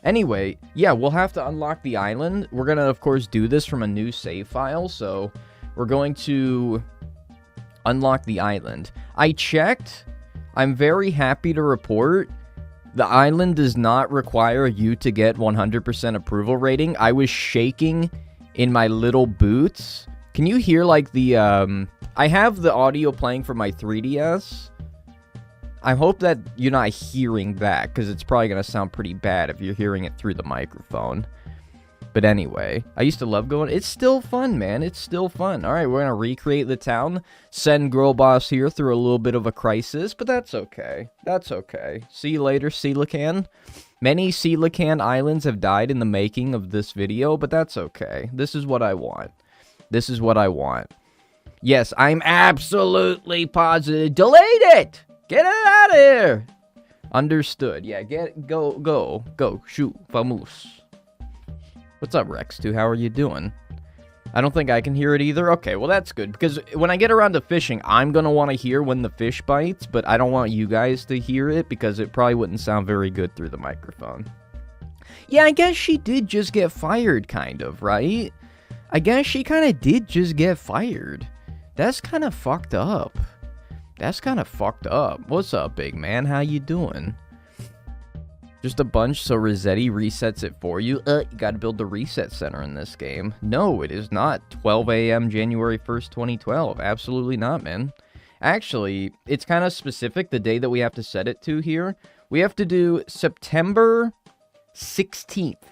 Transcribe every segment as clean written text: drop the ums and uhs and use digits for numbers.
Anyway, yeah, we'll have to unlock the island. We're gonna, of course, do this from a new save file, so we're going to unlock the island. I checked. I'm very happy to report the island does not require you to get 100% approval rating. I was shaking in my little boots. Can you hear, like, the, I have the audio playing from my 3DS. I hope that you're not hearing that, because it's probably going to sound pretty bad if you're hearing it through the microphone. But anyway, I used to love going. It's still fun, man. It's still fun. All right, we're going to recreate the town. Send Girl Boss here through a little bit of a crisis, but that's okay. That's okay. See you later, Coelacanth. Many Coelacanth islands have died in the making of this video, but that's okay. This is what I want. This is what I want. Yes, I'm absolutely positive. Delete it! Get it out of here! Understood. Yeah, go. Shoot, vamos. What's up, Rex2? How are you doing? I don't think I can hear it either. Okay, well, that's good, because when I get around to fishing, I'm going to want to hear when the fish bites, but I don't want you guys to hear it, because it probably wouldn't sound very good through the microphone. Yeah, I guess she did just get fired, kind of, right? I guess she kind of did just get fired. That's kind of fucked up. That's kind of fucked up. What's up, big man? How you doing? Just a bunch so Rossetti resets it for you. You gotta build the reset center in this game. No, it is not 12 a.m. January 1st, 2012. Absolutely not, man. Actually, it's kind of specific, the day that we have to set it to here. We have to do September 16th.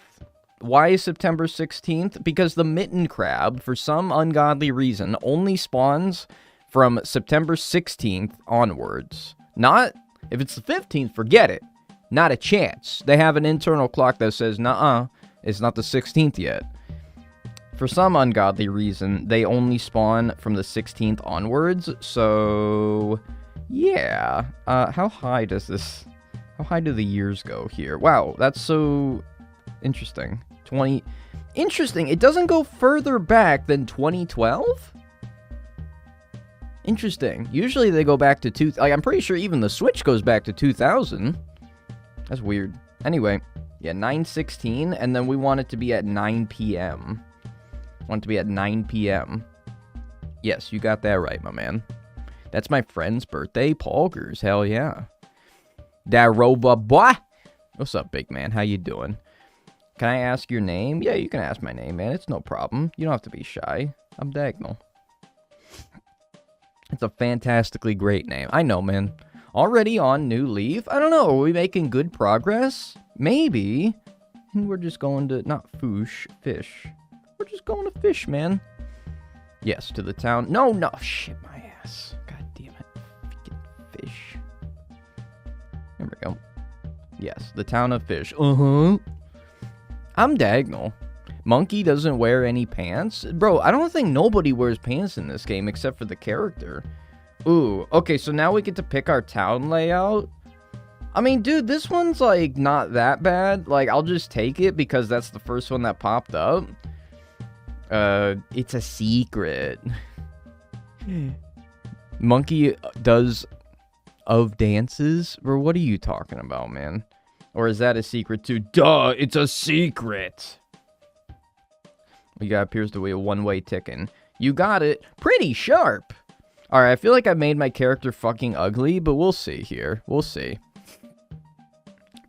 Why is September 16th? Because the mitten crab, for some ungodly reason, only spawns from September 16th onwards. Not, if it's the 15th, forget it. Not a chance. They have an internal clock that says, nuh-uh, it's not the 16th yet. For some ungodly reason, they only spawn from the 16th onwards, so yeah. How high do the years go here? Wow, that's so interesting. Interesting, it doesn't go further back than 2012? Interesting. Usually they go back to I'm pretty sure even the Switch goes back to 2000. That's weird. Anyway, yeah, 9:16, and then we want it to be at 9 p.m. Want it to be at 9 p.m. Yes, you got that right, my man. That's my friend's birthday, Polgers. Hell yeah. Darova boy. What's up, big man? How you doing? Can I ask your name? Yeah, you can ask my name, man. It's no problem. You don't have to be shy. I'm Dagnel. It's a fantastically great name. I know, man. Already on New Leaf? I don't know. Are we making good progress? Maybe. And we're just going to... Not fish. We're just going to fish, man. Yes, to the town. No. Shit, my ass. God damn it. Freaking fish. There we go. Yes, the town of fish. I'm Dagnel. Monkey doesn't wear any pants? Bro, I don't think nobody wears pants in this game except for the character. Ooh, okay, so now we get to pick our town layout. I mean, dude, this one's, like, not that bad. Like, I'll just take it because that's the first one that popped up. It's a secret. Monkey does of dances? Bro, what are you talking about, man? Or is that a secret too? Duh, it's a secret. We got appears to be a one-way ticking. You got it. Pretty sharp. Alright, I feel like I made my character fucking ugly, but we'll see here. We'll see.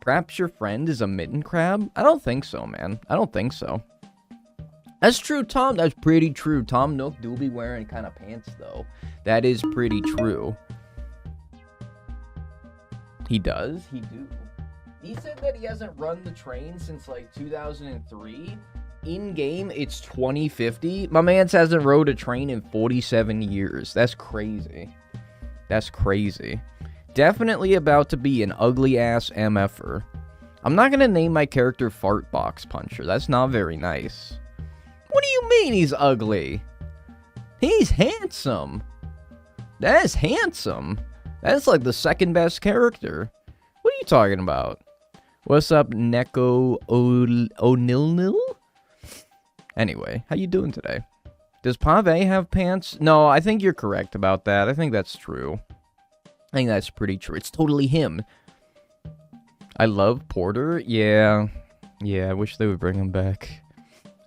Perhaps your friend is a mitten crab? I don't think so, man. I don't think so. That's true, Tom. That's pretty true. Tom Nook do be wearing kind of pants, though. That is pretty true. He does? He do. He said that he hasn't run the train since, like, 2003. In-game, it's 2050. My man's hasn't rode a train in 47 years. That's crazy. That's crazy. Definitely about to be an ugly-ass MFer. I'm not gonna name my character Fart Box Puncher. That's not very nice. What do you mean he's ugly? He's handsome. That is handsome. That's like the second best character. What are you talking about? What's up, Neko O'Nilnil? Anyway, how you doing today? Does Pave have pants? No, I think you're correct about that. I think that's true. I think that's pretty true. It's totally him. I love Porter. Yeah. Yeah, I wish they would bring him back.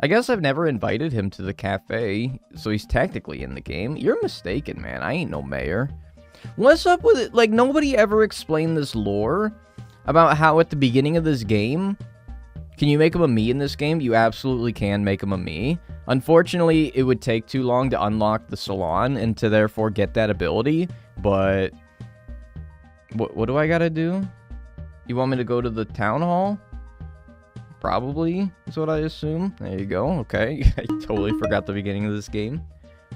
I guess I've never invited him to the cafe, so he's technically in the game. You're mistaken, man. I ain't no mayor. What's up with it? Like, nobody ever explained this lore about how at the beginning of this game, can you make him a me in this game? You absolutely can make him a me. Unfortunately, it would take too long to unlock the salon and to therefore get that ability, but what do I gotta do? You want me to go to the town hall? Probably, is what I assume. There you go, okay. I totally forgot the beginning of this game.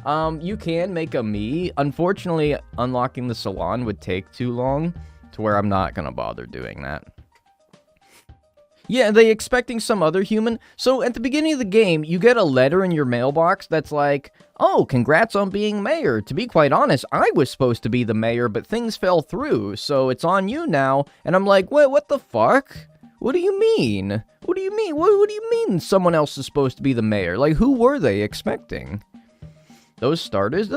You can make a me. Unfortunately, unlocking the salon would take too long to where I'm not gonna bother doing that. Yeah, are they expecting some other human? So at the beginning of the game, you get a letter in your mailbox that's like, oh, congrats on being mayor. To be quite honest, I was supposed to be the mayor, but things fell through, so it's on you now. And I'm like, what the fuck? What do you mean? What do you mean? What do you mean someone else is supposed to be the mayor? Like, who were they expecting? Those starters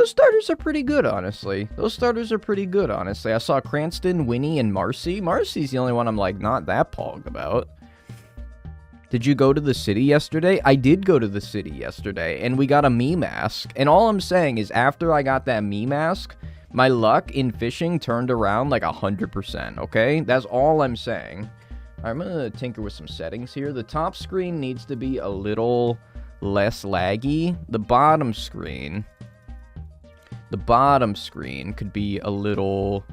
are pretty good, honestly. I saw Cranston, Winnie, and Marcy. Marcy's the only one I'm, like, not that pog about. Did you go to the city yesterday? I did go to the city yesterday, and we got a me mask. And all I'm saying is, after I got that me mask, my luck in fishing turned around like 100%, okay? That's all I'm saying. I'm gonna tinker with some settings here. The top screen needs to be a little less laggy. The bottom screen could be a little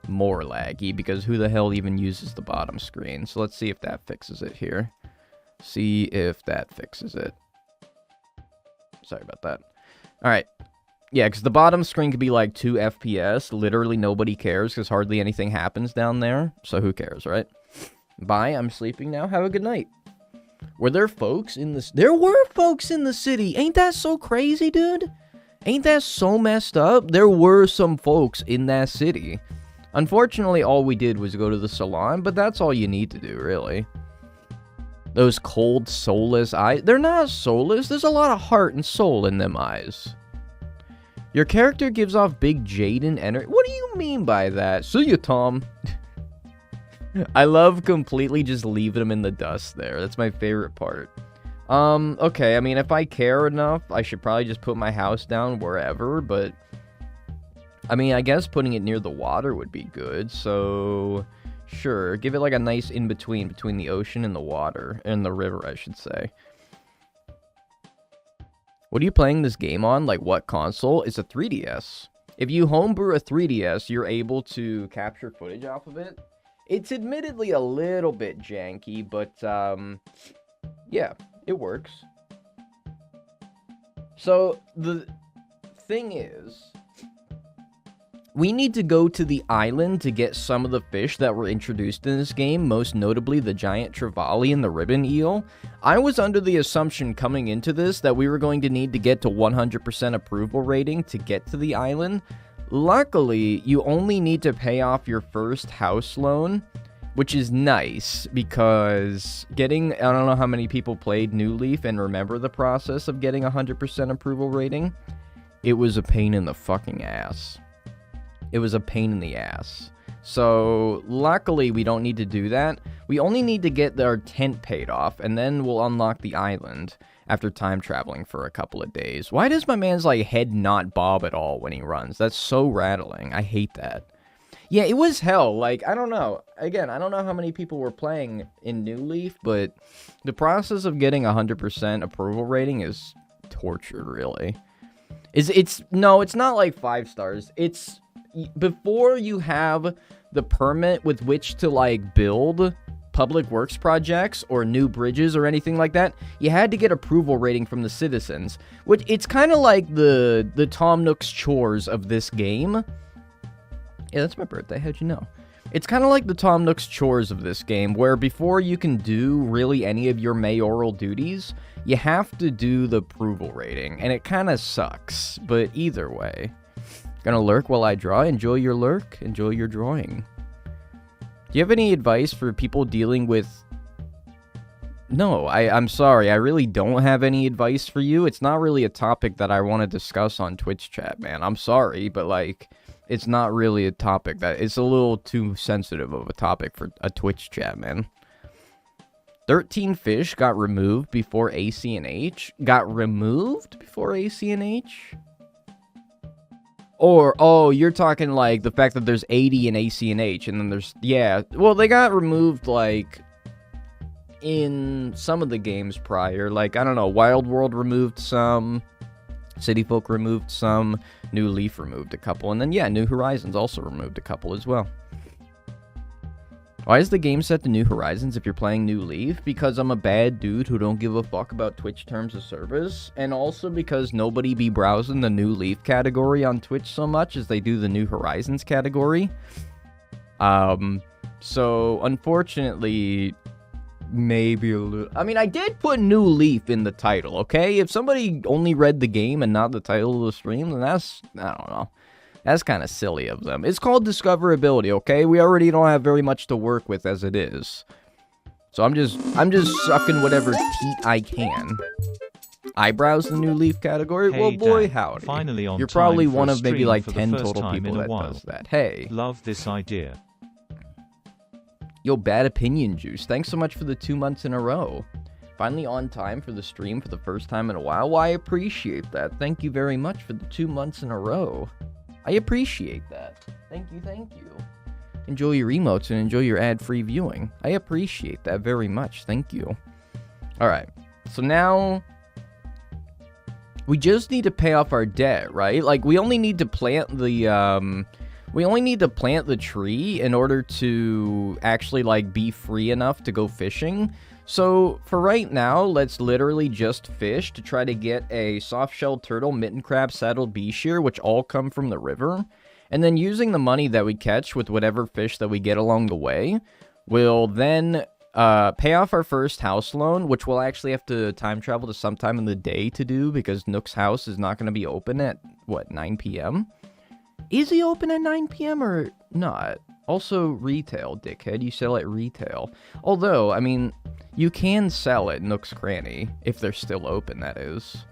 more laggy, because who the hell even uses the bottom screen? So let's see if that fixes it here. See if that fixes it. Sorry about that. Alright. Yeah, because the bottom screen could be like 2 FPS. Literally nobody cares, because hardly anything happens down there. So who cares, right? Bye, I'm sleeping now. Have a good night. Were there folks in this? There were folks in the city. Ain't that so crazy, dude? Ain't that so messed up? There were some folks in that city. Unfortunately, all we did was go to the salon, but that's all you need to do, really. Those cold, soulless eyes. They're not soulless. There's a lot of heart and soul in them eyes. Your character gives off big Jaden energy. What do you mean by that? See you, Tom. I love completely just leaving him in the dust there. That's my favorite part. Okay, I mean, if I care enough, I should probably just put my house down wherever, but I mean, I guess putting it near the water would be good, so sure, give it like a nice in-between between the ocean and the water, and the river, I should say. What are you playing this game on? Like, what console? It's a 3DS. If you homebrew a 3DS, you're able to capture footage off of it. It's admittedly a little bit janky, but, yeah, it works. So, the thing is, we need to go to the island to get some of the fish that were introduced in this game, most notably the giant trevally and the ribbon eel. I was under the assumption coming into this that we were going to need to get to 100% approval rating to get to the island. Luckily, you only need to pay off your first house loan, which is nice, because getting, I don't know how many people played New Leaf and remember the process of getting 100% approval rating. It was a pain in the fucking ass. It was a pain in the ass. So, luckily, we don't need to do that. We only need to get our tent paid off, and then we'll unlock the island after time traveling for a couple of days. Why does my man's, like, head not bob at all when he runs? That's so rattling. I hate that. Yeah, it was hell. Like, I don't know. Again, I don't know how many people were playing in New Leaf, but the process of getting 100% approval rating is torture, really. No, it's not like 5 stars. It's before you have the permit with which to, like, build public works projects or new bridges or anything like that, you had to get approval rating from the citizens, which it's kind of like the Tom Nook's chores of this game. Yeah, that's my birthday, how'd you know? It's kind of like the Tom Nook's chores of this game, where before you can do really any of your mayoral duties, you have to do the approval rating, and it kind of sucks, but either way. Gonna lurk while I draw? Enjoy your lurk, enjoy your drawing. Do you have any advice for people dealing with... No, I'm sorry, I really don't have any advice for you. It's not really a topic that I want to discuss on Twitch chat, man. I'm sorry, but, like, it's not really a topic that... It's a little too sensitive of a topic for a Twitch chat, man. 13 fish got removed before AC and H. Got removed before AC and H? Or, oh, you're talking like the fact that there's 80 in AC and H, and then there's, yeah. Well, they got removed, like, in some of the games prior. Like, I don't know, Wild World removed some, City Folk removed some, New Leaf removed a couple, and then, yeah, New Horizons also removed a couple as well. Why is the game set to New Horizons if you're playing New Leaf? Because I'm a bad dude who don't give a fuck about Twitch terms of service, and also because nobody be browsing the New Leaf category on Twitch so much as they do the New Horizons category. So, unfortunately, maybe a little... I mean, I did put New Leaf in the title, okay? If somebody only read the game and not the title of the stream, then that's... I don't know. That's kind of silly of them. It's called discoverability, okay? We already don't have very much to work with as it is. So I'm just sucking whatever teat I can. Eyebrows, the New Leaf category? Hey, well, boy, Dad, howdy. finally on You're probably time for one a of maybe stream like for the 10 first total time people in a that while. does that. Hey. Love this idea. Yo, Bad Opinion Juice, thanks so much for the 2 months in a row. Finally on time for the stream for the first time in a while. Well, I appreciate that. Thank you very much for the 2 months in a row. I appreciate that. Thank you, thank you. Enjoy your emotes and enjoy your ad-free viewing. I appreciate that very much. Thank you. Alright, so now... we just need to pay off our debt, right? Like, we only need to plant the, we only need to plant the tree in order to actually, like, be free enough to go fishing. So, for right now, let's literally just fish to try to get a soft-shelled turtle, mitten crab, saddled bee shear, which all come from the river. And then using the money that we catch with whatever fish that we get along the way, we'll then pay off our first house loan, which we'll actually have to time travel to sometime in the day to do, because Nook's house is not going to be open at, what, 9 p.m.? Is he open at 9 p.m. or not? Also, retail, dickhead. You sell at retail. Although, I mean, you can sell at Nook's Cranny, if they're still open, that is.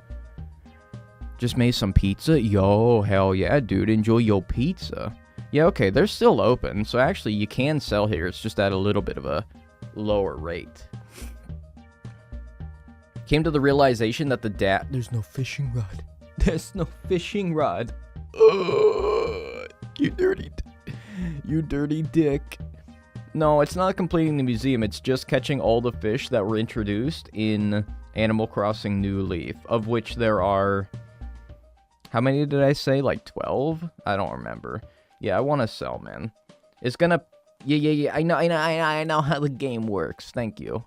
Just made some pizza? Yo, hell yeah, dude. Enjoy your pizza. Yeah, okay, they're still open, so actually you can sell here. It's just at a little bit of a lower rate. Came to the realization that there's no fishing rod. There's no fishing rod. Ugh, you dirty dick. No, it's not completing the museum. It's just catching all the fish that were introduced in Animal Crossing New Leaf, of which there are... how many did I say? Like 12? I don't remember. Yeah, I want to sell, man. It's gonna... Yeah. I know how the game works. Thank you.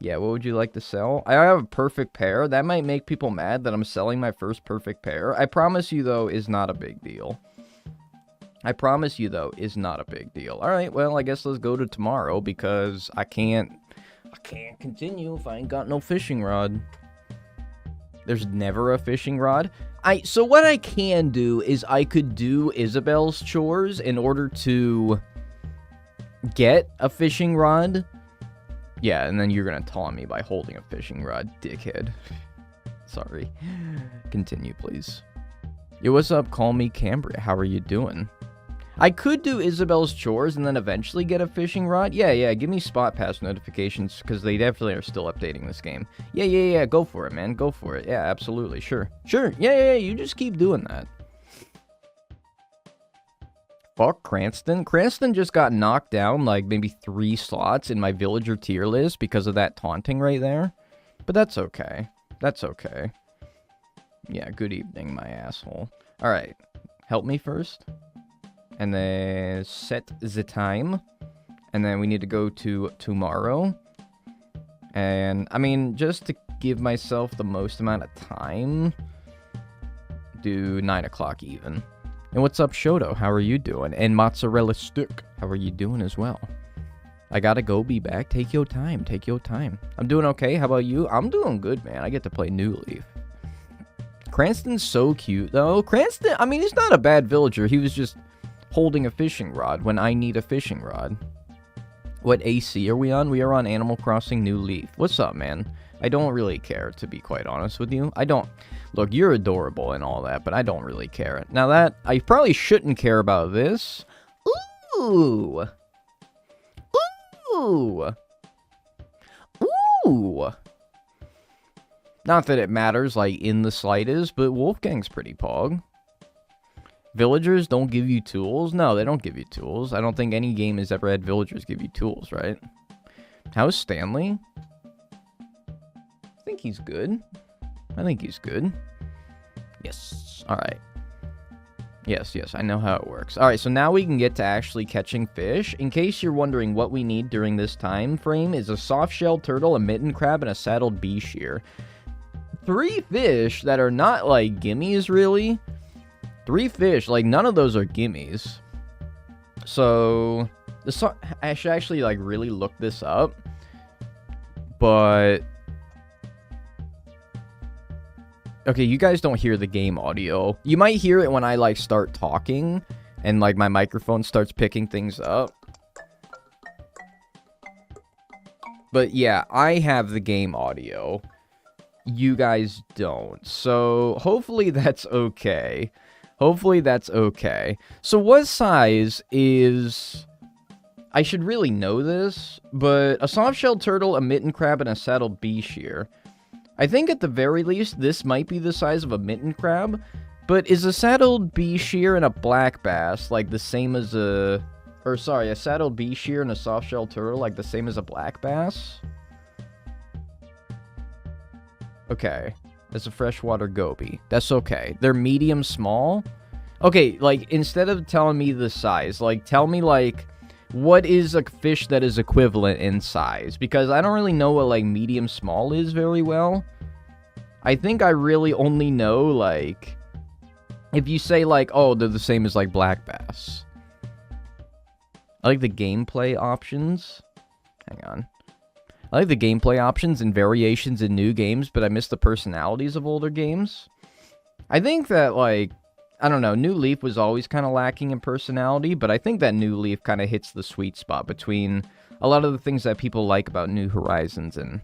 Yeah, what would you like to sell? I have a perfect pair. That might make people mad that I'm selling my first perfect pair. I promise you, though, is not a big deal. I promise you, though, is not a big deal. Alright, well, I guess let's go to tomorrow, because I can't continue if I ain't got no fishing rod. There's never a fishing rod. So what I can do is I could do Isabel's chores in order to get a fishing rod. Yeah, and then you're gonna taunt me by holding a fishing rod, dickhead. Sorry. Continue, please. Yo, what's up? Call me Cambria. How are you doing? I could do Isabel's chores and then eventually get a fishing rod. Yeah, give me spot pass notifications, because they definitely are still updating this game. Yeah, go for it, man. Go for it. Yeah, absolutely. Sure. Yeah, you just keep doing that. Fuck Cranston. Cranston just got knocked down like maybe 3 slots in my villager tier list because of that taunting right there. But that's okay. That's okay. Yeah, good evening, my asshole. Alright. Help me first. And then set the time. And then we need to go to tomorrow. And, I mean, just to give myself the most amount of time, do 9 o'clock even. And what's up, Shoto? How are you doing? And Mozzarella Stick, how are you doing as well? I gotta go be back. Take your time. Take your time. I'm doing okay. How about you? I'm doing good, man. I get to play New Leaf. Cranston's so cute, though. Cranston, I mean, he's not a bad villager. He was just holding a fishing rod when I need a fishing rod. What AC are we on? We are on Animal Crossing New Leaf. What's up, man? I don't really care, to be quite honest with you. I don't... Look, you're adorable and all that, but I don't really care. Now that... I probably shouldn't care about this. Ooh! Ooh! Ooh. Not that it matters, like, in the slightest, but Wolfgang's pretty pog. Villagers don't give you tools? No, they don't give you tools. I don't think any game has ever had villagers give you tools, right? How's Stanley? I think he's good. I think he's good. Yes. Alright. Yes, I know how it works. Alright, so now we can get to actually catching fish. In case you're wondering what we need during this time frame is a soft-shelled turtle, a mitten crab, and a saddled bee shear. 3 fish that are not, like, gimmies, really. 3 fish, like, none of those are gimmies. So, I should actually, like, really look this up. But... okay, you guys don't hear the game audio. You might hear it when I, like, start talking. And, like, my microphone starts picking things up. But, yeah, I have the game audio. You guys don't. So, hopefully that's okay. Hopefully that's okay. So, what size is... I should really know this, but a soft-shelled turtle, a mitten crab, and a saddled bee shear. I think at the very least, this might be the size of a mitten crab, but is a saddled bee shear and a black bass, like, the same as a... or, sorry, a saddled bee shear and a soft-shelled turtle, like, the same as a black bass? Okay, that's a freshwater goby. That's okay. They're medium small? Okay, like, instead of telling me the size, like, tell me, like, what is a fish that is equivalent in size? Because I don't really know what, like, medium small is very well. I think I really only know, like, if you say, like, oh, they're the same as, like, black bass. I like the gameplay options. Hang on. I like the gameplay options and variations in new games, but I miss the personalities of older games. I think that, like, I don't know, New Leaf was always kind of lacking in personality, but I think that New Leaf kind of hits the sweet spot between a lot of the things that people like about New Horizons and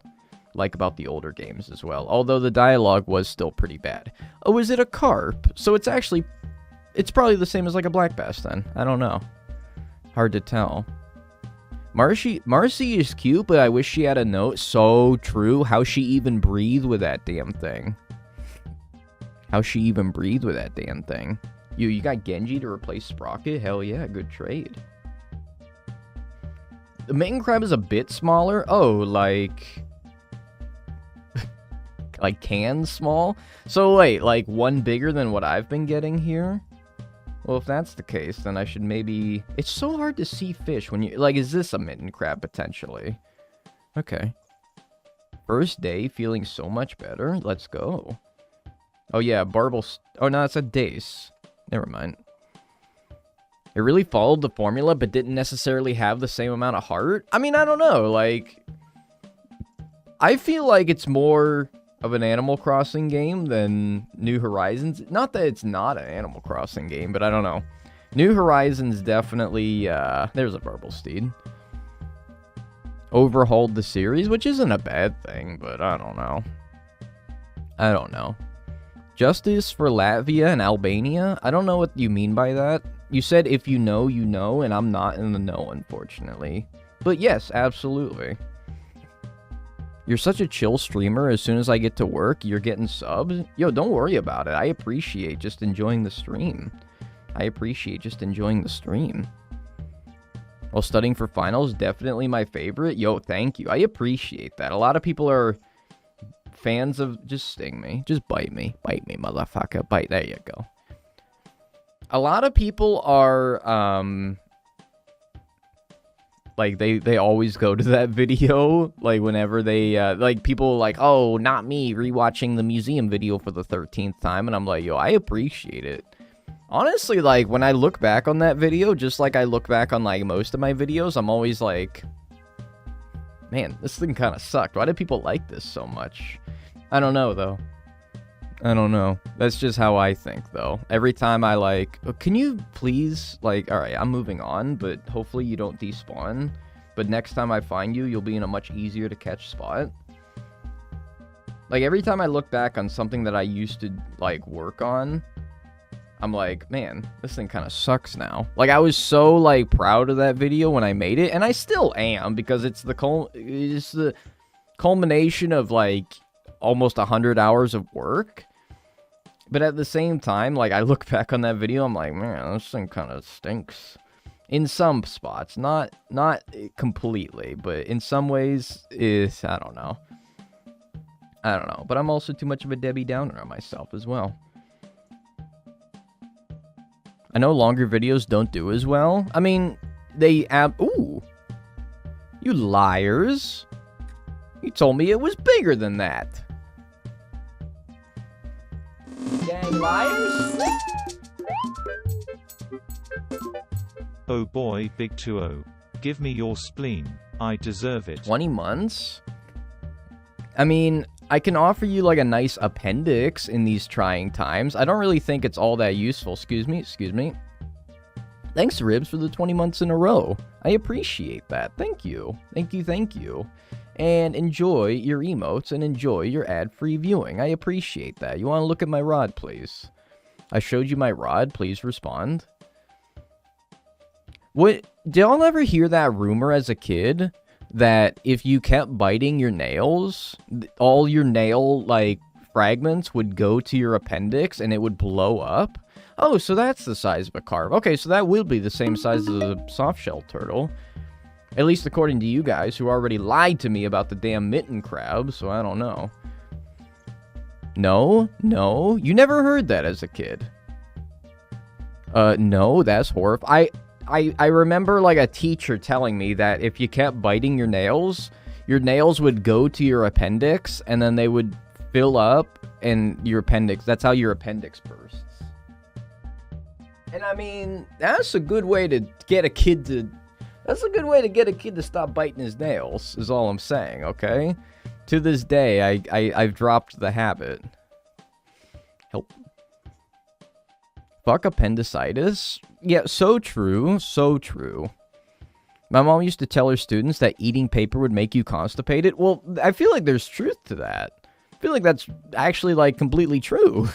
like about the older games as well. Although the dialogue was still pretty bad. Oh, is it a carp? So it's actually, it's probably the same as like a black bass then. I don't know. Hard to tell. Marcy is cute, but I wish she had a note. So true. How she even breathed with that damn thing. How she even breathed with that damn thing. You got Genji to replace Sprocket? Hell yeah, good trade. The mitten crab is a bit smaller. Oh, like... like cans small? So wait, like one bigger than what I've been getting here? Well, if that's the case, then I should maybe... It's so hard to see fish when you... Like, is this a mitten crab, potentially? Okay. First day, feeling so much better. Let's go. Oh, yeah, Barbel... Oh, no, it's a dace. Never mind. It really followed the formula, but didn't necessarily have the same amount of heart? I mean, I don't know. Like, I feel like it's more of an Animal Crossing game than New Horizons. Not that it's not an Animal Crossing game, but I don't know. New Horizons definitely, there's a Barbel Steed. Overhauled the series, which isn't a bad thing, but I don't know. I don't know. Justice for Latvia and Albania? I don't know what you mean by that. You said if you know, you know, and I'm not in the know, unfortunately. But yes, absolutely. You're such a chill streamer. As soon as I get to work, you're getting subs. Yo, don't worry about it. I appreciate just enjoying the stream. I appreciate just enjoying the stream. While studying for finals, definitely my favorite. Yo, thank you. I appreciate that. A lot of people are fans of... Just sting me. Just bite me. Bite me, motherfucker. Bite. There you go. A lot of people are, like, they always go to that video, like, whenever they, like, people like, oh, not me, rewatching the museum video for the 13th time, and I'm like, yo, I appreciate it. Honestly, like, when I look back on that video, just like I look back on, like, most of my videos, I'm always like, man, this thing kind of sucked. Why do people like this so much? I don't know, though. I don't know. That's just how I think, though. Every time I, like... Oh, can you please, like... Alright, I'm moving on, but hopefully you don't despawn. But next time I find you, you'll be in a much easier to catch spot. Like, every time I look back on something that I used to, like, work on, I'm like, man, this thing kind of sucks now. Like, I was so, like, proud of that video when I made it, and I still am, because it's the... culmination of, like, almost 100 hours of work. But at the same time, like, I look back on that video, I'm like, man, this thing kind of stinks. In some spots, not completely, but in some ways, I don't know. But I'm also too much of a Debbie Downer on myself as well. I know longer videos don't do as well. I mean, ooh. You liars. You told me it was bigger than that. Dang liars. Oh boy, Big 2-0. Give me your spleen. I deserve it. 20 months? I mean, I can offer you like a nice appendix in these trying times. I don't really think it's all that useful. Excuse me. Thanks, Ribs, for the 20 months in a row. I appreciate that. Thank you. Thank you. And enjoy your emotes and enjoy your ad-free viewing. I appreciate that. You want to look at my rod, please? I showed you my rod. Please respond. Did y'all ever hear that rumor as a kid that if you kept biting your nails, all your nail, like, fragments would go to your appendix and it would blow up? Oh, so that's the size of a carp. Okay, so that will be the same size as a soft-shell turtle. At least according to you guys, who already lied to me about the damn mitten crab, so I don't know. No, you never heard that as a kid. No, that's horrible. I remember, like, a teacher telling me that if you kept biting your nails would go to your appendix, and then they would fill up, and your appendix, that's how your appendix bursts. And I mean, that's a good way to get a kid to stop biting his nails, is all I'm saying, okay? To this day, I've dropped the habit. Help. Fuck appendicitis? Yeah, so true. My mom used to tell her students that eating paper would make you constipated. Well, I feel like there's truth to that. I feel like that's actually, like, completely true.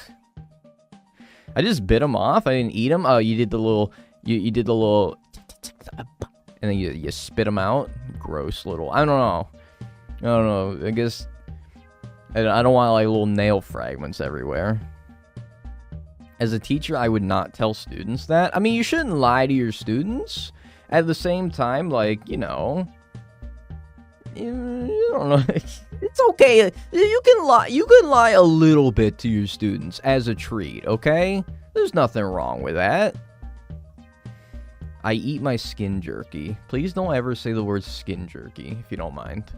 I just bit them off. I didn't eat them. Oh, you did the little... You did the little... And then you spit them out. Gross little... I don't know. I guess... I don't want, like, little nail fragments everywhere. As a teacher, I would not tell students that. I mean, you shouldn't lie to your students. At the same time, like, you know... You don't know. It's okay. You can lie a little bit to your students as a treat, okay? There's nothing wrong with that. I eat my skin jerky. Please don't ever say the word skin jerky, if you don't mind.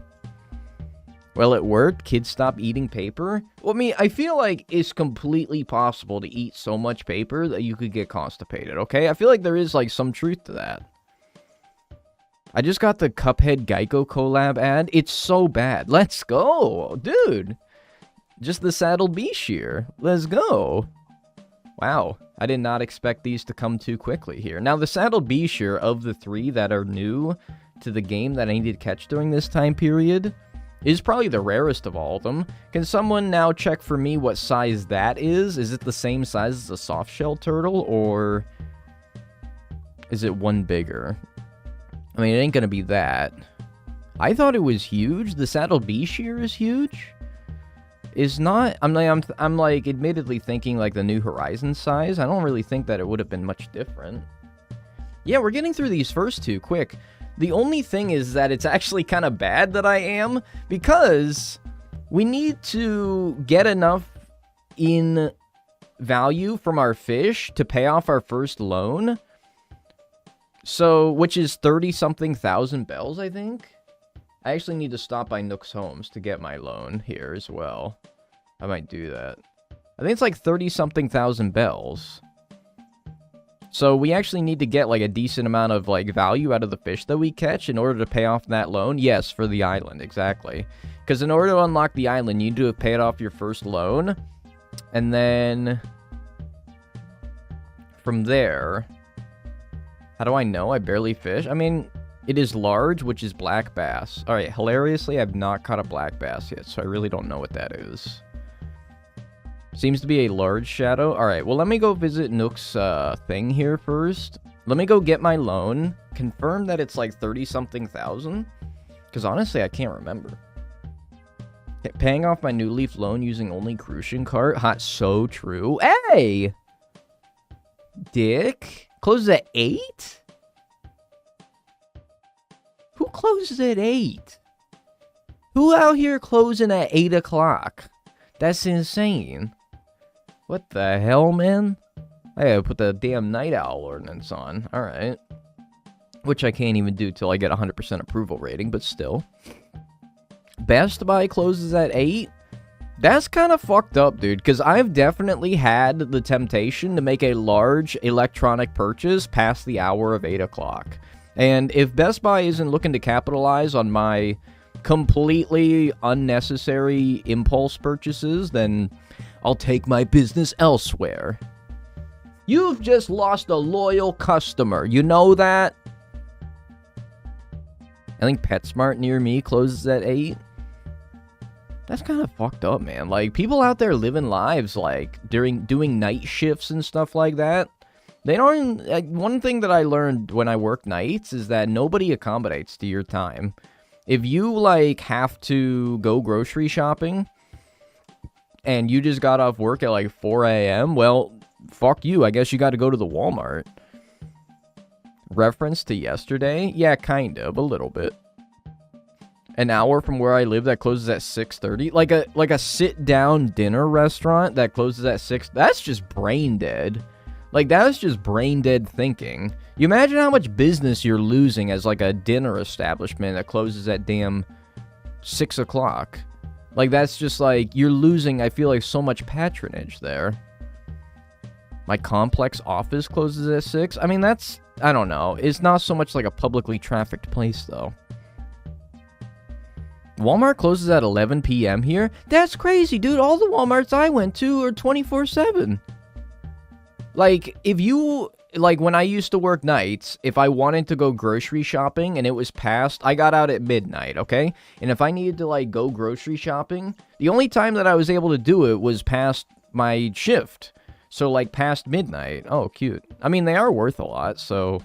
Well, it worked. Kids stop eating paper. Well, I mean, I feel like it's completely possible to eat so much paper that you could get constipated, okay? I feel like there is, like, some truth to that. I just got the Cuphead Geico collab ad. It's so bad. Let's go. Dude. Just the Saddle Bee Shear. Let's go. Wow. I did not expect these to come too quickly here. Now, the Saddle Bee Shear, of the three that are new to the game that I need to catch during this time period, is probably the rarest of all of them. Can someone now check for me what size that is? Is it the same size as a soft-shell turtle, or is it one bigger? I mean, it ain't gonna be that. I thought it was huge. The Saddle Bee Shear is huge. Is not. I'm like admittedly thinking like the New Horizons size. I don't really think that it would have been much different. Yeah, we're getting through these first two quick. The only thing is that it's actually kind of bad that I am, because we need to get enough in value from our fish to pay off our first loan. So, which is 30-something thousand bells, I think? I actually need to stop by Nook's Homes to get my loan here as well. I might do that. I think it's like 30-something thousand bells. So, we actually need to get like a decent amount of like value out of the fish that we catch in order to pay off that loan. Yes, for the island, exactly. Because in order to unlock the island, you need to have paid off your first loan. And then... from there... How do I know? I barely fish. I mean, it is large, which is black bass. Alright, hilariously, I've not caught a black bass yet, so I really don't know what that is. Seems to be a large shadow. Alright, well, let me go visit Nook's thing here first. Let me go get my loan. Confirm that it's like 30-something thousand. Because honestly, I can't remember. Paying off my New Leaf loan using only Crucian cart. Hot, so true. Hey! Dick. Closes at 8? Who closes at 8? Who out here closing at 8 o'clock? That's insane. What the hell, man? I gotta put the damn night owl ordinance on. Alright. Which I can't even do till I get 100% approval rating, but still. Best Buy closes at 8? That's kind of fucked up, dude, because I've definitely had the temptation to make a large electronic purchase past the hour of 8 o'clock. And if Best Buy isn't looking to capitalize on my completely unnecessary impulse purchases, then I'll take my business elsewhere. You've just lost a loyal customer. You know that? I think PetSmart near me closes at 8. That's kind of fucked up, man. Like, people out there living lives, like, doing night shifts and stuff like that. They don't... one thing that I learned when I worked nights is that nobody accommodates to your time. If you, like, have to go grocery shopping and you just got off work at, like, 4 a.m., well, fuck you. I guess you got to go to the Walmart. Reference to yesterday? Yeah, kind of. A little bit. An hour from where I live that closes at 6:30. Like a sit-down dinner restaurant that closes at 6. That's just brain dead. Like, that's just brain dead thinking. You imagine how much business you're losing as, like, a dinner establishment that closes at damn 6 o'clock. Like, that's just, like, you're losing, I feel like, so much patronage there. My complex office closes at 6. I mean, that's, I don't know. It's not so much like a publicly trafficked place, though. Walmart closes at 11 p.m. here? That's crazy, dude. All the Walmarts I went to are 24/7. Like, if you... Like, when I used to work nights, if I wanted to go grocery shopping and it was past... I got out at midnight, okay? And if I needed to, like, go grocery shopping, the only time that I was able to do it was past my shift. So, like, past midnight. Oh, cute. I mean, they are worth a lot, so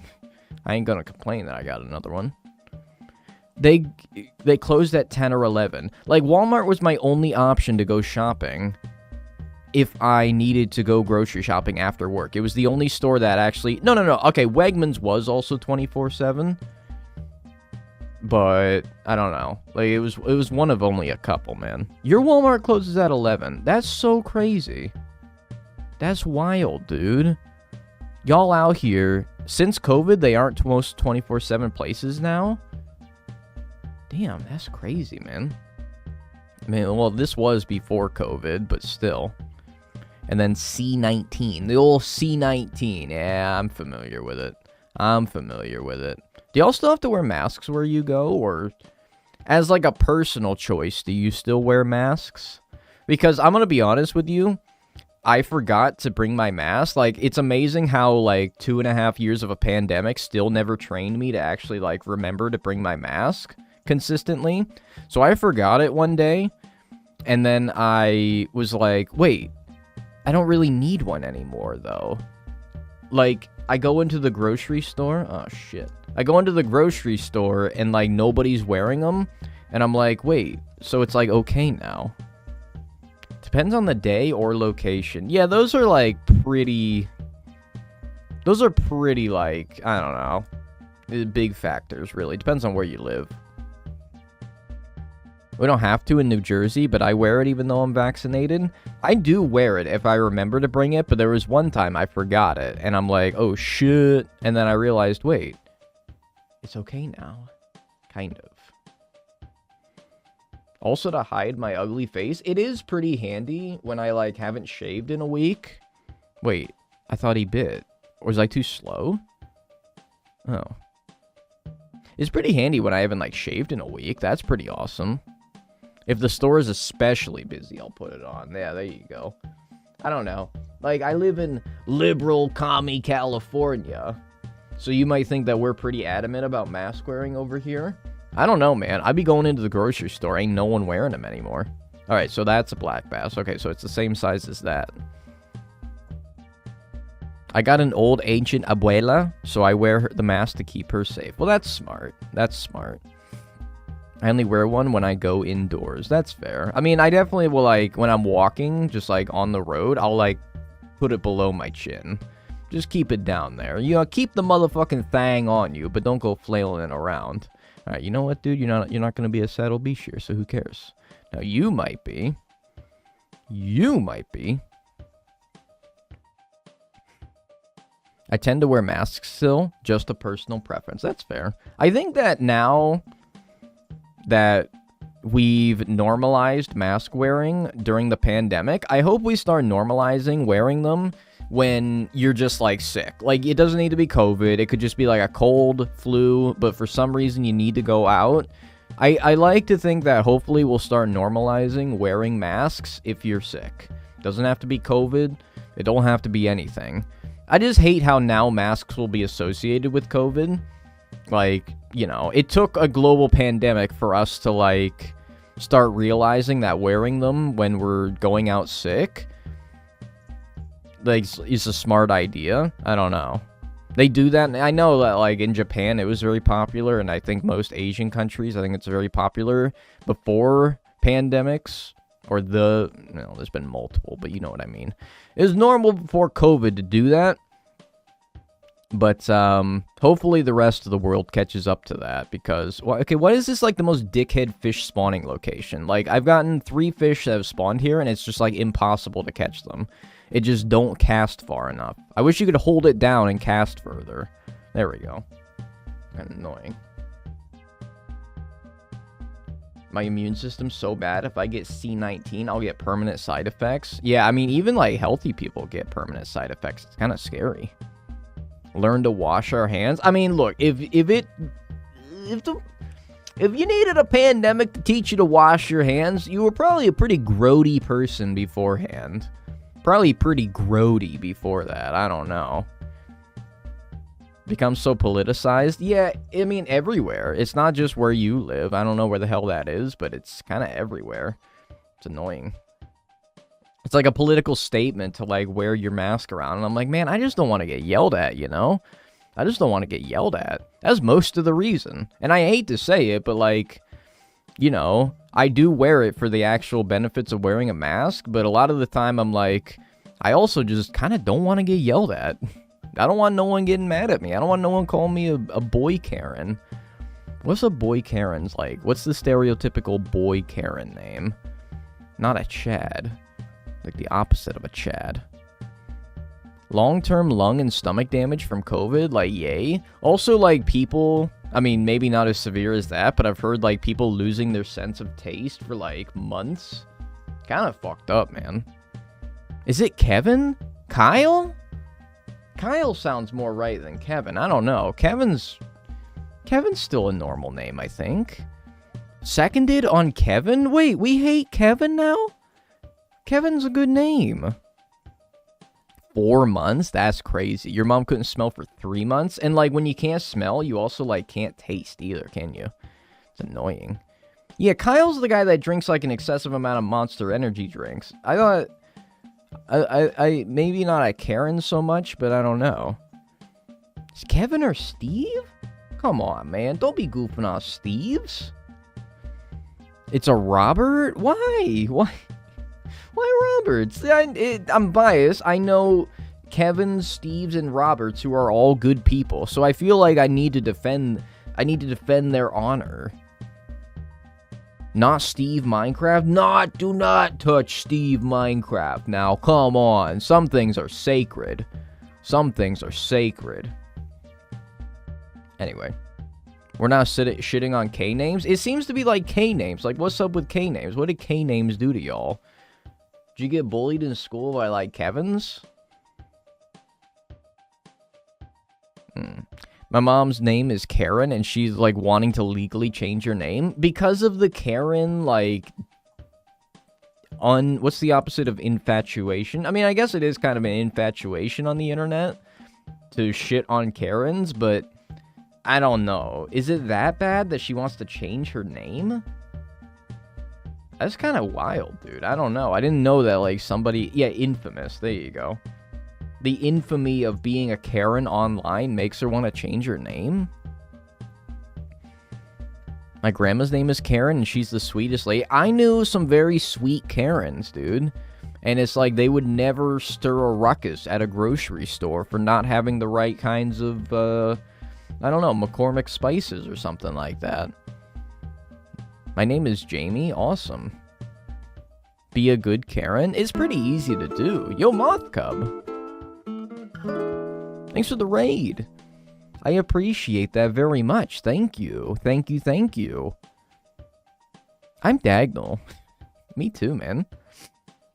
I ain't gonna complain that I got another one. They closed at 10 or 11. Like, Walmart was my only option to go shopping if I needed to go grocery shopping after work. It was the only store that actually... No. Okay, Wegmans was also 24/7. But, I don't know. Like, it was one of only a couple, man. Your Walmart closes at 11. That's so crazy. That's wild, dude. Y'all out here, since COVID, they aren't most 24/7 places now. Damn, that's crazy, man. I mean, well, this was before COVID, but still. And then C19, the old C19. Yeah, I'm familiar with it. Do y'all still have to wear masks where you go? Or as like a personal choice, do you still wear masks? Because I'm going to be honest with you, I forgot to bring my mask. Like, it's amazing how, like, 2.5 years of a pandemic still never trained me to actually, like, remember to bring my mask consistently. So I forgot it one day, and then I was like, wait, I don't really need one anymore, though. Like, I go into the grocery store. Oh, shit. I go into the grocery store, and, like, nobody's wearing them, and I'm like, wait, so it's, like, okay now. Depends on the day or location. Yeah, those are, like, pretty, like, I don't know, big factors, really. Depends on where you live. We don't have to in New Jersey, but I wear it even though I'm vaccinated. I do wear it if I remember to bring it, but there was one time I forgot it, and I'm like, oh, shit. And then I realized, wait, it's okay now. Kind of. Also, to hide my ugly face, it is pretty handy when I, like, haven't shaved in a week. Wait, I thought he bit. Was I too slow? Oh. It's pretty handy when I haven't, like, shaved in a week. That's pretty awesome. If the store is especially busy, I'll put it on. Yeah, there you go. I don't know. Like, I live in liberal, commie California. So you might think that we're pretty adamant about mask wearing over here. I don't know, man. I be going into the grocery store. Ain't no one wearing them anymore. Alright, so that's a black bass. Okay, so it's the same size as that. I got an old ancient abuela, so I wear the mask to keep her safe. Well, that's smart. That's smart. I only wear one when I go indoors. That's fair. I mean, I definitely will, like, when I'm walking, just, like, on the road, I'll, like, put it below my chin. Just keep it down there. You know, keep the motherfucking thing on you, but don't go flailing it around. All right, you know what, dude? You're not going to be a saddle beast here, so who cares? Now, you might be. You might be. I tend to wear masks still, just a personal preference. That's fair. I think that now that we've normalized mask wearing during the pandemic, I hope we start normalizing wearing them when you're just, like, sick. Like, it doesn't need to be COVID. It could just be, like, a cold, flu, but for some reason you need to go out. I like to think that hopefully we'll start normalizing wearing masks if you're sick. Doesn't have to be COVID. It don't have to be anything. I just hate how now masks will be associated with COVID. Like, you know, it took a global pandemic for us to, like, start realizing that wearing them when we're going out sick, like, is a smart idea. I don't know. They do that. I know that, like, in Japan, it was very popular, and I think most Asian countries, I think it's very popular before pandemics, or there's been multiple, but you know what I mean. It was normal before COVID to do that, but hopefully the rest of the world catches up to that, because, well, okay, what is this, like, the most dickhead fish spawning location? Like, I've gotten 3 fish that have spawned here, and it's just, like, impossible to catch them. It just don't cast far enough. I wish you could hold it down and cast further. There we go. Kind of annoying. My immune system's so bad, if I get C19, I'll get permanent side effects. Yeah, I mean, even, like, healthy people get permanent side effects. It's kind of scary. Learn to wash our hands. I mean, look, if you needed a pandemic to teach you to wash your hands, you were probably a pretty grody person beforehand. Probably pretty grody before that. I don't know. Become so politicized? Yeah, I mean, everywhere. It's not just where you live. I don't know where the hell that is, but it's kind of everywhere. It's annoying. It's like a political statement to, like, wear your mask around. And I'm like, man, I just don't want to get yelled at, you know? I just don't want to get yelled at. That's most of the reason. And I hate to say it, but, like, you know, I do wear it for the actual benefits of wearing a mask, but a lot of the time I'm like, I also just kind of don't want to get yelled at. I don't want no one getting mad at me. I don't want no one calling me a boy Karen. What's a boy Karen's like? What's the stereotypical boy Karen name? Not a Chad. Like the opposite of a Chad. Long-term lung and stomach damage from COVID, like, yay. Also, like, people, I mean, maybe not as severe as that, but I've heard, like, people losing their sense of taste for, like, months. Kind of fucked up, man. Is it Kevin? Kyle? Kyle sounds more right than Kevin. I don't know. Kevin's still a normal name, I think. Seconded on Kevin? Wait, we hate Kevin now? Kevin's a good name. 4 months? That's crazy. Your mom couldn't smell for 3 months? And, like, when you can't smell, you also, like, can't taste either, can you? It's annoying. Yeah, Kyle's the guy that drinks, like, an excessive amount of Monster Energy drinks. I thought... I maybe not a Karen so much, but I don't know. Is Kevin or Steve? Come on, man. Don't be goofing off Steve's. It's a Robert? Why? Why Roberts? I'm biased. I know Kevins, Steves, and Roberts who are all good people. So I feel like I need to defend their honor. Not Steve Minecraft? Do not touch Steve Minecraft. Now, come on. Some things are sacred. Some things are sacred. Anyway. We're not shitting on K-names. It seems to be like K-names. Like, what's up with K-names? What did K-names do to y'all? Did you get bullied in school by, like, Kevins? My mom's name is Karen, and she's, like, wanting to legally change her name. Because of the Karen, like, what's the opposite of infatuation? I mean, I guess it is kind of an infatuation on the internet to shit on Karens, but I don't know. Is it that bad that she wants to change her name? That's kind of wild, dude. I don't know. I didn't know that, like, somebody... Yeah, infamous. There you go. The infamy of being a Karen online makes her want to change her name? My grandma's name is Karen, and she's the sweetest lady. I knew some very sweet Karens, dude. And it's like they would never stir a ruckus at a grocery store for not having the right kinds of, I don't know, McCormick spices or something like that. My name is Jamie. Awesome. Be a good Karen. It's pretty easy to do. Yo, Moth Cub. Thanks for the raid. I appreciate that very much. Thank you. Thank you, thank you. I'm Dagnel. Me too, man.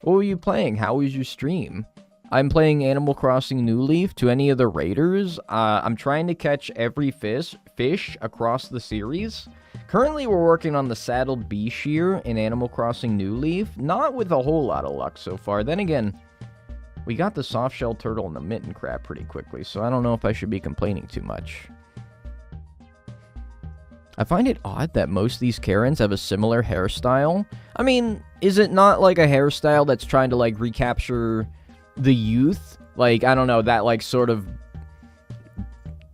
What were you playing? How was your stream? I'm playing Animal Crossing New Leaf. To any of the raiders, I'm trying to catch every fish across the series. Currently, we're working on the Saddled Bee Shear in Animal Crossing New Leaf. Not with a whole lot of luck so far. Then again, we got the soft-shell turtle and the mitten crab pretty quickly, so I don't know if I should be complaining too much. I find it odd that most of these Karens have a similar hairstyle. I mean, is it not like a hairstyle that's trying to, like, recapture the youth? Like, I don't know, that, like, sort of,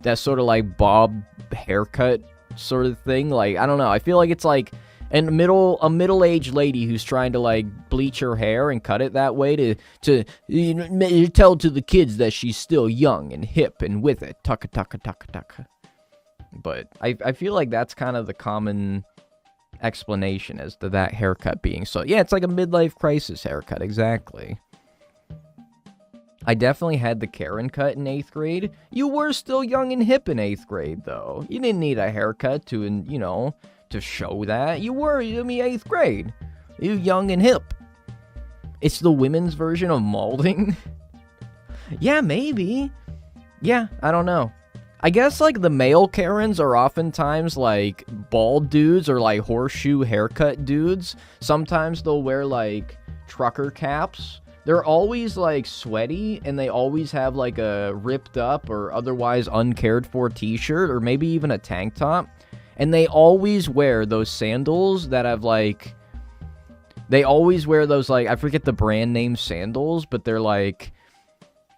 like, bob haircut sort of thing? Like, I don't know, I feel like it's, like, a middle-aged lady who's trying to, like, bleach her hair and cut it that way to you know, tell to the kids that she's still young and hip and with it. Tucka, tucka, tucka, tucka. But I feel like that's kind of the common explanation as to that haircut being so. Yeah, it's like a midlife crisis haircut, exactly. I definitely had the Karen cut in 8th grade. You were still young and hip in 8th grade, though. You didn't need a haircut to, you know, to show that. You were, I mean, 8th grade. You young and hip. It's the women's version of molding. Yeah, maybe. Yeah, I don't know. I guess, like, the male Karens are oftentimes, like, bald dudes or, like, horseshoe haircut dudes. Sometimes they'll wear, like, trucker caps. They're always, like, sweaty, and they always have, like, a ripped up or otherwise uncared for t-shirt, or maybe even a tank top. And they always wear those sandals that have, like... They always wear those, like, I forget the brand name sandals, but they're, like...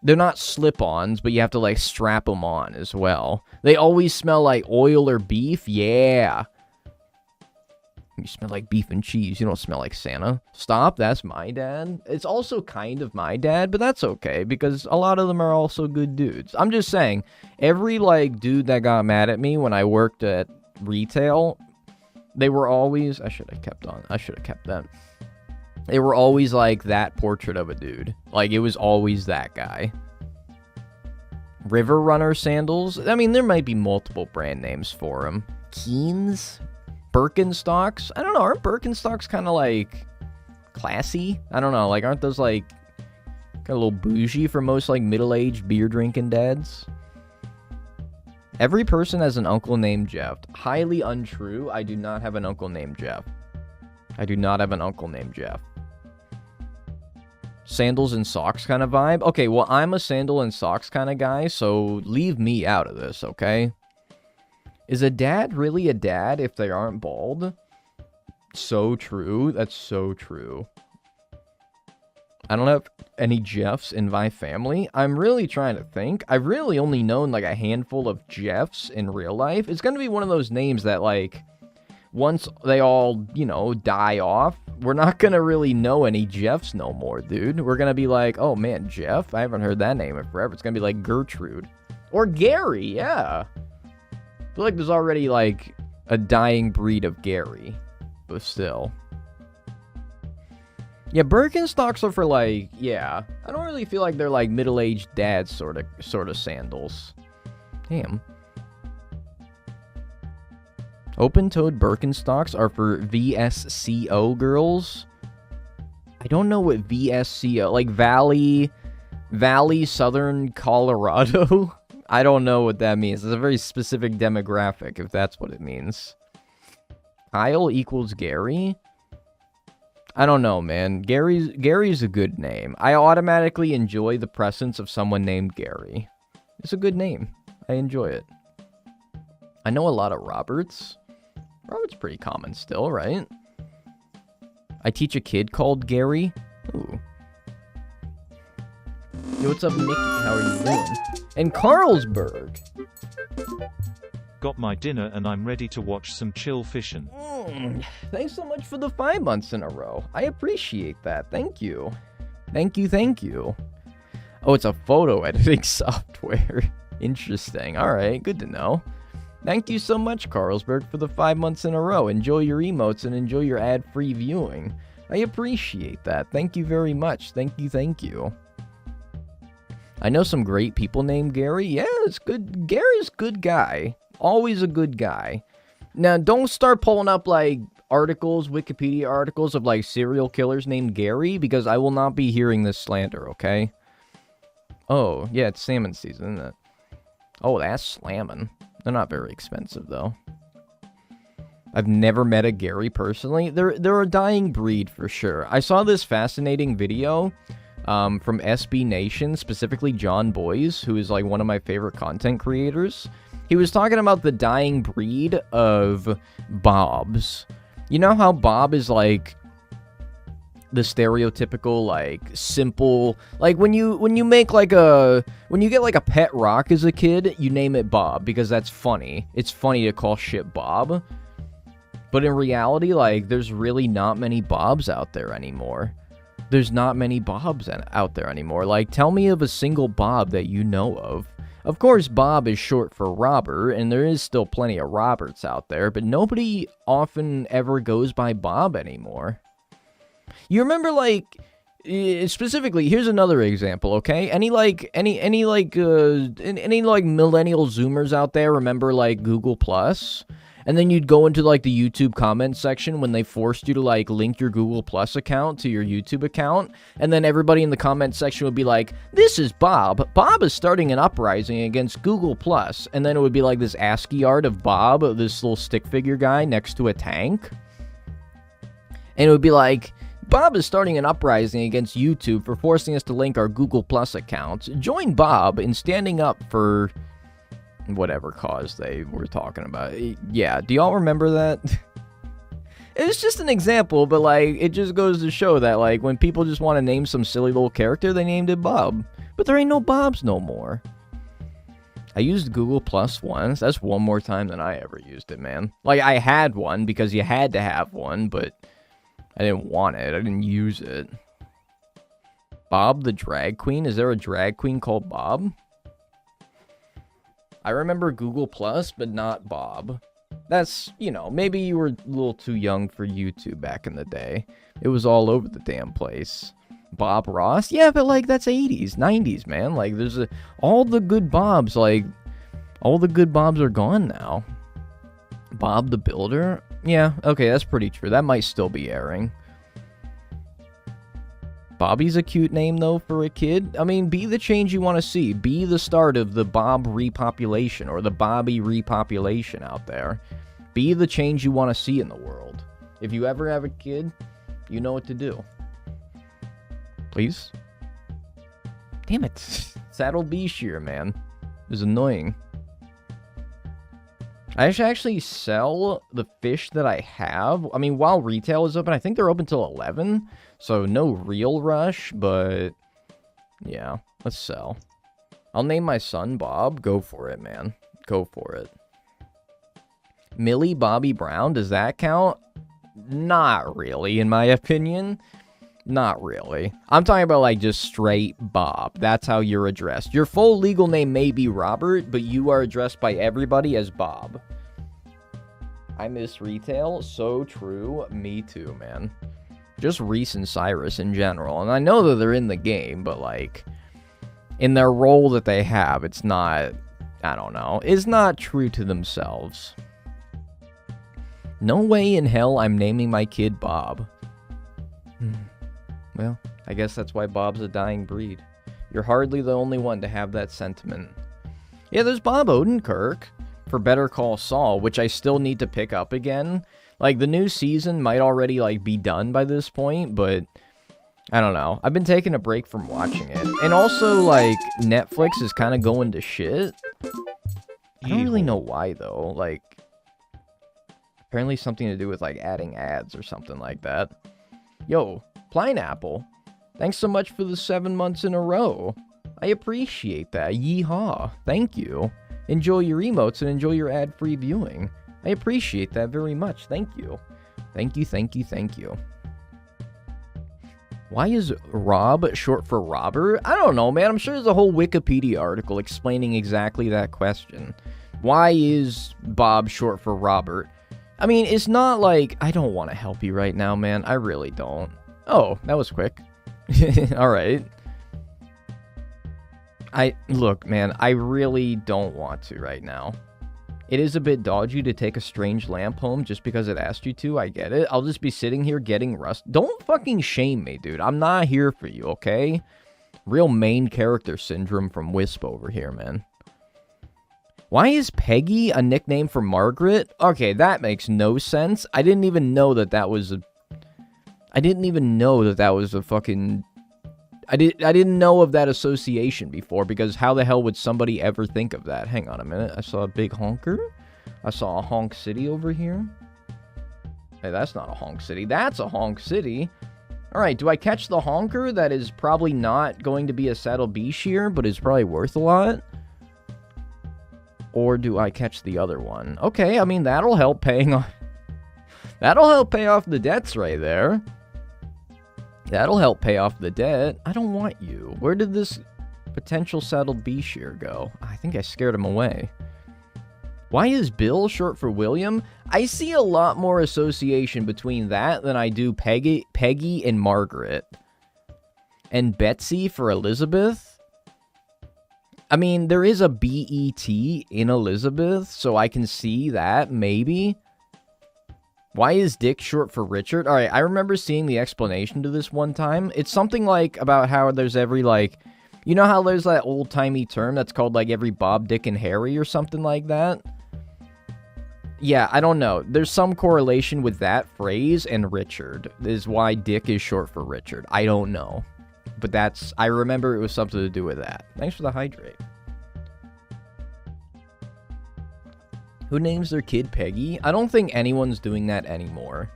They're not slip-ons, but you have to, like, strap them on as well. They always smell like oil or beef. Yeah. You smell like beef and cheese. You don't smell like Santa. Stop. That's my dad. It's also kind of my dad, but that's okay, because a lot of them are also good dudes. I'm just saying, every, like, dude that got mad at me when I worked at retail, they were always... I should have kept that. They were always, like, that portrait of a dude. Like, it was always that guy. River Runner sandals? I mean, there might be multiple brand names for them. Keens? Birkenstocks? I don't know, aren't Birkenstocks kind of, like, classy? I don't know, like, aren't those, like, kind of a little bougie for most, like, middle-aged beer-drinking dads? Every person has an uncle named Jeff. Highly untrue. I do not have an uncle named Jeff. Sandals and socks kind of vibe? Okay, well, I'm a sandal and socks kind of guy, so leave me out of this, okay? Is a dad really a dad if they aren't bald? So true. That's so true. I don't have any Jeffs in my family. I'm really trying to think. I've really only known, like, a handful of Jeffs in real life. It's gonna be one of those names that, like... Once they all, you know, die off, we're not gonna really know any Jeffs no more, dude. We're gonna be like, oh man, Jeff? I haven't heard that name in forever. It's gonna be like Gertrude. Or Gary, yeah. I feel like there's already, like, a dying breed of Gary. But still. Yeah, Birkenstocks are for, like, yeah. I don't really feel like they're, like, middle-aged dads sort of sandals. Damn. Open-toed Birkenstocks are for VSCO girls. I don't know what VSCO... Like, Valley, Southern Colorado? I don't know what that means. It's a very specific demographic, if that's what it means. Kyle equals Gary? I don't know, man. Gary's a good name. I automatically enjoy the presence of someone named Gary. It's a good name. I enjoy it. I know a lot of Roberts. Robert's pretty common still, right? I teach a kid called Gary. Ooh. Yo, what's up, Nikki? How are you doing? And Carlsberg. got my dinner and I'm ready to watch some chill fishing. Thanks so much for the 5 months in a row. I appreciate that. Thank you. Thank you, thank you. Oh, it's a photo editing software. Interesting. Alright, good to know. Thank you so much, Carlsberg, for the 5 months in a row. Enjoy your emotes and enjoy your ad-free viewing. I appreciate that. Thank you very much. Thank you, thank you. I know some great people named Gary. Yeah, it's good. Gary's a good guy. Always a good guy. Now, don't start pulling up, like, articles, Wikipedia articles of, like, serial killers named Gary, because I will not be hearing this slander, okay? Oh, yeah, it's salmon season, isn't it? Oh, that's slamming. They're not very expensive, though. I've never met a Gary personally. They're a dying breed, for sure. I saw this fascinating video from SB Nation, specifically John Boyes, who is, like, one of my favorite content creators. He was talking about the dying breed of Bobs. You know how Bob is, like, the stereotypical, like, simple, like, when you make, like, when you get, like, a pet rock as a kid, you name it Bob, because that's funny. It's funny to call shit Bob. But in reality, like, there's really not many Bobs out there anymore. There's not many Bobs out there anymore. Like, tell me of a single Bob that you know of. Of course, Bob is short for Robert, and there is still plenty of Roberts out there, but nobody often ever goes by Bob anymore. You remember, like, specifically, here's another example, okay? Any millennial Zoomers out there remember, like, Google Plus? And then you'd go into, like, the YouTube comment section when they forced you to, like, link your Google Plus account to your YouTube account. And then everybody in the comment section would be like, this is Bob. Bob is starting an uprising against Google Plus. And then it would be, like, this ASCII art of Bob, this little stick figure guy next to a tank. And it would be like, Bob is starting an uprising against YouTube for forcing us to link our Google Plus accounts. Join Bob in standing up for whatever cause they were talking about. Yeah, do y'all remember that? It's just an example, but, like, it just goes to show that, like, when people just want to name some silly little character, they named it Bob. But there ain't no Bobs no more. I used Google Plus once. That's one more time than I ever used it, man. Like, I had one because you had to have one, but I didn't want it. I didn't use it. Bob the drag queen? Is there a drag queen called Bob? I remember Google Plus, but not Bob. That's, you know, maybe you were a little too young for YouTube back in the day. It was all over the damn place. Bob Ross? Yeah, but, like, that's 80s, 90s, man. Like, there's all the good Bobs, like, all the good Bobs are gone now. Bob the Builder? Yeah, okay, that's pretty true. That might still be airing. Bobby's a cute name, though, for a kid. I mean, be the change you want to see. Be the start of the Bob repopulation, or the Bobby repopulation out there. Be the change you want to see in the world. If you ever have a kid, you know what to do. Please? Damn it. Saddle B shear, man. It was annoying. I should actually sell the fish that I have. I mean, while retail is open, I think they're open till 11. So no real rush, but yeah, let's sell. I'll name my son Bob. Go for it, man. Go for it. Millie Bobby Brown, does that count? Not really, in my opinion. Not really. I'm talking about, like, just straight Bob. That's how you're addressed. Your full legal name may be Robert, but you are addressed by everybody as Bob. I miss retail. So true. Me too, man. Just Reese and Cyrus in general. And I know that they're in the game, but, like, in their role that they have, it's not, I don't know, it's not true to themselves. No way in hell I'm naming my kid Bob. Well, I guess that's why Bob's a dying breed. You're hardly the only one to have that sentiment. Yeah, there's Bob Odenkirk for Better Call Saul, which I still need to pick up again. Like, the new season might already, like, be done by this point, but I don't know. I've been taking a break from watching it. And also, like, Netflix is kind of going to shit. I don't really know why, though. Like, apparently something to do with, like, adding ads or something like that. Yo, Pineapple, thanks so much for the 7 months in a row. I appreciate that. Yeehaw. Thank you. enjoy your emotes and enjoy your ad-free viewing. I appreciate that very much. Thank you. Thank you, thank you, thank you. Why is Rob short for Robert? I don't know, man. I'm sure there's a whole Wikipedia article explaining exactly that question. Why is Bob short for Robert? I mean, it's not like... I don't want to help you right now, man. I really don't. Oh, that was quick. Alright. Look, man, I really don't want to right now. It is a bit dodgy to take a strange lamp home just because it asked you to. I get it. I'll just be sitting here getting rust. Don't fucking shame me, dude. I'm not here for you, okay? Real main character syndrome from Wisp over here, man. Why is Peggy a nickname for Margaret? Okay, that makes no sense. I didn't even know that that was a... I didn't even know that that was a fucking... I didn't know of that association before, because how the hell would somebody ever think of that? Hang on a minute. I saw a big honker. I saw a honk city over here. Hey, that's not a honk city. That's a honk city. Alright, do I catch the honker that is probably not going to be a Saddle B shear, but is probably worth a lot? Or do I catch the other one? Okay, I mean, that'll help paying off... That'll help pay off the debts right there. That'll help pay off the debt. I don't want you. Where did this potential Saddle B shear go? I think I scared him away. Why is Bill short for William? I see a lot more association between that than I do Peggy and Margaret. And Betsy for Elizabeth? I mean, there is a B-E-T in Elizabeth, so I can see that, maybe. Why is Dick short for Richard? Alright, I remember seeing the explanation to this one time. It's something like about how there's every, like... You know how there's that old-timey term that's called, like, every Bob, Dick, and Harry or something like that? Yeah, I don't know. There's some correlation with that phrase and Richard. Is why Dick is short for Richard. I don't know. But that's... I remember it was something to do with that. Thanks for the hydrate. Who names their kid Peggy? I don't think anyone's doing that anymore.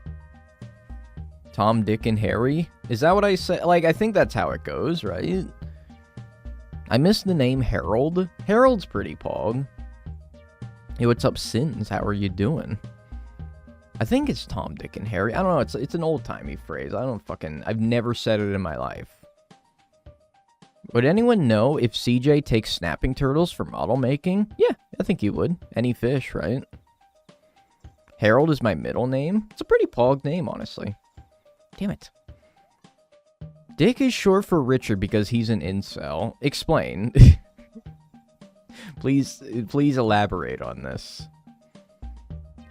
Tom, Dick, and Harry? Is that what I said? Like, I think that's how it goes, right? I miss the name Harold. Harold's pretty pog. Hey, what's up, Sins? How are you doing? I think it's Tom, Dick, and Harry. I don't know. It's an old-timey phrase. I've never said it in my life. Would anyone know if CJ takes snapping turtles for model making? Yeah, I think he would. Any fish, right? Harold is my middle name. It's a pretty pog name, honestly. Damn it. Dick is short for Richard because he's an incel. Explain. Please elaborate on this.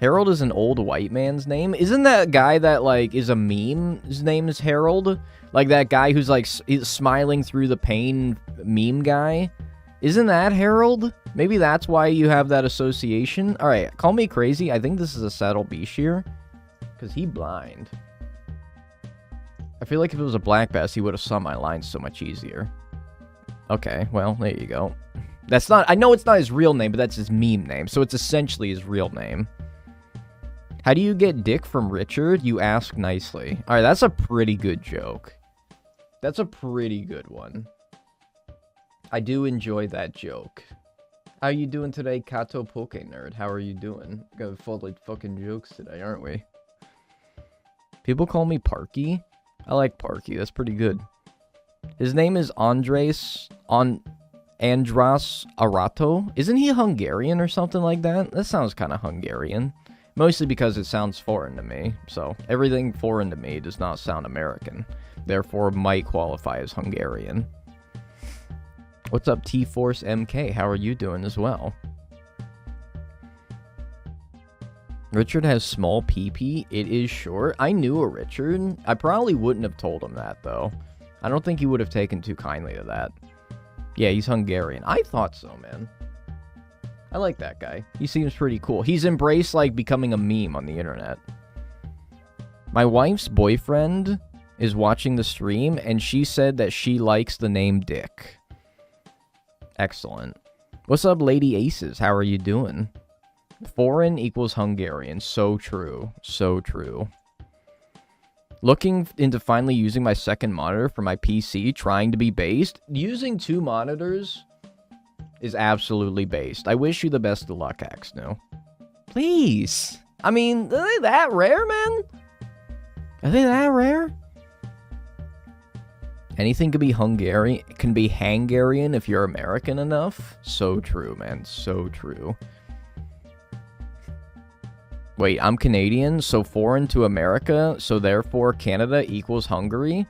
Harold is an old white man's name. Isn't that guy that, like, is a meme? His name is Harold? Like that guy who's, like, smiling through the pain meme guy? Isn't that Harold? Maybe that's why you have that association? Alright, call me crazy. I think this is a Saddle B shear. Because he blind. I feel like if it was a black bass, he would have saw my lines so much easier. Okay, well, there you go. That's not... I know it's not his real name, but that's his meme name. So it's essentially his real name. How do you get Dick from Richard? You ask nicely. Alright, that's a pretty good joke. That's a pretty good one. I do enjoy that joke. How you doing today, Kato Poke Nerd? How are you doing? Got full of fucking jokes today, aren't we? People call me Parky. I like Parky. That's pretty good. His name is Andras Arato. Isn't he Hungarian or something like that? That sounds kind of Hungarian. Mostly because it sounds foreign to me. So, everything foreign to me does not sound American. Therefore, might qualify as Hungarian. What's up, T-Force MK? How are you doing as well? Richard has small PP. It is short. I knew a Richard. I probably wouldn't have told him that, though. I don't think he would have taken too kindly to that. Yeah, he's Hungarian. I thought so, man. I like that guy. He seems pretty cool. He's embraced, like, becoming a meme on the internet. My wife's boyfriend is watching the stream, and she said that she likes the name Dick. Excellent. What's up, Lady Aces? How are you doing? Foreign equals Hungarian. So true. So true. Looking into finally using my second monitor for my PC, trying to be based. Using two monitors is absolutely based. I wish you the best of luck, Axnu. Please. I mean, are they that rare, man? Are they that rare? Anything can be Hungarian if you're American enough. So true, man. So true. Wait, I'm Canadian, so foreign to America, so therefore Canada equals Hungary?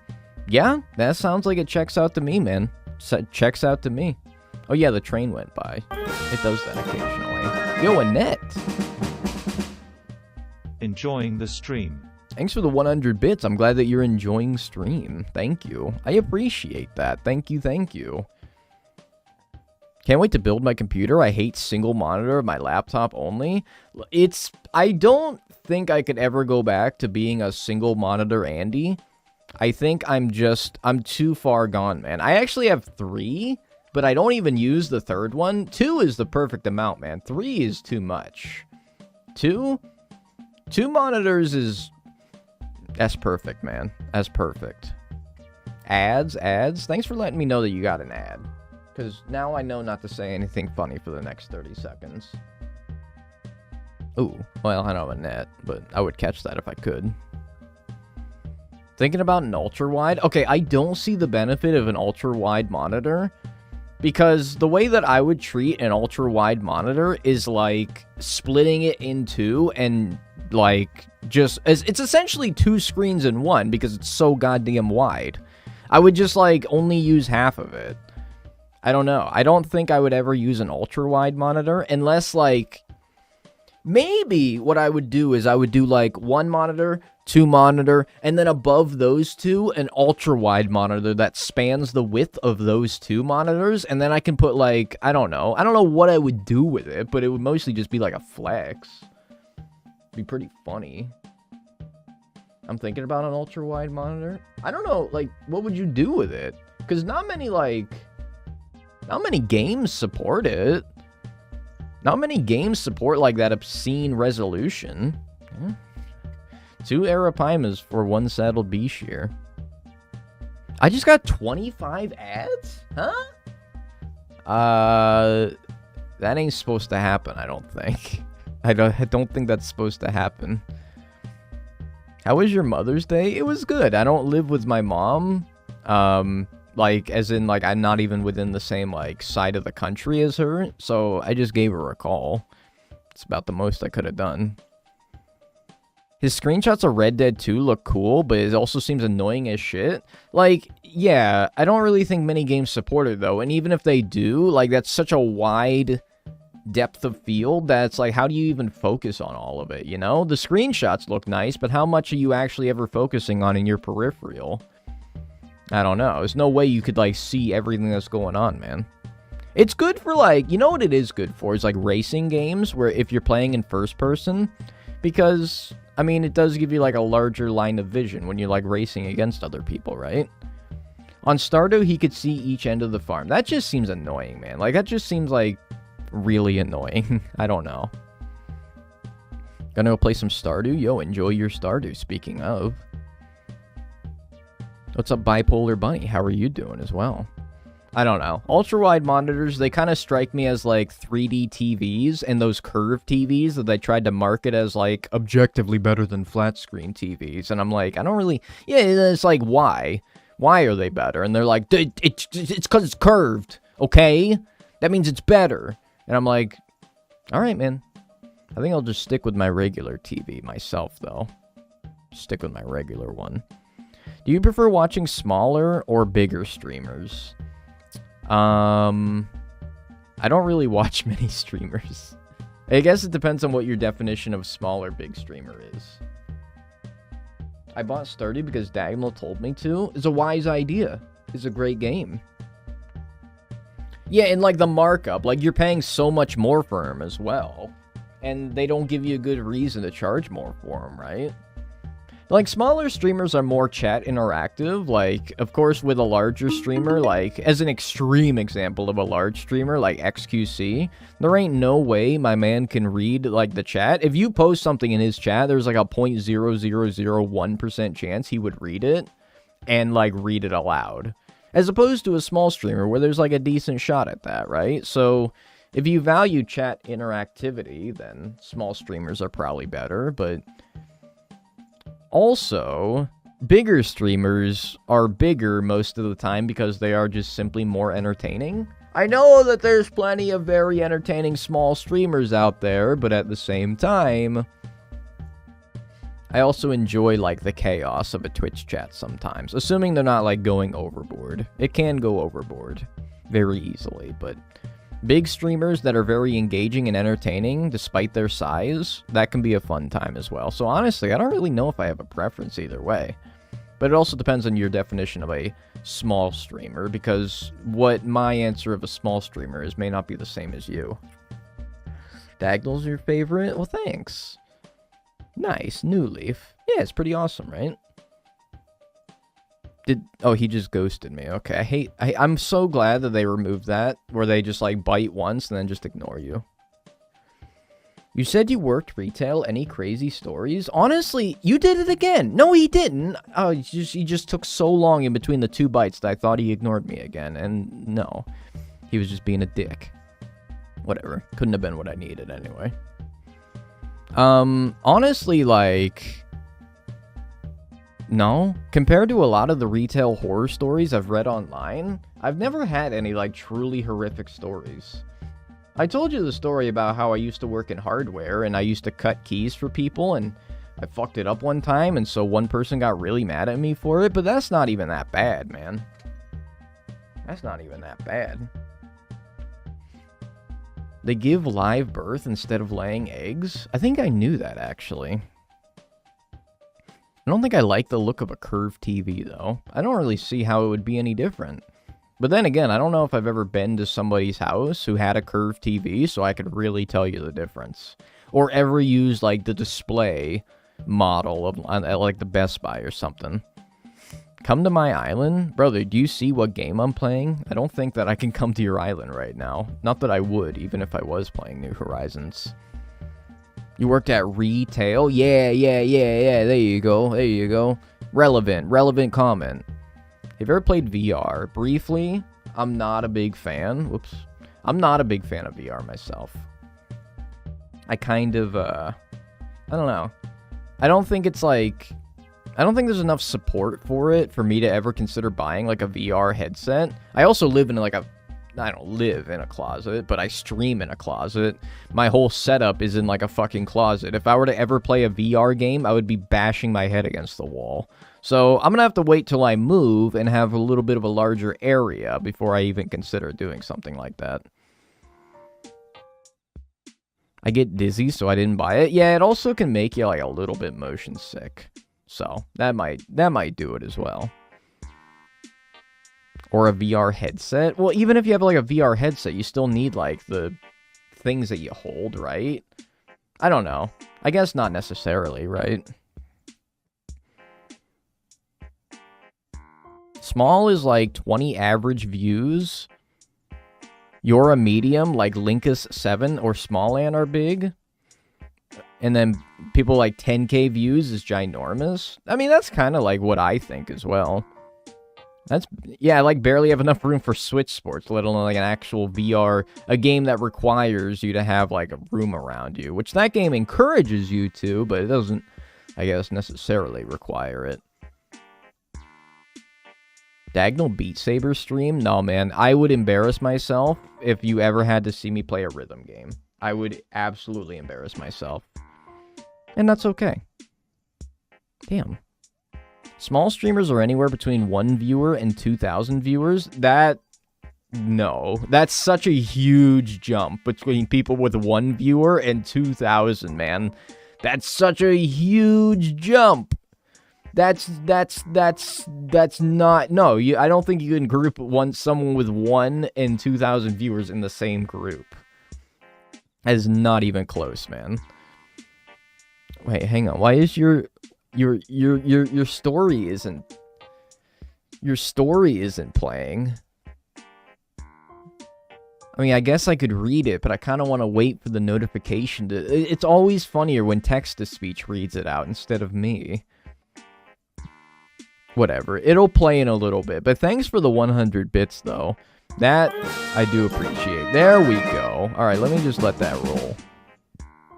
Yeah, that sounds like it checks out to me, man. Checks out to me. Oh yeah, the train went by. It does that occasionally. Yo, Annette! Enjoying the stream. Thanks for the 100 bits. I'm glad that you're enjoying stream. Thank you. I appreciate that. Thank you, thank you. Can't wait to build my computer. I hate single monitor, my laptop only. I don't think I could ever go back to being a single monitor Andy. I think I'm too far gone, man. I actually have 3, but I don't even use the 3rd one. 2 is the perfect amount, man. 3 is too much. 2 monitors is... That's perfect, man. That's perfect. Ads? Thanks for letting me know that you got an ad. Because now I know not to say anything funny for the next 30 seconds. Ooh, well, I don't have a net, but I would catch that if I could. Thinking about an ultra-wide? Okay, I don't see the benefit of an ultra-wide monitor. Because the way that I would treat an ultra-wide monitor is like splitting it in 2 and like it's essentially 2 screens in 1 because it's so goddamn wide. I would just like only use half of it. I don't know. I don't think I would ever use an ultra-wide monitor unless like maybe what I would do is I would do like 1 monitor, 2 monitor, and then above those 2, an ultra-wide monitor that spans the width of those 2 monitors, and then I can put like, I don't know what I would do with it, but it would mostly just be like a flex. Be pretty funny. I'm thinking about an ultra-wide monitor. I don't know, like, what would you do with it? Because not many games support it. Not many games support, like, that obscene resolution. Yeah. 2 Arapaimas for 1 saddled B-shear. I just got 25 ads? Huh? That ain't supposed to happen, I don't think. I don't think that's supposed to happen. How was your Mother's Day? It was good. I don't live with my mom. Like, as in, like, I'm not even within the same, like, side of the country as her. So, I just gave her a call. It's about the most I could have done. His screenshots of Red Dead 2 look cool, but it also seems annoying as shit. Like, yeah, I don't really think many games support it, though. And even if they do, like, that's such a wide depth of field that's like, how do you even focus on all of it, you know? The screenshots look nice, but how much are you actually ever focusing on in your peripheral? I don't know. There's no way you could, like, see everything that's going on, man. It's good for, like, you know what it is good for? It's, like, racing games, where if you're playing in first person, because, I mean, it does give you, like, a larger line of vision when you're, like, racing against other people, right? On Stardew, he could see each end of the farm. That just seems annoying, man. Like, that just seems, like, really annoying. I don't know. Gonna go play some Stardew? Yo, enjoy your Stardew, speaking of. What's up, Bipolar Bunny? How are you doing as well? I don't know. Ultra-wide monitors, they kind of strike me as, like, 3D TVs, and those curved TVs that they tried to market as, like, objectively better than flat-screen TVs. And I'm like, I don't really... Yeah, it's like, why? Why are they better? And they're like, it's because it's curved, okay? That means it's better. And I'm like, all right, man. I think I'll just stick with my regular TV myself, though. Stick with my regular one. Do you prefer watching smaller or bigger streamers? I don't really watch many streamers. I guess it depends on what your definition of small or big streamer is. I bought Stardew because Dagnel told me to. It's a wise idea. It's a great game. Yeah, and like the markup, like you're paying so much more for them as well. And they don't give you a good reason to charge more for them, right? Like, smaller streamers are more chat interactive. Like, of course, with a larger streamer, like, as an extreme example of a large streamer, like XQC, there ain't no way my man can read, like, the chat. If you post something in his chat, there's, like, a 0.0001% chance he would read it and, like, read it aloud. As opposed to a small streamer where there's like a decent shot at that, right? So if you value chat interactivity, then small streamers are probably better, but also bigger streamers are bigger most of the time because they are just simply more entertaining. I know that there's plenty of very entertaining small streamers out there, but at the same time, I also enjoy, like, the chaos of a Twitch chat sometimes. Assuming they're not, like, going overboard. It can go overboard very easily, but big streamers that are very engaging and entertaining, despite their size, that can be a fun time as well. So honestly, I don't really know if I have a preference either way. But it also depends on your definition of a small streamer, because what my answer of a small streamer is may not be the same as you. Dagnel's your favorite? Well, thanks. Nice. New Leaf. Yeah, it's pretty awesome, right? Oh, he just ghosted me. Okay, I'm so glad that they removed that, where they just, like, bite once and then just ignore you. You said you worked retail. Any crazy stories? Honestly, you did it again. No, he didn't. Oh, he just took so long in between the 2 bites that I thought he ignored me again. And no, he was just being a dick. Whatever. Couldn't have been what I needed anyway. Honestly, like, no. Compared to a lot of the retail horror stories I've read online, I've never had any, like, truly horrific stories. I told you the story about how I used to work in hardware, and I used to cut keys for people, and I fucked it up one time, and so one person got really mad at me for it, but that's not even that bad, man. That's not even that bad. They give live birth instead of laying eggs? I think I knew that, actually. I don't think I like the look of a curved TV, though. I don't really see how it would be any different. But then again, I don't know if I've ever been to somebody's house who had a curved TV, so I could really tell you the difference. Or ever used, like, the display model of, like, the Best Buy or something. Come to my island? Brother, do you see what game I'm playing? I don't think that I can come to your island right now. Not that I would, even if I was playing New Horizons. You worked at retail? Yeah, there you go. Relevant comment. Have you ever played VR? Briefly, I'm not a big fan. Whoops. I'm not a big fan of VR myself. I kind of, I don't know. I don't think there's enough support for it for me to ever consider buying, like, a VR headset. I also live in, like, I don't live in a closet, but I stream in a closet. My whole setup is in, like, a fucking closet. If I were to ever play a VR game, I would be bashing my head against the wall. So I'm gonna have to wait till I move and have a little bit of a larger area before I even consider doing something like that. I get dizzy, so I didn't buy it. Yeah, it also can make you, like, a little bit motion sick. So that might do it as well. Or a VR headset. Well, even if you have, like, a VR headset, you still need, like, the things that you hold, right? I don't know. I guess not necessarily, right? Small is, like, 20 average views. You're a medium, like Linkus7 or Smallan are big. And then people like 10k views is ginormous. I mean, that's kind of like what I think as well. Yeah, I like barely have enough room for Switch Sports, let alone like an actual VR, a game that requires you to have like a room around you, which that game encourages you to, but it doesn't, I guess, necessarily require it. Dagnel Beat Saber stream? No, man. I would embarrass myself if you ever had to see me play a rhythm game. I would absolutely embarrass myself. And that's okay. Damn. Small streamers are anywhere between 1 viewer and 2,000 viewers. No. That's such a huge jump between people with 1 viewer and 2,000, man. That's such a huge jump. That's not, no, I don't think you can group someone with 1 and 2,000 viewers in the same group. That is not even close, man. Wait, hang on. Why is your story isn't playing? I mean, I guess I could read it, but I kind of want to wait for the notification to... It's always funnier when text-to-speech reads it out instead of me. whatever. It'll play in a little bit. But thanks for the 100 bits, though. That I do appreciate. There we go. All right, let me just let that roll.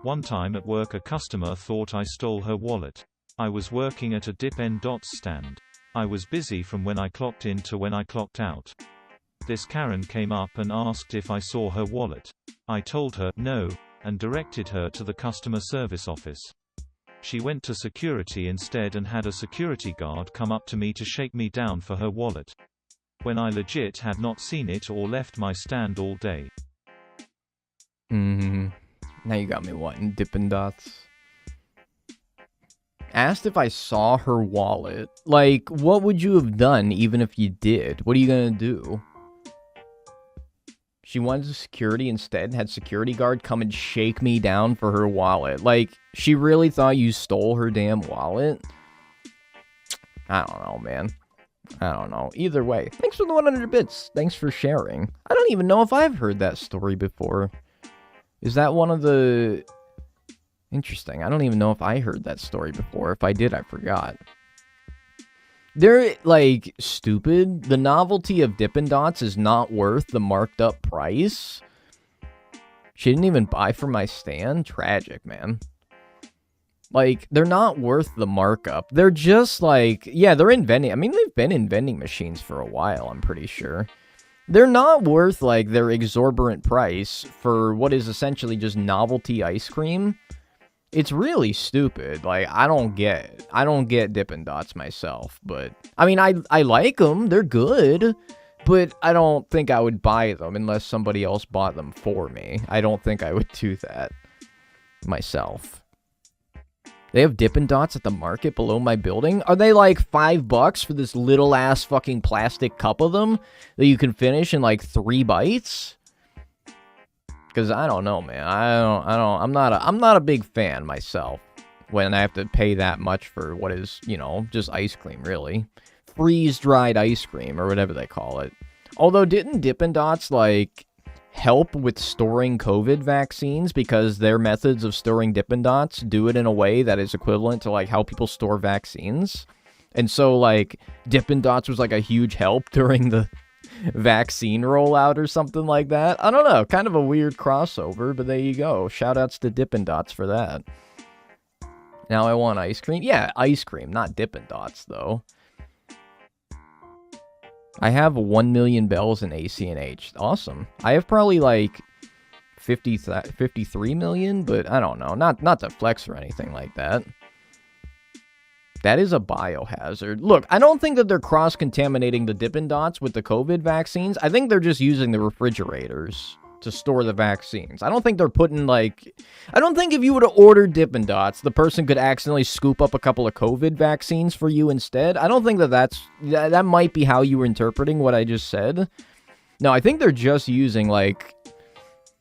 One time at work, a customer thought I stole her wallet. I was working at a Dippin' Dots stand. I was busy from when I clocked in to when I clocked out. This Karen came up and asked if I saw her wallet. I told her no, and directed her to the customer service office. She went to security instead and had a security guard come up to me to shake me down for her wallet, when I legit had not seen it or left my stand all day. Now you got me wanting Dippin' Dots. Asked if I saw her wallet. Like, what would you have done even if you did? What are you gonna do? She wanted security instead, had security guard come and shake me down for her wallet. Like, she really thought you stole her damn wallet? I don't know, man. I don't know. Either way, thanks for the 100 bits. Thanks for sharing. I don't even know if I've heard that story before. Is that one of the... Interesting. I don't even know if I heard that story before. If I did, I forgot. They're, like, stupid. The novelty of Dippin' Dots is not worth the marked up price. She didn't even buy from my stand. Tragic, man. Like, they're not worth the markup. They're just, like... Yeah, they're in vending... I mean, they've been in vending machines for a while, I'm pretty sure. They're not worth, like, their exorbitant price for what is essentially just novelty ice cream. It's really stupid. Like, I don't get Dippin' Dots myself, but... I mean, I like them. They're good. But I don't think I would buy them unless somebody else bought them for me. I don't think I would do that myself. They have Dippin' Dots at the market below my building? Are they like $5 for this little ass fucking plastic cup of them that you can finish in like 3 bites? Because I don't know, man. I'm not a big fan myself when I have to pay that much for what is, you know, just ice cream, really. Freeze-dried ice cream, or whatever they call it. Although, didn't Dippin' Dots, like, help with storing COVID vaccines? Because their methods of storing Dippin' Dots do it in a way that is equivalent to, like, how people store vaccines. And so, like, Dippin' Dots was, like, a huge help during the vaccine rollout or something like that. I don't know. Kind of a weird crossover, but there you go. Shoutouts to Dippin' Dots for that. Now I want ice cream. Yeah, ice cream, not Dippin' Dots, though. I have 1 million bells in ACNH. Awesome. I have probably like 53 million, but I don't know. Not to flex or anything like that. That is a biohazard. Look, I don't think that they're cross-contaminating the Dippin' Dots with the COVID vaccines. I think they're just using the refrigerators to store the vaccines. I don't think they're putting, like... I don't think if you were to order Dippin' Dots, the person could accidentally scoop up a couple of COVID vaccines for you instead. I don't think that might be how you were interpreting what I just said. No, I think they're just using, like...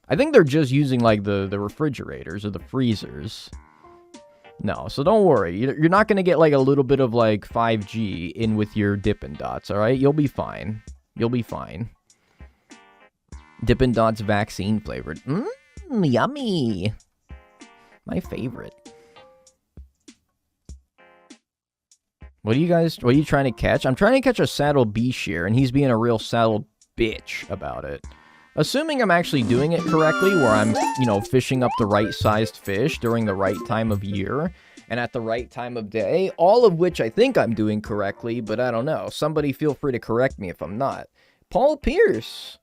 the refrigerators or the freezers. No, so don't worry. You're not going to get, like, a little bit of, like, 5G in with your Dippin' Dots, alright? You'll be fine. You'll be fine. Dippin' Dots vaccine flavored. Yummy. My favorite. What are you trying to catch? I'm trying to catch a saddle beast here, and he's being a real saddle bitch about it. Assuming I'm actually doing it correctly, where I'm, you know, fishing up the right-sized fish during the right time of year and at the right time of day, all of which I think I'm doing correctly, but I don't know. Somebody feel free to correct me if I'm not. Paul Pierce,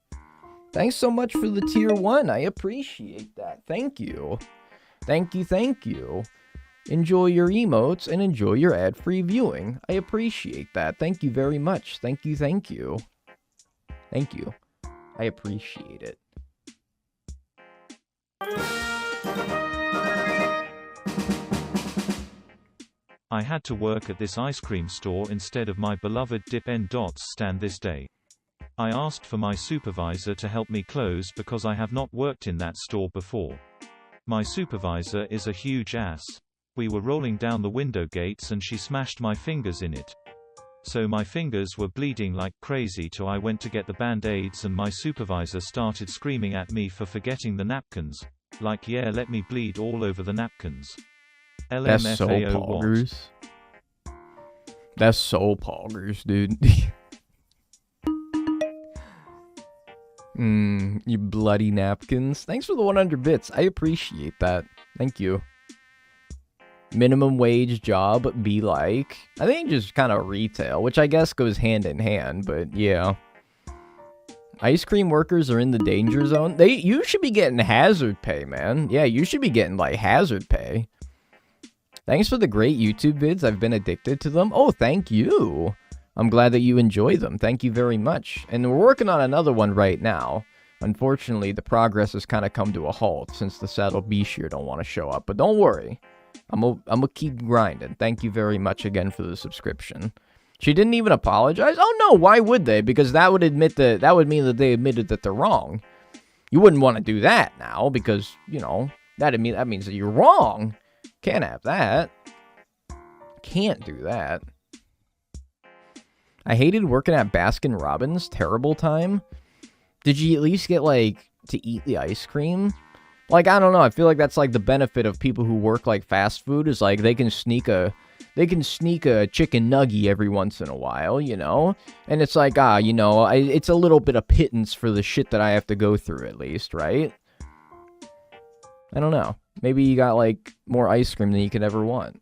thanks so much for the tier 1. I appreciate that. Thank you. Thank you, thank you. Enjoy your emotes and enjoy your ad-free viewing. I appreciate that. Thank you very much. Thank you, thank you. Thank you. I appreciate it. I had to work at this ice cream store instead of my beloved Dippin' Dots stand this day. I asked for my supervisor to help me close because I have not worked in that store before. My supervisor is a huge ass. We were rolling down the window gates and she smashed my fingers in it. So my fingers were bleeding like crazy, so I went to get the band-aids and my supervisor started screaming at me for forgetting the napkins. Like, yeah, let me bleed all over the napkins. That's so LMFAO poggers. That's so poggers, dude. You bloody napkins. Thanks for the 100 bits. I appreciate that. Thank you. Minimum wage job be like. I think just kind of retail, which I guess goes hand in hand, but yeah. Ice cream workers are in the danger zone. You should be getting hazard pay, man. Yeah, you should be getting, like, hazard pay. Thanks for the great YouTube vids. I've been addicted to them. Oh, thank you. I'm glad that you enjoy them. Thank you very much. And we're working on another one right now. Unfortunately, the progress has kind of come to a halt since the Saddle Beashier don't want to show up. But don't worry. I'm gonna keep grinding. Thank you very much again for the subscription. She didn't even apologize? Oh, no, why would they? Because that would mean that they admitted that they're wrong. You wouldn't want to do that now because, you know, that means that you're wrong. Can't have that. Can't do that. I hated working at Baskin Robbins. Terrible time. Did you at least get, like, to eat the ice cream? Like, I don't know. I feel like that's, like, the benefit of people who work, like, fast food is, like, they can sneak a chicken nugget every once in a while, you know? And it's like, you know, it's a little bit of pittance for the shit that I have to go through at least, right? I don't know. Maybe you got, like, more ice cream than you could ever want.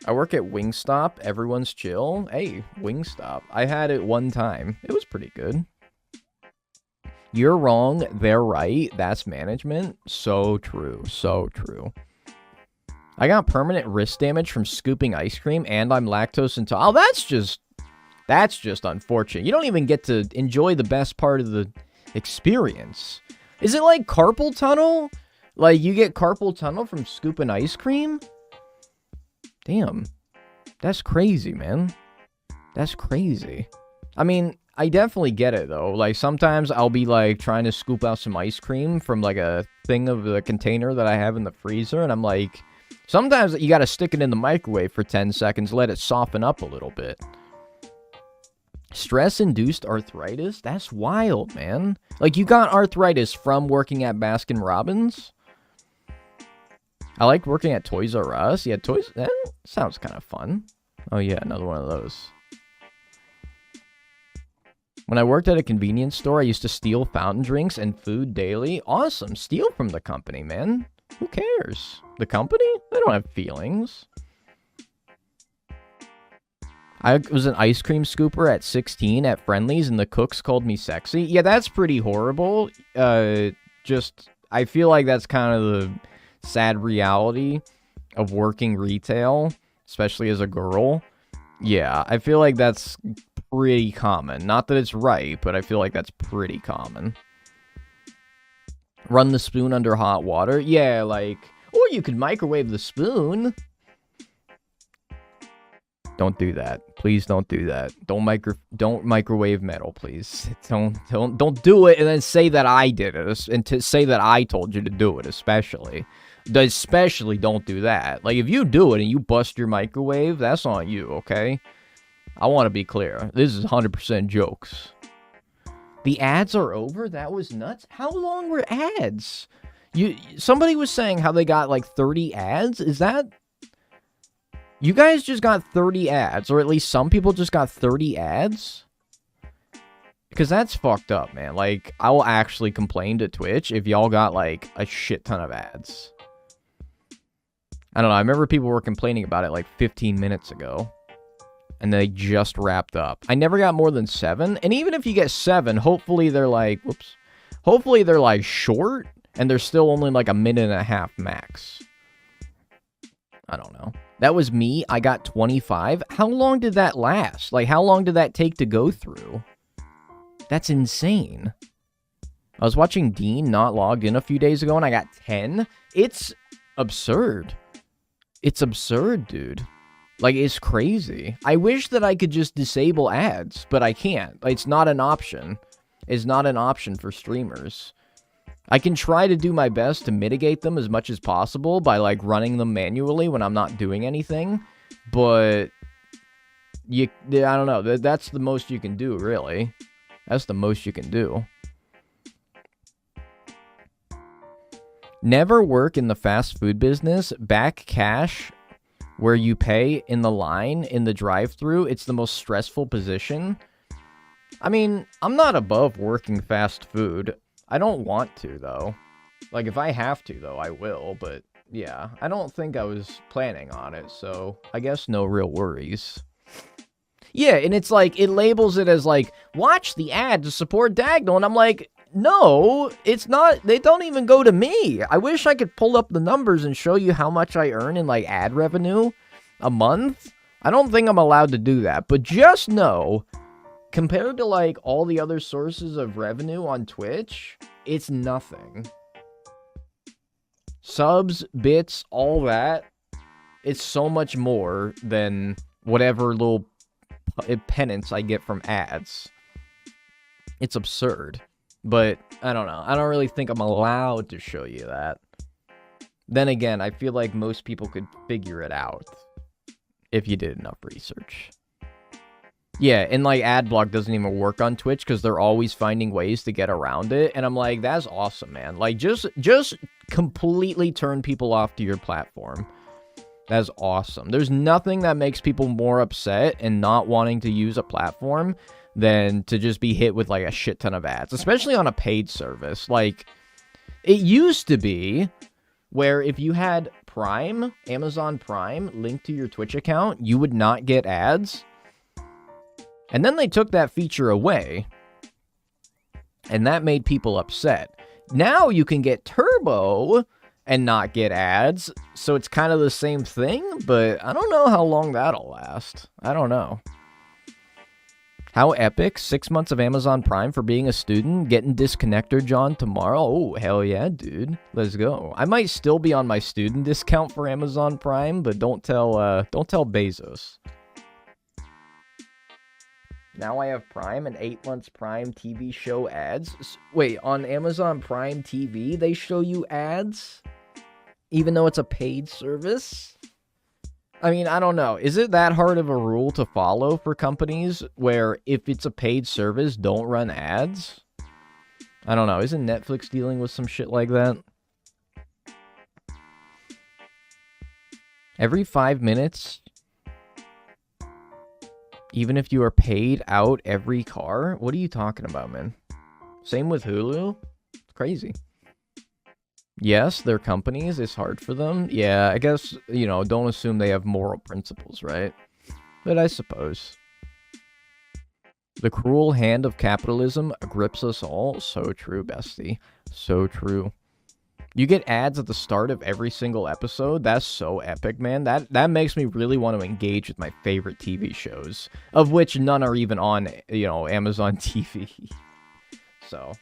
I work at Wingstop. Everyone's chill. Hey, Wingstop. I had it one time. It was pretty good. You're wrong. They're right. That's management. So true. So true. I got permanent wrist damage from scooping ice cream, and I'm lactose intolerant. Oh, that's just unfortunate. You don't even get to enjoy the best part of the experience. Is it like carpal tunnel? Like, you get carpal tunnel from scooping ice cream? Damn. That's crazy, man. That's crazy. I mean, I definitely get it, though. Like, sometimes I'll be, like, trying to scoop out some ice cream from, like, a thing of the container that I have in the freezer, and I'm like, sometimes you gotta stick it in the microwave for 10 seconds, let it soften up a little bit. Stress-induced arthritis? That's wild, man. Like, you got arthritis from working at Baskin Robbins? I like working at Toys R Us. Yeah, that sounds kind of fun. Oh, yeah, another one of those. When I worked at a convenience store, I used to steal fountain drinks and food daily. Awesome. Steal from the company, man. Who cares? The company? They don't have feelings. I was an ice cream scooper at 16 at Friendly's, and the cooks called me sexy. Yeah, that's pretty horrible. I feel like that's kind of the sad reality of working retail, especially as a girl. Yeah, I feel like that's pretty common. Not that it's right, but I feel like that's pretty common. Run the spoon under hot water? Yeah, like, or you could microwave the spoon. Don't do that. Please don't do that. Don't microwave metal, please. Don't do it and then say that I did it, and to say that I told you to do it, especially. Especially don't do that. Like, if you do it and you bust your microwave, that's on you, okay? I want to be clear. This is 100% jokes. The ads are over? That was nuts. How long were ads? Somebody was saying how they got like 30 ads. Is that... You guys just got 30 ads, or at least some people just got 30 ads? Because that's fucked up, man. Like, I will actually complain to Twitch if y'all got like a shit ton of ads. I don't know. I remember people were complaining about it like 15 minutes ago. And they just wrapped up. I never got more than 7. And even if you get 7, hopefully they're like... Whoops. Hopefully they're like short. And they're still only like a minute and a half max. I don't know. That was me. I got 25. How long did that last? Like, how long did that take to go through? That's insane. I was watching Dean not logged in a few days ago and I got 10. It's absurd. It's absurd, dude. Like, it's crazy. I wish that I could just disable ads, but I can't. It's not an option. It's not an option for streamers. I can try to do my best to mitigate them as much as possible by, like, running them manually when I'm not doing anything, but I don't know. That's the most you can do, really. That's the most you can do. Never work in the fast food business. Back cash where you pay in the line in the drive-thru. It's the most stressful position. I mean, I'm not above working fast food. I don't want to, though. Like, if I have to, though, I will, but yeah, I don't think I was planning on it, so I guess no real worries. Yeah, and it's like, it labels it as like, watch the ad to support Dagnel, and I'm like, no, it's not, they don't even go to me. I wish I could pull up the numbers and show you how much I earn in, like, ad revenue a month. I don't think I'm allowed to do that, but just know, compared to, like, all the other sources of revenue on Twitch, it's nothing. Subs, bits, all that, it's so much more than whatever little penance I get from ads. It's absurd. But, I don't know. I don't really think I'm allowed to show you that. Then again, I feel like most people could figure it out if you did enough research. Yeah, and like AdBlock doesn't even work on Twitch because they're always finding ways to get around it. And I'm like, that's awesome, man. Like, just completely turn people off to your platform. That's awesome. There's nothing that makes people more upset and not wanting to use a platform than to just be hit with like a shit ton of ads, especially on a paid service. Like, it used to be where if you had Prime, Amazon Prime, linked to your Twitch account, you would not get ads. And then they took that feature away, and that made people upset. Now you can get Turbo and not get ads, so it's kind of the same thing, but I don't know how long that'll last. I don't know. How epic, 6 months of Amazon Prime for being a student, getting disconnected, John, tomorrow. Oh, hell yeah, dude. Let's go. I might still be on my student discount for Amazon Prime, but don't tell Bezos. Now I have Prime and 8 months Prime TV show ads. Wait, on Amazon Prime TV, they show you ads? Even though it's a paid service? I mean, I don't know. Is it that hard of a rule to follow for companies where if it's a paid service, don't run ads? I don't know. Isn't Netflix dealing with some shit like that? Every 5 minutes, even if you are paid out every car? What are you talking about, man? Same with Hulu? It's crazy. Yes, they're companies. It's hard for them. Yeah, I guess, you know, don't assume they have moral principles, right? But I suppose. The cruel hand of capitalism grips us all. So true, bestie. So true. You get ads at the start of every single episode. That's so epic, man. That makes me really want to engage with my favorite TV shows, of which none are even on, you know, Amazon TV. So,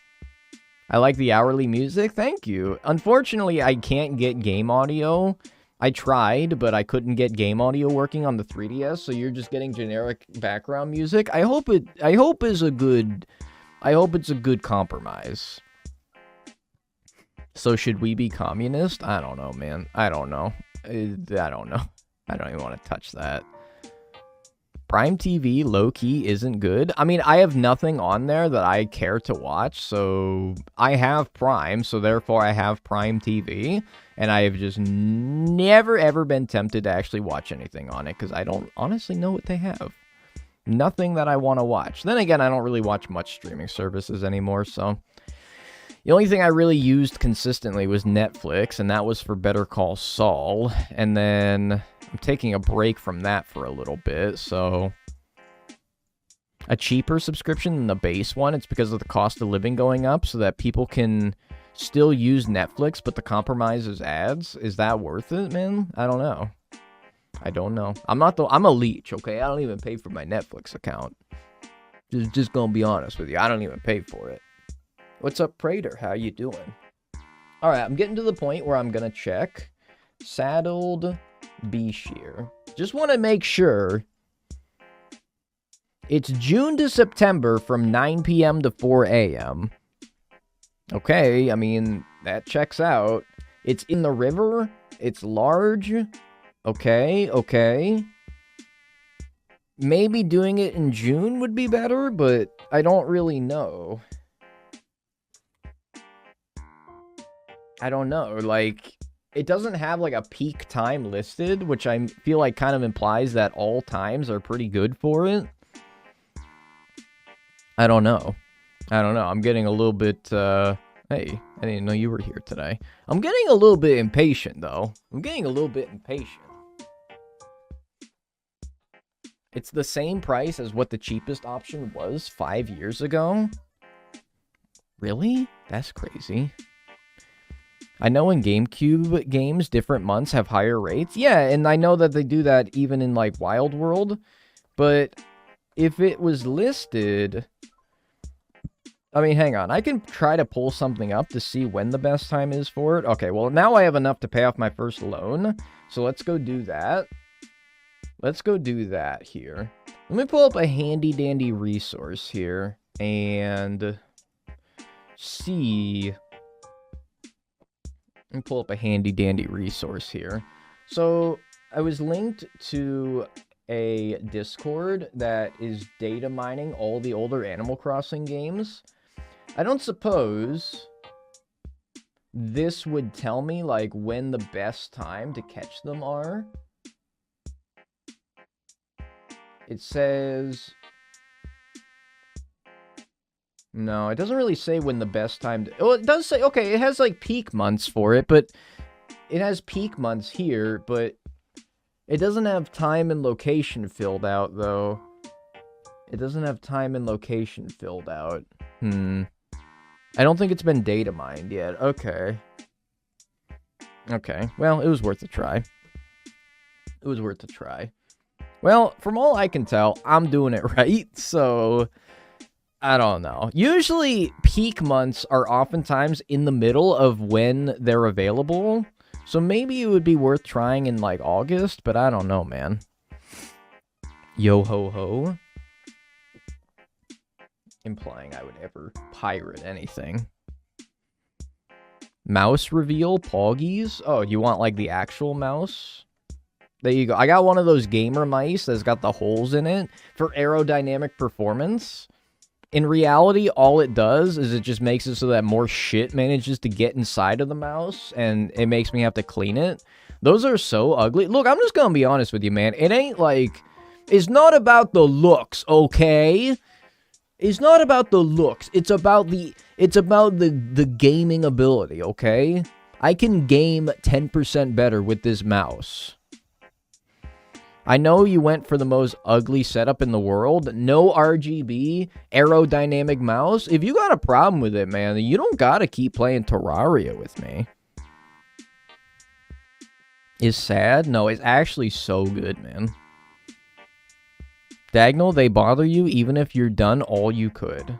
I like the hourly music. Thank you. Unfortunately, I can't get game audio. I tried, but I couldn't get game audio working on the 3DS, so you're just getting generic background music. I hope it's a good compromise. So should we be communist? I don't know, man. I don't know. I don't know. I don't even want to touch that. Prime TV, low-key, isn't good. I mean, I have nothing on there that I care to watch, so I have Prime, so therefore I have Prime TV, and I have just never, ever been tempted to actually watch anything on it, because I don't honestly know what they have. Nothing that I want to watch. Then again, I don't really watch much streaming services anymore, so... The only thing I really used consistently was Netflix, and that was for Better Call Saul. And then I'm taking a break from that for a little bit, so... A cheaper subscription than the base one. It's because of the cost of living going up, so that people can still use Netflix, but the compromise is ads. Is that worth it, man? I don't know. I don't know. I'm a leech, okay? I don't even pay for my Netflix account. Just gonna be honest with you. I don't even pay for it. What's up, Prater? How you doing? Alright, I'm getting to the point where I'm gonna check. Saddled B-Shear. Just want to make sure. It's June to September from 9 p.m. to 4 a.m. Okay, I mean, that checks out. It's in the river. It's large. Okay. Maybe doing it in June would be better, but I don't really know. I don't know, like, it doesn't have like a peak time listed, which I feel like kind of implies that all times are pretty good for it. I don't know. I'm getting a little bit, hey, I didn't know you were here today. I'm getting a little bit impatient, though. It's the same price as what the cheapest option was 5 years ago. Really? That's crazy. I know in GameCube games, different months have higher rates. Yeah, and I know that they do that even in, like, Wild World. But if it was listed... I mean, hang on. I can try to pull something up to see when the best time is for it. Okay, well, now I have enough to pay off my first loan. So let's go do that. Let's go do that here. Let me pull up a handy-dandy resource here. And see... Let me pull up a handy-dandy resource here. So I was linked to a Discord that is data mining all the older Animal Crossing games. I don't suppose this would tell me, like, when the best time to catch them are. It says... No, it doesn't really say when the best time to... Well, it does say... Okay, it has, like, peak months for it, but... It has peak months here, but... It doesn't have time and location filled out, though. It doesn't have time and location filled out. I don't think it's been data mined yet. Okay. Okay. Well, it was worth a try. Well, from all I can tell, I'm doing it right, so... I don't know. Usually, peak months are oftentimes in the middle of when they're available. So maybe it would be worth trying in, like, August, but I don't know, man. Yo-ho-ho. Implying I would ever pirate anything. Mouse reveal, Poggies. Oh, you want, like, the actual mouse? There you go. I got one of those gamer mice that's got the holes in it for aerodynamic performance. In reality, all it does is it just makes it so that more shit manages to get inside of the mouse, and it makes me have to clean it. Those are so ugly. Look, I'm just gonna be honest with you, man. It ain't like... It's not about the looks, okay? It's not about the looks. It's about the gaming ability, okay? I can game 10% better with this mouse. I know you went for the most ugly setup in the world. No RGB, aerodynamic mouse. If you got a problem with it, man, you don't gotta keep playing Terraria with me. Is sad? No, it's actually so good, man. Dagnel, they bother you even if you've done all you could.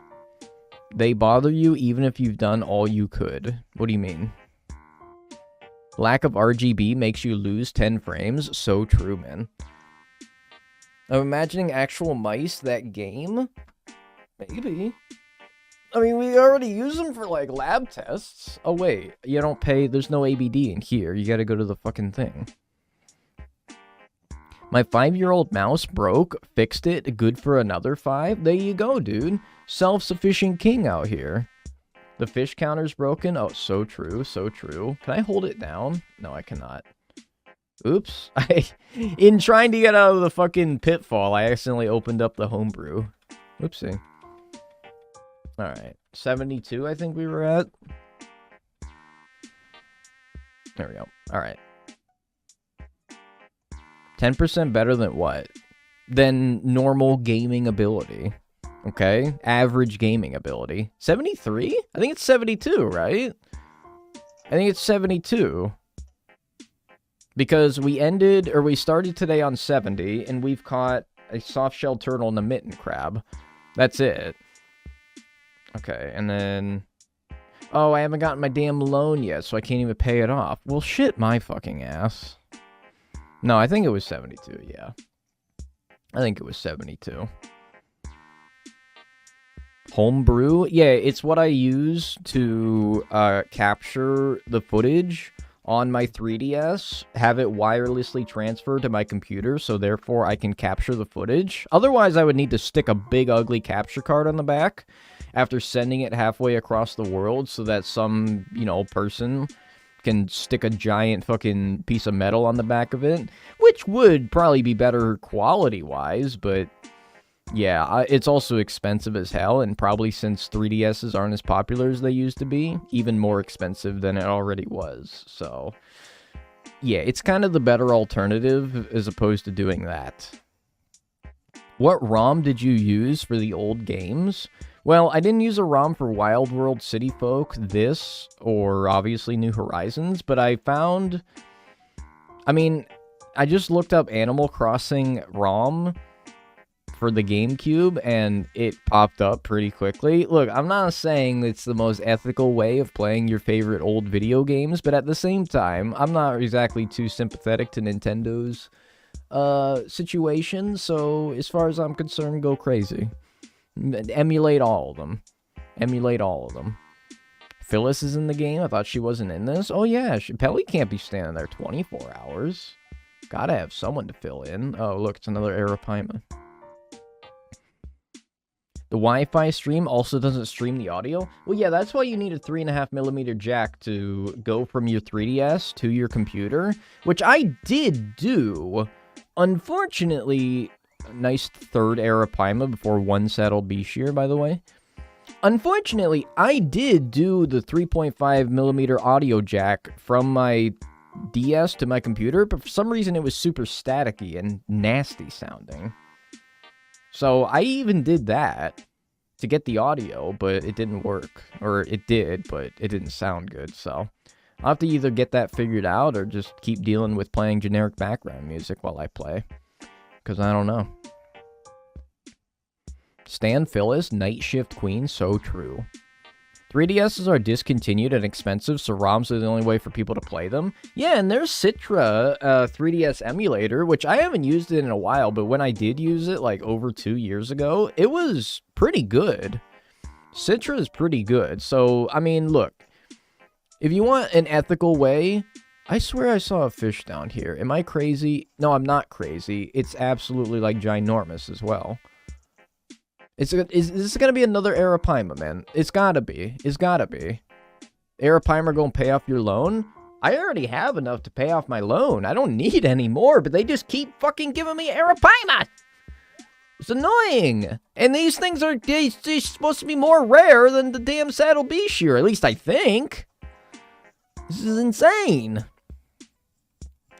They bother you even if you've done all you could. What do you mean? Lack of RGB makes you lose 10 frames. So true, man. I'm imagining actual mice that game. Maybe. I mean, we already use them for, like, lab tests. Oh, wait. You don't pay... There's no ABD in here. You gotta go to the fucking thing. My 5-year-old mouse broke. Fixed it. Good for another 5. There you go, dude. Self-sufficient king out here. The fish counter's broken. Oh, so true. So true. Can I hold it down? No, I cannot. Oops. In trying to get out of the fucking pitfall, I accidentally opened up the homebrew. Oopsie. Alright. 72, I think we were at. There we go. Alright. 10% better than what? Than normal gaming ability. Okay? Average gaming ability. 73? I think it's 72, right? I think it's 72. Because we started today on 70, and we've caught a soft-shelled turtle and a mitten crab. That's it. Okay, and then... Oh, I haven't gotten my damn loan yet, so I can't even pay it off. Well, shit my fucking ass. No, I think it was 72, yeah. I think it was 72. Homebrew? Yeah, it's what I use to capture the footage on my 3DS, have it wirelessly transferred to my computer, so therefore I can capture the footage. Otherwise, I would need to stick a big, ugly capture card on the back after sending it halfway across the world so that some, person can stick a giant fucking piece of metal on the back of it, which would probably be better quality-wise, but yeah, it's also expensive as hell, and probably since 3DSs aren't as popular as they used to be, even more expensive than it already was, so yeah, it's kind of the better alternative as opposed to doing that. What ROM did you use for the old games? Well, I didn't use a ROM for Wild World City Folk, this, or obviously New Horizons, but I found... I mean, I just looked up Animal Crossing ROM for the GameCube, and it popped up pretty quickly. Look, I'm not saying it's the most ethical way of playing your favorite old video games, but at the same time, I'm not exactly too sympathetic to Nintendo's situation, so as far as I'm concerned, go crazy. Emulate all of them. Emulate all of them. Phyllis is in the game? I thought she wasn't in this. Oh yeah, Pelly can't be standing there 24 hours. Gotta have someone to fill in. Oh, look, it's another Arapaima. The Wi-Fi stream also doesn't stream the audio? Well, yeah, that's why you need a 3.5mm jack to go from your 3DS to your computer, which I did do. Unfortunately, nice third Arapaima before one saddle Bishir, by the way. Unfortunately, I did do the 3.5mm audio jack from my DS to my computer, but for some reason it was super staticky and nasty sounding. So I even did that to get the audio, but it didn't work. Or it did, but it didn't sound good, so I'll have to either get that figured out or just keep dealing with playing generic background music while I play. Because I don't know. Stan Phyllis, Night Shift Queen, so true. 3DSs are discontinued and expensive, so ROMs are the only way for people to play them. Yeah, and there's Citra 3DS emulator, which I haven't used it in a while, but when I did use it, like, over 2 years ago, it was pretty good. Citra is pretty good, so, I mean, look. If you want an ethical way, I swear I saw a fish down here. Am I crazy? No, I'm not crazy. It's absolutely, like, ginormous as well. Is this gonna be another Arapaima, man? It's gotta be. It's gotta be. Arapaima gonna pay off your loan? I already have enough to pay off my loan. I don't need any more, but they just keep fucking giving me Arapaima! It's annoying! And these things are they're supposed to be more rare than the damn Saddle Bishir, at least I think. This is insane.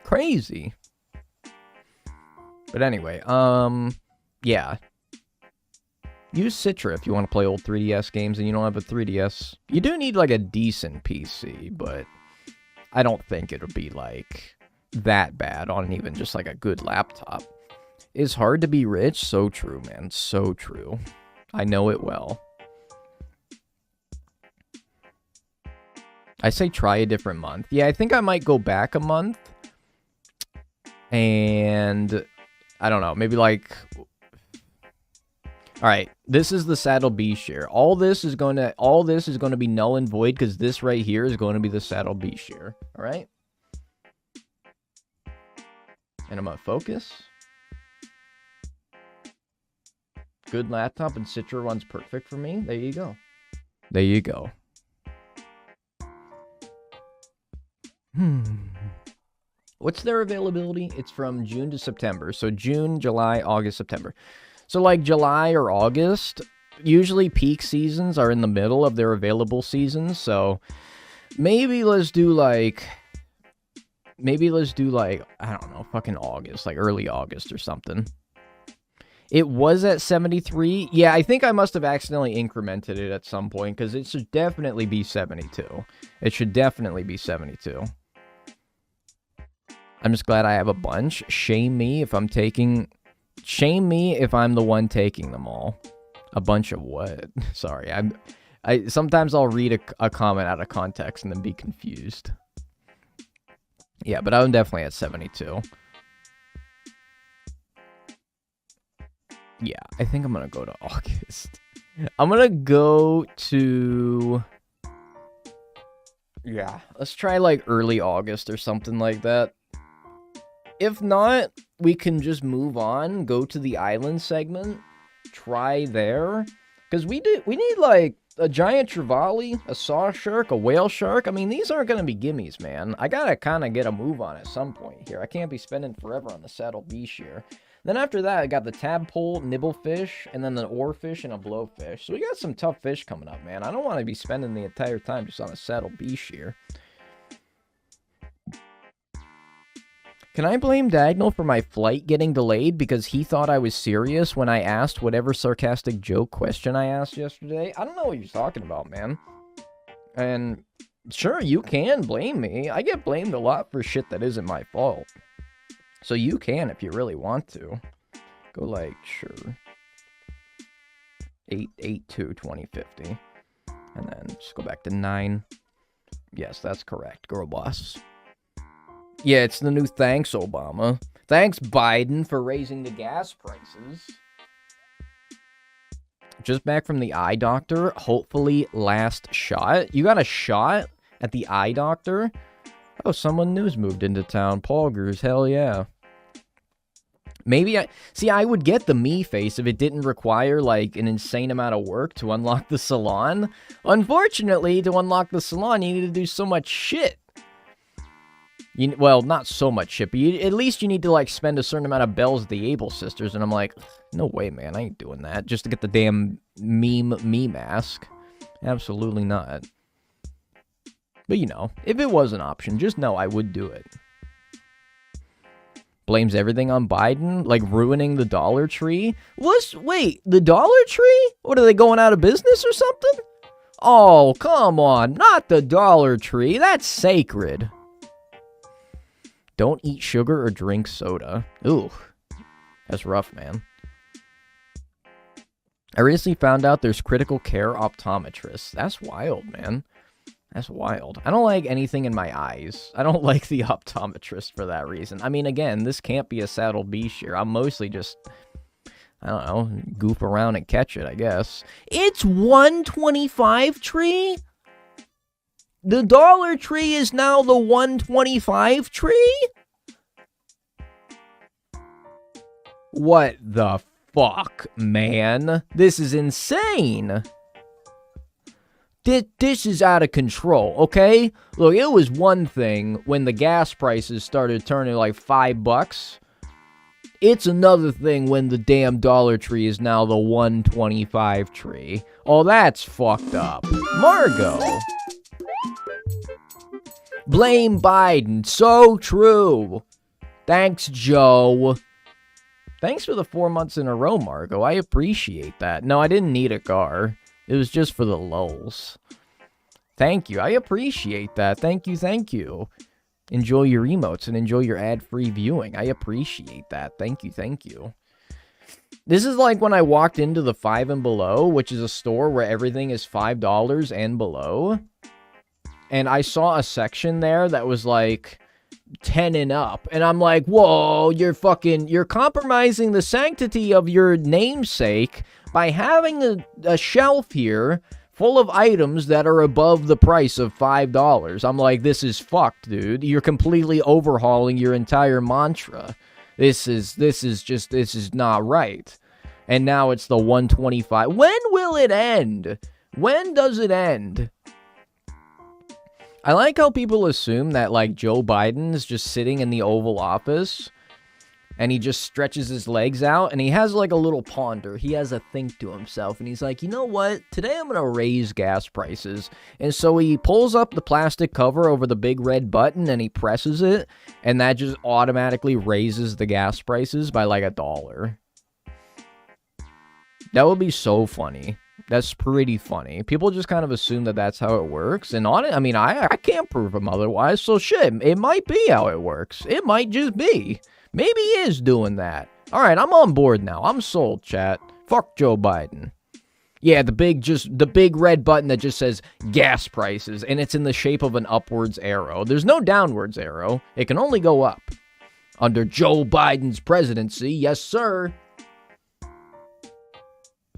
Crazy. But anyway, yeah. Use Citra if you want to play old 3DS games and you don't have a 3DS. You do need, like, a decent PC, but I don't think it'll be, like, that bad on even just, like, a good laptop. It's hard to be rich? So true, man. So true. I know it well. I say try a different month. Yeah, I think I might go back a month. And I don't know, maybe, like... Alright, this is the Saddle Bishir. All this is going to be null and void because this right here is going to be the Saddle Bishir. Alright? And I'm going to focus. Good laptop and Citra runs perfect for me. There you go. There you go. What's their availability? It's from June to September. So June, July, August, September. So, like, July or August, usually peak seasons are in the middle of their available seasons, so maybe let's do, like, I don't know, fucking August, like, early August or something. It was at 73. Yeah, I think I must have accidentally incremented it at some point, because it should definitely be 72. It should definitely be 72. I'm just glad I have a bunch. Shame me if I'm the one taking them all. A bunch of what? Sorry, sometimes I'll read a comment out of context and then be confused. Yeah, but I'm definitely at 72. Yeah, I think I'm gonna go to August. I'm gonna go to... Yeah, let's try, like, early August or something like that. If not, we can just move on, go to the island segment, try there. Because we need, like, a giant trevally, a saw shark, a whale shark. I mean, these aren't going to be gimmies, man. I got to kind of get a move on at some point here. I can't be spending forever on the saddle beast here. Then after that, I got the tadpole, nibblefish, and then the oarfish and a blowfish. So we got some tough fish coming up, man. I don't want to be spending the entire time just on a saddle beast here. Can I blame Dagnel for my flight getting delayed because he thought I was serious when I asked whatever sarcastic joke question I asked yesterday? I don't know what you're talking about, man. And sure, you can blame me. I get blamed a lot for shit that isn't my fault. So you can if you really want to. Go like, sure. 8/8/2/2050. And then just go back to 9. Yes, that's correct, girl boss. Yeah, it's the new thanks, Obama. Thanks, Biden, for raising the gas prices. Just back from the eye doctor. Hopefully last shot. You got a shot at the eye doctor? Oh, someone new's moved into town. Poggers, hell yeah. Maybe I would get the me face if it didn't require, like, an insane amount of work to unlock the salon. Unfortunately, to unlock the salon, you need to do so much shit. Well, not so much shit, but at least you need to, like, spend a certain amount of bells at the Able Sisters, and I'm like, no way, man, I ain't doing that, just to get the damn meme me mask. Absolutely not. But, you know, if it was an option, just know I would do it. Blames everything on Biden, like ruining the Dollar Tree. Wait, the Dollar Tree? What, are they going out of business or something? Oh, come on, not the Dollar Tree, that's sacred. Don't eat sugar or drink soda. Ooh, that's rough, man. I recently found out there's critical care optometrists. That's wild, man. That's wild. I don't like anything in my eyes. I don't like the optometrist for that reason. I mean, again, this can't be a saddle beast here. I'm mostly just, I don't know, goof around and catch it, I guess. It's 125 tree? The Dollar Tree is now the 125 tree? What the fuck, man? This is insane. This is out of control, okay? Look, it was one thing when the gas prices started turning like $5. It's another thing when the damn Dollar Tree is now the 125 tree. Oh, that's fucked up. Margot. Blame Biden. So true. Thanks, Joe. Thanks for the 4 months in a row, Margot. I appreciate that. No, I didn't need a car. It was just for the lulz. Thank you. I appreciate that. Thank you, thank you. Enjoy your emotes and enjoy your ad-free viewing. I appreciate that. Thank you, thank you. This is like when I walked into the 5 and Below, which is a store where everything is $5 and below. And I saw a section there that was like 10 and up. And I'm like, whoa, you're compromising the sanctity of your namesake by having a shelf here full of items that are above the price of $5. I'm like, this is fucked, dude. You're completely overhauling your entire mantra. This is not right. And now it's the 125. When will it end? When does it end? I like how people assume that, like, Joe Biden is just sitting in the Oval Office and he just stretches his legs out and he has, like, a little ponder. He has a think to himself and he's like, you know what? Today I'm going to raise gas prices. And so he pulls up the plastic cover over the big red button and he presses it and that just automatically raises the gas prices by, like, $1. That would be so funny. That's pretty funny. People just kind of assume that that's how it works. And on it, I mean, I can't prove them otherwise. So shit, it might be how it works. It might just be. Maybe he is doing that. All right, I'm on board now. I'm sold, chat. Fuck Joe Biden. Yeah, the big red button that just says gas prices. And it's in the shape of an upwards arrow. There's no downwards arrow. It can only go up. Under Joe Biden's presidency, yes, sir.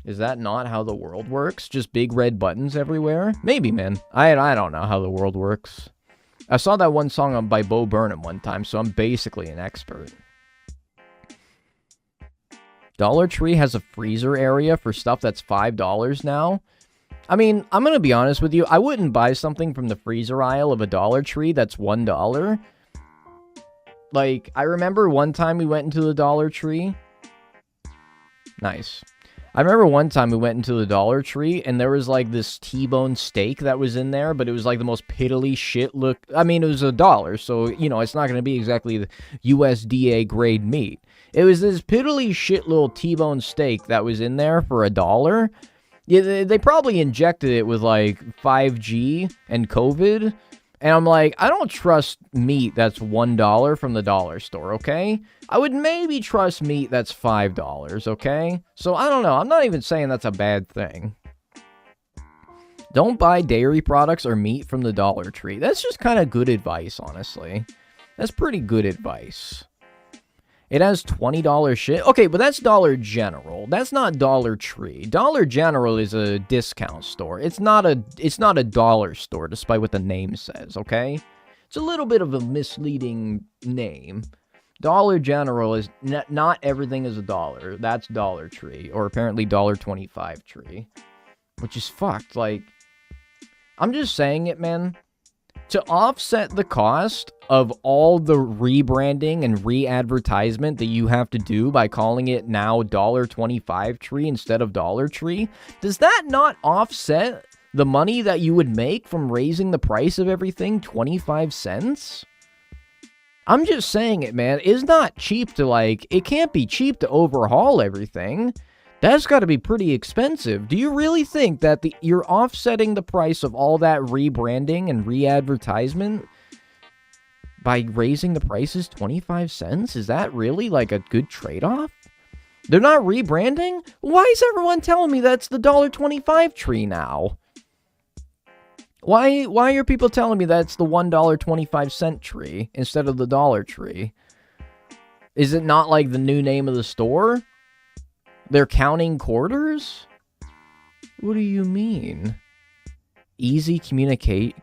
Is that not how the world works? Just big red buttons everywhere? Maybe, man. I don't know how the world works. I saw that one song by Bo Burnham one time, so I'm basically an expert. Dollar Tree has a freezer area for stuff that's $5 now. I mean, I'm gonna be honest with you. I wouldn't buy something from the freezer aisle of a Dollar Tree that's $1. Like, I remember one time we went into the Dollar Tree. Nice. I remember one time we went into the Dollar Tree, and there was, like, this T-bone steak that was in there, but it was, like, the most piddly shit look. I mean, it was $1, so, you know, it's not going to be exactly the USDA grade meat. It was this piddly shit little T-bone steak that was in there for $1. Yeah, they probably injected it with, like, 5G and COVID, and I'm like, I don't trust meat that's $1 from the dollar store, okay? I would maybe trust meat that's $5, okay? So, I don't know. I'm not even saying that's a bad thing. Don't buy dairy products or meat from the Dollar Tree. That's just kind of good advice, honestly. That's pretty good advice. It has $20 shit. Okay, but that's Dollar General. That's not Dollar Tree. Dollar General is a discount store. It's not a dollar store, despite what the name says, okay? It's a little bit of a misleading name. Dollar General is not everything is $1. That's Dollar Tree, or apparently $1.25 Tree, which is fucked. Like, I'm just saying it, man. To offset the cost of all the rebranding and re-advertisement that you have to do by calling it now $1.25 Tree instead of Dollar Tree, does that not offset the money that you would make from raising the price of everything 25 cents? I'm just saying it, man. It's not cheap to, like, it can't be cheap to overhaul everything. That's got to be pretty expensive. Do you really think that you're offsetting the price of all that rebranding and re-advertisement by raising the prices 25 cents? Is that really, like, a good trade-off? They're not rebranding? Why is everyone telling me that's the $1.25 Tree now? Why are people telling me that's the $1.25 Tree instead of the Dollar Tree? Is it not, like, the new name of the store? They're counting quarters? What do you mean? Easy communication?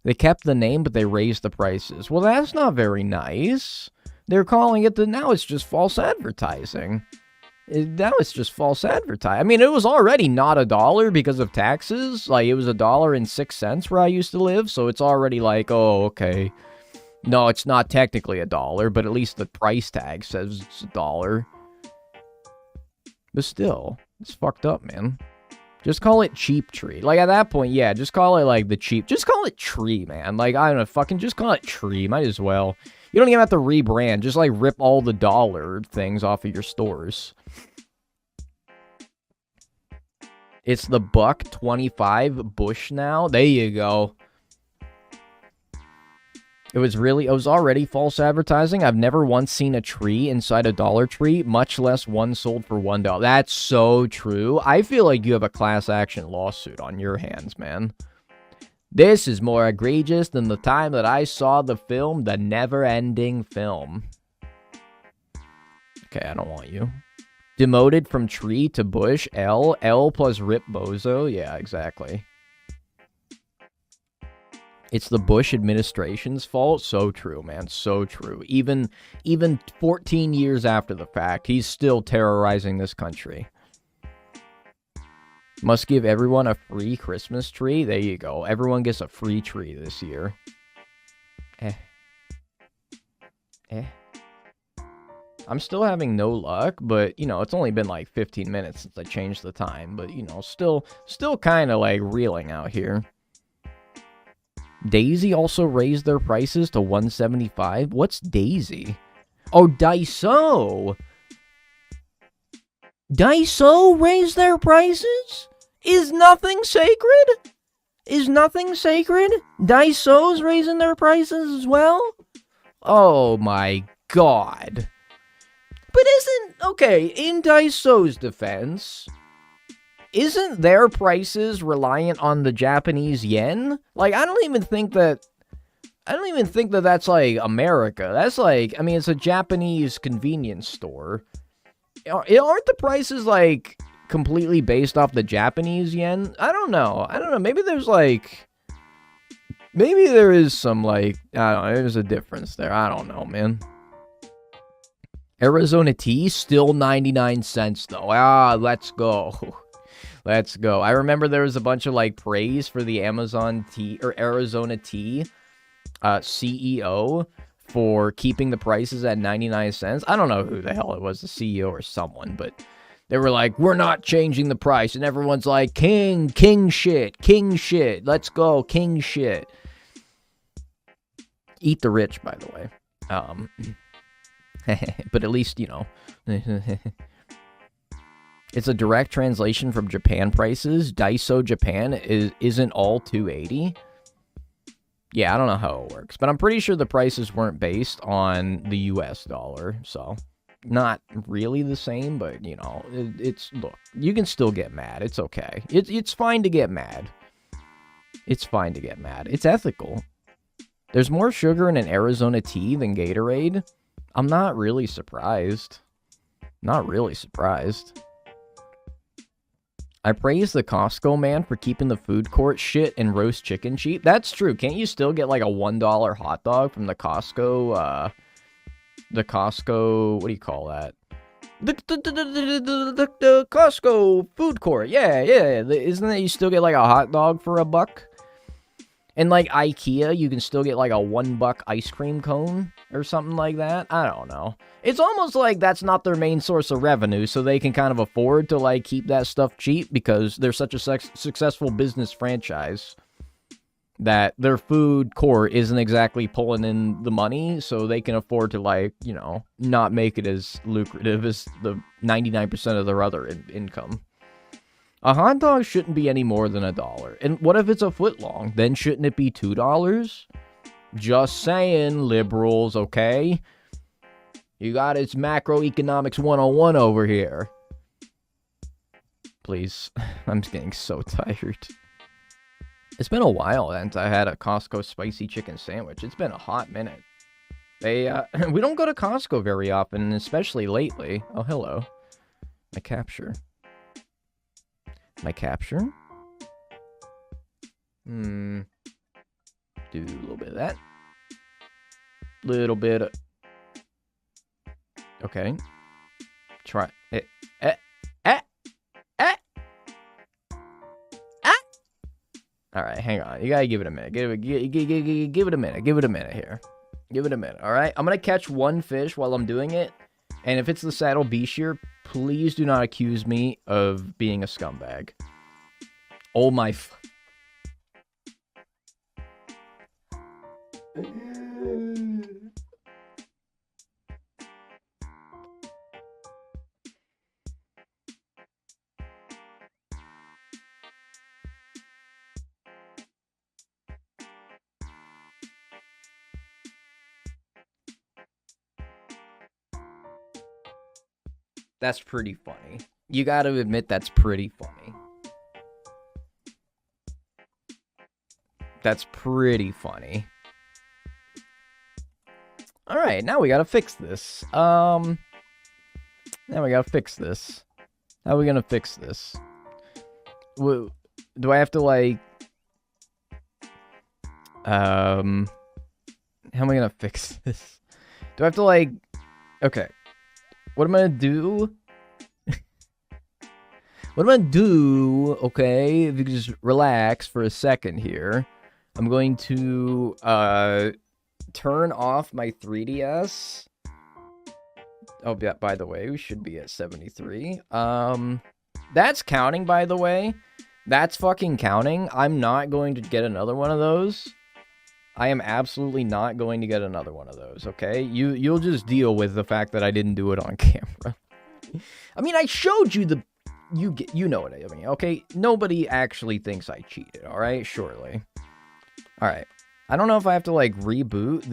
They kept the name, but they raised the prices. Well, that's not very nice. They're calling it now it's just false advertising. Now it's just false advertising. I mean, it was already not $1 because of taxes. Like, it was $1.06 where I used to live, so it's already like, oh, okay. No, it's not technically $1, but at least the price tag says it's $1. But still, it's fucked up, man. Just call it Cheap Tree. Like, at that point, yeah, just call it, like, just call it Tree, man. Like, I don't know, fucking just call it Tree. Might as well. You don't even have to rebrand. Just, like, rip all the dollar things off of your stores. It's the $1.25 Bush now. There you go. It was already false advertising. I've never once seen a tree inside a Dollar Tree, much less one sold for $1. That's so true. I feel like you have a class action lawsuit on your hands, man. This is more egregious than the time that I saw the film, The Never-Ending Film. Okay, I don't want you. Demoted from Tree to Bush, L plus Rip Bozo. Yeah, exactly. It's the Bush administration's fault. So true, man. So true. Even 14 years after the fact, he's still terrorizing this country. Must give everyone a free Christmas tree. There you go. Everyone gets a free tree this year. I'm still having no luck, but, you know, it's only been like 15 minutes since I changed the time. But, you know, still kind of like reeling out here. Daisy also raised their prices to $1.75. What's Daisy? Oh, Daiso. Daiso raised their prices? Is nothing sacred? Is nothing sacred? Daiso's raising their prices as well? Oh my god. But okay, in Daiso's defense, isn't their prices reliant on the Japanese yen? Like, I don't even think that that's, like, America. That's, like, I mean, it's a Japanese convenience store. Aren't the prices, like, completely based off the Japanese yen? I don't know. Maybe there's, like... Maybe there is some, like... I don't know. There's a difference there. I don't know, man. Arizona tea, still 99 cents, though. Ah, let's go. Let's go. I remember there was a bunch of, like, praise for the Amazon tea, or Arizona tea CEO for keeping the prices at 99 cents. I don't know who the hell it was, the CEO or someone, but they were like, we're not changing the price. And everyone's like, king shit, let's go, king shit. Eat the rich, by the way. But at least, you know. It's a direct translation from Japan prices. Daiso Japan isn't all 280. Yeah, I don't know how it works, but I'm pretty sure the prices weren't based on the US dollar, so not really the same, but you know, it's look, you can still get mad. It's okay. It's fine to get mad. It's fine to get mad. It's ethical. There's more sugar in an Arizona tea than Gatorade. I'm not really surprised. Not really surprised. I praise the Costco man for keeping the food court shit and roast chicken cheap. That's true. Can't you still get like a $1 hot dog from the Costco, what do you call that? The Costco food court. Yeah. Isn't that you still get like a hot dog for $1? And like IKEA, you can still get like a $1 ice cream cone or something like that. I don't know. It's almost like that's not their main source of revenue, so they can kind of afford to like keep that stuff cheap because they're such a successful business franchise that their food court isn't exactly pulling in the money, so they can afford to, like, you know, not make it as lucrative as the 99% of their other income. A hot dog shouldn't be any more than $1. And what if it's a foot long? Then shouldn't it be $2? Just saying, liberals, okay? You got its macroeconomics 101 over here. Please. I'm just getting so tired. It's been a while since I had a Costco spicy chicken sandwich. It's been a hot minute. We don't go to Costco very often, especially lately. Oh, hello. My capture. Do a little bit of that. Little bit of... Okay. Try it. Alright, hang on. You gotta give it a minute. Give it a minute. Give it a minute here. Give it a minute, alright? I'm gonna catch one fish while I'm doing it. And if it's the saddle beashier, please do not accuse me of being a scumbag. Oh my That's pretty funny. You gotta admit that's pretty funny. That's pretty funny. Alright, now we gotta fix this. Now we gotta fix this. How are we gonna fix this? Do I have to, like... How am I gonna fix this? Do I have to, like... Okay. What I'm gonna do... What I'm gonna do, okay, if you could just relax for a second here. I'm going to, turn off my 3DS. Oh, yeah, by the way, we should be at 73. That's counting, by the way. That's fucking counting. I'm not going to get another one of those. I am absolutely not going to get another one of those, okay? You'll just deal with the fact that I didn't do it on camera. I mean, I showed you the... You know what I mean, okay? Nobody actually thinks I cheated, alright? Surely. Alright. I don't know if I have to, like, reboot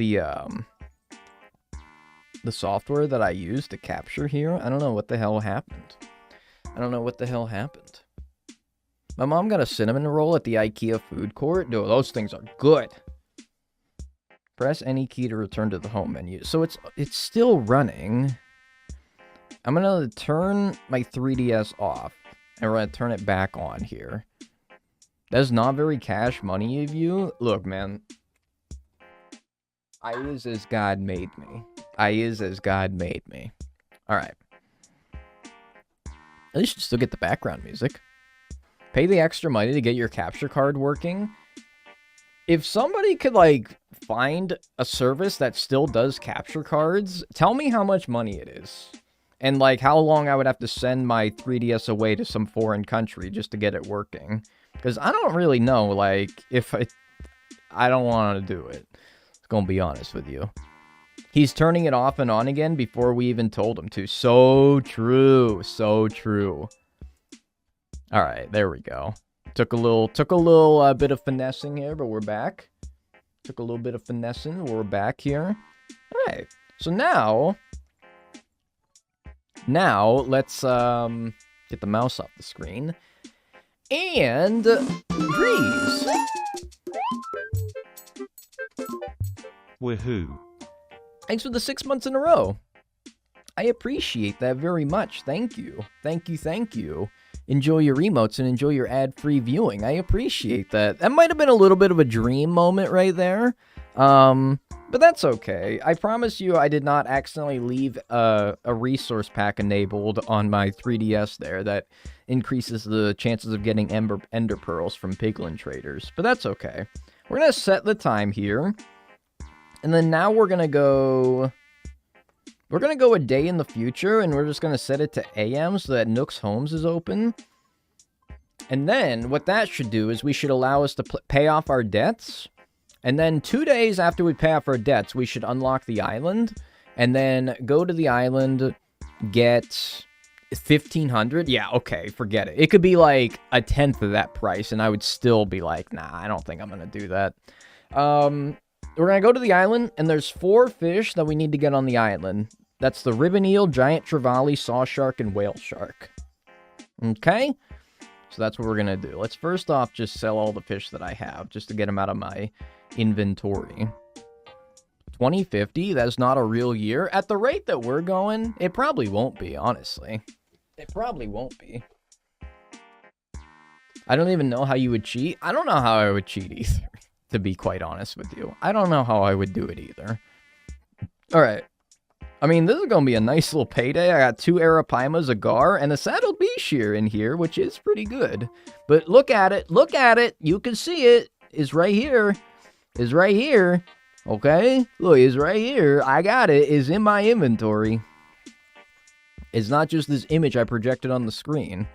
the software that I used to capture here. I don't know what the hell happened. My mom got a cinnamon roll at the IKEA food court. Dude, those things are good. Press any key to return to the home menu. So it's still running. I'm gonna turn my 3DS off, and we're gonna turn it back on here. That's not very cash money of you. Look, man. I is as God made me. Alright. At least you still get the background music. Pay the extra money to get your capture card working. If somebody could, like, find a service that still does capture cards, tell me how much money it is. And, like, how long I would have to send my 3DS away to some foreign country just to get it working. Because I don't really know, like, if I don't want to do it. I'm gonna be honest with you. He's turning it off and on again before we even told him to. So true. So true. All right, there we go. Took a little bit of finessing here, but we're back. Took a little bit of finessing, we're back here. All right. So now let's get the mouse off the screen and freeze. Woohoo. Thanks for the 6 months in a row. I appreciate that very much. Thank you. Thank you, thank you. Enjoy your emotes and enjoy your ad-free viewing. I appreciate that. That might have been a little bit of a dream moment right there. But that's okay. I promise you I did not accidentally leave a resource pack enabled on my 3DS there that increases the chances of getting ender pearls from piglin traders. But that's okay. We're going to set the time here. And then now we're going to go a day in the future, and we're just going to set it to AM so that Nook's Homes is open. And then what that should do is we should allow us to pay off our debts. And then 2 days after we pay off our debts, we should unlock the island. And then go to the island, get 1,500. Yeah, okay, forget it. It could be like a tenth of that price, and I would still be like, nah, I don't think I'm going to do that. We're going to go to the island, and there's 4 fish that we need to get on the island. That's the ribbon eel, giant trevally, saw shark, and whale shark. Okay? So that's what we're going to do. Let's first off just sell all the fish that I have, just to get them out of my inventory. 2050, that's not a real year. At the rate that we're going, it probably won't be, honestly. It probably won't be. I don't even know how you would cheat. I don't know how I would cheat either. To be quite honest with you. I don't know how I would do it either. Alright. I mean, this is going to be a nice little payday. I got 2 Arapaimas, a gar, and a saddle shear in here, which is pretty good. But look at it. Look at it. You can see it. It's right here. It's right here. Okay? Look, it's right here. I got it. It's in my inventory. It's not just this image I projected on the screen.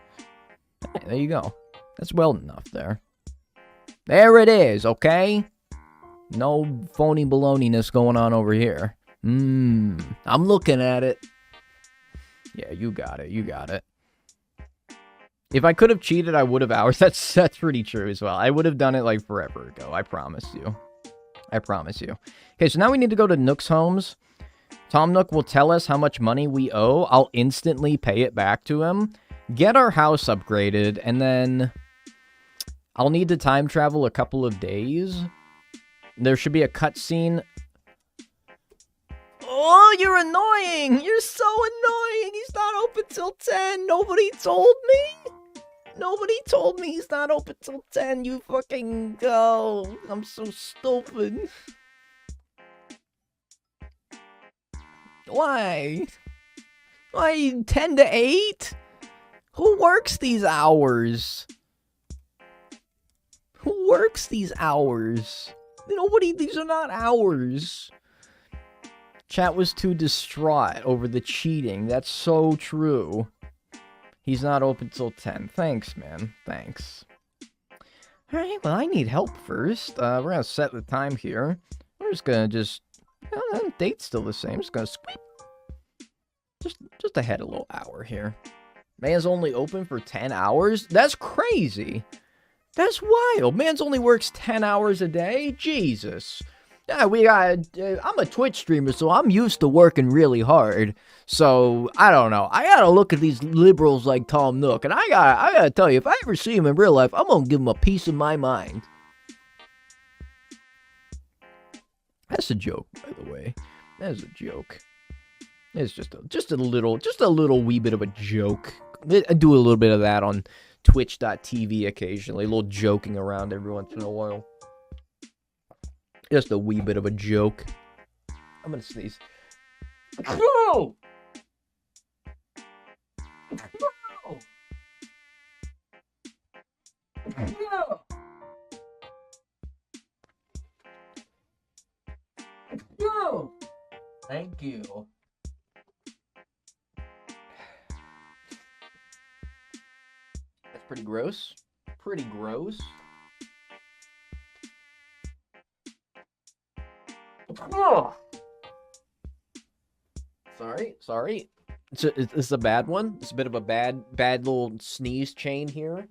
Right, there you go. That's well enough there. There it is, okay? No phony baloney-ness going on over here. I'm looking at it. Yeah, you got it. You got it. If I could have cheated, I would have hours. That's pretty true as well. I would have done it like forever ago. I promise you. I promise you. Okay, so now we need to go to Nook's Homes. Tom Nook will tell us how much money we owe. I'll instantly pay it back to him. Get our house upgraded, and then I'll need to time travel a couple of days. There should be a cutscene. Oh, you're annoying! You're so annoying! He's not open till 10! Nobody told me! Nobody told me he's not open till 10, you fucking go! I'm so stupid. Why? Why, 10 to 8? Who works these hours? Who works these hours? Nobody, these are not hours. Chat was too distraught over the cheating. That's so true. He's not open till 10. Thanks, man. Thanks. Alright, well, I need help first. We're gonna set the time here. We're just gonna date's still the same. Just gonna sweep. Just ahead a little hour here. Man's only open for 10 hours? That's crazy. That's wild. Man's only works 10 hours a day? Jesus. Yeah, I'm a Twitch streamer, so I'm used to working really hard. So, I don't know. I gotta look at these liberals like Tom Nook, and I gotta tell you, if I ever see him in real life, I'm gonna give him a piece of my mind. That's a joke, by the way. That's a joke. It's just a little wee bit of a joke. I do a little bit of that on Twitch.tv occasionally, a little joking around every once in a while. Just a wee bit of a joke. I'm gonna sneeze. Oh! No! No! No! Thank you. That's pretty gross. Pretty gross. Oh! Sorry. It's a bad one. It's a bit of a bad little sneeze chain here.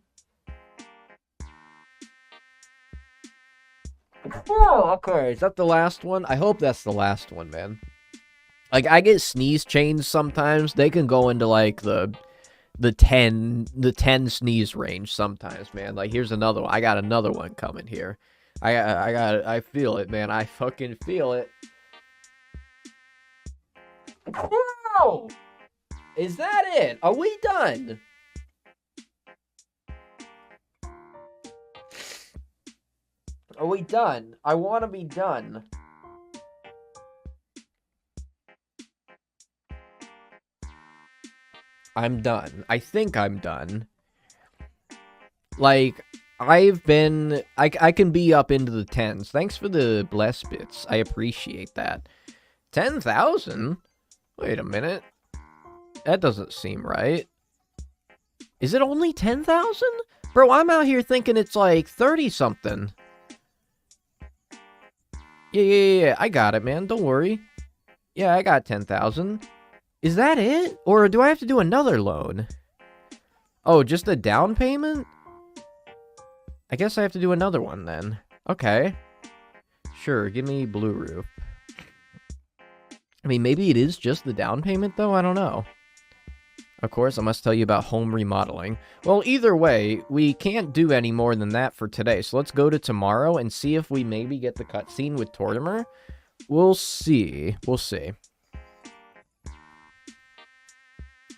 Oh, okay. Is that the last one? I hope that's the last one, man. Like, I get sneeze chains sometimes. They can go into, like, the 10 sneeze range sometimes, man. Like, here's another one. I got another one coming here. I feel it, man. I fucking feel it. Whoa! Is that it? Are we done? Are we done? I want to be done. I'm done. I think I'm done. Like, I can be up into the 10s. Thanks for the bless bits. I appreciate that. 10,000? Wait a minute. That doesn't seem right. Is it only 10,000? Bro, I'm out here thinking it's like 30-something. Yeah. I got it, man. Don't worry. Yeah, I got 10,000. Is that it? Or do I have to do another loan? Oh, just a down payment? I guess I have to do another one then. Okay. Sure, give me blue roof. I mean, maybe it is just the down payment, though? I don't know. Of course, I must tell you about home remodeling. Well, either way, we can't do any more than that for today. So let's go to tomorrow and see if we maybe get the cutscene with Tortimer. We'll see. We'll see.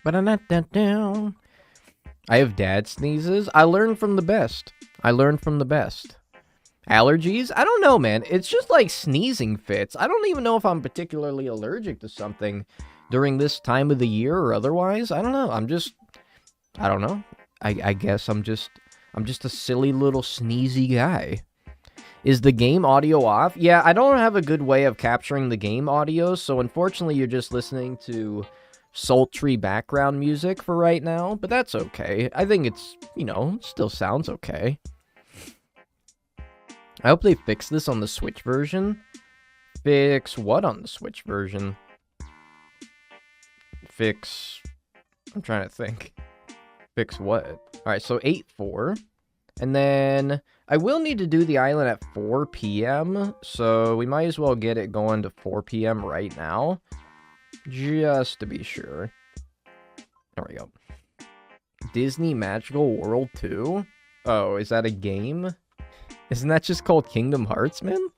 I have dad sneezes. I learned from the best. Allergies? I don't know, man. It's just like sneezing fits. I don't even know if I'm particularly allergic to something during this time of the year or otherwise. I don't know. I don't know. I guess I'm just a silly little sneezy guy. Is the game audio off? Yeah, I don't have a good way of capturing the game audio, so unfortunately you're just listening to sultry background music for right now, but that's okay. I think it's, still sounds okay. I hope they fix this on the Switch version. Fix what on the Switch version? I'm trying to think. Fix what? Alright, so 8-4. And then I will need to do the island at 4 p.m. So we might as well get it going to 4 p.m. right now. Just to be sure. There we go. Disney Magical World 2? Oh, is that a game? Isn't that just called Kingdom Hearts, man?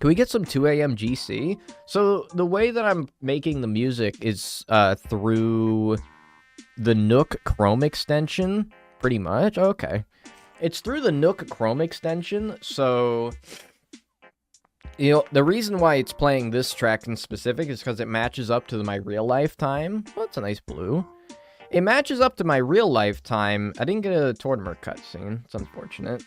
Can we get some 2 a.m. GC? So the way that I'm making the music is through the Nook Chrome extension, pretty much. Okay. It's through the Nook Chrome extension, so the reason why it's playing this track in specific is because it matches up to my real life time. Oh, that's a nice blue. It matches up to my real life time. I didn't get a Tortimer cutscene. It's unfortunate.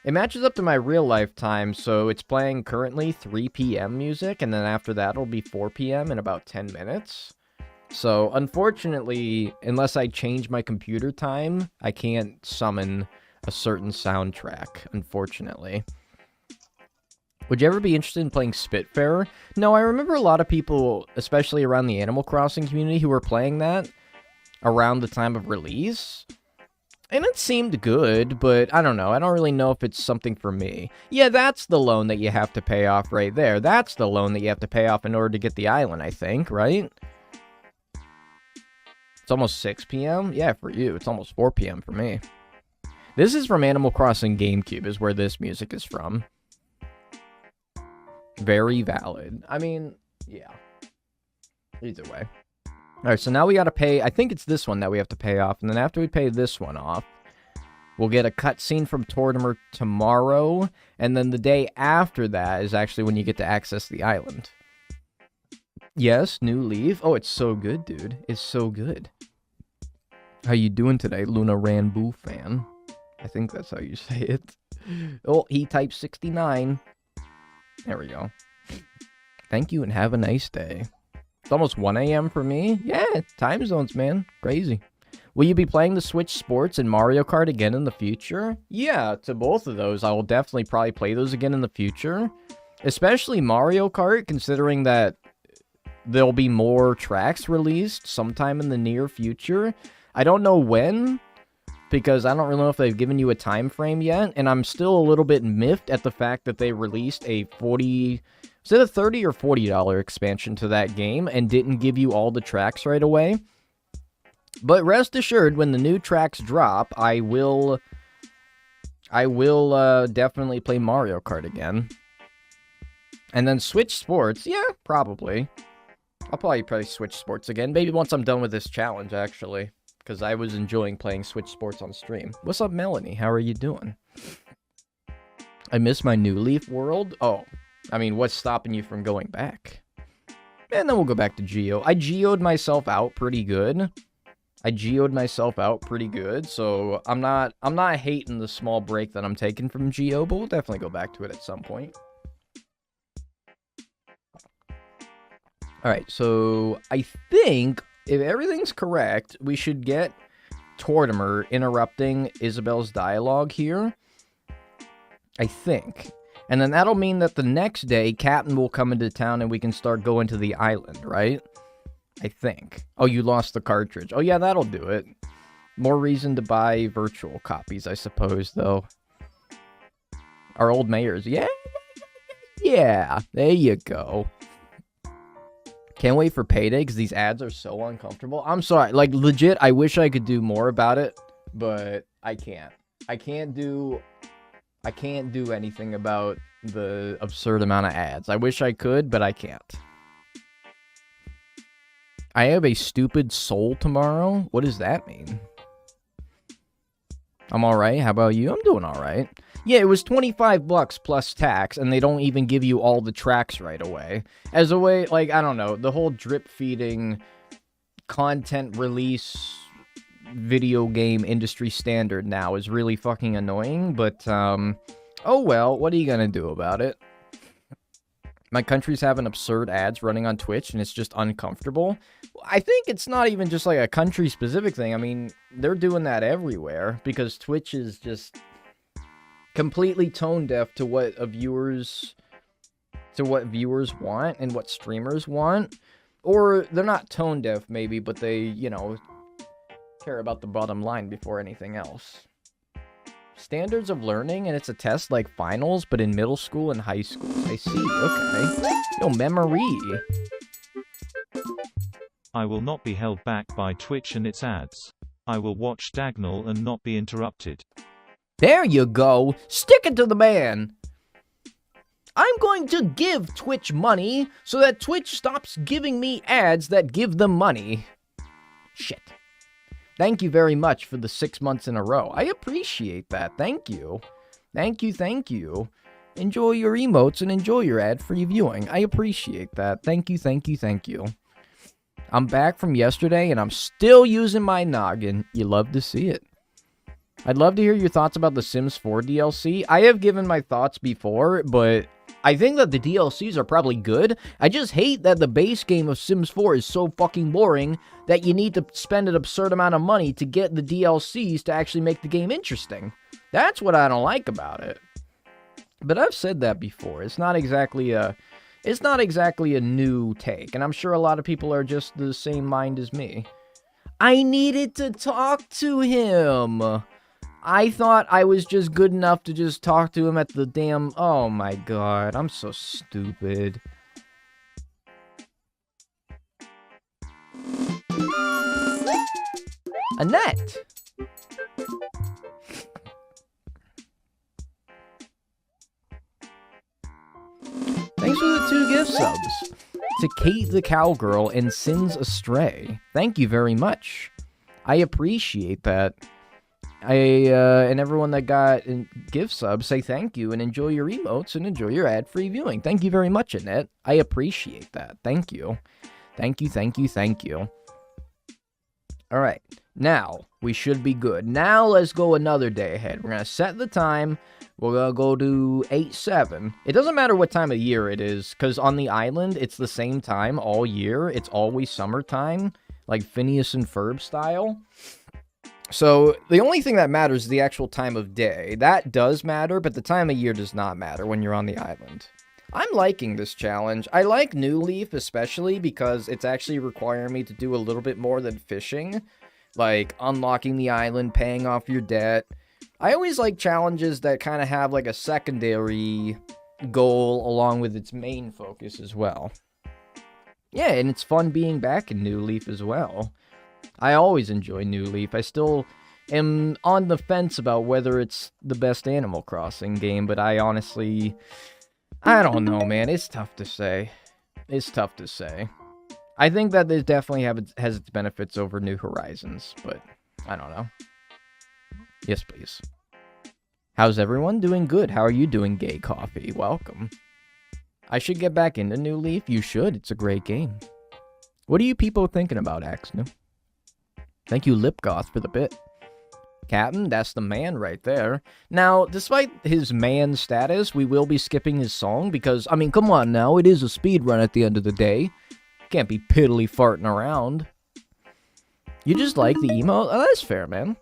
It matches up to my real life time, so it's playing currently 3 p.m. music, and then after that it'll be 4 p.m. in about 10 minutes. So, unfortunately, unless I change my computer time, I can't summon a certain soundtrack, unfortunately. Would you ever be interested in playing Spitfire? No, I remember a lot of people, especially around the Animal Crossing community, who were playing that around the time of release. And it seemed good, but I don't know. I don't really know if it's something for me. Yeah, that's the loan that you have to pay off right there. That's the loan that you have to pay off in order to get the island, I think, right? It's almost 6 p.m.? Yeah, for you. It's almost 4 p.m. for me. This is from Animal Crossing GameCube, is where this music is from. Very valid. I mean, yeah. Either way. Alright, so now we gotta pay, I think it's this one that we have to pay off, and then after we pay this one off, we'll get a cutscene from Tortimer tomorrow, and then the day after that is actually when you get to access the island. Yes, New Leaf. Oh, it's so good, dude. It's so good. How you doing today, Luna Ranboo fan? I think that's how you say it. Oh, he typed 69. There we go. Thank you and have a nice day. It's almost 1 a.m. for me. Yeah, time zones, man. Crazy. Will you be playing the Switch Sports and Mario Kart again in the future? Yeah, to both of those. I will definitely probably play those again in the future. Especially Mario Kart, considering that there'll be more tracks released sometime in the near future. I don't know when, because I don't really know if they've given you a time frame yet, and I'm still a little bit miffed at the fact that they released a $30 or $40 expansion to that game and didn't give you all the tracks right away. But rest assured, when the new tracks drop, I will definitely play Mario Kart again. And then Switch Sports, yeah, probably. I'll probably play Switch Sports again, maybe once I'm done with this challenge, actually. Because I was enjoying playing Switch Sports on stream. What's up, Melanie? How are you doing? I miss my New Leaf world? Oh, I mean, what's stopping you from going back? And then we'll go back to Geo. I Geo'd myself out pretty good. So I'm not hating the small break that I'm taking from Geo, but we'll definitely go back to it at some point. Alright, so I think, if everything's correct, we should get Tortimer interrupting Isabel's dialogue here. I think. And then that'll mean that the next day, Captain will come into town and we can start going to the island, right? I think. Oh, you lost the cartridge. Oh, yeah, that'll do it. More reason to buy virtual copies, I suppose, though. Our old mayors. Yeah. Yeah, there you go. Can't wait for payday because these ads are so uncomfortable. I'm sorry. Like, legit, I wish I could do more about it, but I can't. I can't do anything about the absurd amount of ads. I wish I could, but I can't. I have a stupid soul tomorrow. What does that mean? I'm alright. How about you? I'm doing alright. Yeah, it was 25 bucks plus tax, and they don't even give you all the tracks right away. As a way, like, I don't know, the whole drip feeding content release video game industry standard now is really fucking annoying, but, oh well, what are you gonna do about it? My country's having absurd ads running on Twitch, and it's just uncomfortable. I think it's not even just like a country-specific thing. I mean, they're doing that everywhere, because Twitch is just completely tone deaf to what viewers want and what streamers want. Or they're not tone deaf, maybe, but they, you know, care about the bottom line before anything else. Standards of learning, and it's a test like finals, but in middle school and high school. I see, okay. Yo, memory. I will not be held back by Twitch and its ads. I will watch Dagnel and not be interrupted. There you go. Stick it to the man. I'm going to give Twitch money so that Twitch stops giving me ads that give them money. Shit. Thank you very much for the 6 months in a row. I appreciate that. Thank you. Thank you. Enjoy your emotes and enjoy your ad-free viewing. I appreciate that. Thank you. I'm back from yesterday and I'm still using my noggin. You love to see it. I'd love to hear your thoughts about the Sims 4 DLC. I have given my thoughts before, but I think that the DLCs are probably good. I just hate that the base game of Sims 4 is so fucking boring that you need to spend an absurd amount of money to get the DLCs to actually make the game interesting. That's what I don't like about it. But I've said that before. It's not exactly a new take, and I'm sure a lot of people are just the same mind as me. I needed to talk to him. I thought I was just good enough to just talk to him at the damn... Oh my god, I'm so stupid. Annette! Thanks for the 2 gift subs. To Kate the Cowgirl and Sins Astray. Thank you very much. I appreciate that. And everyone that got gift subs, say thank you and enjoy your emotes and enjoy your ad-free viewing. Thank you very much, Annette. I appreciate that. Thank you. Thank you, thank you, thank you. All right. Now, we should be good. Now, let's go another day ahead. We're going to set the time. We're going to go to 8-7. It doesn't matter what time of year it is, because on the island, it's the same time all year. It's always summertime, like Phineas and Ferb style. So, the only thing that matters is the actual time of day. That does matter, but the time of year does not matter when you're on the island. I'm liking this challenge. I like New Leaf especially because it's actually requiring me to do a little bit more than fishing. Like, unlocking the island, paying off your debt. I always like challenges that kind of have, like, a secondary goal along with its main focus as well. Yeah, and it's fun being back in New Leaf as well. I always enjoy New Leaf. I still am on the fence about whether it's the best Animal Crossing game, but I honestly... I don't know, man. It's tough to say. It's tough to say. I think that this definitely has its benefits over New Horizons, but I don't know. Yes, please. How's everyone? Doing good. How are you doing, Gay Coffee? Welcome. I should get back into New Leaf. You should. It's a great game. What are you people thinking about, Axnu? Thank you, Lipgoth, for the bit. Captain, that's the man right there. Now, despite his man status, we will be skipping his song because, I mean, come on now. It is a speed run at the end of the day. Can't be piddly farting around. You just like the emo? Oh, that's fair, man.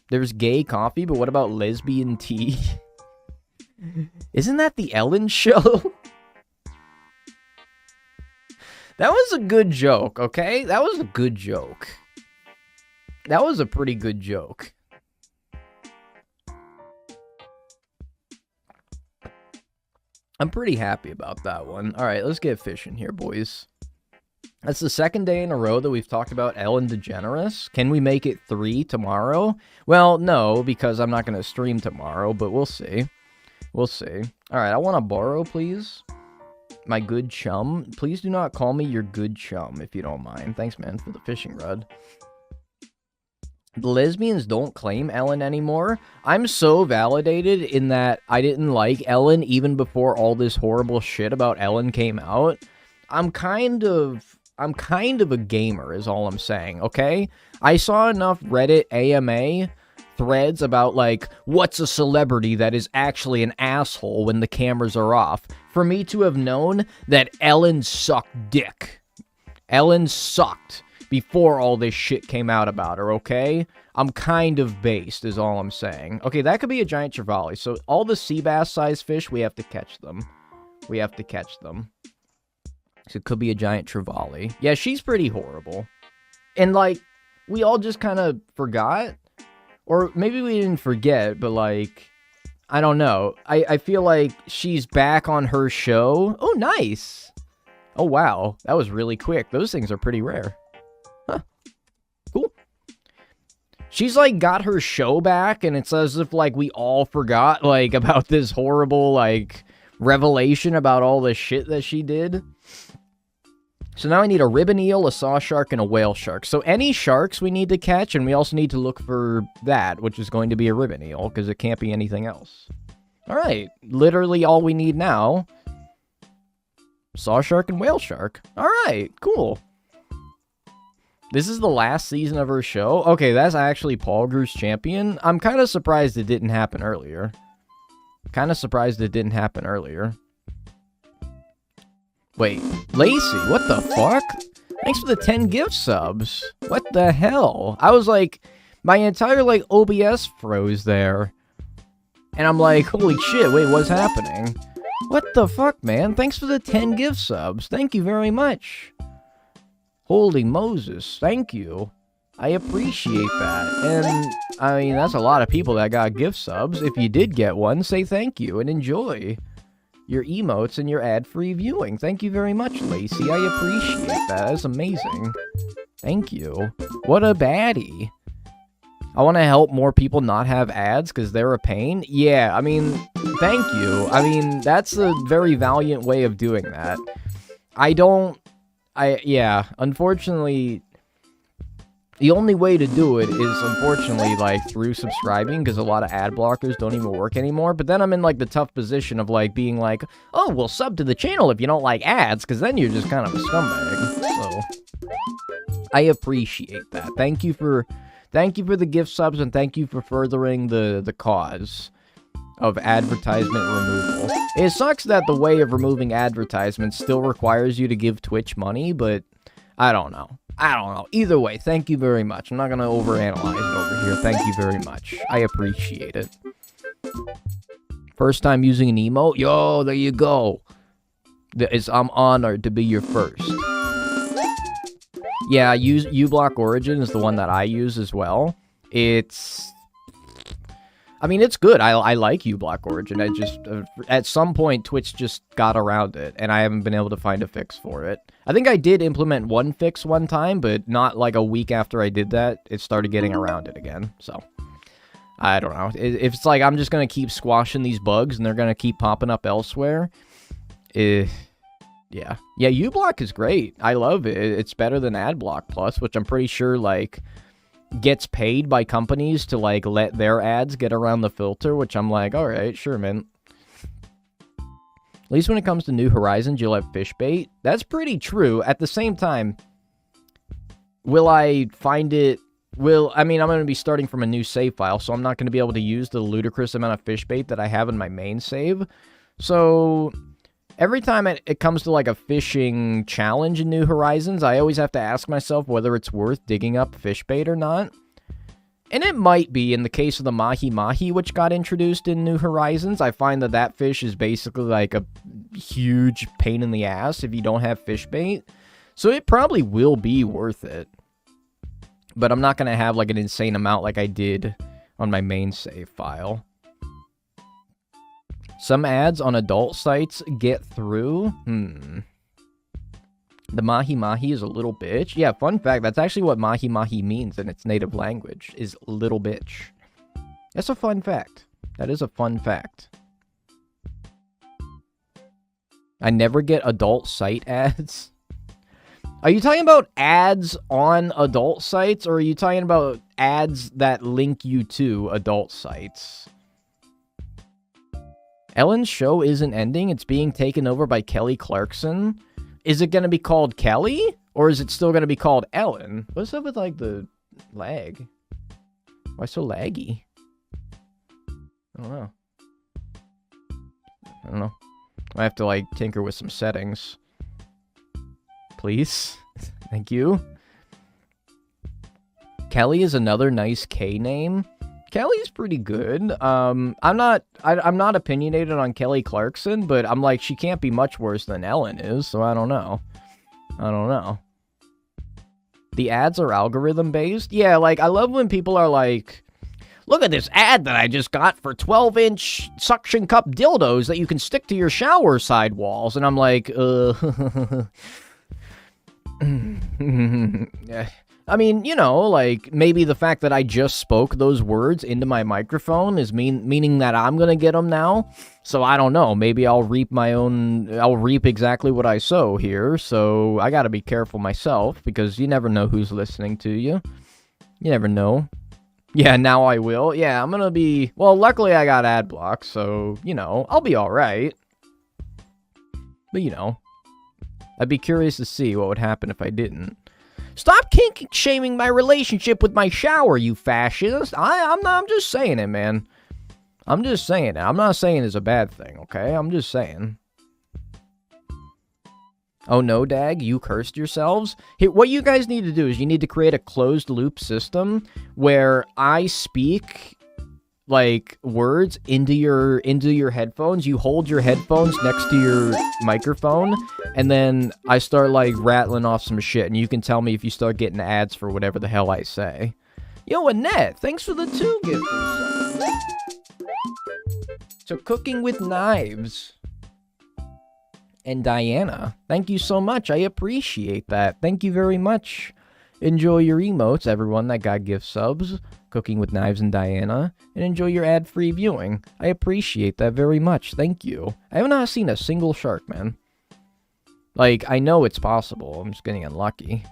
There's gay coffee, but what about lesbian tea? Isn't that the Ellen show? That was a good joke, okay? That was a good joke. That was a pretty good joke. I'm pretty happy about that one. All right, let's get fishing here, boys. That's the second day in a row that we've talked about Ellen DeGeneres. Can we make it 3 tomorrow? Well, no, because I'm not going to stream tomorrow, but we'll see. We'll see. All right, I want to borrow, please. My good chum. Please do not call me your good chum, if you don't mind. Thanks, man, for the fishing rod. The lesbians don't claim Ellen anymore. I'm so validated in that I didn't like Ellen even before all this horrible shit about Ellen came out. I'm kind of a gamer is all I'm saying, okay? I saw enough Reddit AMA threads about, like, what's a celebrity that is actually an asshole when the cameras are off, for me to have known that Ellen sucked dick. Ellen sucked before all this shit came out about her, okay? I'm kind of based, is all I'm saying. Okay, that could be a giant trevally. So all the sea bass-sized fish, we have to catch them. We have to catch them. So it could be a giant trevally. Yeah, she's pretty horrible. And, like, we all just kind of forgot. Or maybe we didn't forget, but, like, I don't know. I feel like she's back on her show. Oh, nice. Oh, wow. That was really quick. Those things are pretty rare. Huh. Cool. She's, like, got her show back, and it's as if, like, we all forgot, like, about this horrible, like, revelation about all the shit that she did. So now I need a ribbon eel, a saw shark, and a whale shark. So any sharks we need to catch, and we also need to look for that, which is going to be a ribbon eel, because it can't be anything else. Alright, literally all we need now. Saw shark and whale shark. Alright, cool. This is the last season of her show? Okay, that's actually Paul Gru's champion. I'm kind of surprised it didn't happen earlier. Wait, Lacey, what the fuck? Thanks for the 10 gift subs. What the hell? I was like, my entire, like, OBS froze there. And I'm like, holy shit, wait, what's happening? What the fuck, man? Thanks for the 10 gift subs. Thank you very much. Holy Moses, thank you. I appreciate that. And, I mean, that's a lot of people that got gift subs. If you did get one, say thank you and enjoy your emotes and your ad-free viewing. Thank you very much, Lacey. I appreciate that. That's amazing. Thank you. What a baddie. I want to help more people not have ads because they're a pain. Yeah, I mean, thank you. I mean, that's a very valiant way of doing that. Yeah, unfortunately, The only way to do it is, unfortunately, like, through subscribing, because a lot of ad blockers don't even work anymore. But then I'm in, like, the tough position of, like, being like, oh, well, sub to the channel if you don't like ads, because then you're just kind of a scumbag. So, I appreciate that. Thank you for the gift subs, and thank you for furthering the cause of advertisement removal. It sucks that the way of removing advertisements still requires you to give Twitch money, but I don't know. Either way, thank you very much. I'm not going to overanalyze it over here. Thank you very much. I appreciate it. First time using an emote? Yo, there you go. I'm honored to be your first. Yeah, uBlock Origin is the one that I use as well. I mean, it's good. I like uBlock Origin. I just, at some point, Twitch just got around it, and I haven't been able to find a fix for it. I think I did implement one fix one time, but not like a week after I did that, it started getting around it again. So, I don't know. If it's like I'm just going to keep squashing these bugs, and they're going to keep popping up elsewhere, yeah. Yeah, uBlock is great. I love it. It's better than AdBlock Plus, which I'm pretty sure, like, gets paid by companies to, like, let their ads get around the filter, which I'm like, alright, sure, man. At least when it comes to New Horizons, you'll have fish bait. That's pretty true. At the same time, will I find it... I mean, I'm going to be starting from a new save file, so I'm not going to be able to use the ludicrous amount of fish bait that I have in my main save. So... every time it comes to, like, a fishing challenge in New Horizons, I always have to ask myself whether it's worth digging up fish bait or not. And it might be in the case of the Mahi Mahi, which got introduced in New Horizons. I find that fish is basically, like, a huge pain in the ass if you don't have fish bait. So it probably will be worth it. But I'm not going to have, like, an insane amount like I did on my main save file. Some ads on adult sites get through. The Mahi Mahi is a little bitch. Yeah, fun fact, that's actually what Mahi Mahi means in its native language, is little bitch. That's a fun fact. That is a fun fact. I never get adult site ads. Are you talking about ads on adult sites, or are you talking about ads that link you to adult sites? Ellen's show isn't ending. It's being taken over by Kelly Clarkson. Is it going to be called Kelly? Or is it still going to be called Ellen? What's up with, like, the lag? Why so laggy? I don't know. I have to, like, tinker with some settings. Please. Thank you. Kelly is another nice K name. Kelly's pretty good. I'm not opinionated on Kelly Clarkson, but I'm like, she can't be much worse than Ellen is, so I don't know. The ads are algorithm based? Yeah, like, I love when people are like, look at this ad that I just got for 12-inch suction cup dildos that you can stick to your shower side walls, and I'm like, I mean, you know, like, maybe the fact that I just spoke those words into my microphone is meaning that I'm gonna get them now. So I don't know. Maybe I'll reap exactly what I sow here. So I gotta be careful myself, because you never know who's listening to you. You never know. Yeah, now I will. Yeah, I'm gonna be... well, luckily I got ad block, so, you know, I'll be alright. But, you know, I'd be curious to see what would happen if I didn't. Stop kink-shaming my relationship with my shower, you fascist. I'm just saying it, man. I'm just saying it. I'm not saying it's a bad thing, okay? I'm just saying. Oh no, Dag, you cursed yourselves? Here, what you guys need to do is you need to create a closed-loop system where I speak, like, words into your headphones. You hold your headphones next to your microphone, and then I start, like, rattling off some shit, and you can tell me if you start getting ads for whatever the hell I say. Yo, Annette, thanks for the 2 gifters. So, Cooking with Knives. And Diana, thank you so much. I appreciate that. Thank you very much. Enjoy your emotes, everyone that got gift subs. Cooking with Knives and Diana, and enjoy your ad-free viewing. I appreciate that very much. Thank you. I have not seen a single shark, man. Like, I know it's possible. I'm just getting unlucky.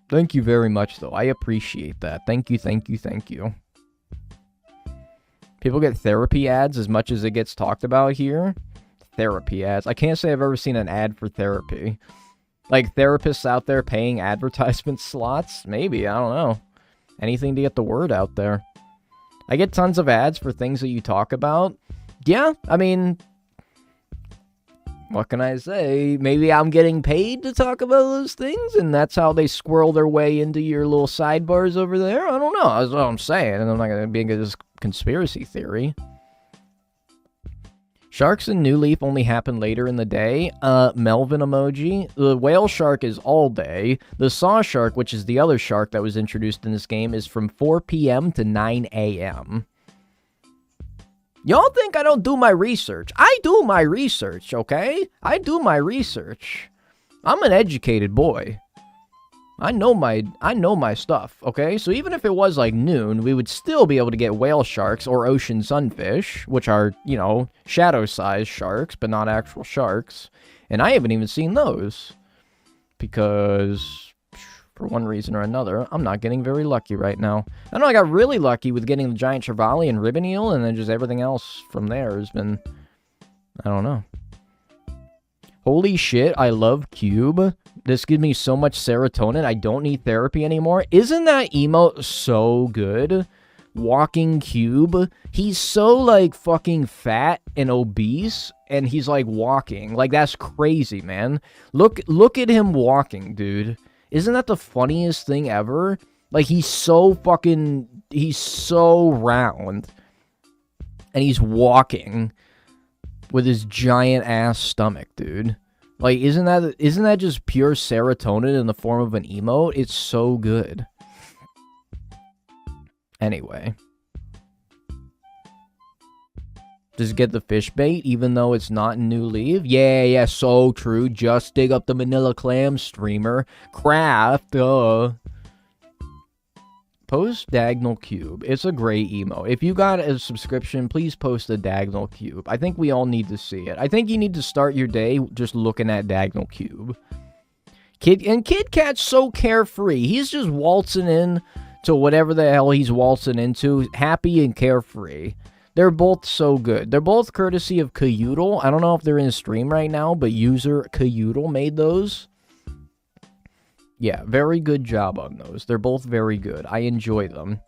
Thank you very much, though. I appreciate that. Thank you, thank you, thank you. People get therapy ads as much as it gets talked about here. Therapy ads. I can't say I've ever seen an ad for therapy. Like, therapists out there paying advertisement slots? Maybe, I don't know. Anything to get the word out there. I get tons of ads for things that you talk about. Yeah, I mean, what can I say? Maybe I'm getting paid to talk about those things, and that's how they squirrel their way into your little sidebars over there? I don't know. That's what I'm saying, and I'm not going to be into this conspiracy theory. Sharks in New Leaf only happen later in the day. Melvin emoji. The whale shark is all day. The saw shark, which is the other shark that was introduced in this game, is from 4 p.m. to 9 a.m. Y'all think I don't do my research? I do my research, okay? I do my research. I'm an educated boy. I know my stuff, okay? So even if it was like noon, we would still be able to get whale sharks or ocean sunfish, which are, you know, shadow-sized sharks, but not actual sharks. And I haven't even seen those. Because, for one reason or another, I'm not getting very lucky right now. I know I got really lucky with getting the giant trevally and ribbon eel, and then just everything else from there has been, I don't know. Holy shit, I love Cube. This gives me so much serotonin. I don't need therapy anymore. Isn't that emote so good? Walking Cube. He's so, like, fucking fat and obese, and he's, like, walking. Like, that's crazy, man. Look at him walking, dude. Isn't that the funniest thing ever? Like, he's so round. And he's walking with his giant-ass stomach, dude. Like, isn't that just pure serotonin in the form of an emote? It's so good. Anyway. Just get the fish bait, even though it's not in New Leaf? Yeah, so true. Just dig up the Manila Clam streamer. Craft, Post Dagnel Cube. It's a great emo. If you got a subscription, please post a Dagnel Cube. I think we all need to see it. I think you need to start your day just looking at Dagnel Cube. Kid Cat's so carefree. He's just waltzing in to whatever the hell he's waltzing into, happy and carefree. They're both so good. They're both courtesy of Cayoodle. I don't know if they're in a stream right now, but user Cayoodle made those. Yeah, very good job on those. They're both very good. I enjoy them.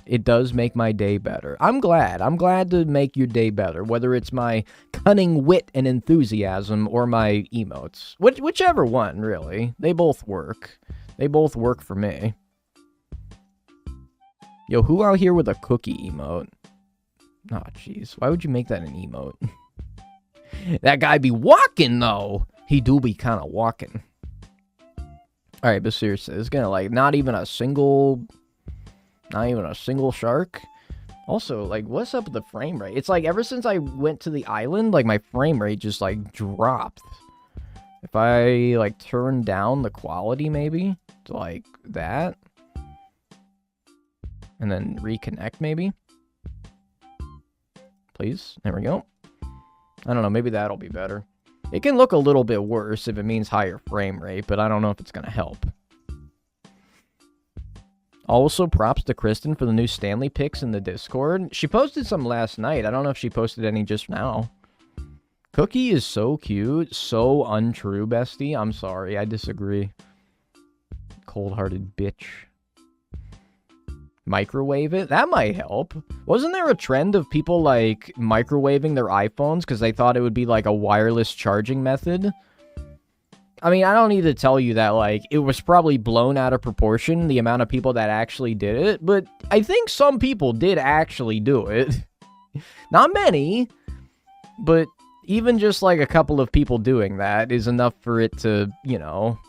It does make my day better. I'm glad. I'm glad to make your day better, whether it's my cunning wit and enthusiasm or my emotes. Whichever one, really. They both work. They both work for me. Yo, who out here with a cookie emote? Oh, jeez. Why would you make that an emote? That guy be walking, though. He do be kind of walking. Alright, but seriously, it's gonna, like, not even a single shark. Also, like, what's up with the frame rate? It's like, ever since I went to the island, like, my frame rate just, like, dropped. If I, like, turn down the quality, maybe, to, like, that. And then reconnect, maybe. Please. There we go. I don't know, maybe that'll be better. It can look a little bit worse if it means higher frame rate, but I don't know if it's going to help. Also, props to Kristen for the new Stanley pics in the Discord. She posted some last night. I don't know if she posted any just now. Cookie is so cute. So untrue, bestie. I'm sorry. I disagree. Cold-hearted bitch. Microwave it? That might help. Wasn't there a trend of people, like, microwaving their iPhones because they thought it would be, like, a wireless charging method? I mean, I don't need to tell you that, like, it was probably blown out of proportion, the amount of people that actually did it, but I think some people did actually do it. Not many, but even just, like, a couple of people doing that is enough for it to, you know,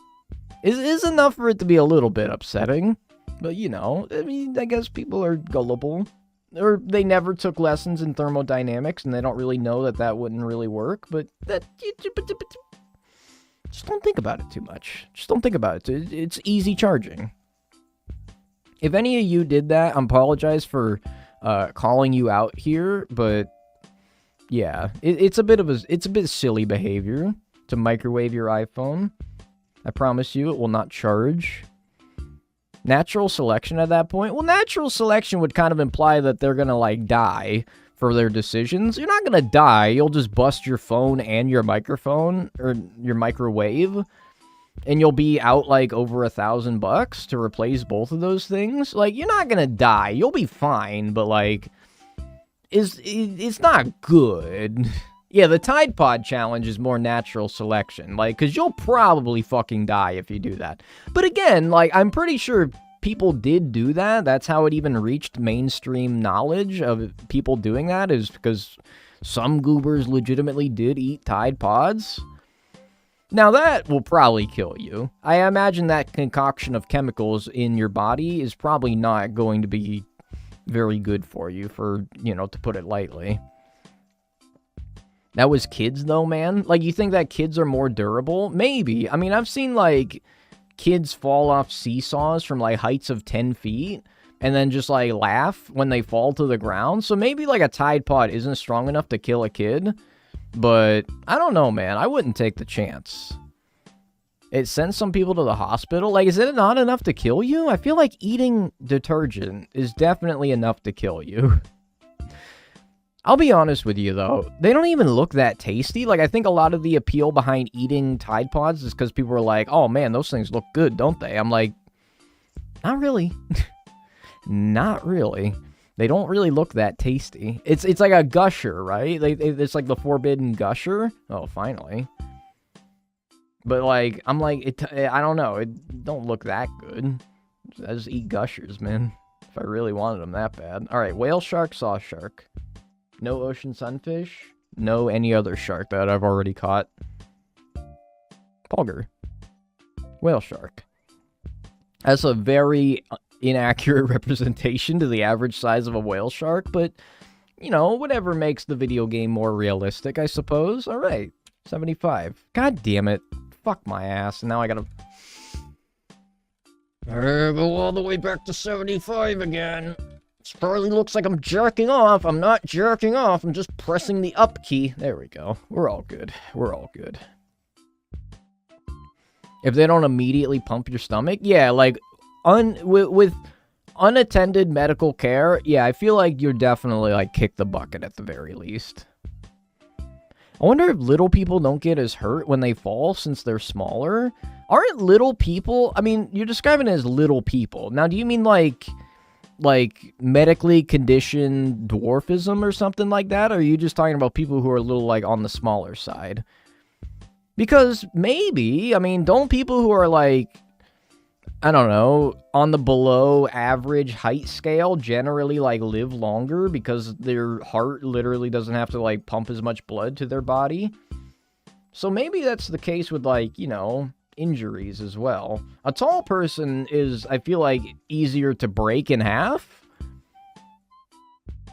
is enough for it to be a little bit upsetting. But, you know, I mean, I guess people are gullible. Or they never took lessons in thermodynamics, and they don't really know that that wouldn't really work. But that... Just don't think about it too much. Just don't think about it. It's easy charging. If any of you did that, I apologize for calling you out here. But, yeah, it's a bit silly behavior to microwave your iPhone. I promise you, it will not charge. Natural selection at that point? Well, natural selection would kind of imply that they're gonna, like, die for their decisions. You're not gonna die. You'll just bust your phone and your microphone, or your microwave, and you'll be out, like, over $1,000 to replace both of those things. Like, you're not gonna die. You'll be fine, but, like, it's not good. Yeah, the Tide Pod challenge is more natural selection, like, because you'll probably fucking die if you do that. But again, like, I'm pretty sure people did do that. That's how it even reached mainstream knowledge of people doing that, is because some goobers legitimately did eat Tide Pods. Now, that will probably kill you. I imagine that concoction of chemicals in your body is probably not going to be very good for you, for, you know, to put it lightly. That was kids, though, man? Like, you think that kids are more durable? Maybe. I mean, I've seen, like, kids fall off seesaws from, like, heights of 10 feet and then just, like, laugh when they fall to the ground. So maybe, like, a Tide Pod isn't strong enough to kill a kid. But I don't know, man. I wouldn't take the chance. It sends some people to the hospital. Like, is it not enough to kill you? I feel like eating detergent is definitely enough to kill you. I'll be honest with you, though. They don't even look that tasty. Like, I think a lot of the appeal behind eating Tide Pods is because people are like, oh, man, those things look good, don't they? I'm like, not really. Not really. They don't really look that tasty. It's like a gusher, right? It's like the forbidden gusher. Oh, finally. But, like, I'm like, I don't know. It don't look that good. I just eat gushers, man. If I really wanted them that bad. All right, whale shark, saw shark. No ocean sunfish. No any other shark that I've already caught. Pulgar. Whale shark. That's a very inaccurate representation to the average size of a whale shark, but, you know, whatever makes the video game more realistic, I suppose. All right, 75. God damn it. Fuck my ass, and now I gotta go all the way back to 75 again. This probably looks like I'm jerking off. I'm not jerking off. I'm just pressing the up key. There we go. We're all good. We're all good. If they don't immediately pump your stomach, yeah, like, with unattended medical care, yeah, I feel like you're definitely, like, kick the bucket at the very least. I wonder if little people don't get as hurt when they fall since they're smaller. Aren't little people... I mean, you're describing it as little people. Now, do you mean, like medically conditioned dwarfism or something like that? Or are you just talking about people who are a little, like, on the smaller side? Because maybe, I mean, don't people who are, like, I don't know, on the below average height scale generally, like, live longer because their heart literally doesn't have to, like, pump as much blood to their body? So maybe that's the case with, like, you know, injuries as well. A tall person is, I feel like, easier to break in half?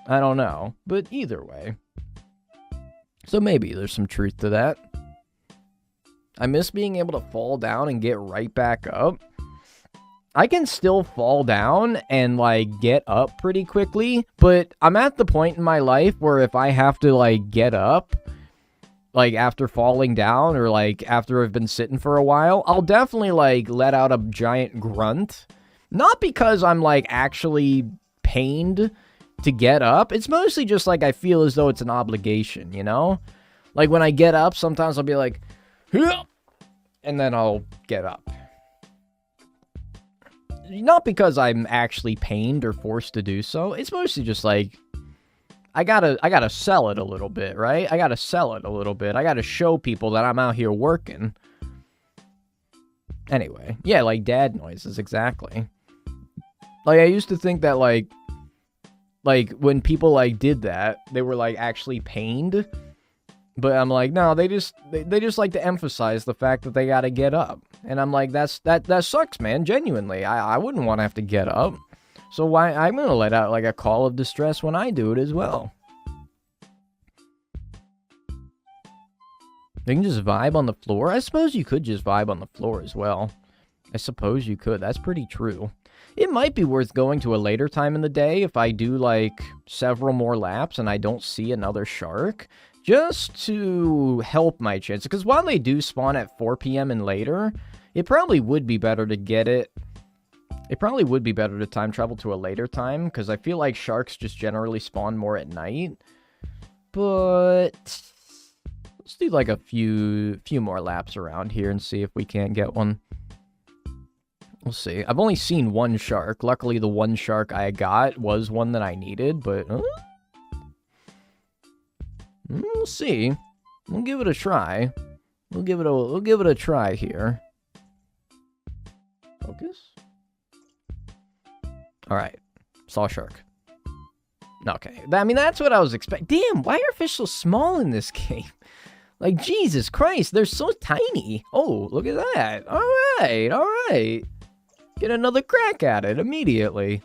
I don't know, but either way. So maybe there's some truth to that. I miss being able to fall down and get right back up. I can still fall down and, like, get up pretty quickly, but I'm at the point in my life where if I have to, like, get up, like, after falling down or, like, after I've been sitting for a while, I'll definitely, like, let out a giant grunt. Not because I'm, like, actually pained to get up. It's mostly just, like, I feel as though it's an obligation, you know? Like, when I get up, sometimes I'll be like, "Hup!" and then I'll get up. Not because I'm actually pained or forced to do so. It's mostly just like, I gotta sell it a little bit, right? I gotta sell it a little bit. I gotta show people that I'm out here working. Anyway, yeah, like dad noises, exactly. Like, I used to think that, like, when people, like, did that, they were, like, actually pained. But I'm like, no, they just like to emphasize the fact that they gotta get up. And I'm like, that sucks, man, genuinely. I wouldn't want to have to get up. So why, I'm gonna let out, like, a call of distress when I do it as well. They can just vibe on the floor? I suppose you could just vibe on the floor as well. I suppose you could. That's pretty true. It might be worth going to a later time in the day if I do, like, several more laps and I don't see another shark. Just to help my chance. Because while they do spawn at 4 p.m. and later, It probably would be better to get it. It probably would be better to time travel to a later time, because I feel like sharks just generally spawn more at night. But let's do like a few more laps around here and see if we can't get one. We'll see. I've only seen one shark. Luckily, the one shark I got was one that I needed, but we'll see. We'll give it a try. We'll give it a try here. Focus. All right. Saw shark. Okay. I mean, that's what I was expecting. Damn, why are fish so small in this game? Like, Jesus Christ, they're so tiny. Oh, look at that. All right, all right. Get another crack at it immediately.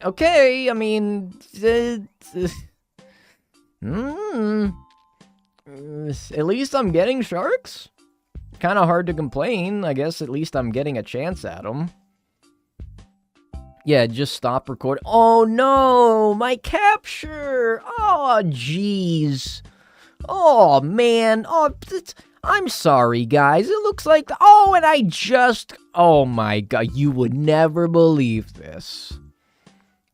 Okay, I mean... at least I'm getting sharks. Kind of hard to complain. I guess at least I'm getting a chance at them. Yeah, just stop recording. Oh, no! My capture! Oh, jeez. Oh, man. Oh, I'm sorry, guys. It looks like... Oh, and I just... Oh, my God. You would never believe this.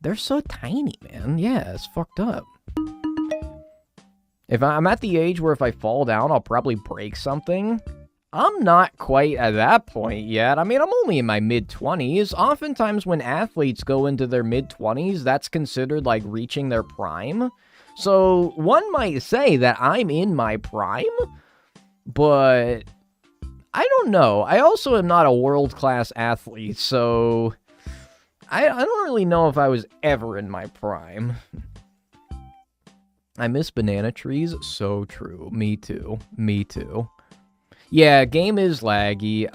They're so tiny, man. Yeah, it's fucked up. If I'm at the age where if I fall down, I'll probably break something. I'm not quite at that point yet. I mean, I'm only in my mid-20s. Oftentimes when athletes go into their mid-20s, that's considered like reaching their prime. So one might say that I'm in my prime, but I don't know. I also am not a world-class athlete, so I don't really know if I was ever in my prime. I miss banana trees. So true. Me too. Me too. Yeah, game is laggy.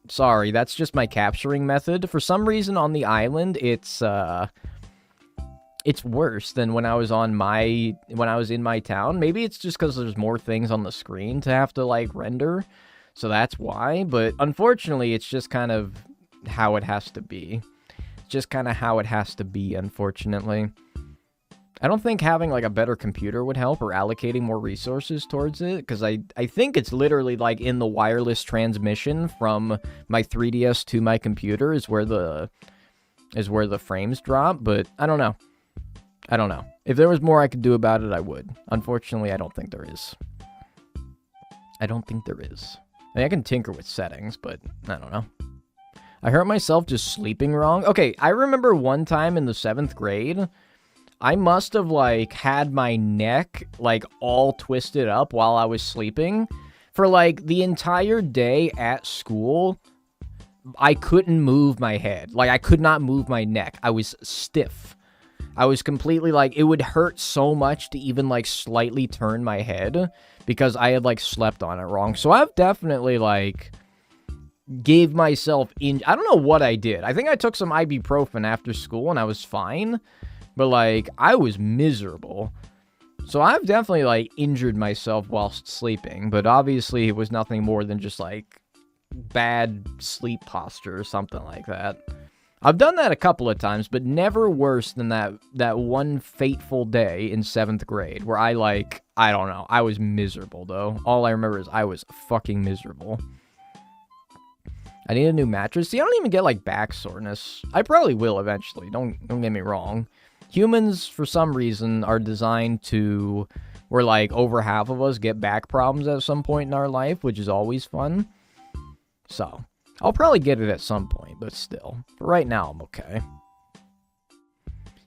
Sorry, that's just my capturing method. For some reason on the island, it's worse than when I was in my town. Maybe it's just because there's more things on the screen to have to like render. So that's why, but unfortunately, it's just kind of how it has to be. It's just kind of how it has to be, unfortunately. I don't think having, like, a better computer would help, or allocating more resources towards it, because I think it's literally, like, in the wireless transmission from my 3DS to my computer is where the frames drop, but I don't know. I don't know. If there was more I could do about it, I would. Unfortunately, I don't think there is. I don't think there is. I mean, I can tinker with settings, but I don't know. I hurt myself just sleeping wrong. Okay, I remember one time in the 7th grade... I must have, like, had my neck, like, all twisted up while I was sleeping. For, like, the entire day at school, I couldn't move my head. Like, I could not move my neck. I was stiff. I was completely, like, it would hurt so much to even, like, slightly turn my head because I had, like, slept on it wrong. So I've definitely, like, gave myself I don't know what I did. I think I took some ibuprofen after school and I was fine. But, like, I was miserable. So I've definitely, like, injured myself whilst sleeping. But obviously it was nothing more than just, like, bad sleep posture or something like that. I've done that a couple of times, but never worse than that one fateful day in 7th grade where I don't know. I was miserable, though. All I remember is I was fucking miserable. I need a new mattress. See, I don't even get, like, back soreness. I probably will eventually. Don't get me wrong. Humans, for some reason, are designed to, where, like, over half of us get back problems at some point in our life, which is always fun. So, I'll probably get it at some point, but still. For right now, I'm okay.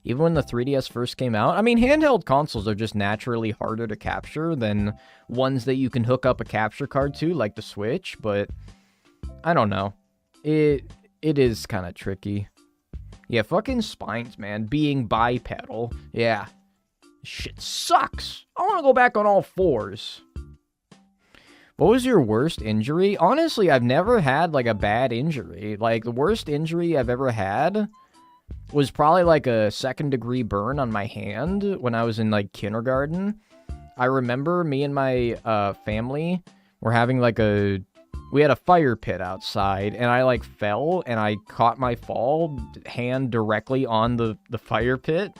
Even when the 3DS first came out, I mean, handheld consoles are just naturally harder to capture than ones that you can hook up a capture card to, like the Switch, but I don't know. It is kind of tricky. Yeah, fucking spines, man. Being bipedal. Yeah. Shit sucks. I want to go back on all fours. What was your worst injury? Honestly, I've never had, like, a bad injury. Like, the worst injury I've ever had was probably, like, a 2nd-degree burn on my hand when I was in, like, kindergarten. I remember me and my family were having, like, we had a fire pit outside, and I, like, fell, and I caught my fall, hand directly on the fire pit,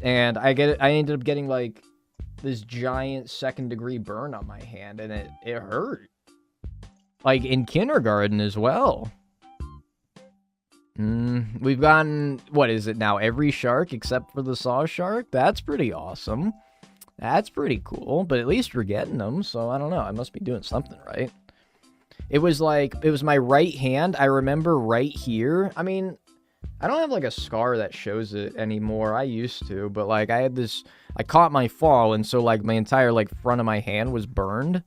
and I ended up getting, like, this giant 2nd-degree burn on my hand, and it hurt. Like, in kindergarten as well. We've gotten, what is it now, every shark except for the saw shark? That's pretty awesome. That's pretty cool, but at least we're getting them, so I don't know. I must be doing something right. It was my right hand. I remember right here. I mean, I don't have, like, a scar that shows it anymore. I used to, but, like, I caught my fall, and so, like, my entire, like, front of my hand was burned.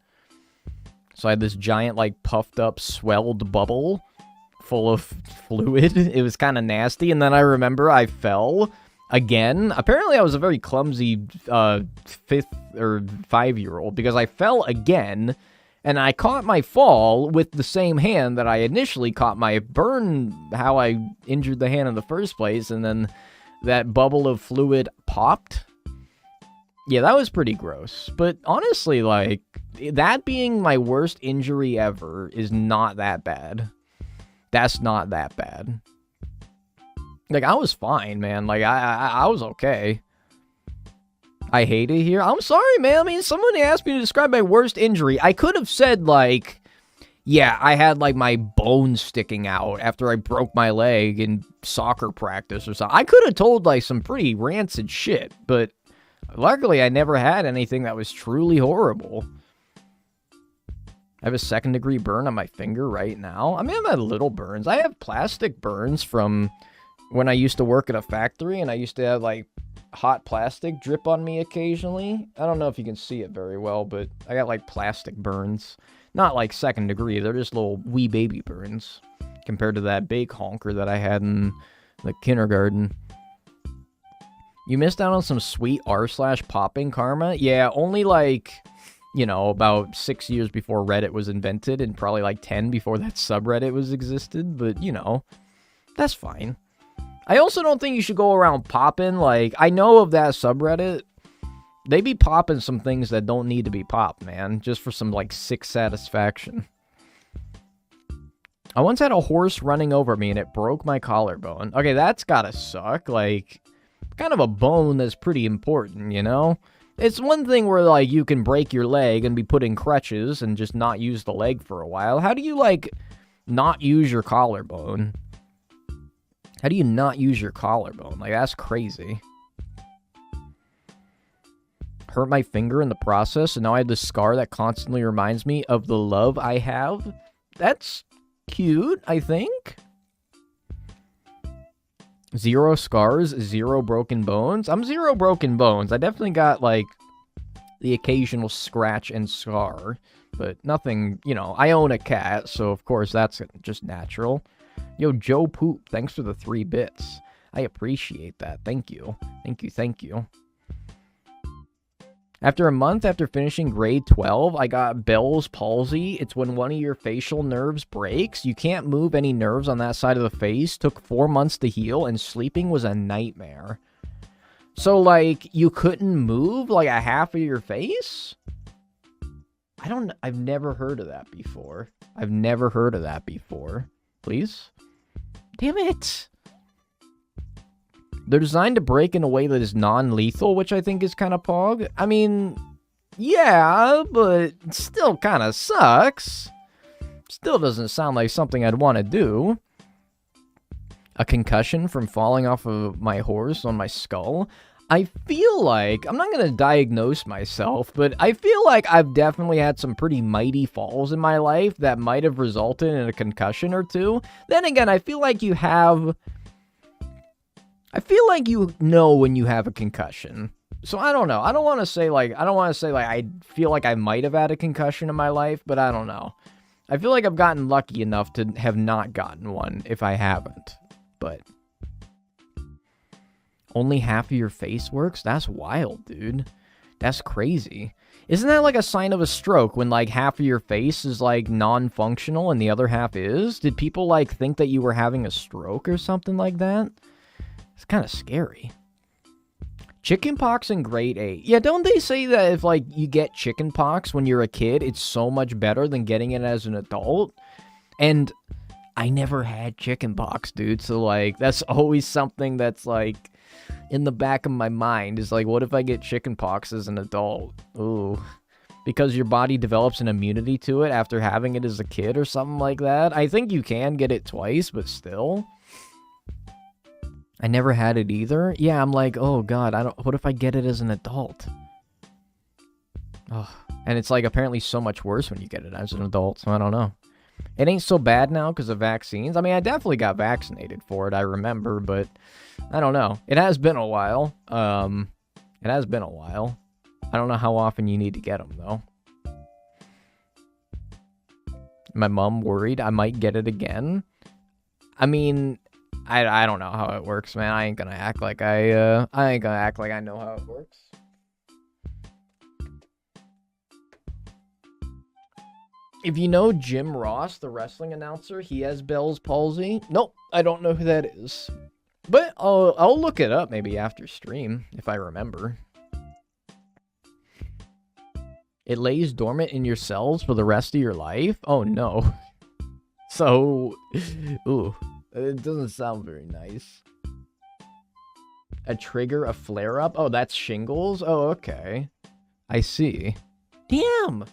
So I had this giant, like, puffed up, swelled bubble full of fluid. It was kind of nasty, and then I remember I fell again. Apparently, I was a very clumsy 5th or 5-year-old, because I fell again, and I caught my fall with the same hand that I initially caught my burn, how I injured the hand in the first place, and then that bubble of fluid popped. Yeah, that was pretty gross. But honestly, like, that being my worst injury ever is not that bad. That's not that bad. Like, I was fine, man. Like, I was okay. I hate it here. I'm sorry, man. I mean, someone asked me to describe my worst injury. I could have said, like, yeah, I had, like, my bones sticking out after I broke my leg in soccer practice or something. I could have told, like, some pretty rancid shit, but luckily I never had anything that was truly horrible. I have a 2nd-degree burn on my finger right now. I mean, I've had little burns. I have plastic burns from when I used to work at a factory, and I used to have, like, hot plastic drip on me occasionally. I don't know if you can see it very well, but I got, like, plastic burns. Not, like, 2nd degree. They're just little wee baby burns compared to that big honker that I had in the kindergarten. You missed out on some sweet r/popping karma? Yeah, only, like, you know, about 6 years before Reddit was invented, and probably, like, 10 before that subreddit was existed, but, you know, that's fine. I also don't think you should go around popping, like, I know of that subreddit, they be popping some things that don't need to be popped, man, just for some, like, sick satisfaction. I once had a horse running over me, and it broke my collarbone. Okay, that's gotta suck, like, kind of a bone that's pretty important, you know? It's one thing where, like, you can break your leg and be put in crutches and just not use the leg for a while. How do you, like, not use your collarbone? How do you not use your collarbone? Like, that's crazy. Hurt my finger in the process, and now I have this scar that constantly reminds me of the love I have. That's cute, I think. 0 scars, 0 broken bones. I'm 0 broken bones. I definitely got, like, the occasional scratch and scar, but nothing, you know, I own a cat, so of course that's just natural. Yo, Joe Poop, thanks for the 3 bits. I appreciate that. Thank you. Thank you, thank you. After a month after finishing grade 12, I got Bell's palsy. It's when one of your facial nerves breaks. You can't move any nerves on that side of the face. Took 4 months to heal, and sleeping was a nightmare. So, like, you couldn't move, like, a half of your face? I've never heard of that before. I've never heard of that before. Please? Damn it! They're designed to break in a way that is non-lethal, which I think is kind of pog. I mean, yeah, but still kind of sucks. Still doesn't sound like something I'd want to do. A concussion from falling off of my horse on my skull. I feel like, I'm not going to diagnose myself, but I feel like I've definitely had some pretty mighty falls in my life that might have resulted in a concussion or two. Then again, I feel like you know when you have a concussion. So I don't know. I don't want to say like I feel like I might have had a concussion in my life, but I don't know. I feel like I've gotten lucky enough to have not gotten one if I haven't. But only half of your face works? That's wild, dude. That's crazy. Isn't that like a sign of a stroke when like half of your face is like non-functional and the other half is? Did people like think that you were having a stroke or something like that? It's kind of scary. Chickenpox in grade 8. Yeah, don't they say that if like you get chickenpox when you're a kid, it's so much better than getting it as an adult? And I never had chickenpox, dude. So like that's always something that's like in the back of my mind is like, what if I get chickenpox as an adult? Ooh. because your body develops an immunity to it after having it as a kid or something like that. I think you can get it twice, but still. I never had it either. Yeah, I'm like, oh god, what if I get it as an adult? Oh, and it's like apparently so much worse when you get it as an adult, so I don't know. It ain't so bad now because of vaccines. I mean, I definitely got vaccinated for it, I remember, but I don't know. It has been a while. It has been a while. I don't know how often you need to get them, though. My mom worried I might get it again. I mean, I don't know how it works, man. I ain't gonna act like I know how it works. If you know Jim Ross, the wrestling announcer, he has Bell's palsy. Nope, I don't know who that is. But I'll look it up maybe after stream, if I remember. It lays dormant in your cells for the rest of your life? Oh, no. So, ooh, it doesn't sound very nice. A trigger, a flare-up? Oh, that's shingles? Oh, okay. I see. Damn!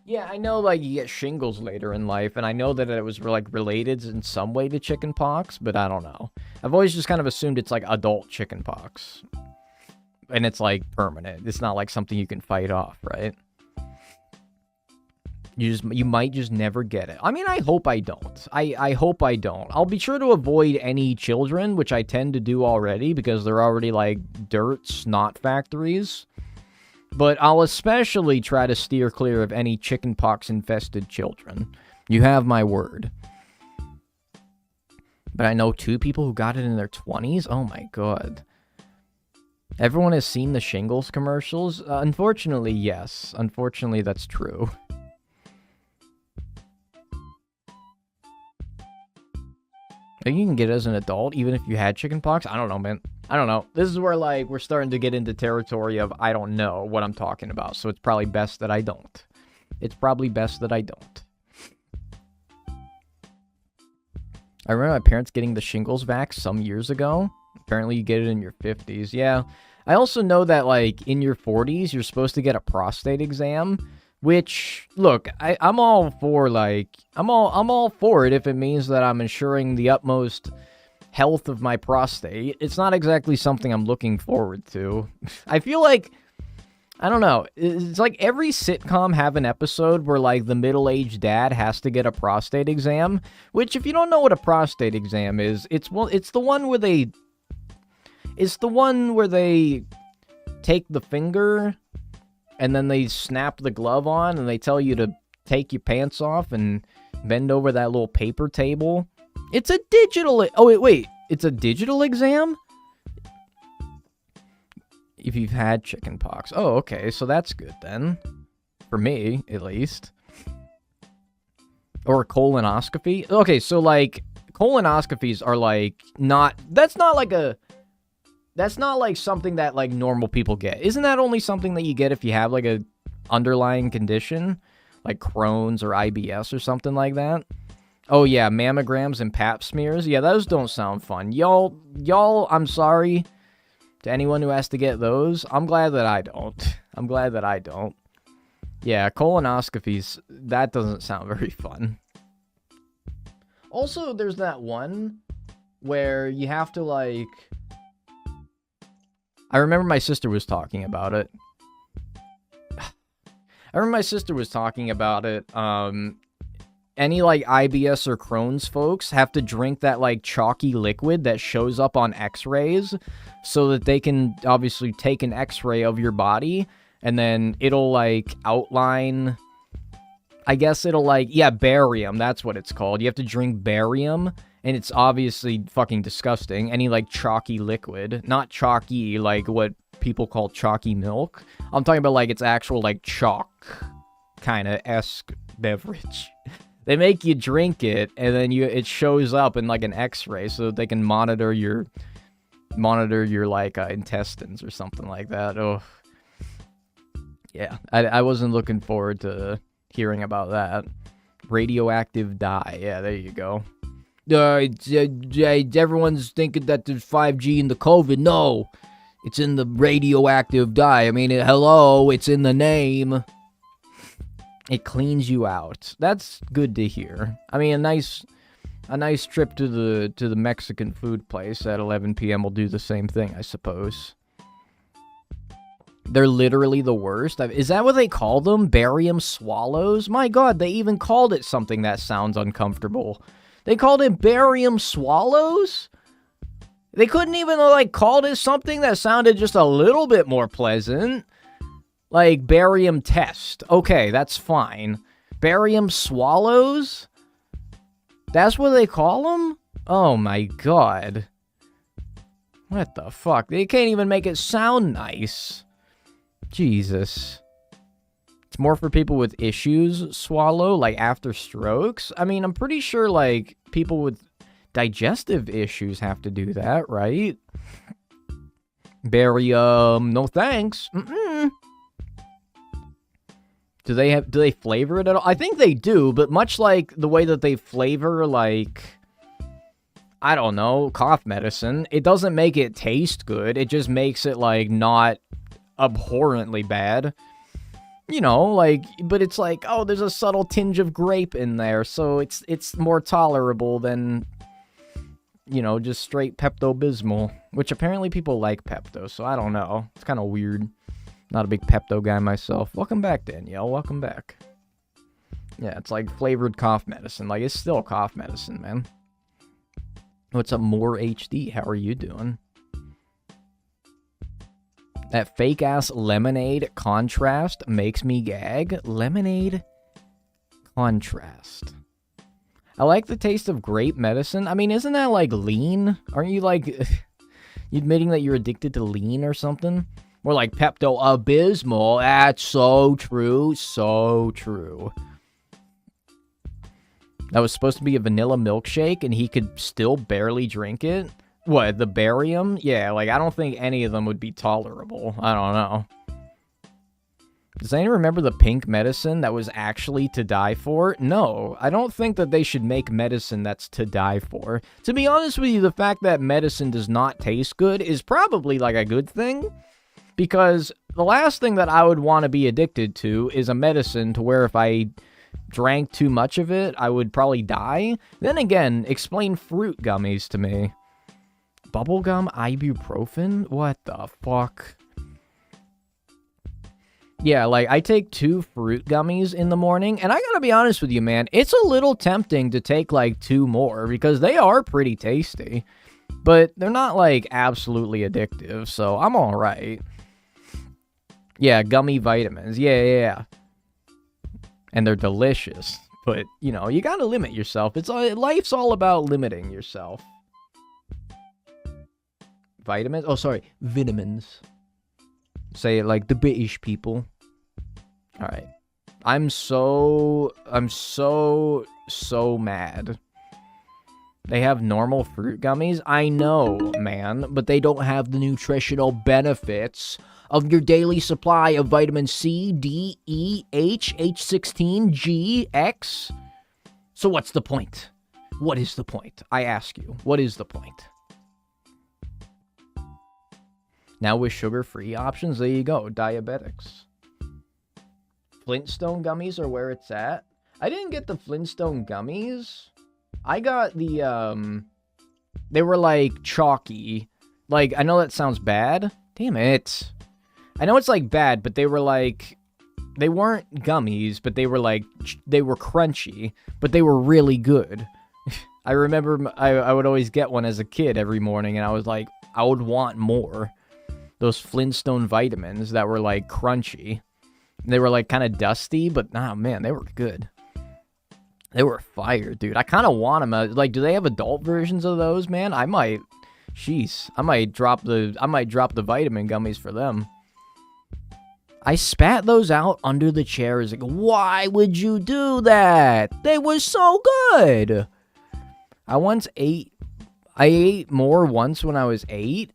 Yeah, I know, like, you get shingles later in life, and I know that it was, like, related in some way to chickenpox, but I don't know. I've always just kind of assumed it's, like, adult chickenpox. And it's, like, permanent. It's not, like, something you can fight off, right? You might just never get it. I mean, I hope I don't. I hope I don't. I'll be sure to avoid any children, which I tend to do already, because they're already, like, dirt snot factories. But I'll especially try to steer clear of any chickenpox-infested children. You have my word. But I know 2 people who got it in their 20s? Oh my god. Everyone has seen the shingles commercials? Unfortunately, yes. Unfortunately, that's true. I think you can get it as an adult, even if you had chickenpox? I don't know, man. I don't know. This is where, like, we're starting to get into territory of I don't know what I'm talking about, so it's probably best that I don't. It's probably best that I don't. I remember my parents getting the shingles vax some years ago. Apparently you get it in your 50s. Yeah. I also know that, like, in your 40s, you're supposed to get a prostate exam. Which, look, I'm all for, like, I'm all for it if it means that I'm ensuring the utmost health of my prostate. It's not exactly something I'm looking forward to. I feel like, I don't know, it's like every sitcom have an episode where, like, the middle-aged dad has to get a prostate exam, which, if you don't know what a prostate exam is, it's the one where they take the finger and then they snap the glove on, and they tell you to take your pants off and bend over that little paper table. It's a digital... Oh, wait. It's a digital exam? If you've had chickenpox. Oh, okay. So that's good, then. For me, at least. Or a colonoscopy. Okay, so, like, colonoscopies are, like, not... That's not like something that, like, normal people get. Isn't that only something that you get if you have, like, a underlying condition? Like Crohn's or IBS or something like that? Oh, yeah, mammograms and pap smears. Yeah, those don't sound fun. Y'all, I'm sorry to anyone who has to get those. I'm glad that I don't. I'm glad that I don't. Yeah, colonoscopies, that doesn't sound very fun. Also, there's that one where you have to, like... I remember my sister was talking about it. Any, like, IBS or Crohn's folks have to drink that, like, chalky liquid that shows up on x-rays so that they can obviously take an x-ray of your body, and then it'll, like, outline... I guess it'll, like... Yeah, barium, that's what it's called. You have to drink barium, and it's obviously fucking disgusting. Any, like, chalky liquid. Not chalky, like, what people call chalky milk. I'm talking about, like, it's actual, like, chalk kind of esque beverage. They make you drink it, and then it shows up in, like, an x-ray so that they can monitor your like, intestines or something like that. Oh. Yeah, I wasn't looking forward to hearing about that. Radioactive dye. Yeah, there you go. Everyone's thinking that there's 5G in the COVID. No. It's in the radioactive dye. I mean, hello, it's in the name. It cleans you out. That's good to hear. I mean, a nice trip to the Mexican food place at 11 p.m. will do the same thing, I suppose. They're literally the worst. Is that what they call them? Barium swallows? My god, they even called it something that sounds uncomfortable. They called it barium swallows? They couldn't even, like, call it something that sounded just a little bit more pleasant. Like, barium test. Okay, that's fine. Barium swallows? That's what they call them? Oh my god. What the fuck? They can't even make it sound nice. Jesus. It's more for people with issues, swallow, like after strokes. I mean, I'm pretty sure, like, people with digestive issues have to do that, right? Barium, no thanks. Do they flavor it at all? I think they do, but much like the way that they flavor, like, I don't know, cough medicine, it doesn't make it taste good. It just makes it, like, not abhorrently bad. You know, like, but it's like, oh, there's a subtle tinge of grape in there, so it's more tolerable than, you know, just straight Pepto-Bismol, which apparently people like Pepto, so I don't know. It's kind of weird. Not a big Pepto guy myself. Welcome back, Danielle. Welcome back. Yeah, it's like flavored cough medicine. Like, it's still cough medicine, man. What's up, More HD? How are you doing? That fake-ass lemonade contrast makes me gag. Lemonade contrast. I like the taste of grape medicine. I mean, isn't that, like, lean? Aren't you, like, you admitting that you're addicted to lean or something? More like Pepto-Abysmal. That's so true. So true. That was supposed to be a vanilla milkshake, and he could still barely drink it? What, the barium? Yeah, like, I don't think any of them would be tolerable. I don't know. Does anyone remember the pink medicine that was actually to die for? No, I don't think that they should make medicine that's to die for. To be honest with you, the fact that medicine does not taste good is probably, like, a good thing. Because the last thing that I would want to be addicted to is a medicine to where if I drank too much of it, I would probably die. Then again, explain fruit gummies to me. Bubblegum ibuprofen? What the fuck? Yeah, like, I take 2 fruit gummies in the morning, and I gotta be honest with you, man, it's a little tempting to take, like, 2 more, because they are pretty tasty. But they're not, like, absolutely addictive, so I'm alright. Yeah, gummy vitamins. Yeah. And they're delicious. But, you know, you gotta limit yourself. Life's all about limiting yourself. Vitamins? Oh, sorry. Vitamins. Say it like the British people. Alright. I'm so mad. They have normal fruit gummies? I know, man. But they don't have the nutritional benefits of your daily supply of vitamin C, D, E, H, H16, G, X. So what's the point? What is the point? I ask you, what is the point? Now with sugar-free options, there you go, diabetics. Flintstone gummies are where it's at. I didn't get the Flintstone gummies. I got the, they were like chalky. Like, I know that sounds bad. Damn it. I know it's like bad, but they were like, they weren't gummies, but they were like, they were crunchy, but they were really good. I remember I would always get one as a kid every morning, and I was like, I would want more. Those Flintstone vitamins that were like crunchy. They were like kind of dusty, but nah, man, they were good. They were fire, dude. I kind of want them. Like, do they have adult versions of those, man? I might drop the vitamin gummies for them. I spat those out under the chairs. Like, why would you do that? They were so good. I ate more once when I was 8.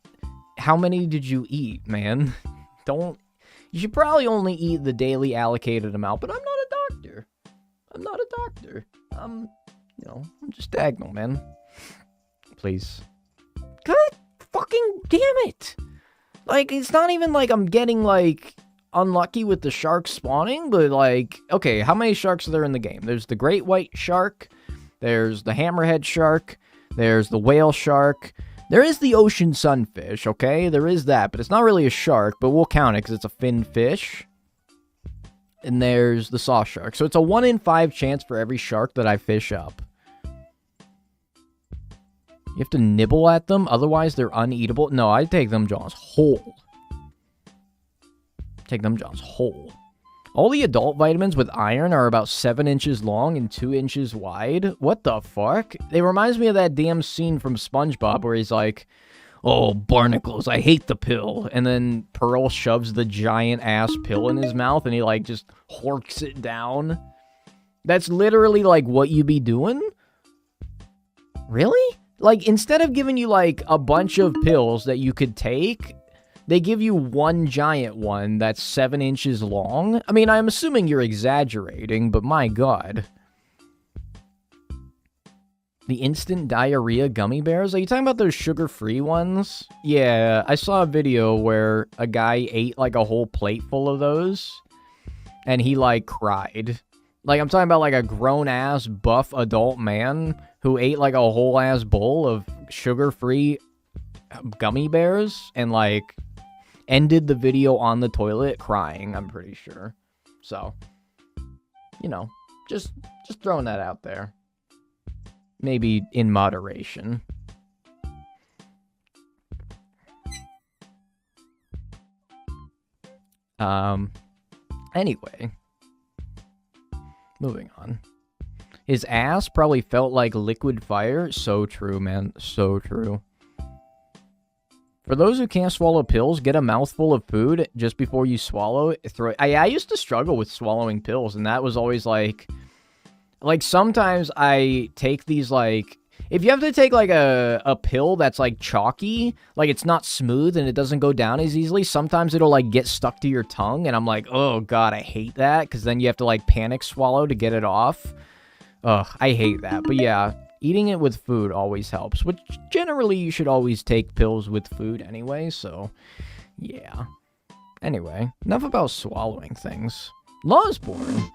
How many did you eat, man? You should probably only eat the daily allocated amount, but I'm not a doctor. I'm just Dagnel, man. Please. God fucking damn it. Like, it's not even like I'm getting, like, unlucky with the sharks spawning, but, like, okay, how many sharks are there in the game? There's the great white shark, there's the hammerhead shark, there's the whale shark, there is the ocean sunfish, okay? There is that, but it's not really a shark, but we'll count it because it's a fin fish. And there's the saw shark. So it's a 1 in 5 chance for every shark that I fish up. You have to nibble at them, otherwise they're uneatable. No, I take them jaws whole. Take them jaws whole. All the adult vitamins with iron are about 7 inches long and 2 inches wide. What the fuck? It reminds me of that damn scene from SpongeBob where he's like, oh, barnacles, I hate the pill. And then Pearl shoves the giant ass pill in his mouth and he like just horks it down. That's literally like what you be doing? Really? Like, instead of giving you, like, a bunch of pills that you could take, they give you one giant one that's 7 inches long? I mean, I'm assuming you're exaggerating, but my god. The instant diarrhea gummy bears? Are you talking about those sugar-free ones? Yeah, I saw a video where a guy ate, like, a whole plate full of those, and he, like, cried. Like, I'm talking about, like, a grown-ass, buff adult man who ate, like, a whole-ass bowl of sugar-free gummy bears and, like, ended the video on the toilet crying, I'm pretty sure. So, you know, just throwing that out there. Maybe in moderation. Anyway. Moving on. His ass probably felt like liquid fire. So true, man. So true. For those who can't swallow pills, get a mouthful of food just before you swallow it. I used to struggle with swallowing pills, and that was always like sometimes I take these, like, if you have to take, like, a pill that's, like, chalky, like, it's not smooth and it doesn't go down as easily, sometimes it'll, like, get stuck to your tongue, and I'm like, oh, God, I hate that, because then you have to, like, panic swallow to get it off. Ugh, I hate that. But, yeah, eating it with food always helps, which generally you should always take pills with food anyway, so, yeah. Anyway, enough about swallowing things. Lawsborn.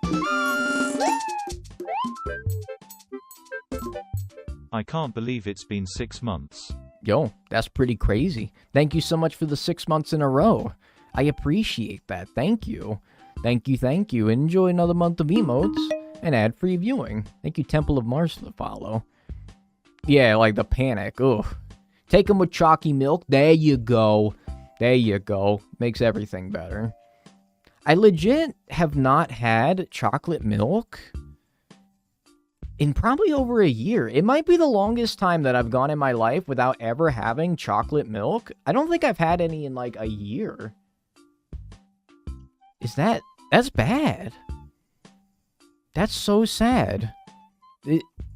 I can't believe it's been 6 months. Yo, that's pretty crazy. Thank you so much for the 6 months in a row. I appreciate that. Thank you. Thank you, thank you. Enjoy another month of emotes and ad-free viewing. Thank you, Temple of Mars, for the follow. Yeah, like the panic. Ugh. Take them with chalky milk. There you go. There you go. Makes everything better. I legit have not had chocolate milk in probably over a year. It might be the longest time that I've gone in my life without ever having chocolate milk. I don't think I've had any in like a year. That's bad. That's so sad.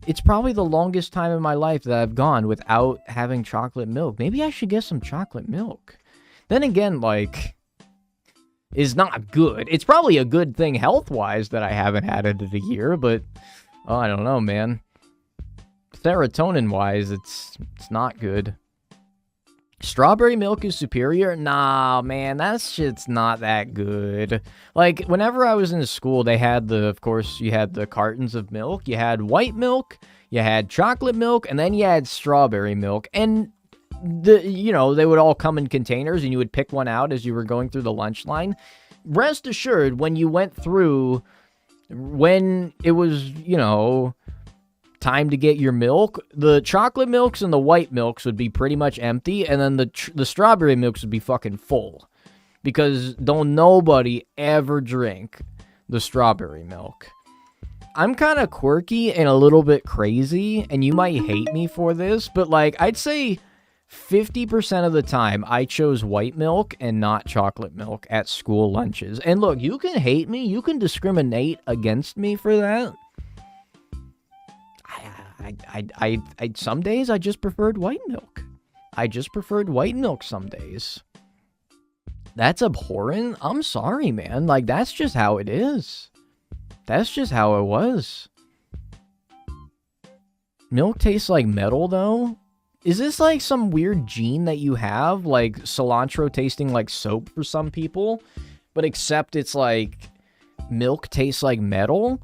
It's probably the longest time in my life that I've gone without having chocolate milk. Maybe I should get some chocolate milk. Then again, like, it's not good. It's probably a good thing health-wise that I haven't had it in a year, but oh, I don't know, man. Serotonin-wise, it's not good. Strawberry milk is superior? Nah, man, that shit's not that good. Like, whenever I was in school, they had of course, you had the cartons of milk. You had white milk, you had chocolate milk, and then you had strawberry milk. And, they would all come in containers, and you would pick one out as you were going through the lunch line. Rest assured, when you went through, when it was, time to get your milk, the chocolate milks and the white milks would be pretty much empty, and then the strawberry milks would be fucking full. Because don't nobody ever drink the strawberry milk. I'm kind of quirky and a little bit crazy, and you might hate me for this, but, like, I'd say 50% of the time I chose white milk and not chocolate milk at school lunches. And look, you can hate me, you can discriminate against me for that. I some days I just preferred white milk. I just preferred white milk some days. That's abhorrent. I'm sorry, man. Like, that's just how it is. That's just how it was. Milk tastes like metal, though. Is this like some weird gene that you have? Like cilantro tasting like soap for some people, but except it's like milk tastes like metal?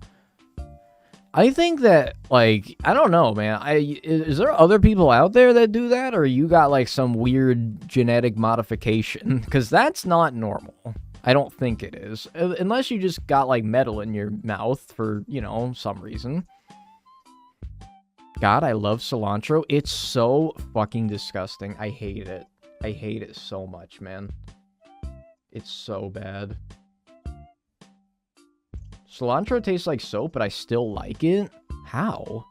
I think that, like, I don't know, man. Is there other people out there that do that, or you got like some weird genetic modification? Because that's not normal. I don't think it is. Unless you just got like metal in your mouth for, you know, some reason. God, I love cilantro. It's so fucking disgusting. I hate it. I hate it so much, man. It's so bad. Cilantro tastes like soap, but I still like it? How?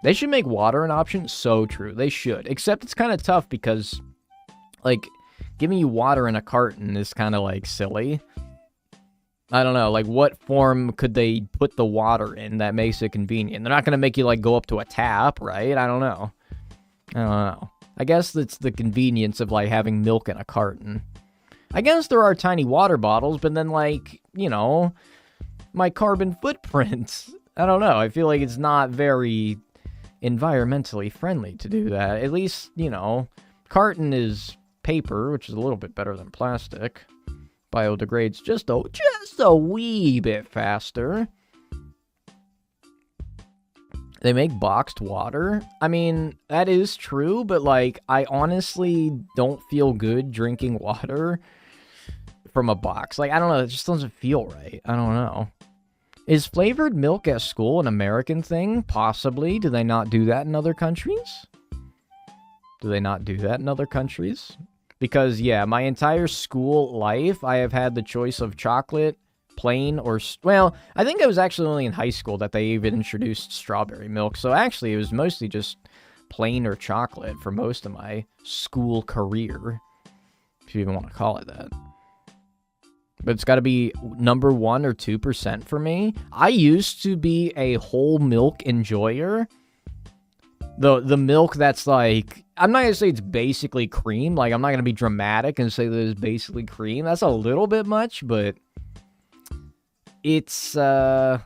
They should make water an option. So true. They should. Except it's kind of tough because, like, giving you water in a carton is kind of, like, silly. I don't know. Like, what form could they put the water in that makes it convenient? They're not going to make you, like, go up to a tap, right? I don't know. I guess it's the convenience of, like, having milk in a carton. I guess there are tiny water bottles, but then, like, you know, my carbon footprint. I don't know. I feel like it's not very environmentally friendly to do that. At least, you know, carton is paper, which is a little bit better than plastic. Biodegrades just a wee bit faster. They make boxed water. I mean, that is true, but, like, I honestly don't feel good drinking water from a box. Like, I don't know, it just doesn't feel right. I don't know. Is flavored milk at school an American thing? Possibly. Do they not do that in other countries? Because, yeah, my entire school life, I have had the choice of chocolate, plain, or... Well, I think it was actually only in high school that they even introduced strawberry milk. So, actually, it was mostly just plain or chocolate for most of my school career. If you even want to call it that. But it's got to be number 1 or 2% for me. I used to be a whole milk enjoyer. The milk that's like... I'm not going to say it's basically cream. Like, I'm not going to be dramatic and say that it's basically cream. That's a little bit much, but... It's, I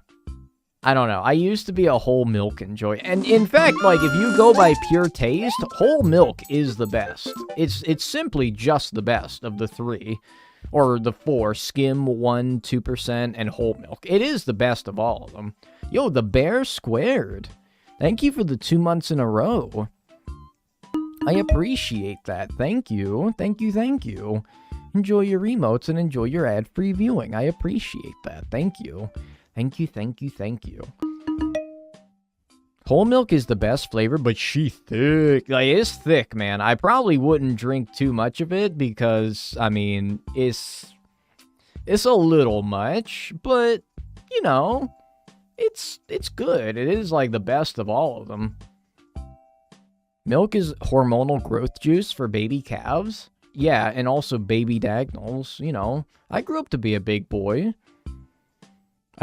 don't know. I used to be a whole milk enjoyer. And in fact, like, if you go by pure taste, whole milk is the best. It's simply just the best of the 3. Or the 4, skim, 1, 2%, and whole milk. It is the best of all of them. Yo, the bear squared. Thank you for the 2 months in a row. I appreciate that. Thank you. Thank you. Enjoy your emotes and enjoy your ad-free viewing. I appreciate that. Thank you. Thank you. Whole milk is the best flavor, but she thick. Like, it's thick, man. I probably wouldn't drink too much of it because, I mean, it's a little much, but, you know, it's good. It is, like, the best of all of them. Milk is hormonal growth juice for baby calves. Yeah, and also baby Dagnels, you know. I grew up to be a big boy.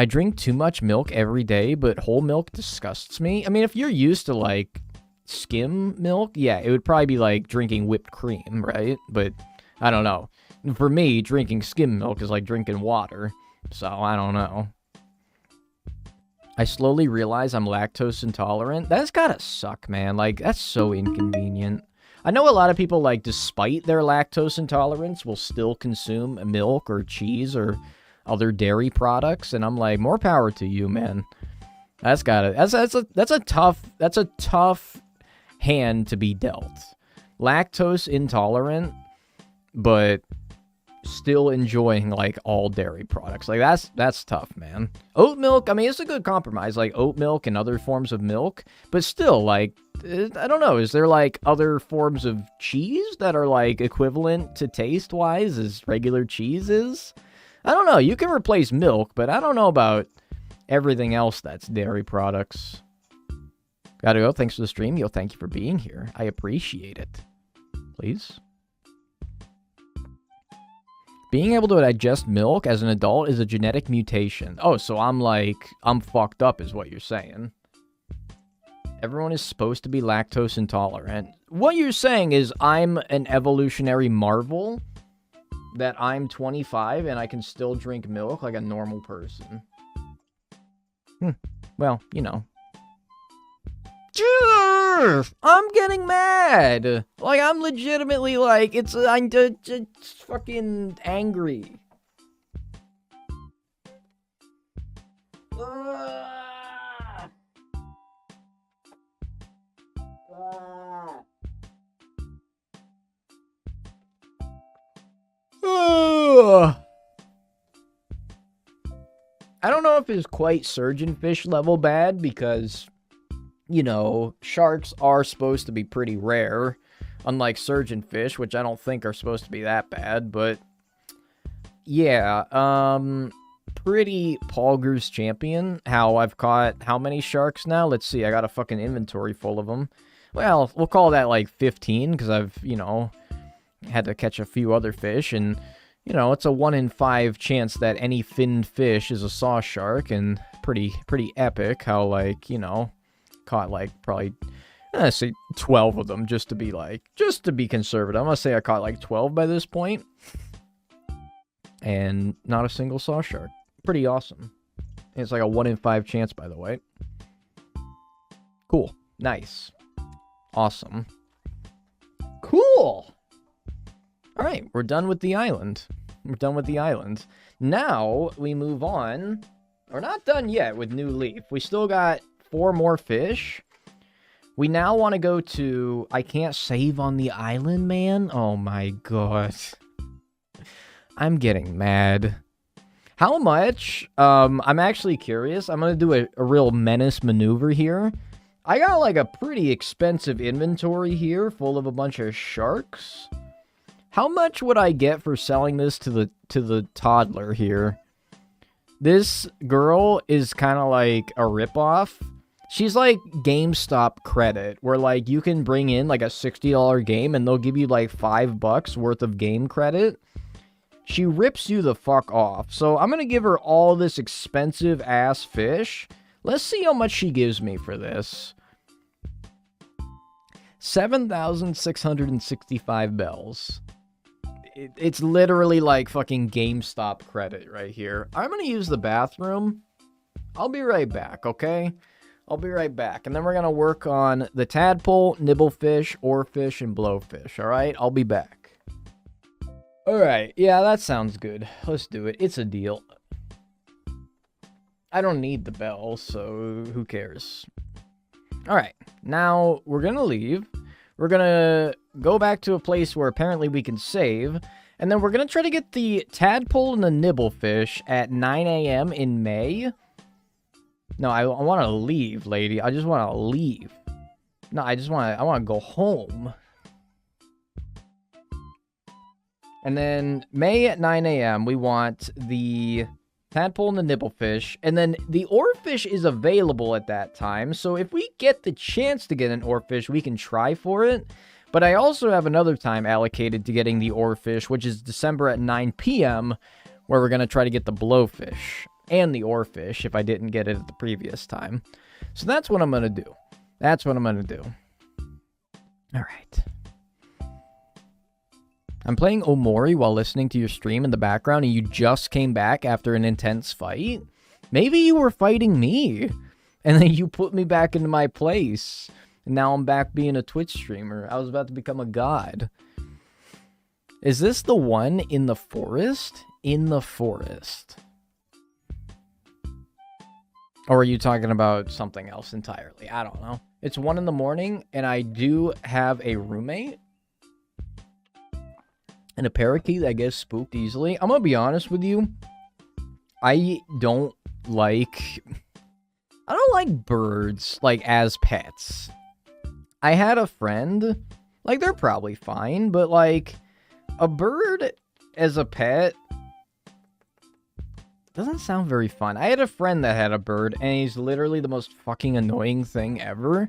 I drink too much milk every day, but whole milk disgusts me. I mean, if you're used to, like, skim milk, yeah, it would probably be like drinking whipped cream, right? But, I don't know. For me, drinking skim milk is like drinking water. So, I don't know. I slowly realize I'm lactose intolerant. That's gotta suck, man. Like, that's so inconvenient. I know a lot of people, like, despite their lactose intolerance, will still consume milk or cheese or other dairy products, and I'm like, more power to you, man. That's a tough hand to be dealt. Lactose intolerant, but still enjoying, like, all dairy products. Like, that's tough, man. Oat milk, I mean, it's a good compromise, like oat milk and other forms of milk, but still, like, I don't know, is there, like, other forms of cheese that are, like, equivalent to taste-wise as regular cheese is? I don't know, you can replace milk, but I don't know about everything else that's dairy products. Gotta go, thanks for the stream. Yo, thank you for being here. I appreciate it. Please? Being able to digest milk as an adult is a genetic mutation. Oh, so I'm fucked up is what you're saying. Everyone is supposed to be lactose intolerant. What you're saying is I'm an evolutionary marvel, that I'm 25 and I can still drink milk like a normal person. Well, you know. I'm getting mad. Like, I'm legitimately, like, I'm just fucking angry. I don't know if it's quite surgeonfish level bad because, you know, sharks are supposed to be pretty rare, unlike surgeonfish, which I don't think are supposed to be that bad, but yeah, pretty Polger's champion, how I've caught how many sharks now? Let's see, I got a fucking inventory full of them. Well, we'll call that like 15, because I've, you know, had to catch a few other fish, and, you know, it's a 1 in 5 chance that any finned fish is a saw shark, and pretty epic how, like, you know, caught, like, probably, I say 12 of them, just to be conservative. I'm gonna say I caught, like, 12 by this point, and not a single saw shark. Pretty awesome. It's like a 1 in 5 chance, by the way. Cool. Nice. Awesome. Cool! Alright, we're done with the island. We're done with the island. Now, we move on. We're not done yet with New Leaf. We still got 4 more fish. We now want to go to... I can't save on the island, man? Oh my god. I'm getting mad. How much? I'm actually curious. I'm going to do a real menace maneuver here. I got like a pretty expensive inventory here full of a bunch of sharks. How much would I get for selling this to the toddler here? This girl is kind of like a ripoff. She's like GameStop credit, where like you can bring in like a $60 game and they'll give you like $5 worth of game credit. She rips you the fuck off. So I'm gonna give her all this expensive ass fish. Let's see how much she gives me for this. 7,665 bells. It's literally like fucking GameStop credit right here. I'm gonna use the bathroom. I'll be right back, okay? I'll be right back. And then we're gonna work on the tadpole, nibblefish, oarfish, and blowfish, alright? I'll be back. Alright, yeah, that sounds good. Let's do it. It's a deal. I don't need the bell, so who cares? Alright, now we're gonna leave. We're gonna go back to a place where apparently we can save. And then we're gonna try to get the tadpole and the nibblefish at 9 a.m. in May. No, I want to leave, lady. I just want to leave. No, I want to go home. And then May at 9 a.m. we want the tadpole and the nibblefish. And then the oarfish is available at that time. So if we get the chance to get an oarfish, we can try for it. But I also have another time allocated to getting the oarfish, which is December at 9 p.m., where we're going to try to get the blowfish and the oarfish if I didn't get it at the previous time. So that's what I'm going to do. That's what I'm going to do. All right. I'm playing Omori while listening to your stream in the background, and you just came back after an intense fight? Maybe you were fighting me, and then you put me back into my place, and now I'm back being a Twitch streamer. I was about to become a god. Is this the one in the forest? In the forest. Or are you talking about something else entirely? I don't know. It's 1 in the morning, and I do have a roommate. And a parakeet that gets spooked easily. I'm gonna be honest with you. I don't like birds, like, as pets. I had a friend, like, they're probably fine, but, like, a bird as a pet doesn't sound very fun. I had a friend that had a bird, and he's literally the most fucking annoying thing ever.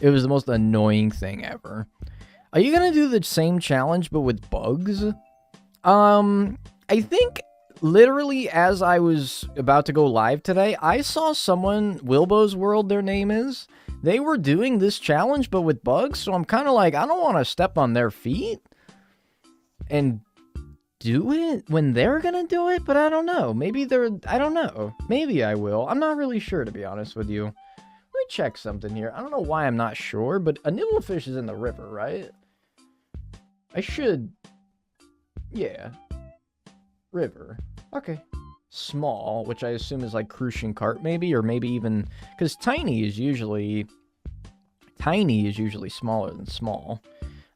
It was the most annoying thing ever. Are you gonna do the same challenge, but with bugs? I think, literally, as I was about to go live today, I saw someone, Wilbo's World, their name is, they were doing this challenge, but with bugs, so I'm kind of like, I don't want to step on their feet and do it when they're gonna do it, but I don't know. Maybe I don't know. Maybe I will. I'm not really sure, to be honest with you. Let me check something here. I don't know why I'm not sure, but a nibblefish is in the river, right? I should... Yeah. River. Okay. Small, which I assume is like crucian carp maybe, or maybe even... Because tiny is usually smaller than small.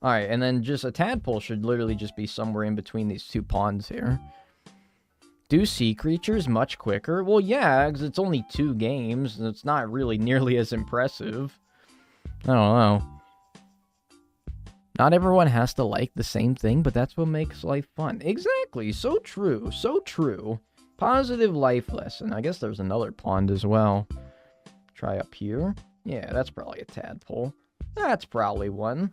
Alright, and then just a tadpole should literally just be somewhere in between these two ponds here. Do sea creatures much quicker? Well, yeah, because it's only 2 games, and it's not really nearly as impressive. I don't know. Not everyone has to like the same thing, but that's what makes life fun. Exactly, so true, so true. Positive life lesson. I guess there's another pond as well. Try up here. Yeah, that's probably a tadpole. That's probably one.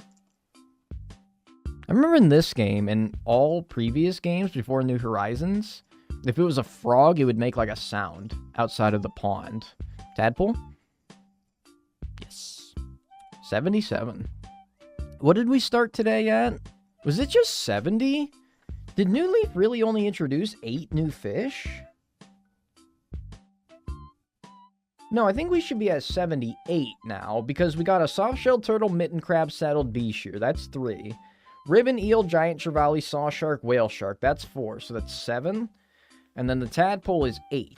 I remember in this game, and all previous games before New Horizons... If it was a frog, it would make like a sound outside of the pond. Tadpole? Yes. 77. What did we start today at? Was it just 70? Did New Leaf really only introduce 8 new fish? No, I think we should be at 78 now, because we got a soft-shelled turtle, mitten crab, saddled bee shear. That's 3. Ribbon eel, giant trevally, saw shark, whale shark. That's 4, so that's 7. And then the tadpole is 8.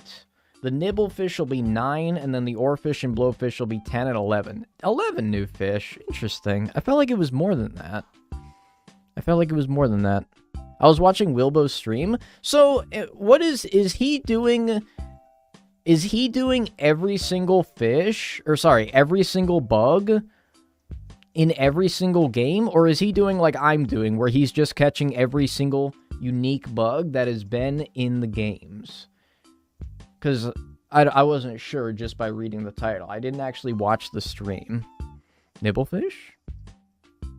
The nibblefish will be 9, and then the oarfish and blowfish will be 10 and 11. 11 new fish. Interesting. I felt like it was more than that. I was watching Wilbo's stream. So, what is he doing? Is he doing every single fish? Or, sorry, every single bug in every single game? Or is he doing like I'm doing, where he's just catching every single unique bug that has been in the games? Because I wasn't sure just by reading the title. I didn't actually watch the stream. Nibblefish?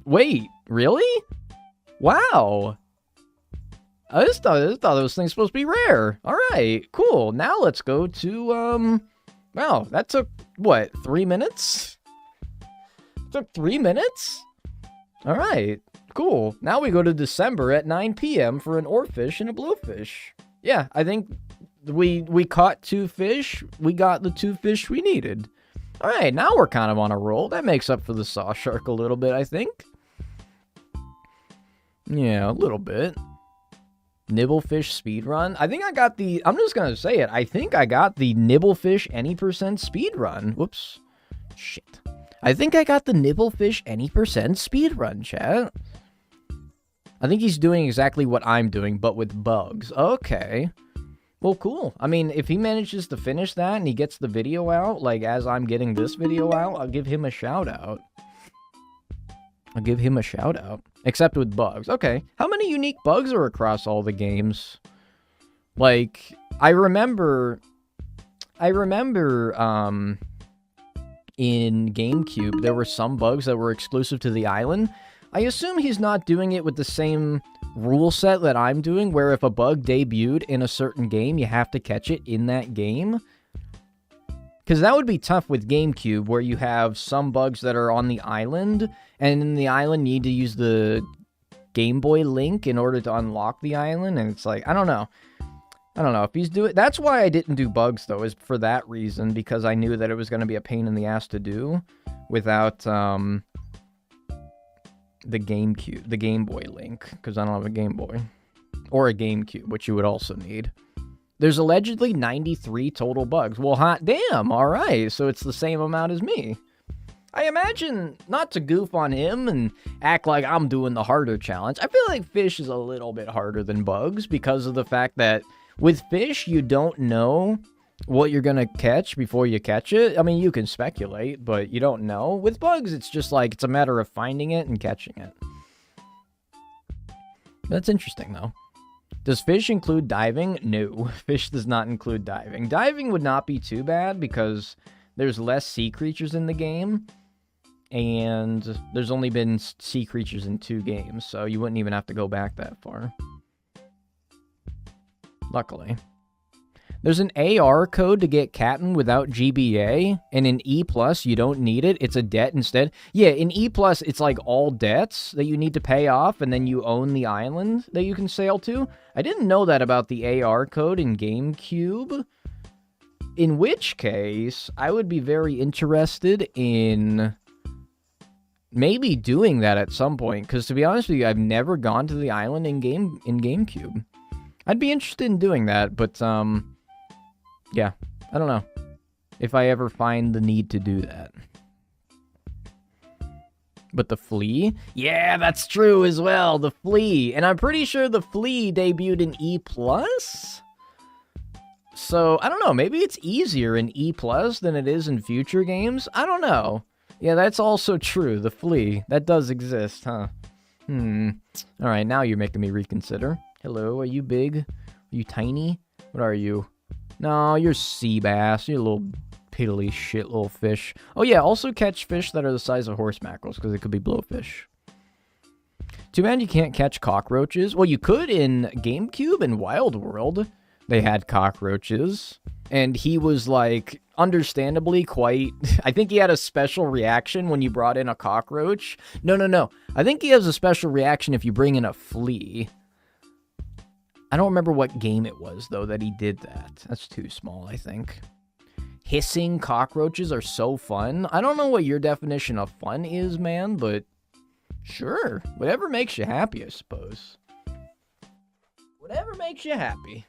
Wait, really? Wow. I just thought those things supposed to be rare. Alright, cool. Now let's go to, wow, that took, what, 3 minutes? Took 3 minutes? Alright, cool. Now we go to December at 9 p.m. for an oarfish and a blowfish. Yeah, I think we caught 2 fish. We got the 2 fish we needed. Alright, now we're kind of on a roll. That makes up for the saw shark a little bit, I think. Yeah, a little bit. Nibblefish speedrun. I think I got the... I'm just going to say it. I think I got the Nibblefish any percent speedrun. Whoops. Shit. I think I got the Nibblefish any percent speedrun, chat. I think he's doing exactly what I'm doing, but with bugs. Okay. Well, cool. I mean, if he manages to finish that and he gets the video out, like as I'm getting this video out, I'll give him a shout out. Except with bugs. Okay. How many unique bugs are across all the games? Like, I remember, in GameCube, there were some bugs that were exclusive to the island. I assume he's not doing it with the same rule set that I'm doing, where if a bug debuted in a certain game, you have to catch it in that game. Because that would be tough with GameCube, where you have some bugs that are on the island, and in the island you need to use the Game Boy link in order to unlock the island, and it's like, I don't know. If he's doing... That's why I didn't do bugs, though, is for that reason, because I knew that it was going to be a pain in the ass to do without, the GameCube, the Game Boy link, because I don't have a Game Boy. Or a GameCube, which you would also need. There's allegedly 93 total bugs. Well, hot damn, alright, so it's the same amount as me. I imagine, not to goof on him and act like I'm doing the harder challenge, I feel like fish is a little bit harder than bugs because of the fact that with fish, you don't know what you're gonna catch before you catch it. I mean, you can speculate, but you don't know. With bugs, it's just like, it's a matter of finding it and catching it. That's interesting, though. Does fish include diving? No, fish does not include diving. Diving would not be too bad because there's less sea creatures in the game, and there's only been sea creatures in 2 games, so you wouldn't even have to go back that far. Luckily. There's an AR code to get Captain without GBA, and in E+, you don't need it. It's a debt instead. Yeah, in E+, it's like all debts that you need to pay off, and then you own the island that you can sail to. I didn't know that about the AR code in GameCube. In which case, I would be very interested in maybe doing that at some point. Because to be honest with you, I've never gone to the island in GameCube. I'd be interested in doing that, but yeah, I don't know if I ever find the need to do that. But the Flea? Yeah, that's true as well, the Flea. And I'm pretty sure the Flea debuted in E+? So, I don't know, maybe it's easier in E+ than it is in future games? I don't know. Yeah, that's also true, the Flea. That does exist, huh? Alright, now you're making me reconsider. Hello, are you big? Are you tiny? What are you? No, you're sea bass. You're a little piddly shit little fish. Oh yeah, also catch fish that are the size of horse mackerels, because it could be blowfish. Too bad you can't catch cockroaches. Well, you could in GameCube and Wild World. They had cockroaches. And he was, like, understandably quite... I think he had a special reaction when you brought in a cockroach. No. I think he has a special reaction if you bring in a flea. I don't remember what game it was, though, that he did that. That's too small, I think. Hissing cockroaches are so fun. I don't know what your definition of fun is, man, but sure. Whatever makes you happy, I suppose. Whatever makes you happy.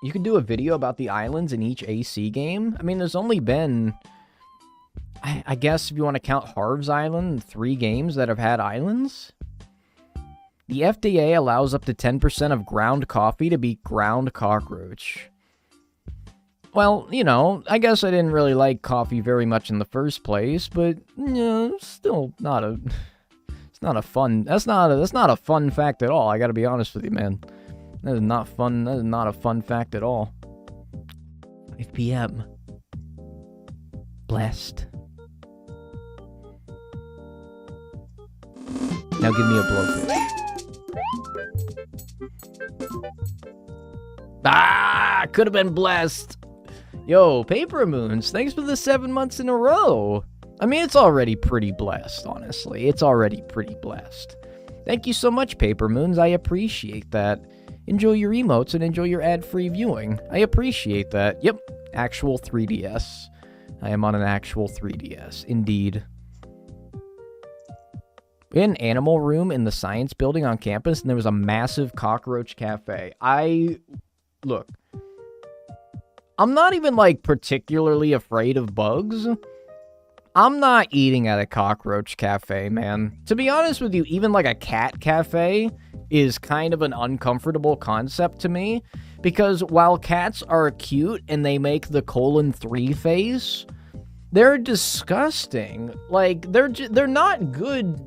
You could do a video about the islands in each AC game. I mean, there's only been, I guess if you want to count Harv's Island, 3 games that have had islands. The FDA allows up to 10% of ground coffee to be ground cockroach. Well, you know, I guess I didn't really like coffee very much in the first place, but yeah, still not a. It's not a fun. That's not a fun fact at all. I gotta be honest with you, man. That is not fun. That is not a fun fact at all. 5 p.m. Blessed. Now give me a blowfish. Ah, could have been blessed. Yo, Paper Moons, thanks for the 7 months in a row. I mean, it's already pretty blessed, honestly. It's already pretty blessed. Thank you so much, Paper Moons. I appreciate that. Enjoy your emotes and enjoy your ad-free viewing. I appreciate that. Yep, actual 3DS. I am on an actual 3DS, indeed. We had an animal room in the science building on campus, and there was a massive cockroach cafe. Look, I'm not even, like, particularly afraid of bugs. I'm not eating at a cockroach cafe, man. To be honest with you, even, like, a cat cafe is kind of an uncomfortable concept to me, because while cats are cute and they make the :3 face, they're disgusting. Like, they're not good.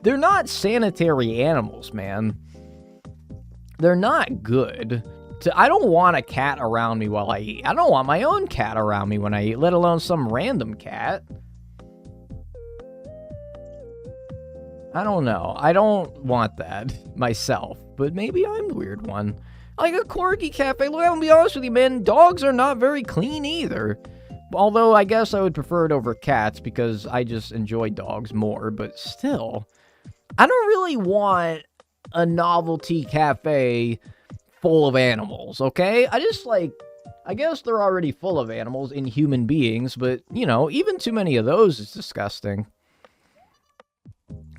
They're not sanitary animals, man. They're not good. I don't want a cat around me while I eat. I don't want my own cat around me when I eat, let alone some random cat. I don't know. I don't want that myself, but maybe I'm the weird one. Like a corgi cafe. Look, I'm gonna be honest with you, man. Dogs are not very clean either. Although I guess I would prefer it over cats because I just enjoy dogs more, but still. I don't really want a novelty cafe full of animals, okay? I guess they're already full of animals in human beings, but, you know, even too many of those is disgusting.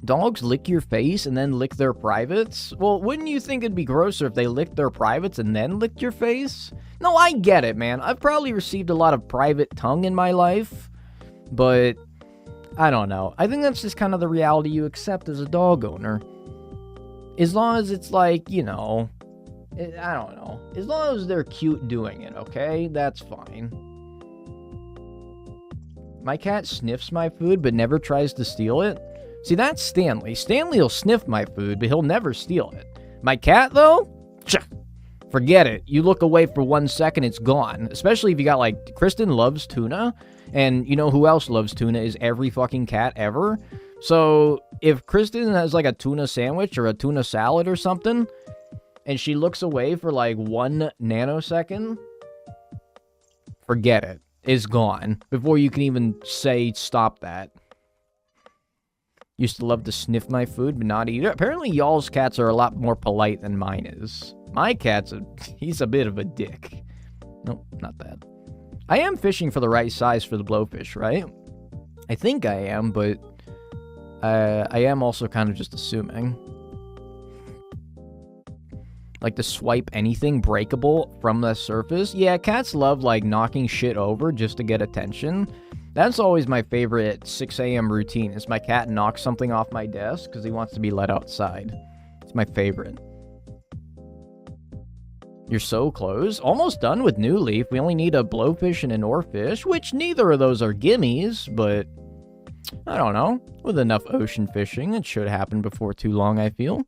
Dogs lick your face and then lick their privates? Well, wouldn't you think it'd be grosser if they licked their privates and then licked your face? No, I get it, man. I've probably received a lot of private tongue in my life, but I don't know. I think that's just kind of the reality you accept as a dog owner. As long as it's like, you know, I don't know. As long as they're cute doing it, okay? That's fine. My cat sniffs my food but never tries to steal it. See, that's Stanley. Stanley will sniff my food, but he'll never steal it. My cat, though? Forget it. You look away for 1 second, it's gone. Especially if you got, like, Kristen loves tuna. And you know who else loves tuna is every fucking cat ever. So, if Kristen has, like, a tuna sandwich or a tuna salad or something, and she looks away for, like, 1 nanosecond, forget it. It's gone. Before you can even say, stop that. Used to love to sniff my food, but not eat it. Apparently, y'all's cats are a lot more polite than mine is. My cat's he's a bit of a dick. Nope, not that. I am fishing for the right size for the blowfish, right? I think I am, but I am also kind of just assuming. Like to swipe anything breakable from the surface. Yeah, cats love like knocking shit over just to get attention. That's always my favorite 6 a.m. routine, is my cat knocks something off my desk because he wants to be let outside. It's my favorite. You're so close. Almost done with New Leaf. We only need a blowfish and an oarfish, which neither of those are gimmies, but I don't know. With enough ocean fishing, it should happen before too long, I feel.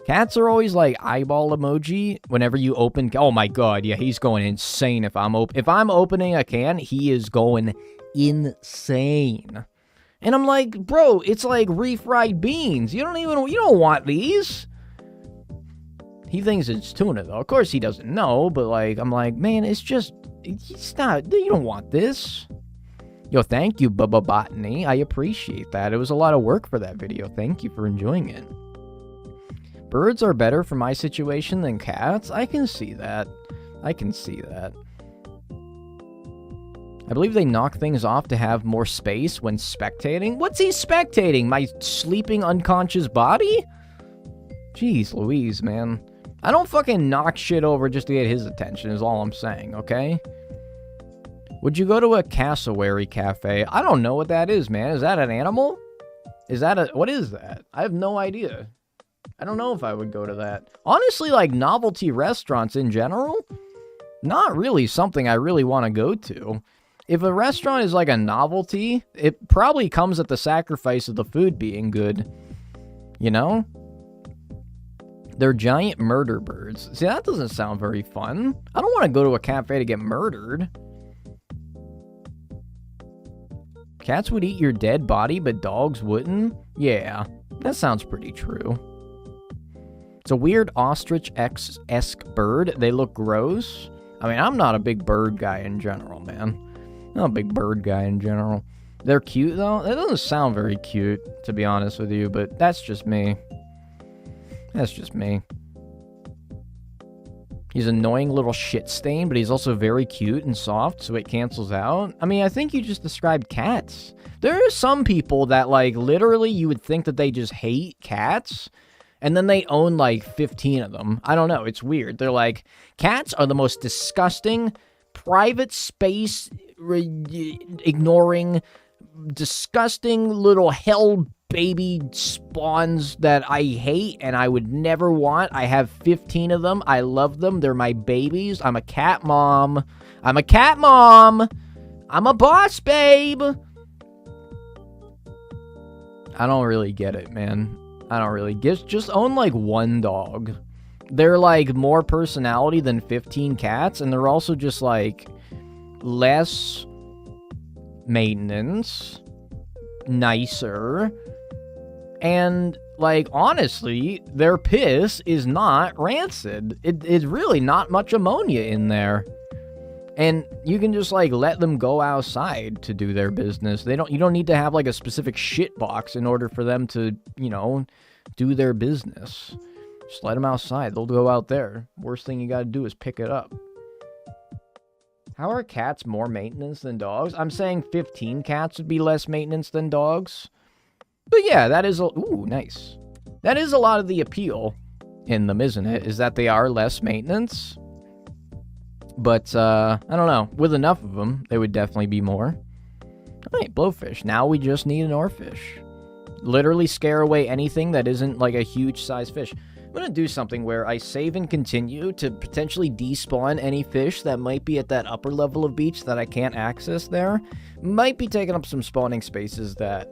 Cats are always like eyeball emoji whenever you open. Oh my god, yeah, he's going insane if I'm opening a can, he is going insane. And I'm like, bro, it's like refried beans. You don't want these. He thinks it's tuna though. Of course he doesn't know, but like I'm like, man, it's not, you don't want this. Yo, thank you, Bubba Botany. I appreciate that. It was a lot of work for that video. Thank you for enjoying it. Birds are better for my situation than cats? I can see that. I can see that. I believe they knock things off to have more space when spectating. What's he spectating? My sleeping unconscious body? Jeez Louise, man. I don't fucking knock shit over just to get his attention is all I'm saying, okay? Would you go to a cassowary cafe? I don't know what that is, man. Is that an animal? What is that? I have no idea. I don't know if I would go to that. Honestly, like, novelty restaurants in general, not really something I really want to go to. If a restaurant is like a novelty, it probably comes at the sacrifice of the food being good. You know? They're giant murder birds. See, that doesn't sound very fun. I don't want to go to a cafe to get murdered. Cats would eat your dead body, but dogs wouldn't? Yeah, that sounds pretty true. It's a weird ostrich-esque bird. They look gross. I mean, I'm not a big bird guy in general, man. Not a big bird guy in general. They're cute, though. It doesn't sound very cute, to be honest with you, but that's just me. That's just me. He's an annoying little shit stain, but he's also very cute and soft, so it cancels out. I mean, I think you just described cats. There are some people that, like, literally you would think that they just hate cats, and then they own, like, 15 of them. I don't know. It's weird. They're like, cats are the most disgusting, private space ignoring, disgusting little hell baby spawns that I hate and I would never want. I have 15 of them. I love them. They're my babies. I'm a cat mom. I'm a cat mom. I'm a boss babe. I don't really get it, man. I don't really get. Just own like one dog. They're like more personality than 15 cats, and they're also just like less maintenance, nicer, and like honestly, their piss is not rancid. It's really not much ammonia in there. And you can just like let them go outside to do their business. You don't need to have like a specific shit box in order for them to, you know, do their business. Just let them outside. They'll go out there. Worst thing you got to do is pick it up. How are cats more maintenance than dogs? I'm saying 15 cats would be less maintenance than dogs. But yeah, that is ooh, nice. That is a lot of the appeal in them, isn't it? Is that they are less maintenance. But, I don't know. With enough of them, they would definitely be more. Alright, blowfish. Now we just need an oarfish. Literally scare away anything that isn't like a huge size fish. I'm going to do something where I save and continue to potentially despawn any fish that might be at that upper level of beach that I can't access there. Might be taking up some spawning spaces that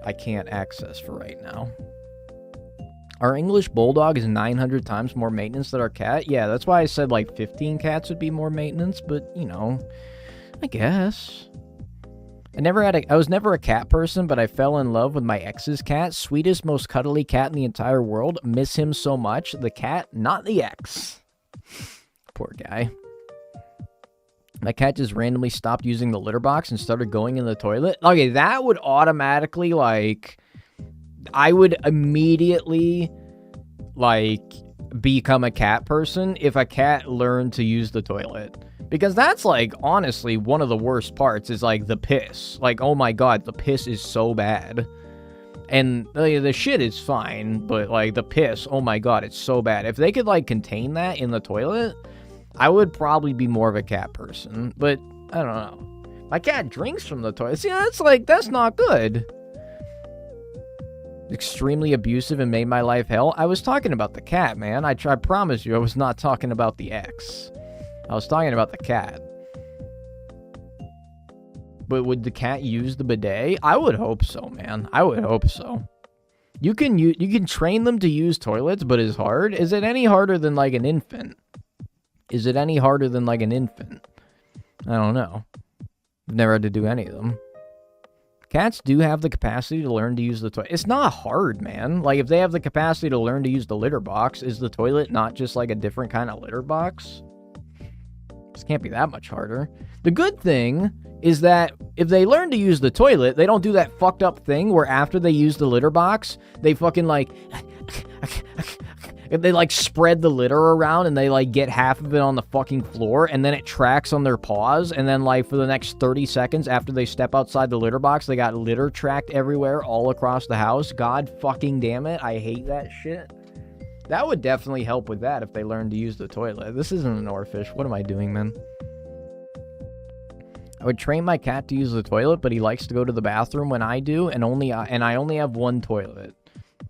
I can't access for right now. Our English Bulldog is 900 times more maintenance than our cat. Yeah, that's why I said like 15 cats would be more maintenance, but you know, I guess. I was never a cat person, but I fell in love with my ex's cat. Sweetest, most cuddly cat in the entire world. Miss him so much. The cat, not the ex. Poor guy. My cat just randomly stopped using the litter box and started going in the toilet. Okay, that would automatically, like, I would immediately, like, become a cat person if a cat learned to use the toilet. Because that's, like, honestly, one of the worst parts is, like, the piss. Like, oh my god, the piss is so bad. And the shit is fine, but, like, the piss, oh my god, it's so bad. If they could, like, contain that in the toilet, I would probably be more of a cat person. But, I don't know. My cat drinks from the toilet. See, that's, like, that's not good. Extremely abusive and made my life hell. I was talking about the cat, man. I promise you, I was not talking about the ex. I was talking about the cat. But would the cat use the bidet? I would hope so, man. I would hope so. You can train them to use toilets, but it's hard. Is it any harder than, like, an infant? Is it any harder than, like, an infant? I don't know. I've never had to do any of them. Cats do have the capacity to learn to use the toilet. It's not hard, man. Like, if they have the capacity to learn to use the litter box, is the toilet not just, like, a different kind of litter box? This can't be that much harder. The good thing is that if they learn to use the toilet, they don't do that fucked up thing where after they use the litter box, they fucking, like... If they, like, spread the litter around and they, like, get half of it on the fucking floor and then it tracks on their paws and then, like, for the next 30 seconds after they step outside the litter box, they got litter tracked everywhere all across the house. God fucking damn it. I hate that shit. That would definitely help with that if they learned to use the toilet. This isn't an oarfish. What am I doing, man? I would train my cat to use the toilet, but he likes to go to the bathroom when I do, and I only have one toilet.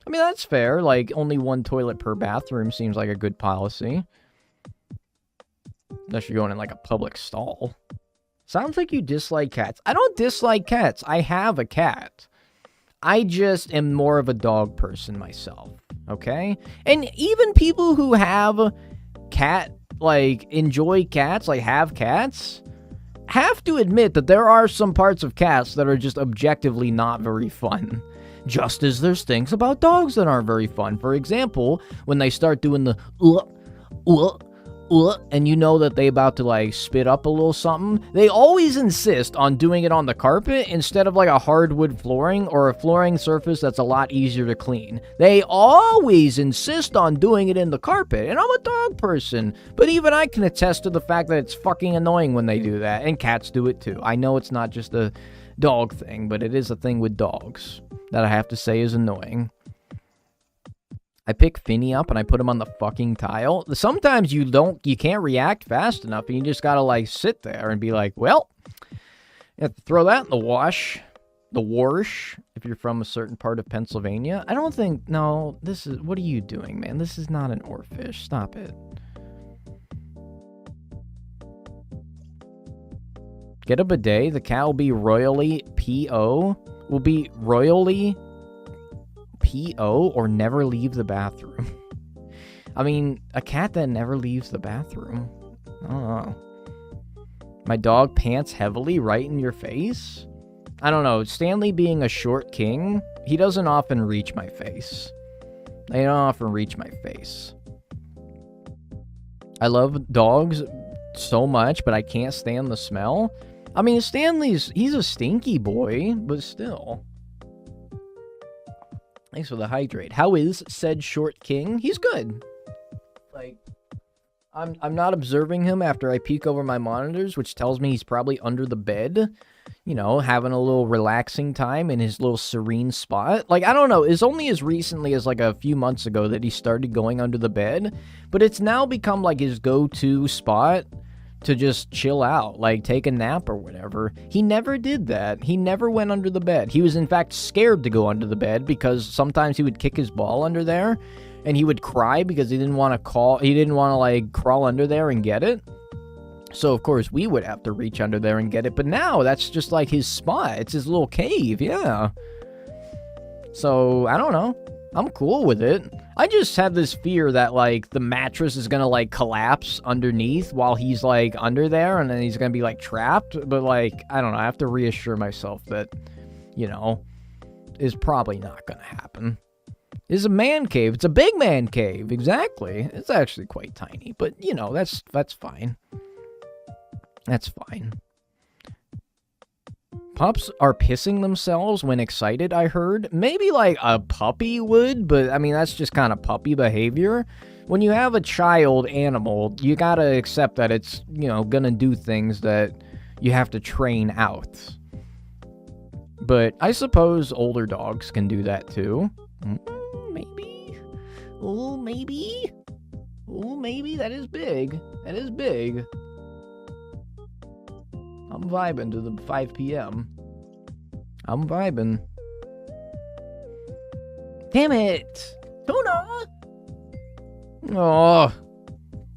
I mean, that's fair. Like, only one toilet per bathroom seems like a good policy. Unless you're going in, like, a public stall. Sounds like you dislike cats. I don't dislike cats. I have a cat. I just am more of a dog person myself. Okay? And even people who have enjoy cats, like, have cats, have to admit that there are some parts of cats that are just objectively not very fun. Just as there's things about dogs that aren't very fun. For example, when they start doing the and you know that they about to, like, spit up a little something, they always insist on doing it on the carpet instead of, like, a hardwood flooring or a flooring surface that's a lot easier to clean. They always insist on doing it in the carpet, and I'm a dog person, but even I can attest to the fact that it's fucking annoying when they do that, and cats do it too. I know it's not just a dog thing, but it is a thing with dogs that I have to say is annoying. I pick Finny up and I put him on the fucking tile. Sometimes you can't react fast enough and you just gotta, like, sit there and be like, well, you have to throw that in the wash. The wash, if you're from a certain part of Pennsylvania. I don't think, no, what are you doing, man? This is not an oarfish. Stop it. Get a bidet. The cat will be royally P.O. Will be royally P.O. or never leave the bathroom. I mean, a cat that never leaves the bathroom. I don't know. My dog pants heavily right in your face? I don't know. Stanley being a short king, he doesn't often reach my face. They don't often reach my face. I love dogs so much, but I can't stand the smell. I mean, he's a stinky boy, but still. Thanks for the hydrate. How is said short king? He's good. Like, I'm not observing him after I peek over my monitors, which tells me he's probably under the bed, you know, having a little relaxing time in his little serene spot. Like, I don't know, it's only as recently as, like, a few months ago that he started going under the bed, but it's now become, like, his go-to spot to just chill out, like take a nap or whatever. He never did that. He never went under the bed. He was, in fact, scared to go under the bed because sometimes he would kick his ball under there and he would cry because he didn't want to like crawl under there and get it. So, of course, we would have to reach under there and get it. But now that's just like his spot. It's his little cave. Yeah. So, I don't know. I'm cool with it. I just have this fear that, like, the mattress is gonna, like, collapse underneath while he's, like, under there, and then he's gonna be, like, trapped. But, like, I don't know. I have to reassure myself that, you know, is probably not gonna happen. It's a man cave. It's a big man cave. Exactly. It's actually quite tiny. But, you know, that's fine. That's fine. Pups are pissing themselves when excited, I heard. Maybe, like, a puppy would, but, I mean, that's just kind of puppy behavior. when you have a child animal, you gotta accept that it's, you know, gonna do things that you have to train out. But I suppose older dogs can do that too. Maybe. Oh, maybe. Oh, maybe. That is big. That is big. I'm vibing to the 5 p.m. I'm vibing. Damn it! Tuna! Oh.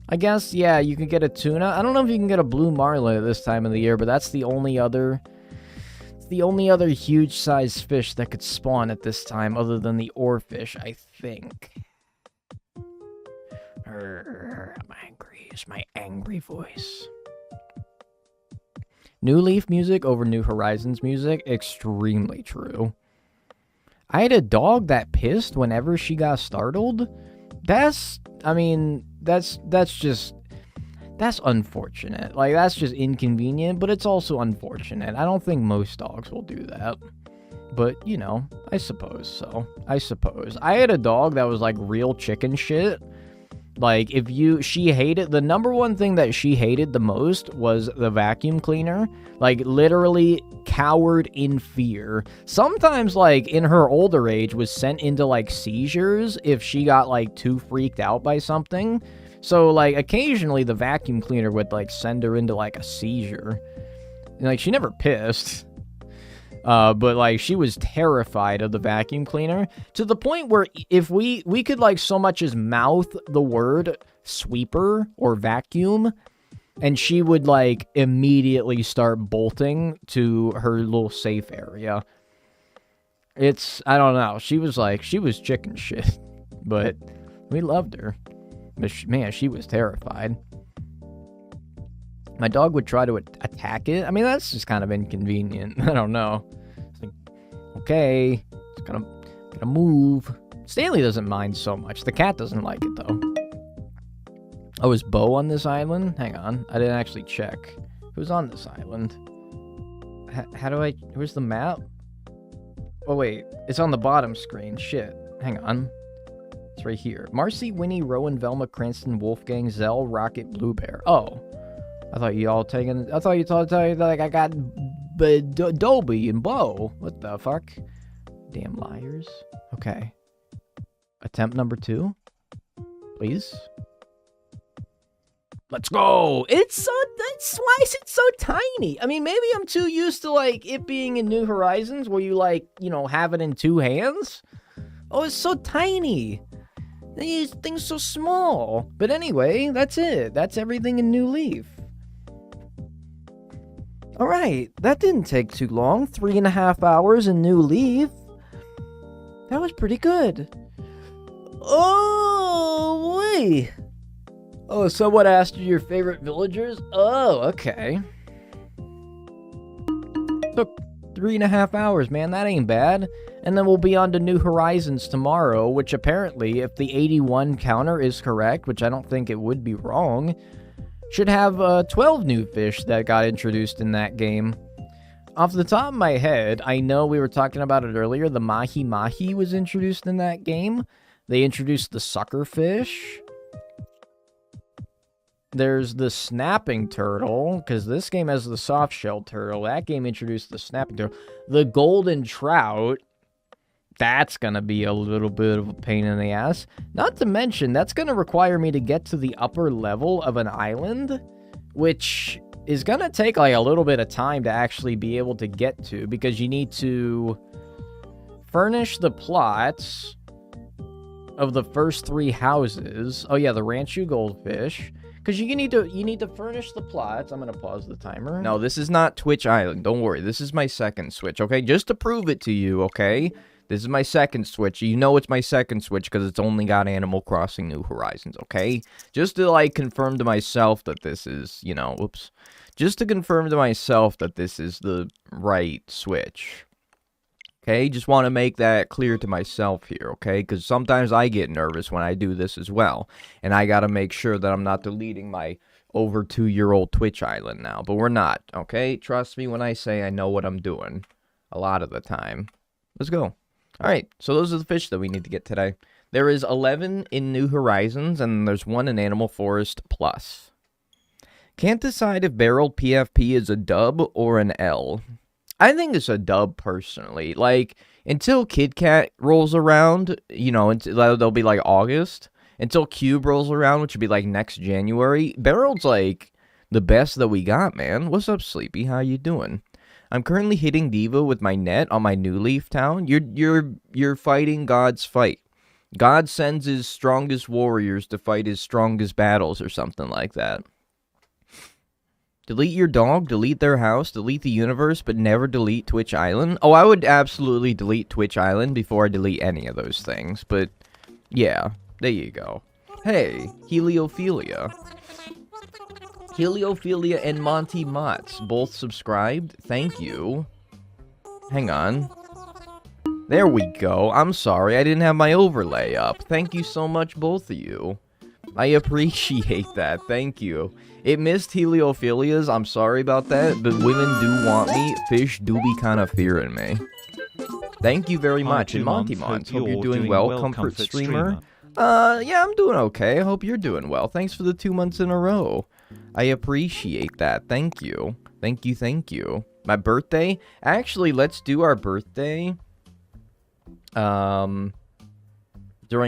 I guess, yeah, you can get a tuna. I don't know if you can get a blue marlin at this time of the year, but that's the only other... It's the only other huge-sized fish that could spawn at this time, other than the oarfish, I think. I'm angry. It's my angry voice. New Leaf music over New Horizons music? Extremely true. I had a dog that pissed whenever she got startled. That's unfortunate. Like, that's just inconvenient, but it's also unfortunate. I don't think most dogs will do that. But, you know, I suppose so. I suppose. I had a dog that was, like, real chicken shit. Like, she hated, the number one thing that she hated the most was the vacuum cleaner. Like, literally cowered in fear. Sometimes, like, in her older age, was sent into, like, seizures if she got, like, too freaked out by something. So, like, occasionally the vacuum cleaner would, like, send her into, like, a seizure. And, like, she never pissed. But, like, she was terrified of the vacuum cleaner to the point where if we could, like, so much as mouth the word sweeper or vacuum, and she would, like, immediately start bolting to her little safe area. I don't know. She was chicken shit, but we loved her. But man, she was terrified. My dog would try to attack it. I mean, that's just kind of inconvenient. I don't know. It's like, okay, it's gotta move. Stanley doesn't mind so much. The cat doesn't like it, though. Oh, is Bo on this island? Hang on. I didn't actually check. Who's on this island? Where's the map? Oh, wait. It's on the bottom screen. Shit. Hang on. It's right here. Marcy, Winnie, Rowan, Velma, Cranston, Wolfgang, Zell, Rocket, Blue Bear. Oh. I thought you all taking... I thought you told like I got Dobie and Bo. What the fuck? Damn liars. Okay. Attempt number 2. Please. Let's go. That's why is it so tiny? I mean, maybe I'm too used to, like, it being in New Horizons where you, like, you know, have it in 2 hands. Oh, it's so tiny. These things so small. But anyway, that's it. That's everything in New Leaf. Alright, that didn't take too long. 3.5 hours in New Leaf. That was pretty good. Oh, wait. Oh, someone asked you your favorite villagers? Oh, okay. Took 3.5 hours, man. That ain't bad. And then we'll be on to New Horizons tomorrow, which apparently, if the 81 counter is correct, which I don't think it would be wrong, should have 12 new fish that got introduced in that game. Off the top of my head, I know we were talking about it earlier, the Mahi Mahi was introduced in that game. They introduced the sucker fish. There's the snapping turtle, because this game has the soft-shell turtle. That game introduced the snapping turtle. The golden trout. That's going to be a little bit of a pain in the ass. Not to mention, that's going to require me to get to the upper level of an island, which is going to take, like, a little bit of time to actually be able to get to, because you need to furnish the plots of the first 3 houses. Oh, yeah, the Ranchu goldfish. Because you need to furnish the plots. I'm going to pause the timer. No, this is not Twitch Island. Don't worry. This is my second Switch, okay? Just to prove it to you, okay? This is my second Switch. You know it's my second Switch because it's only got Animal Crossing New Horizons, okay? Just to, like, confirm to myself that this is, you know, whoops. Just to confirm to myself that this is the right Switch. Okay, just want to make that clear to myself here, okay? Because sometimes I get nervous when I do this as well. And I got to make sure that I'm not deleting my over 2-year-old Twitch island now. But we're not, okay? Trust me when I say I know what I'm doing. A lot of the time. Let's go. Alright, so those are the fish that we need to get today. There is 11 in New Horizons, and there's 1 in Animal Forest Plus. Can't decide if barreled PFP is a dub or an L. I think it's a dub, personally. Like, until Kit Kat rolls around, you know, they'll be like August. Until Cube rolls around, which would be like next January, barreled's like the best that we got, man. What's up, Sleepy? How you doing? I'm currently hitting Diva with my net on my New Leaf town. You're fighting God's fight. God sends his strongest warriors to fight his strongest battles or something like that. Delete your dog, delete their house, delete the universe, but never delete Twitch Island. Oh, I would absolutely delete Twitch Island before I delete any of those things. But, yeah, there you go. Hey, Heliophilia. Heliophilia and Monty Motts, both subscribed. Thank you. Hang on. There we go. I'm sorry, I didn't have my overlay up. Thank you so much, both of you. I appreciate that. Thank you. It missed Heliophilia's. I'm sorry about that, but women do want me. Fish do be kind of fearing me. Thank you very much. And Monty Mons, hope you're doing well. Comfort streamer. Yeah, I'm doing okay. I hope you're doing well. Thanks for the 2 months in a row. I appreciate that. Thank you. Thank you, thank you. My birthday? Actually, let's do our birthday during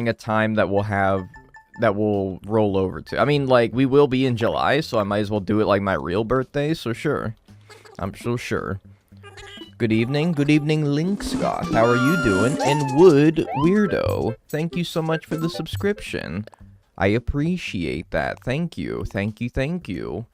a time that will roll over to. I mean, like, we will be in July, so I might as well do it like my real birthday, so sure. I'm so sure. Good evening, Link Scott. How are you doing? And Wood Weirdo, thank you so much for the subscription. I appreciate that. Thank you, thank you, thank you.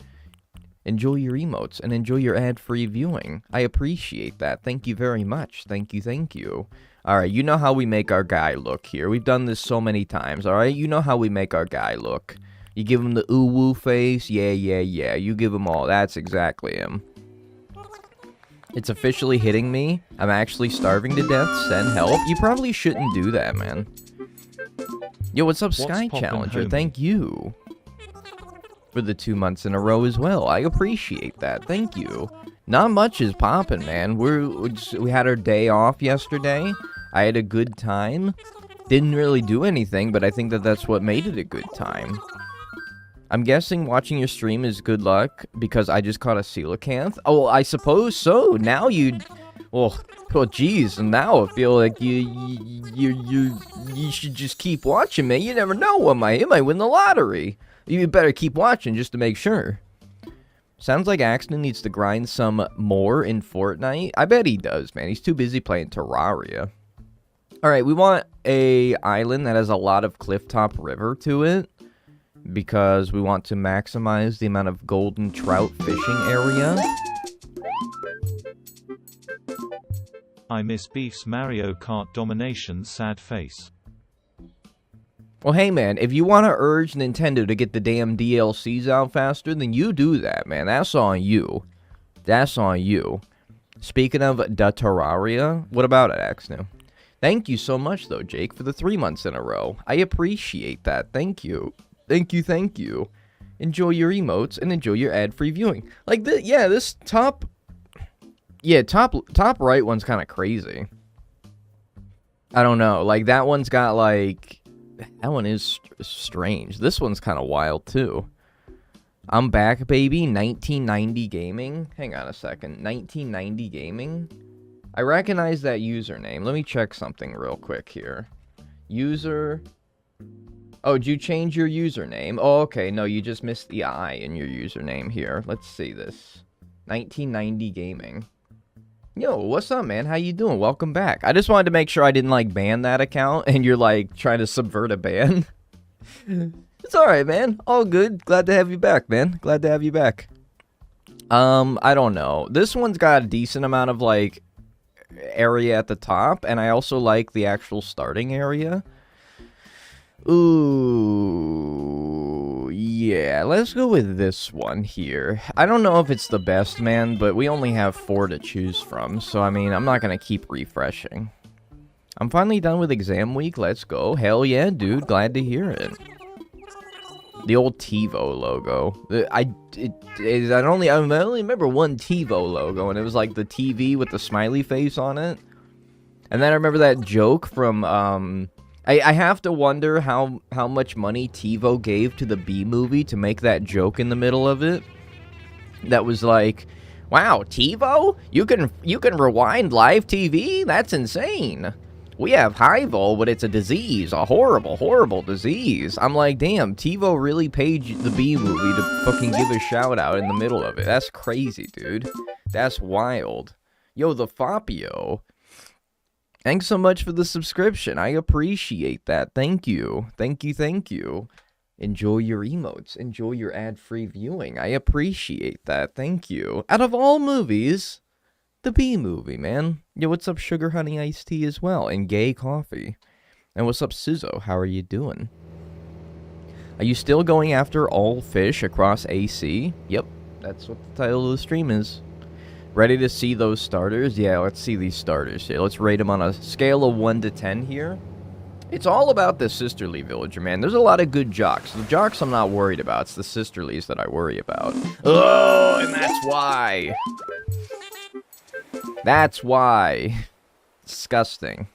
Enjoy your emotes and enjoy your ad-free viewing. I appreciate that. Thank you very much. Thank you, thank you. Alright, you know how we make our guy look here. We've done this so many times, alright? You know how we make our guy look. You give him the ooh-woo face. Yeah, yeah, yeah. You give him all. That's exactly him. It's officially hitting me. I'm actually starving to death. Send help. You probably shouldn't do that, man. Yo, what's up, Sky Challenger? Thank you for the 2 months in a row as well. I appreciate that. Thank you. Not much is popping, man. We had our day off yesterday. I had a good time. Didn't really do anything, but I think that's what made it a good time. I'm guessing watching your stream is good luck because I just caught a coelacanth. Oh, I suppose so. Now you, well, geez, and now I feel like you should just keep watching, man. You never know, it might win the lottery. You better keep watching just to make sure. Sounds like Axton needs to grind some more in Fortnite. I bet he does, man. He's too busy playing Terraria. Alright, we want a island that has a lot of clifftop river to it, because we want to maximize the amount of golden trout fishing area. I miss Beef's Mario Kart domination sad face. Well, hey, man, if you want to urge Nintendo to get the damn DLCs out faster, then you do that, man. That's on you. That's on you. Speaking of the Terraria, what about it, Axnu? Thank you so much, though, Jake, for the 3 months in a row. I appreciate that. Thank you. Thank you, thank you. Enjoy your emotes and enjoy your ad-free viewing. Like, this top... Yeah, top right one's kind of crazy. I don't know. Like, that one's got, like... That one is strange. This one's kind of wild, too. I'm back, baby. 1990 Gaming. Hang on a second. 1990 Gaming? I recognize that username. Let me check something real quick here. User... Oh, did you change your username? Oh, okay. No, you just missed the I in your username here. Let's see this. 1990 Gaming. Yo, what's up, man? How you doing? Welcome back. I just wanted to make sure I didn't, like, ban that account, and you're, like, trying to subvert a ban. It's alright, man. All good. Glad to have you back, man. Glad to have you back. I don't know. This one's got a decent amount of, like, area at the top, and I also like the actual starting area. Ooh, yeah, let's go with this one here. I don't know if it's the best, man, but we only have 4 to choose from, so I mean, I'm not gonna keep refreshing. I'm finally done with exam week, let's go. Hell yeah, dude, glad to hear it. The old TiVo logo. I only remember one TiVo logo, and it was like the TV with the smiley face on it. And then I remember that joke from, I have to wonder how much money TiVo gave to the B movie to make that joke in the middle of it. That was like, wow, TiVo? You can rewind live TV? That's insane. We have Hivo, but it's a disease, a horrible, horrible disease. I'm like, damn, TiVo really paid the B movie to fucking give a shout out in the middle of it. That's crazy, dude. That's wild. Yo, the Fapio. Thanks so much for the subscription. I appreciate that. Thank you. Thank you, thank you. Enjoy your emotes. Enjoy your ad-free viewing. I appreciate that. Thank you. Out of all movies, the B movie, man. Yo, what's up, Sugar Honey Iced Tea as well, and Gay Coffee. And what's up, Sizzo? How are you doing? Are you still going after all fish across AC? Yep, that's what the title of the stream is. Ready to see those starters? Yeah, let's see these starters here. Let's rate them on a scale of 1 to 10 here. It's all about the Sisterly Villager, man. There's a lot of good jocks. The jocks I'm not worried about. It's the Sisterlies that I worry about. Oh, and that's why. That's why. Disgusting.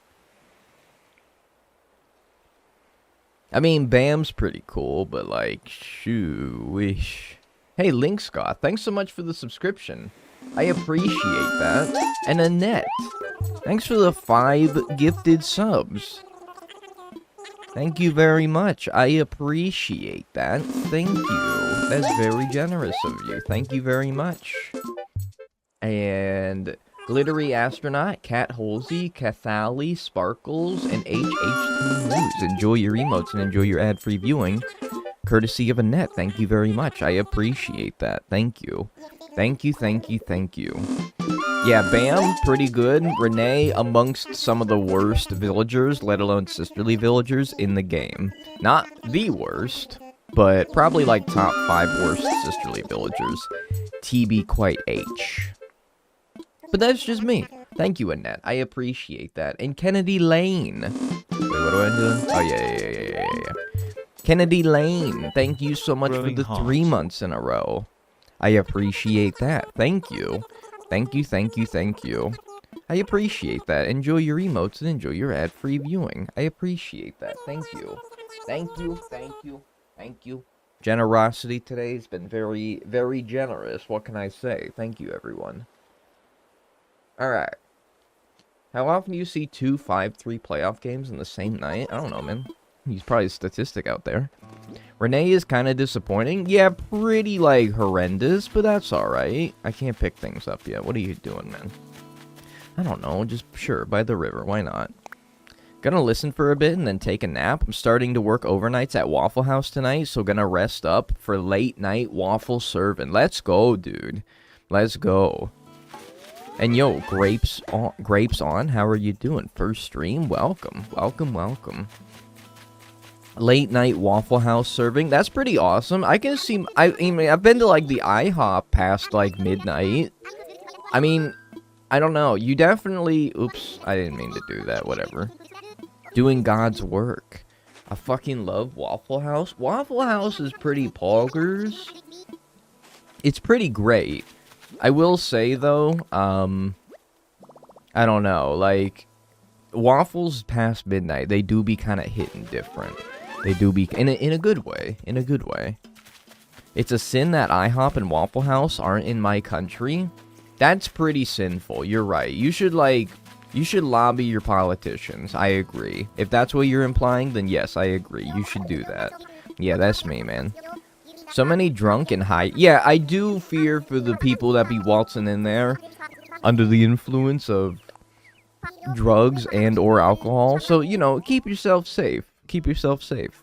I mean, Bam's pretty cool, but like, shoo-wish. Hey, Link Scott, thanks so much for the subscription. I appreciate that. And Annette, thanks for the 5 gifted subs. Thank you very much. I appreciate that. Thank you. That's very generous of you. Thank you very much. And Glittery Astronaut, Cat Holsey, Cathali, Sparkles, and HH2 News. Enjoy your emotes and enjoy your ad-free viewing. Courtesy of Annette. Thank you very much. I appreciate that. Thank you. Thank you, thank you, thank you. Yeah, Bam, pretty good. Renee, amongst some of the worst villagers, let alone sisterly villagers, in the game. Not the worst, but probably like top 5 worst sisterly villagers. TB quite H. But that's just me. Thank you, Annette. I appreciate that. And Kennedy Lane. Wait, what do I do? Oh, yeah. Kennedy Lane, thank you so much for the 3 months in a row. I appreciate that. Thank you. Thank you, thank you, thank you. I appreciate that. Enjoy your emotes and enjoy your ad-free viewing. I appreciate that. Thank you. Thank you, thank you, thank you. Generosity today has been very, very generous. What can I say? Thank you, everyone. Alright. How often do you see 2 5-3 playoff games in the same night? I don't know, man. He's probably a statistic out there. Renee is kind of disappointing. Yeah, pretty, like, horrendous, but that's alright. I can't pick things up yet. What are you doing, man? I don't know. Just, sure, by the river. Why not? Gonna listen for a bit and then take a nap. I'm starting to work overnights at Waffle House tonight, so gonna rest up for late night waffle serving. Let's go, dude. Let's go. And yo, Grapes on, how are you doing? First stream? Welcome. Welcome, welcome. Late night Waffle House serving. That's pretty awesome. I can see, I mean, I've been to like the IHOP past like midnight. I mean, I don't know. You definitely, oops, I didn't mean to do that, whatever. Doing God's work. I fucking love Waffle House. Waffle House is pretty poggers. It's pretty great. I will say though, I don't know, like, waffles past midnight, they do be kind of hitting different. They do be, in a good way, in a good way. It's a sin that IHOP and Waffle House aren't in my country. That's pretty sinful, you're right. You should lobby your politicians, I agree. If that's what you're implying, then yes, I agree. You should do that. Yeah, that's me, man. So many drunk and high. Yeah, I do fear for the people that be waltzing in there under the influence of drugs and or alcohol. So, you know, keep yourself safe. Keep yourself safe.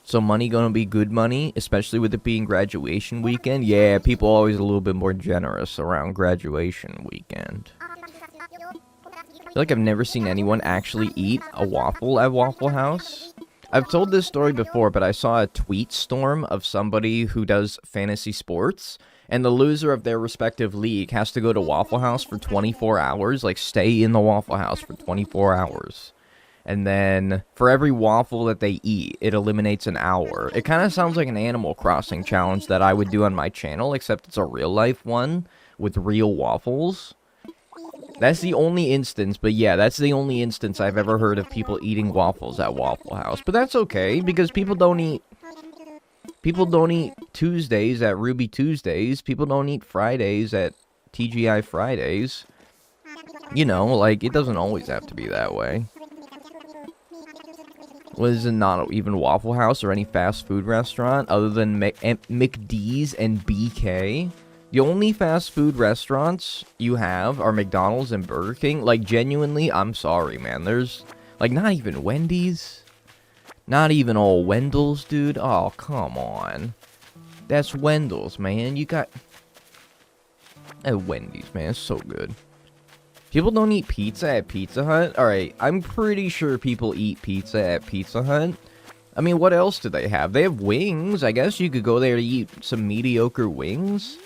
So money gonna be good money, especially with it being graduation weekend. Yeah, people always a little bit more generous around graduation weekend. I feel like I've never seen anyone actually eat a waffle at Waffle House. I've told this story before, but I saw a tweet storm of somebody who does fantasy sports, and the loser of their respective league has to go to Waffle House for 24 hours, like stay in the Waffle House for 24 hours. And then for every waffle that they eat, it eliminates an hour. It kind of sounds like an Animal Crossing challenge that I would do on my channel, except it's a real life one with real waffles. That's the only instance, but yeah, that's the only instance I've ever heard of people eating waffles at Waffle House. But that's okay, because people don't eat Tuesdays at Ruby Tuesdays. People don't eat Fridays at TGI Fridays. You know, like, it doesn't always have to be that way. Was it not even Waffle House or any fast food restaurant other than McD's and BK? The only fast food restaurants you have are McDonald's and Burger King. Like, genuinely, I'm sorry, man. There's, like, not even Wendy's. Not even old Wendell's, dude. Oh, come on. That's Wendell's, man. You got... Wendy's, man. It's so good. People don't eat pizza at Pizza Hut? Alright, I'm pretty sure people eat pizza at Pizza Hut. I mean, what else do they have? They have wings. I guess you could go there to eat some mediocre wings.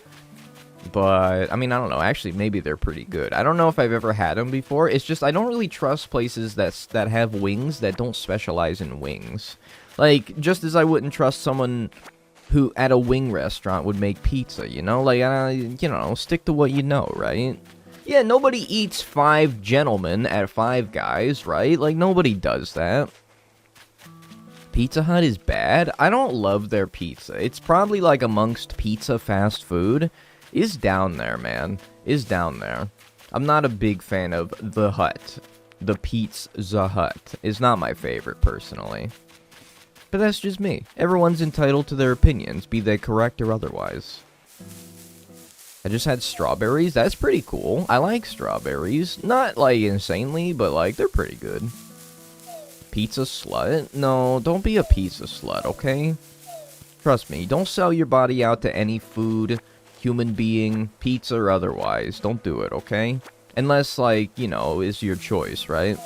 But, I mean, I don't know. Actually, maybe they're pretty good. I don't know if I've ever had them before. It's just, I don't really trust places that have wings that don't specialize in wings. Like, just as I wouldn't trust someone who, at a wing restaurant, would make pizza, you know? Like, you know, stick to what you know, right? Yeah, nobody eats Five Gentlemen at Five Guys, right? Like, nobody does that. Pizza Hut is bad. I don't love their pizza. It's probably, like, amongst pizza fast food. Is down there, man. Is down there. I'm not a big fan of The Hut. The Pizza Hut is not my favorite, personally. But that's just me. Everyone's entitled to their opinions, be they correct or otherwise. I just had strawberries. That's pretty cool. I like strawberries. Not, like, insanely, but, like, they're pretty good. Pizza slut? No, don't be a pizza slut, okay? Trust me, don't sell your body out to any food, human being, pizza or otherwise. Don't do it, okay? Unless, like, you know, is your choice, right?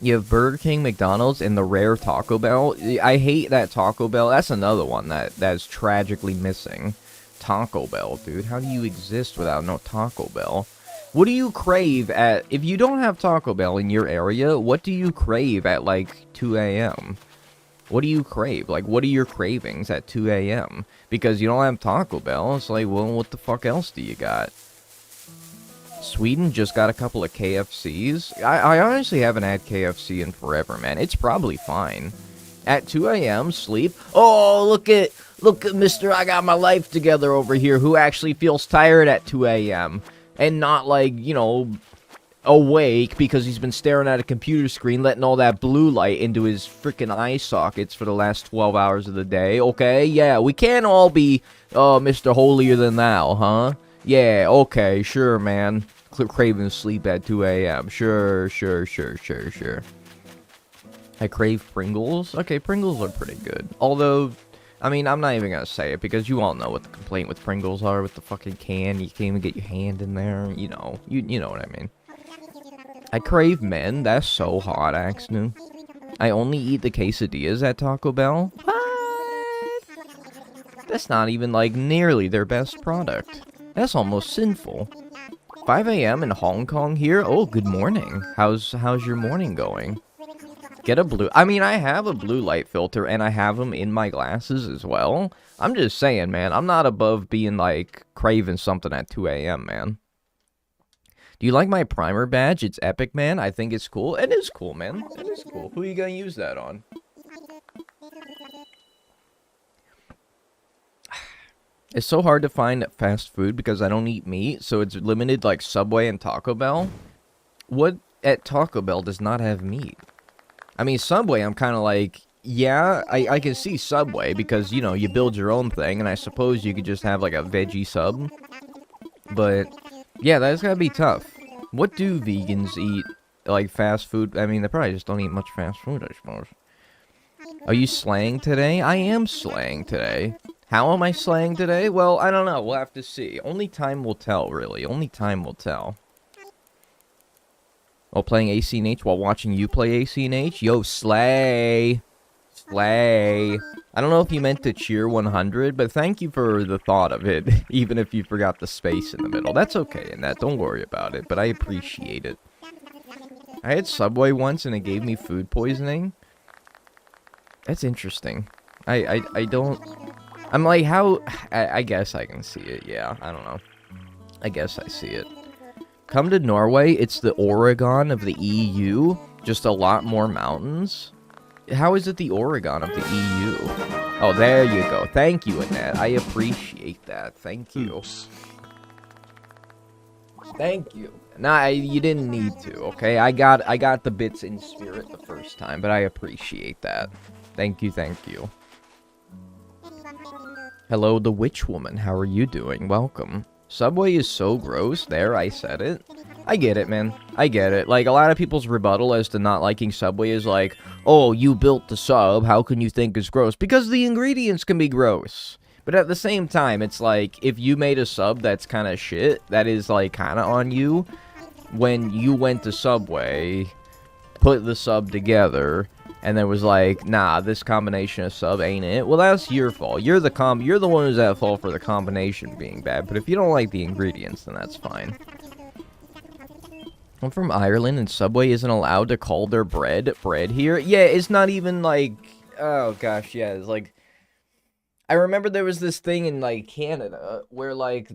You have Burger King, McDonald's, and the rare Taco Bell. I hate that Taco Bell. That's another one that's tragically missing. Taco Bell, dude. How do you exist without no Taco Bell? What do you crave at... If you don't have Taco Bell in your area, what do you crave at, like, 2 a.m.? What do you crave? Like, what are your cravings at 2 a.m.? Because you don't have Taco Bell. It's like, well, what the fuck else do you got? Sweden just got a couple of KFCs. I honestly haven't had KFC in forever, man. It's probably fine. At 2 a.m., sleep. Oh, look at Mr. I got my life together over here who actually feels tired at 2 a.m. And not, like, you know, awake because he's been staring at a computer screen, letting all that blue light into his freaking eye sockets for the last 12 hours of the day, okay? Yeah, we can't all be, Mr. Holier Than Thou, huh? Yeah, okay, sure, man. Craving sleep at 2 a.m. Sure. I crave Pringles. Okay, Pringles are pretty good. Although, I mean, I'm not even gonna say it because you all know what the complaint with Pringles are with the fucking can. You can't even get your hand in there. You know, you know what I mean. I crave men. That's so hot, Axnu. I only eat the quesadillas at Taco Bell. What? That's not even, like, nearly their best product. That's almost sinful. 5 a.m. in Hong Kong here? Oh, good morning. How's your morning going? Get a blue... I mean, I have a blue light filter, and I have them in my glasses as well. I'm just saying, man. I'm not above being, like, craving something at 2 a.m., man. Do you like my primer badge? It's epic, man. I think it's cool. It is cool, man. It is cool. Who are you gonna use that on? It's so hard to find fast food because I don't eat meat, so it's limited like Subway and Taco Bell. What at Taco Bell does not have meat? I mean, Subway, I'm kind of like, yeah, I can see Subway because, you know, you build your own thing, and I suppose you could just have like a veggie sub. But, yeah, that's gotta be tough. What do vegans eat, like fast food? I mean, they probably just don't eat much fast food, I suppose. Are you slaying today? I am slaying today. How am I slaying today? Well, I don't know. We'll have to see. Only time will tell, really. Only time will tell. While playing AC&H, while watching you play AC&H? Yo, slay! Slay! I don't know if you meant to cheer 100, but thank you for the thought of it, even if you forgot the space in the middle. That's okay, and that, don't worry about it, but I appreciate it. I had Subway once, and it gave me food poisoning. That's interesting. I don't... I'm like, how... I guess I can see it, yeah. I don't know. I guess I see it. Come to Norway, it's the Oregon of the EU, just a lot more mountains. How is it the Oregon of the EU? Oh, there you go. Thank you, Annette. I appreciate that. Thank you. Oops. Thank you. Nah, you didn't need to, okay? I got the bits in spirit the first time, but I appreciate that. Thank you, thank you. Hello, the witch woman. How are you doing? Welcome. Subway is so gross. There, I said it. I get it, man. I get it. Like, a lot of people's rebuttal as to not liking Subway is like, oh, you built the sub, how can you think it's gross? Because the ingredients can be gross. But at the same time, it's like, if you made a sub that's kind of shit, that is, like, kind of on you. When you went to Subway, put the sub together, and then was like, nah, this combination of sub ain't it. Well, that's your fault. You're the one who's at fault for the combination being bad. But if you don't like the ingredients, then that's fine. I'm from Ireland, and Subway isn't allowed to call their bread here. Yeah, it's not even like, oh gosh, yeah, it's like, I remember there was this thing in, like, Canada, where, like,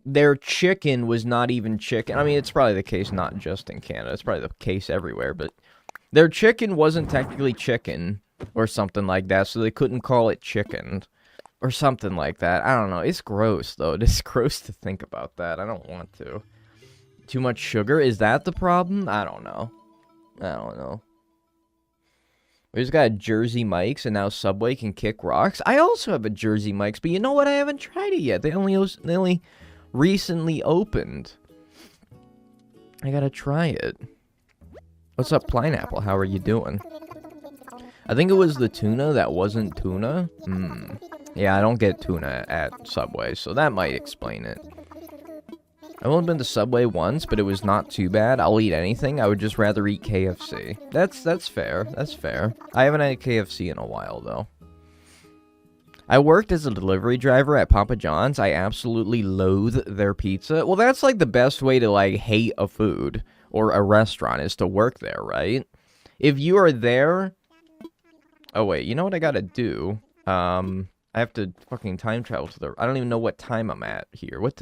their chicken was not even chicken. I mean, it's probably the case not just in Canada. It's probably the case everywhere, but their chicken wasn't technically chicken or something like that, so they couldn't call it chicken or something like that. I don't know. It's gross, though. It's gross to think about that. I don't want to. Too much sugar? Is that the problem? I don't know. I don't know. We just got Jersey Mike's, and now Subway can kick rocks. I also have a Jersey Mike's, but you know what? I haven't tried it yet. They only recently opened. I gotta try it. What's up, Pineapple? How are you doing? I think it was the tuna that wasn't tuna. Yeah, I don't get tuna at Subway, so that might explain it. I've only been to Subway once, but it was not too bad. I'll eat anything. I would just rather eat KFC. That's fair. That's fair. I haven't had KFC in a while, though. I worked as a delivery driver at Papa John's. I absolutely loathe their pizza. Well, that's like the best way to, like, hate a food or a restaurant is to work there, right? If you are there... Oh, wait. You know what I gotta do? I have to fucking time travel to the... I don't even know what time I'm at here. What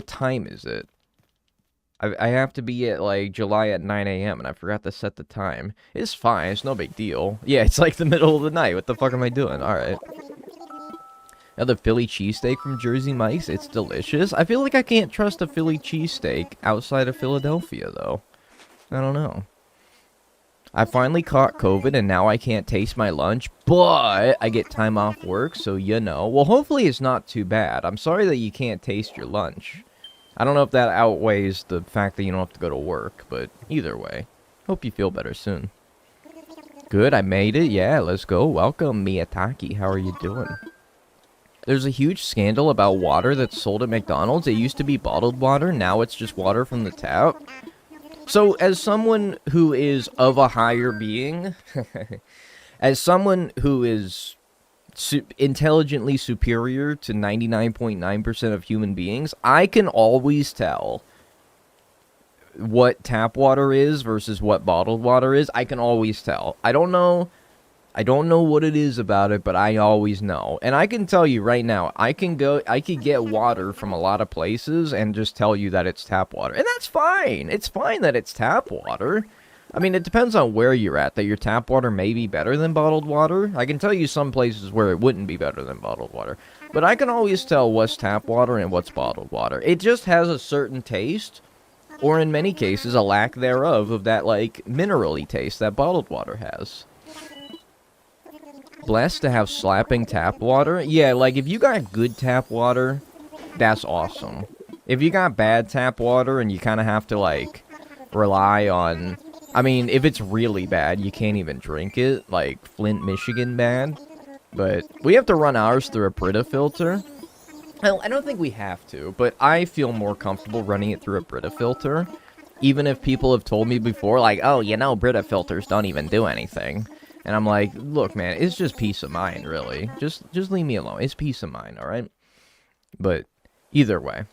time is it? I have to be at, like, July at 9 a.m., and I forgot to set the time. It's fine. It's no big deal. Yeah, it's like the middle of the night. What the fuck am I doing? Alright. Now, the Philly cheesesteak from Jersey Mike's. It's delicious. I feel like I can't trust a Philly cheesesteak outside of Philadelphia, though. I don't know. I finally caught COVID, and now I can't taste my lunch, but I get time off work, so you know. Well, hopefully it's not too bad. I'm sorry that you can't taste your lunch. I don't know if that outweighs the fact that you don't have to go to work, but either way. Hope you feel better soon. Good, I made it. Yeah, let's go. Welcome, Miyataki. How are you doing? There's a huge scandal about water that's sold at McDonald's. It used to be bottled water. Now it's just water from the tap. So, as someone who is of a higher being, as someone who is intelligently superior to 99.9% of human beings, I can always tell what tap water is versus what bottled water is. I can always tell. I don't know what it is about it, but I always know. And I can tell you right now, I could get water from a lot of places and just tell you that it's tap water. And that's fine. It's fine that it's tap water. I mean, it depends on where you're at, that your tap water may be better than bottled water. I can tell you some places where it wouldn't be better than bottled water. But I can always tell what's tap water and what's bottled water. It just has a certain taste, or in many cases, a lack thereof of that, like, mineral-y taste that bottled water has. Blessed to have slapping tap water. Yeah, like, if you got good tap water, that's awesome. If you got bad tap water and you kind of have to, like, rely on... I mean, if it's really bad, you can't even drink it, like Flint, Michigan bad. But we have to run ours through a Brita filter. I don't think we have to, but I feel more comfortable running it through a Brita filter. Even if people have told me before, like, oh, you know, Brita filters don't even do anything. And I'm like, look, man, it's just peace of mind, really. Just leave me alone. It's peace of mind, alright? But either way.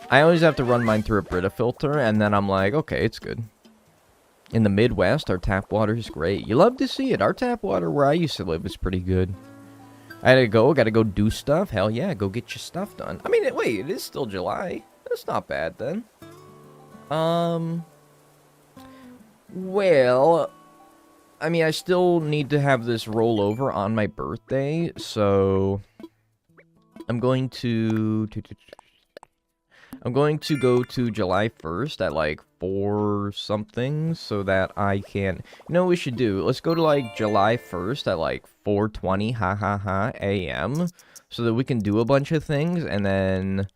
I always have to run mine through a Brita filter, and then I'm like, okay, it's good. In the Midwest, our tap water is great. You love to see it. Our tap water where I used to live was pretty good. I gotta go do stuff. Hell yeah, go get your stuff done. I mean, wait, it is still July. That's not bad, then. Well, I mean, I still need to have this roll over on my birthday, so I'm going to go to July 1st at, like, 4 something, so that I can... You know what we should do? Let's go to, like, July 1st at, like, 4:20, a.m., so that we can do a bunch of things, and then...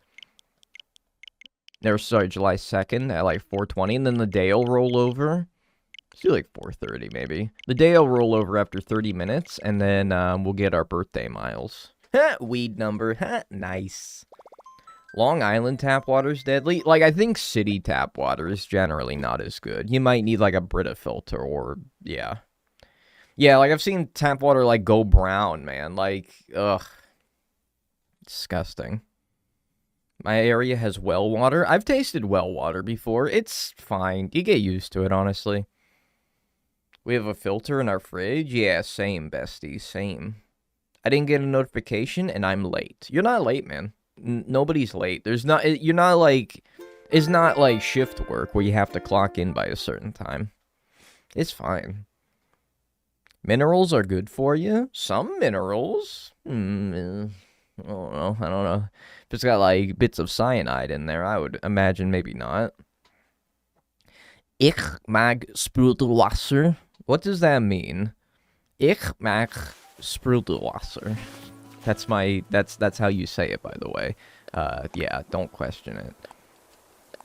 No, sorry, July 2nd at, like, 4:20, and then the day will roll over. Let's do, like, 4:30, maybe. The day will roll over after 30 minutes, and then, we'll get our birthday miles. Ha! Weed number. Ha! Nice. Long Island tap water's deadly. Like, I think city tap water is generally not as good. You might need, like, a Brita filter or... Yeah. Yeah, like, I've seen tap water, like, go brown, man. Like, ugh. Disgusting. My area has well water. I've tasted well water before. It's fine. You get used to it, honestly. We have a filter in our fridge? Yeah, same, bestie. Same. I didn't get a notification, and I'm late. You're not late, man. Nobody's late. You're not, like... It's not, like, shift work where you have to clock in by a certain time. It's fine. Minerals are good for you. Some minerals. I don't know. If it's got, like, bits of cyanide in there, I would imagine maybe not. Ich mag Sprudelwasser. What does that mean? Ich mag Sprudelwasser. That's how you say it, by the way. Yeah, don't question it.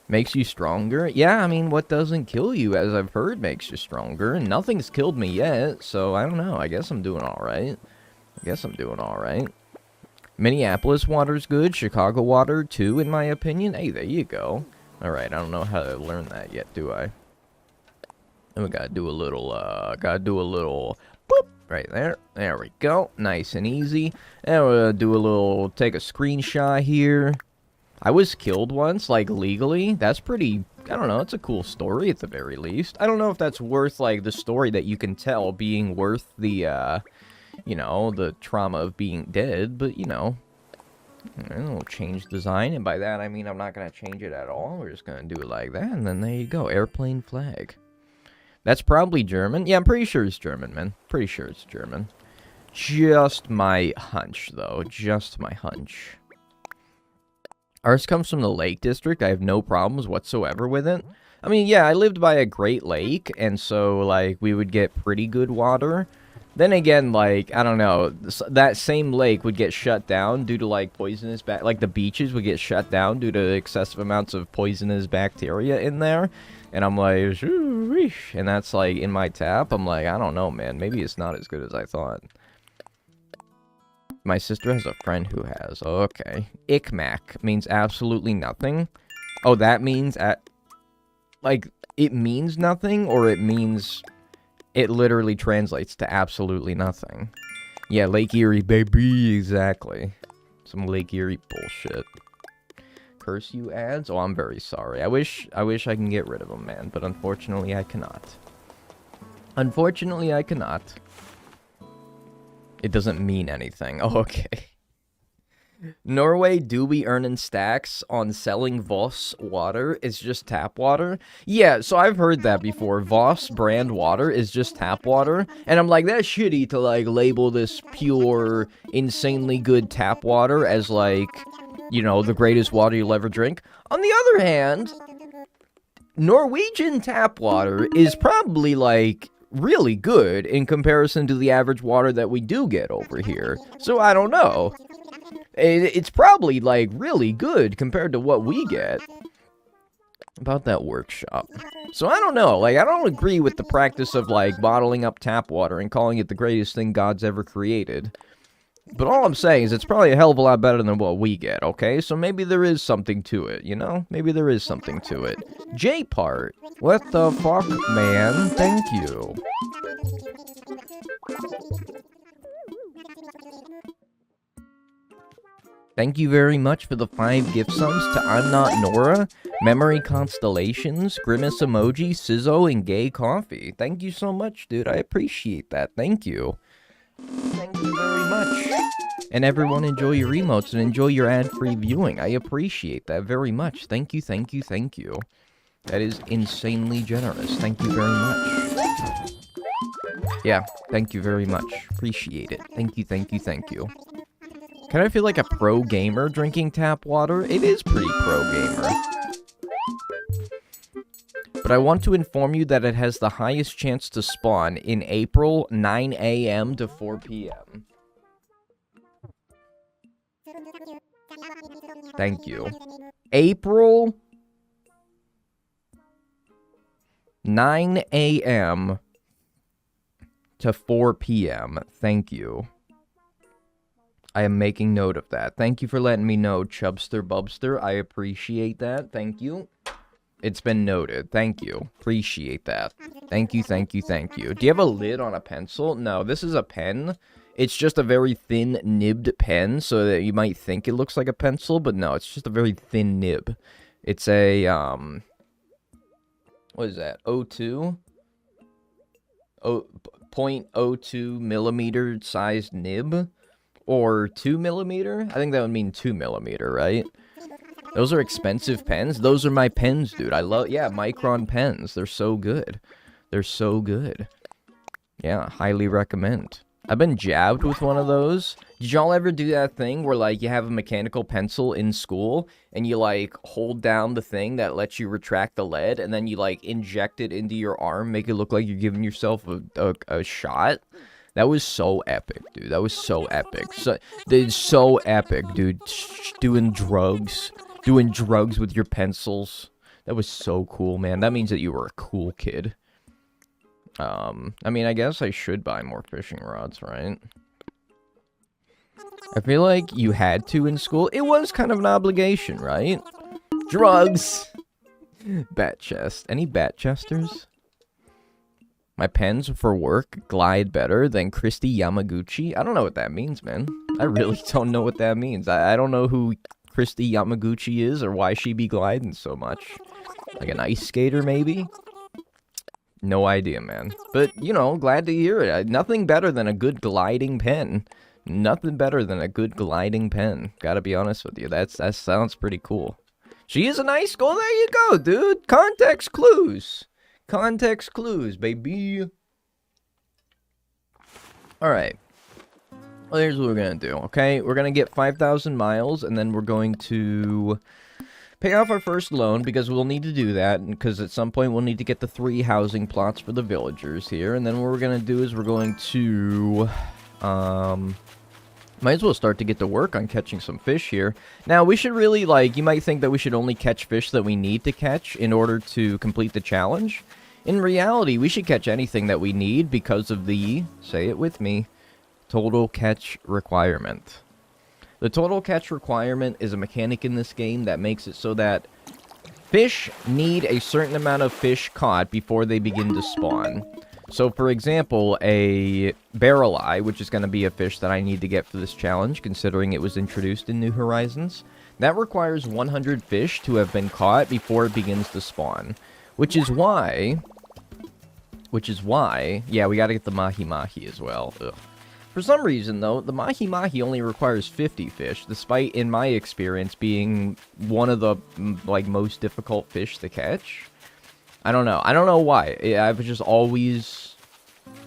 Makes you stronger? Yeah, I mean, what doesn't kill you, as I've heard, makes you stronger. And nothing's killed me yet, so I don't know. I guess I'm doing alright. Minneapolis water's good. Chicago water, too, in my opinion. Hey, there you go. Alright, I don't know how to learn that yet, do I? And we gotta do a little, boop, right there. There we go. Nice and easy. And we're gonna do a little, take a screenshot here. I was killed once, like, legally. That's pretty, I don't know, it's a cool story at the very least. I don't know if that's worth, like, the story that you can tell being worth the, you know, the trauma of being dead, but, you know. We'll change design, and by that I mean I'm not gonna change it at all. We're just gonna do it like that, and then there you go. Airplane flag. That's probably German. Yeah, I'm pretty sure it's German, man. Pretty sure it's German. Just my hunch, though. Just my hunch. Ours comes from the Lake District. I have no problems whatsoever with it. I mean, yeah, I lived by a Great Lake, and so, like, we would get pretty good water. Then again, like, I don't know, that same lake would get shut down due to, like, poisonous, like, the beaches would get shut down due to excessive amounts of poisonous bacteria in there. And I'm like, shoo-weesh. And that's, like, in my tap. I'm like, I don't know, man. Maybe it's not as good as I thought. My sister has a friend who has. Oh, okay. Ikmak means absolutely nothing. Oh, that means, like, it means nothing, or it means... It literally translates to absolutely nothing. Yeah, Lake Erie, baby, exactly. Some Lake Erie bullshit. Curse you ads? Oh, I'm very sorry. I wish I can get rid of them, man, but unfortunately I cannot. Unfortunately I cannot. It doesn't mean anything. Oh, okay. Norway do be earning stacks on selling Voss water. It's just tap water. Yeah, so I've heard that before. Voss brand water is just tap water. And I'm like, that's shitty to, like, label this pure, insanely good tap water as, like, you know, the greatest water you'll ever drink. On the other hand, Norwegian tap water is probably, like, really good in comparison to the average water that we do get over here. So I don't know. It's probably, like, really good compared to what we get. About that workshop. So I don't know, like, I don't agree with the practice of, like, bottling up tap water and calling it the greatest thing God's ever created. But all I'm saying is it's probably a hell of a lot better than what we get, okay? So maybe there is something to it, you know? Maybe there is something to it. J-part. What the fuck, man? Thank you. Thank you very much for the 5 gift subs to I'm Not Nora, Memory Constellations, Grimace Emoji, Sizzo, and Gay Coffee. Thank you so much, dude. I appreciate that. Thank you. Thank you very much. And everyone enjoy your emotes and enjoy your ad-free viewing. I appreciate that very much. Thank you, thank you, thank you. That is insanely generous. Thank you very much. Yeah, thank you very much. Appreciate it. Thank you, thank you, thank you. Kind of feel like a pro gamer drinking tap water. It is pretty pro gamer. But I want to inform you that it has the highest chance to spawn in April, 9 a.m. to 4 p.m. Thank you. April, 9 a.m. to 4 p.m. Thank you. I am making note of that. Thank you for letting me know, Chubster Bubster. I appreciate that. Thank you. It's been noted. Thank you. Appreciate that. Thank you, thank you, thank you. Do you have a lid on a pencil? No, this is a pen. It's just a very thin, nibbed pen, so that you might think it looks like a pencil, but no, it's just a very thin nib. It's a, what is that? 0.02 millimeter sized nib? Or 2 millimeter? I think that would mean 2 millimeter, right? Those are expensive pens. Those are my pens, dude. I love, yeah, Micron pens. They're so good. They're so good. Yeah, highly recommend. I've been jabbed with one of those. Did y'all ever do that thing where, like, you have a mechanical pencil in school, and you, like, hold down the thing that lets you retract the lead, and then you, like, inject it into your arm, make it look like you're giving yourself a shot? That was so epic, dude. That was so epic. So epic, dude. Doing drugs with your pencils. That was so cool, man. That means that you were a cool kid. I mean, I guess I should buy more fishing rods, right? I feel like you had to in school. It was kind of an obligation, right? Drugs! Bat chest. Any bat chesters? My pens for work glide better than Christy Yamaguchi. I don't know what that means, man. I really don't know what that means. I don't know who Christy Yamaguchi is or why she be gliding so much. Like an ice skater, maybe? No idea, man. But, you know, glad to hear it. Nothing better than a good gliding pen. Nothing better than a good gliding pen. Gotta be honest with you. That sounds pretty cool. She is a nice girl. There you go, dude. Context clues. Context clues, baby. Alright. Well, here's what we're gonna do, okay? We're gonna get 5,000 miles, and then we're going to pay off our first loan, because we'll need to do that, because at some point we'll need to get the 3 housing plots for the villagers here, and then what we're gonna do is we're going to, might as well start to get to work on catching some fish here. Now, we should really, like, you might think that we should only catch fish that we need to catch in order to complete the challenge. In reality, we should catch anything that we need because of the, say it with me, total catch requirement. The total catch requirement is a mechanic in this game that makes it so that fish need a certain amount of fish caught before they begin to spawn. So, for example, a barrel eye, which is going to be a fish that I need to get for this challenge, considering it was introduced in New Horizons, that requires 100 fish to have been caught before it begins to spawn. Which is why, yeah, we got to get the mahi-mahi as well. Ugh. For some reason, though, the mahi-mahi only requires 50 fish, despite, in my experience, being one of the, like, most difficult fish to catch. I don't know. I don't know why. I've just always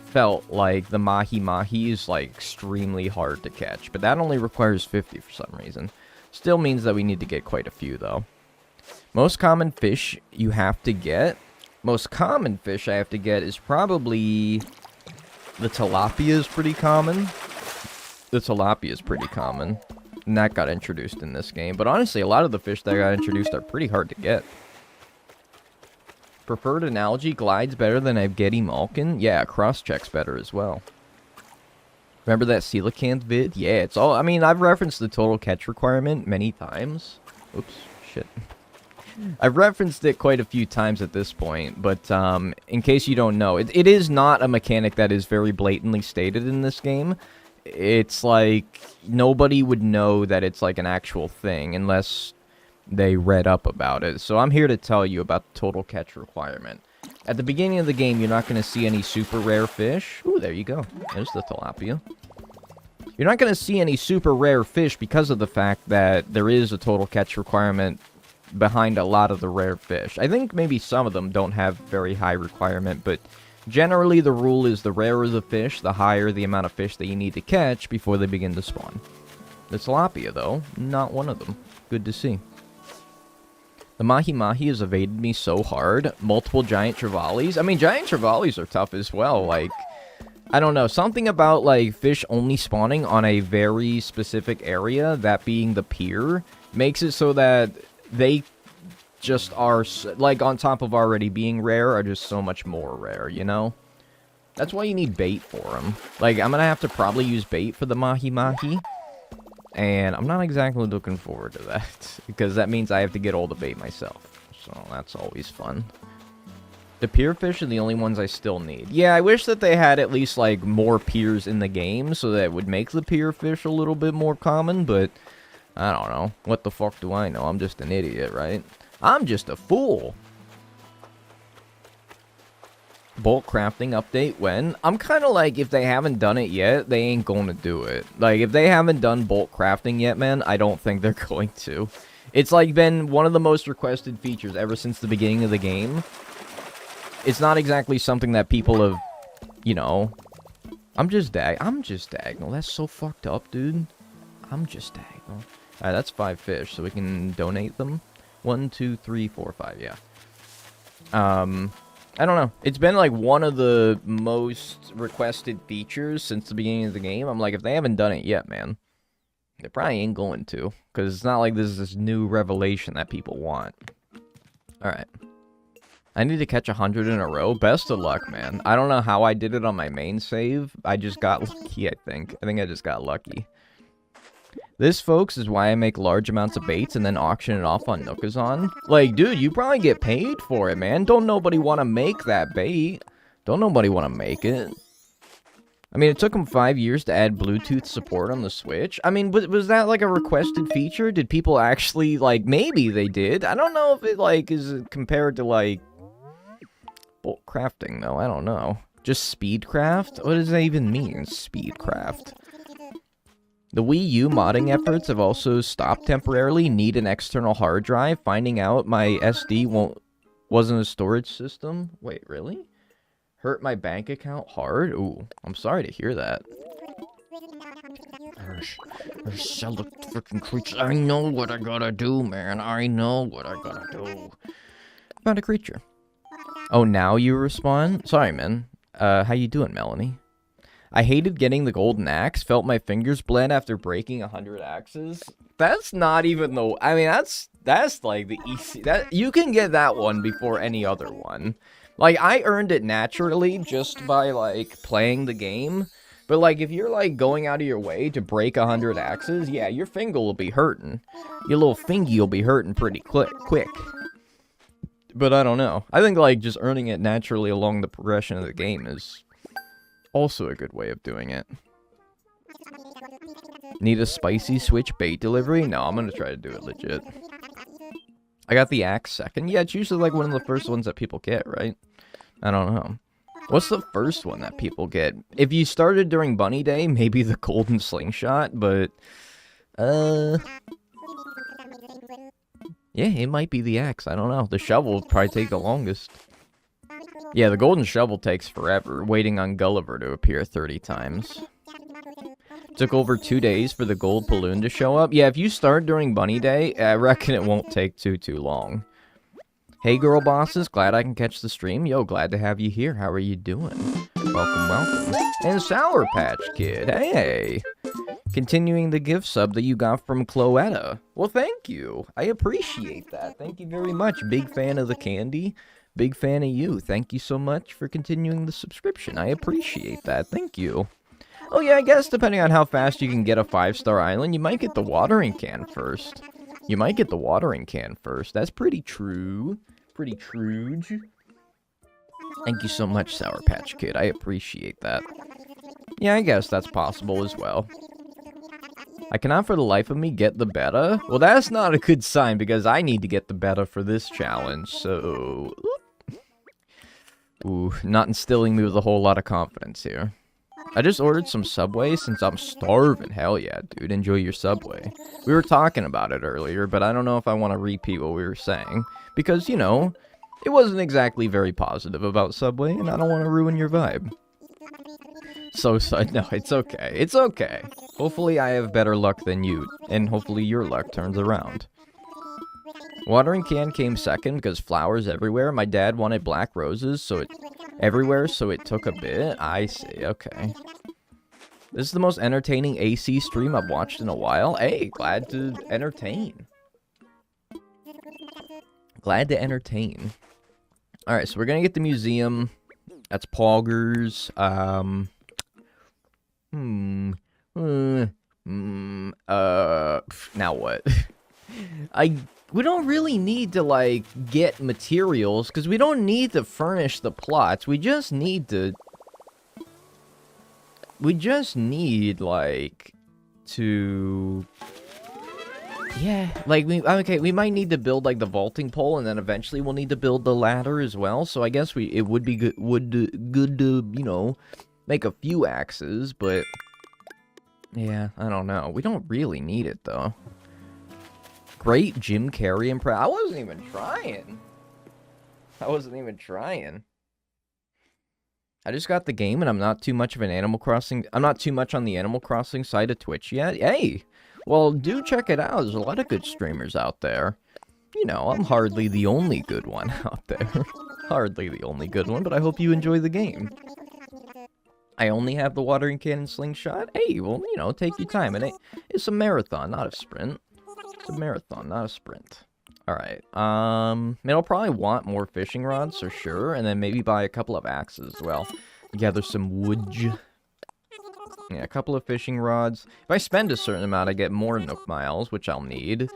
felt like the mahi-mahi is, like, extremely hard to catch. But that only requires 50 for some reason. Still means that we need to get quite a few, though. Most common fish you have to get... Most common fish I have to get is probably... The tilapia is pretty common. The tilapia is pretty common. And that got introduced in this game. But honestly, a lot of the fish that got introduced are pretty hard to get. Preferred analogy, glides better than Evgeny Malkin? Yeah, cross-check's better as well. Remember that coelacanth vid? Yeah, it's all... I mean, I've referenced the total catch requirement many times. Oops, shit. I've referenced it quite a few times at this point, but in case you don't know, it is not a mechanic that is very blatantly stated in this game. It's like, nobody would know that it's like an actual thing unless they read up about it. So I'm here to tell you about the total catch requirement. At the beginning of the game, you're not going to see any super rare fish. Ooh, there you go. There's the tilapia. You're not going to see any super rare fish because of the fact that there is a total catch requirement behind a lot of the rare fish. I think maybe some of them don't have very high requirement, but generally the rule is the rarer the fish, the higher the amount of fish that you need to catch before they begin to spawn. The tilapia, though, not one of them. Good to see. The mahi-mahi has evaded me so hard. Multiple giant trevallies. I mean, giant trevallies are tough as well. Like, I don't know. Something about, like, fish only spawning on a very specific area, that being the pier, makes it so that they just are, like, on top of already being rare, are just so much more rare, you know? That's why you need bait for them. Like, I'm gonna have to probably use bait for the mahi-mahi. And I'm not exactly looking forward to that, because that means I have to get all the bait myself. So that's always fun. The pier fish are the only ones I still need. Yeah, I wish that they had at least, like, more piers in the game, so that it would make the pier fish a little bit more common, but I don't know. What the fuck do I know? I'm just an idiot, right? I'm just a fool. Bulk crafting update when? I'm kind of like, if they haven't done it yet, they ain't going to do it. Like, if they haven't done bulk crafting yet, man, I don't think they're going to. It's like been one of the most requested features ever since the beginning of the game. It's not exactly something that people have, you know. I'm just Dagnel. That's so fucked up, dude. I'm just Dagnel. Alright, that's 5 fish, so we can donate them. 1, 2, 3, 4, 5, yeah. I don't know. It's been, like, one of the most requested features since the beginning of the game. I'm like, if they haven't done it yet, man, they probably ain't going to. Because it's not like this is this new revelation that people want. Alright. I need to catch 100 in a row. Best of luck, man. I don't know how I did it on my main save. I just got lucky, I think. I think I just got lucky. This, folks, is why I make large amounts of baits and then auction it off on Nookazon. Like, dude, you probably get paid for it, man. Don't nobody want to make that bait. Don't nobody want to make it. I mean, it took them 5 years to add Bluetooth support on the Switch. I mean, was that, like, a requested feature? Did people actually, like, maybe they did. I don't know if it, like, is compared to, like, bulk crafting, though. I don't know. Just speedcraft? What does that even mean, speedcraft? The Wii U modding efforts have also stopped temporarily. Need an external hard drive. Finding out my SD wasn't a storage system. Wait, really? Hurt my bank account hard? Ooh, I'm sorry to hear that. Sell the freaking creature. I know what I gotta do, man. I know what I gotta do. Found a creature. Oh, now you respond? Sorry, man. How you doing, Melanie? I hated getting the golden axe. Felt my fingers bled after breaking 100 axes. That's not even the... I mean, that's like the easy... That you can get that one before any other one. Like, I earned it naturally just by, like, playing the game. But, like, if you're, like, going out of your way to break 100 axes, yeah, your finger will be hurting. Your little fingy will be hurting pretty quick. But I don't know. I think, like, just earning it naturally along the progression of the game is... also a good way of doing it. Need a spicy switch bait delivery? No, I'm gonna try to do it legit. I got the axe second. Yeah, it's usually like one of the first ones that people get, right? I don't know. What's the first one that people get? If you started during Bunny Day, maybe the golden slingshot, but... yeah, it might be the axe. I don't know. The shovel will probably take the longest. Yeah, the golden shovel takes forever, waiting on Gulliver to appear 30 times. Took over 2 days for the gold balloon to show up. Yeah, if you start during Bunny Day, I reckon it won't take too long. Hey, girl bosses, glad I can catch the stream. Yo, glad to have you here. How are you doing? Welcome. And Sour Patch Kid, hey! Continuing the gift sub that you got from Cloetta. Well, thank you. I appreciate that. Thank you very much. Big fan of the candy. Big fan of you. Thank you so much for continuing the subscription. I appreciate that. Thank you. Oh yeah, I guess depending on how fast you can get a 5-star island, you might get the watering can first. That's pretty true. Pretty true. Thank you so much, Sour Patch Kid. I appreciate that. Yeah, I guess that's possible as well. I cannot for the life of me get the beta. Well, that's not a good sign because I need to get the beta for this challenge, so... Ooh, not instilling me with a whole lot of confidence here. I just ordered some Subway since I'm starving. Hell yeah, dude. Enjoy your Subway. We were talking about it earlier, but I don't know if I want to repeat what we were saying. Because, you know, it wasn't exactly very positive about Subway, and I don't want to ruin your vibe. No, it's okay. It's okay. Hopefully I have better luck than you, and hopefully your luck turns around. Watering can came second because flowers everywhere. My dad wanted black roses, everywhere, so it took a bit. I see, okay. This is the most entertaining AC stream I've watched in a while. Hey, glad to entertain. Glad to entertain. Alright, so we're gonna get the museum. That's Poggers. Now what? We don't really need to, like, get materials, because we don't need to furnish the plots. We just need, like, to... Yeah, like, we might need to build, like, the vaulting pole, and then eventually we'll need to build the ladder as well, so I guess it would be good to, you know, make a few axes, but... Yeah, I don't know. We don't really need it, though. Great Jim Carrey impression. I wasn't even trying. I just got the game, and I'm not too much of an Animal Crossing... I'm not too much on the Animal Crossing side of Twitch yet. Hey! Well, do check it out. There's a lot of good streamers out there. You know, I'm hardly the only good one out there. Hardly the only good one, but I hope you enjoy the game. I only have the watering can and slingshot? Hey, well, you know, take your time. It's a marathon, not a sprint. It's a marathon, not a sprint. Alright, I'll probably want more fishing rods, for sure, and then maybe buy a couple of axes as well. Gather some wood. Yeah, a couple of fishing rods. If I spend a certain amount, I get more Nook Miles, which I'll need.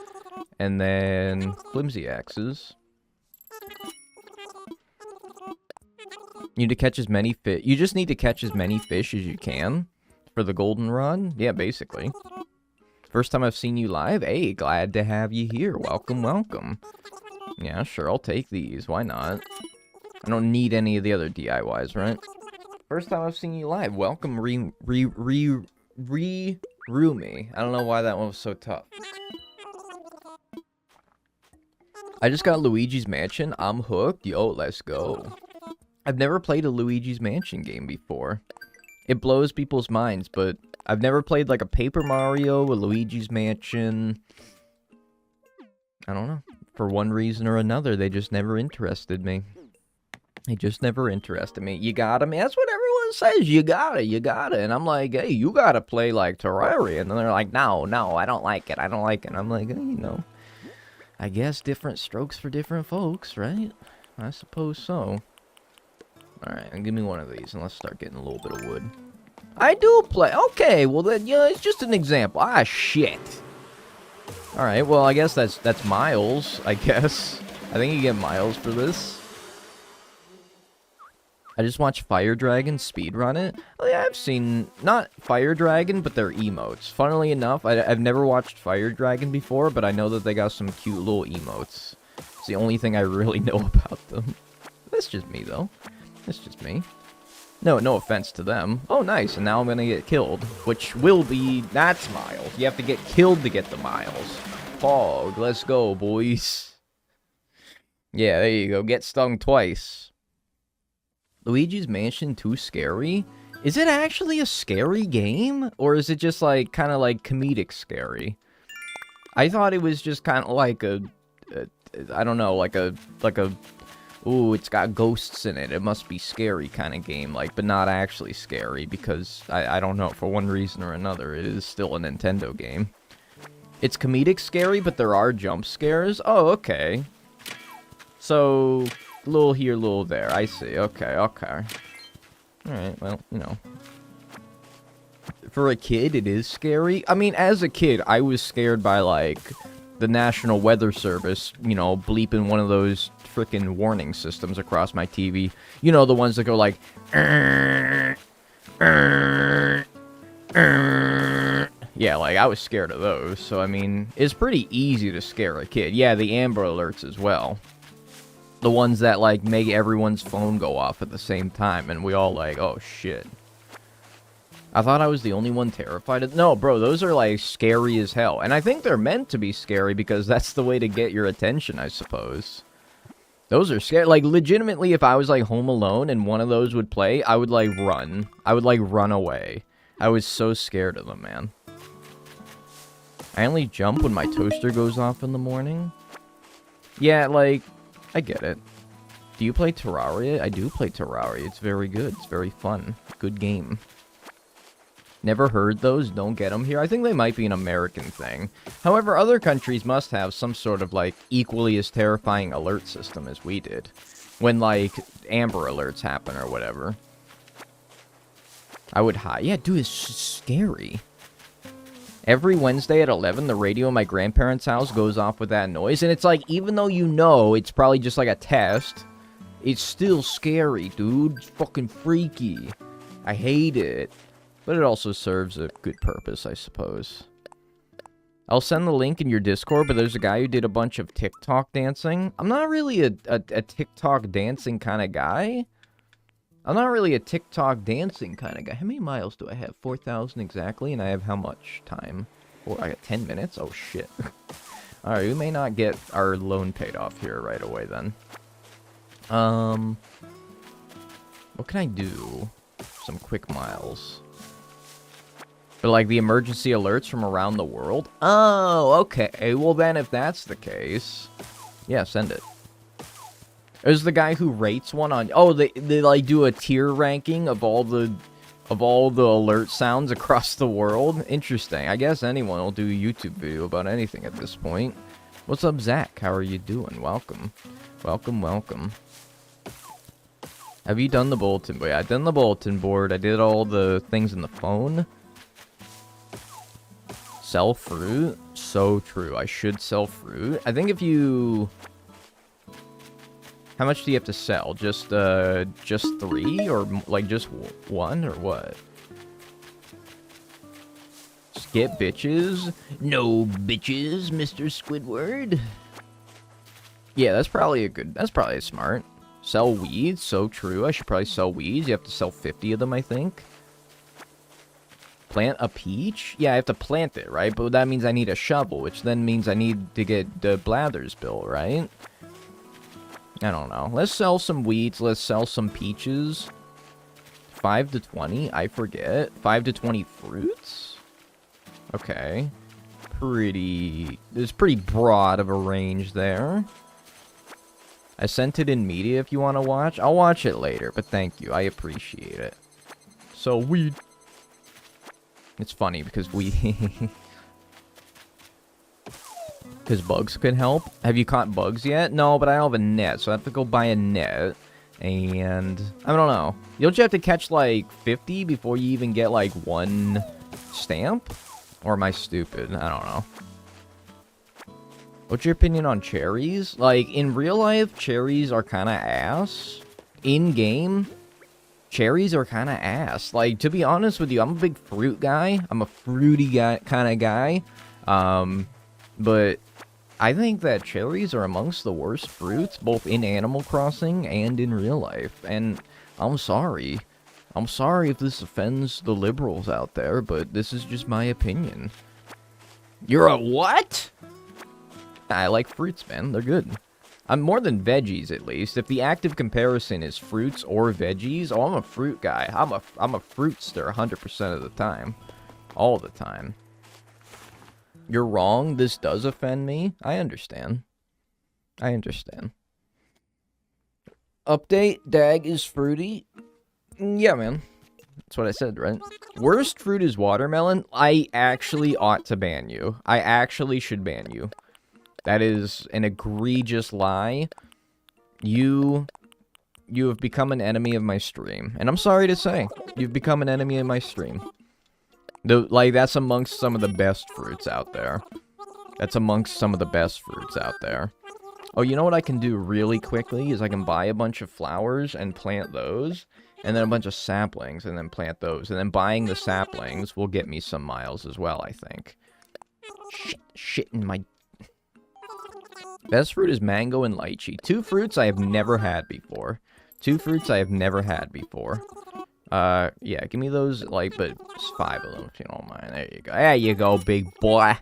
And then flimsy axes. You need to catch as many fish. You just need to catch as many fish as you can for the goldenrod. Yeah, basically. First time I've seen you live. Hey, glad to have you here. Welcome, welcome. Yeah, sure, I'll take these. Why not? I don't need any of the other DIYs, right? First time I've seen you live. Welcome, Roomy. I don't know why that one was so tough. I just got Luigi's Mansion. I'm hooked. Yo, let's go. I've never played a Luigi's Mansion game before. It blows people's minds, but I've never played like a Paper Mario, a Luigi's Mansion. I don't know. For one reason or another, they just never interested me. They just never interested me. You gotta, man. That's what everyone says. You gotta. And I'm like, hey, you gotta play like Terraria. And then they're like, no, I don't like it. And I'm like, you know, I guess different strokes for different folks, right? I suppose so. Alright, and give me one of these, and let's start getting a little bit of wood. I do play. Okay, well then, yeah, it's just an example. Ah, shit. Alright, well, I guess that's miles, I guess. I think you get miles for this. I just watched Fire Dragon speedrun it. Oh, yeah, I've seen, not Fire Dragon, but their emotes. Funnily enough, I've never watched Fire Dragon before, but I know that they got some cute little emotes. It's the only thing I really know about them. That's just me, though. That's just me. No offense to them. Oh, nice, and now I'm gonna get killed. Which will be... That's miles. You have to get killed to get the miles. Fog, let's go, boys. Yeah, there you go. Get stung twice. Luigi's Mansion too scary? Is it actually a scary game? Or is it just, like, kind of like comedic scary? I thought it was just kind of like I don't know, like a... Ooh, it's got ghosts in it. It must be scary kind of game, like, but not actually scary because, I don't know, for one reason or another, it is still a Nintendo game. It's comedic scary, but there are jump scares? Oh, okay. So, little here, little there. I see. Okay. Alright, well, you know. For a kid, it is scary. I mean, as a kid, I was scared by, like, the National Weather Service, you know, bleeping one of those frickin' warning systems across my TV. You know, the ones that go like... Yeah, like, I was scared of those. So, I mean, it's pretty easy to scare a kid. Yeah, the Amber Alerts as well. The ones that, like, make everyone's phone go off at the same time, and we all like, oh, shit. I thought I was the only one terrified of... No, bro, those are, like, scary as hell. And I think they're meant to be scary because that's the way to get your attention, I suppose. Those are scary. Like, legitimately, if I was, like, home alone and one of those would play, I would, like, run. I would, like, run away. I was so scared of them, man. I only jump when my toaster goes off in the morning. Yeah, like, I get it. Do you play Terraria? I do play Terraria. It's very good. It's very fun. Good game. Never heard those. Don't get them here. I think they might be an American thing. However, other countries must have some sort of, like, equally as terrifying alert system as we did. When, like, Amber Alerts happen or whatever. I would hide. Yeah, dude, it's scary. Every Wednesday at 11, the radio in my grandparents' house goes off with that noise. And it's like, even though you know it's probably just like a test, it's still scary, dude. It's fucking freaky. I hate it. But it also serves a good purpose, I suppose. I'll send the link in your Discord, but there's a guy who did a bunch of TikTok dancing. I'm not really a TikTok dancing kind of guy. I'm not really a TikTok dancing kind of guy. How many miles do I have? 4,000 exactly, and I have how much time? Oh, I got 10 minutes? Oh, shit. Alright, we may not get our loan paid off here right away, then. What can I do? Some quick miles. But, like, the emergency alerts from around the world? Oh, okay. Well, then, if that's the case... Yeah, send it. There's the guy who rates one on... Oh, they like, do a tier ranking of all the alert sounds across the world? Interesting. I guess anyone will do a YouTube video about anything at this point. What's up, Zach? How are you doing? Welcome. Welcome, welcome. Have you done the bulletin board? Yeah, I've done the bulletin board. I did all the things in the phone. Sell fruit? So true. I should sell fruit. I think if you... How much do you have to sell? Just 3? Or, like, just 1? Or what? Skip bitches? No bitches, Mr. Squidward. Yeah, that's probably smart. Sell weeds? So true. I should probably sell weeds. You have to sell 50 of them, I think. Plant a peach? Yeah, I have to plant it, right? But that means I need a shovel, which then means I need to get the blathers built, right? I don't know. Let's sell some weeds. Let's sell some peaches. 5 to 20? I forget. 5 to 20 fruits? Okay. There's pretty broad of a range there. I sent it in media if you want to watch. I'll watch it later, but thank you. I appreciate it. So, weed. It's funny because because bugs could help. Have you caught bugs yet? No, but I don't have a net, so I have to go buy a net. And I don't know. Don't you have to catch like 50 before you even get like 1 stamp? Or am I stupid? I don't know. What's your opinion on cherries? Like, in real life, cherries are kind of ass. In-game, cherries are kind of ass. Like, to be honest with you, I'm a big fruit guy. I'm a fruity guy, kind of guy. But I think that cherries are amongst the worst fruits, both in Animal Crossing and in real life. And I'm sorry. I'm sorry if this offends the liberals out there, but this is just my opinion. You're a what? I like fruits, man. They're good. I'm more than veggies, at least. If the active comparison is fruits or veggies, oh, I'm a fruit guy. I'm a fruitster 100% of the time. All the time. You're wrong. This does offend me. I understand. I understand. Update. Dag is fruity. Yeah, man. That's what I said, right? Worst fruit is watermelon. I actually ought to ban you. I actually should ban you. That is an egregious lie. You have become an enemy of my stream. And I'm sorry to say, you've become an enemy of my stream. Like, that's amongst some of the best fruits out there. That's amongst some of the best fruits out there. Oh, you know what I can do really quickly is I can buy a bunch of flowers and plant those. And then a bunch of saplings and then plant those. And then buying the saplings will get me some miles as well, I think. Shit in my... Best fruit is mango and lychee. Two fruits I have never had before. Yeah, give me those, like, but it's 5 of them, if you don't mind. There you go. There you go, big boy.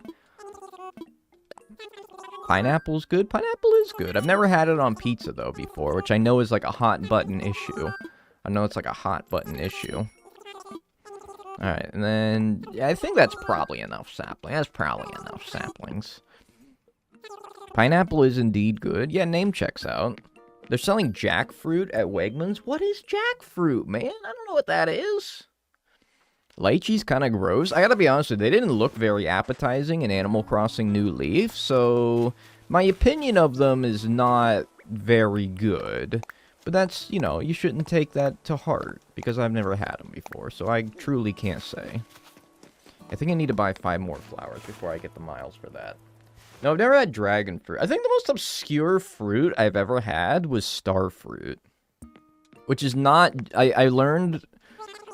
Pineapple's good? Pineapple is good. I've never had it on pizza, though, before, which I know is, like, a hot-button issue. I know it's, like, a hot-button issue. Alright, and then, yeah, I think that's probably enough sapling. That's probably enough saplings. Pineapple is indeed good. Yeah, name checks out. They're selling jackfruit at Wegmans. What is jackfruit, man? I don't know what that is. Lychee's kind of gross. I gotta be honest with you, they didn't look very appetizing in Animal Crossing New Leaf, so my opinion of them is not very good. But that's, you know, you shouldn't take that to heart, because I've never had them before, so I truly can't say. I think I need to buy 5 more flowers before I get the miles for that. No, I've never had dragon fruit. I think the most obscure fruit I've ever had was star fruit. Which is not... I learned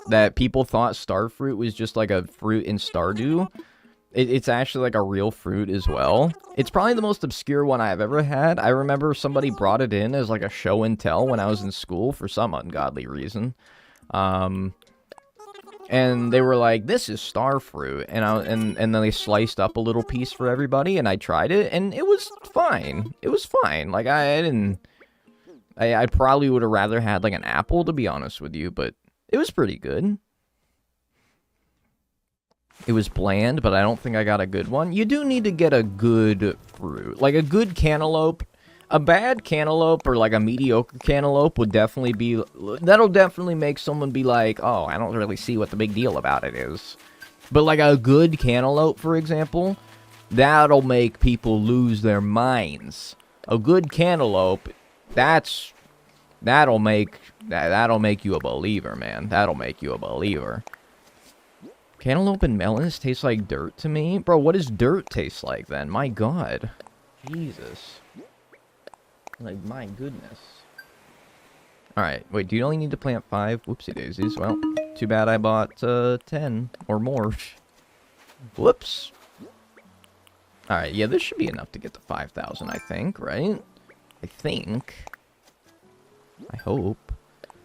that people thought star fruit was just like a fruit in Stardew. It's actually like a real fruit as well. It's probably the most obscure one I've ever had. I remember somebody brought it in as like a show and tell when I was in school for some ungodly reason. And they were like, this is star fruit. And then they sliced up a little piece for everybody, and I tried it, and it was fine. It was fine. Like, I probably would have rather had, like, an apple, to be honest with you, but it was pretty good. It was bland, but I don't think I got a good one. You do need to get a good fruit. Like, a good cantaloupe. A bad cantaloupe or, like, a mediocre cantaloupe would definitely be... That'll definitely make someone be like, oh, I don't really see what the big deal about it is. But, like, a good cantaloupe, for example, that'll make people lose their minds. A good cantaloupe, that'll make you a believer, man. That'll make you a believer. Cantaloupe and melons taste like dirt to me? Bro, what does dirt taste like, then? My God. Jesus. Like, my goodness. Alright, wait, do you only need to plant 5? Whoopsie daisies. Well, too bad I bought 10 or more. Whoops. Alright, yeah, this should be enough to get to 5,000, I think, right? I think. I hope.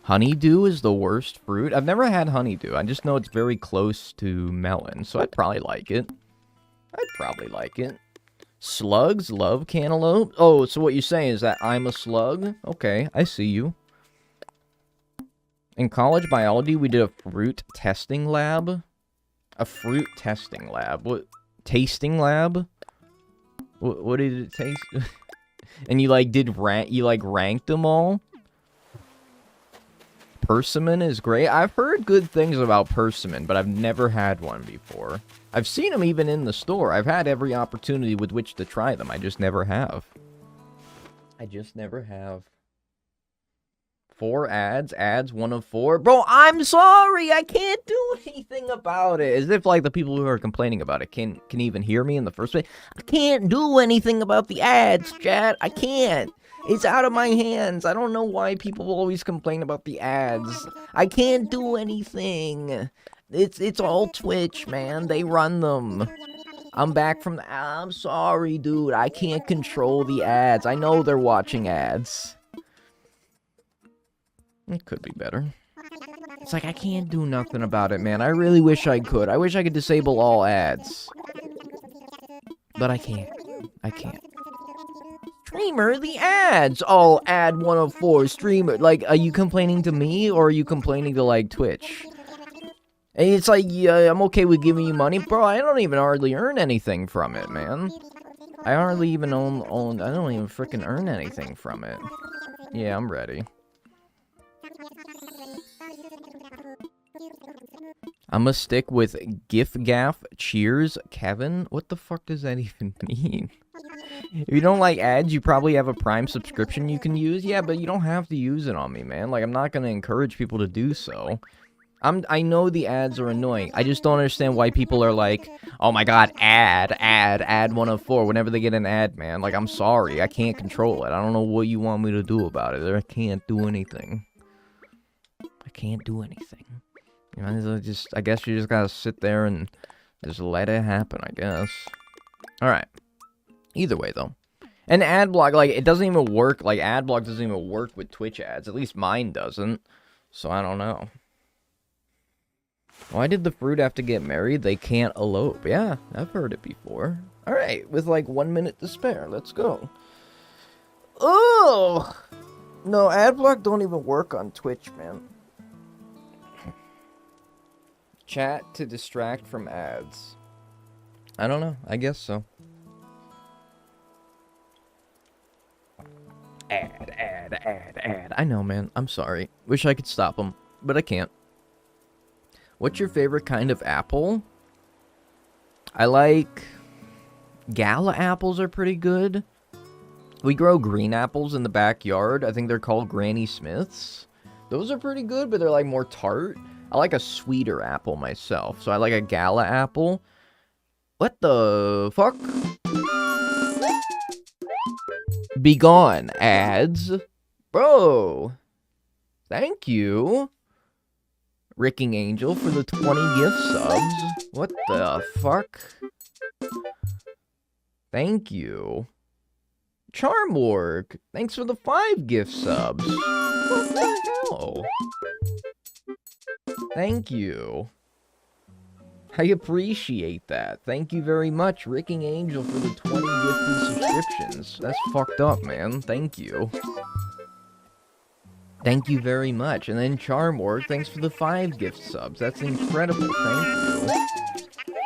Honeydew is the worst fruit. I've never had honeydew. I just know it's very close to melon, so I'd probably like it. Slugs love cantaloupe. Oh, so what you're saying is that I'm a slug? Okay, I see you. In college biology, we did a fruit testing lab. A fruit testing lab. What? Tasting lab? What did it taste? And you, like, ranked them all? Persimmon is great. I've heard good things about persimmon, but I've never had one before. I've seen them even in the store. I've had every opportunity with which to try them. I just never have. 4 ads 1 of 4. Bro, I'm sorry. I can't do anything about it. As if, like, the people who are complaining about it can even hear me in the first place. I can't do anything about the ads, chat. I can't. It's out of my hands. I don't know why people always complain about the ads. I can't do anything. It's all Twitch, man. They run them. I'm back from the... I'm sorry, dude. I can't control the ads. I know they're watching ads. It could be better. It's like, I can't do nothing about it, man. I really wish I could. I wish I could disable all ads. But I can't. Streamer, the ads! Oh, ad 104, streamer. Like, are you complaining to me, or are you complaining to, like, Twitch? And it's like, yeah, I'm okay with giving you money. Bro, I don't even hardly earn anything from it, man. I hardly even I don't even freaking earn anything from it. Yeah, I'm ready. I'm gonna stick with GIF Gaff Cheers Kevin. What the fuck does that even mean? If you don't like ads, you probably have a Prime subscription you can use. Yeah, but you don't have to use it on me, man. Like, I'm not gonna encourage people to do so. I know the ads are annoying. I just don't understand why people are like, oh my god, ad 104 whenever they get an ad, man. Like, I'm sorry. I can't control it. I don't know what you want me to do about it. I can't do anything. You know, I guess you just gotta sit there and just let it happen, I guess. Alright. Either way, though. And ad block, like, it doesn't even work. Like, ad block doesn't even work with Twitch ads. At least mine doesn't. So I don't know. Why did the fruit have to get married? They can't elope. Yeah, I've heard it before. Alright, with like 1 minute to spare. Let's go. Oh! No, adblock don't even work on Twitch, man. Chat to distract from ads. I don't know. I guess so. Ad. I know, man. I'm sorry. Wish I could stop them, but I can't. What's your favorite kind of apple? I like... Gala apples are pretty good. We grow green apples in the backyard. I think they're called Granny Smiths. Those are pretty good, but they're like more tart. I like a sweeter apple myself, so I like a Gala apple. What the fuck? Be gone, ads. Bro. Thank you. Ricking Angel for the 20 gift subs. What the fuck? Thank you. Charmwork. Thanks for the 5 gift subs. What the hell? Thank you. I appreciate that. Thank you very much, Ricking Angel, for the 20 gifted subscriptions. That's fucked up, man. Thank you. Thank you very much. And then Charmwork, thanks for the 5 gift subs. That's incredible. Thank you.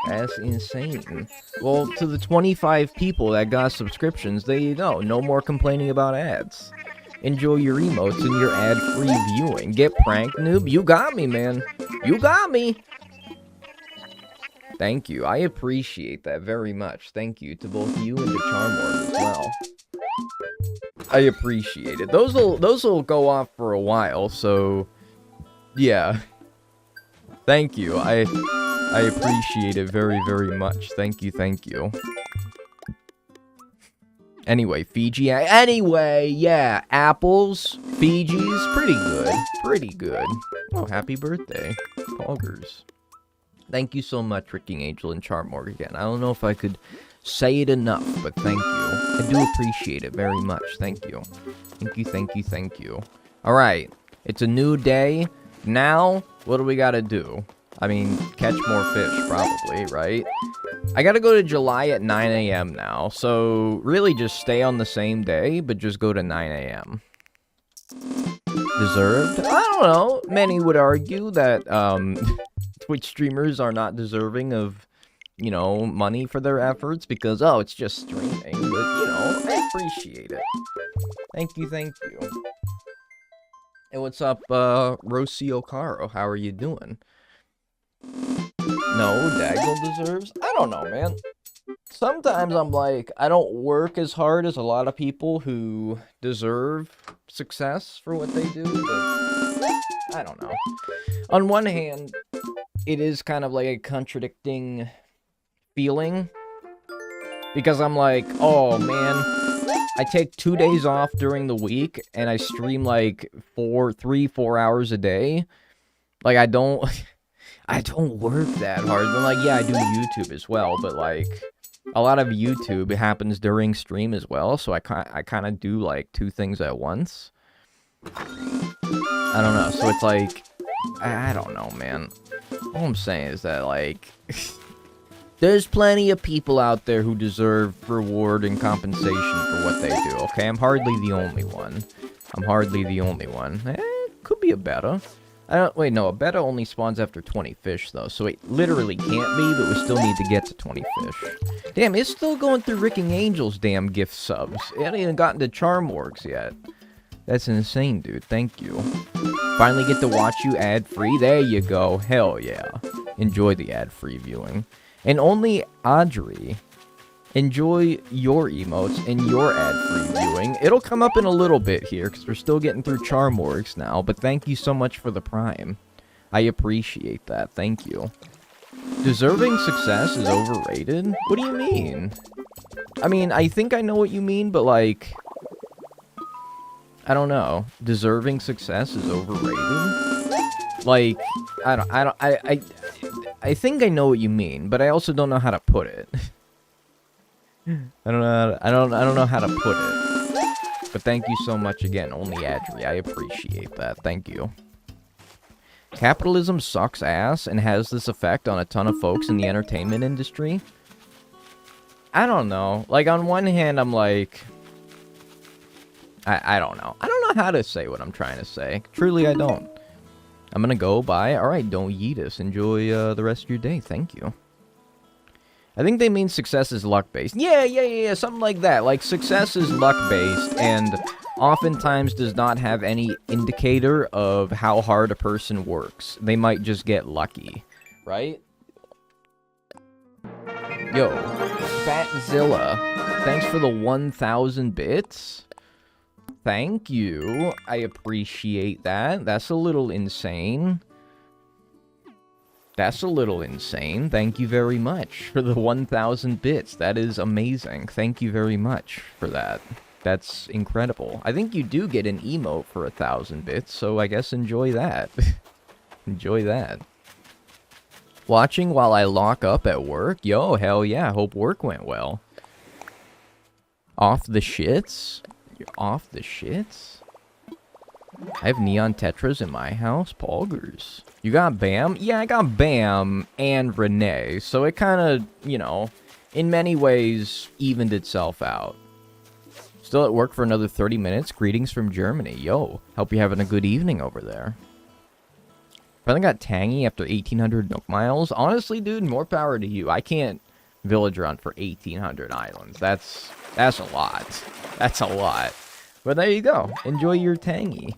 That's insane. Well, to the 25 people that got subscriptions, they know. No more complaining about ads. Enjoy your emotes and your ad-free viewing. Get pranked, noob. You got me, man. You got me. Thank you. I appreciate that very much. Thank you to both you and to Charmwork as well. I appreciate it. Those'll go off for a while, so yeah. Thank you. I appreciate it very, very much. Thank you, thank you. Anyway, Fiji. Anyway, yeah, apples, Fiji's, pretty good. Pretty good. Oh, happy birthday, Poggers. Thank you so much, Ricking Angel and Charmwork again. I don't know if I could say it enough, but thank you. I do appreciate it very much. Thank you. Thank you, thank you, thank you. Alright, it's a new day. Now, what do we gotta do? I mean, catch more fish, probably, right? I gotta go to July at 9 a.m. now, so really just stay on the same day, but just go to 9 a.m. Deserved? I don't know. Many would argue that, Twitch streamers are not deserving of, you know, money for their efforts because, oh, it's just streaming, but, you know, I appreciate it. Thank you, thank you. Hey, what's up, Rocio Caro? How are you doing? No, Dagnel deserves? I don't know, man. Sometimes I'm like, I don't work as hard as a lot of people who deserve success for what they do, but I don't know. On one hand, it is kind of like a contradicting feeling, because I'm like, oh man, I take 2 days off during the week, and I stream like 4 hours a day. Like, I don't work that hard. Then, like, yeah, I do YouTube as well, but like, a lot of YouTube happens during stream as well, so I kind of do like 2 things at once. I don't know, so it's like, I don't know, man. All I'm saying is that, like, there's plenty of people out there who deserve reward and compensation for what they do, okay? I'm hardly the only one. I'm hardly the only one. Could be a beta. Wait, no, a beta only spawns after 20 fish, though, so it literally can't be, but we still need to get to 20 fish. Damn, it's still going through Ricking Angel's damn gift subs. It hasn't even gotten to Charmworks yet. That's insane, dude. Thank you. Finally get to watch you ad-free. There you go. Hell yeah. Enjoy the ad-free viewing. And only Audrey, enjoy your emotes and your ad-free viewing. It'll come up in a little bit here, because we're still getting through Charmworks now, but thank you so much for the Prime. I appreciate that. Thank you. Deserving success is overrated? What do you mean? I mean, I think I know what you mean, but like, I don't know. Deserving success is overrated? Like, I think I know what you mean, but I also don't know how to put it. I don't know how to put it. But thank you so much again, Only Adri. I appreciate that. Thank you. Capitalism sucks ass and has this effect on a ton of folks in the entertainment industry. I don't know. Like, on one hand, I'm like... I don't know. I don't know how to say what I'm trying to say. Truly, I don't. I'm gonna go bye. Alright, don't yeet us. Enjoy the rest of your day. Thank you. I think they mean success is luck-based. Yeah, something like that. Like, success is luck-based, and oftentimes does not have any indicator of how hard a person works. They might just get lucky, right? Yo, Fatzilla, thanks for the 1,000 bits. Thank you. I appreciate that. That's a little insane. That's a little insane. Thank you very much for the 1,000 bits. That is amazing. Thank you very much for that. That's incredible. I think you do get an emote for 1,000 bits, so I guess enjoy that. Enjoy that. Watching while I lock up at work? Yo, hell yeah. Hope work went well. Off the shits? You're off the shits? I have neon tetras in my house. Poggers. You got Bam? Yeah, I got Bam and Renee. So it kind of, you know, in many ways, evened itself out. Still at work for another 30 minutes. Greetings from Germany. Yo, hope you're having a good evening over there. Finally got Tangy after 1,800 Nook Miles. Honestly, dude, more power to you. I can't village run for 1,800 islands. That's a lot. That's a lot. But there you go. Enjoy your Tangy.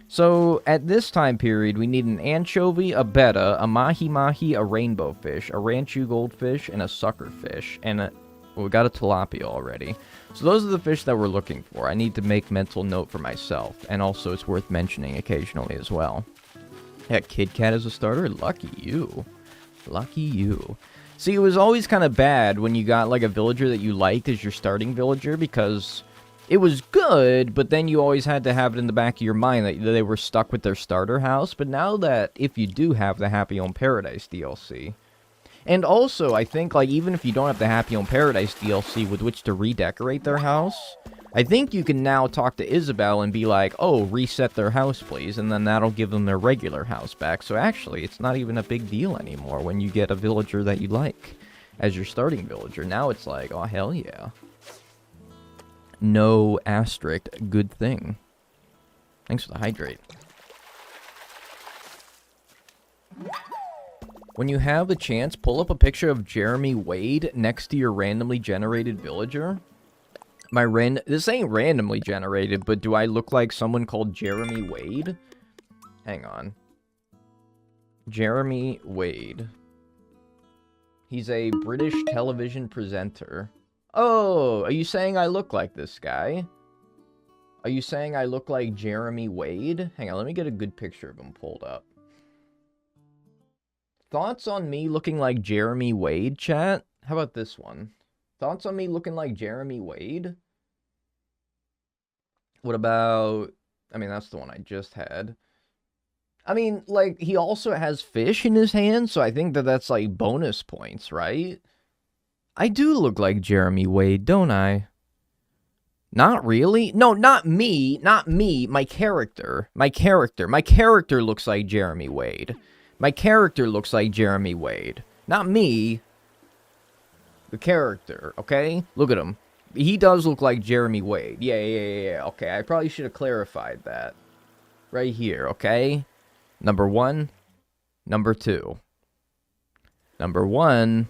So, at this time period, we need an anchovy, a betta, a mahi-mahi, a rainbow fish, a ranchu goldfish, and a sucker fish. And well, we got a tilapia already. So those are the fish that we're looking for. I need to make mental note for myself. And also, it's worth mentioning occasionally as well. Yeah, Kid Kat as a starter? Lucky you. Lucky you. See, it was always kind of bad when you got, like, a villager that you liked as your starting villager, because it was good, but then you always had to have it in the back of your mind that they were stuck with their starter house. But now that, if you do have the Happy Home Paradise DLC, and also, I think, like, even if you don't have the Happy Home Paradise DLC with which to redecorate their house, I think you can now talk to Isabel and be like, oh, reset their house, please, and then that'll give them their regular house back. So actually, it's not even a big deal anymore when you get a villager that you like as your starting villager. Now it's like, oh, hell yeah. No asterisk, good thing. Thanks for the hydrate. When you have the chance, pull up a picture of Jeremy Wade next to your randomly generated villager. This ain't randomly generated, but do I look like someone called Jeremy Wade? Hang on. Jeremy Wade. He's a British television presenter. Oh, are you saying I look like this guy? Are you saying I look like Jeremy Wade? Hang on, let me get a good picture of him pulled up. Thoughts on me looking like Jeremy Wade, chat? How about this one? Thoughts on me looking like Jeremy Wade? What about... I mean, that's the one I just had. I mean, like, he also has fish in his hand, so I think that that's, like, bonus points, right? I do look like Jeremy Wade, don't I? Not really? No, not me. Not me. My character. My character looks like Jeremy Wade. My character looks like Jeremy Wade. Not me. The character, okay? Look at him. He does look like Jeremy Wade. Yeah. Okay, I probably should have clarified that. Right here, okay? Number 1. Number 2. Number 1.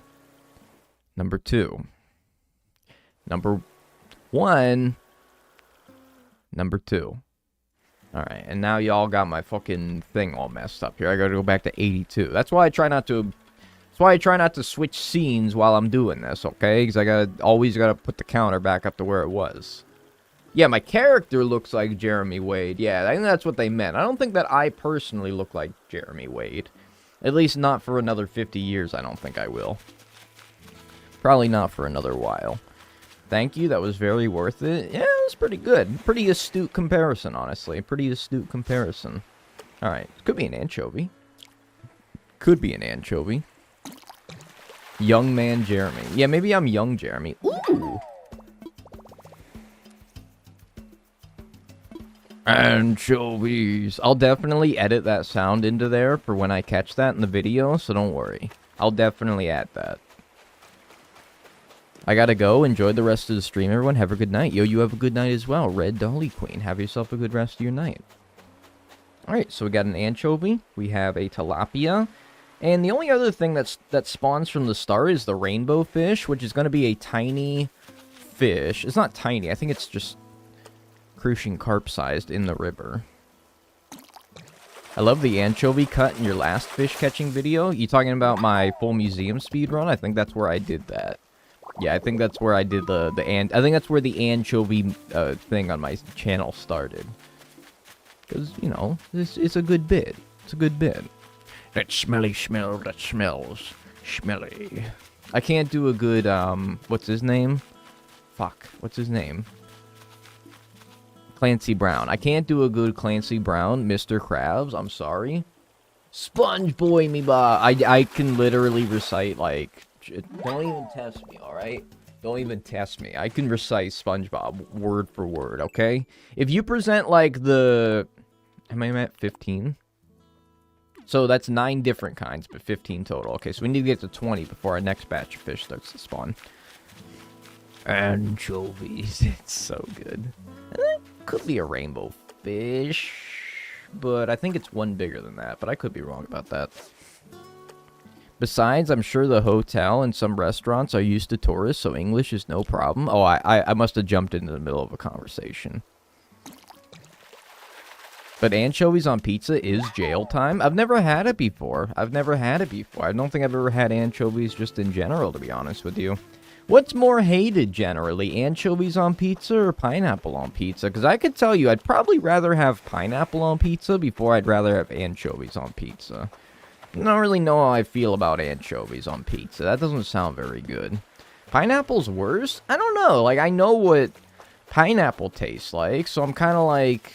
Number 2. Number 1. Number 2. Alright, and now y'all got my fucking thing all messed up here. I gotta go back to 82. That's why I try not to... That's why I try not to switch scenes while I'm doing this, okay? Because I always gotta put the counter back up to where it was. Yeah, my character looks like Jeremy Wade. Yeah, I think that's what they meant. I don't think that I personally look like Jeremy Wade. At least not for another 50 years, I don't think I will. Probably not for another while. Thank you, that was very worth it. Yeah, it was pretty good. Pretty astute comparison, honestly. Pretty astute comparison. Alright, could be an anchovy. Could be an anchovy. Young man Jeremy. Yeah, maybe I'm young Jeremy. Ooh. Anchovies. I'll definitely edit that sound into there for when I catch that in the video, so don't worry. I'll definitely add that. I gotta go. Enjoy the rest of the stream, everyone. Have a good night. Yo, you have a good night as well. Red Dolly Queen. Have yourself a good rest of your night. Alright, so we got an anchovy. We have a tilapia. And the only other thing that spawns from the start is the rainbow fish, which is going to be a tiny fish. It's not tiny. I think it's just crucian carp-sized in the river. I love the anchovy cut in your last fish catching video. You talking about my full museum speed run? I think that's where I did that. Yeah, I think that's where I did I think that's where the anchovy thing on my channel started. Because, you know, it's a good bit. It's a good bit. That smelly smell that smells smelly. I can't do a good, what's his name? Fuck, what's his name? Clancy Brown. I can't do a good Clancy Brown, Mr. Krabs. I'm sorry. Sponge boy me ba. I can literally recite, like, don't even test me, alright? Don't even test me. I can recite SpongeBob word for word, okay? If you present, like, am I at 15? So that's 9 different kinds, but 15 total. Okay, so we need to get to 20 before our next batch of fish starts to spawn. Anchovies. It's so good. And it could be a rainbow fish, but I think it's one bigger than that, but I could be wrong about that. Besides, I'm sure the hotel and some restaurants are used to tourists, so English is no problem. Oh, I must have jumped into the middle of a conversation. But anchovies on pizza is jail time. I've never had it before. I don't think I've ever had anchovies just in general, to be honest with you. What's more hated generally, anchovies on pizza or pineapple on pizza? Because I could tell you I'd probably rather have pineapple on pizza before I'd rather have anchovies on pizza. I don't really know how I feel about anchovies on pizza. That doesn't sound very good. Pineapple's worse? I don't know. Like, I know what pineapple tastes like, so I'm kind of like...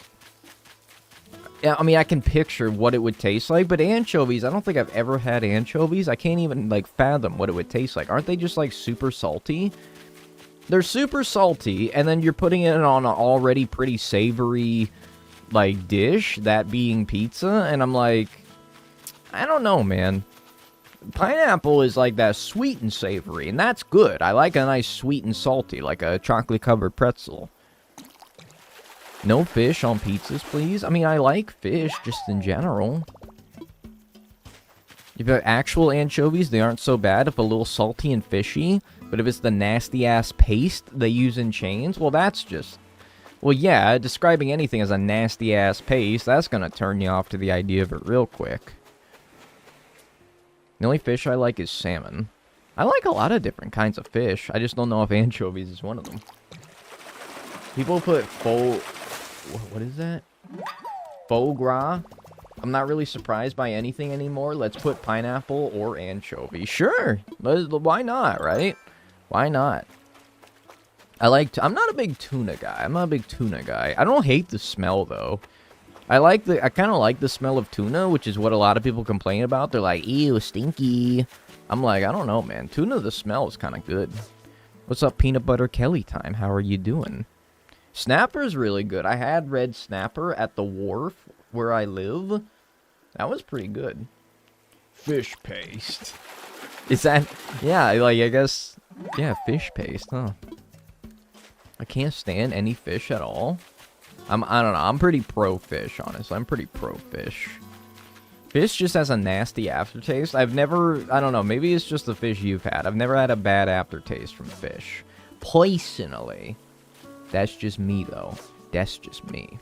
Yeah, I mean, I can picture what it would taste like, but anchovies, I don't think I've ever had anchovies. I can't even, like, fathom what it would taste like. Aren't they just, like, super salty? They're super salty, and then you're putting it on an already pretty savory, like, dish, that being pizza, and I'm like, I don't know, man. Pineapple is like that sweet and savory, and that's good. I like a nice sweet and salty, like a chocolate-covered pretzel. No fish on pizzas, please. I mean, I like fish, just in general. If you have actual anchovies, they aren't so bad if a little salty and fishy. But if it's the nasty-ass paste they use in chains, well, that's just... Well, yeah, describing anything as a nasty-ass paste, that's gonna turn you off to the idea of it real quick. The only fish I like is salmon. I like a lot of different kinds of fish. I just don't know if anchovies is one of them. People put what is that? Foie gras. I'm not really surprised by anything anymore. Let's put pineapple or anchovy. Sure. Why not, right? Why not? I'm not a big tuna guy. I don't hate the smell, though. I kind of like the smell of tuna, which is what a lot of people complain about. They're like, ew, stinky. I'm like, I don't know, man. Tuna, the smell is kind of good. What's up, Peanut Butter Kelly time? How are you doing? Snapper's really good. I had red snapper at the wharf where I live. That was pretty good. Fish paste. Is that... Yeah, like, I guess... Yeah, fish paste, huh? I can't stand any fish at all. I don't know. I'm pretty pro-fish, honestly. I'm pretty pro-fish. Fish just has a nasty aftertaste. I don't know. Maybe it's just the fish you've had. I've never had a bad aftertaste from fish. Personally. That's just me, though. That's just me.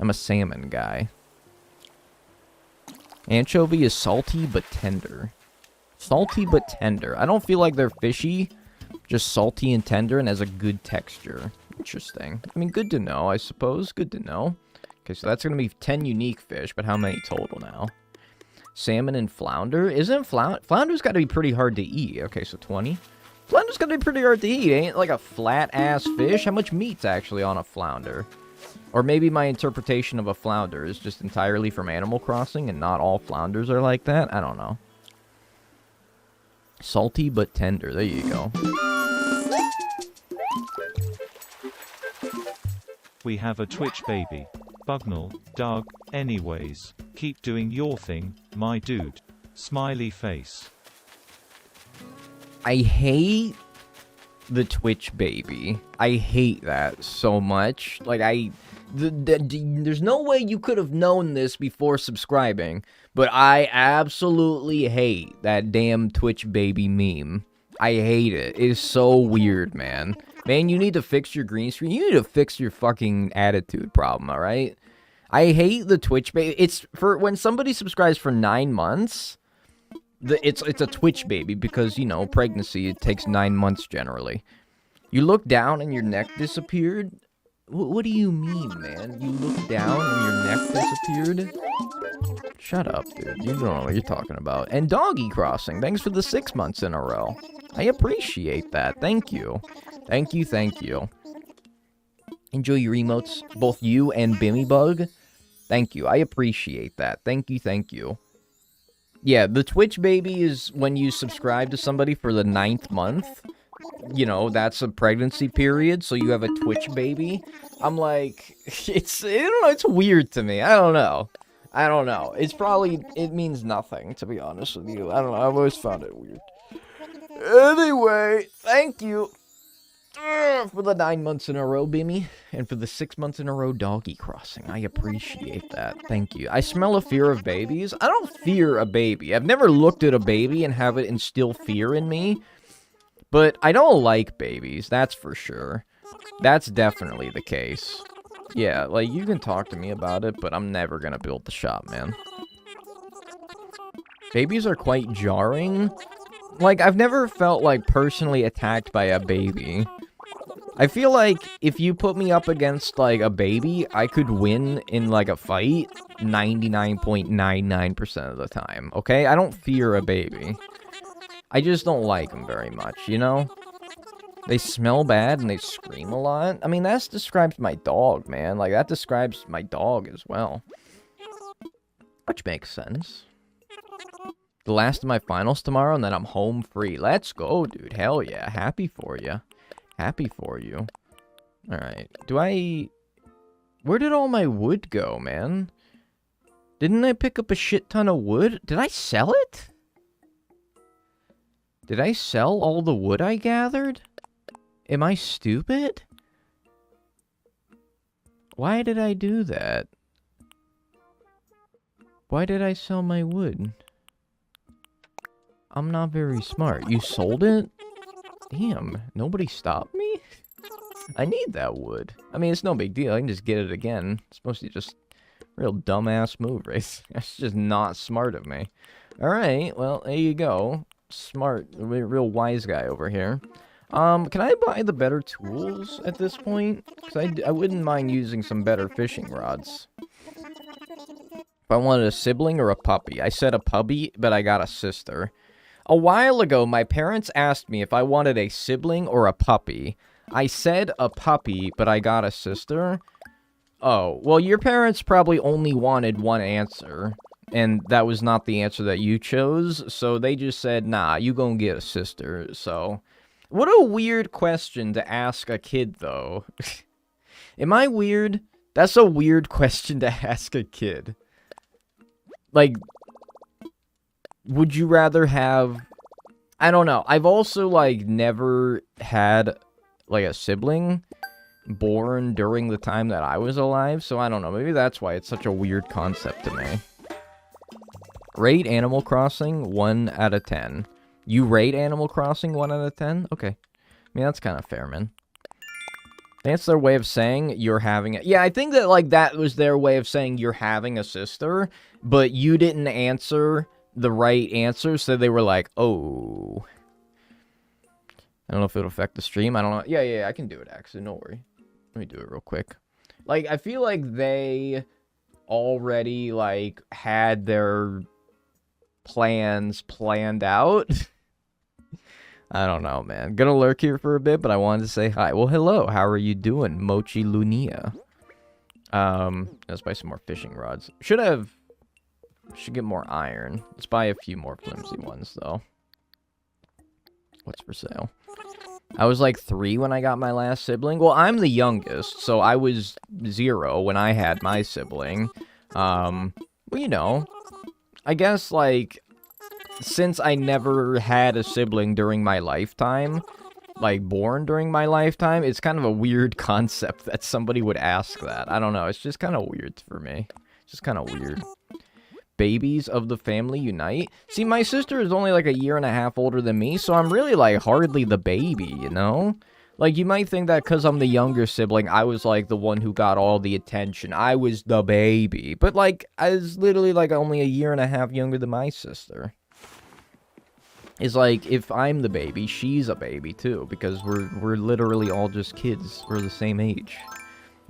I'm a salmon guy. Anchovy is salty but tender. Salty but tender. I don't feel like they're fishy. Just salty and tender and has a good texture. Interesting. I mean, good to know, I suppose. Good to know. Okay, so that's going to be 10 unique fish, but how many total now? Salmon and flounder? Flounder's got to be pretty hard to eat. Okay, so 20. Flounder's gonna be pretty hard to eat, ain't it? Like a flat-ass fish? How much meat's actually on a flounder? Or maybe my interpretation of a flounder is just entirely from Animal Crossing, and not all flounders are like that? I don't know. Salty but tender. There you go. We have a Twitch baby. Dagnel, Doug, anyways. Keep doing your thing, my dude. Smiley face. I hate the Twitch baby. I hate that so much. Like, there's no way you could have known this before subscribing, but I absolutely hate that damn Twitch baby meme. I hate it. It is so weird, man. Man, you need to fix your green screen. You need to fix your fucking attitude problem, alright? I hate the Twitch baby. It's for when somebody subscribes for 9 months, it's a Twitch baby because, you know, pregnancy, it takes 9 months generally. You look down and your neck disappeared? What do you mean, man? You look down and your neck disappeared? Shut up, dude. You don't know what you're talking about. And Doggy Crossing, thanks for the 6 months in a row. I appreciate that. Thank you. Thank you, thank you. Enjoy your emotes, both you and Bimmybug. Thank you. I appreciate that. Thank you, thank you. Yeah, the Twitch baby is when you subscribe to somebody for the 9th month. You know, that's a pregnancy period, so you have a Twitch baby. I'm like, I don't know, it's weird to me. I don't know. It means nothing, to be honest with you. I don't know, I've always found it weird. Anyway, thank you for the 9 months in a row, Bimmy, and for the 6 months in a row, Doggy Crossing. I appreciate that. Thank you. I smell a fear of babies. I don't fear a baby. I've never looked at a baby and have it instill fear in me, but I don't like babies, that's for sure. That's definitely the case. Yeah, like, you can talk to me about it, but I'm never gonna build the shop, man. Babies are quite jarring. Like, I've never felt, like, personally attacked by a baby. I feel like if you put me up against, like, a baby, I could win in, like, a fight 99.99% of the time, okay? I don't fear a baby. I just don't like them very much, you know? They smell bad and they scream a lot. I mean, that describes my dog, man. Like, that describes my dog as well. Which makes sense. The last of my finals tomorrow, and then I'm home free. Let's go, dude. Hell yeah. Happy for you. Happy for you. Alright. Where did all my wood go, man? Didn't I pick up a shit ton of wood? Did I sell it? Did I sell all the wood I gathered? Am I stupid? Why did I do that? Why did I sell my wood? I'm not very smart. You sold it? Damn, nobody stopped me? I need that wood. I mean, it's no big deal. I can just get it again. It's mostly just real dumbass move, right? That's just not smart of me. Alright, well, there you go. Smart, real wise guy over here. Can I buy the better tools at this point? Because I wouldn't mind using some better fishing rods. If I wanted a sibling or a puppy. I said a puppy, but I got a sister. A while ago, my parents asked me if I wanted a sibling or a puppy. I said a puppy, but I got a sister. Oh, well, your parents probably only wanted one answer, and that was not the answer that you chose, so they just said, nah, you gonna get a sister, so... What a weird question to ask a kid, though. Am I weird? That's a weird question to ask a kid. Like... Would you rather have... I don't know. I've also, like, never had, like, a sibling born during the time that I was alive, so I don't know. Maybe that's why it's such a weird concept to me. Rate Animal Crossing 1 out of 10. You rate Animal Crossing 1 out of 10? Okay. I mean, that's kind of fair, man. That's their way of saying you're having it. Yeah, I think that, like, that was their way of saying you're having a sister, but you didn't answer the right answer, so they were like, oh. I don't know if it'll affect the stream. I don't know. Yeah, I can do it, actually. No worry. Let me do it real quick. Like, I feel like they already, like, had their plans planned out. I don't know, man. Gonna lurk here for a bit, but I wanted to say hi. Well, hello. How are you doing, Mochi Lunia? Let's buy some more fishing rods. Should get more iron. Let's buy a few more flimsy ones, though. What's for sale? I was like 3 when I got my last sibling. Well, I'm the youngest, so I was 0 when I had my sibling. Well, you know, I guess, like, since I never had a sibling during my lifetime, like, born during my lifetime, it's kind of a weird concept that somebody would ask that. I don't know, it's just kind of weird for me. It's just kind of weird. Babies of the family unite. See, my sister is only like a year and a half older than me, so I'm really like hardly the baby, you know? Like, you might think that because I'm the younger sibling, I was like the one who got all the attention. I was the baby. But like, I was literally like only a year and a half younger than my sister. It's like, if I'm the baby, she's a baby too, because we're literally all just kids. We're the same age.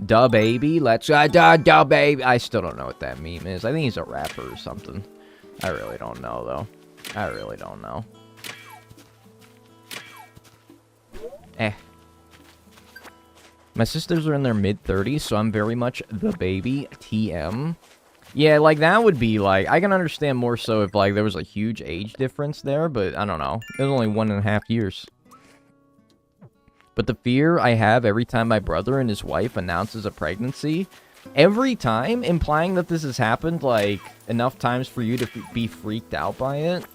Duh baby, let's duh baby. I still don't know what that meme is. I think he's a rapper or something. I really don't know though. I really don't know. My sisters are in their mid-30s, so I'm very much the baby. TM. Yeah, like that would be like, I can understand more so if like there was a huge age difference there, but I don't know. It was only 1.5 years. But the fear I have every time my brother and his wife announces a pregnancy, every time, implying that this has happened, like, enough times for you to be freaked out by it.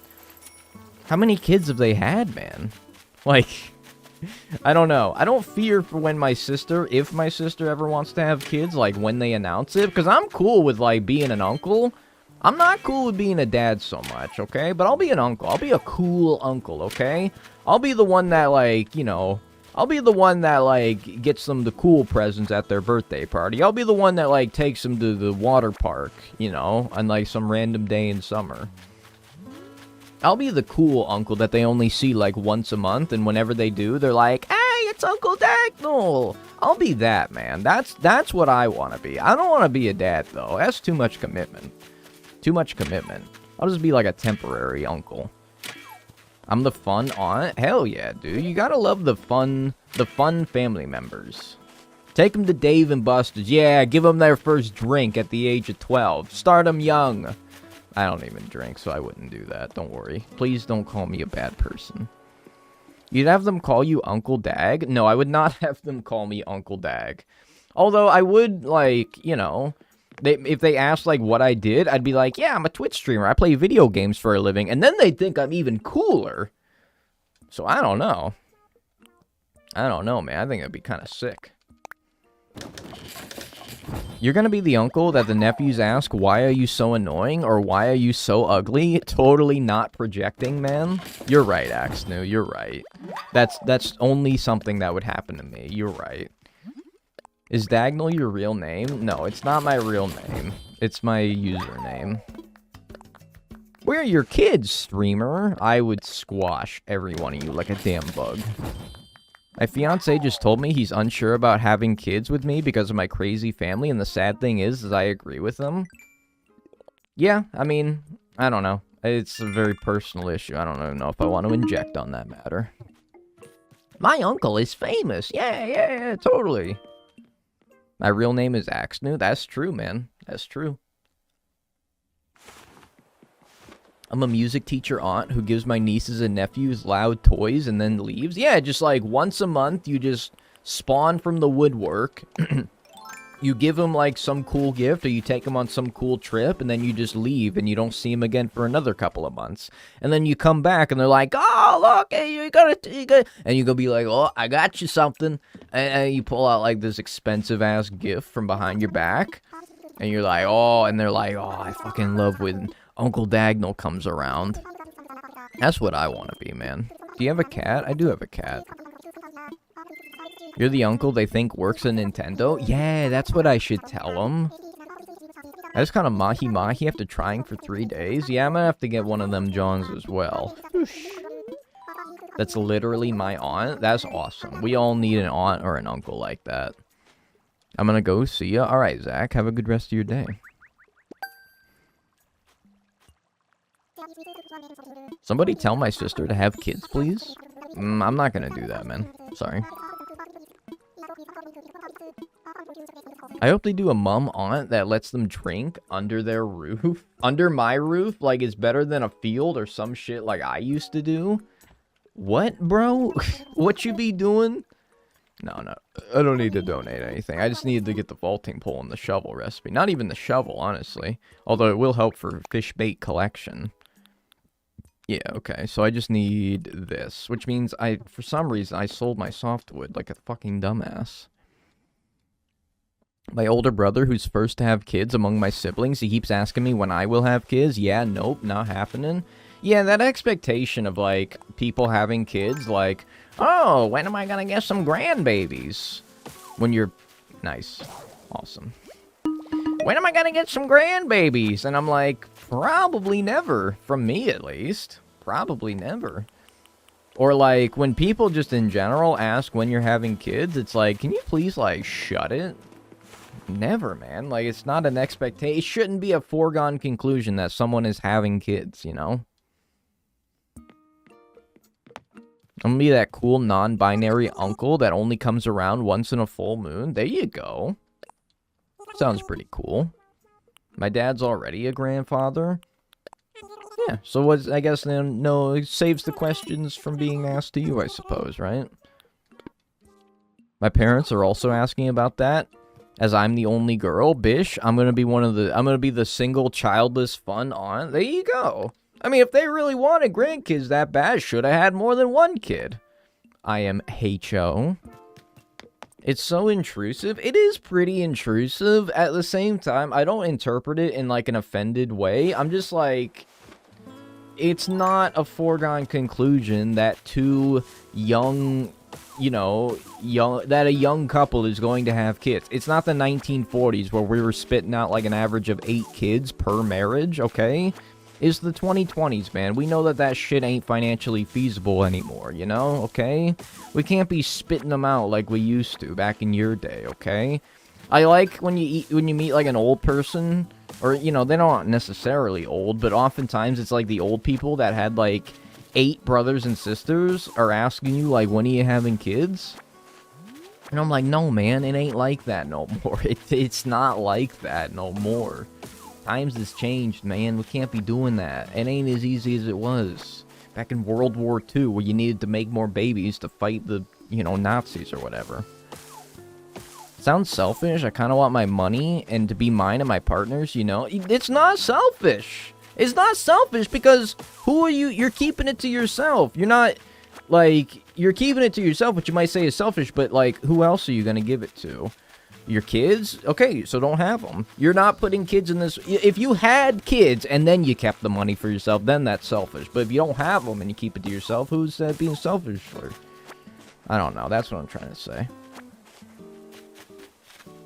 How many kids have they had, man? Like, I don't know. I don't fear for when my sister, if my sister ever wants to have kids, like, when they announce it. Because I'm cool with, like, being an uncle. I'm not cool with being a dad so much, okay? But I'll be an uncle. I'll be a cool uncle, okay? I'll be the one that, like, you know... I'll be the one that, like, gets them the cool presents at their birthday party. I'll be the one that, like, takes them to the water park, you know, on, like, some random day in summer. I'll be the cool uncle that they only see, like, once a month, and whenever they do, they're like, hey, it's Uncle Dagnel! I'll be that, man. That's what I want to be. I don't want to be a dad, though. That's too much commitment. Too much commitment. I'll just be, like, a temporary uncle. I'm the fun aunt? Hell yeah, dude. You gotta love the fun family members. Take them to Dave and Buster's. Yeah, give them their first drink at the age of 12. Start them young. I don't even drink, so I wouldn't do that. Don't worry. Please don't call me a bad person. You'd have them call you Uncle Dag? No, I would not have them call me Uncle Dag. Although I would, like, you know... if they asked, like, what I did, I'd be like, yeah, I'm a Twitch streamer. I play video games for a living. And then they'd think I'm even cooler. So, I don't know. I don't know, man. I think it'd be kind of sick. You're gonna be the uncle that the nephews ask, why are you so annoying? Or why are you so ugly? Totally not projecting, man. You're right, Axnu. You're right. That's only something that would happen to me. You're right. Is Dagnel your real name? No, it's not my real name. It's my username. Where are your kids, streamer? I would squash every one of you like a damn bug. My fiance just told me he's unsure about having kids with me because of my crazy family, and the sad thing is I agree with him. Yeah, I mean, I don't know. It's a very personal issue. I don't even know if I want to inject on that matter. My uncle is famous. Yeah, totally. My real name is Axnu. That's true, man. That's true. I'm a music teacher aunt who gives my nieces and nephews loud toys and then leaves. Yeah, just like once a month, you just spawn from the woodwork. You give them like some cool gift, or you take them on some cool trip, and then you just leave and you don't see them again for another couple of months. And then you come back and they're like, oh, look, hey, you got and you go be like, oh, I got you something. And you pull out like this expensive ass gift from behind your back. And you're like, oh, and they're like, oh, I fucking love when Uncle Dagnel comes around. That's what I want to be, man. Do you have a cat? I do have a cat. You're the uncle they think works at Nintendo? Yeah, that's what I should tell them. I just kind of mahi-mahi after trying for 3 days. Yeah, I'm gonna have to get one of them Johns as well. That's literally my aunt? That's awesome. We all need an aunt or an uncle like that. I'm gonna go see ya. Alright, Zach. Have a good rest of your day. Somebody tell my sister to have kids, please? I'm not gonna do that, man. Sorry. I hope they do a mom aunt that lets them drink under their roof. Under my roof, like, it's better than a field or some shit like I used to do. What, bro? What you be doing? No, no. I don't need to donate anything. I just needed to get the vaulting pole and the shovel recipe. Not even the shovel, honestly. Although it will help for fish bait collection. Yeah, okay. So I just need this. Which means for some reason, I sold my softwood like a fucking dumbass. My older brother, who's first to have kids among my siblings, he keeps asking me when I will have kids. Yeah, nope, not happening. Yeah, that expectation of, like, people having kids, like, oh, when am I gonna get some grandbabies? When you're... Nice. Awesome. When am I gonna get some grandbabies? And I'm like, probably never. From me, at least. Probably never. Or, like, when people just in general ask when you're having kids, it's like, can you please, like, shut it? Never, man. Like, it's not an expectation. It shouldn't be a foregone conclusion that someone is having kids, you know? I'm gonna be that cool non-binary uncle that only comes around once in a full moon. There you go. Sounds pretty cool. My dad's already a grandfather. Yeah, so what's, I guess, then, no, it saves the questions from being asked to you, I suppose, right? My parents are also asking about that. As I'm the only girl, bish, I'm gonna be the single, childless, fun aunt. There you go. I mean, if they really wanted grandkids that bad, should have had more than one kid. I am H.O. It's so intrusive. It is pretty intrusive. At the same time, I don't interpret it in, like, an offended way. I'm just like... It's not a foregone conclusion that two young... You know, that a young couple is going to have kids. It's not the 1940s where we were spitting out, like, an average of 8 kids per marriage, okay? It's the 2020s, man. We know that shit ain't financially feasible anymore, you know, okay? We can't be spitting them out like we used to back in your day, okay? I like when you meet, like, an old person, or, you know, they're not necessarily old, but oftentimes it's, like, the old people that had, like, 8 brothers and sisters are asking you, like, when are you having kids? And I'm like, no, man, it ain't like that no more. It's not like that no more. Times has changed, man. We can't be doing that. It ain't as easy as it was back in World War II, where you needed to make more babies to fight the, you know, Nazis or whatever. Sounds selfish. I kind of want my money and to be mine and my partner's, you know. It's not selfish. It's not selfish because who are you? You're keeping it to yourself. You're not, like, you're keeping it to yourself, which you might say is selfish, but, like, who else are you going to give it to? Your kids? Okay, so don't have them. You're not putting kids in this... If you had kids and then you kept the money for yourself, then that's selfish. But if you don't have them and you keep it to yourself, who's that being selfish for? I don't know. That's what I'm trying to say.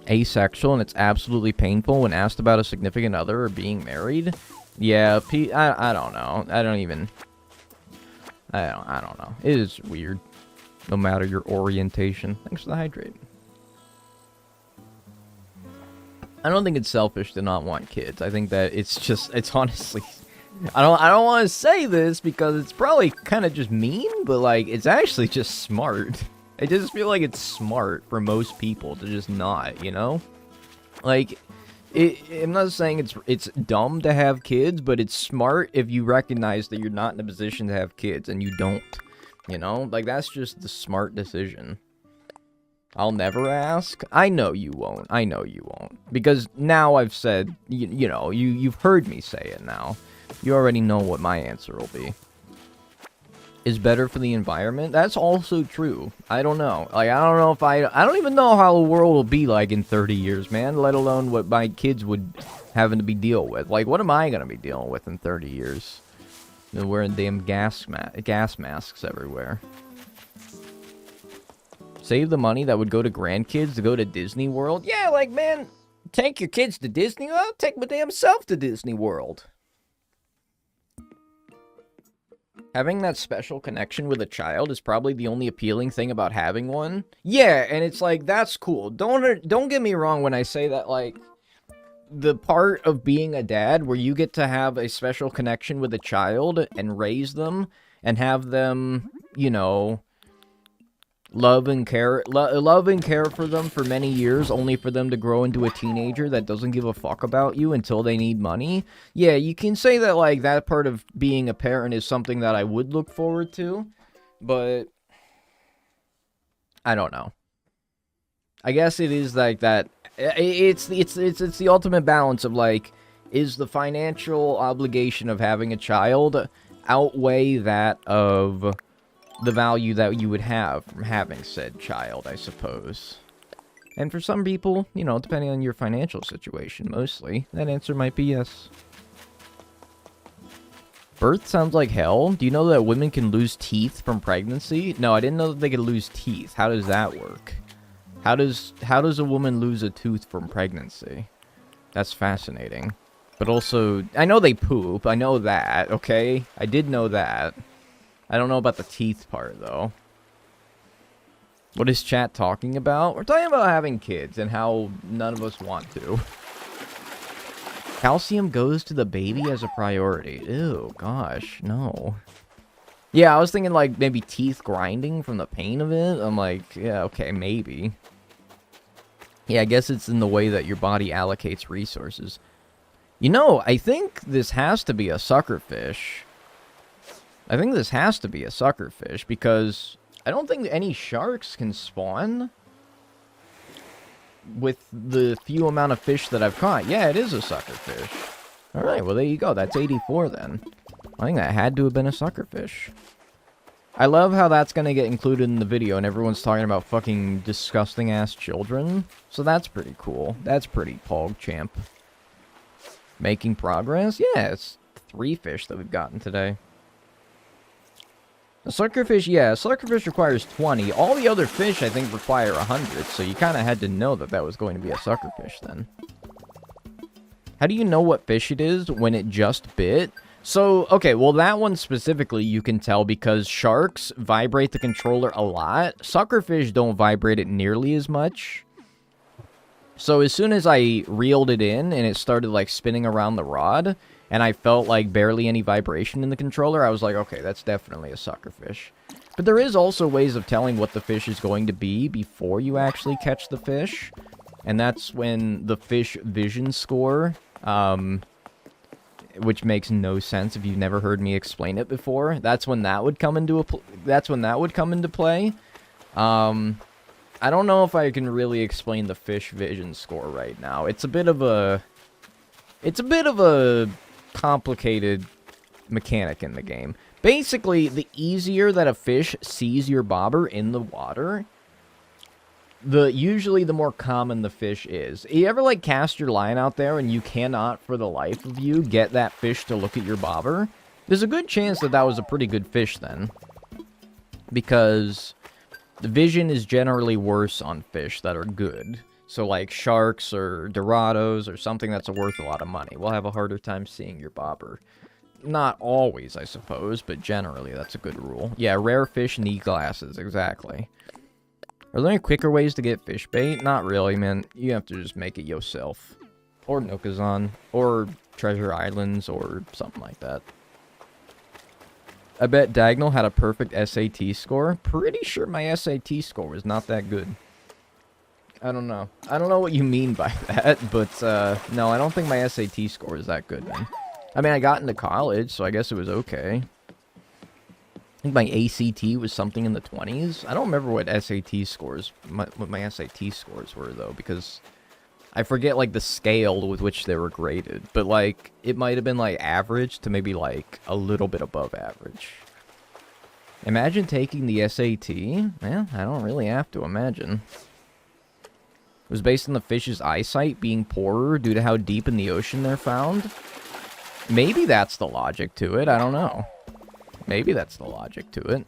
Asexual, and it's absolutely painful when asked about a significant other or being married. Yeah, I don't know. I don't know. It is weird. No matter your orientation. Thanks for the hydrate. I don't think it's selfish to not want kids. I think that it's honestly... I don't want to say this because it's probably kind of just mean, but, like, it's actually just smart. I just feel like it's smart for most people to just not, you know? Like... I'm not saying it's dumb to have kids, but it's smart if you recognize that you're not in a position to have kids and you don't. You know? Like, that's just the smart decision. I'll never ask. I know you won't. I know you won't. Because now I've said, you know, you've heard me say it now. You already know what my answer will be. Is better for the environment? That's also true. I don't know. Like, I don't know if I don't even know how the world will be like in 30 years, man. Let alone what my kids would having to be deal with. Like, what am I going to be dealing with in 30 years? You know, wearing damn gas masks everywhere. Save the money that would go to grandkids to go to Disney World? Yeah, like, man, take your kids to Disney? I'll take my damn self to Disney World. Having that special connection with a child is probably the only appealing thing about having one. Yeah, and it's like, that's cool. Don't get me wrong when I say that, like, the part of being a dad where you get to have a special connection with a child and raise them and have them, you know, love and care for them for many years, only for them to grow into a teenager that doesn't give a fuck about you until they need money. Yeah, you can say that, like, that part of being a parent is something that I would look forward to. But I don't know. I guess it is like that. It's the ultimate balance of like, is the financial obligation of having a child outweigh that of the value that you would have from having said child, I suppose. And for some people, you know, depending on your financial situation, mostly, that answer might be yes. Birth sounds like hell. Do you know that women can lose teeth from pregnancy? No, I didn't know that they could lose teeth. How does that work? How does a woman lose a tooth from pregnancy? That's fascinating. But also, I know they poop. I know that, okay? I did know that. I don't know about the teeth part, though. What is chat talking about? We're talking about having kids and how none of us want to. Calcium goes to the baby as a priority. Ew, gosh, no. Yeah, I was thinking, like, maybe teeth grinding from the pain of it. I'm like, yeah, okay, maybe. Yeah, I guess it's in the way that your body allocates resources. You know, I think this has to be a suckerfish. I think this has to be a suckerfish, because I don't think any sharks can spawn with the few amount of fish that I've caught. Yeah, it is a suckerfish. Alright, well there you go. That's 84 then. I think that had to have been a suckerfish. I love how that's going to get included in the video and everyone's talking about fucking disgusting ass children. So that's pretty cool. That's pretty PogChamp. Making progress? Yeah, it's 3 fish that we've gotten today. A suckerfish, yeah, a suckerfish requires 20. All the other fish, I think, require 100, so you kind of had to know that that was going to be a suckerfish then. How do you know what fish it is when it just bit? So, okay, well, that one specifically you can tell because sharks vibrate the controller a lot. Suckerfish don't vibrate it nearly as much. So as soon as I reeled it in and it started, like, spinning around the rod, and I felt like barely any vibration in the controller, I was like, okay, that's definitely a suckerfish. But there is also ways of telling what the fish is going to be before you actually catch the fish. And that's when the fish vision score, which makes no sense if you've never heard me explain it before. That's when that would come into play. I don't know if I can really explain the fish vision score right now. It's a bit of a complicated mechanic in the game. Basically, the easier that a fish sees your bobber in the water, usually the more common the fish is. You ever, like, cast your line out there and you cannot, for the life of you, get that fish to look at your bobber? There's a good chance that that was a pretty good fish then. Because the vision is generally worse on fish that are good. So, like, sharks or dorados or something that's worth a lot of money will have a harder time seeing your bobber. Not always, I suppose, but generally that's a good rule. Yeah, rare fish need glasses, exactly. Are there any quicker ways to get fish bait? Not really, man. You have to just make it yourself. Or Nokazon. Or Treasure Islands, or something like that. I bet Dagnel had a perfect SAT score. Pretty sure my SAT score was not that good. I don't know. I don't know what you mean by that, but, no, I don't think my SAT score is that good, man. I mean, I got into college, so I guess it was okay. I think my ACT was something in the 20s. I don't remember what SAT scores, what my SAT scores were, though, because I forget, like, the scale with which they were graded. But, like, it might have been, like, average to maybe, like, a little bit above average. Imagine taking the SAT. Well, I don't really have to imagine. It was based on the fish's eyesight being poorer due to how deep in the ocean they're found. Maybe that's the logic to it. I don't know. Maybe that's the logic to it.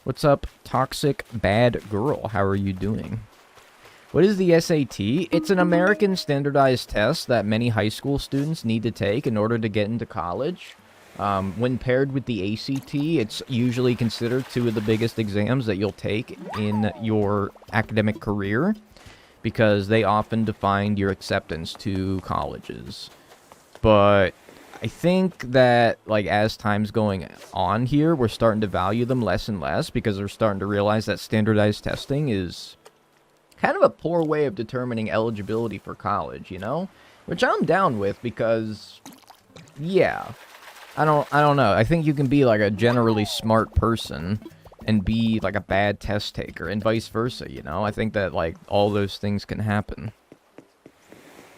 What's up, toxic bad girl? How are you doing? What is the SAT? It's an American standardized test that many high school students need to take in order to get into college. When paired with the ACT, it's usually considered 2 of the biggest exams that you'll take in your academic career, because they often define your acceptance to colleges. But I think that, like, as time's going on here, we're starting to value them less and less, because we're starting to realize that standardized testing is kind of a poor way of determining eligibility for college, you know? Which I'm down with, because, yeah, I don't know. I think you can be, like, a generally smart person and be, like, a bad test taker, and vice versa, you know? I think that, like, all those things can happen.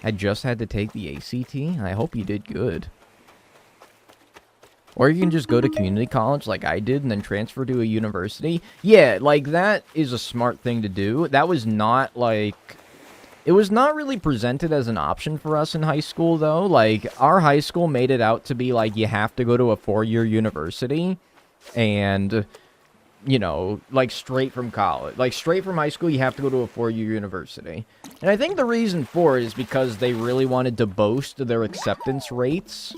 I just had to take the ACT? I hope you did good. Or you can just go to community college like I did and then transfer to a university. Yeah, like, that is a smart thing to do. That was not, like... It was not really presented as an option for us in high school, though. Like, our high school made it out to be, like, you have to go to a 4-year university. And, you know, like, straight from college. Like, straight from high school, you have to go to a 4-year university. And I think the reason for it is because they really wanted to boast their acceptance rates.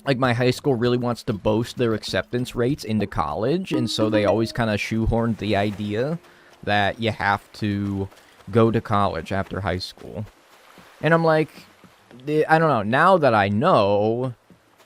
Like, my high school really wants to boast their acceptance rates into college, and so they always kind of shoehorned the idea that you have to go to college after high school. And I'm like, I don't know, now that I know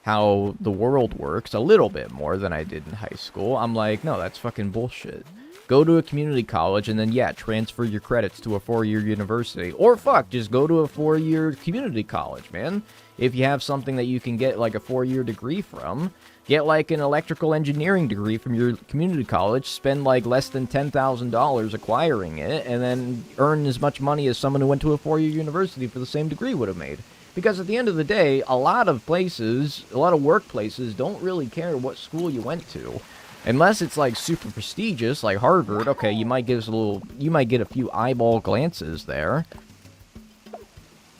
how the world works a little bit more than I did in high school, I'm like, no, that's fucking bullshit. Go to a community college and then, yeah, transfer your credits to a 4-year university. Or fuck, just go to a 4-year community college, man. If you have something that you can get, like, a 4-year degree from, get, like, an electrical engineering degree from your community college, spend, like, less than $10,000 acquiring it, and then earn as much money as someone who went to a 4-year university for the same degree would have made. Because at the end of the day, a lot of places, a lot of workplaces don't really care what school you went to. Unless it's, like, super prestigious, like Harvard, okay, you might get a few eyeball glances there.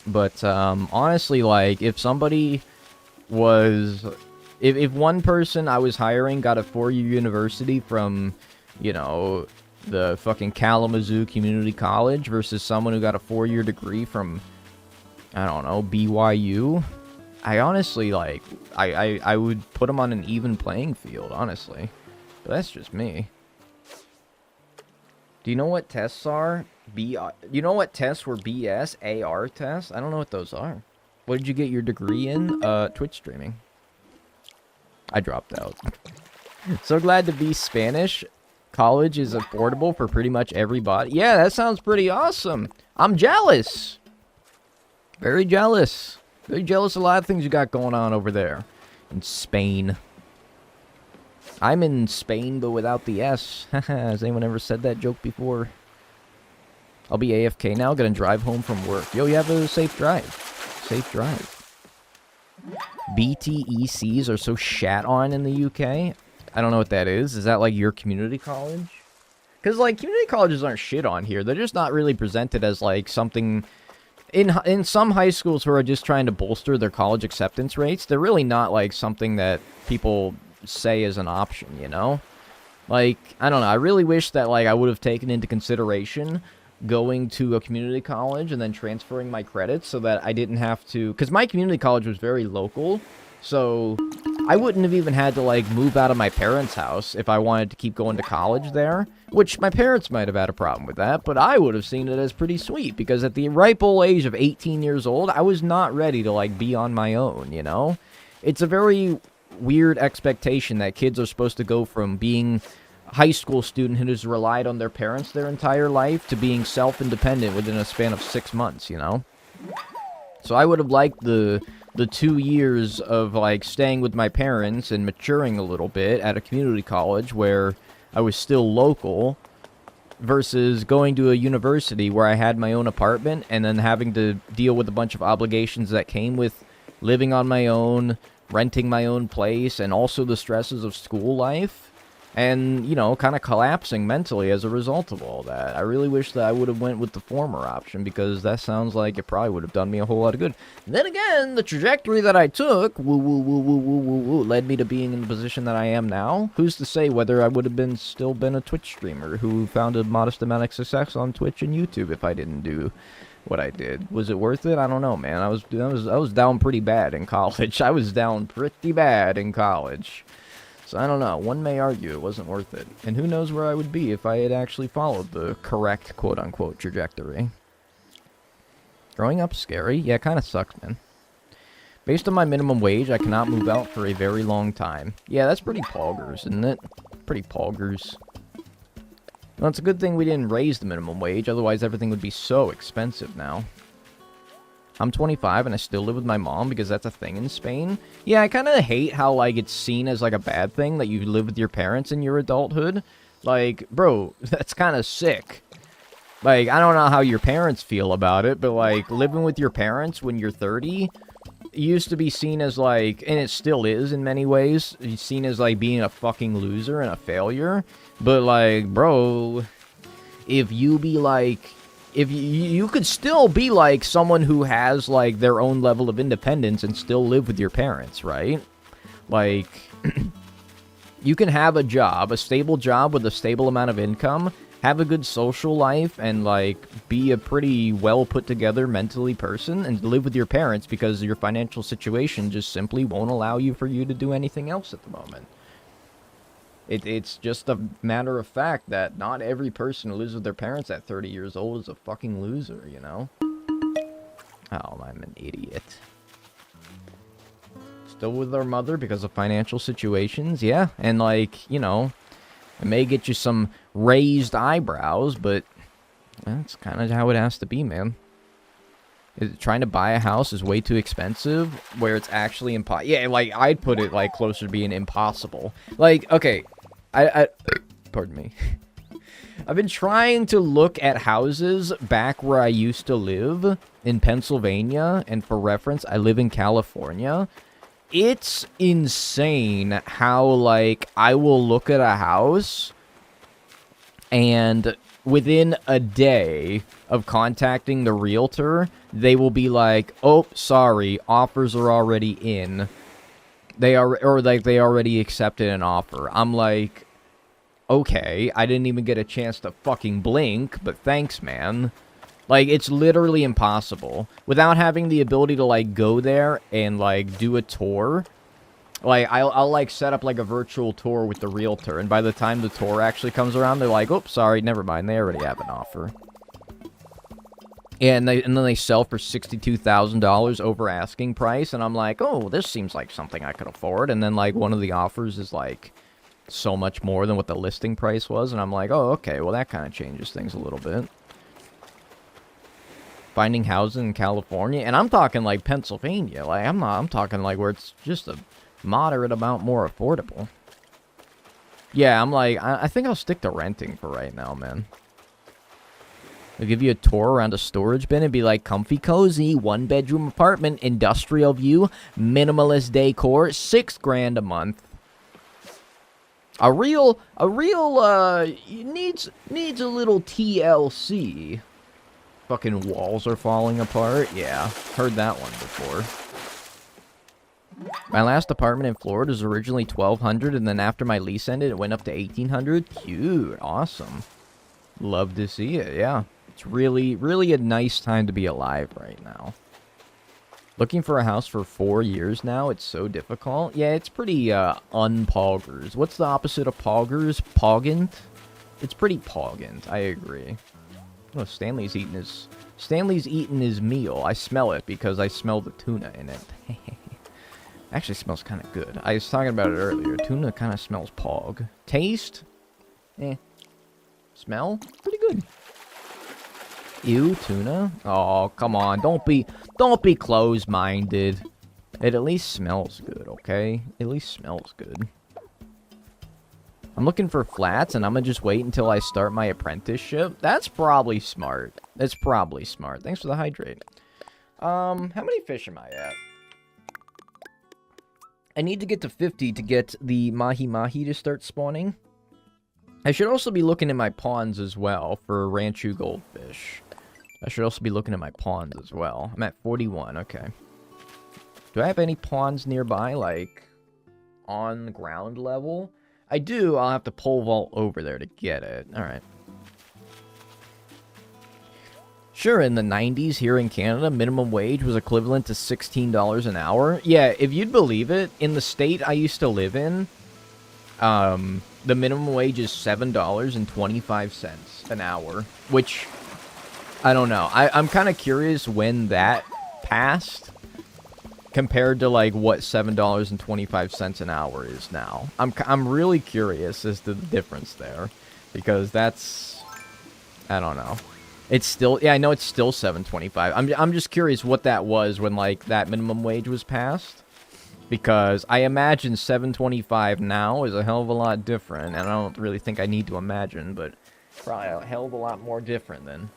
But, honestly, like, if somebody was... If one person I was hiring got a 4-year university from, you know, the fucking Kalamazoo Community College versus someone who got a 4-year degree from, I don't know, BYU, I honestly, like, I would put them on an even playing field, honestly. But that's just me. Do you know what tests are? You know what tests were BS? AR tests? I don't know what those are. What did you get your degree in? Twitch streaming. I dropped out. So glad to be Spanish. College is affordable for pretty much everybody. Yeah, that sounds pretty awesome. I'm jealous. Very jealous. Very jealous of a lot of things you got going on over there. In Spain. I'm in Spain, but without the S. Has anyone ever said that joke before? I'll be AFK now. Gonna drive home from work. Yo, you have a safe drive. Safe drive. BTECs are so shat on in the UK. I don't know what that is. Is that like your community college? Because like community colleges aren't shit on here. They're just not really presented as like something. In some high schools who are just trying to bolster their college acceptance rates, they're really not like something that people say is an option, you know? Like, I don't know. I really wish that like I would have taken into consideration going to a community college and then transferring my credits so that I didn't have to... Because my community college was very local, so I wouldn't have even had to, like, move out of my parents' house if I wanted to keep going to college there, which my parents might have had a problem with that, but I would have seen it as pretty sweet, because at the ripe old age of 18 years old, I was not ready to, like, be on my own, you know? It's a very weird expectation that kids are supposed to go from being high school student who has relied on their parents their entire life to being self-independent within a span of 6 months, you know? So I would have liked the 2 years of, like, staying with my parents and maturing a little bit at a community college where I was still local versus going to a university where I had my own apartment and then having to deal with a bunch of obligations that came with living on my own, renting my own place, and also the stresses of school life. And, you know, kind of collapsing mentally as a result of all that. I really wish that I would have went with the former option, because that sounds like it probably would have done me a whole lot of good. Then again, the trajectory that I took led me to being in the position that I am now. Who's to say whether I would have still been a Twitch streamer who found a modest amount of success on Twitch and YouTube if I didn't do what I did? Was it worth it? I don't know, man. I was down pretty bad in college. I was down pretty bad in college. So I don't know. One may argue it wasn't worth it. And who knows where I would be if I had actually followed the correct quote-unquote trajectory. Growing up's scary. Yeah, it kind of sucks, man. Based on my minimum wage, I cannot move out for a very long time. Yeah, that's pretty poggers, isn't it? Pretty poggers. Well, it's a good thing we didn't raise the minimum wage, otherwise everything would be so expensive now. I'm 25 and I still live with my mom because that's a thing in Spain. Yeah, I kind of hate how, like, it's seen as, like, a bad thing that you live with your parents in your adulthood. Like, bro, that's kind of sick. Like, I don't know how your parents feel about it, but, like, living with your parents when you're 30 used to be seen as, like, and it still is in many ways, seen as, like, being a fucking loser and a failure. But, like, bro, if you be, like, if you could still be, like, someone who has, like, their own level of independence and still live with your parents, right? Like, you can have a job, a stable job with a stable amount of income, have a good social life, and, like, be a pretty well put together mentally person and live with your parents because your financial situation just simply won't allow you to do anything else at the moment. It's just a matter of fact that not every person who lives with their parents at 30 years old is a fucking loser, you know? Oh, I'm an idiot. Still with our mother because of financial situations, yeah. And, like, you know, it may get you some raised eyebrows, but that's kind of how it has to be, man. Trying to buy a house is way too expensive, where it's actually impossible. Yeah, like, I'd put it, like, closer to being impossible. Like, okay, pardon me. I've been trying to look at houses back where I used to live in Pennsylvania, and for reference, I live in California. It's insane how, like, I will look at a house, and within a day of contacting the realtor, they will be like, oh, sorry, offers are already in. They already accepted an offer. I'm like, okay, I didn't even get a chance to fucking blink, but thanks, man. Like, it's literally impossible. Without having the ability to, like, go there and, like, do a tour. Like, I'll like, set up, like, a virtual tour with the realtor, and by the time the tour actually comes around, they're like, oops, sorry, never mind, they already have an offer. And then they sell for $62,000 over asking price, and I'm like, oh, this seems like something I could afford. And then, like, one of the offers is, like, so much more than what the listing price was, and I'm like, oh, okay, well, that kind of changes things a little bit. Finding housing in California, and I'm talking, like, Pennsylvania. Like, I'm talking, like, where it's just a moderate amount more affordable. Yeah, I'm like, I think I'll stick to renting for right now, man. They'll give you a tour around a storage bin and be like, comfy cozy, 1-bedroom apartment, industrial view, minimalist decor, $6,000 a month. Needs a little TLC. Fucking walls are falling apart. Yeah, heard that one before. My last apartment in Florida was originally $1,200, and then after my lease ended, it went up to $1,800. Cute, awesome. Love to see it, yeah. It's really, really a nice time to be alive right now. Looking for a house for 4 years now, it's so difficult. Yeah, it's pretty, unpoggers. What's the opposite of poggers? Poggant? It's pretty poggant, I agree. Oh, Stanley's eating his meal. I smell it because I smell the tuna in it. Actually smells kind of good. I was talking about it earlier. Tuna kind of smells pog. Taste? Eh. Smell? Pretty good. Ew, tuna? Oh, come on. Don't be closed-minded. It at least smells good, okay? At least smells good. I'm looking for flats, and I'm gonna just wait until I start my apprenticeship. That's probably smart. That's probably smart. Thanks for the hydrate. How many fish am I at? I need to get to 50 to get the mahi-mahi to start spawning. I should also be looking at my ponds as well for Ranchu goldfish. I should also be looking at my ponds as well. I'm at 41, okay. Do I have any ponds nearby, like, on ground level? I do, I'll have to pole vault over there to get it. Alright. Sure, in the 90s here in Canada, minimum wage was equivalent to $16 an hour. Yeah, if you'd believe it, in the state I used to live in, the minimum wage is $7.25 an hour, which, I don't know. I'm kind of curious when that passed compared to, like, what $7.25 an hour is now. I'm really curious as to the difference there, because that's, I don't know. It's still, yeah, I know it's still 7.25. I'm just curious what that was when, like, that minimum wage was passed. Because I imagine 7.25 now is a hell of a lot different, and I don't really think I need to imagine, but probably a hell of a lot more different than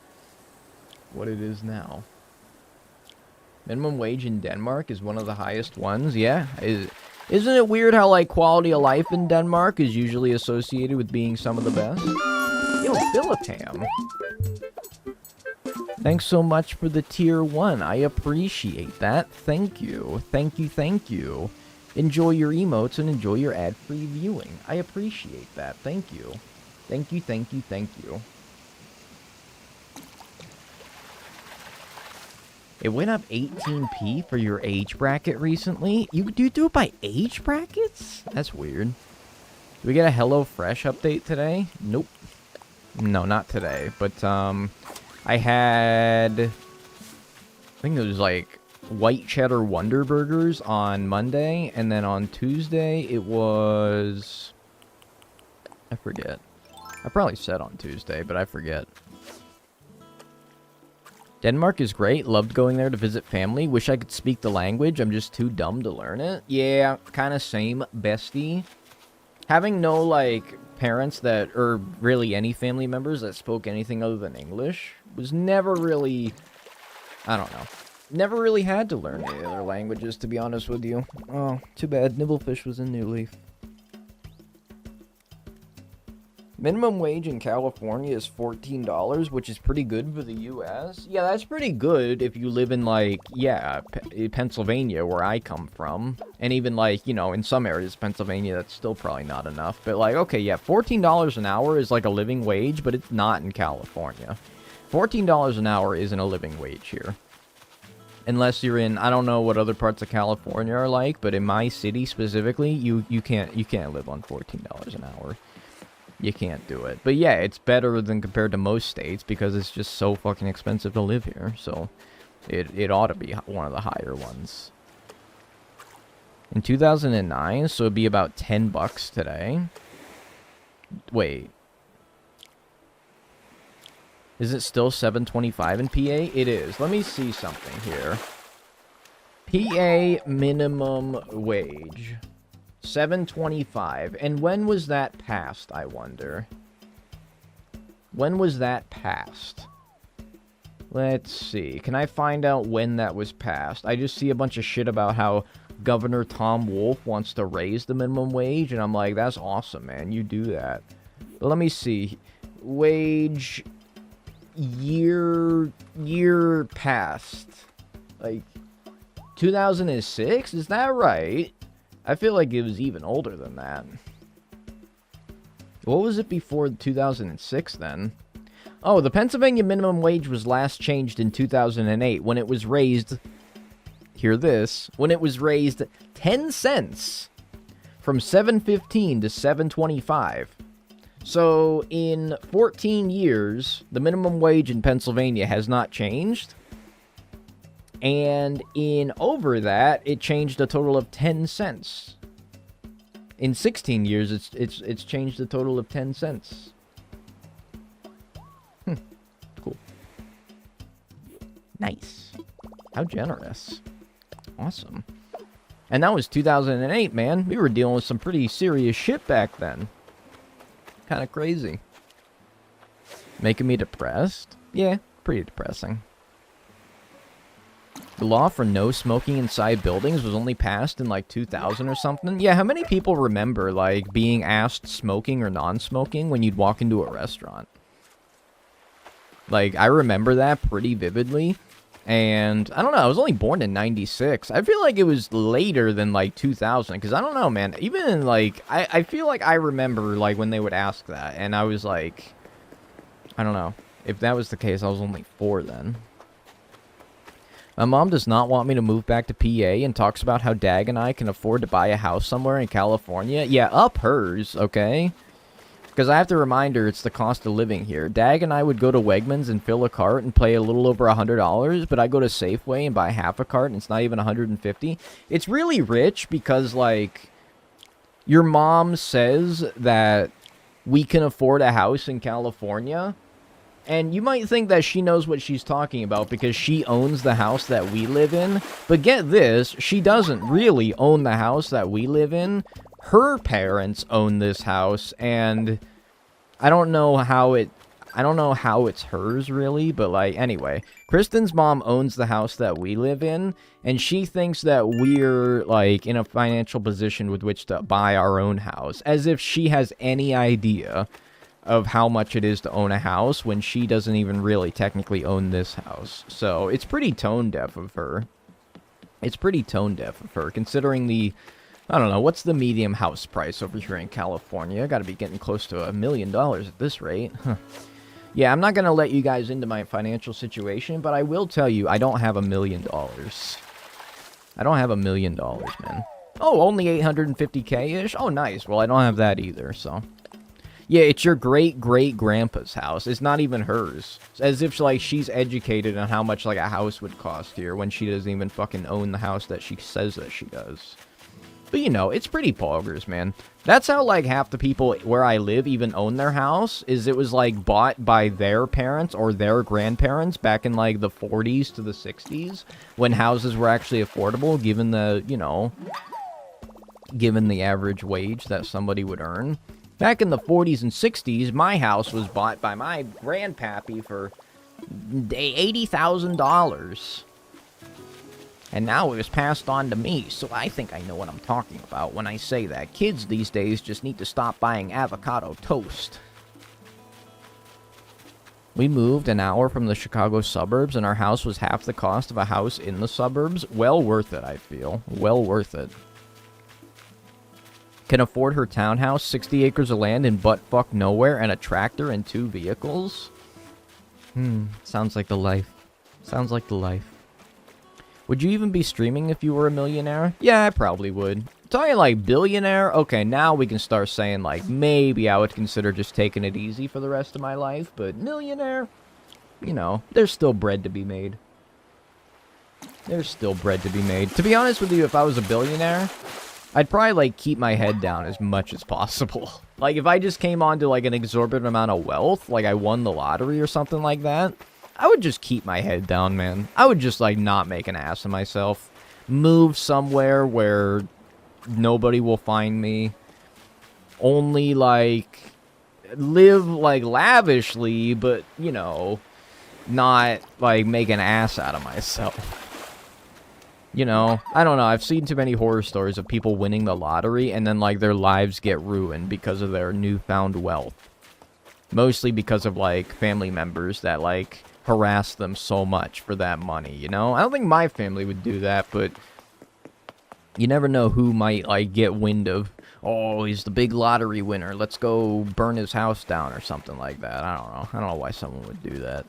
what it is now. Minimum wage in Denmark is one of the highest ones, yeah. Isn't it weird how, like, quality of life in Denmark is usually associated with being some of the best? Yo, Philippam. Thanks so much for the tier 1. I appreciate that. Thank you. Thank you, thank you. Enjoy your emotes and enjoy your ad-free viewing. I appreciate that. Thank you. Thank you, thank you, thank you. It went up 18p for your age bracket recently? You do it by age brackets? That's weird. Do we get a HelloFresh update today? Nope. No, not today. But, I think it was like white cheddar Wonder Burgers on Monday, and then on Tuesday it was, I forget. I probably said on Tuesday, but I forget. Denmark is great. Loved going there to visit family. Wish I could speak the language. I'm just too dumb to learn it. Yeah, kind of same, bestie. Having no, like, parents that, or really any family members that spoke anything other than English was never really, I don't know. Never really had to learn any other languages, to be honest with you. Oh, too bad. Nibblefish was in New Leaf. Minimum wage in California is $14, which is pretty good for the U.S. Yeah, that's pretty good if you live in, like, yeah, Pennsylvania, where I come from. And even, like, you know, in some areas of Pennsylvania, that's still probably not enough. But, like, okay, yeah, $14 an hour is, like, a living wage, but it's not in California. $14 an hour isn't a living wage here. Unless you're in, I don't know what other parts of California are like, but in my city specifically, you can't live on $14 an hour. You can't do it. But yeah, it's better than compared to most states because it's just so fucking expensive to live here. So it ought to be one of the higher ones. In 2009, so it'd be about $10 today. Wait. Is it still $7.25 in PA? It is. Let me see something here. PA minimum wage. $7.25. And when was that passed, I wonder? When was that passed? Let's see. Can I find out when that was passed? I just see a bunch of shit about how Governor Tom Wolf wants to raise the minimum wage, and I'm like, that's awesome, man. You do that. But let me see. Wage year passed. Like 2006? Is that right? I feel like it was even older than that. What was it before 2006 then? Oh, the Pennsylvania minimum wage was last changed in 2008 when it was raised, hear this, when it was raised 10 cents from $7.15 to $7.25. So in 14 years, the minimum wage in Pennsylvania has not changed. And in over that, it changed a total of 10 cents. In 16 years, it's changed a total of 10 cents. Cool. Nice. How generous. Awesome. And that was 2008, man. We were dealing with some pretty serious shit back then. Kind of crazy. Making me depressed? Yeah, pretty depressing. The law for no smoking inside buildings was only passed in, like, 2000 or something. Yeah, how many people remember, like, being asked smoking or non-smoking when you'd walk into a restaurant? Like, I remember that pretty vividly. And, I don't know, I was only born in 96. I feel like it was later than, like, 2000. Because, I don't know, man. Even, like, I feel like I remember, like, when they would ask that. And I was like, I don't know. If that was the case, I was only 4 then. My mom does not want me to move back to PA and talks about how Dag and I can afford to buy a house somewhere in California. Yeah, up hers, okay? Because I have to remind her it's the cost of living here. Dag and I would go to Wegmans and fill a cart and pay a little over $100, but I go to Safeway and buy half a cart and it's not even $150. It's really rich because, like, your mom says that we can afford a house in California, And you might think that she knows what she's talking about because she owns the house that we live in. But get this, she doesn't really own the house that we live in. Her parents own this house, and I don't know how it's hers, really, but, like, anyway. Kristen's mom owns the house that we live in, and she thinks that we're, like, in a financial position with which to buy our own house, as if she has any idea of how much it is to own a house when she doesn't even really technically own this house. So, it's pretty tone-deaf of her. It's pretty tone-deaf of her, considering the... I don't know, what's the medium house price over here in California? Gotta be getting close to $1 million at this rate. Huh. Yeah, I'm not gonna let you guys into my financial situation, but I will tell you, I don't have $1 million. I don't have $1 million, man. Oh, only 850K-ish? Oh, nice. Well, I don't have that either, so... Yeah, it's your great-great-grandpa's house. It's not even hers. It's as if, like, she's educated on how much, like, a house would cost here when she doesn't even fucking own the house that she says that she does. But, you know, it's pretty poggers, man. That's how, like, half the people where I live even own their house, is it was, like, bought by their parents or their grandparents back in, like, the 40s to the 60s, when houses were actually affordable, given the, you know, given the average wage that somebody would earn. Back in the 40s and 60s, my house was bought by my grandpappy for $80,000. And now it was passed on to me, so I think I know what I'm talking about when I say that. Kids these days just need to stop buying avocado toast. We moved an hour from the Chicago suburbs, and our house was half the cost of a house in the suburbs. Well worth it, I feel. Well worth it. Can afford her townhouse, 60 acres of land in butt-fuck nowhere, and a tractor and 2 vehicles? Sounds like the life. Sounds like the life. Would you even be streaming if you were a millionaire? Yeah, I probably would. Talking like billionaire? Okay, now we can start saying, like, maybe I would consider just taking it easy for the rest of my life, but millionaire? You know, there's still bread to be made. There's still bread to be made. To be honest with you, if I was a billionaire, I'd probably, like, keep my head down as much as possible. Like, if I just came onto, like, an exorbitant amount of wealth, like I won the lottery or something like that, I would just keep my head down, man. I would just, like, not make an ass of myself. Move somewhere where nobody will find me. Only, like, live, like, lavishly, but, you know, not, like, make an ass out of myself. You know, I don't know, I've seen too many horror stories of people winning the lottery and then, like, their lives get ruined because of their newfound wealth. Mostly because of, like, family members that, like, harass them so much for that money, you know? I don't think my family would do that, but you never know who might, like, get wind of, oh, he's the big lottery winner, let's go burn his house down or something like that. I don't know why someone would do that.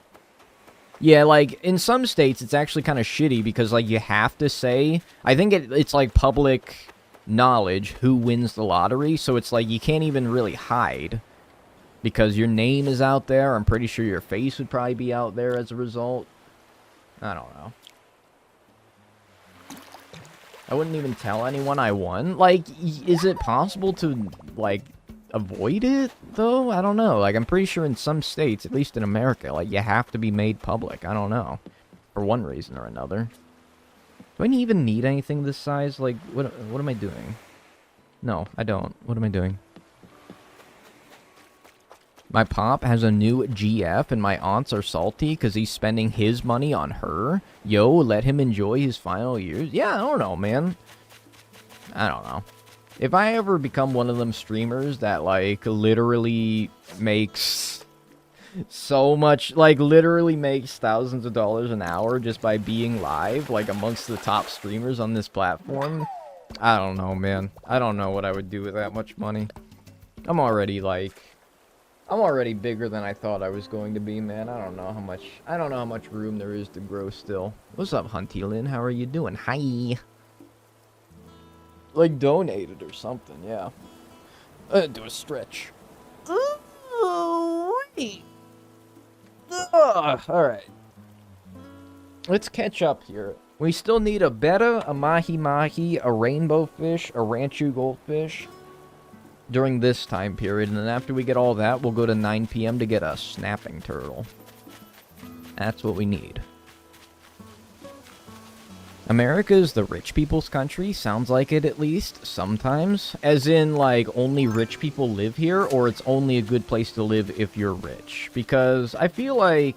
Yeah, like, in some states, it's actually kind of shitty because, like, you have to say... I think it's, like, public knowledge who wins the lottery, so it's, like, you can't even really hide. Because your name is out there. I'm pretty sure your face would probably be out there as a result. I don't know. I wouldn't even tell anyone I won. Like, is it possible to, like... avoid it, though? I don't know. Like, I'm pretty sure in some states, at least in America, like, you have to be made public. I don't know. For one reason or another. Do I even need anything this size? Like, what am I doing? No, I don't. What am I doing? My pop has a new GF, and my aunts are salty because he's spending his money on her. Yo, let him enjoy his final years. Yeah, I don't know, man. I don't know. If I ever become one of them streamers that, like, literally makes so much, like, literally makes thousands of dollars an hour just by being live, like, amongst the top streamers on this platform, I don't know, man. I don't know what I would do with that much money. I'm already bigger than I thought I was going to be, man. I don't know how much room there is to grow still. What's up, Hunty-Lin? How are you doing? Hi! Like, donated or something, yeah. Do a stretch. Alright. Let's catch up here. We still need a betta, a mahi-mahi, a rainbow fish, a ranchu goldfish during this time period. And then after we get all that, we'll go to 9 p.m. to get a snapping turtle. That's what we need. America is the rich people's country. Sounds like it, at least. Sometimes. As in, like, only rich people live here, or it's only a good place to live if you're rich. Because I feel like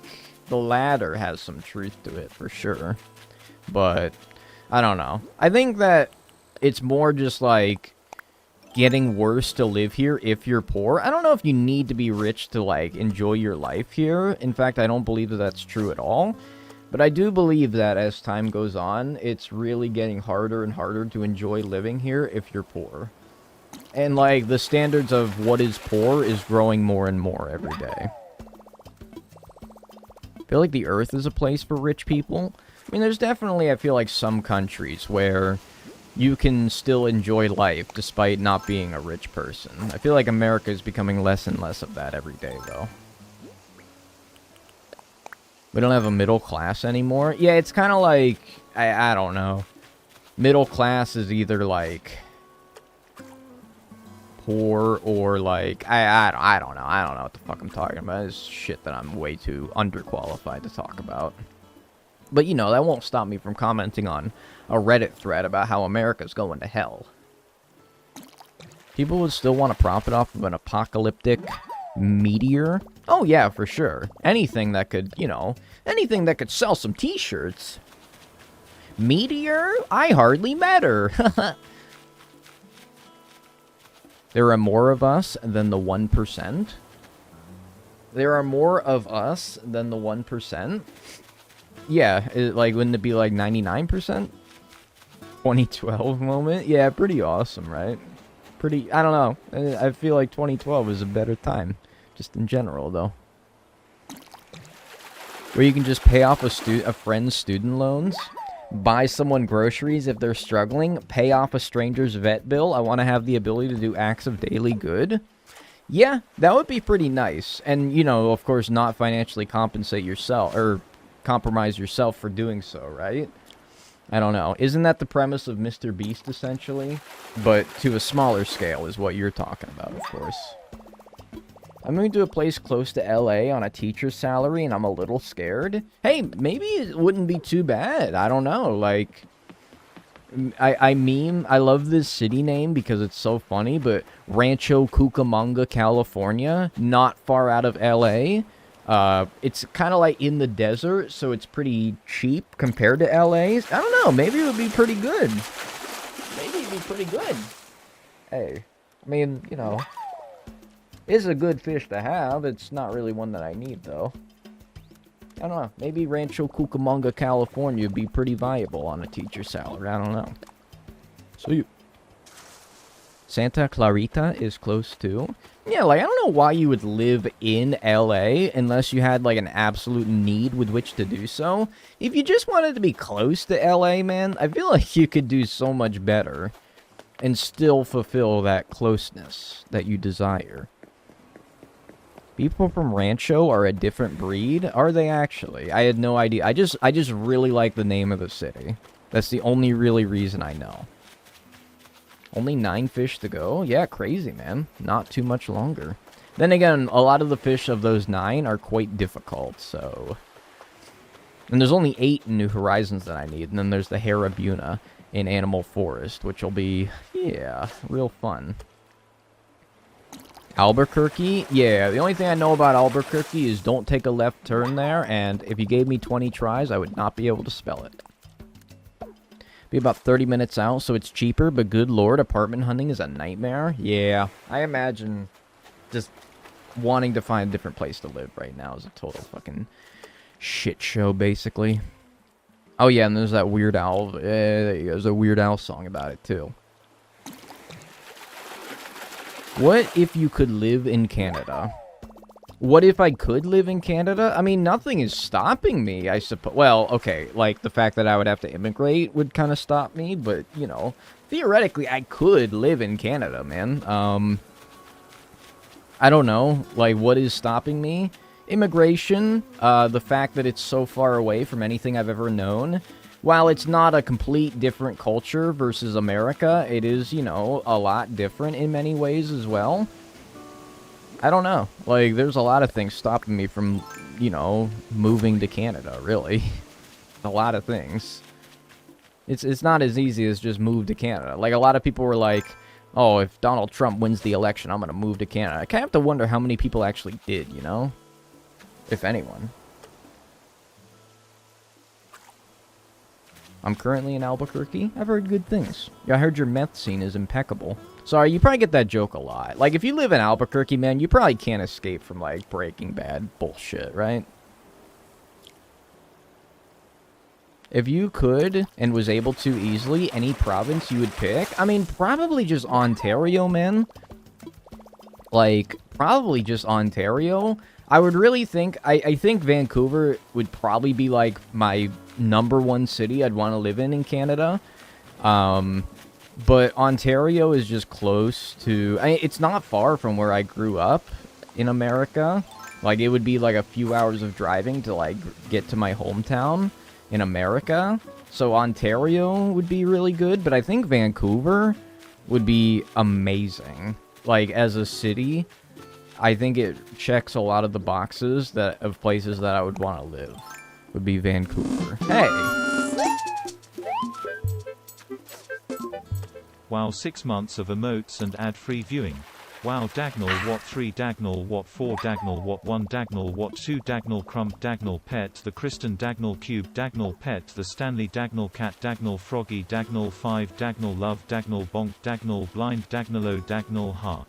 the latter has some truth to it, for sure. But, I don't know. I think that it's more just, like, getting worse to live here if you're poor. I don't know if you need to be rich to, like, enjoy your life here. In fact, I don't believe that that's true at all. But I do believe that as time goes on, it's really getting harder and harder to enjoy living here if you're poor. And, like, the standards of what is poor is growing more and more every day. I feel like the Earth is a place for rich people. I mean, there's definitely, I feel like, some countries where you can still enjoy life despite not being a rich person. I feel like America is becoming less and less of that every day, though. We don't have a middle class anymore. Yeah, it's kind of like, I don't know. Middle class is either, like, poor or, like, I don't know. I don't know what the fuck I'm talking about. It's shit that I'm way too underqualified to talk about. But, you know, that won't stop me from commenting on a Reddit thread about how America's going to hell. People would still want to profit off of an apocalyptic meteor. Oh, yeah, for sure. Anything that could, you know, anything that could sell some t-shirts. Meteor? I hardly matter. There are more of us than the 1%. There are more of us than the 1%. Yeah, like, wouldn't it be like 99%? 2012 moment? Yeah, pretty awesome, right? Pretty, I don't know. I feel like 2012 is a better time. Just in general, though. Where you can just pay off a friend's student loans, buy someone groceries if they're struggling, pay off a stranger's vet bill. I want to have the ability to do acts of daily good. Yeah, that would be pretty nice. And, you know, of course, not financially compensate yourself, or compromise yourself for doing so, right? I don't know. Isn't that the premise of Mr. Beast, essentially? But to a smaller scale is what you're talking about, of course. I'm moving to a place close to LA on a teacher's salary, and I'm a little scared. Hey, maybe it wouldn't be too bad. I don't know. Like, I love this city name because it's so funny, but Rancho Cucamonga, California, not far out of LA. It's kind of like in the desert, so it's pretty cheap compared to LA. I don't know. Maybe it would be pretty good. Maybe it'd be pretty good. Hey, I mean, you know, it's a good fish to have. It's not really one that I need, though. I don't know. Maybe Rancho Cucamonga, California would be pretty viable on a teacher salary. I don't know. So you... Santa Clarita is close too. Yeah, like, I don't know why you would live in LA unless you had, like, an absolute need with which to do so. If you just wanted to be close to LA, man, I feel like you could do so much better and still fulfill that closeness that you desire. People from Rancho are a different breed? Are they actually? I had no idea. I just really like the name of the city. That's the only really reason I know. Only 9 fish to go? Yeah, crazy, man. Not too much longer. Then again, a lot of the fish of those 9 are quite difficult, so... And there's only 8 in New Horizons that I need, and then there's the Harabuna in Animal Forest, which will be, yeah, real fun. Albuquerque? Yeah, the only thing I know about Albuquerque is don't take a left turn there, and if you gave me 20 tries, I would not be able to spell it. Be about 30 minutes out, so it's cheaper, but good lord, apartment hunting is a nightmare. Yeah, I imagine just wanting to find a different place to live right now is a total fucking shit show, basically. Oh yeah, and there's that Weird Al, there's a Weird Al song about it, too. What if you could live in Canada? What if I could live in Canada? I mean, nothing is stopping me, I suppose. Well, okay, like, the fact that I would have to immigrate would kind of stop me, but, you know, theoretically, I could live in Canada, man. I don't know, like, what is stopping me? Immigration, the fact that it's so far away from anything I've ever known. While it's not a complete different culture versus America, it is, you know, a lot different in many ways as well. I don't know. Like, there's a lot of things stopping me from you know, moving to Canada, really. A lot of things. It's not as easy as just move to Canada. Like, a lot of people were like, oh, if Donald Trump wins the election, I'm going to move to Canada. I kind of have to wonder how many people actually did, you know? If anyone. I'm currently in Albuquerque. I've heard good things. Yeah, I heard your meth scene is impeccable. Sorry, you probably get that joke a lot. Like, if you live in Albuquerque, man, you probably can't escape from, like, Breaking Bad bullshit, right? If you could and was able to easily, any province you would pick? I mean, probably just Ontario, man. Like, probably just Ontario. I would really think, I think Vancouver would probably be, like, my #1 city I'd want to live in Canada. But Ontario is just close to, it's not far from where I grew up in America. Like, it would be, like, a few hours of driving to, like, get to my hometown in America. So Ontario would be really good, but I think Vancouver would be amazing. Like, as a city, I think it checks a lot of the boxes of places that I would want to live. Would be Vancouver. Hey! Wow, 6 months of emotes and ad-free viewing. Wow, Dagnel, what 3 Dagnel, what 4 Dagnel, what 1 Dagnel, what 2 Dagnel, Crump Dagnel Pet, the Kristen Dagnel Cube Dagnel Pet, the Stanley Dagnel Cat Dagnel Froggy Dagnel 5 Dagnel Love Dagnel Bonk Dagnel Blind Dagnelo Dagnel Ha.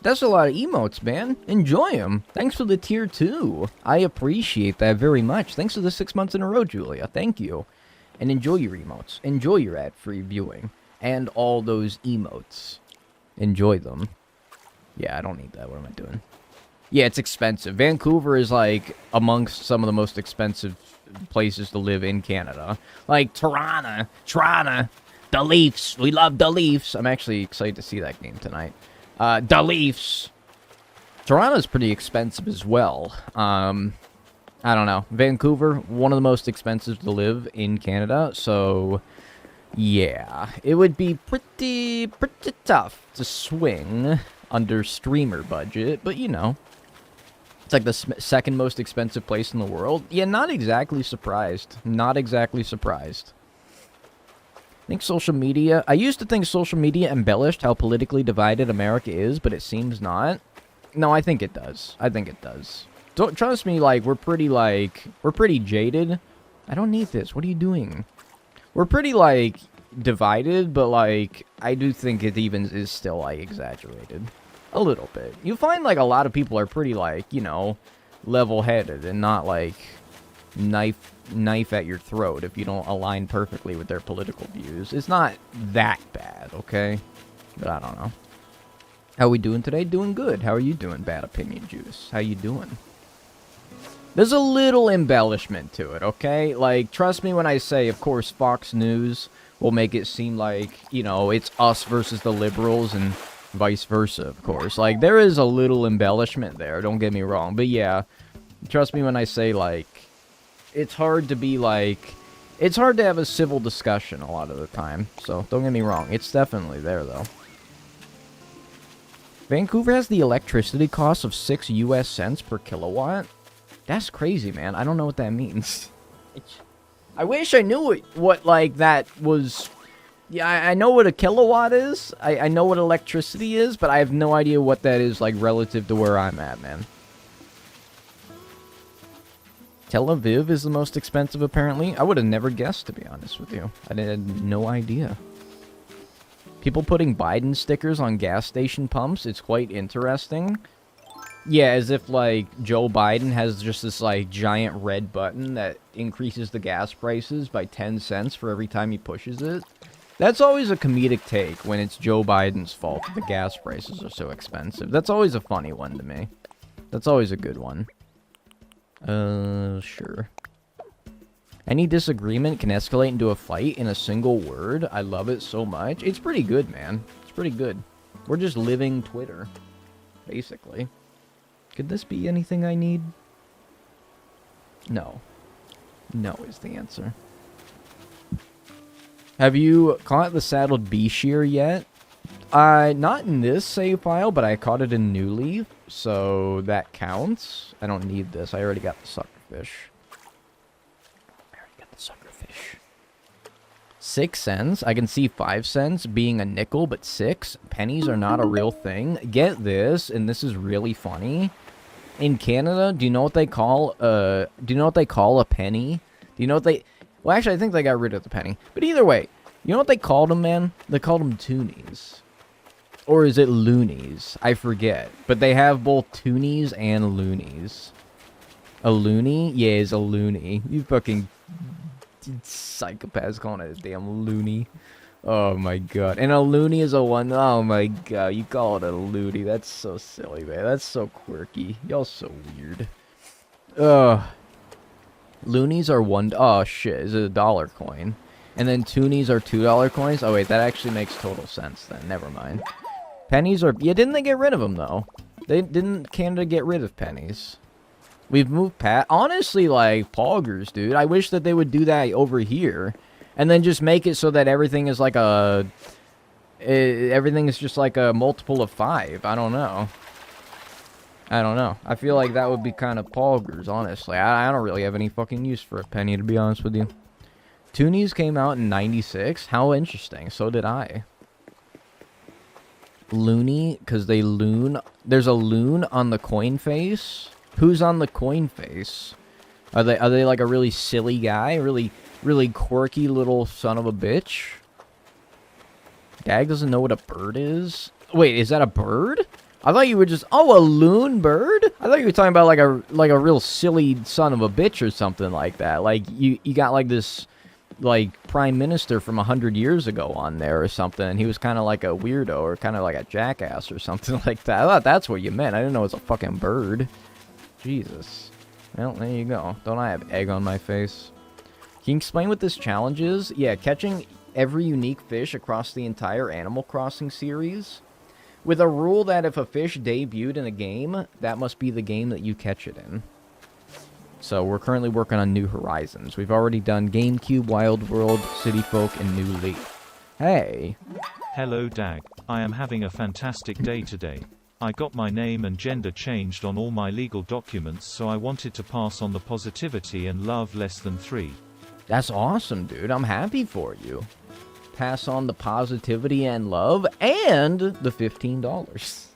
That's a lot of emotes, man. Enjoy them. Thanks for the tier 2. I appreciate that very much. Thanks for the 6 months in a row, Julia. Thank you. And enjoy your emotes. Enjoy your ad-free viewing. And all those emotes. Enjoy them. Yeah, I don't need that. What am I doing? Yeah, it's expensive. Vancouver is, like, amongst some of the most expensive places to live in Canada. Like, Toronto, the Leafs. We love the Leafs. I'm actually excited to see that game tonight. The Leafs. Toronto's pretty expensive as well. I don't know. Vancouver, one of the most expensive to live in Canada, so yeah, it would be pretty tough to swing under streamer budget, but you know, it's like the second most expensive place in the world. Yeah, not exactly surprised. Not exactly surprised. I think social media, I used to think social media embellished how politically divided America is, but it seems not. No, I think it does. I think it does. Don't trust me, like, we're pretty jaded. I don't need this. What are you doing? We're pretty, like, divided, but, like, I do think it even is still, like, exaggerated. A little bit. You find, like, a lot of people are pretty, like, you know, level-headed and not, like, knife at your throat if you don't align perfectly with their political views. It's not that bad, okay? But I don't know. How we doing today? Doing good. How are you doing, Bad Opinion Juice? How you doing? There's a little embellishment to it, okay? Like, trust me when I say, of course, Fox News will make it seem like, you know, it's us versus the liberals and vice versa, of course. Like, there is a little embellishment there, don't get me wrong. But yeah, trust me when I say, like, it's hard to be, like, it's hard to have a civil discussion a lot of the time. So, don't get me wrong. It's definitely there, though. Vancouver has the electricity cost of 6 US cents per kilowatt. That's crazy, man. I don't know what that means. I wish I knew what like, that was. Yeah, I know what a kilowatt is. I know what electricity is, but I have no idea what that is, like, relative to where I'm at, man. Tel Aviv is the most expensive, apparently. I would have never guessed, to be honest with you. I had no idea. People putting Biden stickers on gas station pumps, it's quite interesting. Yeah, as if, like, Joe Biden has just this, like, giant red button that increases the gas prices by 10 cents for every time he pushes it. That's always a comedic take when it's Joe Biden's fault the gas prices are so expensive. That's always a funny one to me. That's always a good one. Sure. Any disagreement can escalate into a fight in a single word. I love it so much. It's pretty good, man. It's pretty good. We're just living Twitter, basically. Could this be anything I need? No. No is the answer. Have you caught the saddled bee shear yet? Not in this save file, but I caught it in New Leaf, so that counts. I don't need this. I already got the suckerfish. 6 cents. I can see 5 cents being a nickel, but 6 pennies are not a real thing. Get this, and this is really funny. In Canada, do you know what they call a penny? Do you know what they... Well, actually, I think they got rid of the penny. But either way, you know what they called them, man? They called them toonies. Or is it loonies? I forget. But they have both toonies and loonies. A loony? Yeah, it's a loony. You fucking psychopaths calling it a damn loony. Oh my god. And a loony is a one. Oh my god. You call it a loony. That's so silly, man. That's so quirky. Y'all so weird. Ugh. Loonies are one. Oh shit. Is it a dollar coin? And then toonies are $2 coins? Oh wait, that actually makes total sense then. Never mind. Pennies are... Yeah, didn't they get rid of them though? Didn't Canada get rid of pennies? We've moved past... Honestly, like, poggers, dude. I wish that they would do that over here. And then just make it so that everything is like a... everything is just like a multiple of 5. I don't know. I feel like that would be kind of poggers, honestly. I don't really have any fucking use for a penny, to be honest with you. Toonies came out in 96. How interesting. So did I. Loony, because they loon. There's a loon on the coin face. Who's on the coin face? Are they like a really silly guy? Really quirky little son of a bitch? Dag doesn't know what a bird is? Wait, is that a bird? I thought you were just... Oh, a loon bird? I thought you were talking about like a real silly son of a bitch or something like that. Like you got like this like prime minister from 100 years ago on there or something, and he was kind of like a weirdo or kind of like a jackass or something like that. I thought that's what you meant. I didn't know it was a fucking bird. Jesus. Well, there you go. Don't I have egg on my face? Can you explain what this challenge is? Yeah, catching every unique fish across the entire Animal Crossing series, with a rule that if a fish debuted in a game, that must be the game that you catch it in. So we're currently working on New Horizons. We've already done GameCube, Wild World, City Folk, and New Leaf. Hey. Hello Dag. I am having a fantastic day today. I got my name and gender changed on all my legal documents, so I wanted to pass on the positivity and love less than 3. That's awesome, dude. I'm happy for you. Pass on the positivity and love and the $15.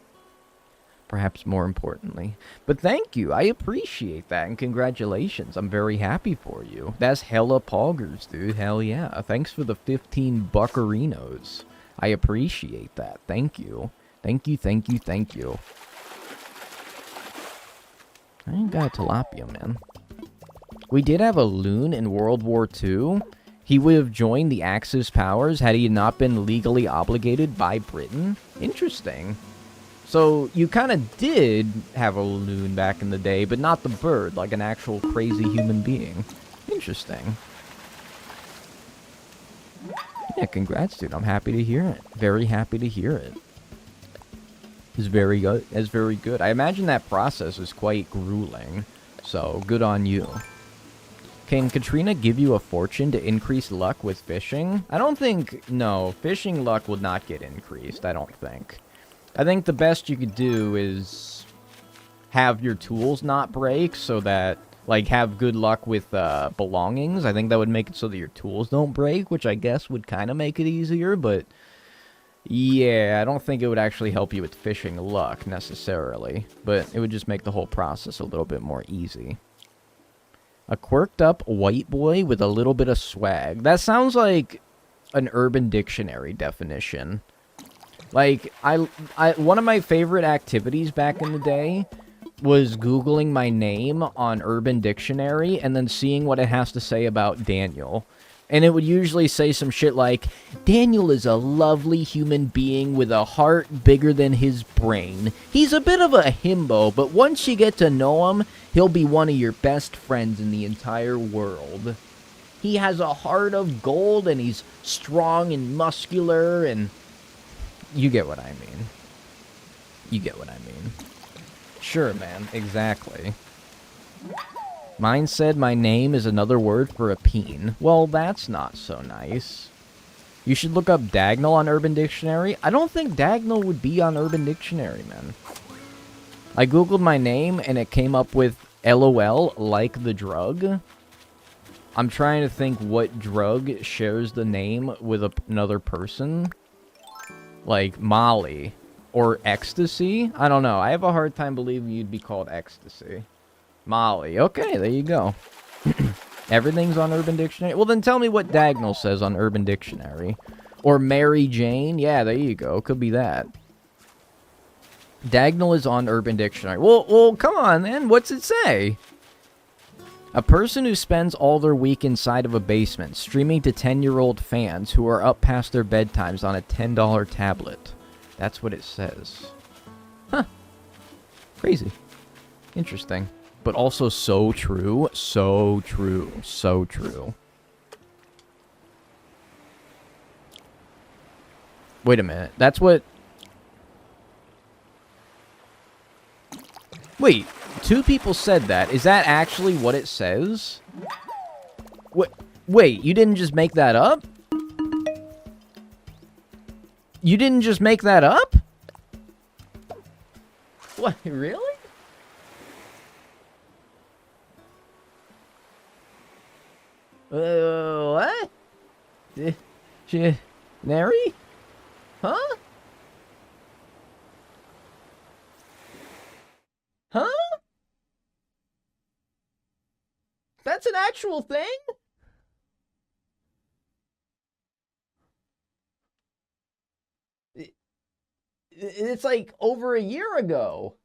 Perhaps more importantly. But thank you. I appreciate that, and congratulations. I'm very happy for you. That's hella poggers, dude. Hell yeah. Thanks for the 15 buccarinos. I appreciate that. Thank you. Thank you, thank you, thank you. I ain't got a tilapia, man. We did have a loon in World War II. He would have joined the Axis powers had he not been legally obligated by Britain. Interesting. So, you kind of did have a loon back in the day, but not the bird, like an actual crazy human being. Interesting. Yeah, congrats, dude. I'm happy to hear it. Very happy to hear it. It's very good. It's very good. I imagine that process is quite grueling. So, good on you. Can Katrina give you a fortune to increase luck with fishing? I don't think... No, fishing luck will not get increased, I don't think. I think the best you could do is have your tools not break so that, like, have good luck with belongings. I think that would make it so that your tools don't break, which I guess would kind of make it easier, but yeah, I don't think it would actually help you with fishing luck necessarily, but it would just make the whole process a little bit more easy. A quirked up white boy with a little bit of swag. That sounds like an Urban Dictionary definition. Like, one of my favorite activities back in the day was Googling my name on Urban Dictionary and then seeing what it has to say about Daniel. And it would usually say some shit like, Daniel is a lovely human being with a heart bigger than his brain. He's a bit of a himbo, but once you get to know him, he'll be one of your best friends in the entire world. He has a heart of gold, and he's strong and muscular, and... You get what I mean. You get what I mean. Sure, man. Exactly. Mine said my name is another word for a peen. Well, that's not so nice. You should look up Dagnel on Urban Dictionary. I don't think Dagnel would be on Urban Dictionary, man. I googled my name, and it came up with LOL, like the drug. I'm trying to think what drug shares the name with another person. Like Molly. Or ecstasy? I don't know. I have a hard time believing you'd be called ecstasy. Molly. Okay, there you go. Everything's on Urban Dictionary. Well, then tell me what Dagnell says on Urban Dictionary. Or Mary Jane. Yeah, there you go. Could be that. Dagnell is on Urban Dictionary. Well, come on, then. What's it say? A person who spends all their week inside of a basement, streaming to 10-year-old fans who are up past their bedtimes on a $10 tablet. That's what it says. Huh. Crazy. Interesting. But also so true. So true. So true. Wait a minute. That's what... Wait. 2 people said that. Is that actually what it says? Wait, you didn't just make that up? You didn't just make that up? What, really? What? Nary? Huh? Huh? That's an actual thing? It's like over a year ago.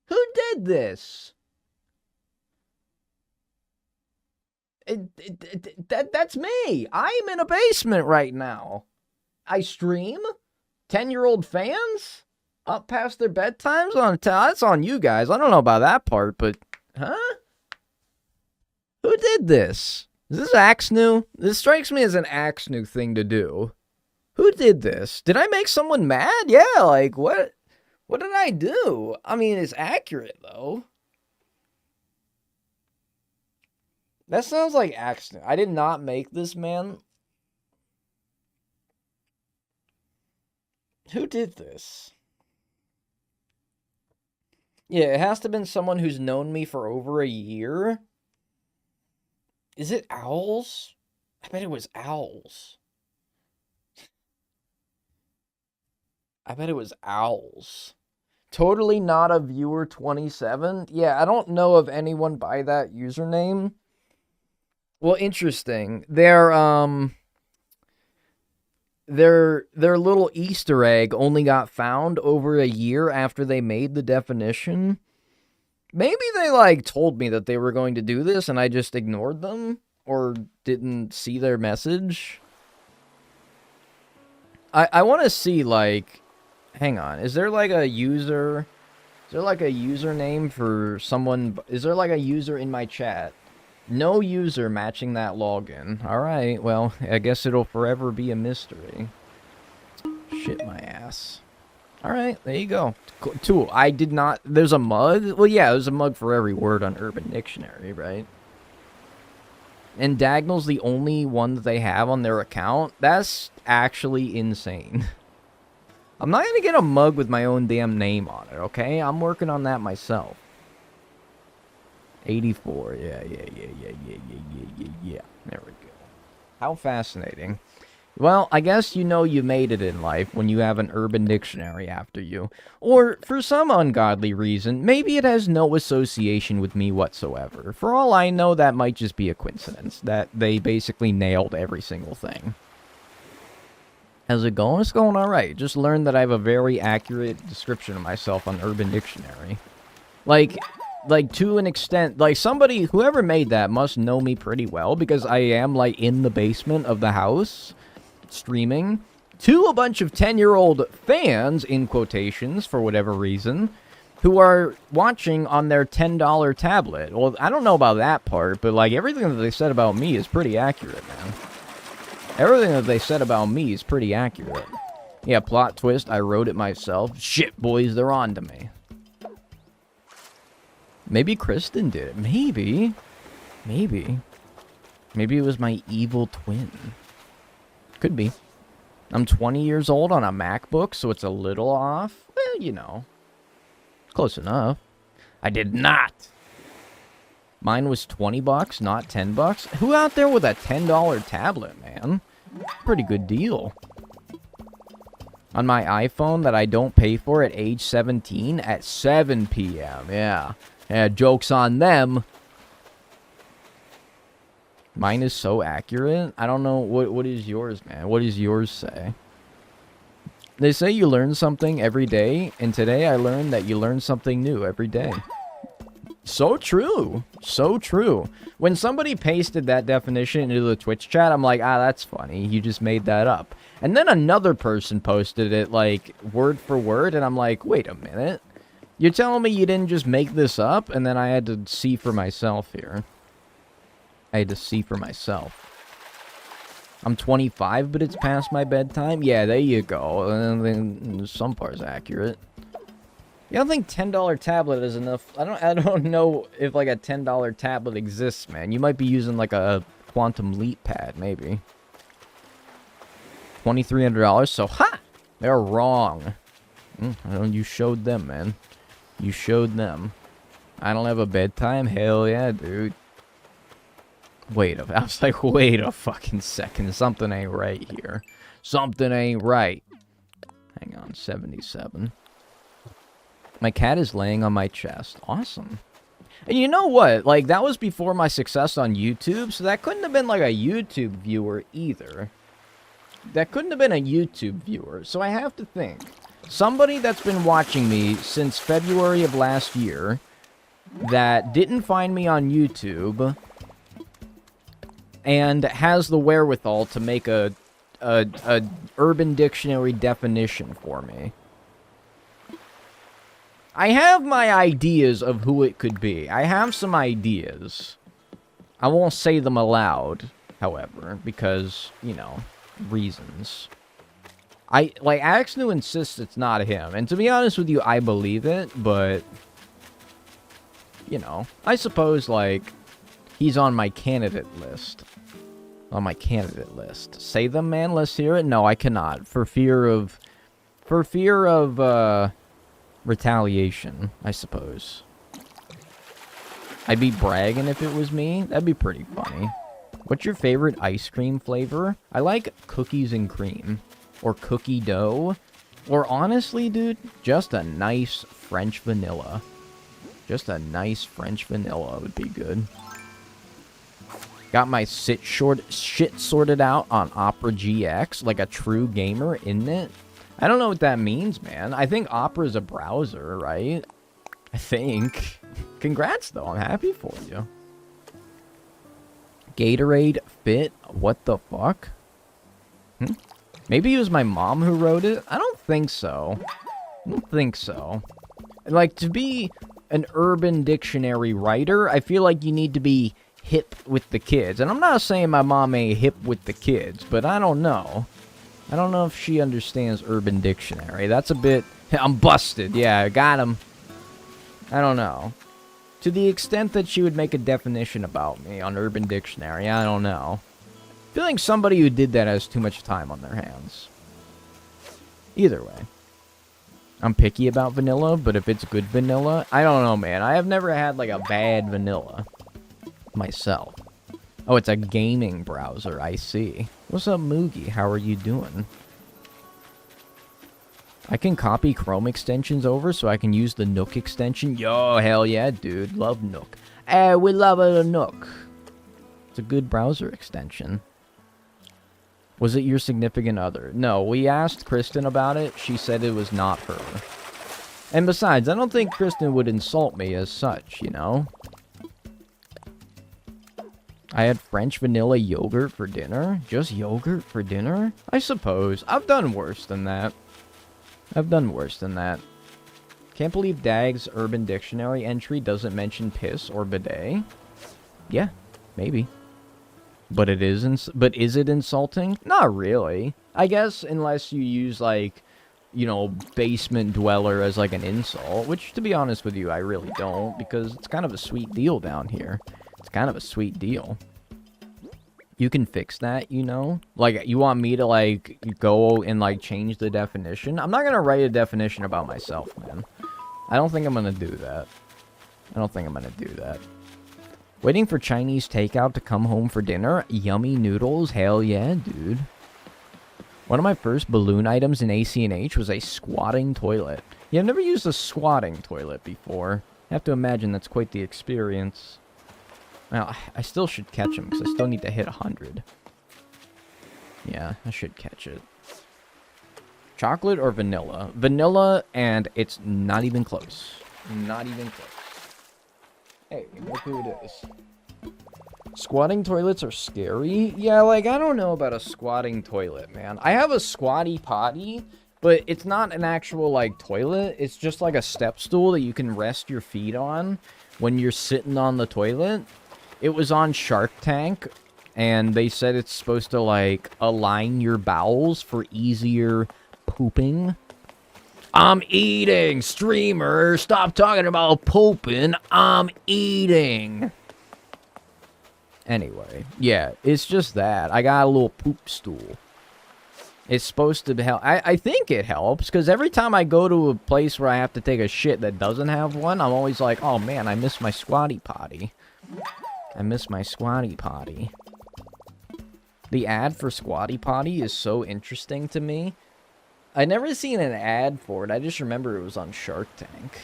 Who did this? That's me. I'm in a basement right now. I stream. 10-year-old fans up past their bedtimes on that's on you guys. I don't know about that part, but huh? Who did this? Is this Axnew? This strikes me as an Axnew thing to do. Who did this? Did I make someone mad? Yeah, like what did I do? I mean, it's accurate though. That sounds like Axnew. I did not make this, man. Who did this? Yeah, it has to have been someone who's known me for over a year. Is it Owls? I bet it was Owls. I bet it was Owls. Totally not a viewer 27. Yeah, I don't know of anyone by that username. Well, interesting. Their little Easter egg only got found over a year after they made the definition. Maybe they, like, told me that they were going to do this and I just ignored them or didn't see their message. I want to see, like... Hang on. Is there, like, a user... Is there, like, a username for someone... Is there, like, a user in my chat? No user matching that login. Alright, well, I guess it'll forever be a mystery. Shit my ass. Alright, there you go. Tool, I did not... There's a mug? Well, yeah, there's a mug for every word on Urban Dictionary, right? And Dagnell's the only one that they have on their account? That's actually insane. I'm not gonna get a mug with my own damn name on it, okay? I'm working on that myself. 84, yeah. There we go. How fascinating. Well, I guess you know you made it in life when you have an Urban Dictionary after you. Or, for some ungodly reason, maybe it has no association with me whatsoever. For all I know, that might just be a coincidence, that they basically nailed every single thing. How's it going? It's going alright. Just learned that I have a very accurate description of myself on Urban Dictionary. Like, to an extent, like, somebody, whoever made that must know me pretty well, because I am, like, in the basement of the house, streaming, to a bunch of 10-year-old fans, in quotations, for whatever reason, who are watching on their $10 tablet. Well, I don't know about that part, but, like, everything that they said about me is pretty accurate, man. Everything that they said about me is pretty accurate. Yeah, plot twist, I wrote it myself. Shit, boys, they're on to me. Maybe Kristen did it. Maybe. Maybe it was my evil twin. Could be. I'm 20 years old on a MacBook, so it's a little off. Well, you know. Close enough. I did not. Mine was 20 bucks, not 10 bucks. Who out there with a $10 tablet, man? Pretty good deal. On my iPhone that I don't pay for at age 17 at 7 p.m. Yeah. Yeah, joke's on them. Mine is so accurate. I don't know. What is yours, man? What does yours say? They say you learn something every day, and today I learned that you learn something new every day. So true. So true. When somebody pasted that definition into the Twitch chat, I'm like, ah, that's funny. You just made that up. And then another person posted it, like, word for word, and I'm like, wait a minute. You're telling me you didn't just make this up? And then I had to see for myself here. I had to see for myself. I'm 25, but it's past my bedtime? Yeah, there you go. And then some part's accurate. Yeah, I don't think $10 tablet is enough. I don't know if like a $10 tablet exists, man. You might be using like a Quantum Leap pad, maybe. $2,300, so ha! They're wrong. You showed them, man. You showed them. I don't have a bedtime? Hell yeah, dude. I was like, wait a fucking second. Something ain't right here. Something ain't right. Hang on, 77. My cat is laying on my chest. Awesome. And you know what? Like, that was before my success on YouTube, so that couldn't have been like a YouTube viewer either. That couldn't have been a YouTube viewer. So I have to think. Somebody that's been watching me since February of last year that didn't find me on YouTube and has the wherewithal to make a Urban Dictionary definition for me. I have my ideas of who it could be. I have some ideas. I won't say them aloud, however, because, you know, reasons. Axnu insists it's not him, and to be honest with you, I believe it, but, you know, I suppose, like, he's on my candidate list. On my candidate list. Say them, man, let's hear it? No, I cannot, for fear of, retaliation, I suppose. I'd be bragging if it was me. That'd be pretty funny. What's your favorite ice cream flavor? I like cookies and cream. Or cookie dough. Or honestly, dude, just a nice French vanilla. Just a nice French vanilla would be good. Got my shit sorted out on Opera GX, like a true gamer, isn't it? I don't know what that means, man. I think Opera's a browser, right? I think. Congrats, though. I'm happy for you. Gatorade Fit? What the fuck? Maybe it was my mom who wrote it? I don't think so. I don't think so. Like, to be an Urban Dictionary writer, I feel like you need to be hip with the kids. And I'm not saying my mom ain't hip with the kids, but I don't know. I don't know if she understands Urban Dictionary. That's a bit... I'm busted. Yeah, I got him. I don't know. To the extent that she would make a definition about me on Urban Dictionary, I don't know. I feel like somebody who did that has too much time on their hands. Either way. I'm picky about vanilla, but if it's good vanilla... I don't know, man. I have never had, like, a bad vanilla myself. Oh, it's a gaming browser, I see. What's up, Moogie? How are you doing? I can copy Chrome extensions over so I can use the Nook extension. Yo, hell yeah, dude. Love Nook. We love a Nook. It's a good browser extension. Was it your significant other? No, we asked Kristen about it. She said it was not her. And besides, I don't think Kristen would insult me as such, you know? I had French vanilla yogurt for dinner? Just yogurt for dinner? I suppose. I've done worse than that. I've done worse than that. Can't believe Dag's Urban Dictionary entry doesn't mention piss or bidet. Yeah, maybe. But it is but is it insulting? Not really. I guess unless you use, like, you know, basement dweller as, like, an insult. Which, to be honest with you, I really don't. Because it's kind of a sweet deal down here. It's kind of a sweet deal. You can fix that, you know? Like, you want me to, like, go and, like, change the definition? I'm not gonna write a definition about myself, man. I don't think I'm gonna do that. I don't think I'm gonna do that. Waiting for Chinese takeout to come home for dinner? Yummy noodles? Hell yeah, dude. One of my first balloon items in AC&H was a squatting toilet. Yeah, I've never used a squatting toilet before. I have to imagine that's quite the experience. Well, I still should catch him, because I still need to hit 100. Yeah, I should catch it. Chocolate or vanilla? Vanilla, and it's not even close. Not even close. Hey, look who it is. Squatting toilets are scary? Yeah, like, I don't know about a squatting toilet, man. I have a squatty potty, but it's not an actual, like, toilet. It's just like a step stool that you can rest your feet on when you're sitting on the toilet. It was on Shark Tank, and they said it's supposed to, like, align your bowels for easier pooping. I'm eating, streamer. Stop talking about pooping. I'm eating. Anyway, yeah, it's just that. I got a little poop stool. It's supposed to help. I think it helps, because every time I go to a place where I have to take a shit that doesn't have one, I'm always like, oh man, I miss my squatty potty. I miss my squatty potty. The ad for squatty potty is so interesting to me. I'd never seen an ad for it. I just remember it was on Shark Tank.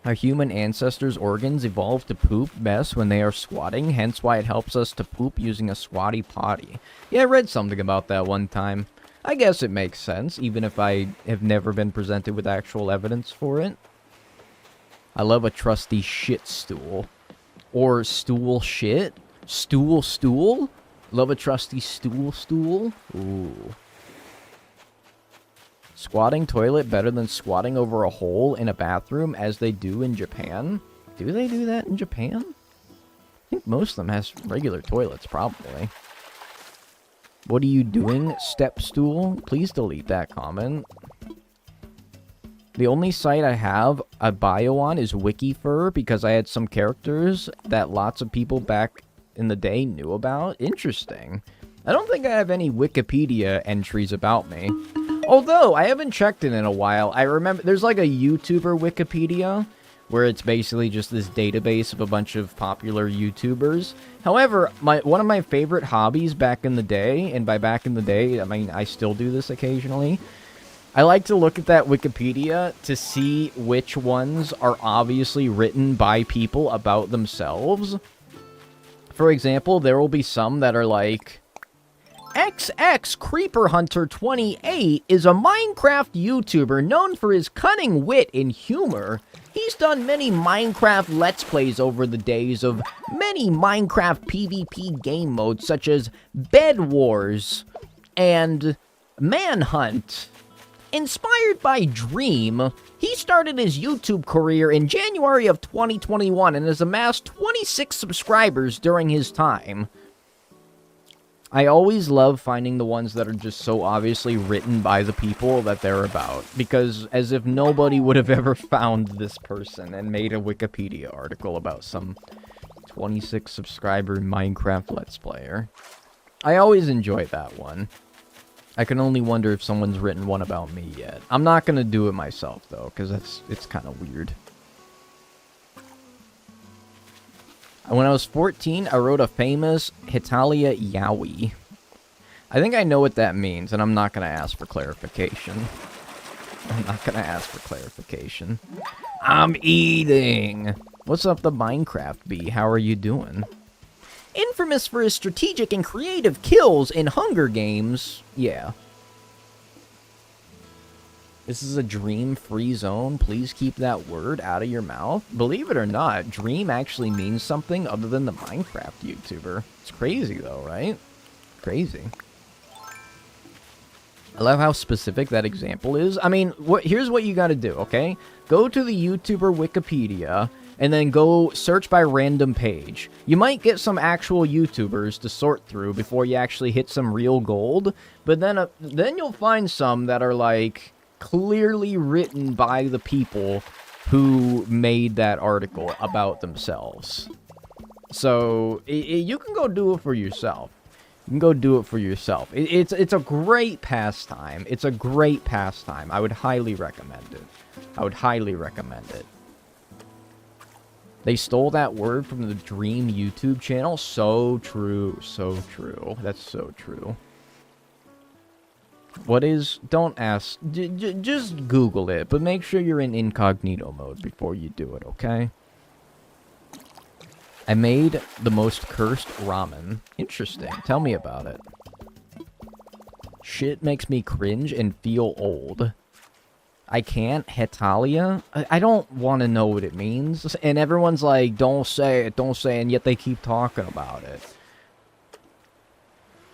Our human ancestors' organs evolved to poop best when they are squatting, hence why it helps us to poop using a squatty potty. Yeah, I read something about that one time. I guess it makes sense, even if I have never been presented with actual evidence for it. I love a trusty shit stool. Or stool shit. Stool stool? Love a trusty stool. Ooh. Squatting toilet better than squatting over a hole in a bathroom as they do in Japan? Do they do that in Japan? I think most of them has regular toilets, probably. What are you doing, step stool? Please delete that comment. The only site I have a bio on is Wikifur because I had some characters that lots of people back in the day knew about. Interesting. I don't think I have any Wikipedia entries about me. Although, I haven't checked it in a while. I remember, there's like a YouTuber Wikipedia, where it's basically just this database of a bunch of popular YouTubers. However, one of my favorite hobbies back in the day, and by back in the day, I mean, I still do this occasionally, I like to look at that Wikipedia to see which ones are obviously written by people about themselves. For example, there will be some that are like, XX Creeper Hunter 28 is a Minecraft YouTuber known for his cunning wit and humor. He's done many Minecraft Let's Plays over the days of many Minecraft PvP game modes such as Bed Wars and Manhunt. Inspired by Dream, he started his YouTube career in January of 2021 and has amassed 26 subscribers during his time. I always love finding the ones that are just so obviously written by the people that they're about, because as if nobody would have ever found this person and made a Wikipedia article about some 26 subscriber Minecraft Let's Player. I always enjoy that one. I can only wonder if someone's written one about me yet. I'm not going to do it myself, though, because it's kind of weird. When I was 14, I wrote a famous Hitalia Yaoi. I think I know what that means, and I'm not going to ask for clarification. I'm eating! What's up, the Minecraft bee? How are you doing? Infamous for his strategic and creative kills in Hunger Games. Yeah. This is a dream-free zone. Please keep that word out of your mouth. Believe it or not, dream actually means something other than the Minecraft YouTuber. It's crazy, though, right? Crazy. I love how specific that example is. I mean, here's what you gotta do, okay? Go to the YouTuber Wikipedia, and then go search by random page. You might get some actual YouTubers to sort through before you actually hit some real gold, but then you'll find some that are, like, clearly written by the people who made that article about themselves. So, you can go do it for yourself. You can go do it for yourself. It's a great pastime. It's a great pastime. I would highly recommend it. I would highly recommend it. They stole that word from the Dream YouTube channel. So true. So true. That's so true. What is... Don't ask. Just Google it. But make sure you're in incognito mode before you do it, okay? I made the most cursed ramen. Interesting. Tell me about it. Shit makes me cringe and feel old. I can't. Hetalia? I don't want to know what it means. And everyone's like, don't say it, don't say it, and yet they keep talking about it.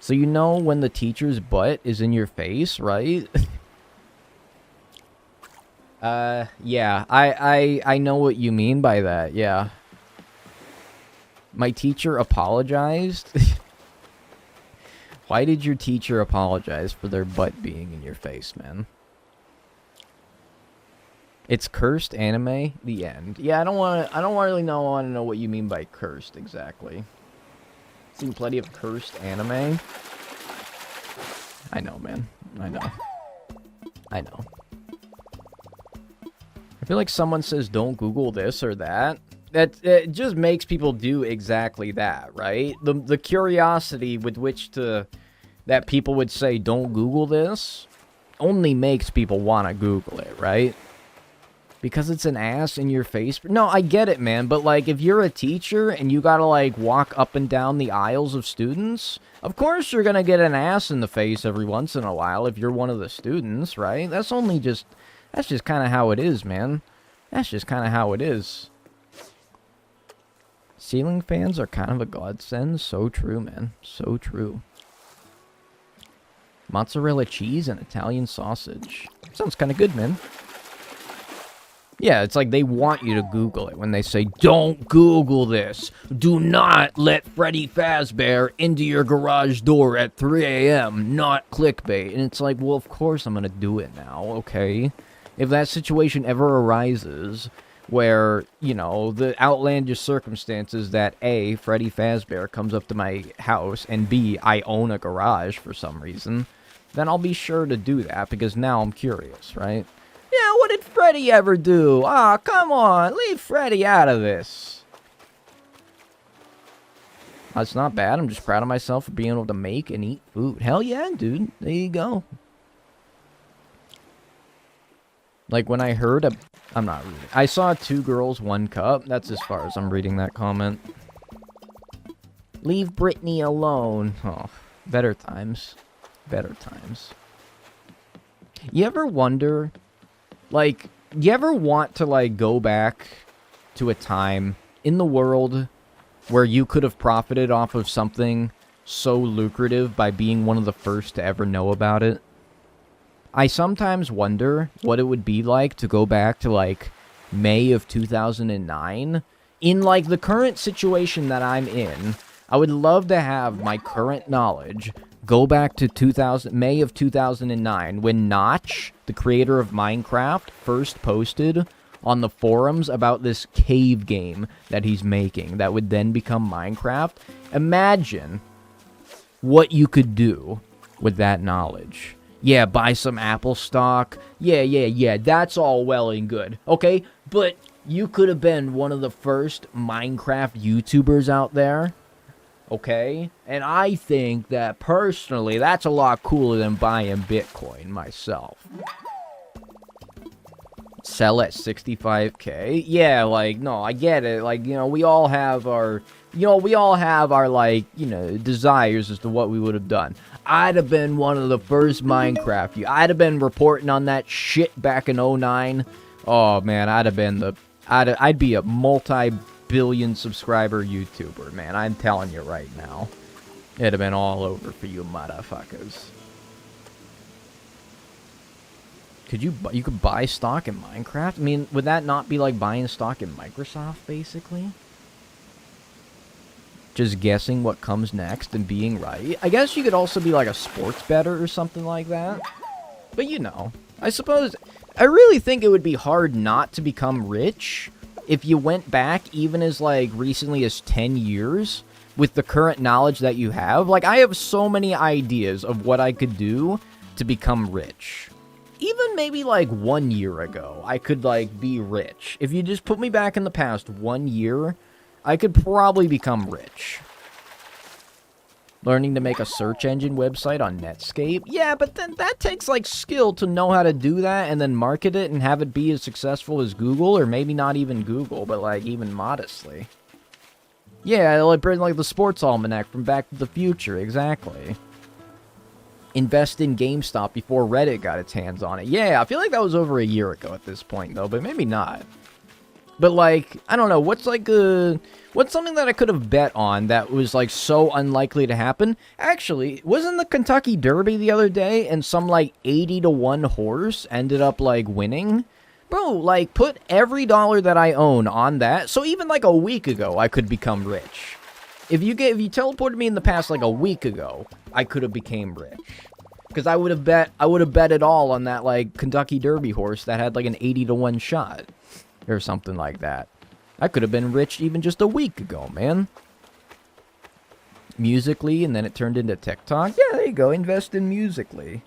So you know when the teacher's butt is in your face, right? Yeah. I know what you mean by that, yeah. My teacher apologized? Why did your teacher apologize for their butt being in your face, man? It's cursed anime, the end. Yeah, I don't want to know what you mean by cursed exactly. Seen plenty of cursed anime. I know, man. I know. I know. I feel like someone says don't Google this or that. It just makes people do exactly that, right? The curiosity with which that people would say don't Google this only makes people want to Google it, right? Because it's an ass in your face. No, I get it, man. But, like, if you're a teacher and you gotta, like, walk up and down the aisles of students, of course you're gonna get an ass in the face every once in a while if you're one of the students, right? That's just kind of how it is, man. That's just kind of how it is. Ceiling fans are kind of a godsend. So true, man. So true. Mozzarella cheese and Italian sausage. Sounds kind of good, man. Yeah, it's like they want you to Google it when they say, don't Google this. Do not let Freddy Fazbear into your garage door at 3 a.m. Not clickbait. And it's like, well, of course I'm going to do it now, okay? If that situation ever arises where, you know, the outlandish circumstances that A, Freddy Fazbear comes up to my house, and B, I own a garage for some reason, then I'll be sure to do that because now I'm curious, right? Yeah, what did Freddy ever do? Ah, come on, leave Freddy out of this. That's not bad. I'm just proud of myself for being able to make and eat food. Hell yeah, dude. There you go. Like, when I heard I'm not reading. I saw 2 girls, 1 cup. That's as far as I'm reading that comment. Leave Britney alone. Oh, better times. Better times. You ever wonder... Like, you ever want to, like, go back to a time in the world where you could have profited off of something so lucrative by being one of the first to ever know about it? I sometimes wonder what it would be like to go back to, like, May of 2009. In, like, the current situation that I'm in, I would love to have my current knowledge go back to May of 2009, when Notch, the creator of Minecraft, first posted on the forums about this cave game that he's making that would then become Minecraft. Imagine what you could do with that knowledge. Yeah, buy some Apple stock. Yeah, that's all well and good. Okay, but you could have been one of the first Minecraft YouTubers out there. Okay? And I think that, personally, that's a lot cooler than buying Bitcoin myself. Sell at 65K? Yeah, like, no, I get it. Like, you know, we all have our, like, you know, desires as to what we would have done. I'd have been one of the first Minecraft. I'd have been reporting on that shit back in 09. Oh, man, I'd be a multi-billion subscriber YouTuber, man. I'm telling you right now. It'd have been all over for you motherfuckers. You could buy stock in Minecraft? I mean, would that not be like buying stock in Microsoft, basically? Just guessing what comes next and being right. I guess you could also be like a sports bettor or something like that. But you know, I suppose, I really think it would be hard not to become rich if you went back even as, like, recently as 10 years with the current knowledge that you have, like, I have so many ideas of what I could do to become rich. Even maybe, like, 1 year ago, I could, like, be rich. If you just put me back in the past 1 year, I could probably become rich. Learning to make a search engine website on Netscape? Yeah, but then that takes, like, skill to know how to do that and then market it and have it be as successful as Google, or maybe not even Google, but, like, even modestly. Yeah, like, the sports almanac from Back to the Future, exactly. Invest in GameStop before Reddit got its hands on it. Yeah, I feel like that was over a year ago at this point, though, but maybe not. But, like, I don't know, what's something that I could have bet on that was, like, so unlikely to happen? Actually, wasn't the Kentucky Derby the other day, and some, like, 80-1 horse ended up, like, winning? Bro, like, put every dollar that I own on that, so even, like, a week ago, I could become rich. If you teleported me in the past, like, a week ago, I could have became rich. Because I would have bet it all on that, like, Kentucky Derby horse that had, like, an 80-1 shot. Or something like that. I could have been rich even just a week ago, man. Musically, and then it turned into TikTok. Yeah, there you go. Invest in Musically.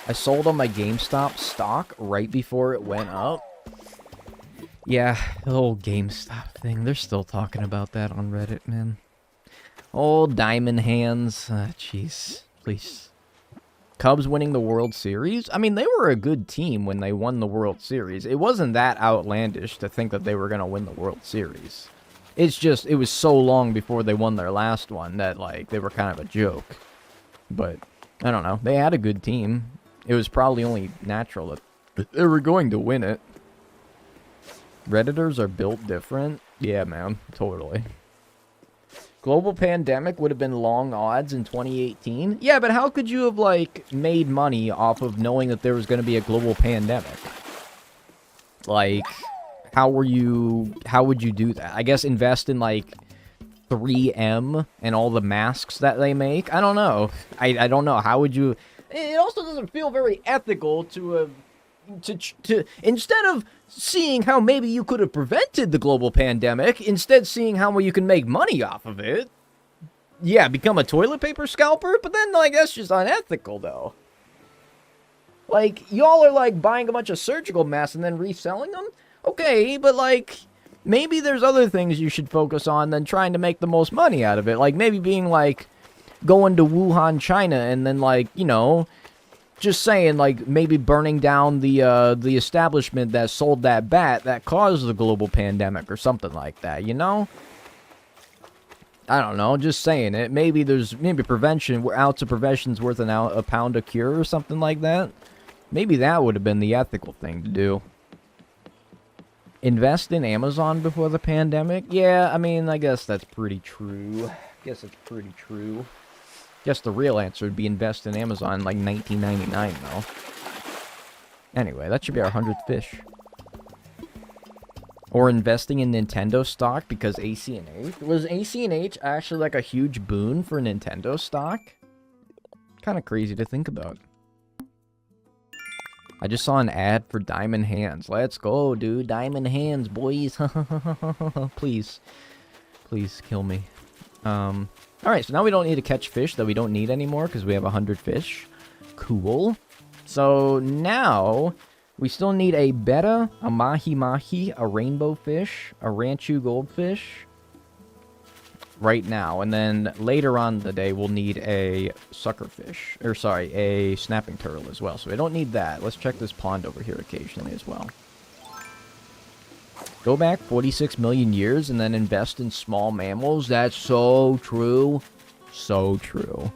I sold on my GameStop stock right before it went up. Yeah, the whole GameStop thing. They're still talking about that on Reddit, man. Old Diamond Hands. Jeez. Please. Cubs winning the World Series? I mean, they were a good team when they won the World Series. It wasn't that outlandish to think that they were going to win the World Series. It's just, it was so long before they won their last one that, like, they were kind of a joke. But, I don't know. They had a good team. It was probably only natural that they were going to win it. Redditors are built different. Yeah, man. Totally. Global pandemic would have been long odds in 2018. Yeah, but how could you have, like, made money off of knowing that there was going to be a global pandemic? Like, how would you do that? I guess invest in, like, 3M and all the masks that they make? I don't know. I don't know. How would you... It also doesn't feel very ethical to instead of seeing how maybe you could have prevented the global pandemic, instead seeing how you can make money off of it. Yeah, become a toilet paper scalper? But then, like, that's just unethical, though. Like, y'all are, like, buying a bunch of surgical masks and then reselling them? Okay, but, like, maybe there's other things you should focus on than trying to make the most money out of it. Like, maybe being, like, going to Wuhan, China, and then, like, you know... Just saying, like, maybe burning down the establishment that sold that bat that caused the global pandemic or something like that, you know? I don't know, just saying it. Maybe prevention, ounce of prevention's worth a pound of cure or something like that. Maybe that would have been the ethical thing to do. Invest in Amazon before the pandemic? Yeah, I mean, I guess that's pretty true. Guess the real answer would be invest in Amazon like 1999, though. Anyway, that should be our 100th fish. Or investing in Nintendo stock because AC&H. Was AC&H actually like a huge boon for Nintendo stock? Kind of crazy to think about. I just saw an ad for Diamond Hands. Let's go, dude. Diamond Hands, boys. Please. Please kill me. Alright, so now we don't need to catch fish that we don't need anymore because we have 100 fish. Cool. So now we still need a betta, a mahi-mahi, a rainbow fish, a ranchu goldfish. Right now. And then later on in the day we'll need a suckerfish. Or sorry, a snapping turtle as well. So we don't need that. Let's check this pond over here occasionally as well. Go back 46 million years and then invest in small mammals. That's so true. So true.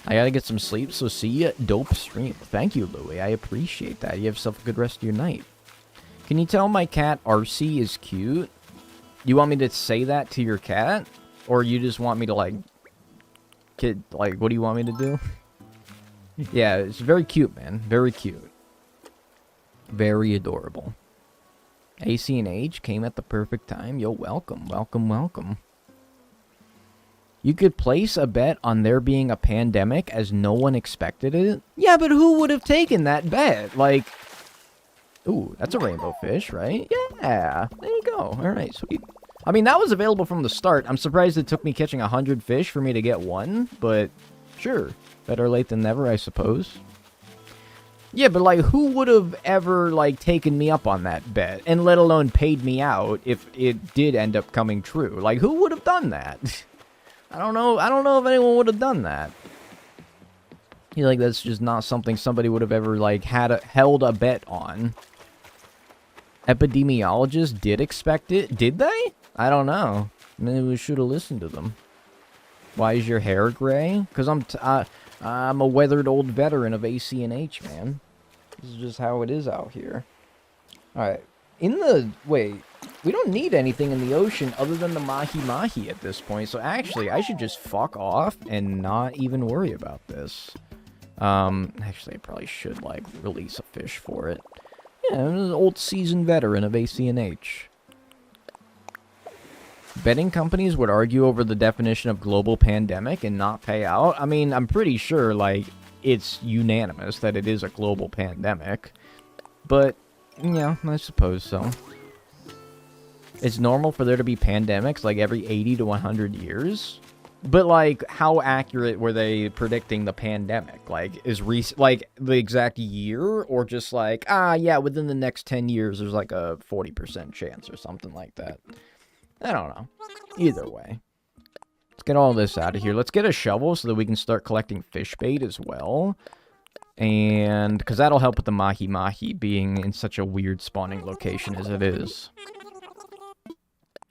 I gotta get some sleep, so see ya. Dope stream. Thank you, Louie. I appreciate that. You have yourself a good rest of your night. Can you tell my cat RC is cute? You want me to say that to your cat? Or you just want me to, like... what do you want me to do? Yeah, it's very cute, man. Very cute. Very adorable. AC&H came at the perfect time. Yo, welcome, welcome, welcome. You could place a bet on there being a pandemic as no one expected it? Yeah, but who would have taken that bet? Like, Ooh, that's a rainbow fish, right? Yeah, there you go. All right, sweet. I mean, that was available from the start. I'm surprised it took me catching 100 fish for me to get one, but sure. Better late than never, I suppose. Yeah, but, like, who would have ever, like, taken me up on that bet, and let alone paid me out if it did end up coming true? Like, who would have done that? I don't know if anyone would have done that. I feel like that's just not something somebody would have ever, like, held a bet on. Epidemiologists did expect it. Did they? I don't know. Maybe we should have listened to them. Why is your hair gray? Because I'm a weathered old veteran of AC&H, man. This is just how it is out here. Alright. Wait. We don't need anything in the ocean other than the mahi-mahi at this point. So actually, I should just fuck off and not even worry about this. Actually, I probably should, like, release a fish for it. Yeah, I'm an old seasoned veteran of AC&H. Betting companies would argue over the definition of global pandemic and not pay out. I mean, I'm pretty sure, like, it's unanimous that it is a global pandemic. But, yeah, I suppose so. It's normal for there to be pandemics, like, every 80 to 100 years. But, like, how accurate were they predicting the pandemic? Like, like, the exact year? Or just like, yeah, within the next 10 years, there's, like, a 40% chance or something like that. I don't know. Either way. Let's get all this out of here. Let's get a shovel so that we can start collecting fish bait as well. And, because that'll help with the mahi-mahi being in such a weird spawning location as it is.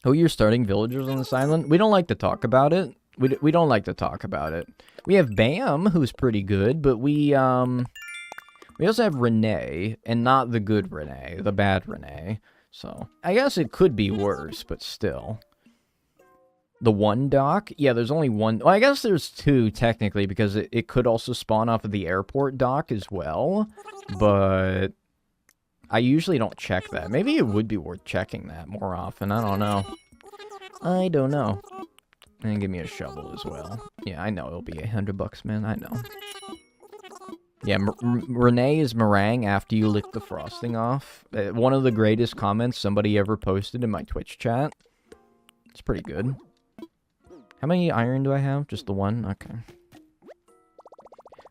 Who are your starting villagers on this island? We don't like to talk about it. We don't like to talk about it. We have Bam, who's pretty good, but we also have Renee, and not the good Renee, the bad Renee. So, I guess it could be worse, but still. The one dock? Yeah, there's only one. Well, I guess there's two, technically, because it could also spawn off of the airport dock as well. But I usually don't check that. Maybe it would be worth checking that more often. I don't know. I don't know. And give me a shovel as well. Yeah, I know it'll be $100, man. I know. Yeah, Renee is meringue after you lick the frosting off. One of the greatest comments somebody ever posted in my Twitch chat. It's pretty good. How many iron do I have? Just the one? Okay. I'm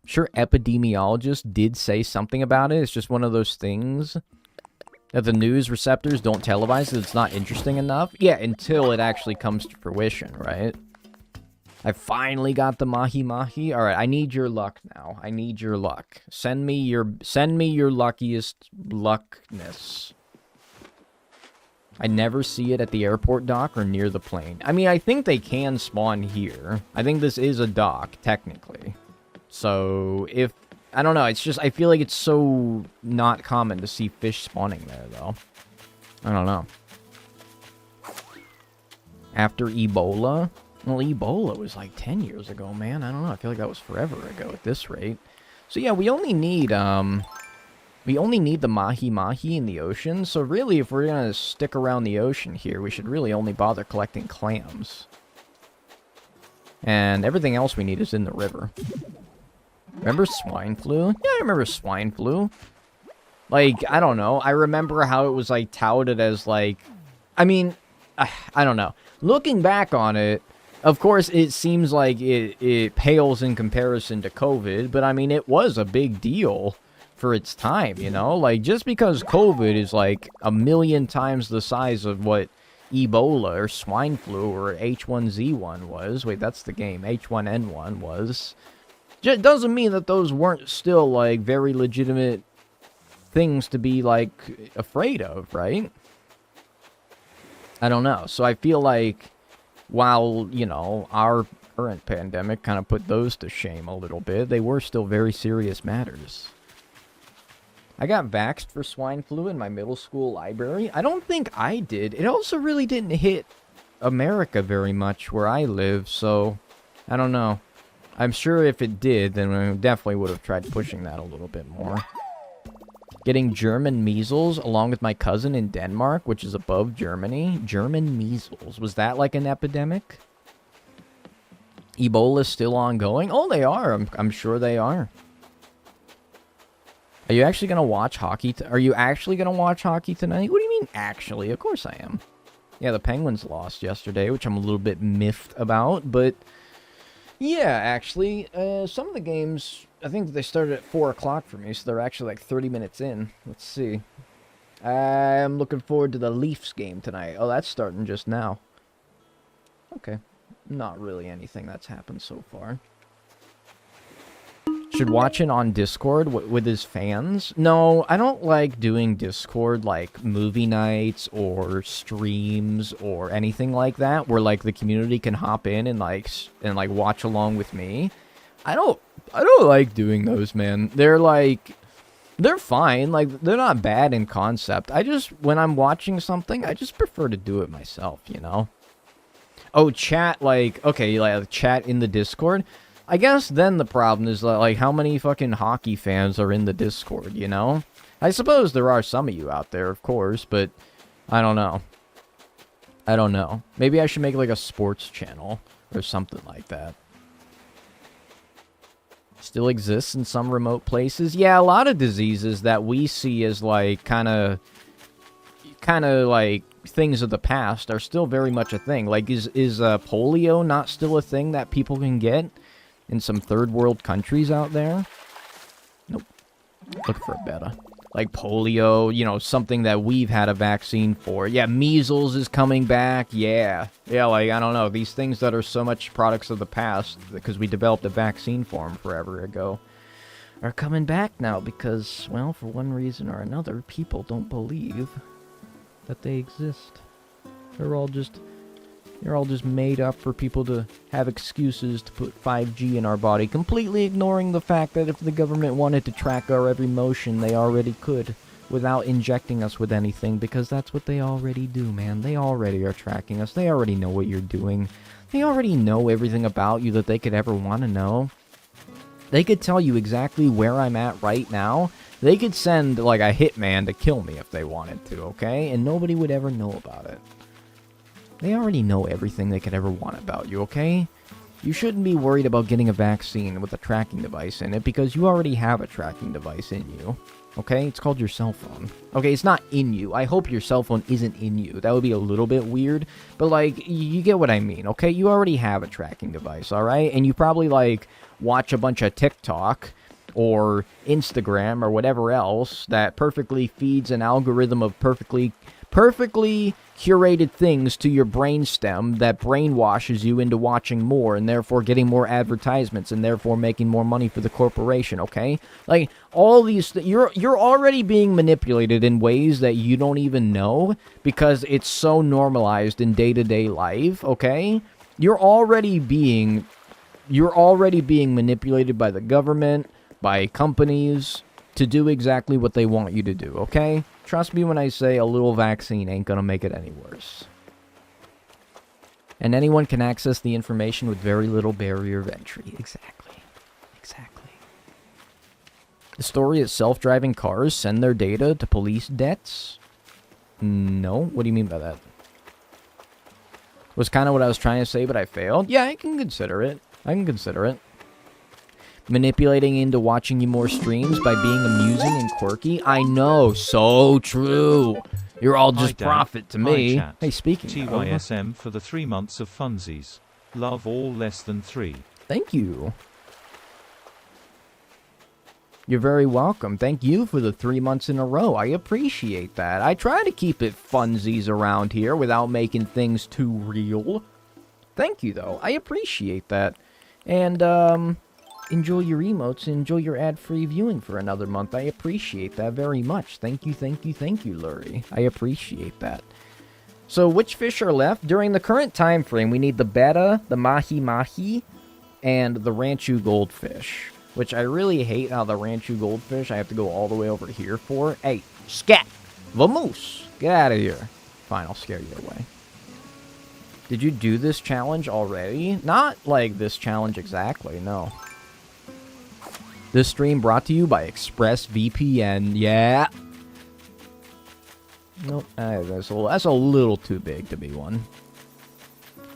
sure epidemiologists did say something about it. It's just one of those things that the news receptors don't televise, that it's not interesting enough. Yeah, until it actually comes to fruition, right? I finally got the mahi-mahi. Alright, I need your luck now. I need your luck. Send me your luckiest luckness. I never see it at the airport dock or near the plane. I mean, I think they can spawn here. I think this is a dock, technically. So, if... I don't know, it's just... I feel like it's so not common to see fish spawning there, though. I don't know. After Ebola? Well, Ebola was like 10 years ago, man. I don't know, I feel like that was forever ago at this rate. So yeah, we only need the mahi-mahi in the ocean. So really, if we're gonna stick around the ocean here, we should really only bother collecting clams. And everything else we need is in the river. Remember swine flu? Yeah, I remember swine flu. Like, I don't know. I remember how it was, like, touted as, like... I mean, I don't know. Looking back on it, of course, it seems like it pales in comparison to COVID, but I mean, it was a big deal for its time, you know? Like, just because COVID is, like, 1,000,000 times the size of what Ebola or swine flu or H1Z1 was. Wait, that's the game. H1N1 was. It doesn't mean that those weren't still, like, very legitimate things to be, like, afraid of, right? I don't know. So I feel like while, you know, our current pandemic kind of put those to shame a little bit, they were still very serious matters. I got vaxxed for swine flu in my middle school library. I don't think I did. It also really didn't hit America very much where I live, so I don't know. I'm sure if it did, then we definitely would have tried pushing that a little bit more. Getting German measles along with my cousin in Denmark, which is above Germany. German measles. Was that like an epidemic? Ebola still ongoing? Oh, they are. I'm sure they are. Are you actually gonna watch hockey? Are you actually gonna watch hockey tonight? What do you mean, actually? Of course I am. Yeah, the Penguins lost yesterday, which I'm a little bit miffed about, but yeah, actually, some of the games, I think they started at 4 o'clock for me, so they're actually like 30 minutes in. Let's see. I'm looking forward to the Leafs game tonight. Oh, that's starting just now. Okay. Not really anything that's happened so far. Should watch it on Discord with his fans? No, I don't like doing Discord like movie nights or streams or anything like that where like the community can hop in and like watch along with me. I don't like doing those, man. They're fine. Like, they're not bad in concept. When I'm watching something, I just prefer to do it myself, you know? Oh, chat, like, okay, like, chat in the Discord? I guess then the problem is, like, how many fucking hockey fans are in the Discord, you know? I suppose there are some of you out there, of course, but I don't know. I don't know. Maybe I should make, like, a sports channel or something like that. Still exists in some remote places. Yeah, a lot of diseases that we see as, like, kind of, like, things of the past are still very much a thing. Like, is polio not still a thing that people can get in some third world countries out there? Nope. Looking for a beta. Like polio, you know, something that we've had a vaccine for. Yeah, measles is coming back. Yeah. Yeah, like, I don't know. These things that are so much products of the past, because we developed a vaccine for them forever ago, are coming back now because, well, for one reason or another, people don't believe that they exist. They're all just made up for people to have excuses to put 5G in our body, completely ignoring the fact that if the government wanted to track our every motion, they already could, without injecting us with anything, because that's what they already do, man. They already are tracking us. They already know what you're doing. They already know everything about you that they could ever want to know. They could tell you exactly where I'm at right now. They could send, like, a hitman to kill me if they wanted to, okay? And nobody would ever know about it. They already know everything they could ever want about you, okay? You shouldn't be worried about getting a vaccine with a tracking device in it because you already have a tracking device in you, okay? It's called your cell phone. Okay, it's not in you. I hope your cell phone isn't in you. That would be a little bit weird, but, like, you get what I mean, okay? You already have a tracking device, alright? And you probably, like, watch a bunch of TikTok or Instagram or whatever else that perfectly feeds an algorithm of perfectly curated things to your brainstem that brainwashes you into watching more and therefore getting more advertisements and therefore making more money for the corporation, okay? Like, all these you're already being manipulated in ways that you don't even know because it's so normalized in day-to-day life, okay? You're already being manipulated by the government, by companies, to do exactly what they want you to do, okay? Trust me when I say a little vaccine ain't gonna make it any worse. And anyone can access the information with very little barrier of entry. Exactly. Exactly. The story is self-driving cars send their data to police debts? No? What do you mean by that? Was kind of what I was trying to say, but I failed? Yeah, I can consider it. Manipulating into watching you more streams by being amusing and quirky? I know, so true. You're all just profit to me. Hi, chat. Hey, speaking TYSM for the 3 months of funsies. Love all less than 3. Thank you. You're very welcome. Thank you for the 3 months in a row. I appreciate that. I try to keep it funsies around here without making things too real. Thank you, though. I appreciate that. And, enjoy your emotes and enjoy your ad-free viewing for another month. I appreciate that very much. Thank you, Lurie. I appreciate that. So, which fish are left? During the current time frame, we need the betta, the mahi-mahi, and the ranchu goldfish. Which I really hate how the ranchu goldfish I have to go all the way over here for. Hey, scat! Vamos! Get out of here. Fine, I'll scare you away. Did you do this challenge already? Not like this challenge exactly, no. This stream brought to you by ExpressVPN. Yeah. Nope. That's a little too big to be one.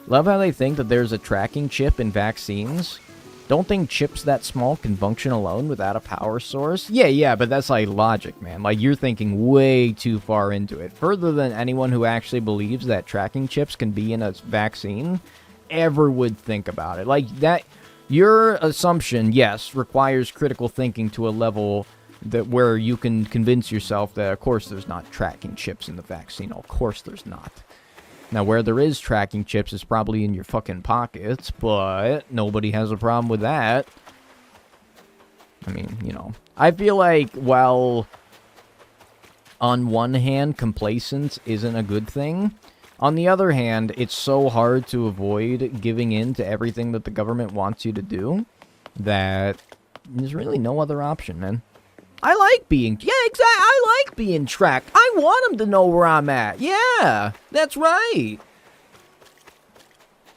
Love how they think that there's a tracking chip in vaccines. Don't think chips that small can function alone without a power source? Yeah, but that's like logic, man. Like, you're thinking way too far into it. Further than anyone who actually believes that tracking chips can be in a vaccine ever would think about it. Like, that, your assumption, yes, requires critical thinking to a level that where you can convince yourself that, of course, there's not tracking chips in the vaccine. Of course there's not. Now, where there is tracking chips is probably in your fucking pockets, but nobody has a problem with that. I mean, you know. I feel like, while on one hand, complacence isn't a good thing, on the other hand, it's so hard to avoid giving in to everything that the government wants you to do that there's really no other option, man. I like being... Yeah, exactly. I like being tracked. I want them to know where I'm at. Yeah, that's right.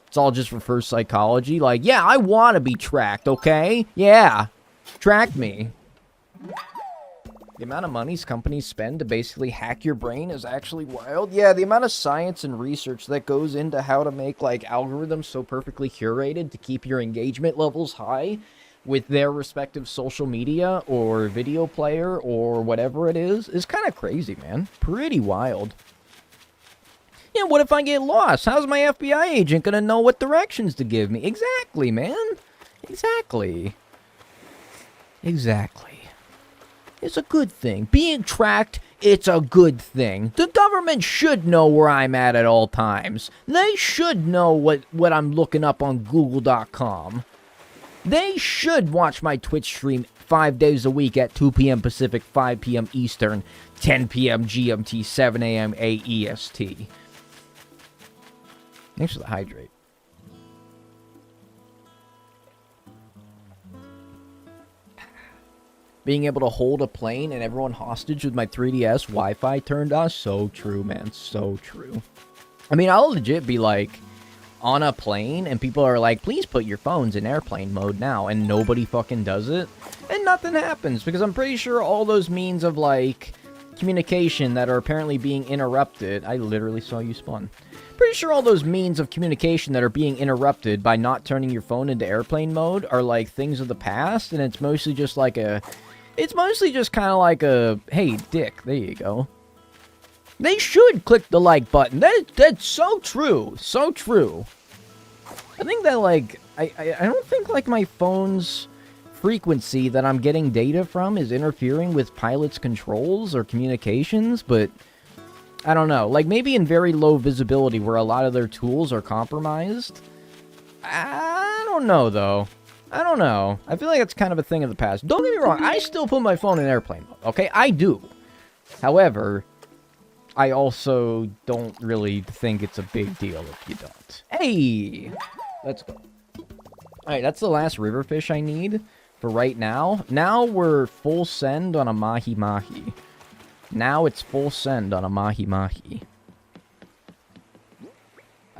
It's all just reverse psychology. Like, yeah, I want to be tracked, okay? Yeah, track me. The amount of money companies spend to basically hack your brain is actually wild. Yeah, the amount of science and research that goes into how to make, like, algorithms so perfectly curated to keep your engagement levels high with their respective social media or video player or whatever it is kind of crazy, man. Pretty wild. Yeah, what if I get lost? How's my FBI agent gonna know what directions to give me? Exactly, man. Exactly. It's a good thing. Being tracked, it's a good thing. The government should know where I'm at all times. They should know what I'm looking up on Google.com. They should watch my Twitch stream 5 days a week at 2 p.m. Pacific, 5 p.m. Eastern, 10 p.m. GMT, 7 a.m. AEST. Thanks for the hydrate. Being able to hold a plane and everyone hostage with my 3DS Wi-Fi turned on. So true, man. So true. I mean, I'll legit be like on a plane and people are like, please put your phones in airplane mode now, and nobody fucking does it, and nothing happens, because I'm pretty sure all those means of like communication that are apparently being interrupted, I literally saw you spawn, pretty sure all those means of communication that are being interrupted by not turning your phone into airplane mode are like things of the past, and it's mostly just like it's mostly just kind of like a, hey dick, there you go. They should click the like button. That's so true. So true. I think that, like, I don't think, like, my phone's frequency that I'm getting data from is interfering with pilot's controls or communications, but I don't know. Like, maybe in very low visibility where a lot of their tools are compromised. I don't know, though. I don't know. I feel like it's kind of a thing of the past. Don't get me wrong. I still put my phone in airplane mode, okay? I do. However, I also don't really think it's a big deal if you don't. Hey! Let's go. Alright, that's the last river fish I need for right now. Now we're full send on a mahi-mahi. Now it's full send on a mahi-mahi.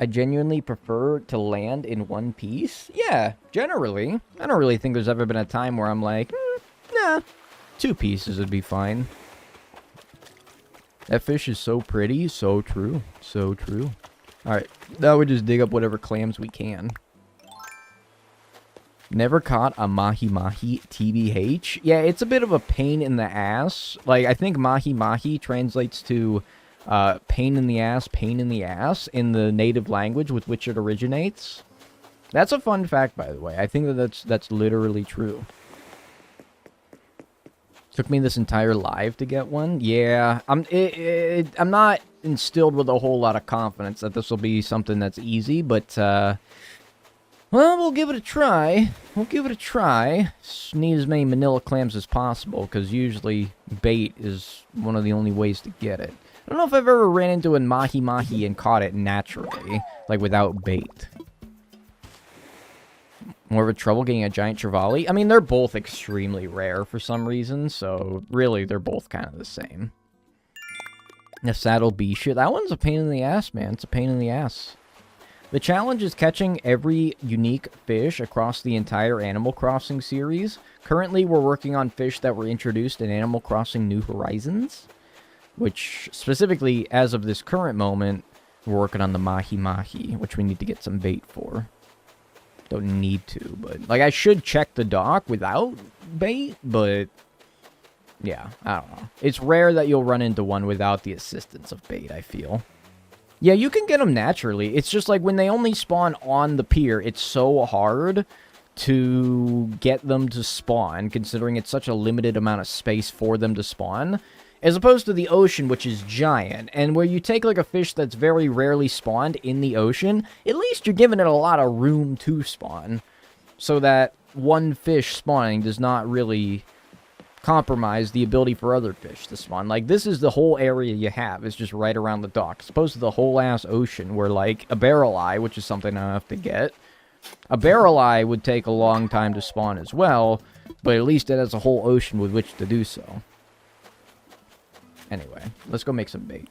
I genuinely prefer to land in one piece. Yeah, generally. I don't really think there's ever been a time where I'm like, nah, 2 pieces would be fine. That fish is so pretty. So true. So true. Alright, now we just dig up whatever clams we can. Never caught a mahi-mahi TBH. Yeah, it's a bit of a pain in the ass. Like, I think mahi-mahi translates to pain in the ass in the native language with which it originates. That's a fun fact, by the way. I think that's literally true. Took me this entire live to get one. Yeah, I'm not instilled with a whole lot of confidence that this will be something that's easy, but well, we'll give it a try. We'll give it a try. Just need as many manila clams as possible, because usually bait is one of the only ways to get it. I don't know if I've ever ran into a mahi-mahi and caught it naturally, like without bait. More of a trouble getting a giant trevally? I mean, they're both extremely rare for some reason, so really they're both kind of the same. The saddle bee shit, that one's a pain in the ass, man. It's a pain in the ass. The challenge is catching every unique fish across the entire Animal Crossing series. Currently, we're working on fish that were introduced in Animal Crossing New Horizons, which specifically, as of this current moment, we're working on the mahi-mahi, which we need to get some bait for. Don't need to, but... Like, I should check the dock without bait, but... Yeah, I don't know. It's rare that you'll run into one without the assistance of bait, I feel. Yeah, you can get them naturally. It's just like when they only spawn on the pier, it's so hard to get them to spawn, considering it's such a limited amount of space for them to spawn, as opposed to the ocean, which is giant, and where you take like a fish that's very rarely spawned in the ocean, at least you're giving it a lot of room to spawn, so that one fish spawning does not really compromise the ability for other fish to spawn. Like, this is the whole area you have. It's just right around the dock. As opposed to the whole ass ocean where, like, a barrel eye, which is something I have to get. A barrel eye would take a long time to spawn as well, but at least it has a whole ocean with which to do so. Anyway, let's go make some bait.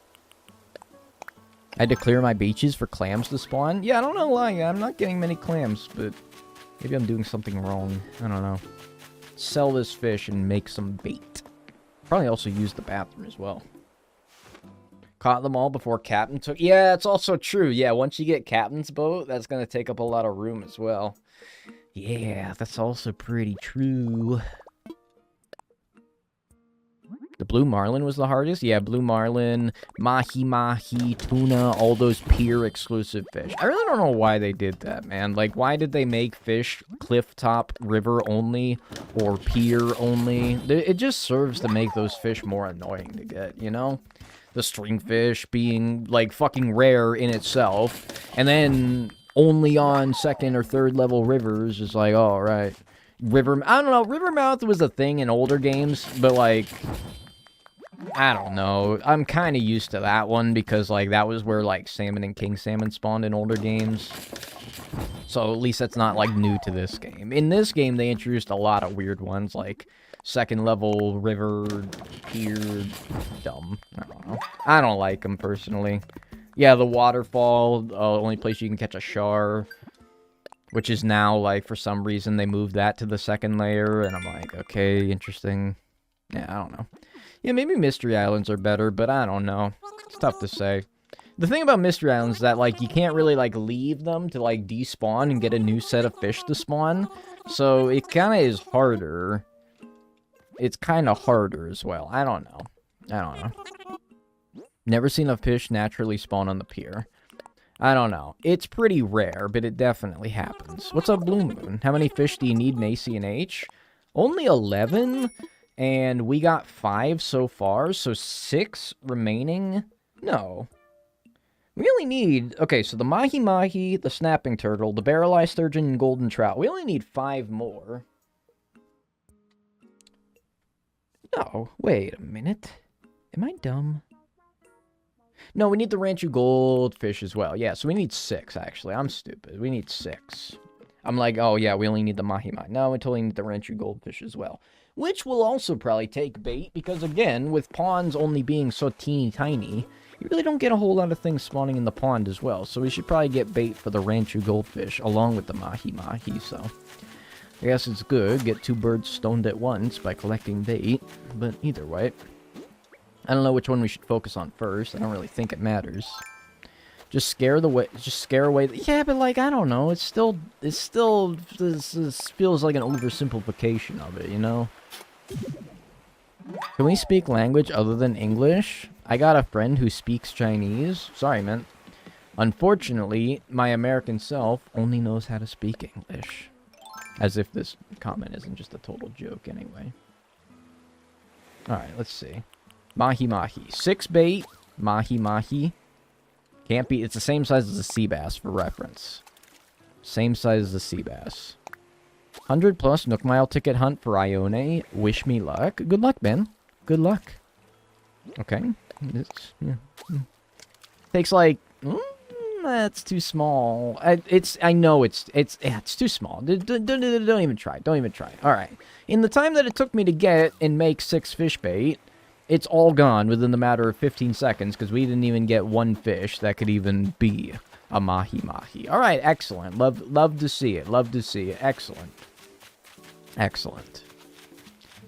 I had to clear my beaches for clams to spawn. Yeah, I don't know why. I'm not getting many clams, but maybe I'm doing something wrong. I don't know. Sell this fish and make some bait. Probably also use the bathroom as well. Caught them all before Captain took... Yeah, it's also true. Yeah, once you get Captain's boat, that's going to take up a lot of room as well. Yeah, that's also pretty true. The blue marlin was the hardest? Yeah, blue marlin, mahi-mahi, tuna, all those pier-exclusive fish. I really don't know why they did that, man. Like, why did they make fish cliff-top, river only, or pier only? It just serves to make those fish more annoying to get, you know? The stringfish being, like, fucking rare in itself, and then only on second or third level rivers is like, oh, right. I don't know, Rivermouth was a thing in older games, but, like... I don't know. I'm kind of used to that one because, like, that was where, like, salmon and king salmon spawned in older games. So at least that's not, like, new to this game. In this game, they introduced a lot of weird ones, like second level, river, pier, dumb. I don't know. I don't like them, personally. Yeah, the waterfall, only place you can catch a char, which is now, like, for some reason, they moved that to the second layer, and I'm like, okay, interesting. Yeah, I don't know. Yeah, maybe Mystery Islands are better, but I don't know. It's tough to say. The thing about Mystery Islands is that, like, you can't really, like, leave them to, like, despawn and get a new set of fish to spawn. So it kind of is harder. It's kind of harder as well. I don't know. I don't know. Never seen a fish naturally spawn on the pier. I don't know. It's pretty rare, but it definitely happens. What's up, Blue Moon? How many fish do you need in ACNH? Only 11? And we got 5 so far, so 6 remaining? No. We only need... Okay, so the mahi-mahi, the snapping turtle, the barrel-eye sturgeon, and golden trout. We only need 5 more. No, wait a minute. Am I dumb? No, we need the Ranchu goldfish as well. Yeah, so we need 6, actually. I'm stupid. We need 6. I'm like, oh, yeah, we only need the mahi-mahi. No, we totally need the Ranchu goldfish as well. Which will also probably take bait, because again, with ponds only being so teeny tiny, you really don't get a whole lot of things spawning in the pond as well. So we should probably get bait for the Ranchu goldfish, along with the mahi-mahi, so... I guess it's good, get 2 birds stoned at once by collecting bait, but either way. I don't know which one we should focus on first, I don't really think it matters. Just scare away, yeah, but like, I don't know, this feels like an oversimplification of it, you know? Can we speak language other than English? I got a friend who speaks Chinese. Sorry, man. Unfortunately, my American self only knows how to speak English. As if this comment isn't just a total joke anyway. Alright, let's see. Mahi-mahi. 6 bait. Mahi-mahi. Can't be... It's the same size as a sea bass, for reference. Same size as a sea bass. 100 plus Nook Mile ticket hunt for Ione. Wish me luck. Good luck, Ben. Good luck. Okay. Yeah. Takes like... that's too small. I know it's too small. Don't even try. Don't even try. Alright. In the time that it took me to get and make 6 fish bait, it's all gone within the matter of 15 seconds because we didn't even get 1 fish that could even be a mahi-mahi. Alright, excellent. Love to see it. Love to see it. Excellent. Excellent.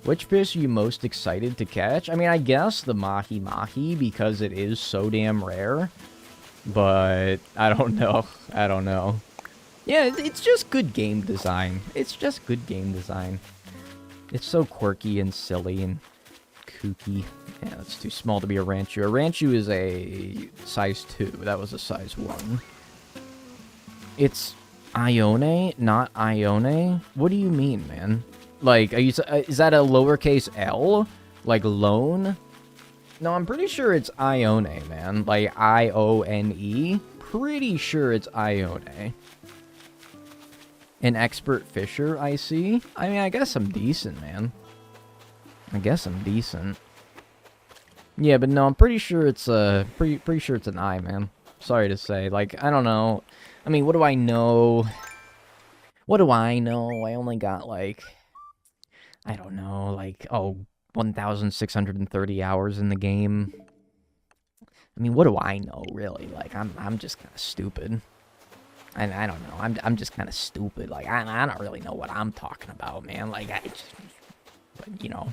Which fish are you most excited to catch? I mean, I guess the mahi-mahi because it is so damn rare. But I don't know. I don't know. Yeah, it's just good game design. It's just good game design. It's so quirky and silly and kooky. Yeah, it's too small to be a Ranchu. A Ranchu is a size 2. That was a size 1. It's Ione, not Ione? What do you mean, man? Like, is that a lowercase L? Like, lone? No, I'm pretty sure it's Ione, man. Like, I-O-N-E. Pretty sure it's Ione. An expert fisher, I see. I mean, I guess I'm decent, man. I guess I'm decent. Yeah, but no, I'm pretty sure it's pretty sure it's an I, man. Sorry to say. Like, I don't know. I mean, what do I know? What do I know? I only got like, I don't know, like, 1,630 hours in the game. I mean, what do I know, really? Like, I'm just kind of stupid. I don't know. I'm just kind of stupid. Like, I don't really know what I'm talking about, man. Like, but, you know,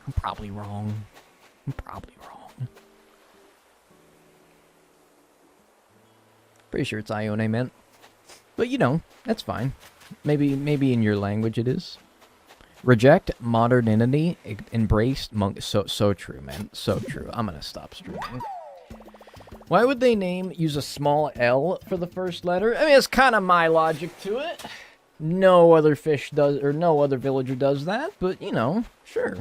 I'm probably wrong. I'm probably wrong. Pretty sure it's Ione, man. But, you know, that's fine. Maybe in your language it is. Reject modernity, embrace monk. So true, man. So true. I'm gonna stop streaming. Why would they use a small L for the first letter? I mean, it's kind of my logic to it. No other fish does, or no other villager does that, but, you know, sure.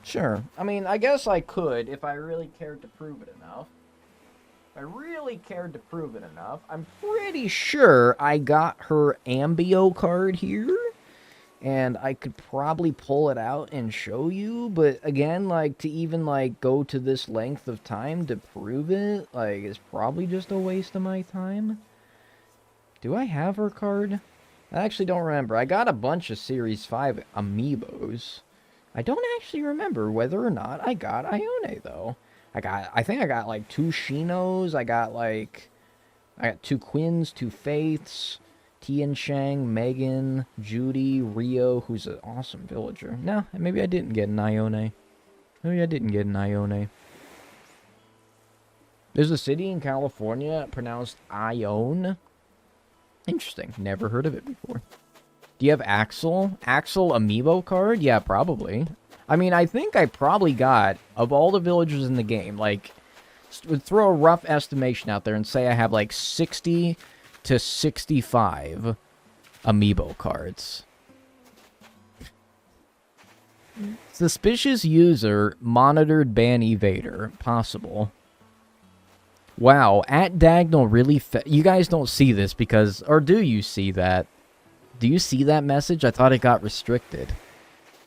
Sure. I mean, I guess I could if I really cared to prove it enough. If I really cared to prove it enough, I'm pretty sure I got her Ambio card here. And I could probably pull it out and show you, but again, like, to even, like, go to this length of time to prove it, like, is probably just a waste of my time. Do I have her card? I actually don't remember. I got a bunch of Series 5 amiibos. I don't actually remember whether or not I got Ione, though. I think I got, like, 2 Shinos, I got 2 Quins, 2 Faiths, Tian Shang, Megan, Judy, Rio, who's an awesome villager. No, maybe I didn't get an Ione. Maybe I didn't get an Ione. There's a city in California pronounced Ione. Interesting. Never heard of it before. Do you have Axel? Axel amiibo card? Yeah, probably. I mean, I think I probably got, of all the villagers in the game, like, would throw a rough estimation out there and say I have, like, 60 to 65 amiibo cards. Suspicious user monitored ban evader. Possible. Wow, at Dagnel really you guys don't see this because, or do you see that? Do you see that message? I thought it got restricted.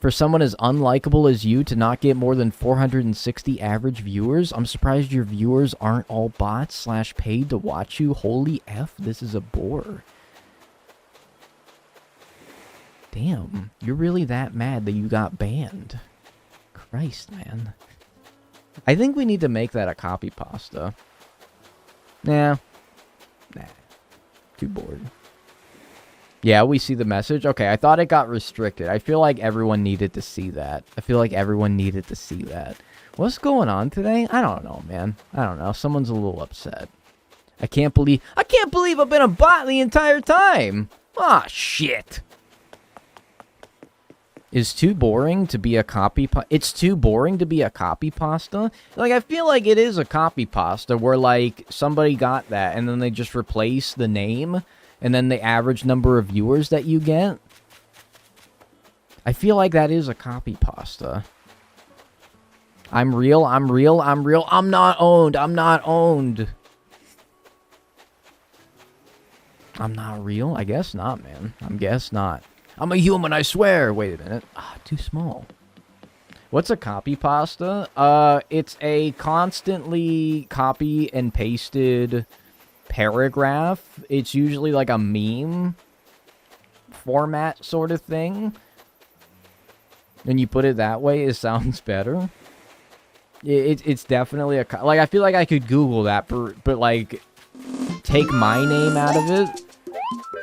For someone as unlikable as you to not get more than 460 average viewers, I'm surprised your viewers aren't all bots / paid to watch you. Holy F, this is a bore. Damn, you're really that mad that you got banned. Christ, man. I think we need to make that a copy pasta. Nah. Too bored. Yeah, we see the message. Okay, I thought it got restricted. I feel like everyone needed to see that. What's going on today? I don't know, man. I don't know. Someone's a little upset. I can't believe I've been a bot the entire time. Ah, shit. It's too boring to be a copy It's too boring to be a copy pasta? Like, I feel like it is a copy pasta where, like, somebody got that and then they just replace the name and then the average number of viewers that you get. I feel like that is a copy pasta. I'm real. I'm not owned. I'm not real? I guess not, man. I guess not. I'm a human, I swear. Wait a minute. Ah, too small. What's a copy pasta? It's a constantly copy and pasted paragraph. It's usually like a meme format sort of thing. And you put it that way, it sounds better. It's definitely a... Like, I feel like I could Google that, but like, take my name out of it,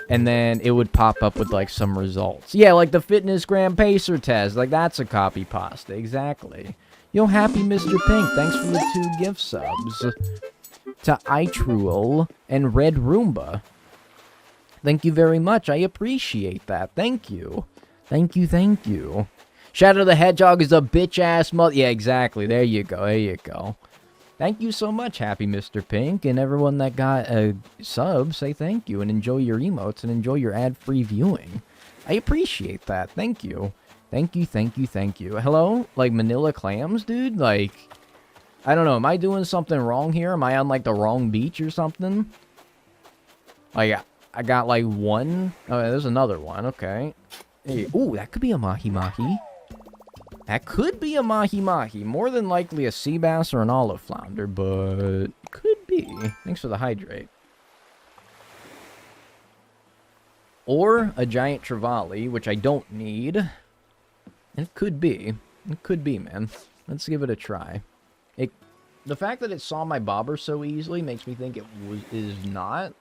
and then it would pop up with, like, some results. Yeah, like the Fitness Gram Pacer test. Like, that's a copy pasta. Exactly. Yo, happy Mr. Pink. Thanks for the 2 gift subs. To Itruel and Red Roomba. Thank you very much. I appreciate that. Thank you. Thank you, thank you. Shadow the Hedgehog is a bitch-ass mother... Yeah, exactly. There you go. There you go. Thank you so much, Happy Mr. Pink, and everyone that got a sub, say thank you, and enjoy your emotes, and enjoy your ad-free viewing. I appreciate that. Thank you. Thank you, thank you, thank you. Hello? Like, Manila Clams, dude? Like, I don't know. Am I doing something wrong here? Am I on, like, the wrong beach or something? Like, I got, like, one. Oh, there's another one. Okay. Hey, ooh, that could be a mahi-mahi. That could be a mahi-mahi. More than likely a sea bass or an olive flounder, but could be. Thanks for the hydrate. Or a giant trevally, which I don't need. It could be. It could be, man. Let's give it a try. The fact that it saw my bobber so easily makes me think it is not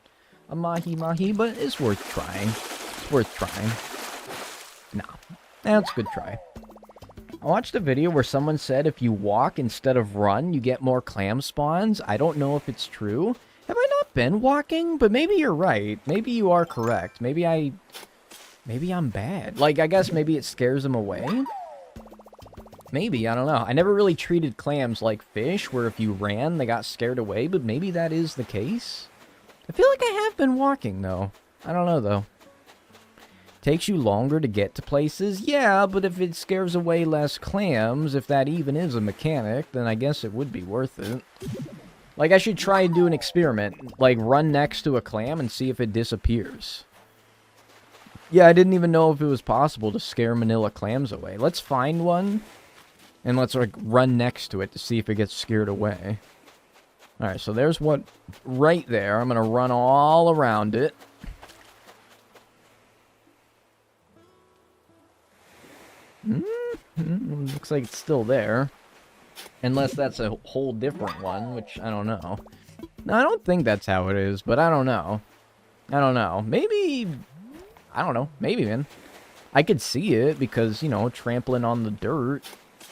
a mahi-mahi, but it's worth trying. It's worth trying. Nah. That's a good try. I watched a video where someone said if you walk instead of run, you get more clam spawns. I don't know if it's true. Have I not been walking? But maybe you're right. Maybe you are correct. Maybe I'm bad. Like, I guess maybe it scares them away? Maybe, I don't know. I never really treated clams like fish, where if you ran, they got scared away, but maybe that is the case? I feel like I have been walking, though. I don't know, though. Takes you longer to get to places? Yeah, but if it scares away less clams, if that even is a mechanic, then I guess it would be worth it. Like, I should try and do an experiment. Like, run next to a clam and see if it disappears. Yeah, I didn't even know if it was possible to scare manila clams away. Let's find one, and let's, like, run next to it to see if it gets scared away. Alright, so there's one right there. I'm gonna run all around it. Looks like it's still there. Unless that's a whole different one, which I don't know. No, I don't think that's how it is, but I don't know. I don't know. Maybe... I don't know. Maybe, man. I could see it because, you know, trampling on the dirt.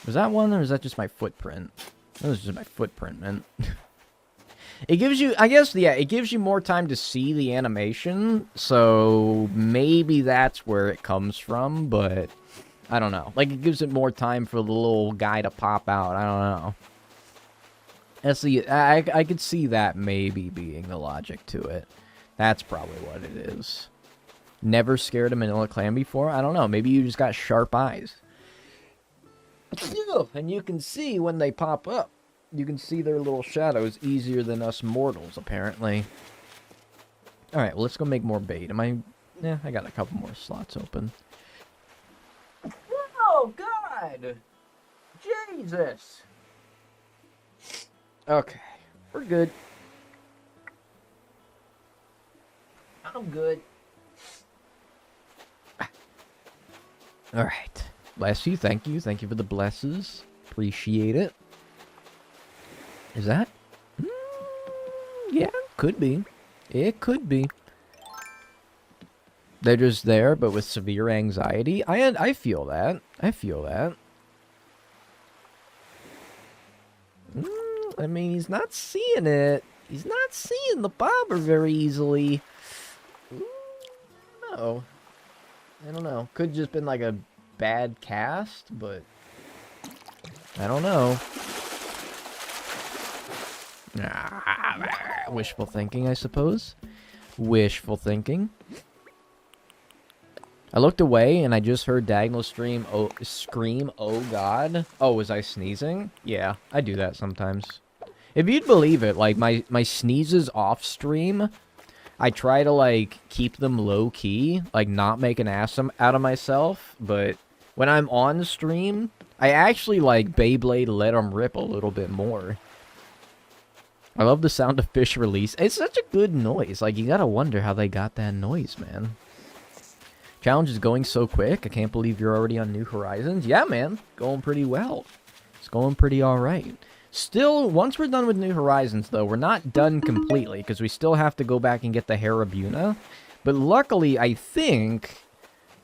Was that one, or is that just my footprint? That was just my footprint, man. It gives you... I guess, yeah, it gives you more time to see the animation, so maybe that's where it comes from, but... I don't know. Like, it gives it more time for the little guy to pop out. I don't know. That's the... I could see that maybe being the logic to it. That's probably what it is. Never scared a manila clam before? I don't know. Maybe you just got sharp eyes. And you can see when they pop up. You can see their little shadows easier than us mortals, apparently. Alright, well, let's go make more bait. Yeah, I got a couple more slots open. Oh, God! Jesus! Okay, we're good. I'm good. Alright. Bless you, thank you. Thank you for the blesses. Appreciate it. Is that? Yeah, could be. It could be. They're just there, but with severe anxiety. I feel that. I feel that. I mean, he's not seeing it. He's not seeing the bobber very easily. No. I don't know. Could just been like a bad cast, but I don't know. Wishful thinking, I suppose. Wishful thinking. I looked away and I just heard Dagnel scream, "Oh God." Oh, was I sneezing? Yeah, I do that sometimes. If you'd believe it, like my sneezes off stream, I try to like keep them low key, like not make an ass out of myself, but when I'm on stream, I actually like Beyblade let them rip a little bit more. I love the sound of fish release. It's such a good noise. Like, you gotta wonder how they got that noise, man. Challenge is going so quick. I can't believe you're already on New Horizons. Yeah, man. Going pretty well. It's going pretty alright. Still, once we're done with New Horizons, though, we're not done completely, because we still have to go back and get the Harabuna. But luckily, I think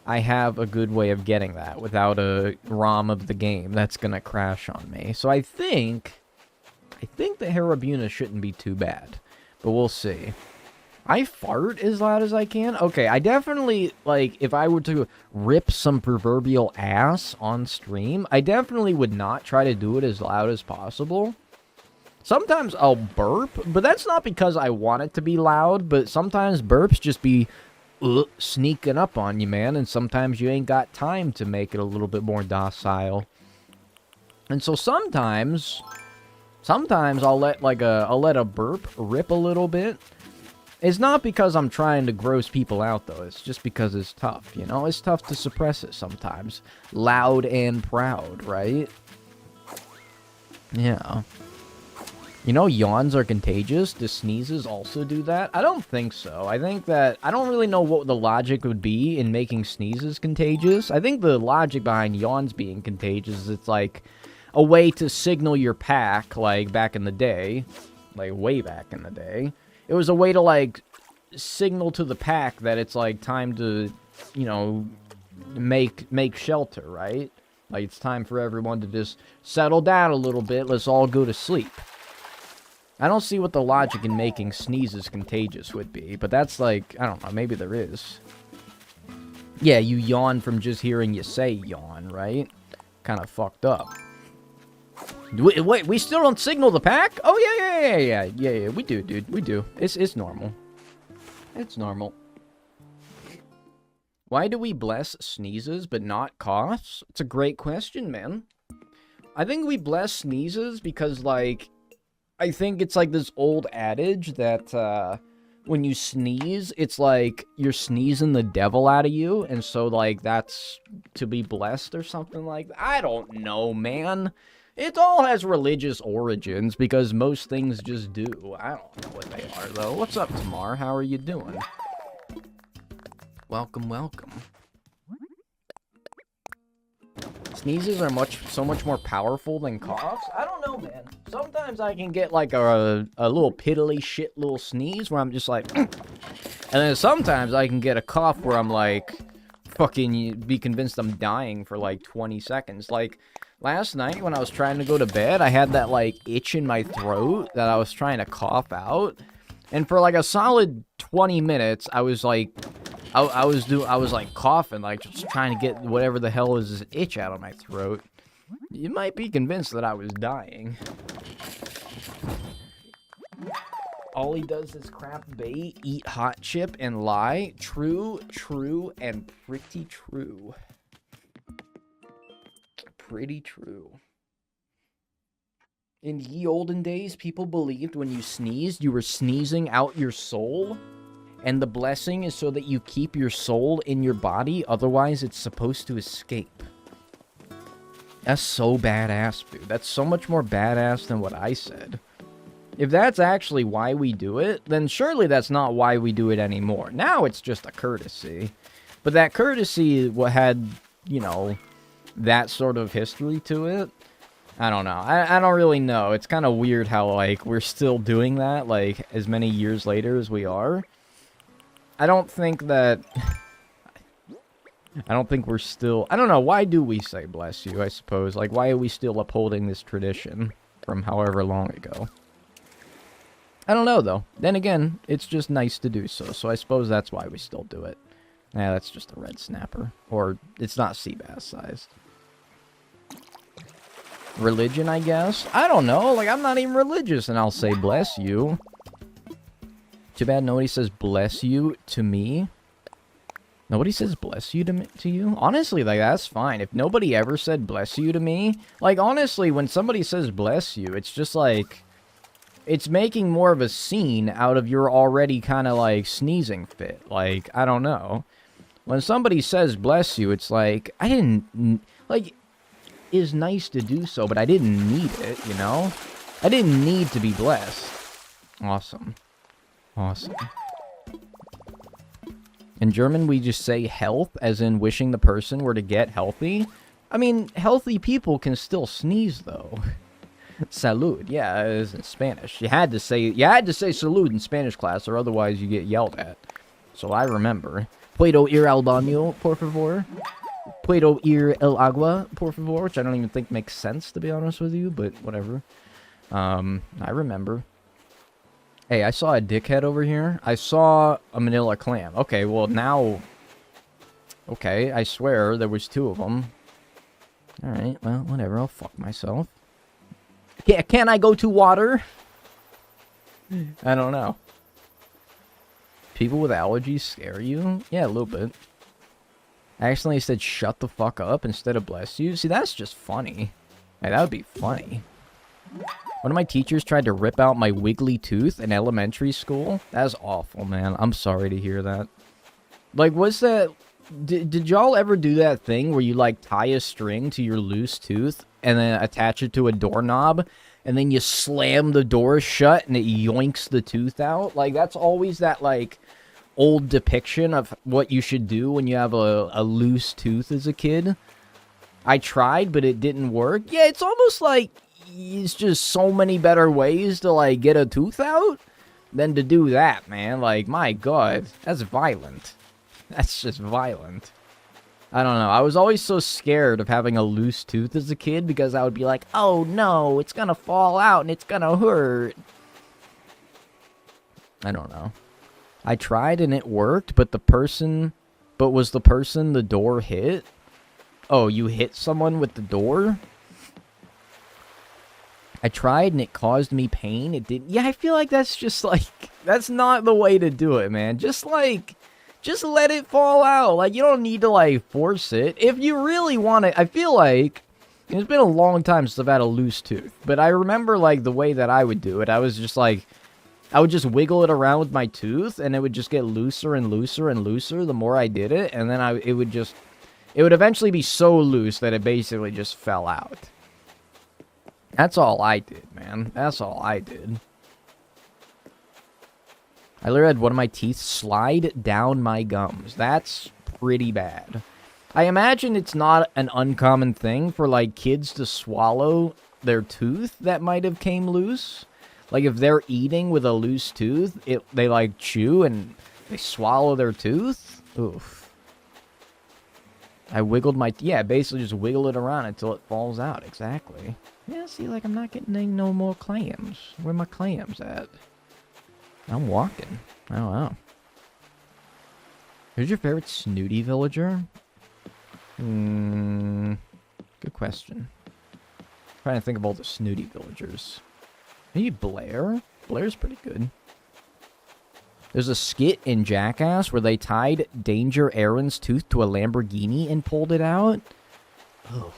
I have a good way of getting that without a ROM of the game that's gonna crash on me. So I think the Harabuna shouldn't be too bad. But we'll see. I fart as loud as I can? Okay, I definitely, like, if I were to rip some proverbial ass on stream, I definitely would not try to do it as loud as possible. Sometimes I'll burp, but that's not because I want it to be loud, but sometimes burps just be sneaking up on you, man, and sometimes you ain't got time to make it a little bit more docile. And so sometimes I'll let a burp rip a little bit. It's not because I'm trying to gross people out, though. It's just because it's tough, you know? It's tough to suppress it sometimes. Loud and proud, right? Yeah. You know, yawns are contagious. Do sneezes also do that? I don't think so. I think that... I don't really know what the logic would be in making sneezes contagious. I think the logic behind yawns being contagious is it's like a way to signal your pack, like, back in the day. Like, way back in the day. It was a way to, like, signal to the pack that it's, like, time to, you know, make shelter, right? Like, it's time for everyone to just settle down a little bit. Let's all go to sleep. I don't see what the logic in making sneezes contagious would be, but that's, like, I don't know, maybe there is. Yeah, you yawn from just hearing you say yawn, right? Kind of fucked up. Wait, we still don't signal the pack? Oh, yeah, we do, dude, we do. It's normal. It's normal. Why do we bless sneezes but not coughs? It's a great question, man. I think we bless sneezes because, like, I think it's like this old adage that, when you sneeze, it's like you're sneezing the devil out of you, and so, like, that's to be blessed or something like that. I don't know, man. It all has religious origins, because most things just do. I don't know what they are, though. What's up, Tamar? How are you doing? Welcome, welcome. Sneezes are so much more powerful than coughs? I don't know, man. Sometimes I can get, like, a little piddly shit little sneeze where I'm just like... and then sometimes I can get a cough where I'm like... fucking be convinced I'm dying for, like, 20 seconds. Like... last night, when I was trying to go to bed, I had that, like, itch in my throat that I was trying to cough out. And for, like, a solid 20 minutes, I was, like, I was, like, coughing, like, just trying to get whatever the hell is this itch out of my throat. You might be convinced that I was dying. All he does is crap bait, eat hot chip, and lie. True, true, and pretty true. Pretty true. In ye olden days, people believed when you sneezed, you were sneezing out your soul. And the blessing is so that you keep your soul in your body, otherwise it's supposed to escape. That's so badass, dude. That's so much more badass than what I said. If that's actually why we do it, then surely that's not why we do it anymore. Now it's just a courtesy. But that courtesy had, you know... that sort of history to it. I don't know. I don't really know. It's kind of weird how, like, we're still doing that, like, as many years later as we are. I don't think that... I don't think we're still... I don't know. Why do we say bless you, I suppose? Like, why are we still upholding this tradition from however long ago? I don't know, though. Then again, it's just nice to do so, so I suppose that's why we still do it. Yeah, that's just a red snapper. Or, it's not sea bass sized. Religion, I guess? I don't know. Like, I'm not even religious, and I'll say bless you. Too bad nobody says bless you to me. Nobody says bless you to you? Honestly, like, that's fine. If nobody ever said bless you to me... like, honestly, when somebody says bless you, it's just like... it's making more of a scene out of your already kind of, like, sneezing fit. Like, I don't know. When somebody says bless you, it's like, I didn't... like, it's nice to do so, but I didn't need it, you know? I didn't need to be blessed. Awesome. Awesome. In German, we just say health, as in wishing the person were to get healthy. I mean, healthy people can still sneeze, though. Salud, yeah, it is in Spanish. You had to say salud in Spanish class, or otherwise you get yelled at. So I remember. Puedo ir al baño, por favor? Puedo ir el agua, por favor? Which I don't even think makes sense, to be honest with you, but whatever. I remember. Hey, I saw a dickhead over here. I saw a manila clam. Okay, well now... Okay, I swear there was 2 of them. Alright, well, whatever. I'll fuck myself. Can I go to water? I don't know. People with allergies scare you? Yeah, a little bit. I accidentally said shut the fuck up instead of bless you. See, that's just funny. Hey, that would be funny. One of my teachers tried to rip out my wiggly tooth in elementary school. That was awful, man. I'm sorry to hear that. Like, was that... Did y'all ever do that thing where you, like, tie a string to your loose tooth and then attach it to a doorknob, and then you slam the door shut and it yoinks the tooth out? Like, that's always that, like, old depiction of what you should do when you have a loose tooth as a kid. I tried, but it didn't work. Yeah, it's almost like it's just so many better ways to, like, get a tooth out than to do that, man. Like, my God, that's violent. That's just violent. I don't know. I was always so scared of having a loose tooth as a kid because I would be like, oh no, it's gonna fall out and it's gonna hurt. I don't know. I tried and it worked, but was the person the door hit? Oh, you hit someone with the door? I tried and it caused me pain. It didn't. Yeah, I feel like that's just like, that's not the way to do it, man. Just let it fall out. Like, you don't need to, like, force it. If you really want it, I feel like, it's been a long time since I've had a loose tooth. But I remember, like, the way that I would do it. I was just, like, I would just wiggle it around with my tooth, and it would just get looser and looser and looser the more I did it. And then it would eventually be so loose that it basically just fell out. That's all I did, man. That's all I did. I literally had one of my teeth slide down my gums. That's pretty bad. I imagine it's not an uncommon thing for, like, kids to swallow their tooth that might have came loose. Like, if they're eating with a loose tooth, they, like, chew and they swallow their tooth. Oof. I wiggled my... Yeah, basically just wiggle it around until it falls out. Exactly. Yeah, see, like, I'm not getting no more clams. Where my clams at? I'm walking. I don't know. Who's your favorite snooty villager? Good question. Trying to think of all the snooty villagers. Maybe Blair? Blair's pretty good. There's a skit in Jackass where they tied Danger Aaron's tooth to a Lamborghini and pulled it out. Oh,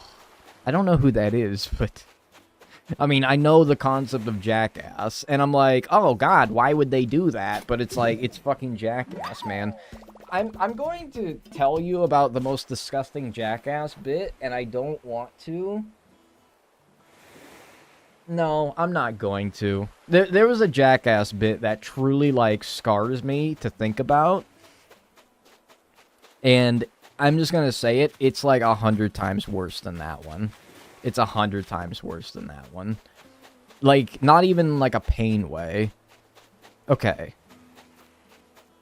I don't know who that is, but... I mean, I know the concept of Jackass, and I'm like, oh god, why would they do that? But it's like, it's fucking Jackass, man. I'm going to tell you about the most disgusting Jackass bit, and I don't want to. No, I'm not going to. There was a Jackass bit that truly, like, scars me to think about. And I'm just gonna say it, it's like 100 times worse than that one. It's 100 times worse than that one. Like, not even like a pain way. Okay.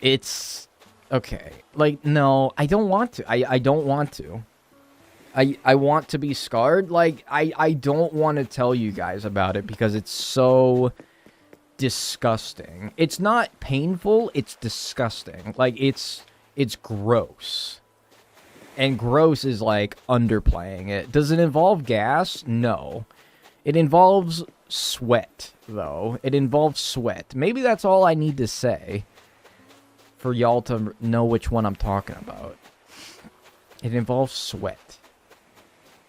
It's... Okay. Like, no, I don't want to. I don't want to. I want to be scarred. Like, I don't want to tell you guys about it because it's so disgusting. It's not painful, it's disgusting. Like, it's gross. And gross is, like, underplaying it. Does it involve gas? No. It involves sweat, though. It involves sweat. Maybe that's all I need to say for y'all to know which one I'm talking about. It involves sweat.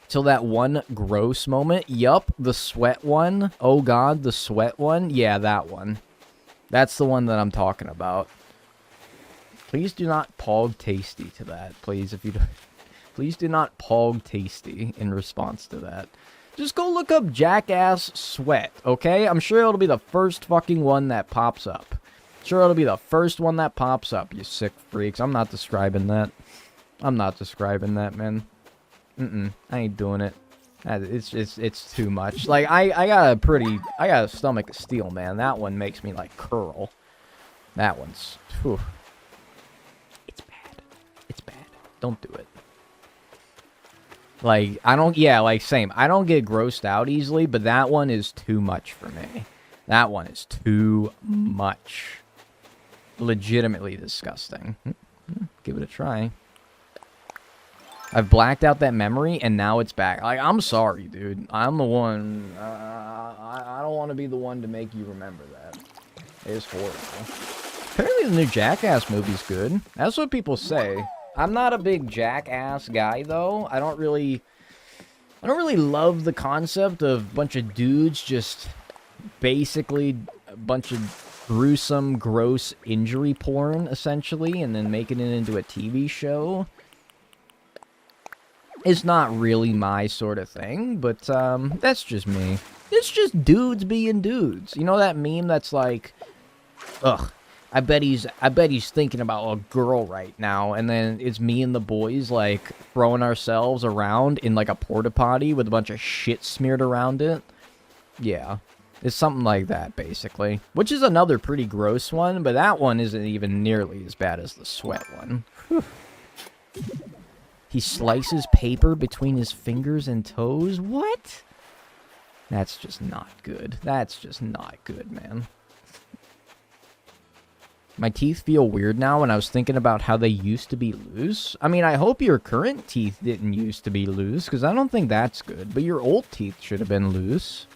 Till that one gross moment. Yup, the sweat one. Oh, God, the sweat one. Yeah, that one. That's the one that I'm talking about. Please do not pog tasty to that, please, if you don't. Please do not pog tasty in response to that. Just go look up Jackass Sweat, okay? I'm sure it'll be the first fucking one that pops up. Sure, it'll be the first one that pops up, you sick freaks. I'm not describing that. I'm not describing that, man. I ain't doing it. It's too much. Like, I got a stomach of steel, man. That one makes me, like, curl. That one's... Whew. It's bad. Don't do it. Like, I don't... Yeah, like, same. I don't get grossed out easily, but that one is too much for me. That one is too much. Legitimately disgusting. Give it a try. I've blacked out that memory, and now it's back. Like, I'm sorry, dude. I'm the one. I don't want to be the one to make you remember that. It's horrible. Apparently the new Jackass movie's good. That's what people say. I'm not a big Jackass guy, though. I don't really love the concept of a bunch of dudes just basically a bunch of gruesome, gross injury porn, essentially, and then making it into a TV show. It's not really my sort of thing, but that's just me. It's just dudes being dudes. You know that meme that's like, ugh, I bet he's thinking about a girl right now, and then it's me and the boys like throwing ourselves around in like a porta potty with a bunch of shit smeared around it. Yeah, it's something like that basically, which is another pretty gross one, but that one isn't even nearly as bad as the sweat one. He slices paper between his fingers and toes? What? That's just not good. That's just not good, man. My teeth feel weird now, and I was thinking about how they used to be loose. I mean, I hope your current teeth didn't used to be loose, because I don't think that's good. But your old teeth should have been loose.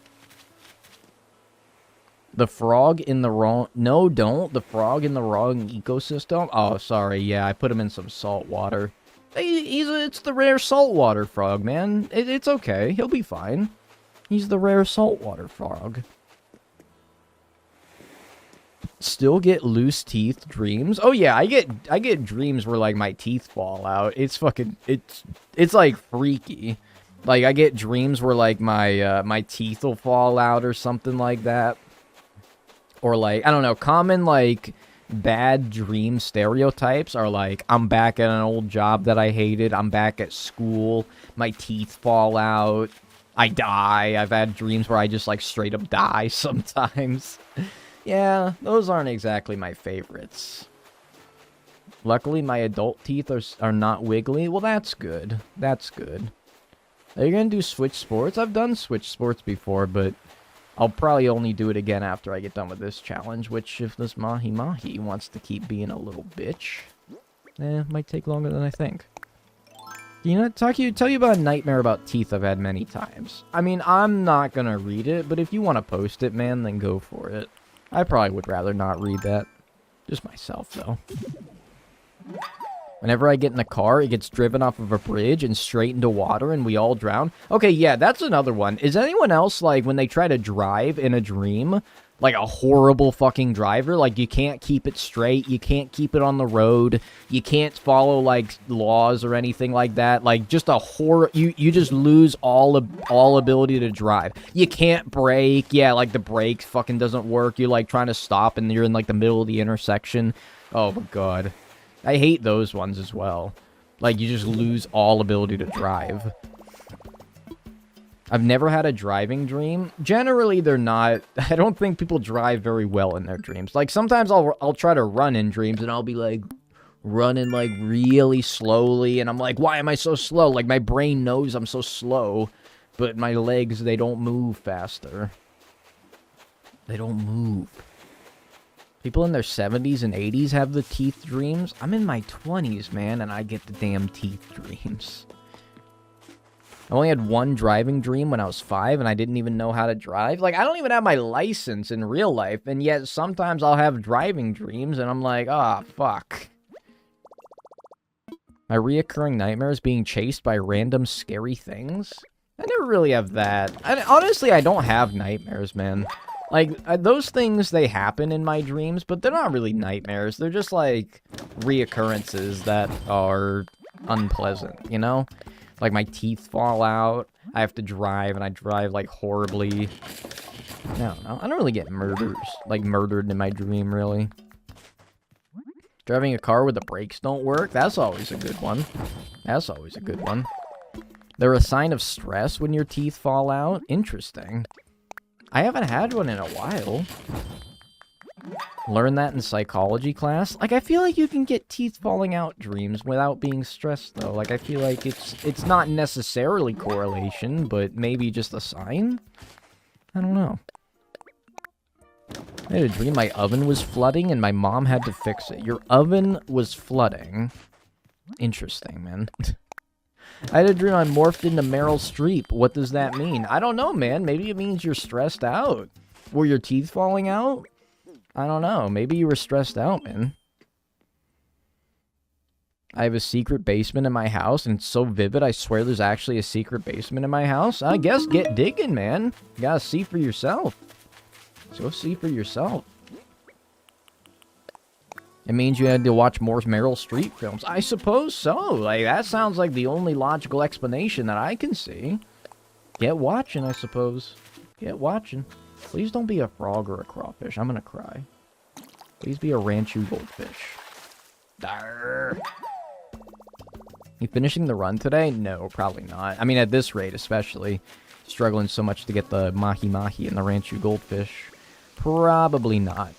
The frog in the wrong... No, don't. The frog in the wrong ecosystem? Oh, sorry. Yeah, I put him in some salt water. It's the rare saltwater frog, man. It's okay. He'll be fine. He's the rare saltwater frog. Still get loose teeth dreams? Oh yeah, I get dreams where like my teeth fall out. It's fucking it's like freaky. Like I get dreams where like my teeth will fall out or something like that. Or like I don't know, common like bad dream stereotypes are like, I'm back at an old job that I hated, I'm back at school, my teeth fall out, I die. I've had dreams where I just like straight up die sometimes. Yeah, those aren't exactly my favorites. Luckily, my adult teeth are not wiggly. Well, that's good. That's good. Are you gonna do Switch Sports? I've done Switch Sports before, but I'll probably only do it again after I get done with this challenge, which, if this Mahi wants to keep being a little bitch, might take longer than I think. You know, tell you about a nightmare about teeth I've had many times. I mean, I'm not gonna read it, but if you want to post it, man, then go for it. I probably would rather not read that. Just myself, though. Whenever I get in a car, it gets driven off of a bridge and straight into water and we all drown. Okay, yeah, that's another one. Is anyone else, like, when they try to drive in a dream, like a horrible fucking driver? Like, you can't keep it straight, you can't keep it on the road, you can't follow, like, laws or anything like that. Like, just a you just lose all ability to drive. You can't brake. Yeah, like, the brake fucking doesn't work. You're, like, trying to stop and you're in, like, the middle of the intersection. Oh, my God. I hate those ones as well. Like, you just lose all ability to drive. I've never had a driving dream. Generally, they're not... I don't think people drive very well in their dreams. Like, sometimes I'll try to run in dreams, and I'll be, like, running, like, really slowly, and I'm like, why am I so slow? Like, my brain knows I'm so slow, but my legs, they don't move faster. They don't move. People in their 70s and 80s have the teeth dreams. I'm in my 20s, man, and I get the damn teeth dreams. I only had one driving dream when I was 5, and I didn't even know how to drive. Like, I don't even have my license in real life, and yet sometimes I'll have driving dreams, and I'm like, ah, fuck. My reoccurring nightmare is being chased by random scary things. I never really have that. Honestly, I don't have nightmares, man. Like, those things, they happen in my dreams, but they're not really nightmares. They're just, like, reoccurrences that are unpleasant, you know? Like, my teeth fall out, I have to drive, and I drive, like, horribly. I don't know. I don't really get murdered in my dream, really. Driving a car where the brakes don't work, that's always a good one. That's always a good one. They're a sign of stress when your teeth fall out? Interesting. I haven't had one in a while. Learn that in psychology class. Like, I feel like you can get teeth falling out dreams without being stressed, though. Like, I feel like it's not necessarily correlation, but maybe just a sign? I don't know. I had a dream my oven was flooding and my mom had to fix it. Your oven was flooding. Interesting, man. I had a dream I morphed into Meryl Streep. What does that mean? I don't know, man. Maybe it means you're stressed out. Were your teeth falling out? I don't know. Maybe you were stressed out, man. I have a secret basement in my house, and it's so vivid, I swear there's actually a secret basement in my house. I guess get digging, man. You gotta see for yourself. So go see for yourself. It means you had to watch more Meryl Streep films. I suppose so. Like, that sounds like the only logical explanation that I can see. Get watching, I suppose. Get watching. Please don't be a frog or a crawfish. I'm gonna cry. Please be a Ranchu goldfish. Darr. You finishing the run today? No, probably not. I mean, at this rate, especially. Struggling so much to get the mahi-mahi and the Ranchu goldfish. Probably not.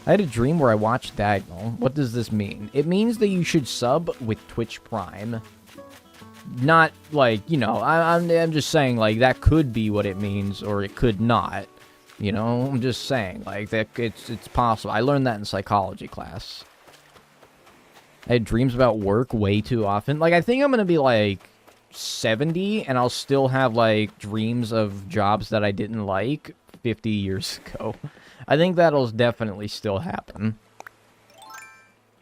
I had a dream where I watched Dagnel. What does this mean? It means that you should sub with Twitch Prime. Not, like, you know, I'm just saying, like, that could be what it means, or it could not. You know, I'm just saying, like, that it's possible. I learned that in psychology class. I had dreams about work way too often. Like, I think I'm gonna be, like, 70, and I'll still have, like, dreams of jobs that I didn't like 50 years ago. I think that'll definitely still happen.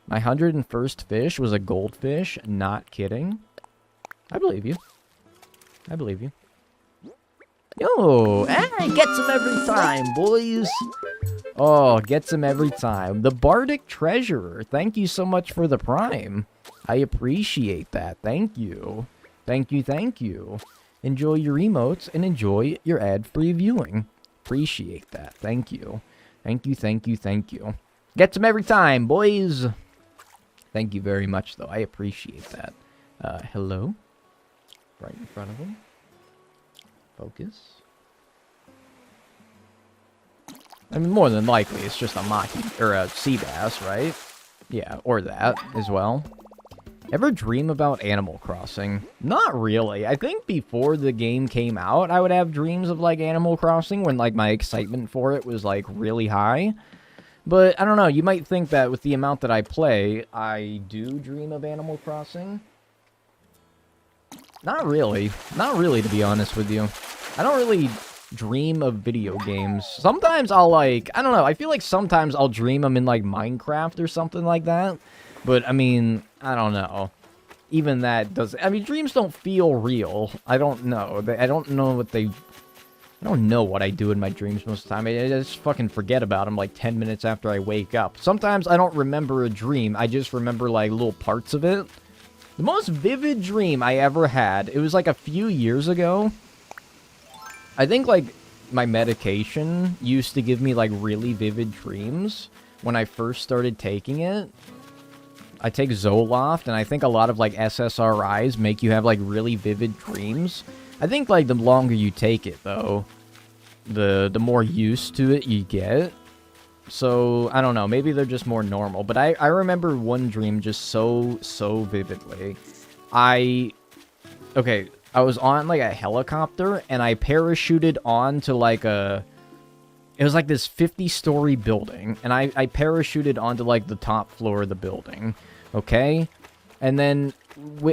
My 101st fish was a goldfish. Not kidding. I believe you. I believe you. Yo, hey, gets him every time, boys. Oh, gets him every time. The Bardic Treasurer. Thank you so much for the prime. I appreciate that. Thank you. Thank you, thank you. Enjoy your emotes and enjoy your ad-free viewing. Appreciate that. Thank you. Thank you, thank you, thank you. Gets them every time, boys. Thank you very much, though. I appreciate that. Hello? Right in front of him. Focus. I mean, more than likely, it's just a mahi, or a sea bass, right? Yeah, or that as well. Ever dream about Animal Crossing? Not really. I think before the game came out, I would have dreams of, like, Animal Crossing when, like, my excitement for it was, like, really high. But, I don't know, you might think that with the amount that I play, I do dream of Animal Crossing. Not really. Not really, to be honest with you. I don't really dream of video games. Sometimes I'll, like, I don't know, I feel like sometimes I'll dream I'm in, like, Minecraft or something like that. But, I mean, I don't know. Even that doesn't... I mean, dreams don't feel real. I don't know. I don't know what they... I don't know what I do in my dreams most of the time. I just fucking forget about them, like, 10 minutes after I wake up. Sometimes I don't remember a dream. I just remember, like, little parts of it. The most vivid dream I ever had, it was, like, a few years ago. I think, like, my medication used to give me, like, really vivid dreams when I first started taking it. I take Zoloft, and I think a lot of, like, SSRIs make you have, like, really vivid dreams. I think, like, the longer you take it, though, the more used to it you get. So, I don't know, maybe they're just more normal. But I remember one dream just so vividly. Okay, I was on, like, a helicopter, and I parachuted onto, like, it was, like, this 50-story building, and I parachuted onto, like, the top floor of the building. Okay? And then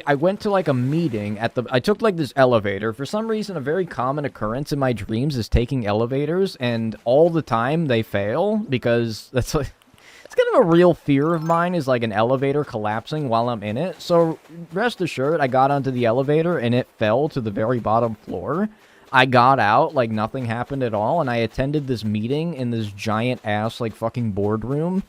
I went to, like, a meeting at I took, like, this elevator. For some reason, a very common occurrence in my dreams is taking elevators, and all the time they fail, because that's, like, it's kind of a real fear of mine, is, like, an elevator collapsing while I'm in it. So, rest assured, I got onto the elevator, and it fell to the very bottom floor. I got out, like, nothing happened at all, and I attended this meeting in this giant-ass, like, fucking boardroom.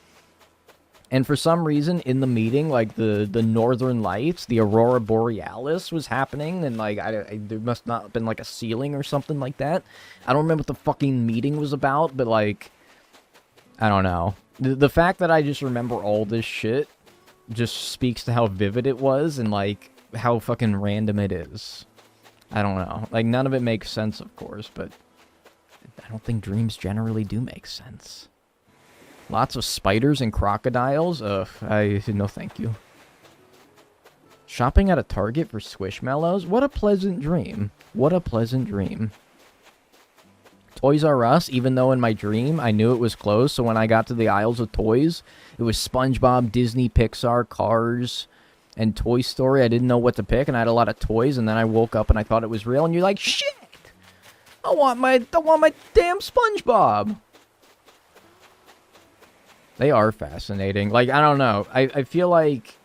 And for some reason, in the meeting, like, the Northern Lights, the Aurora Borealis was happening, and, like, there must not have been, like, a ceiling or something like that. I don't remember what the fucking meeting was about, but, like, I don't know. The fact that I just remember all this shit just speaks to how vivid it was, and, like, how fucking random it is. I don't know. Like, none of it makes sense, of course, but I don't think dreams generally do make sense. Lots of spiders and crocodiles? No thank you. Shopping at a Target for Squishmallows? What a pleasant dream. What a pleasant dream. Toys R Us, even though in my dream I knew it was closed. So when I got to the aisles of toys, it was SpongeBob, Disney, Pixar, Cars, and Toy Story. I didn't know what to pick, and I had a lot of toys, and then I woke up and I thought it was real, and you're like, shit! I want my damn SpongeBob! They are fascinating. Like, I don't know. I feel like...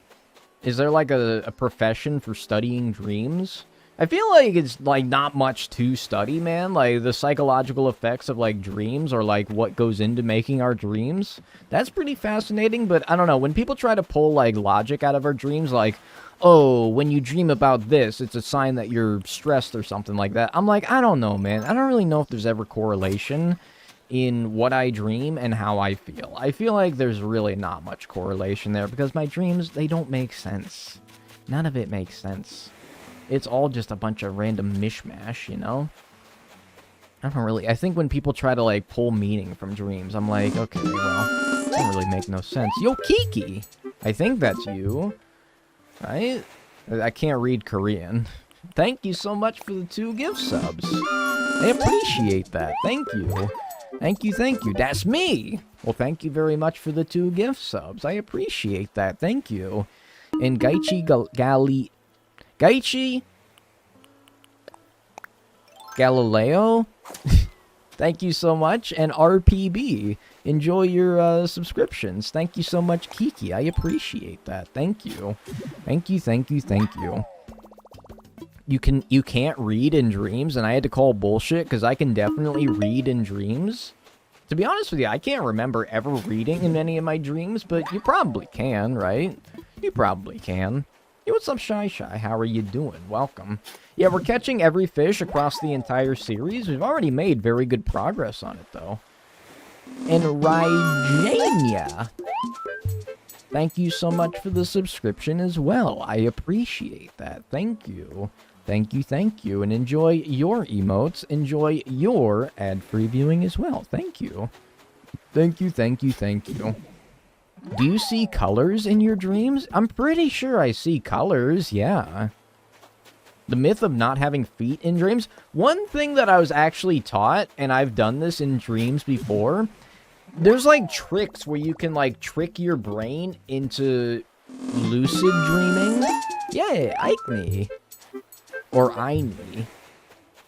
Is there, like, a profession for studying dreams? I feel like it's, like, not much to study, man. Like, the psychological effects of, like, dreams or, like, what goes into making our dreams. That's pretty fascinating, but I don't know. When people try to pull, like, logic out of our dreams, like, oh, when you dream about this, it's a sign that you're stressed or something like that. I'm like, I don't know, man. I don't really know if there's ever correlation in what I dream and how I feel. I feel like there's really not much correlation there because my dreams, they don't make sense. None of it makes sense. It's all just a bunch of random mishmash, you know? I don't really... I think when people try to, like, pull meaning from dreams, I'm like, okay, well, it doesn't really make no sense. Yo, Kiki! I think that's you. Right? I can't read Korean. Thank you so much for the 2 gift subs. I appreciate that. Thank you. Thank you, thank you. That's me! Well, thank you very much for the 2 gift subs. I appreciate that. Thank you. And Gaichi Galileo? Thank you so much. And RPB. Enjoy your subscriptions. Thank you so much, Kiki. I appreciate that. Thank you. Thank you, thank you, thank you. You can't read in dreams, and I had to call bullshit, because I can definitely read in dreams. To be honest with you, I can't remember ever reading in any of my dreams, but you probably can, right? You probably can. Hey, what's up, Shy Shy? How are you doing? Welcome. Yeah, we're catching every fish across the entire series. We've already made very good progress on it, though. And Rygenia, thank you so much for the subscription as well. I appreciate that. Thank you. Thank you, thank you. And enjoy your emotes. Enjoy your ad-free viewing as well. Thank you. Thank you, thank you, thank you. Do you see colors in your dreams? I'm pretty sure I see colors, yeah. The myth of not having feet in dreams. One thing that I was actually taught, and I've done this in dreams before, there's like tricks where you can like trick your brain into lucid dreaming. Yeah, Ikne. Or Ine.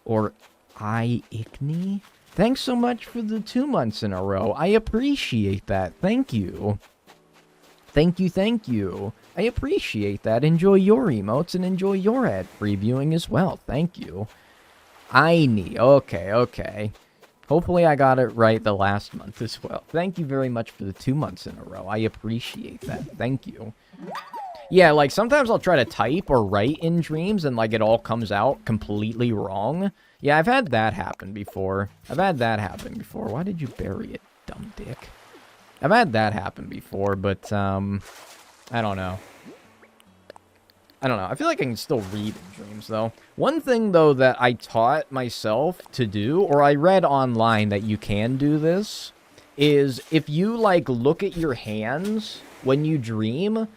Or Ikne. Thanks so much for the 2 months in a row. I appreciate that. Thank you. Thank you, thank you. I appreciate that. Enjoy your emotes and enjoy your ad-free viewing as well. Thank you. Ine. Okay, okay. Hopefully I got it right the last month as well. Thank you very much for the 2 months in a row. I appreciate that. Thank you. Yeah, like, sometimes I'll try to type or write in dreams and, like, it all comes out completely wrong. Yeah, I've had that happen before. Why did you bury it, dumb dick? I've had that happen before, but, I don't know. I feel like I can still read in dreams, though. One thing, though, that I taught myself to do, or I read online that you can do this, is if you, like, look at your hands when you dream,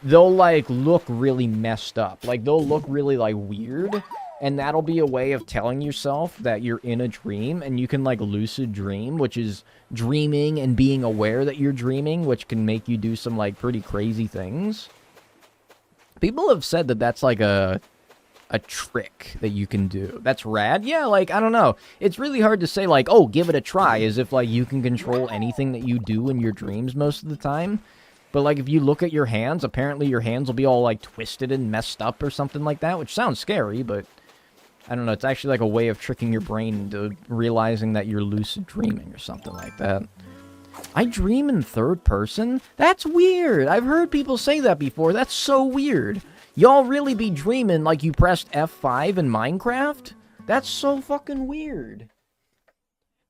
they'll, like, look really messed up. Like, they'll look really, like, weird. And that'll be a way of telling yourself that you're in a dream. And you can, like, lucid dream, which is dreaming and being aware that you're dreaming, which can make you do some, like, pretty crazy things. People have said that that's, like, a trick that you can do. That's rad. Yeah, like, I don't know. It's really hard to say, like, oh, give it a try, as if, like, you can control anything that you do in your dreams most of the time. But, like, if you look at your hands, apparently your hands will be all, like, twisted and messed up or something like that, which sounds scary, but I don't know. It's actually, like, a way of tricking your brain into realizing that you're lucid dreaming or something like that. I dream in third person? That's weird. I've heard people say that before. That's so weird. Y'all really be dreaming like you pressed F5 in Minecraft? That's so fucking weird.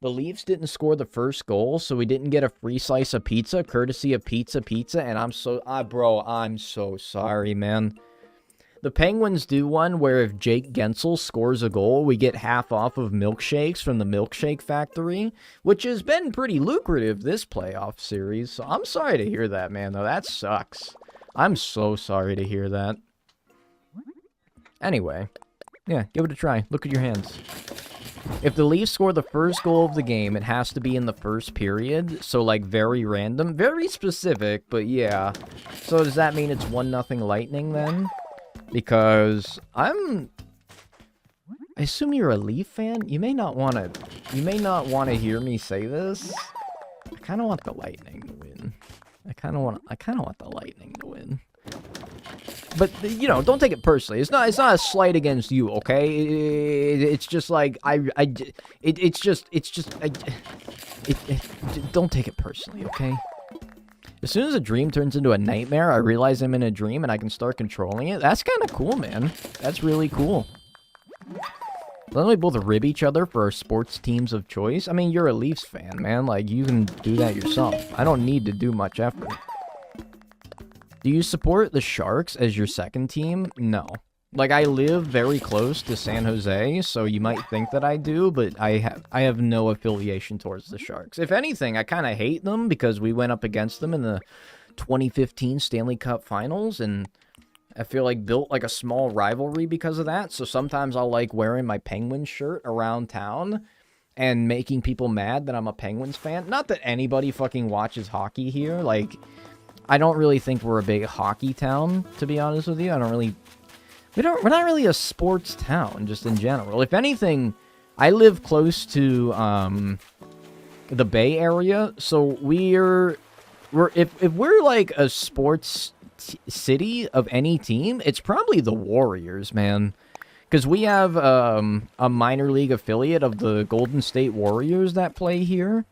The Leafs didn't score the first goal, so we didn't get a free slice of pizza, courtesy of Pizza Pizza, and I'm so... bro, I'm so sorry, man. The Penguins do one where if Jake Gensel scores a goal, we get half off of milkshakes from the Milkshake Factory, which has been pretty lucrative this playoff series, so I'm sorry to hear that, man, though. That sucks. I'm so sorry to hear that. Anyway, yeah, give it a try. Look at your hands. If the Leafs score the first goal of the game, it has to be in the first period. So, like, very random. Very specific, but yeah. So, does that mean it's 1-0 Lightning, then? Because I assume you're a Leaf fan? You may not want to hear me say this. I kind of want the Lightning to win. I kind of want the Lightning to win. But, you know, don't take it personally. It's not a slight against you, okay? It's just like, don't take it personally, okay? As soon as a dream turns into a nightmare, I realize I'm in a dream and I can start controlling it. That's kind of cool, man. That's really cool. Don't we both rib each other for our sports teams of choice? I mean, you're a Leafs fan, man. Like, you can do that yourself. I don't need to do much effort. Do you support the Sharks as your second team? No. Like, I live very close to San Jose, so you might think that I do, but I have no affiliation towards the Sharks. If anything, I kind of hate them because we went up against them in the 2015 Stanley Cup Finals, and I feel like built like a small rivalry because of that. So sometimes I'll like wearing my Penguins shirt around town and making people mad that I'm a Penguins fan. Not that anybody fucking watches hockey here. Like, I don't really think we're a big hockey town, to be honest with you. We're not really a sports town, just in general. If anything, I live close to the Bay Area, so if we're like a sports city of any team, it's probably the Warriors, man. Because we have a minor league affiliate of the Golden State Warriors that play here.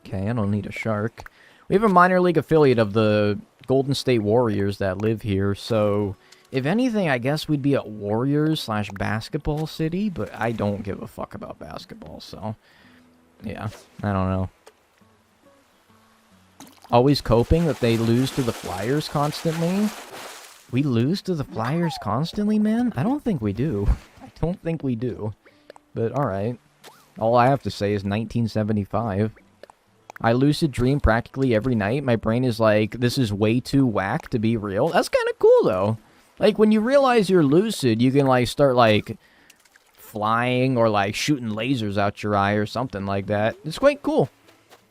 Okay, I don't need a shark. We have a minor league affiliate of the Golden State Warriors that live here, so if anything, I guess we'd be a Warriors/basketball city, but I don't give a fuck about basketball, so yeah, I don't know. Always coping that they lose to the Flyers constantly. We lose to the Flyers constantly, man? I don't think we do. I don't think we do. But alright. All I have to say is 1975. I lucid dream practically every night. My brain is like, this is way too whack to be real. That's kind of cool, though. Like, when you realize you're lucid, you can, like, start, like, flying or, like, shooting lasers out your eye or something like that. It's quite cool.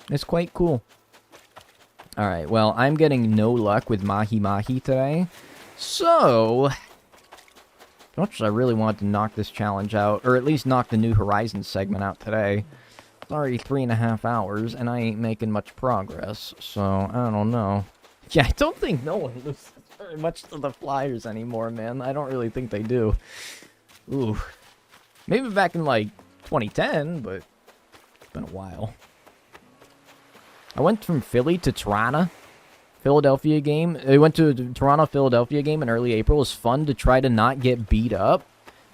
It's quite cool. Alright, well, I'm getting no luck with Mahi Mahi today. So, as much as I really wanted to knock this challenge out, or at least knock the New Horizons segment out today, it's already 3.5 hours, and I ain't making much progress, so I don't know. Yeah, I don't think no one loses very much to the Flyers anymore, man. I don't really think they do. Ooh. Maybe back in, like, 2010, but it's been a while. I went from Philly to Toronto. Philadelphia game. I went to a Toronto-Philadelphia game in early April. It was fun to try to not get beat up.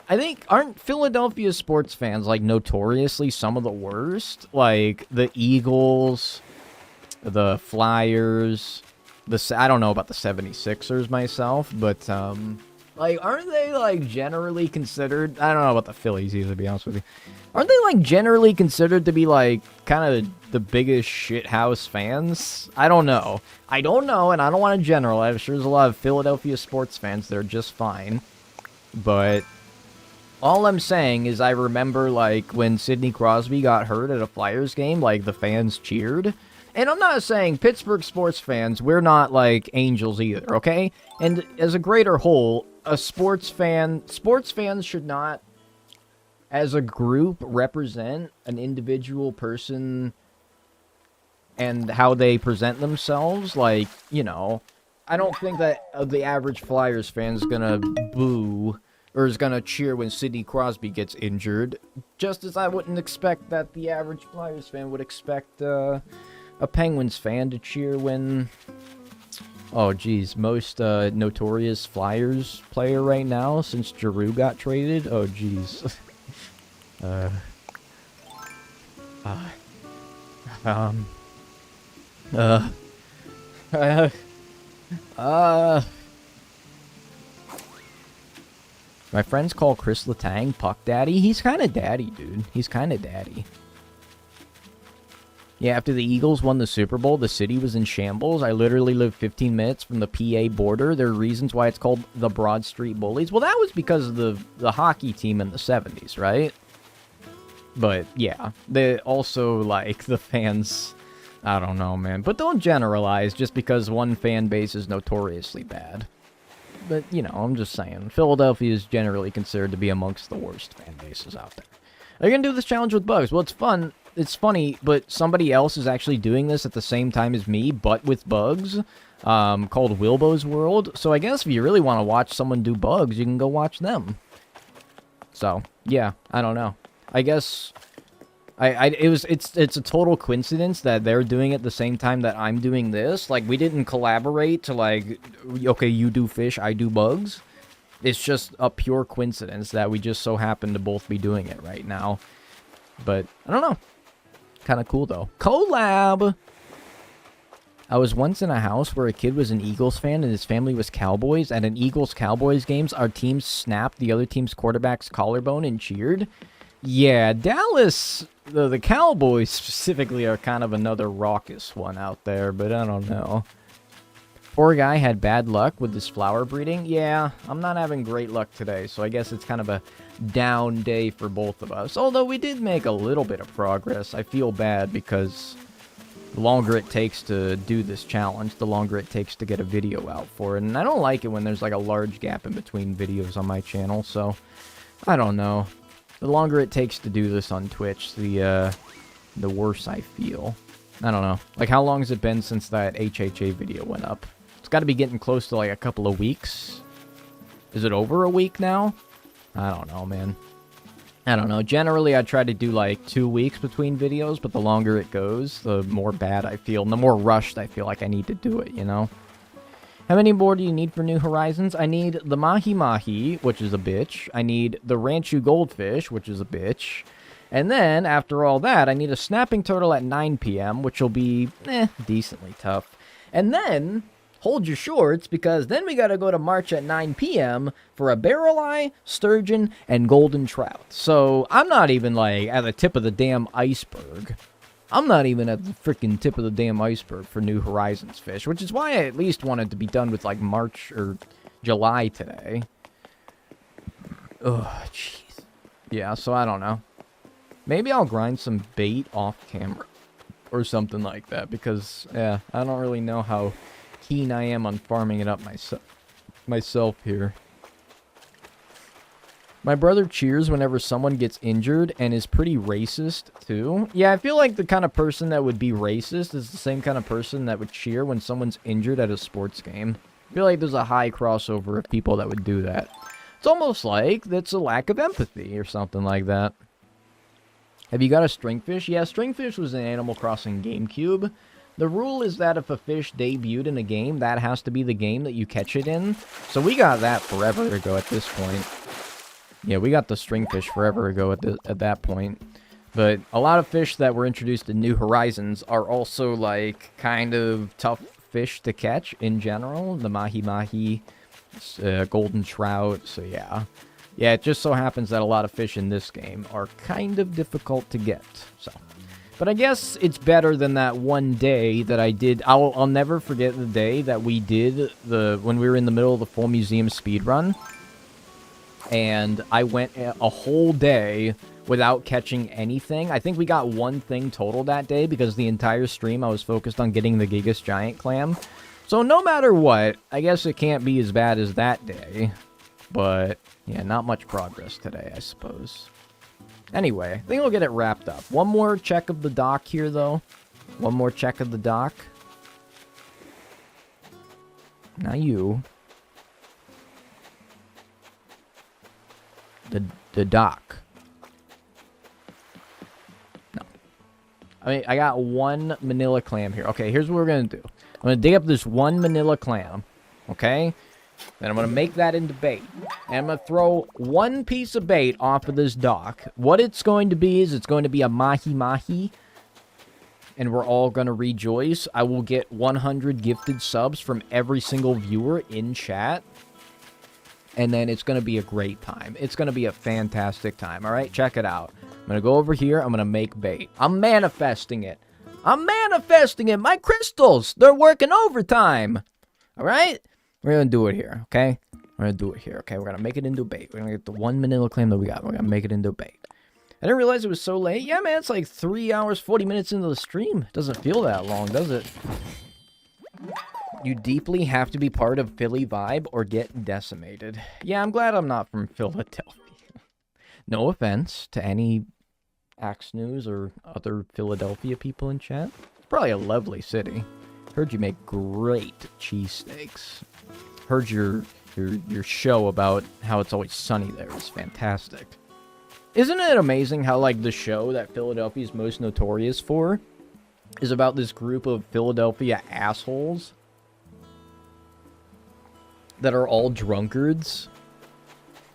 I think, aren't Philadelphia sports fans, like, notoriously some of the worst? Like, the Eagles, the Flyers, I don't know about the 76ers myself, but, like, aren't they, like, generally considered, I don't know about the Phillies either, to be honest with you. Aren't they, like, generally considered to be, like, kind of the biggest shithouse fans? I don't know. I don't know, and I don't want to generalize. I'm sure there's a lot of Philadelphia sports fans that are just fine. But all I'm saying is I remember, like, when Sidney Crosby got hurt at a Flyers game, like, the fans cheered. And I'm not saying Pittsburgh sports fans, we're not, like, angels either, okay? And as a greater whole, sports fans should not, as a group, represent an individual person and how they present themselves. Like, you know, I don't think that the average Flyers fan is gonna boo or is gonna cheer when Sidney Crosby gets injured, just as I wouldn't expect that the average Flyers fan would expect a Penguins fan to cheer when, oh geez, most notorious Flyers player right now since Giroux got traded. Oh geez. My friends call Chris Letang Puck Daddy. He's kind of daddy, dude. He's kind of daddy. Yeah, after the Eagles won the Super Bowl, the city was in shambles. I literally lived 15 minutes from the PA border. There are reasons why it's called the Broad Street Bullies. Well, that was because of the hockey team in the 70s, right? But yeah, they also, like, the fans, I don't know, man. But don't generalize just because one fan base is notoriously bad. But, you know, I'm just saying, Philadelphia is generally considered to be amongst the worst fan bases out there. Are you going to do this challenge with bugs? Well, it's fun. It's funny, but somebody else is actually doing this at the same time as me, but with bugs, called Wilbo's World. So I guess if you really want to watch someone do bugs, you can go watch them. So, yeah, I don't know. I guess it's a total coincidence that they're doing it the same time that I'm doing this. Like, we didn't collaborate to, like, okay, you do fish, I do bugs. It's just a pure coincidence that we just so happen to both be doing it right now. But, I don't know. Kind of cool, though. Collab! I was once in a house where a kid was an Eagles fan and his family was Cowboys. At an Eagles-Cowboys games, our team snapped the other team's quarterback's collarbone and cheered. Yeah, Dallas, the Cowboys specifically are kind of another raucous one out there, but I don't know. Poor guy had bad luck with his flower breeding. Yeah, I'm not having great luck today, so I guess it's kind of a down day for both of us. Although we did make a little bit of progress. I feel bad because the longer it takes to do this challenge, the longer it takes to get a video out for it. And I don't like it when there's like a large gap in between videos on my channel, so I don't know. The longer it takes to do this on Twitch, the worse I feel. I don't know. Like, how long has it been since that HHA video went up? It's got to be getting close to, like, a couple of weeks. Is it over a week now? I don't know, man. I don't know. Generally, I try to do, like, 2 weeks between videos, but the longer it goes, the more bad I feel, and the more rushed I feel like I need to do it, you know? How many more do you need for New Horizons? I need the Mahi Mahi, which is a bitch. I need the Ranchu Goldfish, which is a bitch. And then, after all that, I need a Snapping Turtle at 9 p.m., which will be, decently tough. And then, hold your shorts, because then we gotta go to March at 9 p.m. for a Barrel Eye, Sturgeon, and Golden Trout. So, I'm not even, like, at the tip of the damn iceberg. I'm not even at the freaking tip of the damn iceberg for New Horizons fish, which is why I at least wanted to be done with, like, March or July today. Ugh, jeez. Yeah, so I don't know. Maybe I'll grind some bait off camera or something like that, because, yeah, I don't really know how keen I am on farming it up myself here. My brother cheers whenever someone gets injured and is pretty racist, too. Yeah, I feel like the kind of person that would be racist is the same kind of person that would cheer when someone's injured at a sports game. I feel like there's a high crossover of people that would do that. It's almost like that's a lack of empathy or something like that. Have you got a stringfish? Yeah, stringfish was in Animal Crossing GameCube. The rule is that if a fish debuted in a game, that has to be the game that you catch it in. So we got that forever ago at this point. Yeah, we got the stringfish forever ago at that point. But a lot of fish that were introduced in New Horizons are also, like, kind of tough fish to catch in general. The mahi-mahi, golden trout, so yeah. Yeah, it just so happens that a lot of fish in this game are kind of difficult to get, so. But I guess it's better than that one day that I did. I'll never forget the day that we did when we were in the middle of the full museum speedrun. And I went a whole day without catching anything. I think we got one thing total that day because the entire stream I was focused on getting the Gigas Giant Clam. So no matter what, I guess it can't be as bad as that day. But, yeah, not much progress today, I suppose. Anyway, I think we'll get it wrapped up. One more check of the dock here, though. One more check of the dock. Not you. The dock. No. I mean, I got one manila clam here. Okay, here's what we're going to do. I'm going to dig up this one manila clam. Okay? Then I'm going to make that into bait. And I'm going to throw one piece of bait off of this dock. What it's going to be is it's going to be a mahi-mahi. And we're all going to rejoice. I will get 100 gifted subs from every single viewer in chat. And then it's going to be a great time. It's going to be a fantastic time. All right, check it out. I'm going to go over here. I'm going to make bait. I'm manifesting it. I'm manifesting it. My crystals, they're working overtime. All right? We're going to do it here, okay? We're going to do it here, okay? We're going to make it into bait. We're going to get the one manila clam that we got. We're going to make it into bait. I didn't realize it was so late. Yeah, man, it's like 3 hours, 40 minutes into the stream. Doesn't feel that long, does it? You deeply have to be part of Philly vibe or get decimated. Yeah, I'm glad I'm not from Philadelphia. No offense to any Axe News or other Philadelphia people in chat. It's probably a lovely city. Heard you make great cheesesteaks. Heard your show about how it's always sunny there is fantastic. Isn't it amazing how, like, the show that Philadelphia is most notorious for is about this group of Philadelphia assholes that are all drunkards?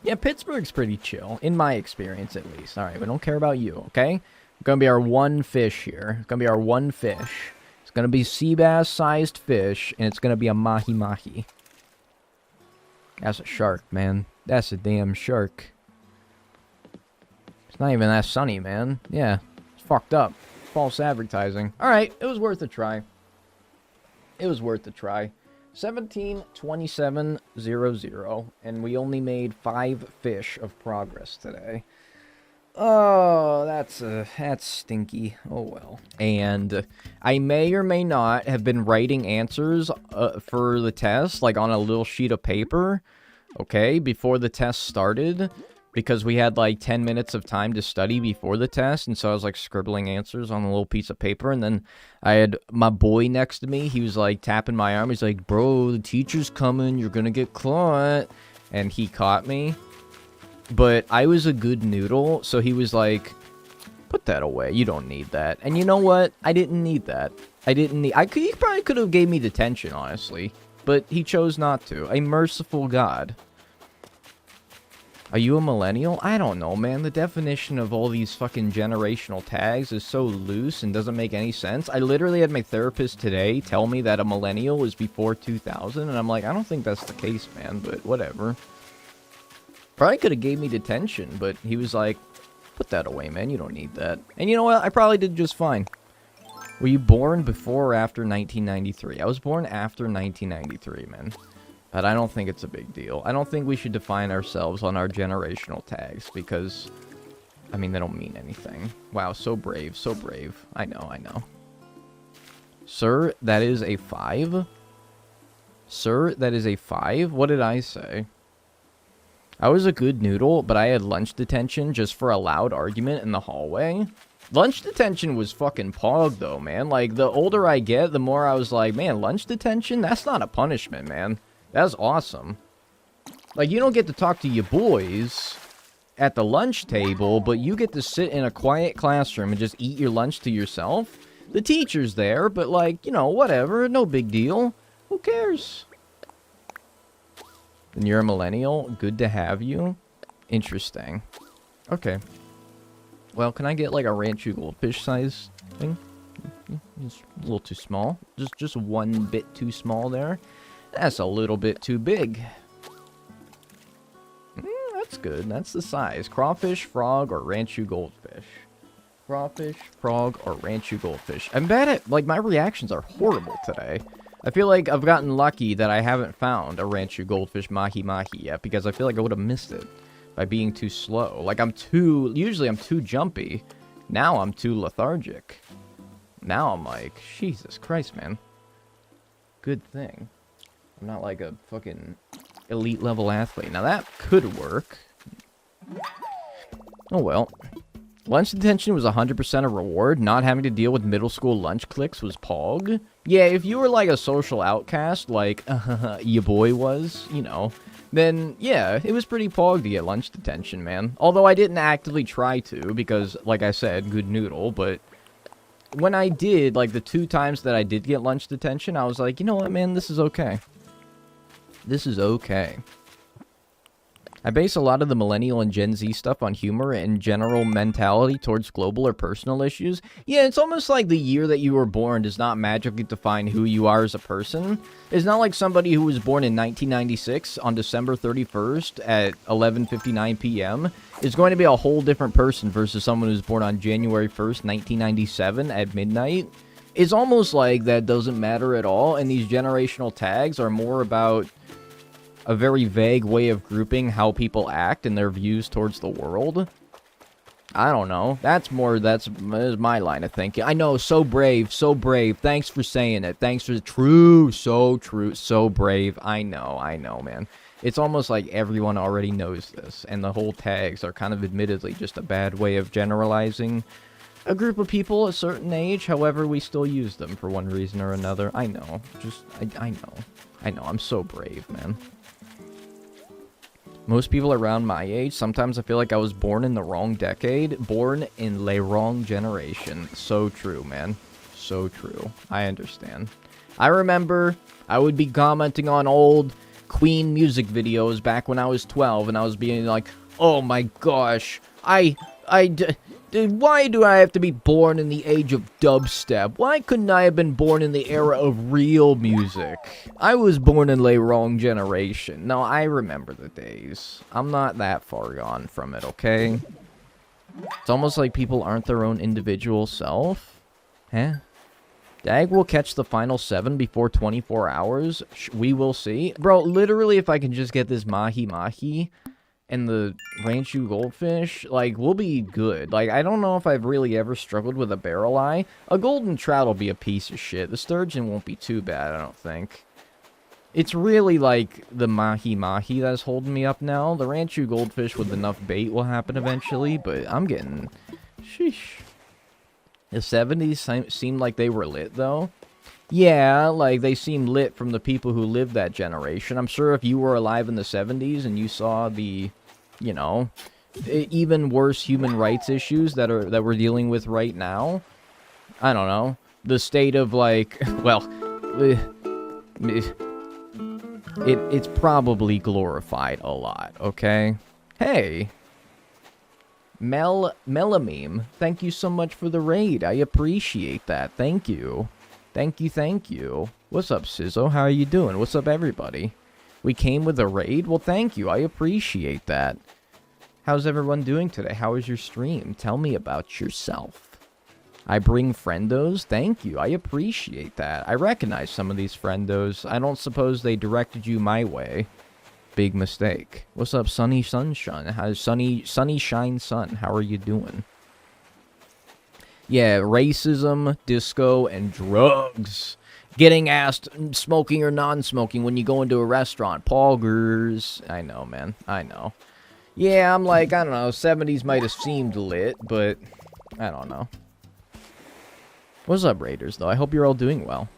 Yeah, Pittsburgh's pretty chill, in my experience at least. Alright, we don't care about you, okay? Gonna be our one fish here. Gonna be our one fish. It's gonna be sea bass-sized fish, and it's gonna be a mahi-mahi. That's a shark, man. That's a damn shark. It's not even that sunny, man. Yeah, it's fucked up. False advertising. Alright, it was worth a try. It was worth a try. 17:27:00, and we only made 5 fish of progress today. Oh, that's stinky. Oh well. And I may or may not have been writing answers for the test, like on a little sheet of paper, okay, before the test started, because we had like 10 minutes of time to study before the test, and so I was like scribbling answers on a little piece of paper, and then I had my boy next to me. He was like tapping my arm. He's like, bro, the teacher's coming, you're gonna get caught. And he caught me. But I was a good noodle, so he was like, put that away, you don't need that. And you know what? I didn't need that. He probably could have gave me detention, honestly. But he chose not to. A merciful God. Are you a millennial? I don't know, man. The definition of all these fucking generational tags is so loose and doesn't make any sense. I literally had my therapist today tell me that a millennial was before 2000, and I'm like, I don't think that's the case, man, but whatever. Probably could have gave me detention, but he was like, put that away, man. You don't need that. And you know what? I probably did just fine. Were you born before or after 1993? I was born after 1993, man. But I don't think it's a big deal. I don't think we should define ourselves on our generational tags because, I mean, they don't mean anything. Wow, so brave, so brave. I know, I know. Sir, that is a 5? Sir, that is a 5? What did I say? I was a good noodle, but I had lunch detention just for a loud argument in the hallway. Lunch detention was fucking pog, though, man. Like, the older I get, the more I was like, man, lunch detention? That's not a punishment, man. That's awesome. Like, you don't get to talk to your boys at the lunch table, but you get to sit in a quiet classroom and just eat your lunch to yourself. The teacher's there, but, like, you know, whatever. No big deal. Who cares? And you're a millennial? Good to have you. Interesting. Okay. Well, can I get, like, a Ranchu Goldfish size thing? It's a little too small. Just one bit too small there. That's a little bit too big. That's good. That's the size. Crawfish, frog, or Ranchu Goldfish. Crawfish, frog, or Ranchu Goldfish. I'm bad at, like, my reactions are horrible today. I feel like I've gotten lucky that I haven't found a Ranchu Goldfish mahi-mahi yet, because I feel like I would have missed it by being too slow. Like, usually I'm too jumpy. Now I'm too lethargic. Now I'm like, Jesus Christ, man. Good thing I'm not like a fucking elite level athlete. Now that could work. Oh well. Lunch detention was 100% a reward. Not having to deal with middle school lunch cliques was pog. Yeah, if you were like a social outcast, like your boy was, you know, then yeah, it was pretty pog to get lunch detention, man. Although I didn't actively try to because, like I said, good noodle, but when I did, like the 2 times that I did get lunch detention, I was like, you know what, man, this is okay. This is okay. I base a lot of the millennial and Gen Z stuff on humor and general mentality towards global or personal issues. Yeah, it's almost like the year that you were born does not magically define who you are as a person. It's not like somebody who was born in 1996 on December 31st at 11:59 p.m. is going to be a whole different person versus someone who's born on January 1st, 1997 at midnight. It's almost like that doesn't matter at all, and these generational tags are more about a very vague way of grouping how people act and their views towards the world. I don't know. That's my line of thinking. I know, so brave, so brave. Thanks for saying it. Thanks for true, so brave. I know, man. It's almost like everyone already knows this, and the whole tags are kind of admittedly just a bad way of generalizing a group of people a certain age. However, we still use them for one reason or another. I know. I know. I'm so brave, man. Most people around my age, sometimes I feel like I was born in the wrong decade. Born in the wrong generation. So true, man. So true. I understand. I remember I would be commenting on old Queen music videos back when I was 12, and I was being like, oh my gosh, why do I have to be born in the age of dubstep? Why couldn't I have been born in the era of real music? I was born in the wrong generation. No, I remember the days. I'm not that far gone from it, okay? It's almost like people aren't their own individual self. Huh? Dag will catch the final 7 before 24 hours. We will see. Bro, literally, if I can just get this mahi-mahi and the Ranchu goldfish, like, we'll be good. Like, I don't know if I've really ever struggled with a barrel eye. A golden trout will be a piece of shit. The sturgeon won't be too bad, I don't think. It's really, like, the mahi-mahi that's holding me up now. The Ranchu goldfish with enough bait will happen eventually, but I'm getting... Sheesh. The 70s seemed like they were lit, though. Yeah, like, they seem lit from the people who lived that generation. I'm sure if you were alive in the 70s and you saw the, you know, even worse human rights issues that we're dealing with right now, I don't know, the state of, like, well, it's probably glorified a lot, okay? Hey! Melameme, thank you so much for the raid. I appreciate that. Thank you. Thank you. What's up, Sizzo? How are you doing? What's up, everybody? We came with a raid? Well, thank you. I appreciate that. How's everyone doing today? How was your stream? Tell me about yourself. I bring friendos? Thank you. I appreciate that. I recognize some of these friendos. I don't suppose they directed you my way. Big mistake. What's up, Sunny Sunshine? How's Sunny Shine Sun? How are you doing? Yeah, racism, disco, and drugs. Getting asked smoking or non-smoking when you go into a restaurant. Poggers. I know, man. I know. Yeah, I'm like, I don't know, 70s might have seemed lit, but I don't know. What's up, Raiders, though? I hope you're all doing well.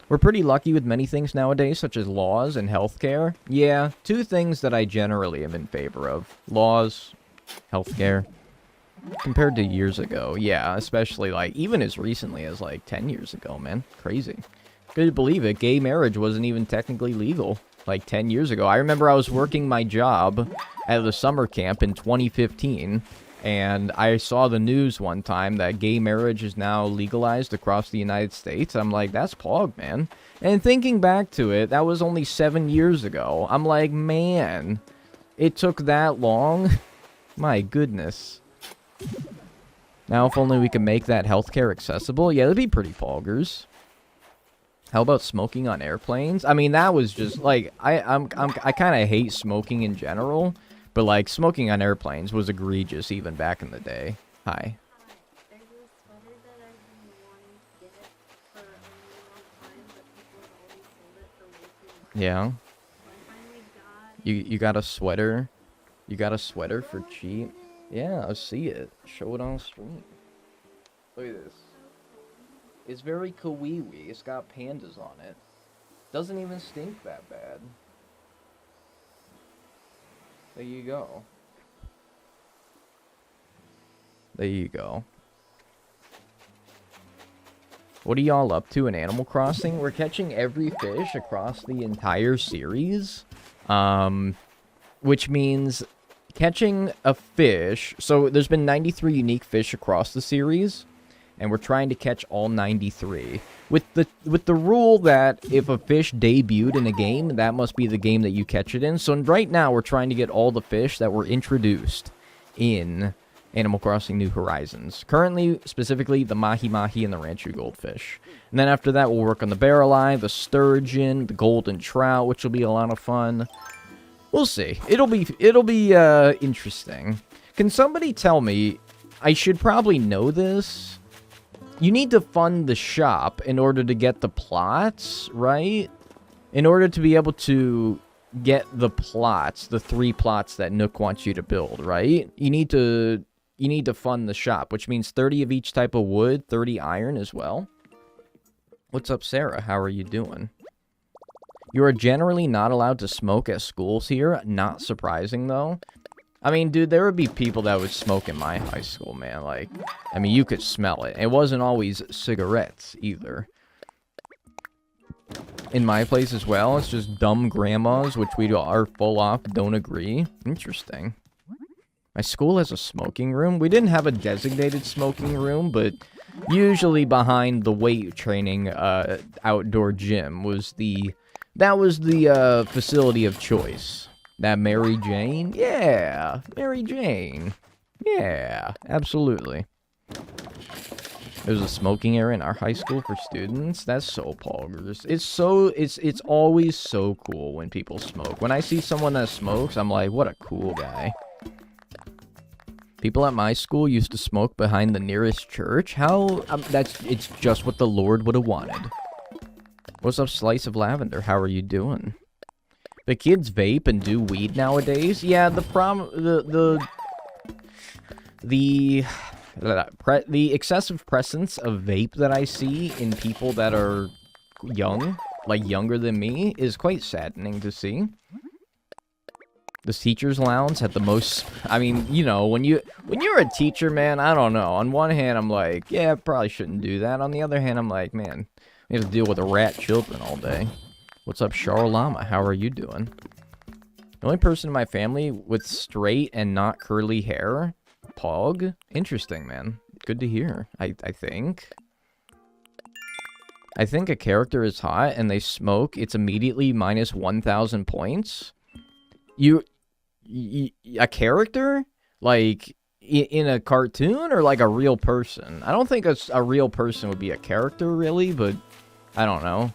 We're pretty lucky with many things nowadays, such as laws and healthcare. Yeah, 2 things that I generally am in favor of. Laws, healthcare. Compared to years ago, yeah, especially, like, even as recently as, like, 10 years ago, man. Crazy. Couldn't believe it. Gay marriage wasn't even technically legal, like, 10 years ago. I remember I was working my job at the summer camp in 2015, and I saw the news one time that gay marriage is now legalized across the United States. I'm like, that's pog, man. And thinking back to it, that was only 7 years ago. I'm like, man, it took that long? My goodness. Now, if only we could make that healthcare accessible. Yeah, that'd be pretty poggers. How about smoking on airplanes? I mean, that was just, like, I kind of hate smoking in general. But, like, smoking on airplanes was egregious even back in the day. Hi. There's a sweater that I've been wanting to get for a really long time, but people have always sold it for way too much. Yeah. So I finally got... You got a sweater? You got a sweater for cheap? Yeah, I'll see it. Show it on stream. Look at this. It's very kawaii. It's got pandas on it. Doesn't even stink that bad. There you go. There you go. What are y'all up to in Animal Crossing? We're catching every fish across the entire series. Which means catching a fish. So there's been 93 unique fish across the series. And we're trying to catch all 93. With the rule that if a fish debuted in a game, that must be the game that you catch it in. So right now, we're trying to get all the fish that were introduced in Animal Crossing New Horizons. Currently, specifically, the mahi-mahi and the Ranchu goldfish. And then after that, we'll work on the barrel eye, the sturgeon, the golden trout, which will be a lot of fun. We'll see. It'll be interesting. Can somebody tell me... I should probably know this. You need to fund the shop in order to get the plots, right? In order to be able to get the plots, the 3 plots that Nook wants you to build, right? You need to fund the shop, which means 30 of each type of wood, 30 iron as well. What's up, Sarah? How are you doing? You are generally not allowed to smoke at schools here. Not surprising, though. I mean, dude, there would be people that would smoke in my high school, man. Like, I mean, you could smell it. It wasn't always cigarettes, either. In my place as well, it's just dumb grandmas, which we are full off, don't agree. Interesting. My school has a smoking room. We didn't have a designated smoking room, but usually behind the weight training outdoor gym was the facility of choice. That Mary Jane? Yeah, Mary Jane. Yeah, absolutely. There's a smoking area in our high school for students. That's so poggers. It's always so cool when people smoke. When I see someone that smokes, I'm like, what a cool guy. People at my school used to smoke behind the nearest church. How? It's just what the Lord would have wanted. What's up, Slice of Lavender? How are you doing? The kids vape and do weed nowadays. Yeah, the excessive presence of vape that I see in people that are young, like younger than me, is quite saddening to see. The teacher's lounge had the most... I mean, you know, when you're a teacher, man, I don't know. On one hand, I'm like, yeah, probably shouldn't do that. On the other hand, I'm like, man, we have to deal with rat children all day. What's up, Charlama? How are you doing? The only person in my family with straight and not curly hair? Pog? Interesting, man. Good to hear, I think. I think a character is hot and they smoke, it's immediately minus 1,000 points. A character? Like, in a cartoon or like a real person? I don't think a real person would be a character, really, but I don't know.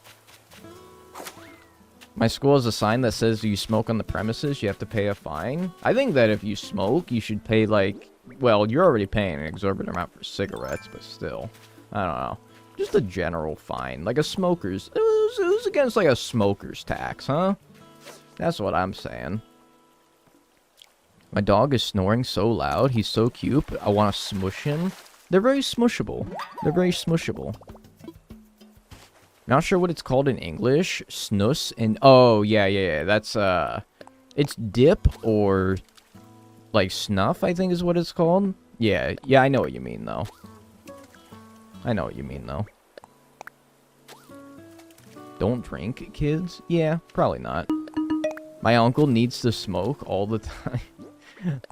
My school has a sign that says you smoke on the premises, you have to pay a fine. I think that if you smoke, you should pay, like... Well, you're already paying an exorbitant amount for cigarettes, but still. I don't know. Just a general fine. Like a smoker's... Who's against, like, a smoker's tax, huh? That's what I'm saying. My dog is snoring so loud. He's so cute. I want to smush him. They're very smushable. They're very smushable. Not sure what it's called in English. Snus and... Oh, yeah. That's, it's dip or... Like, snuff, I think is what it's called. Yeah, I know what you mean, though. Don't drink, kids? Yeah, probably not. My uncle needs to smoke all the time.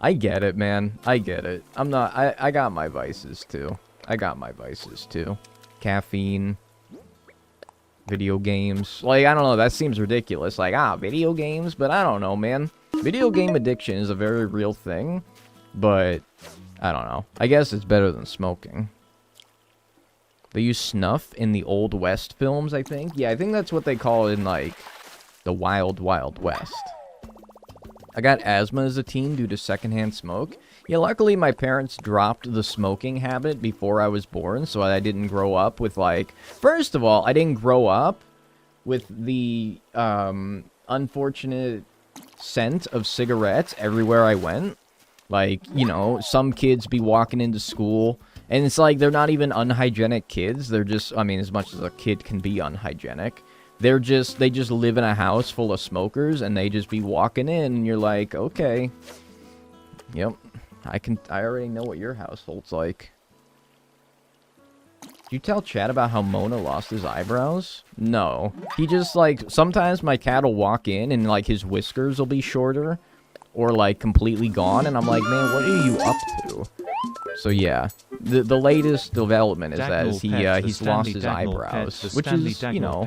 I get it, man. I get it. I'm not... I got my vices, too. Caffeine. Video games. Like, I don't know, that seems ridiculous. Like, video games? But I don't know, man. Video game addiction is a very real thing. But, I don't know. I guess it's better than smoking. They use snuff in the Old West films, I think. Yeah, I think that's what they call it in, like, the Wild Wild West. I got asthma as a teen due to secondhand smoke. Yeah, luckily my parents dropped the smoking habit before I was born, so I didn't grow up with, like... First of all, I didn't grow up with the, unfortunate scent of cigarettes everywhere I went. Like, you know, some kids be walking into school, and it's like they're not even unhygienic kids. They're just, I mean, as much as a kid can be unhygienic. They just live in a house full of smokers, and they just be walking in, and you're like, okay. Yep. I already know what your household's like. Did you tell Chad about how Mona lost his eyebrows? No. He just, like, sometimes my cat will walk in, and, like, his whiskers will be shorter, or, like, completely gone, and I'm like, man, what are you up to? So, yeah. The latest development is that he's lost his eyebrows, which is, you know,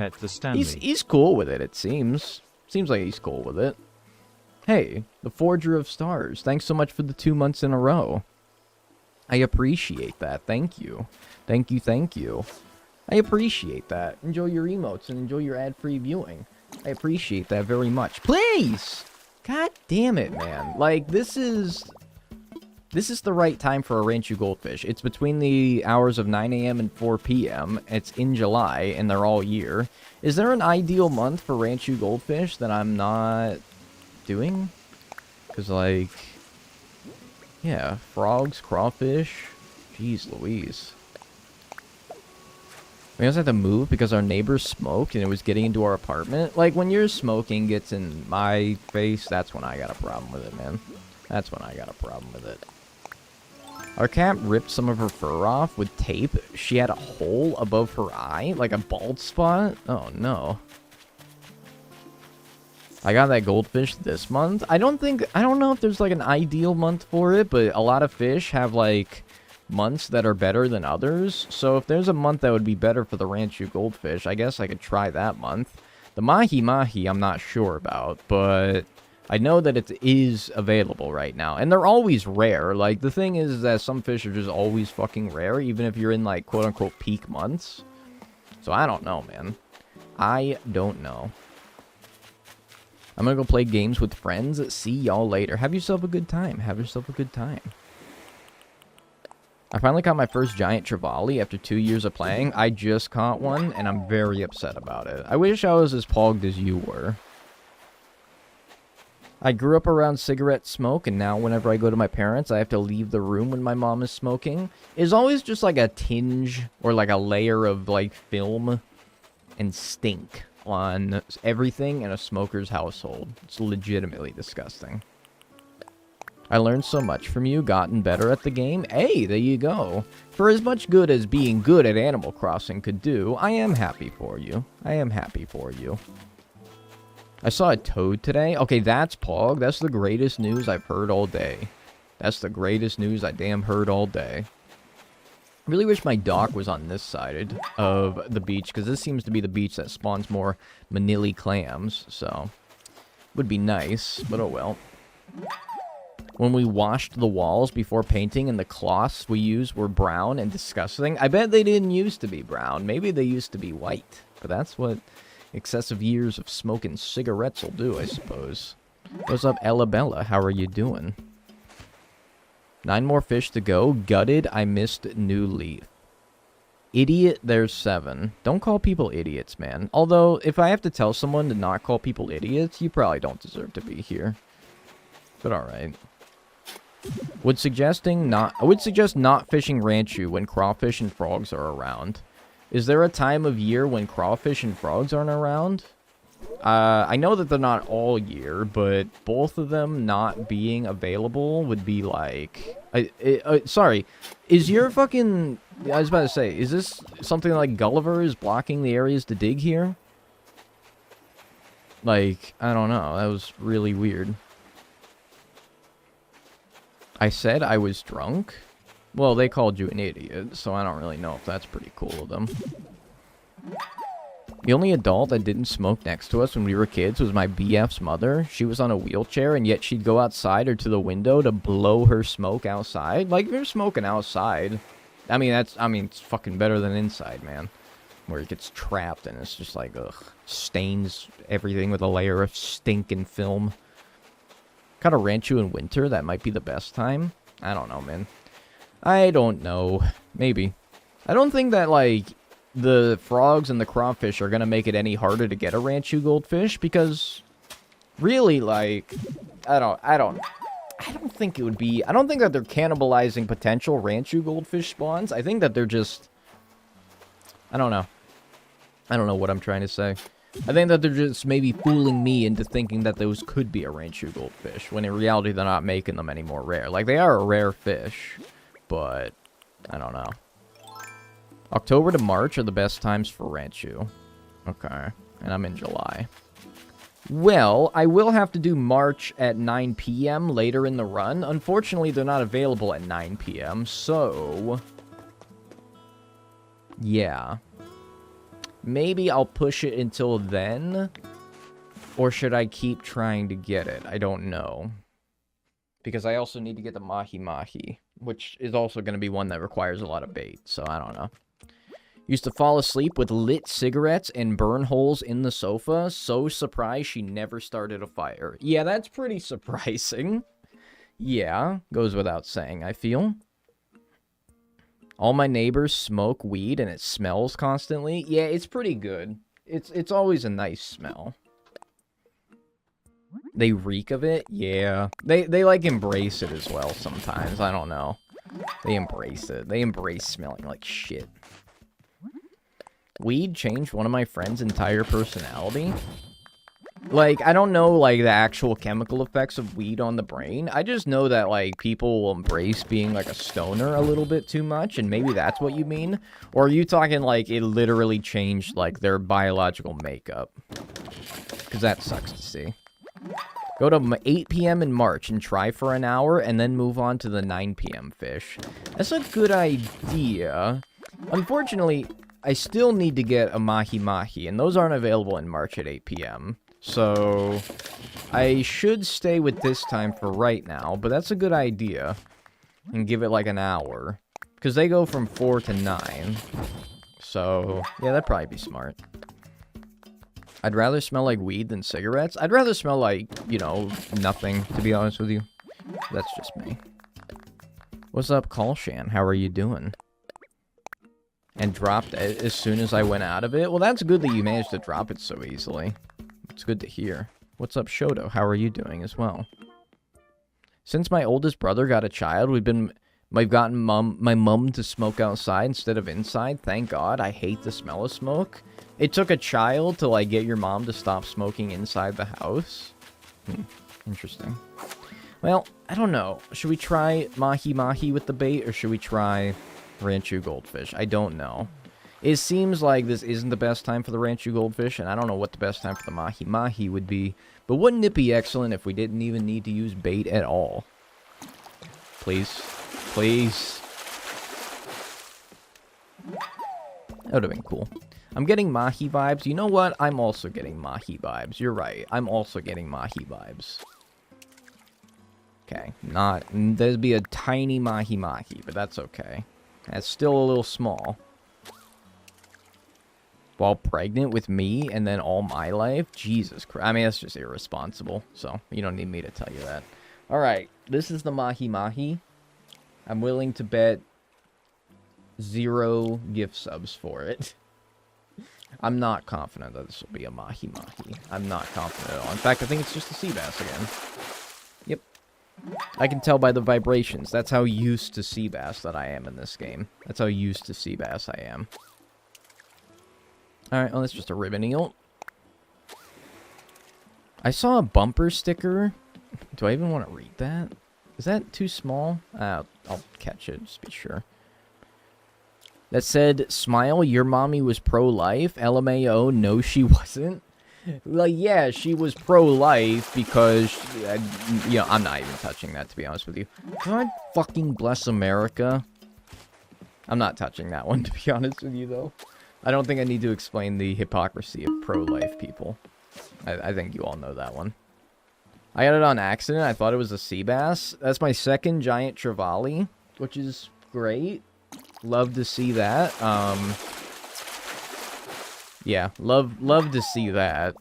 he's cool with it, it seems. Seems like he's cool with it. Hey, the Forger of Stars, thanks so much for the 2 months in a row. I appreciate that, thank you. Thank you. I appreciate that. Enjoy your emotes and enjoy your ad-free viewing. I appreciate that very much. Please! God damn it, man. Like, this is... This is the right time for a Ranchu goldfish. It's between the hours of 9 a.m. and 4 p.m. It's in July, and they're all year. Is there an ideal month for Ranchu goldfish that I'm not doing? Because, like, yeah, frogs, crawfish. Jeez Louise. We also have to move because our neighbors smoked and it was getting into our apartment. Like, when your smoking gets in my face, that's when I got a problem with it, man. That's when I got a problem with it. Our cat ripped some of her fur off with tape. She had a hole above her eye, like a bald spot. Oh, no. I got that goldfish this month. I don't know if there's, like, an ideal month for it, but a lot of fish have, like, months that are better than others. So if there's a month that would be better for the Ranchu goldfish, I guess I could try that month. The mahi-mahi I'm not sure about, but I know that it is available right now. And they're always rare. Like, the thing is that some fish are just always fucking rare, even if you're in, like, quote-unquote peak months. So I don't know, man. I don't know. I'm gonna go play games with friends. See y'all later. Have yourself a good time. Have yourself a good time. I finally caught my first giant trevally after 2 years of playing. I just caught one, and I'm very upset about it. I wish I was as pogged as you were. I grew up around cigarette smoke, and now whenever I go to my parents, I have to leave the room when my mom is smoking. It's always just like a tinge or like a layer of like film and stink on everything in a smoker's household. It's legitimately disgusting. I learned so much from you, gotten better at the game. Hey, there you go. For as much good as being good at Animal Crossing could do, I am happy for you. I am happy for you. I saw a toad today. Okay, that's Pog. That's the greatest news I've heard all day. That's the greatest news I damn heard all day. I really wish my dock was on this side of the beach, because this seems to be the beach that spawns more manili clams, so would be nice, but oh well. When we washed the walls before painting and the cloths we used were brown and disgusting, I bet they didn't used to be brown. Maybe they used to be white, but that's what excessive years of smoking cigarettes will do, I suppose. What's up, Ella Bella? How are you doing? 9 more fish to go. Gutted, I missed new leaf. Idiot, there's 7. Don't call people idiots, man. Although, if I have to tell someone to not call people idiots, you probably don't deserve to be here. But alright. I would suggest not fishing Ranchu when crawfish and frogs are around. Is there a time of year when crawfish and frogs aren't around? I know that they're not all year, but both of them not being available would be like... sorry, is your fucking... I was about to say, is this something like Gulliver is blocking the areas to dig here? Like, I don't know, that was really weird. I said I was drunk? Well, they called you an idiot, so I don't really know if that's pretty cool of them. The only adult that didn't smoke next to us when we were kids was my BF's mother. She was on a wheelchair, and yet she'd go outside or to the window to blow her smoke outside. Like, if you're smoking outside, it's fucking better than inside, man. Where it gets trapped, and it's just like, ugh, stains everything with a layer of stink and film. Caught a Ranchu in winter, that might be the best time. I don't know, man. I don't know. Maybe. I don't think that, like, the frogs and the crawfish are gonna make it any harder to get a Ranchu goldfish, because really, like, I don't think it would be... I don't think that they're cannibalizing potential Ranchu goldfish spawns. I think that they're just... I don't know. I don't know what I'm trying to say. I think that they're just maybe fooling me into thinking that those could be a Ranchu goldfish, when in reality they're not making them any more rare. Like, they are a rare fish, but I don't know. October to March are the best times for Ranchu. Okay, and I'm in July. Well, I will have to do March at 9 p.m. later in the run. Unfortunately, they're not available at 9 p.m., so... yeah. Maybe I'll push it until then, or should I keep trying to get it? I don't know. Because I also need to get the mahi-mahi, which is also going to be one that requires a lot of bait, so I don't know. Used to fall asleep with lit cigarettes and burn holes in the sofa. So surprised she never started a fire. Yeah, that's pretty surprising. Yeah, goes without saying, I feel. All my neighbors smoke weed and it smells constantly. Yeah, it's pretty good. It's always a nice smell. They reek of it? Yeah. They like embrace it as well sometimes. I don't know. They embrace it. They embrace smelling like shit. Weed changed one of my friend's entire personality. Like, I don't know, like, the actual chemical effects of weed on the brain. I just know that, like, people will embrace being, like, a stoner a little bit too much, and maybe that's what you mean. Or are you talking, like, it literally changed, like, their biological makeup? Because that sucks to see. Go to 8 p.m. in March and try for an hour, and then move on to the 9 p.m. fish. That's a good idea. Unfortunately, I still need to get a mahi-mahi, and those aren't available in March at 8 p.m. So, I should stay with this time for right now, but that's a good idea. And give it like an hour. Because they go from 4 to 9. So, yeah, that'd probably be smart. I'd rather smell like weed than cigarettes. I'd rather smell like, you know, nothing, to be honest with you. That's just me. What's up, Kalshan? How are you doing? And dropped it as soon as I went out of it? Well, that's good that you managed to drop it so easily. It's good to hear. What's up, Shoto? How are you doing as well? Since my oldest brother got a child, I've gotten my mum to smoke outside instead of inside. Thank God. I hate the smell of smoke. It took a child to, like, get your mom to stop smoking inside the house. Interesting. Well, I don't know. Should we try mahi-mahi with the bait, or should we try Ranchu goldfish? I don't know. It seems like this isn't the best time for the Ranchu goldfish, and I don't know what the best time for the mahi-mahi would be. But wouldn't it be excellent if we didn't even need to use bait at all? Please. Please. That would have been cool. I'm getting mahi vibes. You know what? I'm also getting mahi vibes. You're right. I'm also getting mahi vibes. Okay. There'd be a tiny mahi-mahi, but that's okay. That's still a little small. While pregnant with me and then all my life? Jesus Christ. I mean, that's just irresponsible. So, you don't need me to tell you that. Alright. This is the mahi-mahi. I'm willing to bet 0 gift subs for it. I'm not confident that this will be a mahi-mahi. I'm not confident at all. In fact, I think it's just a sea bass again. Yep. I can tell by the vibrations. That's how used to sea bass that I am in this game. That's how used to sea bass I am. Alright, well, that's just a ribbon eel. I saw a bumper sticker. Do I even want to read that? Is that too small? I'll catch it, just be sure. That said, smile, your mommy was pro-life. LMAO, no, she wasn't. Like, yeah, she was pro-life because, you know, I'm not even touching that, to be honest with you. God fucking bless America. I'm not touching that one, to be honest with you, though. I don't think I need to explain the hypocrisy of pro-life people. I think you all know that one. I got it on accident. I thought it was a sea bass. That's my second giant trevally, which is great. Love to see that. Yeah, love to see that.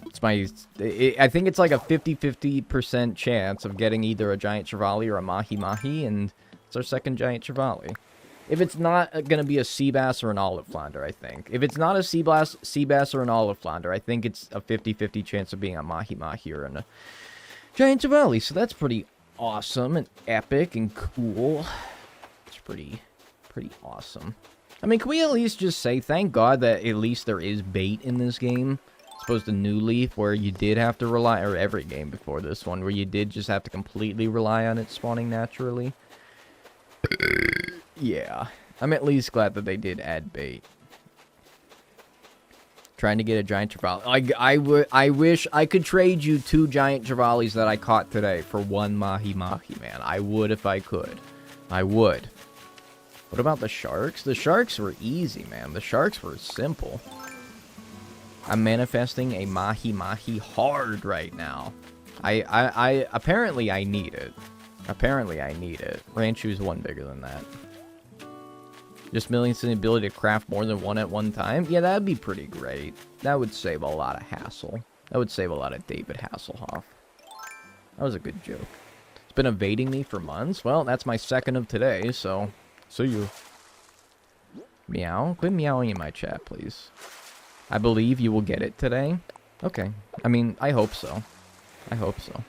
It's I think it's like a 50-50% chance of getting either a giant trevally or a mahi-mahi, and it's our second giant trevally. If it's not going to be a sea bass or an olive flounder, I think. If it's not a sea bass or an olive flounder, I think it's a 50-50 chance of being a mahi-mahi or a giant trevally. So that's pretty awesome and epic and cool. It's pretty awesome. I mean, can we at least just say, thank God that at least there is bait in this game? As opposed to New Leaf, where you did have to rely, or every game before this one, where you did just have to completely rely on it spawning naturally. Yeah, I'm at least glad that they did add bait. Trying to get a giant trevally. I wish I could trade you 2 giant trevallies that I caught today for 1 mahi-mahi, man. I would if I could. I would. What about the sharks? The sharks were easy, man. The sharks were simple. I'm manifesting a mahi-mahi hard right now. Apparently I need it. Apparently I need it. Ranchu's one bigger than that. Just millions in the ability to craft more than 1 at one time? Yeah, that'd be pretty great. That would save a lot of hassle. That would save a lot of David Hasselhoff. That was a good joke. been evading me for months. Well, that's my second of today, so... See you. Meow. Quit meowing in my chat, please. I believe you will get it today. Okay. I mean, I hope so. I hope so.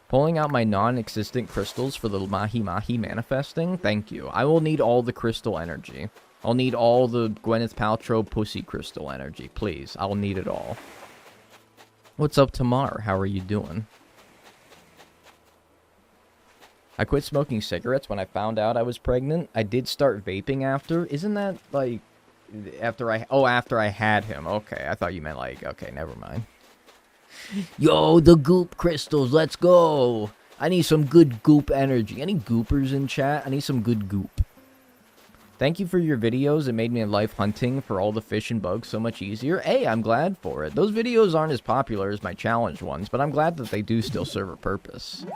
Pulling out my non-existent crystals for the Mahi Mahi manifesting? Thank you. I will need all the crystal energy. I'll need all the Gwyneth Paltrow pussy crystal energy. Please. I'll need it all. What's up, Tamar? How are you doing? I quit smoking cigarettes when I found out I was pregnant. I did start vaping after. Isn't that, like, after I... Oh, after I had him. Okay, I thought you meant, like... Okay, never mind. Yo, the goop crystals, let's go! I need some good goop energy. Any goopers in chat? I need some good goop. Thank you for your videos. It made me life hunting for all the fish and bugs so much easier. Hey, I'm glad for it. Those videos aren't as popular as my challenge ones, but I'm glad that they do still serve a purpose.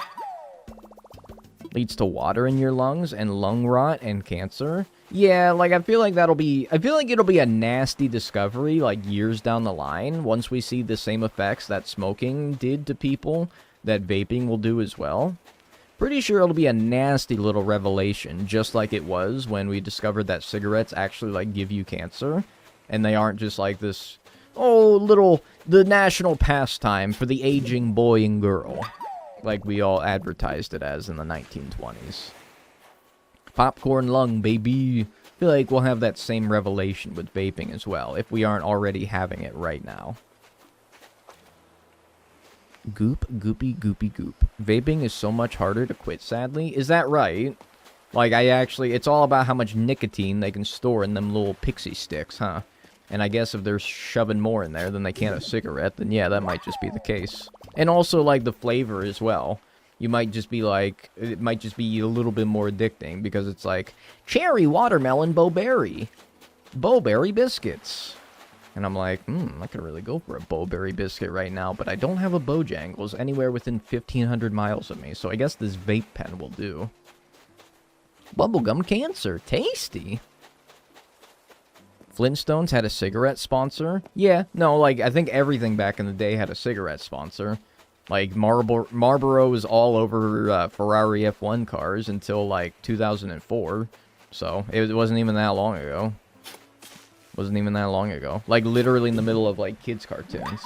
Leads to water in your lungs and lung rot and cancer. Yeah, like, I feel like it'll be a nasty discovery, like, years down the line, once we see the same effects that smoking did to people, that vaping will do as well. Pretty sure it'll be a nasty little revelation, just like it was when we discovered that cigarettes actually, like, give you cancer, and they aren't just like this, oh, the national pastime for the aging boy and girl, like we all advertised it as in the 1920s. Popcorn lung, baby. I feel like we'll have that same revelation with vaping as well, if we aren't already having it right now. Goop, goopy, goopy, goop. Vaping is so much harder to quit, sadly. Is that right? Like, it's all about how much nicotine they can store in them little pixie sticks, huh? And I guess if they're shoving more in there than they can a cigarette, then yeah, that might just be the case. And also, like, the flavor as well. You might just be like, it might just be a little bit more addicting because it's like, cherry, watermelon, bowberry. Bowberry biscuits. And I'm like, I could really go for a bowberry biscuit right now, but I don't have a Bojangles anywhere within 1,500 miles of me, so I guess this vape pen will do. Bubblegum cancer. Tasty. Flintstones had a cigarette sponsor? Yeah, no, like, I think everything back in the day had a cigarette sponsor. Like, Marlboro was all over Ferrari F1 cars until, like, 2004. So, it wasn't even that long ago. Wasn't even that long ago. Like, literally in the middle of, like, kids' cartoons.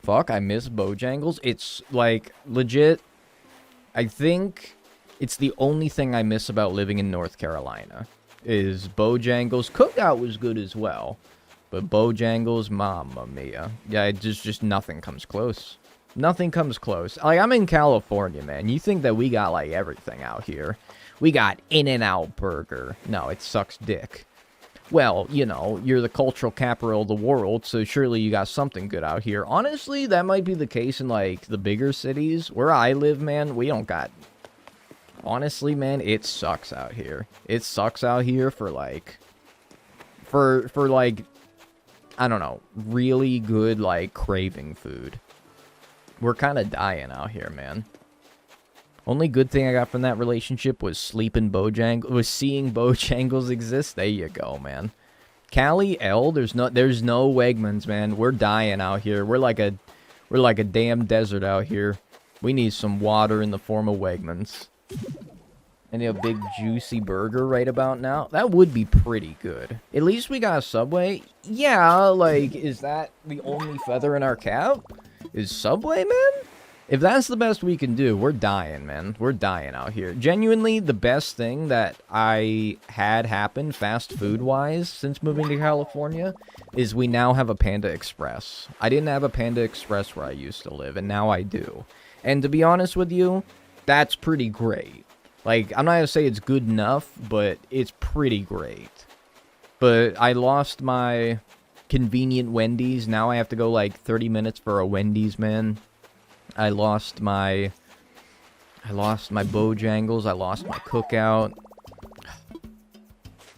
Fuck, I miss Bojangles. It's, like, legit. I think it's the only thing I miss about living in North Carolina. Is Bojangles. Cookout was good as well. But Bojangles, mamma mia. Yeah, just nothing comes close. Nothing comes close. Like, I'm in California, man. You think that we got, like, everything out here. We got In-N-Out Burger. No, it sucks dick. Well, you know, you're the cultural capital of the world, so surely you got something good out here. Honestly, that might be the case in, like, the bigger cities. Where I live, man, we don't got... Honestly, man, it sucks out here. It sucks out here for, like... For like... I don't know, really good, like, craving food. We're kind of dying out here, man. Only good thing I got from that relationship was seeing Bojangles exist. There you go, man. Cali L, there's no Wegmans, man. We're dying out here. We're like a damn desert out here. We need some water in the form of Wegmans. And a big juicy burger right about now. That would be pretty good. At least we got a Subway. Yeah, like, is that the only feather in our cap? Is Subway, man? If that's the best we can do, we're dying, man. We're dying out here. Genuinely, the best thing that I had happen fast food-wise since moving to California is we now have a Panda Express. I didn't have a Panda Express where I used to live, and now I do. And to be honest with you, that's pretty great. Like, I'm not going to say it's good enough, but it's pretty great. But I lost my convenient Wendy's. Now I have to go, like, 30 minutes for a Wendy's, man. I lost my Bojangles. I lost my Cookout.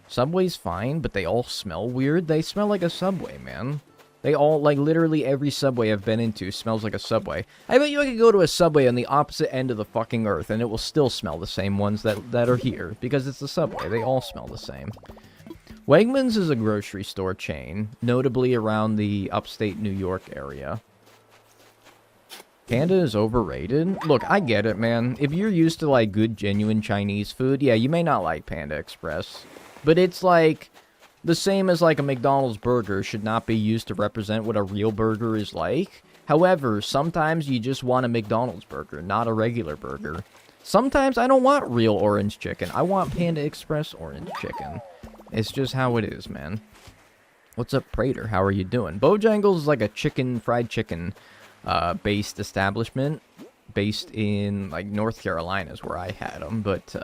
Subway's fine, but they all smell weird. They smell like a Subway, man. They all, like, literally every Subway I've been into smells like a Subway. I bet you I could go to a Subway on the opposite end of the fucking earth, and it will still smell the same ones that are here, because it's the Subway. They all smell the same. Wegmans is a grocery store chain, notably around the upstate New York area. Panda is overrated? Look, I get it, man. If you're used to, like, good, genuine Chinese food, yeah, you may not like Panda Express. But it's, like, the same as, like, a McDonald's burger should not be used to represent what a real burger is like. However, sometimes you just want a McDonald's burger, not a regular burger. Sometimes I don't want real orange chicken. I want Panda Express orange chicken. It's just how it is, man. What's up, Prater? How are you doing? Bojangles is like a fried chicken based establishment based in like North Carolina is where I had them, but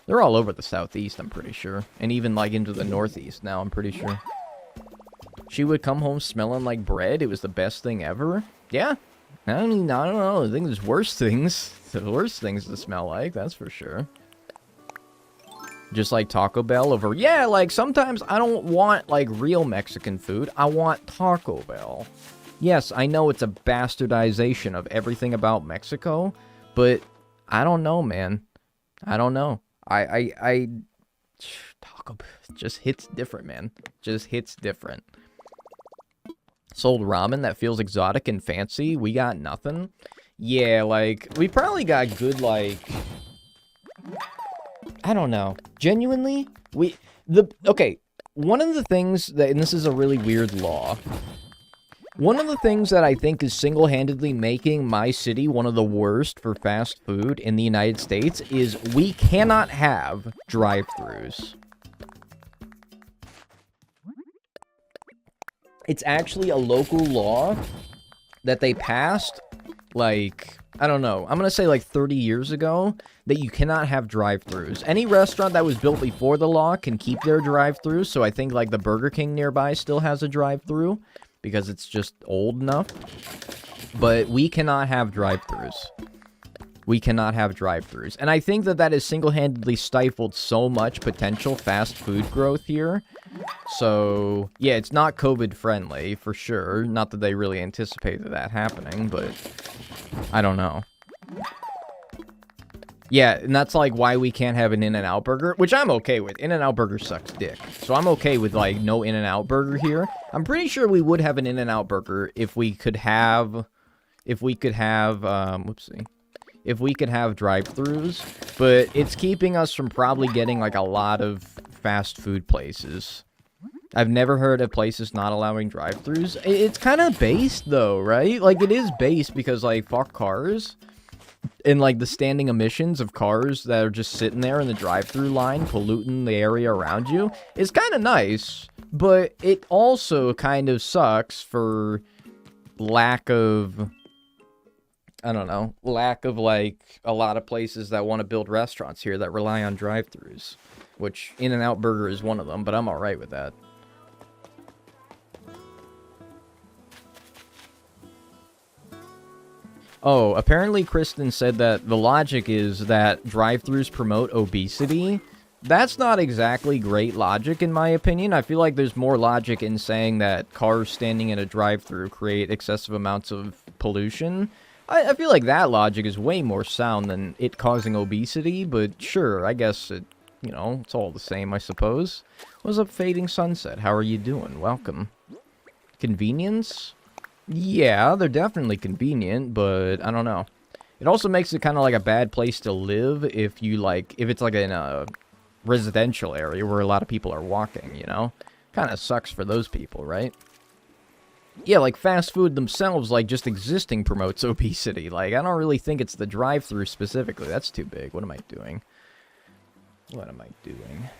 they're all over the southeast, I'm pretty sure, and even like into the northeast now, I'm pretty sure. She would come home smelling like bread. It was the best thing ever. Yeah, I don't know. I think there's worse things to smell like, that's for sure. Just like Taco Bell over, yeah, like sometimes I don't want like real Mexican food. I want Taco Bell. Yes, I know it's a bastardization of everything about Mexico, but I don't know, man. I don't know. Taco Bell just hits different, man. Just hits different. Sold ramen that feels exotic and fancy. We got nothing. Yeah, like, we probably got good, like, I don't know. Genuinely, okay, one of the things that, and this is a really weird law, one of the things that I think is single-handedly making my city one of the worst for fast food in the United States is we cannot have drive-thrus. It's actually a local law that they passed, like, I don't know, I'm gonna say like 30 years ago, that you cannot have drive-thrus. Any restaurant that was built before the law can keep their drive-thrus, so I think like the Burger King nearby still has a drive-thru, because it's just old enough. But we cannot have drive-thrus. We cannot have drive-thrus. And I think that that has single-handedly stifled so much potential fast food growth here. So, yeah, it's not COVID-friendly, for sure. Not that they really anticipated that happening, but I don't know. Yeah, and that's, like, why we can't have an In-N-Out burger, which I'm okay with. In-N-Out burger sucks dick. So I'm okay with, like, no In-N-Out burger here. I'm pretty sure we would have an In-N-Out burger if we could have, whoopsie. If we could have drive-thrus, but it's keeping us from probably getting, like, a lot of fast food places. I've never heard of places not allowing drive-thrus. It's kind of based, though, right? Like, it is based because, like, fuck cars. And, like, the standing emissions of cars that are just sitting there in the drive-thru line polluting the area around you is kind of nice, but it also kind of sucks for lack of, I don't know, lack of, like, a lot of places that want to build restaurants here that rely on drive-thrus, which In-N-Out Burger is one of them, but I'm alright with that. Oh, apparently Kristen said that the logic is that drive-thrus promote obesity. That's not exactly great logic, in my opinion. I feel like there's more logic in saying that cars standing in a drive-thru create excessive amounts of pollution. I feel like that logic is way more sound than it causing obesity, but sure, I guess it, you know, it's all the same, I suppose. What's up, Fading Sunset? How are you doing? Welcome. Convenience? Yeah, they're definitely convenient, but I don't know. It also makes it kind of like a bad place to live if you, like, if it's like in a residential area where a lot of people are walking, you know? Kind of sucks for those people, right? Yeah, like, fast food themselves, like, just existing promotes obesity. Like, I don't really think it's the drive-thru specifically. That's too big. What am I doing? What am I doing?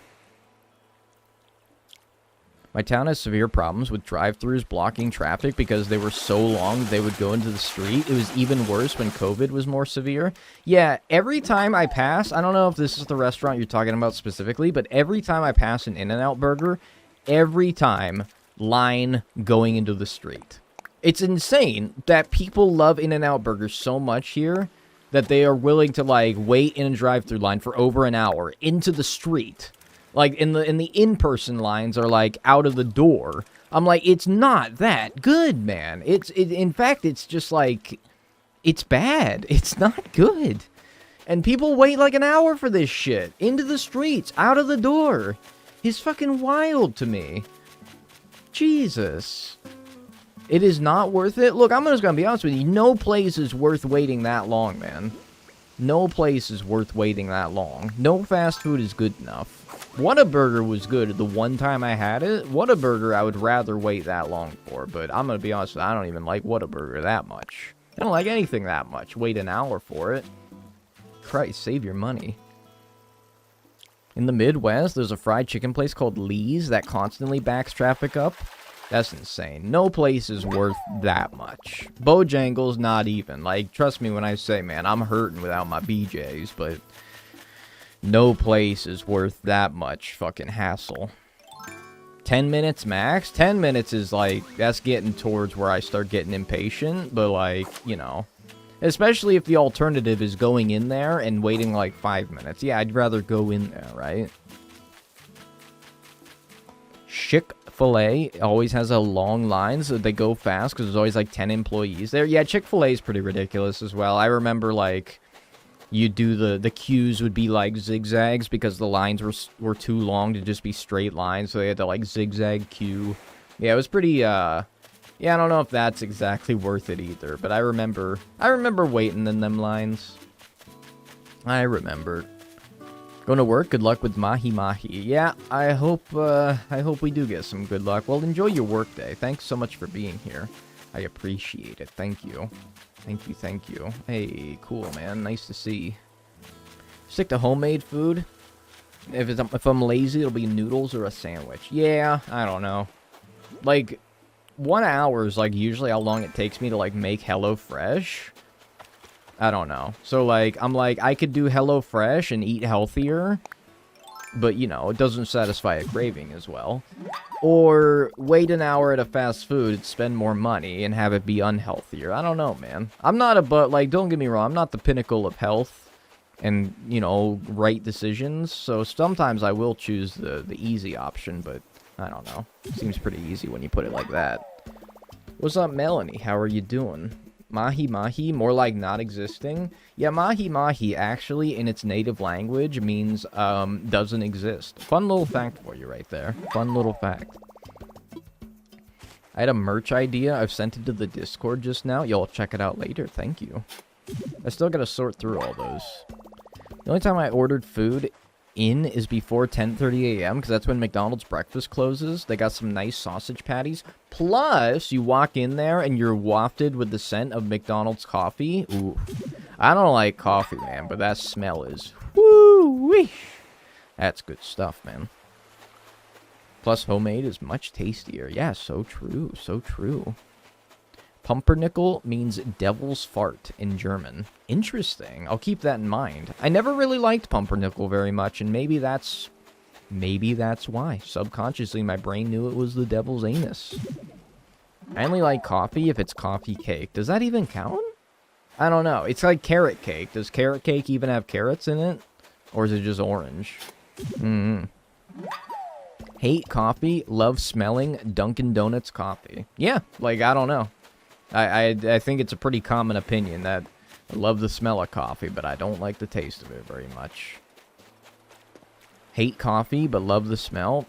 My town has severe problems with drive-thrus blocking traffic because they were so long they would go into the street. It was even worse when COVID was more severe. Yeah, every time I pass, I don't know if this is the restaurant you're talking about specifically, but every time I pass an In-N-Out burger, every time, line going into the street. It's insane that people love In-N-Out burgers so much here that they are willing to, like, wait in a drive-thru line for over an hour into the street. Like, in the in-person lines are, like, out of the door. I'm like, it's not that good, man. In fact, it's just, like, it's bad. It's not good. And people wait, like, an hour for this shit. Into the streets, out of the door. It's fucking wild to me. Jesus. It is not worth it. Look, I'm just going to be honest with you. No place is worth waiting that long, man. No place is worth waiting that long. No fast food is good enough. Whataburger was good the one time I had it. Whataburger I would rather wait that long for, but I'm going to be honest with you, I don't even like Whataburger that much. I don't like anything that much. Wait an hour for it. Christ, save your money. In the Midwest, there's a fried chicken place called Lee's that constantly backs traffic up. That's insane. No place is worth that much. Bojangles, not even. Like, trust me when I say, man, I'm hurting without my BJs, but no place is worth that much fucking hassle. 10 minutes max? 10 minutes is like, that's getting towards where I start getting impatient, but like, you know. Especially if the alternative is going in there and waiting like 5 minutes. Yeah, I'd rather go in there, right? Chick-fil-A always has a long line, so they go fast because there's always like 10 employees there. Yeah, Chick-fil-A is pretty ridiculous as well. I remember like you do the queues would be like zigzags because the lines were too long to just be straight lines, so they had to like zigzag queue. Yeah, it was pretty yeah, I don't know if that's exactly worth it either, but I remember waiting in them lines. I remember. Going to work, good luck with Mahi Mahi. Yeah, I hope we do get some good luck. Well, enjoy your work day. Thanks so much for being here. I appreciate it. Thank you. Thank you, thank you. Hey, cool, man. Nice to see. Stick to homemade food. If I'm lazy, it'll be noodles or a sandwich. Yeah, I don't know. Like 1 hour is like usually how long it takes me to like make HelloFresh. I don't know. So like I'm like I could do HelloFresh and eat healthier, but you know, it doesn't satisfy a craving as well. Or wait an hour at a fast food, spend more money and have it be unhealthier. I don't know, man. I'm not like don't get me wrong, I'm not the pinnacle of health and, you know, right decisions. So sometimes I will choose the easy option, but I don't know. Seems pretty easy when you put it like that. What's up, Melanie? How are you doing? Mahi Mahi, more like not existing. Yeah, Mahi Mahi actually in its native language means doesn't exist. Fun little fact for you right there. Fun little fact. I had a merch idea. I've sent it to the Discord just now. Y'all check it out later. Thank you. I still gotta sort through all those. The only time I ordered food in is before 10:30 a.m. because that's when McDonald's breakfast closes. They got some nice sausage patties. Plus, you walk in there and you're wafted with the scent of McDonald's coffee. Ooh. I don't like coffee, man, but that smell is woo-wee. That's good stuff, man. Plus, homemade is much tastier. Yeah, so true, so true. Pumpernickel means devil's fart in German. Interesting. I'll keep that in mind. I never really liked pumpernickel very much, and maybe that's why. Subconsciously, my brain knew it was the devil's anus. I only like coffee if it's coffee cake. Does that even count? I don't know. It's like carrot cake. Does carrot cake even have carrots in it? Or is it just orange? Hate coffee, love smelling Dunkin' Donuts coffee. Yeah, like, I don't know. I think it's a pretty common opinion that I love the smell of coffee, but I don't like the taste of it very much. Hate coffee, but love the smell?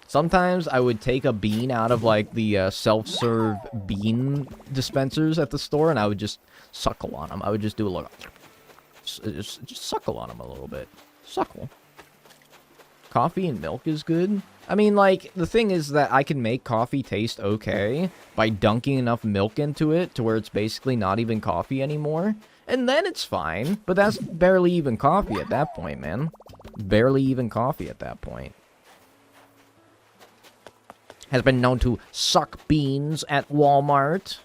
Sometimes I would take a bean out of, like, the self-serve bean dispensers at the store, and I would just suckle on them. I would just do a little... Just suckle on them a little bit. Suckle. Coffee and milk is good. I mean, like, the thing is that I can make coffee taste okay by dunking enough milk into it to where it's basically not even coffee anymore. And then it's fine, but that's barely even coffee at that point, man. Barely even coffee at that point. Has been known to suck beans at Walmart.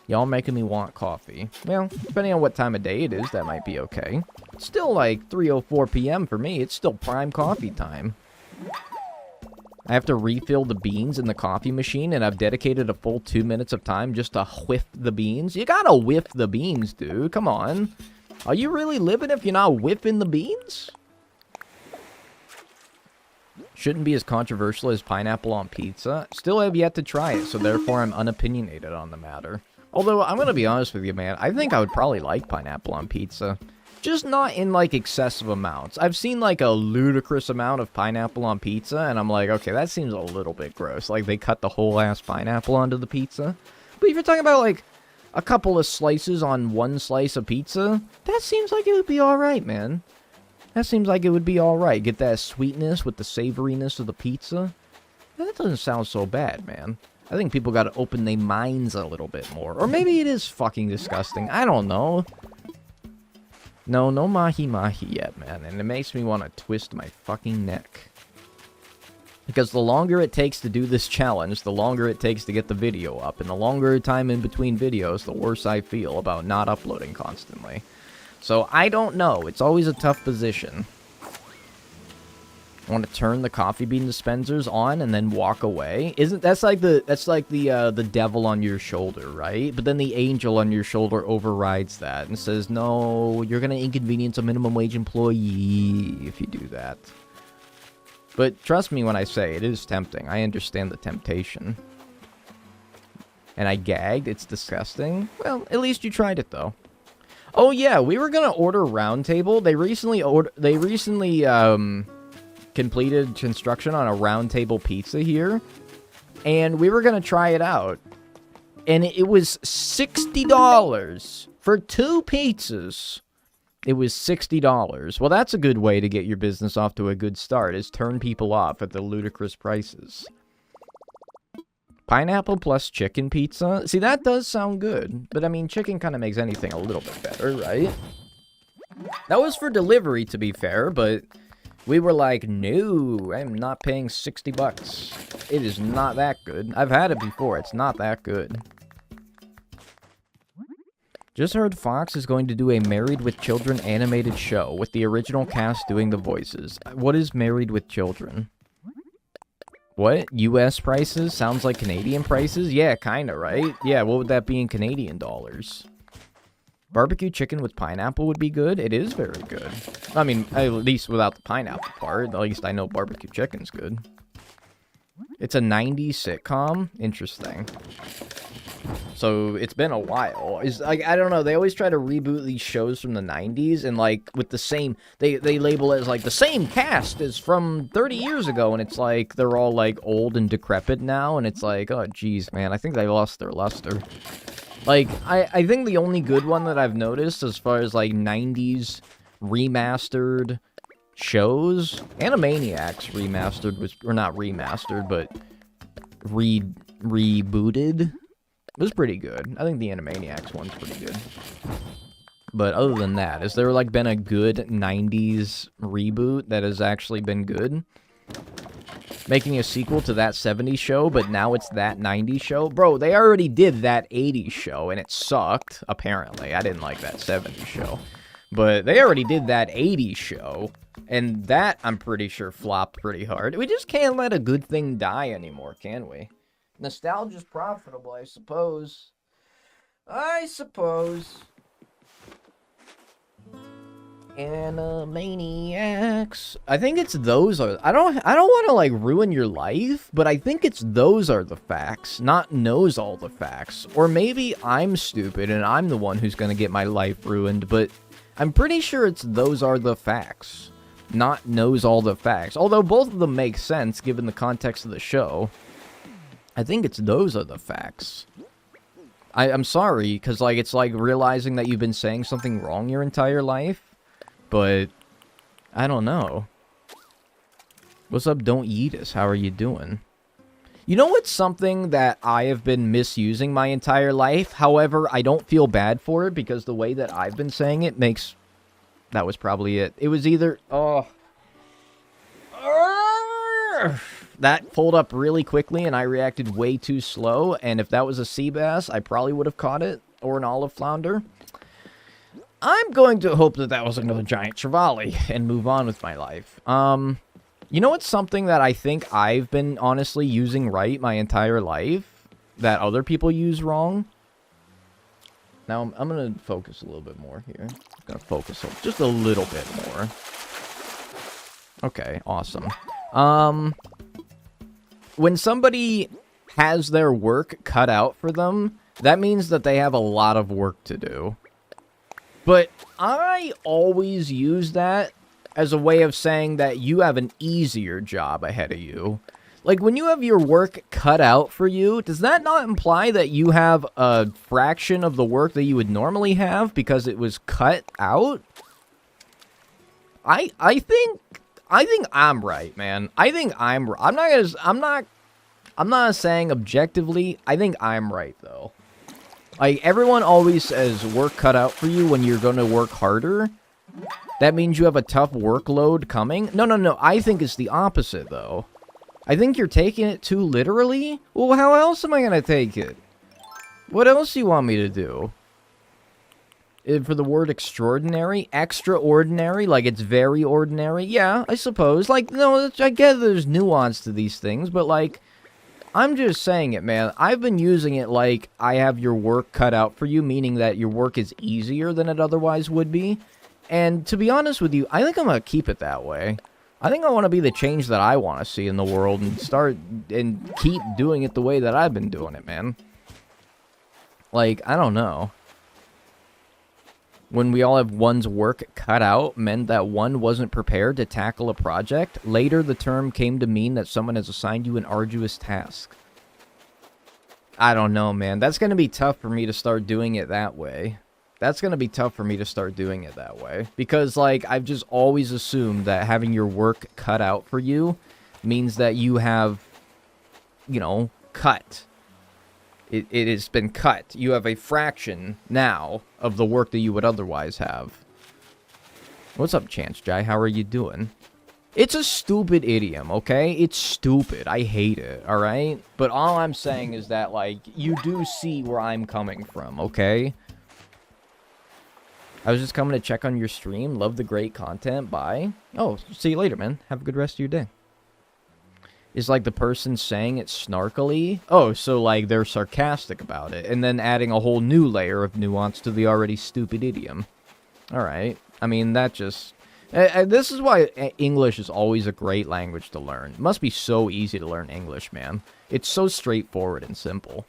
Y'all making me want coffee. Well, depending on what time of day it is, that might be okay. It's still like 3:04 p.m. for me. It's still prime coffee time. I have to refill the beans in the coffee machine, and I've dedicated a full 2 minutes of time just to whiff the beans. You gotta whiff the beans, dude. Come on. Are you really living if you're not whiffing the beans? Shouldn't be as controversial as pineapple on pizza. Still have yet to try it, so therefore I'm unopinionated on the matter. Although, I'm gonna be honest with you, man. I think I would probably like pineapple on pizza. just not in, like, excessive amounts. I've seen, like, a ludicrous amount of pineapple on pizza, and I'm like, okay, that seems a little bit gross. Like, they cut the whole ass pineapple onto the pizza. But if you're talking about, like, a couple of slices on one slice of pizza, that seems like it would be alright, man. That seems like it would be alright. Get that sweetness with the savoriness of the pizza. That doesn't sound so bad, man. I think people gotta open their minds a little bit more. Or maybe it is fucking disgusting. I don't know. No mahi-mahi yet, man. And it makes me want to twist my fucking neck. Because the longer it takes to do this challenge, the longer it takes to get the video up. And the longer time in between videos, the worse I feel about not uploading constantly. So, I don't know. It's always a tough position. I want to turn the coffee bean dispensers on and then walk away. That's like the devil on your shoulder, right? But then the angel on your shoulder overrides that and says, no, you're going to inconvenience a minimum wage employee if you do that. But trust me when I say it is tempting. I understand the temptation. And I gagged. It's disgusting. Well, at least you tried it, though. Oh, yeah, we were going to order Round Table. They recently completed construction on a Round Table pizza here, and we were gonna try it out, and it was $60 for 2 pizzas. It was $60. Well, that's a good way to get your business off to a good start, is turn people off at the ludicrous prices. Pineapple plus chicken pizza? See, that does sound good, but I mean, chicken kind of makes anything a little bit better, right? That was for delivery, to be fair, but we were like, no, I'm not paying $60. It is not that good. I've had it before. It's not that good. Just heard Fox is going to do a Married with Children animated show with the original cast doing the voices. What is Married with Children? What? US prices? Sounds like Canadian prices? Yeah, kinda, right? Yeah, what would that be in Canadian dollars? Barbecue chicken with pineapple would be good. It is very good. I mean, at least without the pineapple part. At least I know barbecue chicken's good. It's a 90s sitcom? Interesting. So, it's been a while. I don't know, they always try to reboot these shows from the 90s, and, like, with the same... They label it as, like, the same cast as from 30 years ago, and it's like, they're all, like, old and decrepit now, and it's like, oh, jeez, man, I think they lost their luster. Like, I think the only good one that I've noticed as far as, like, 90s remastered shows, Animaniacs remastered was, or not remastered, but rebooted was pretty good. I think the Animaniacs one's pretty good. But other than that, has there, like, been a good 90s reboot that has actually been good? Making a sequel to that 70s show, but now it's that 90s show? Bro, they already did that 80s show, and it sucked, apparently. I didn't like that 70s show. But they already did that 80s show, and that, I'm pretty sure, flopped pretty hard. We just can't let a good thing die anymore, can we? Nostalgia's profitable, I suppose. I suppose. Animaniacs. I think it's those are... I don't want to, like, ruin your life, but I think it's those are the facts, not knows all the facts. Or maybe I'm stupid and I'm the one who's going to get my life ruined, but I'm pretty sure it's those are the facts, not knows all the facts. Although both of them make sense given the context of the show. I think it's those are the facts. I'm sorry, because, like, it's like realizing that you've been saying something wrong your entire life. But, I don't know. What's up, Don't Eat Us? How are you doing? You know what's something that I have been misusing my entire life? However, I don't feel bad for it because the way that I've been saying it makes... That was probably it. It was either... Oh. That pulled up really quickly and I reacted way too slow. And if that was a sea bass, I probably would have caught it. Or an olive flounder. I'm going to hope that that was another giant trevally and move on with my life. You know what's something that I think I've been honestly using right my entire life that other people use wrong? Now, I'm going to focus a little bit more here. I'm going to focus just a little bit more. Okay, awesome. When somebody has their work cut out for them, that means that they have a lot of work to do. But I always use that as a way of saying that you have an easier job ahead of you. Like, when you have your work cut out for you, does that not imply that you have a fraction of the work that you would normally have because it was cut out? I think I'm right, man. I'm not saying objectively. I think I'm right, though. Like, everyone always says work cut out for you when you're going to work harder. That means you have a tough workload coming. No. I think it's the opposite, though. I think you're taking it too literally. Well, how else am I going to take it? What else do you want me to do? For the word extraordinary? Extraordinary? Like it's very ordinary? Yeah, I suppose. Like, no, I get there's nuance to these things, but like, I'm just saying it, man. I've been using it like I have your work cut out for you, meaning that your work is easier than it otherwise would be. And to be honest with you, I think I'm going to keep it that way. I think I want to be the change that I want to see in the world and start and keep doing it the way that I've been doing it, man. Like, I don't know. When we all have one's work cut out meant that one wasn't prepared to tackle a project. Later, the term came to mean that someone has assigned you an arduous task. I don't know, man. That's going to be tough for me to start doing it that way. Because, like, I've just always assumed that having your work cut out for you means that you have, you know, cut. It has been cut. You have a fraction now of the work that you would otherwise have. What's up, Chance Jai? How are you doing? It's a stupid idiom, okay? It's stupid. I hate it, alright? But all I'm saying is that, like, you do see where I'm coming from, okay? I was just coming to check on your stream. Love the great content. Bye. Oh, see you later, man. Have a good rest of your day. Is like the person saying it snarkily. Oh, so like they're sarcastic about it. And then adding a whole new layer of nuance to the already stupid idiom. Alright. I mean, that just... this is why English is always a great language to learn. It must be so easy to learn English, man. It's so straightforward and simple.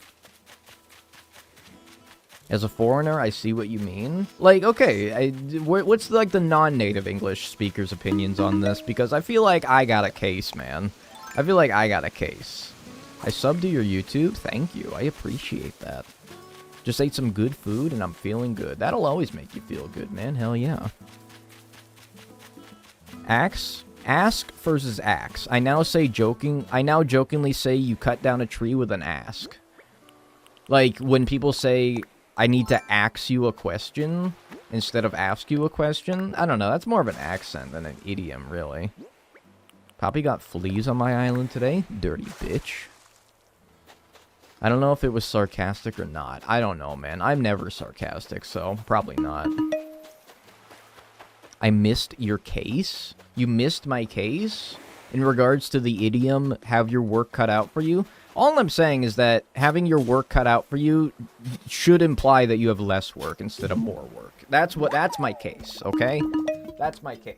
As a foreigner, I see what you mean. Like, okay, what's like the non-native English speakers' opinions on this? Because I feel like I got a case, man. I feel like I got a case. I subbed to your YouTube. Thank you. I appreciate that. Just ate some good food and I'm feeling good. That'll always make you feel good, man. Hell yeah. Ask versus axe. I now jokingly say you cut down a tree with an ask. Like, when people say, I need to ask you a question instead of ask you a question. I don't know. That's more of an accent than an idiom, really. Poppy got fleas on my island today. Dirty bitch. I don't know if it was sarcastic or not. I don't know, man. I'm never sarcastic, so probably not. I missed your case? You missed my case? In regards to the idiom, have your work cut out for you? All I'm saying is that having your work cut out for you should imply that you have less work instead of more work. That's my case, okay? That's my case.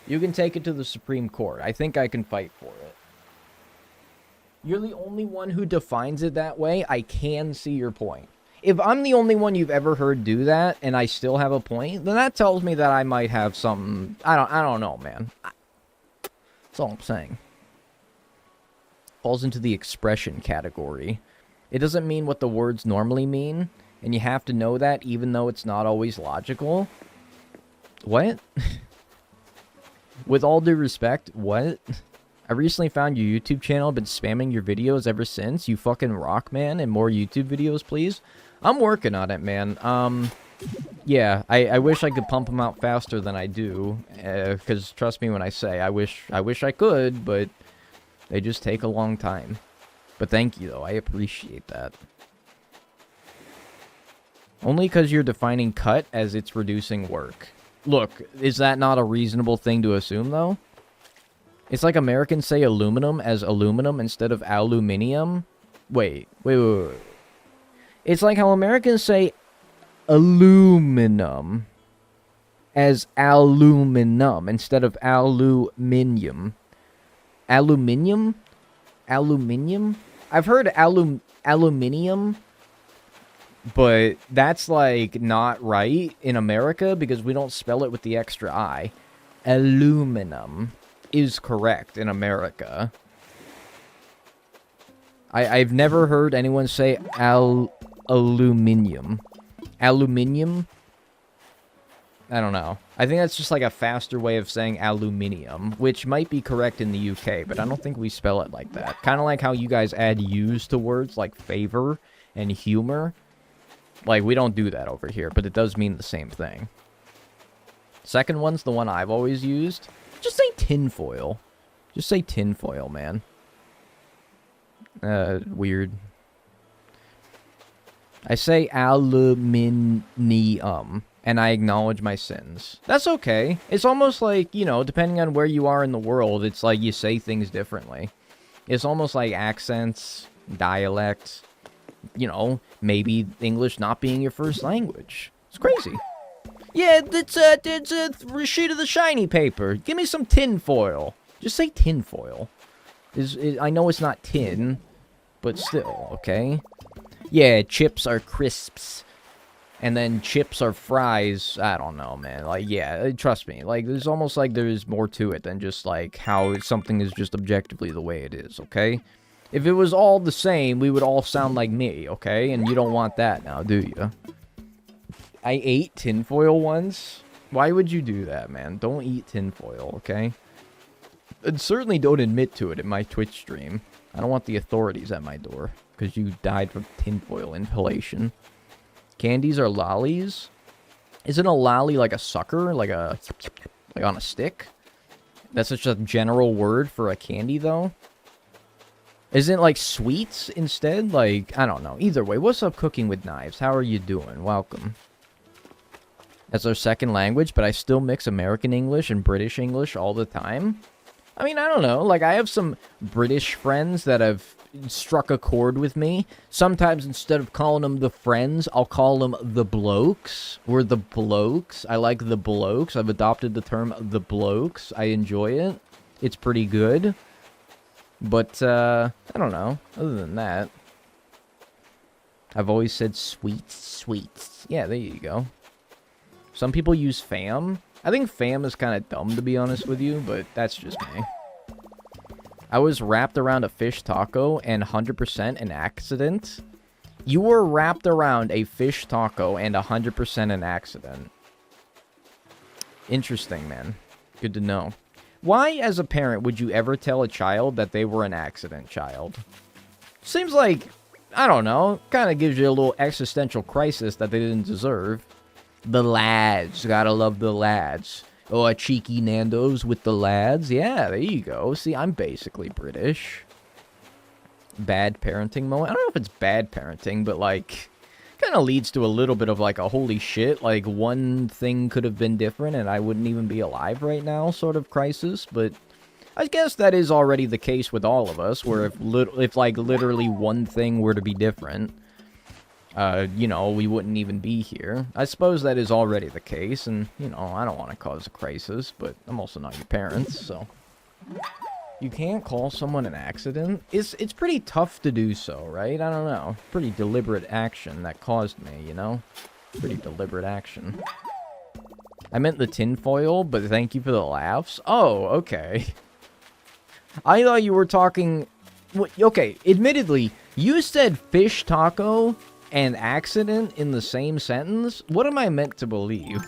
You can take it to the Supreme Court. I think I can fight for it. You're the only one who defines it that way. I can see your point. If I'm the only one you've ever heard do that and I still have a point, then that tells me that I might have something. I don't know, man. That's all I'm saying. Falls into the expression category. It doesn't mean what the words normally mean, and you have to know that even though it's not always logical. What? With all due respect, what? I recently found your YouTube channel, been spamming your videos ever since. You fucking rock, man, and more YouTube videos, please. I'm working on it, man. Yeah, I wish I could pump them out faster than I do, because trust me when I say, I wish I could, but they just take a long time. But thank you, though. I appreciate that. Only because you're defining cut as it's reducing work. Look, is that not a reasonable thing to assume, though? It's like Americans say aluminum as aluminum instead of aluminium. Wait. It's like how Americans say aluminum as aluminum instead of aluminium. Aluminium? I've heard aluminium, But that's, like, not right in America because we don't spell it with the extra I. Aluminum is correct in America. I've never heard anyone say aluminium. Aluminium? I don't know. I think that's just like a faster way of saying aluminium, which might be correct in the UK, but I don't think we spell it like that. Kind of like how you guys add U's to words like favor and humor. Like, we don't do that over here, but it does mean the same thing. Second one's the one I've always used. Just say tinfoil. Just say tinfoil, man. Weird. I say aluminium, and I acknowledge my sins. That's okay. It's almost like, you know, depending on where you are in the world, it's like you say things differently. It's almost like accents, dialects, you know, maybe English not being your first language. It's crazy. Yeah, it's a sheet of the shiny paper. Give me some tin foil. Just say tin foil. I know it's not tin, but still, okay? Yeah, chips are crisps. And then chips are fries. I don't know, man. Like, yeah, trust me. Like, there's almost like there's more to it than just, like, how something is just objectively the way it is, okay? If it was all the same, we would all sound like me, okay? And you don't want that now, do you? I ate tinfoil once. Why would you do that, man? Don't eat tinfoil, okay? And certainly don't admit to it in my Twitch stream. I don't want the authorities at my door, because you died from tinfoil inhalation. Candies are lollies? Isn't a lolly like a sucker? Like on a stick? That's such a general word for a candy, though? Isn't it like sweets instead? Like, I don't know. Either way, what's up, Cooking with Knives? How are you doing? Welcome. That's our second language, but I still mix American English and British English all the time. I mean, I don't know. Like, I have some British friends that have struck a chord with me. Sometimes instead of calling them the friends, I'll call them the blokes. We're the blokes. I like the blokes. I've adopted the term the blokes. I enjoy it. It's pretty good. But, I don't know. Other than that, I've always said sweets. Yeah, there you go. Some people use fam. I think fam is kind of dumb, to be honest with you, but that's just me. I was wrapped around a fish taco and 100% an accident. You were wrapped around a fish taco and 100% an accident. Interesting, man. Good to know. Why, as a parent, would you ever tell a child that they were an accident child? Seems like, I don't know, kind of gives you a little existential crisis that they didn't deserve. The lads. Gotta love the lads. Oh, a cheeky Nando's with the lads. Yeah, there you go. See, I'm basically British. Bad parenting moment. I don't know if it's bad parenting, but, like, kind of leads to a little bit of, like, a holy shit. Like, one thing could have been different and I wouldn't even be alive right now sort of crisis. But I guess that is already the case with all of us, where if like, literally one thing were to be different, you know, we wouldn't even be here. I suppose that is already the case, and, you know, I don't want to cause a crisis, but I'm also not your parents, so. You can't call someone an accident? It's pretty tough to do so, right? I don't know. Pretty deliberate action that caused me, you know? Pretty deliberate action. I meant the tinfoil, but thank you for the laughs. Oh, okay. I thought you were talking... Okay, admittedly, you said fish taco and accident in the same sentence? What am I meant to believe?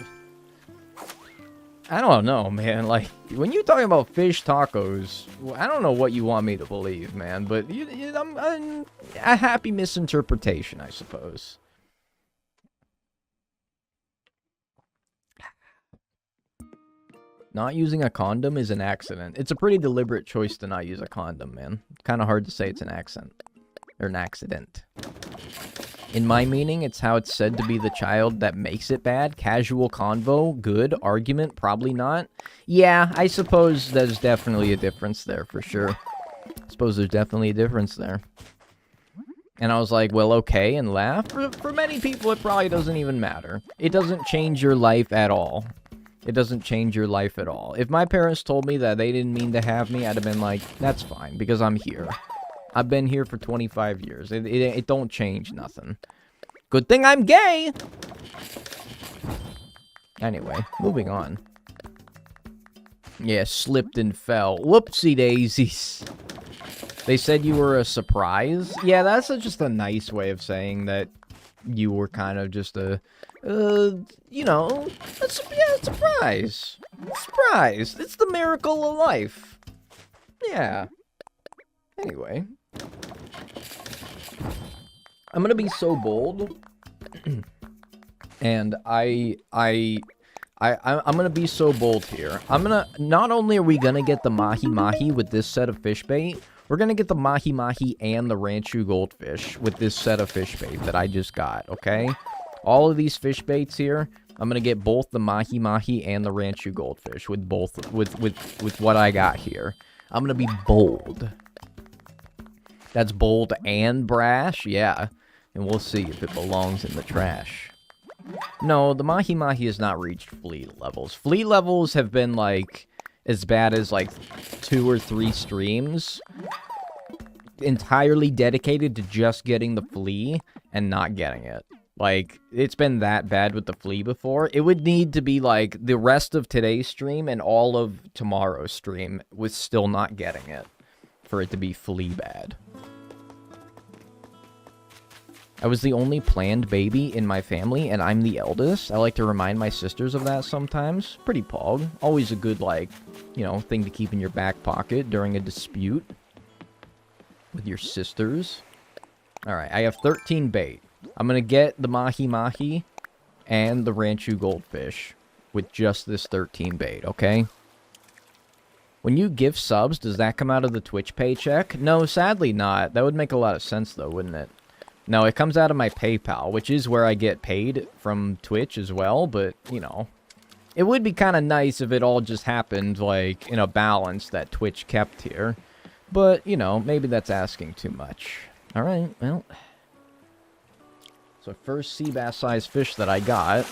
I don't know, man. Like, when you're talking about fish tacos, I don't know what you want me to believe, man. But I'm a happy misinterpretation, I suppose. Not using a condom is an accident. It's a pretty deliberate choice to not use a condom, man. Kind of hard to say it's an accent. Or an accident. In my meaning, it's how it's said to be the child that makes it bad. Casual convo, good. Argument, probably not. Yeah, I suppose there's definitely a difference there, for sure. I suppose there's definitely a difference there. And I was like, well, okay, and laugh. For many people, it probably doesn't even matter. It doesn't change your life at all. It doesn't change your life at all. If my parents told me that they didn't mean to have me, I'd have been like, that's fine, because I'm here. I've been here for 25 years. It don't change nothing. Good thing I'm gay! Anyway, moving on. Yeah, slipped and fell. Whoopsie daisies. They said you were a surprise? Yeah, that's just a nice way of saying that you were kind of just a, you know, a surprise. Surprise. It's the miracle of life. Yeah. Anyway. I'm gonna be so bold. And I'm gonna be so bold here. Not only are we gonna get the mahi-mahi with this set of fish bait, we're gonna get the mahi-mahi and the ranchu goldfish with this set of fish bait that I just got, okay? All of these fish baits here, I'm gonna get both the mahi-mahi and the ranchu goldfish with both, with what I got here. I'm gonna be bold. That's bold and brash, yeah. And we'll see if it belongs in the trash. No, the mahi-mahi has not reached fleet levels. Fleet levels have been, like, as bad as, like, 2 or 3 streams entirely dedicated to just getting the flea and not getting it. Like, it's been that bad with the flea before. It would need to be, like, the rest of today's stream and all of tomorrow's stream with still not getting it for it to be flea bad. I was the only planned baby in my family, and I'm the eldest. I like to remind my sisters of that sometimes. Pretty pog. Always a good, like, you know, thing to keep in your back pocket during a dispute with your sisters. Alright, I have 13 bait. I'm gonna get the mahi-mahi and the ranchu goldfish with just this 13 bait, okay? When you gift subs, does that come out of the Twitch paycheck? No, sadly not. That would make a lot of sense, though, wouldn't it? No, it comes out of my PayPal, which is where I get paid from Twitch as well, but, you know, it would be kind of nice if it all just happened, like, in a balance that Twitch kept here. But, you know, maybe that's asking too much. Alright, well. So, first sea bass-sized fish that I got.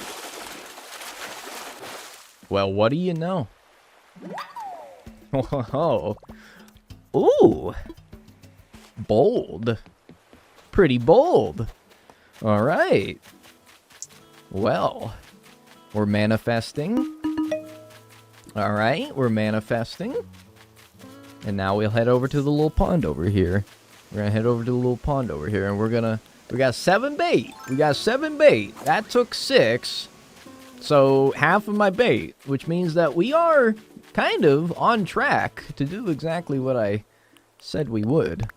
Well, what do you know? Oh. Ooh. Bold. Pretty bold. Alright. Well, we're manifesting. Alright, we're manifesting. And now we'll head over to the little pond over here. We're gonna head over to the little pond over here, and we got 7 bait. We got 7 bait. That took 6. So, half of my bait, which means that we are kind of on track to do exactly what I said we would.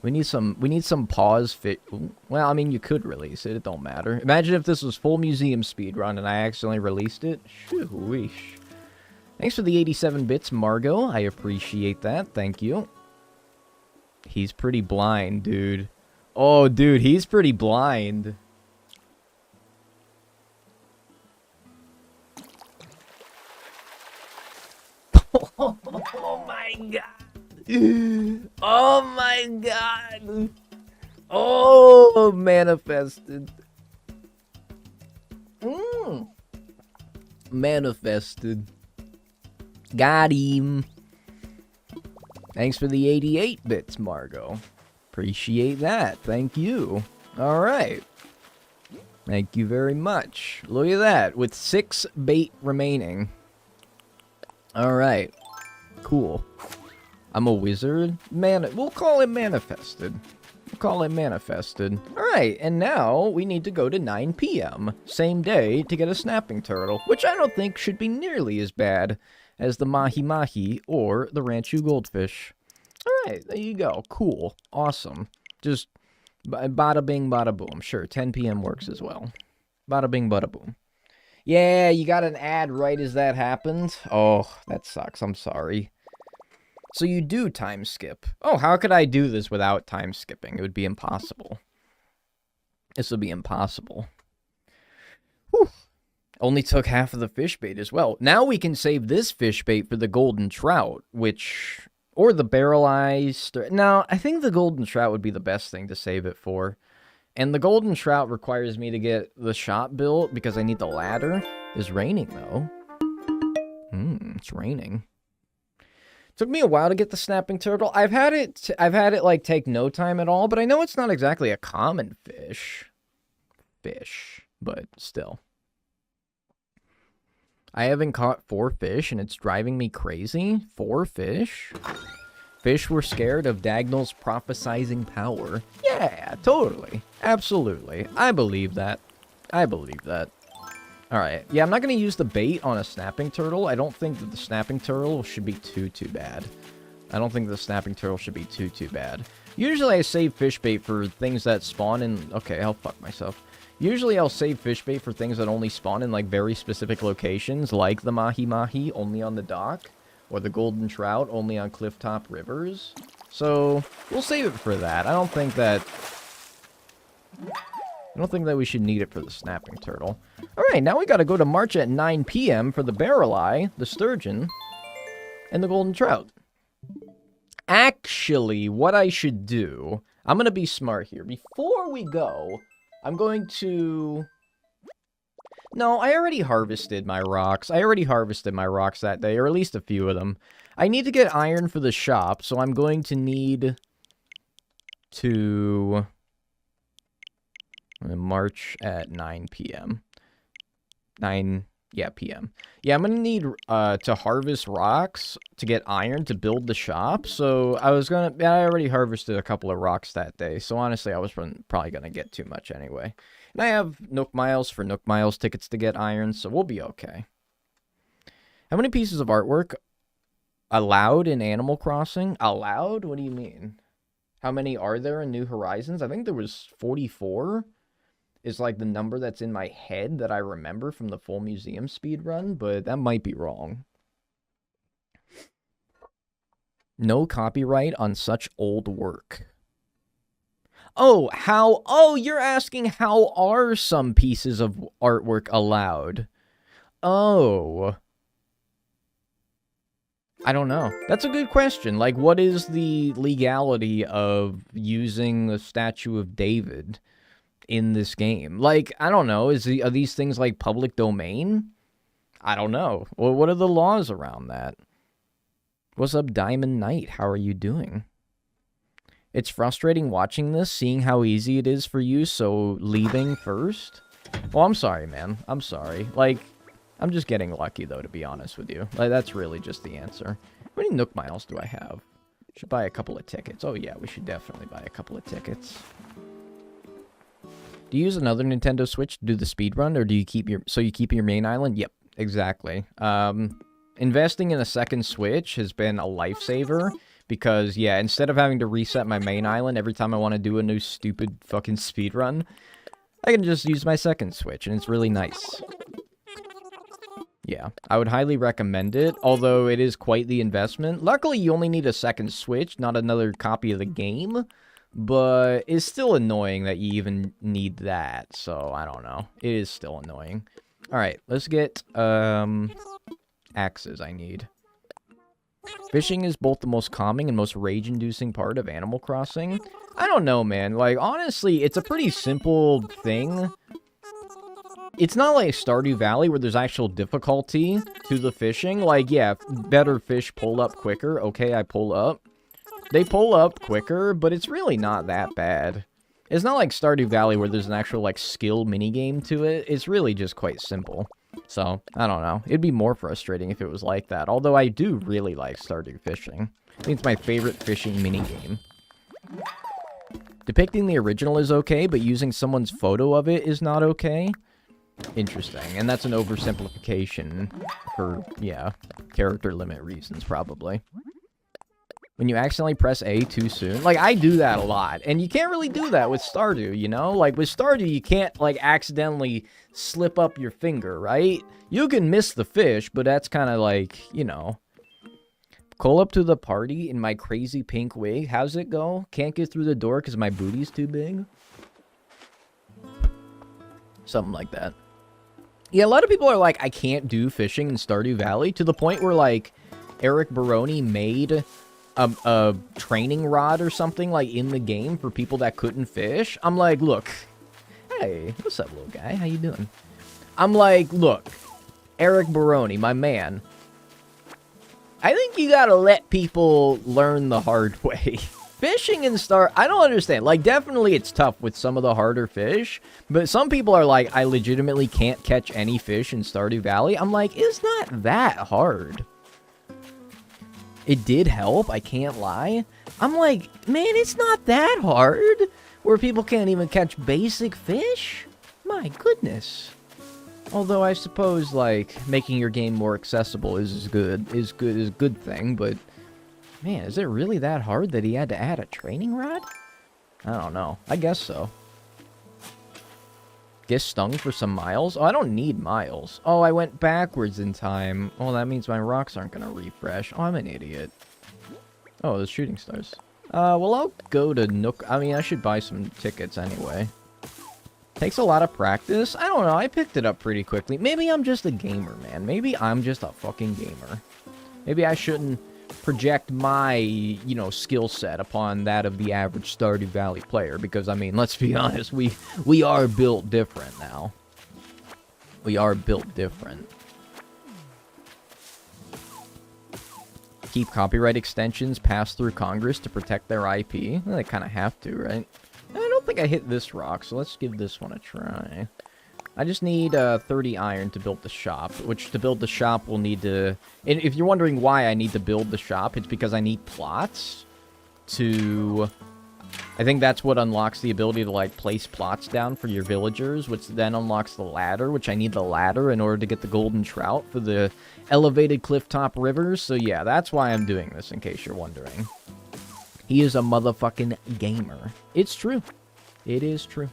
We need some pause fit. Well, I mean, you could release it. It don't matter. Imagine if this was full museum speedrun and I accidentally released it. Shoo-wee. Thanks for the 87 bits, Margot. I appreciate that. Thank you. He's pretty blind, dude. Oh, dude, he's pretty blind. Oh my god. Oh my god. Oh, manifested. Manifested. Got him. Thanks for the 88 bits, Margot. Appreciate that. Thank you. Alright. Thank you very much. Look at that. With 6 bait remaining. Alright. Cool. I'm a wizard. We'll call it manifested. We'll call it manifested. Alright, and now we need to go to 9 p.m. Same day to get a snapping turtle, which I don't think should be nearly as bad as the mahi-mahi or the ranchu goldfish. Alright, there you go. Cool. Awesome. Just bada bing, bada boom. Sure, 10 p.m. works as well. Bada bing, bada boom. Yeah, you got an ad right as that happened? Oh, that sucks. I'm sorry. So you do time skip. Oh, how could I do this without time skipping? It would be impossible. This would be impossible. Whew. Only took half of the fish bait as well. Now we can save this fish bait for the golden trout, which... Or the barrel-ized... No, I think the golden trout would be the best thing to save it for. And the golden trout requires me to get the shop built because I need the ladder. It's raining, though. It's raining. Took me a while to get the snapping turtle. I've had it like take no time at all, but I know it's not exactly a common fish, but still. I haven't caught 4 fish, and it's driving me crazy. 4 fish? Fish were scared of Dagnel's prophesizing power. Yeah, totally. Absolutely. I believe that. Alright. Yeah, I'm not going to use the bait on a snapping turtle. I don't think that the snapping turtle should be too bad. Usually I save fish bait for things that spawn in... Okay, I'll fuck myself. Usually I'll save fish bait for things that only spawn in, like, very specific locations, like the mahi-mahi, only on the dock, or the golden trout, only on clifftop rivers. So, we'll save it for that. I don't think that we should need it for the snapping turtle. Alright, now we gotta go to March at 9 p.m. for the barrel eye, the sturgeon, and the golden trout. Actually, what I should do... I'm gonna be smart here. Before we go... I'm going to... No, I already harvested my rocks. That day, or at least a few of them. I need to get iron for the shop, so I'm going to need to... March at 9 p.m. 9... Yeah, p.m. Yeah, I'm going to need to harvest rocks to get iron to build the shop. So I already harvested a couple of rocks that day. So honestly, I was probably going to get too much anyway. And I have Nook Miles for Nook Miles tickets to get iron, so we'll be okay. How many pieces of artwork allowed in Animal Crossing? Allowed? What do you mean? How many are there in New Horizons? I think there was 44. Is like the number that's in my head that I remember from the full museum speed run, but that might be wrong. No copyright on such old work. Oh, how? Oh, you're asking how are some pieces of artwork allowed? Oh. I don't know. That's a good question. Like, what is the legality of using the Statue of David in this game? Like, I don't know. Are these things like public domain? I don't know. Well, what are the laws around that? What's up, Diamond Knight? How are you doing? It's frustrating watching this, seeing how easy it is for you, so leaving first? Well, I'm sorry, man. I'm sorry. Like, I'm just getting lucky, though, to be honest with you. Like, that's really just the answer. How many Nook Miles do I have? Should buy a couple of tickets. Oh, yeah, we should definitely buy a couple of tickets. Do you use another Nintendo Switch to do the speedrun, or do you keep your main island? Yep, exactly. Investing in a second Switch has been a lifesaver, because, yeah, instead of having to reset my main island every time I want to do a new stupid fucking speedrun, I can just use my second Switch, and it's really nice. Yeah, I would highly recommend it, although it is quite the investment. Luckily, you only need a second Switch, not another copy of the game. But it's still annoying that you even need that, so I don't know. It is still annoying. Alright, let's get, axes I need. Fishing is both the most calming and most rage-inducing part of Animal Crossing. I don't know, man. Like, honestly, it's a pretty simple thing. It's not like Stardew Valley where there's actual difficulty to the fishing. Like, yeah, better fish pull up quicker. Okay, I pull up. They pull up quicker, but it's really not that bad. It's not like Stardew Valley where there's an actual, like, skill minigame to it. It's really just quite simple. So, I don't know. It'd be more frustrating if it was like that. Although I do really like Stardew Fishing. I think it's my favorite fishing minigame. Depicting the original is okay, but using someone's photo of it is not okay. Interesting. And that's an oversimplification for, yeah, character limit reasons, probably. When you accidentally press A too soon. Like, I do that a lot. And you can't really do that with Stardew, you know? Like, with Stardew, you can't, like, accidentally slip up your finger, right? You can miss the fish, but that's kind of like, you know. Call up to the party in my crazy pink wig. How's it go? Can't get through the door because my booty's too big? Something like that. Yeah, a lot of people are like, I can't do fishing in Stardew Valley, to the point where, like, Eric Baroni made a training rod or something, like, in the game for people that couldn't fish. I'm like, look. Hey, what's up, little guy? How you doing? I'm like, look. Eric Baroni, my man. I think you gotta let people learn the hard way. Fishing in I don't understand. Like, definitely it's tough with some of the harder fish, but some people are like, I legitimately can't catch any fish in Stardew Valley. I'm like, it's not that hard. It did help, I can't lie. I'm like, man, it's not that hard. Where people can't even catch basic fish? My goodness. Although I suppose, like, making your game more accessible is a good thing, but man, is it really that hard that he had to add a training rod? I don't know. I guess so. Get stung for some miles? Oh, I don't need miles. Oh, I went backwards in time. Oh, that means my rocks aren't gonna refresh. Oh, I'm an idiot. Oh, the shooting stars. Well, I'll go to Nook. I mean, I should buy some tickets anyway. Takes a lot of practice. I don't know. I picked it up pretty quickly. Maybe I'm just a gamer, man. Maybe I'm just a fucking gamer. Maybe I shouldn't project my, you know, skill set upon that of the average Stardew Valley player. Because, I mean, let's be honest. We are built different now. We are built different. Keep copyright extensions passed through Congress to protect their IP. Well, they kind of have to, right? I don't think I hit this rock, so let's give this one a try. I just need 30 iron to build the shop, which to build the shop we'll need to... And if you're wondering why I need to build the shop, it's because I need plots to... I think that's what unlocks the ability to, like, place plots down for your villagers, which then unlocks the ladder, which I need the ladder in order to get the golden trout for the elevated clifftop rivers. So yeah, that's why I'm doing this, in case you're wondering. He is a motherfucking gamer. It's true. It is true.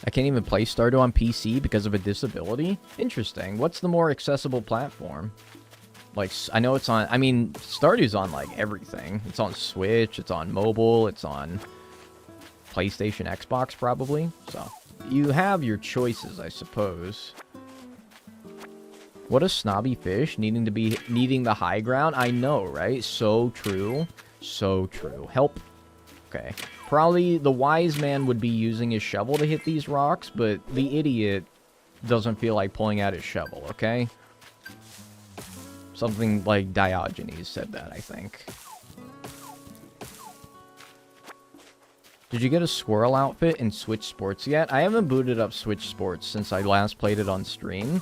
I can't even play Stardew on PC because of a disability? Interesting. What's the more accessible platform? Like, I know it's on... I mean, Stardew's on, like, everything. It's on Switch, it's on mobile, it's on PlayStation, Xbox, probably. So, you have your choices, I suppose. What a snobby fish, needing the high ground. I know, right? So true. So true. Help. Okay. Probably the wise man would be using his shovel to hit these rocks, but the idiot doesn't feel like pulling out his shovel, okay? Something like Diogenes said that, I think. Did you get a squirrel outfit in Switch Sports yet? I haven't booted up Switch Sports since I last played it on stream.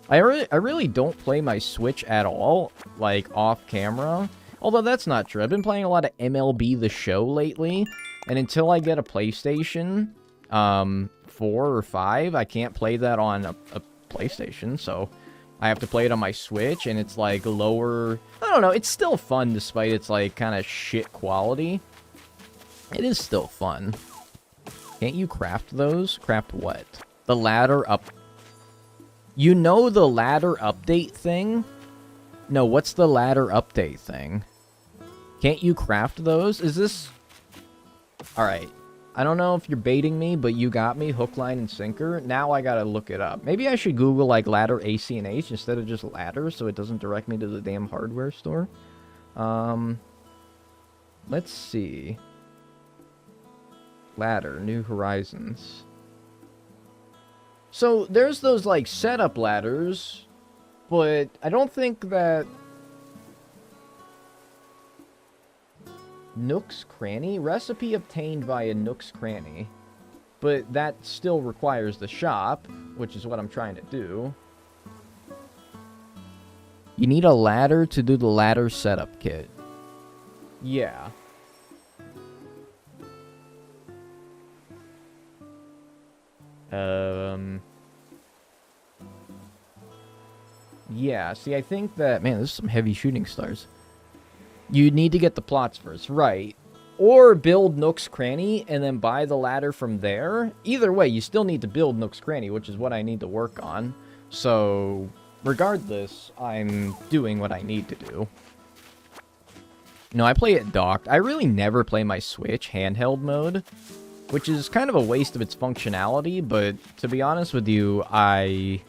I really don't play my Switch at all, like, off camera. Although that's not true. I've been playing a lot of MLB The Show lately, and until I get a PlayStation 4 or 5, I can't play that on a PlayStation, so I have to play it on my Switch, and it's, like, lower... I don't know, it's still fun despite its, like, kind of shit quality. It is still fun. Can't you craft those? Craft what? The ladder up... You know the ladder update thing? No, what's the ladder update thing? Can't you craft those? Is this... Alright. I don't know if you're baiting me, but you got me. Hook, line, and sinker. Now I gotta look it up. Maybe I should Google, like, ladder AC and H instead of just ladder, so it doesn't direct me to the damn hardware store. Let's see. Ladder, New Horizons. So, there's those, like, setup ladders, but I don't think that... Nook's Cranny? Recipe obtained via Nook's Cranny. But that still requires the shop, which is what I'm trying to do. You need a ladder to do the ladder setup kit. Yeah. Yeah, see, I think that... Man, there's some heavy shooting stars. You need to get the plots first, right. Or build Nook's Cranny and then buy the ladder from there. Either way, you still need to build Nook's Cranny, which is what I need to work on. So, regardless, I'm doing what I need to do. No, I play it docked. I really never play my Switch handheld mode, which is kind of a waste of its functionality, but to be honest with you, I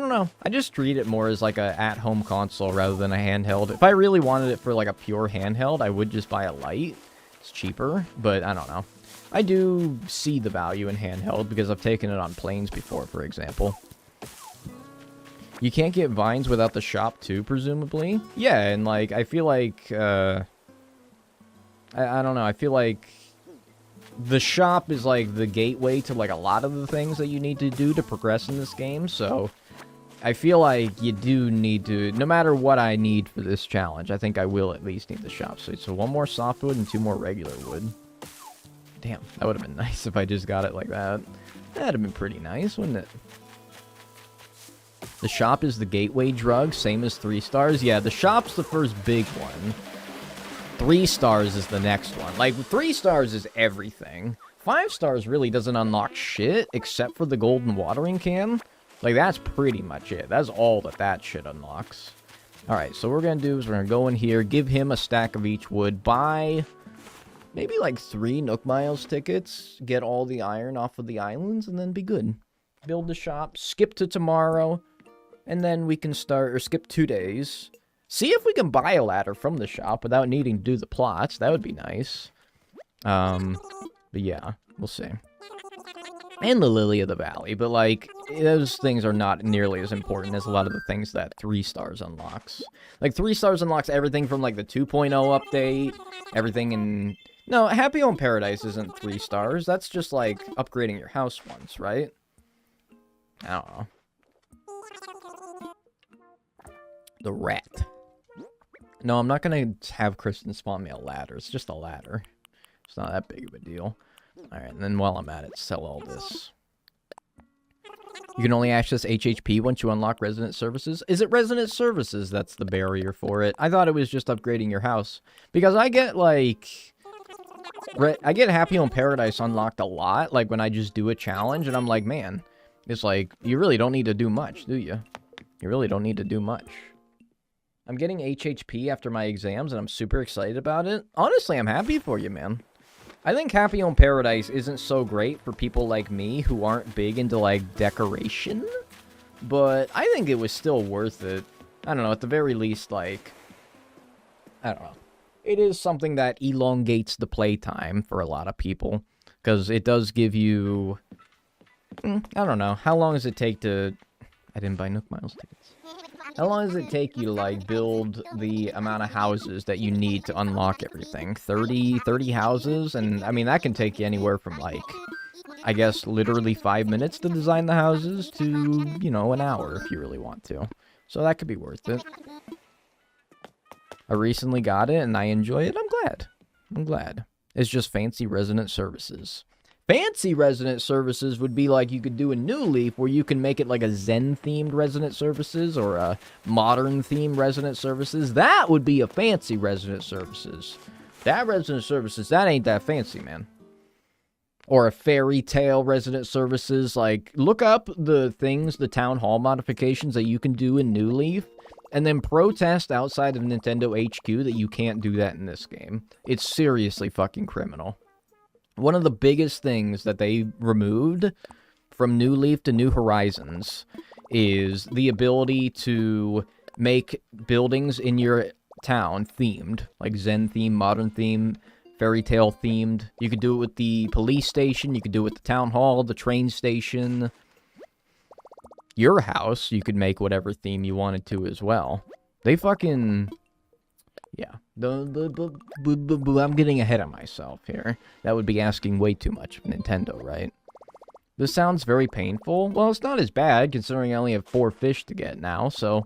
don't know. I just treat it more as like a at-home console rather than a handheld. If I really wanted it for like a pure handheld, I would just buy a light. It's cheaper, but I don't know. I do see the value in handheld because I've taken it on planes before, for example. You can't get vines without the shop too, presumably? Yeah, and, like, I feel like, I don't know, I feel like the shop is, like, the gateway to, like, a lot of the things that you need to do to progress in this game, so I feel like you do need to, no matter what I need for this challenge, I think I will at least need the shop. So 1 more softwood and 2 more regular wood. Damn, that would have been nice if I just got it like that. That'd have been pretty nice, wouldn't it? The shop is the gateway drug, same as 3 stars. Yeah, the shop's the first big one. 3 stars is the next one. Like, 3 stars is everything. 5 stars really doesn't unlock shit, except for the golden watering can. Like, that's pretty much it. That's all that shit unlocks. Alright, so what we're gonna do is we're gonna go in here, give him a stack of each wood, buy maybe like 3 Nook Miles tickets, get all the iron off of the islands, and then be good. Build the shop, skip to tomorrow, and then we can start, or skip 2 days. See if we can buy a ladder from the shop without needing to do the plots. That would be nice. But yeah, we'll see. And the Lily of the Valley, but, like, those things are not nearly as important as a lot of the things that 3 stars unlocks. Like, 3 stars unlocks everything from, like, the 2.0 update, everything in... No, Happy Home Paradise isn't 3 stars. That's just, like, upgrading your house once, right? I don't know. The rat. No, I'm not gonna have Kristen spawn me a ladder. It's just a ladder. It's not that big of a deal. Alright, and then while I'm at it, sell all this. You can only access HHP once you unlock resident services. Is it resident services that's the barrier for it? I thought it was just upgrading your house. Because I get, like... I get Happy Home Paradise unlocked a lot, like, when I just do a challenge, and I'm like, man, it's like, you really don't need to do much, do you? You really don't need to do much. I'm getting HHP after my exams, and I'm super excited about it. Honestly, I'm happy for you, man. I think Happy Home Paradise isn't so great for people like me who aren't big into, like, decoration. But I think it was still worth it. I don't know, at the very least, like... I don't know. It is something that elongates the playtime for a lot of people. Because it does give you... I don't know. How long does it take to... I didn't buy Nook Miles tickets. How long does it take you to, like, build the amount of houses that you need to unlock everything? 30 houses? And, I mean, that can take you anywhere from, like, I guess, literally 5 minutes to design the houses to, you know, an hour if you really want to. So that could be worth it. I recently got it, and I enjoy it. I'm glad. I'm glad. It's just fancy resident services. Fancy resident services would be like you could do a New Leaf where you can make it like a Zen-themed resident services or a modern-themed resident services. That would be a fancy resident services. That resident services, that ain't that fancy, man. Or a fairy tale resident services. Like, look up the things, the town hall modifications that you can do in New Leaf, and then protest outside of Nintendo HQ that you can't do that in this game. It's seriously fucking criminal. One of the biggest things that they removed from New Leaf to New Horizons is the ability to make buildings in your town themed, like Zen theme, modern theme, fairy tale themed. You could do it with the police station, you could do it with the town hall, the train station. Your house, you could make whatever theme you wanted to as well. They fucking... Yeah. I'm getting ahead of myself here. That would be asking way too much of Nintendo, right? This sounds very painful. Well, it's not as bad, considering I only have 4 fish to get now, so...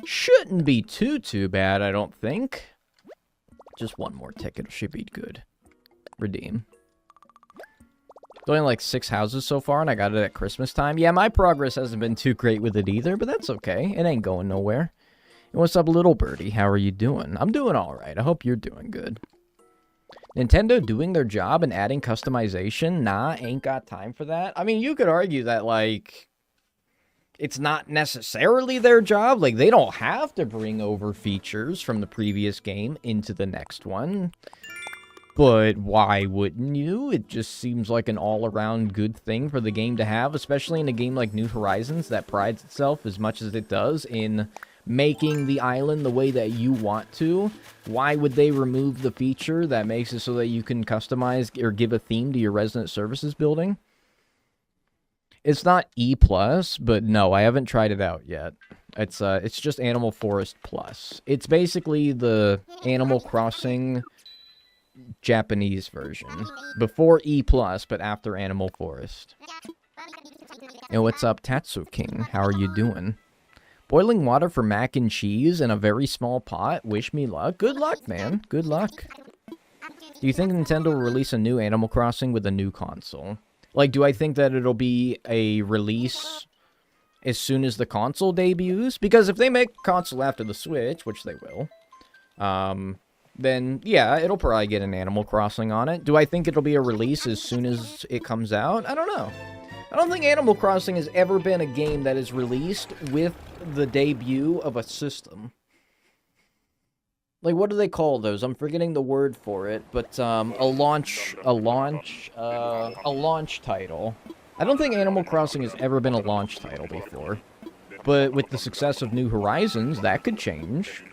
Shouldn't be too bad, I don't think. Just 1 more ticket should be good. Redeem. Only like 6 houses so far, and I got it at Christmas time. Yeah, my progress hasn't been too great with it either, but that's okay. It ain't going nowhere. And what's up, little birdie? How are you doing? I'm doing alright. I hope you're doing good. Nintendo doing their job and adding customization? Nah, ain't got time for that. I mean, you could argue that, like, it's not necessarily their job. Like, they don't have to bring over features from the previous game into the next one. But why wouldn't you? It just seems like an all-around good thing for the game to have, especially in a game like New Horizons that prides itself as much as it does in making the island the way that you want to. Why would they remove the feature that makes it so that you can customize or give a theme to your resident services building? It's not E+, but no, I haven't tried it out yet. It's just Animal Forest Plus. It's basically the Animal Crossing Japanese version. Before E+, but after Animal Forest. And what's up, Tatsu King? How are you doing? Boiling water for mac and cheese in a very small pot? Wish me luck. Good luck, man. Good luck. Do you think Nintendo will release a new Animal Crossing with a new console? Like, do I think that it'll be a release as soon as the console debuts? Because if they make console after the Switch, which they will, then, yeah, it'll probably get an Animal Crossing on it. Do I think it'll be a release as soon as it comes out? I don't know. I don't think Animal Crossing has ever been a game that is released with the debut of a system. Like, what do they call those? I'm forgetting the word for it, but, a launch title. I don't think Animal Crossing has ever been a launch title before. But with the success of New Horizons, that could change.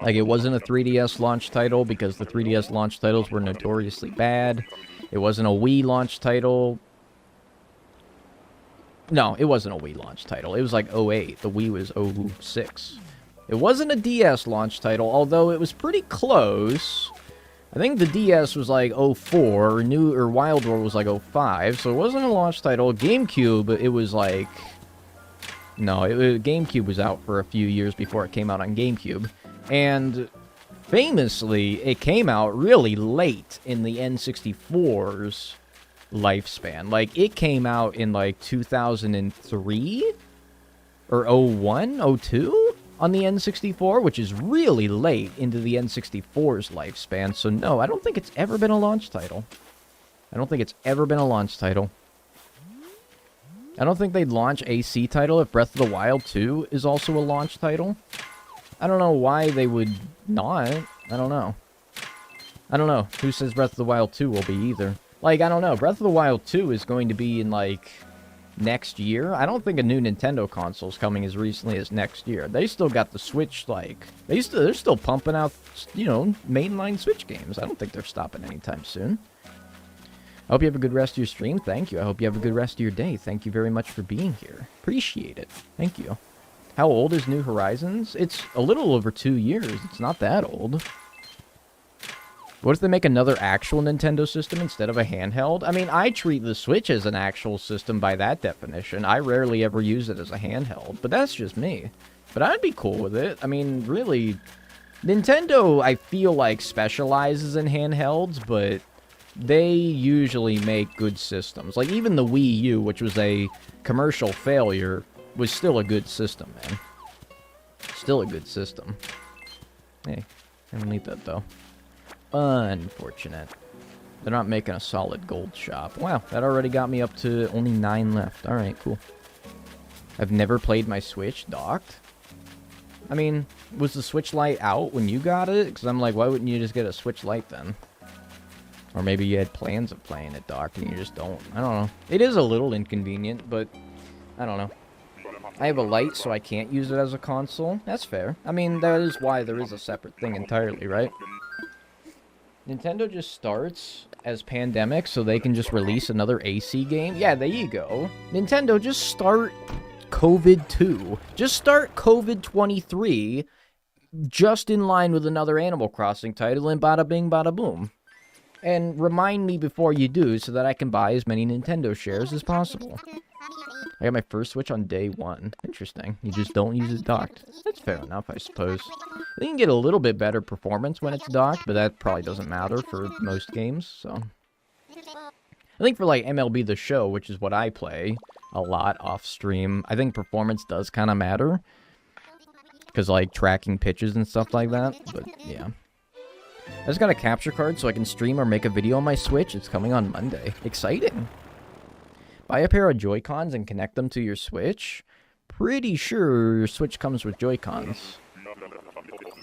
Like, it wasn't a 3DS launch title because the 3DS launch titles were notoriously bad. It wasn't a Wii launch title. No, it wasn't a Wii launch title. It was like 08. The Wii was 06. It wasn't a DS launch title, although it was pretty close. I think the DS was like 04, Wild World was like 05, so it wasn't a launch title. GameCube, it was like... No, GameCube was out for a few years before it came out on GameCube. And famously, it came out really late in the N64's lifespan. Like, it came out in like 2003? Or 01? 02? On the N64, which is really late into the N64's lifespan. So no, I don't think it's ever been a launch title. I don't think it's ever been a launch title. I don't think they'd launch a C title if Breath of the Wild 2 is also a launch title. I don't know why they would not. I don't know. I don't know. Who says Breath of the Wild 2 will be either? Like, I don't know. Breath of the Wild 2 is going to be in, like... next year. I don't think a new Nintendo console is coming as recently as next year. They still got the Switch, like... They're still pumping out, you know, mainline Switch games. I don't think they're stopping anytime soon. I hope you have a good rest of your stream. Thank you. I hope you have a good rest of your day. Thank you very much for being here. Appreciate it. Thank you. How old is New Horizons? It's a little over 2 years. It's not that old. What if they make another actual Nintendo system instead of a handheld? I mean, I treat the Switch as an actual system by that definition. I rarely ever use it as a handheld, but that's just me. But I'd be cool with it. I mean, really, Nintendo, I feel like, specializes in handhelds, but they usually make good systems. Like, even the Wii U, which was a commercial failure, was still a good system, man. Still a good system. Hey, I don't need that, though. Unfortunate. They're not making a solid gold shop. Wow, that already got me up to only 9 left. Alright, cool. I've never played my Switch docked. I mean, was the Switch Lite out when you got it? Because I'm like, why wouldn't you just get a Switch Lite then? Or maybe you had plans of playing it docked and you just don't. I don't know. It is a little inconvenient, but I don't know. I have a Lite, so I can't use it as a console. That's fair. I mean, that is why there is a separate thing entirely, right? Nintendo just starts as Pandemic so they can just release another AC game? Yeah, there you go. Nintendo, just start COVID 2. Just start COVID 23 just in line with another Animal Crossing title and bada bing bada boom. And remind me before you do so that I can buy as many Nintendo shares as possible. I got my first Switch on day 1. Interesting. You just don't use it docked. That's fair enough, I suppose. I think you can get a little bit better performance when it's docked, but that probably doesn't matter for most games, so... I think for, like, MLB The Show, which is what I play a lot off-stream, I think performance does kind of matter. Because, like, tracking pitches and stuff like that, but, yeah. I just got a capture card so I can stream or make a video on my Switch. It's coming on Monday. Exciting! Buy a pair of Joy-Cons and connect them to your Switch. Pretty sure your Switch comes with Joy-Cons.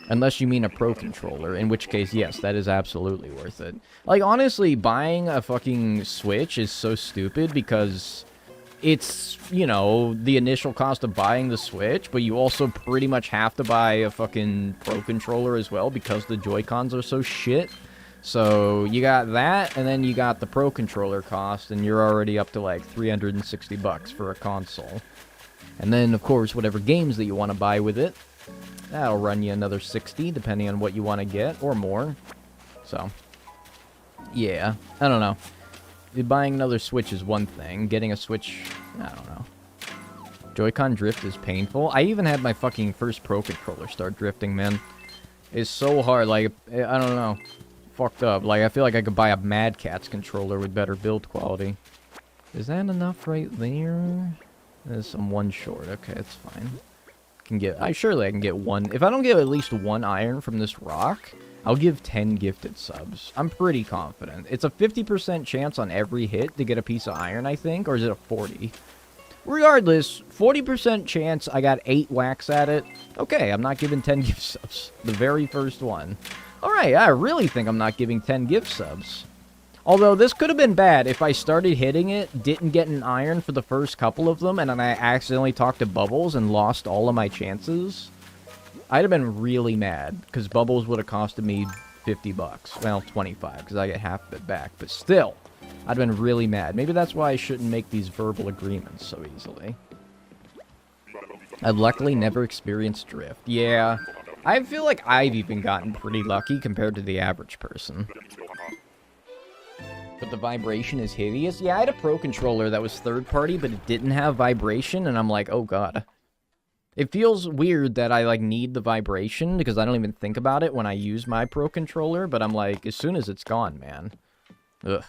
Unless you mean a Pro Controller, in which case, yes, that is absolutely worth it. Like, honestly, buying a fucking Switch is so stupid because it's, you know, the initial cost of buying the Switch, but you also pretty much have to buy a fucking Pro Controller as well because the Joy-Cons are so shit. So you got that, and then you got the Pro Controller cost, and you're already up to like 360 bucks for a console. And then, of course, whatever games that you want to buy with it, that'll run you another 60, depending on what you want to get, or more. So, yeah, I don't know. Buying another Switch is one thing. Getting a Switch, I don't know. Joy-Con drift is painful. I even had my fucking first Pro Controller start drifting, man. It's so hard, like, I don't know. Fucked up. Like, I feel like I could buy a Mad Catz controller with better build quality. Is that enough right there? There's some one short. Okay, it's fine. Surely I can get one. If I don't get at least one iron from this rock, I'll give 10 gifted subs. I'm pretty confident. It's a 50% chance on every hit to get a piece of iron, I think, or is it a 40? Regardless, 40% chance I got 8 whacks at it. Okay, I'm not giving 10 gift subs. The very first one. Alright, I really think I'm not giving 10 gift subs. Although, this could have been bad if I started hitting it, didn't get an iron for the first couple of them, and then I accidentally talked to Bubbles and lost all of my chances. I'd have been really mad, because Bubbles would have costed me 50 bucks. Well, 25, because I get half of it back. But still, I'd have been really mad. Maybe that's why I shouldn't make these verbal agreements so easily. I've luckily never experienced drift. Yeah, I feel like I've even gotten pretty lucky compared to the average person. But the vibration is hideous. Yeah, I had a Pro Controller that was third-party, but it didn't have vibration, and I'm like, oh god. It feels weird that I, like, need the vibration, because I don't even think about it when I use my Pro Controller, but I'm like, as soon as it's gone, man. Ugh.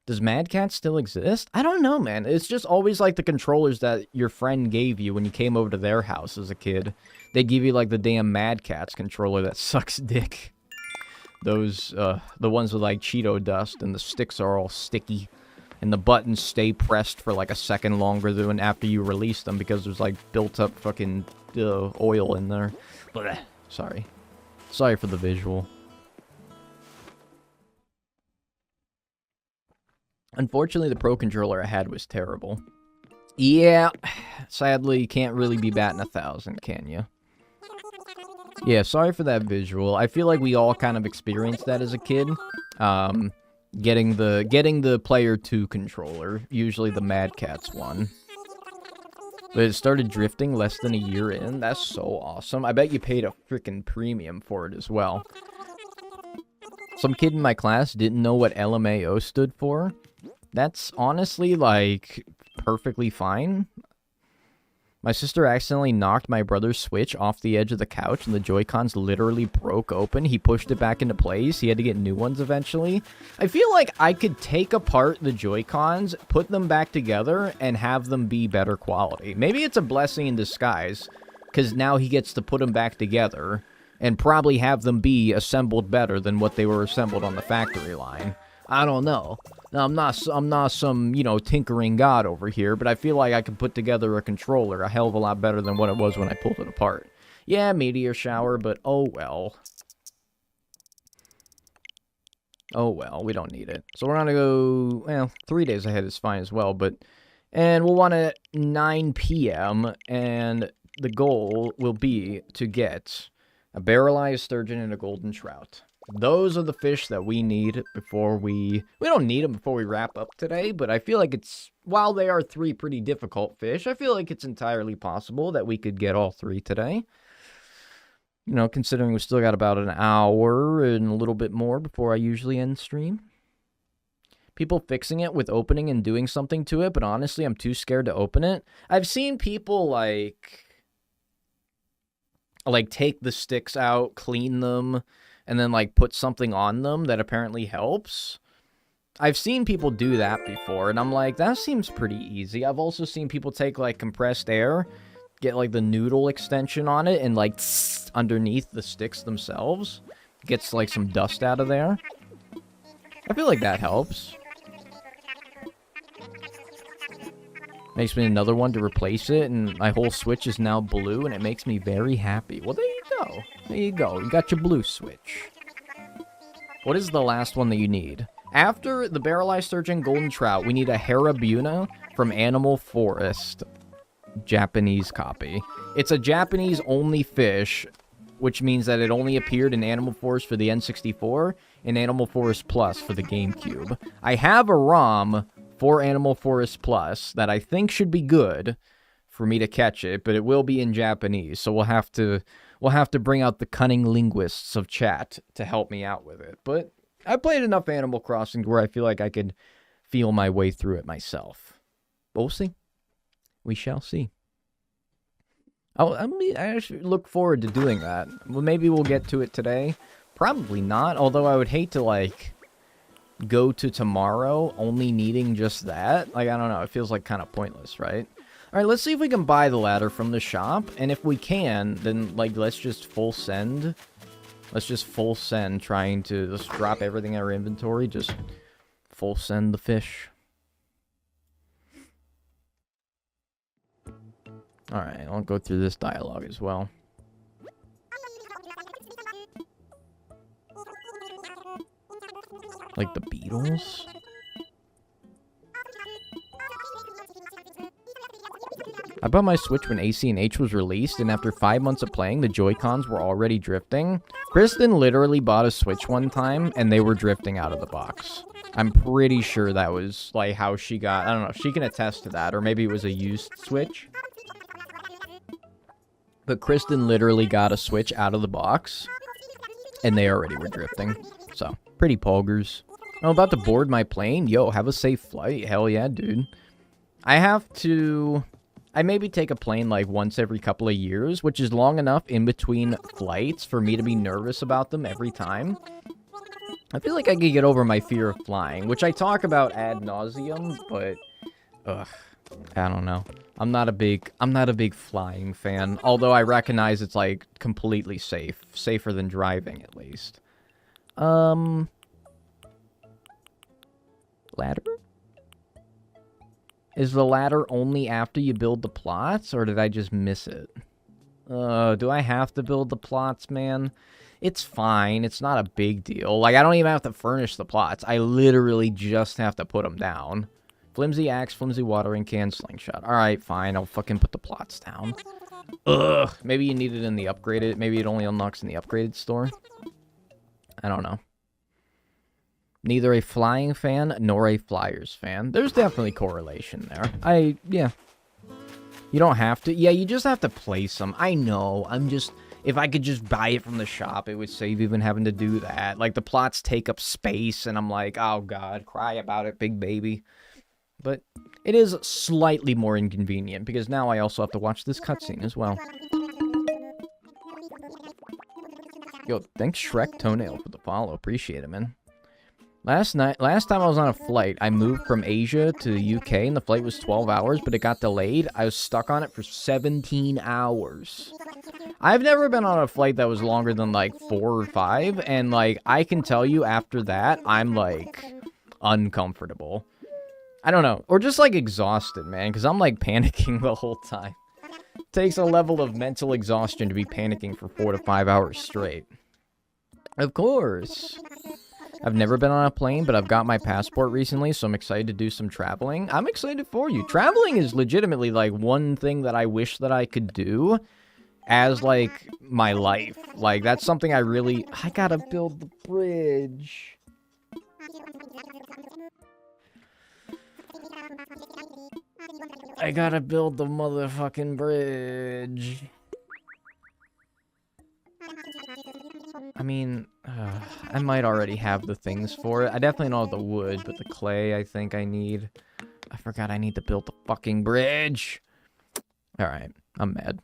Does Mad Catz still exist? I don't know, man. It's just always, like, the controllers that your friend gave you when you came over to their house as a kid. They give you, like, the damn Mad Catz controller that sucks dick. Those, the ones with, like, Cheeto dust, and the sticks are all sticky. And the buttons stay pressed for, like, a second longer than after you release them, because there's, like, built-up fucking oil in there. Blech. Sorry. Sorry for the visual. Unfortunately, the Pro Controller I had was terrible. Yeah, sadly, you can't really be batting 1,000, can you? Yeah, sorry for that visual. I feel like we all kind of experienced that as a kid. Getting the Player 2 controller, usually the Mad Catz one. But it started drifting less than a year in. That's so awesome. I bet you paid a freaking premium for it as well. Some kid in my class didn't know what LMAO stood for. That's honestly, like, perfectly fine. My sister accidentally knocked my brother's Switch off the edge of the couch, and the Joy-Cons literally broke open. He pushed it back into place. He had to get new ones eventually. I feel like I could take apart the Joy-Cons, put them back together, and have them be better quality. Maybe it's a blessing in disguise, because now he gets to put them back together, and probably have them be assembled better than what they were assembled on the factory line. I don't know. Now, I'm not some, you know, tinkering god over here, but I feel like I could put together a controller a hell of a lot better than what it was when I pulled it apart. Yeah, meteor shower, but oh well. Oh well, we don't need it. So we're gonna go, well, 3 days ahead is fine as well, and we'll want it 9 p.m., and the goal will be to get a barrelized sturgeon and a golden trout. Those are the fish that we need before we don't need them before we wrap up today, but I feel like it's, while they are 3 pretty difficult fish, I feel like it's entirely possible that we could get all 3 today. You know, considering we still got about an hour and a little bit more before I usually end stream. People fixing it with opening and doing something to it, but honestly, I'm too scared to open it. I've seen people, like take the sticks out, clean them, and then, like, put something on them that apparently helps. I've seen people do that before, and I'm like, that seems pretty easy. I've also seen people take, like, compressed air, get, like, the noodle extension on it, and, like, underneath the sticks themselves. Gets, like, some dust out of there. I feel like that helps. Makes me another one to replace it, and my whole Switch is now blue, and it makes me very happy. Well, there you go. There you go. You got your blue Switch. What is the last one that you need? After the barrelized sturgeon golden trout, we need a Harabuna from Animal Forest. Japanese copy. It's a Japanese-only fish, which means that it only appeared in Animal Forest for the N64. in Animal Forest Plus for the GameCube. I have a ROM for Animal Forest Plus that I think should be good for me to catch it, but it will be in Japanese, so we'll have to bring out the cunning linguists of chat to help me out with it. But I played enough Animal Crossing where I feel like I could feel my way through it myself. But we'll see. We shall see. I actually look forward to doing that. Well, maybe we'll get to it today. Probably not, although I would hate to, like, go to tomorrow only needing just that. Like, I don't know, it feels like kind of pointless, right? Alright, let's see if we can buy the ladder from the shop, and if we can, then, like, let's just full send. Let's just full send, trying to just drop everything in our inventory, just full send the fish. Alright, I'll go through this dialogue as well. Like the Beatles? I bought my Switch when AC and H was released, and after 5 months of playing, the Joy-Cons were already drifting. Kristen literally bought a Switch one time, and they were drifting out of the box. I'm pretty sure that was, like, how she got... I don't know, she can attest to that, or maybe it was a used Switch. But Kristen literally got a Switch out of the box, and they already were drifting. So, pretty poggers. I'm about to board my plane. Yo, have a safe flight. Hell yeah, dude. I maybe take a plane like once every couple of years, which is long enough in between flights for me to be nervous about them every time. I feel like I could get over my fear of flying, which I talk about ad nauseum, but ugh, I don't know. I'm not a big flying fan, although I recognize it's like completely safer than driving at least. Ladder? Is the ladder only after you build the plots, or did I just miss it? Do I have to build the plots, man? It's fine. It's not a big deal. Like, I don't even have to furnish the plots. I literally just have to put them down. Flimsy axe, flimsy watering can, slingshot. Alright, fine. I'll fucking put the plots down. Ugh. Maybe you need it in the upgraded... Maybe it only unlocks in the upgraded store? I don't know. Neither a flying fan nor a flyers fan. There's definitely correlation there. Yeah. You don't have to. Yeah, you just have to place them. I know. If I could just buy it from the shop, it would save even having to do that. Like, the plots take up space, and I'm like, oh god, cry about it, big baby. But it is slightly more inconvenient, because now I also have to watch this cutscene as well. Yo, thanks Shrek Toenail for the follow. Appreciate it, man. Last time I was on a flight, I moved from Asia to the UK, and the flight was 12 hours, but it got delayed. I was stuck on it for 17 hours. I've never been on a flight that was longer than, like, 4 or 5, and, like, I can tell you after that, I'm, like, uncomfortable. I don't know. Or just, like, exhausted, man, because I'm, like, panicking the whole time. It takes a level of mental exhaustion to be panicking for 4 to 5 hours straight. Of course. I've never been on a plane, but I've got my passport recently, so I'm excited to do some traveling. I'm excited for you. Traveling is legitimately, like, one thing that I wish that I could do as, like, my life. Like, that's something I gotta build the bridge. I gotta build the motherfucking bridge. I mean, I might already have the things for it. I definitely don't have the wood, but the clay I think I need. I forgot I need to build the fucking bridge. Alright, I'm mad.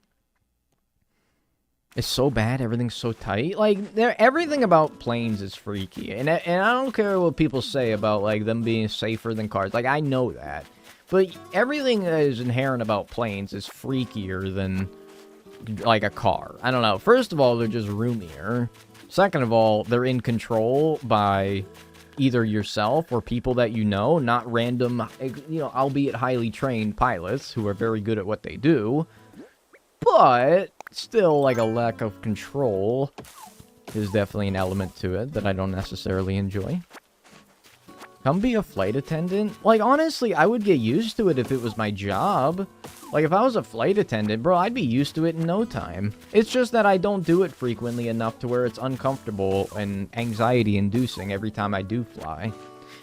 It's so bad, everything's so tight. Like, everything about planes is freaky. And I don't care what people say about, like, them being safer than cars. Like, I know that. But everything that is inherent about planes is freakier than, like, a car. I don't know. First of all, they're just roomier. Second of all, they're in control by either yourself or people that you know, not random, you know, albeit highly trained pilots who are very good at what they do. But still, like, a lack of control is definitely an element to it that I don't necessarily enjoy. Come be a flight attendant? Like, honestly, I would get used to it if it was my job. Like, if I was a flight attendant, bro, I'd be used to it in no time. It's just that I don't do it frequently enough to where it's uncomfortable and anxiety-inducing every time I do fly.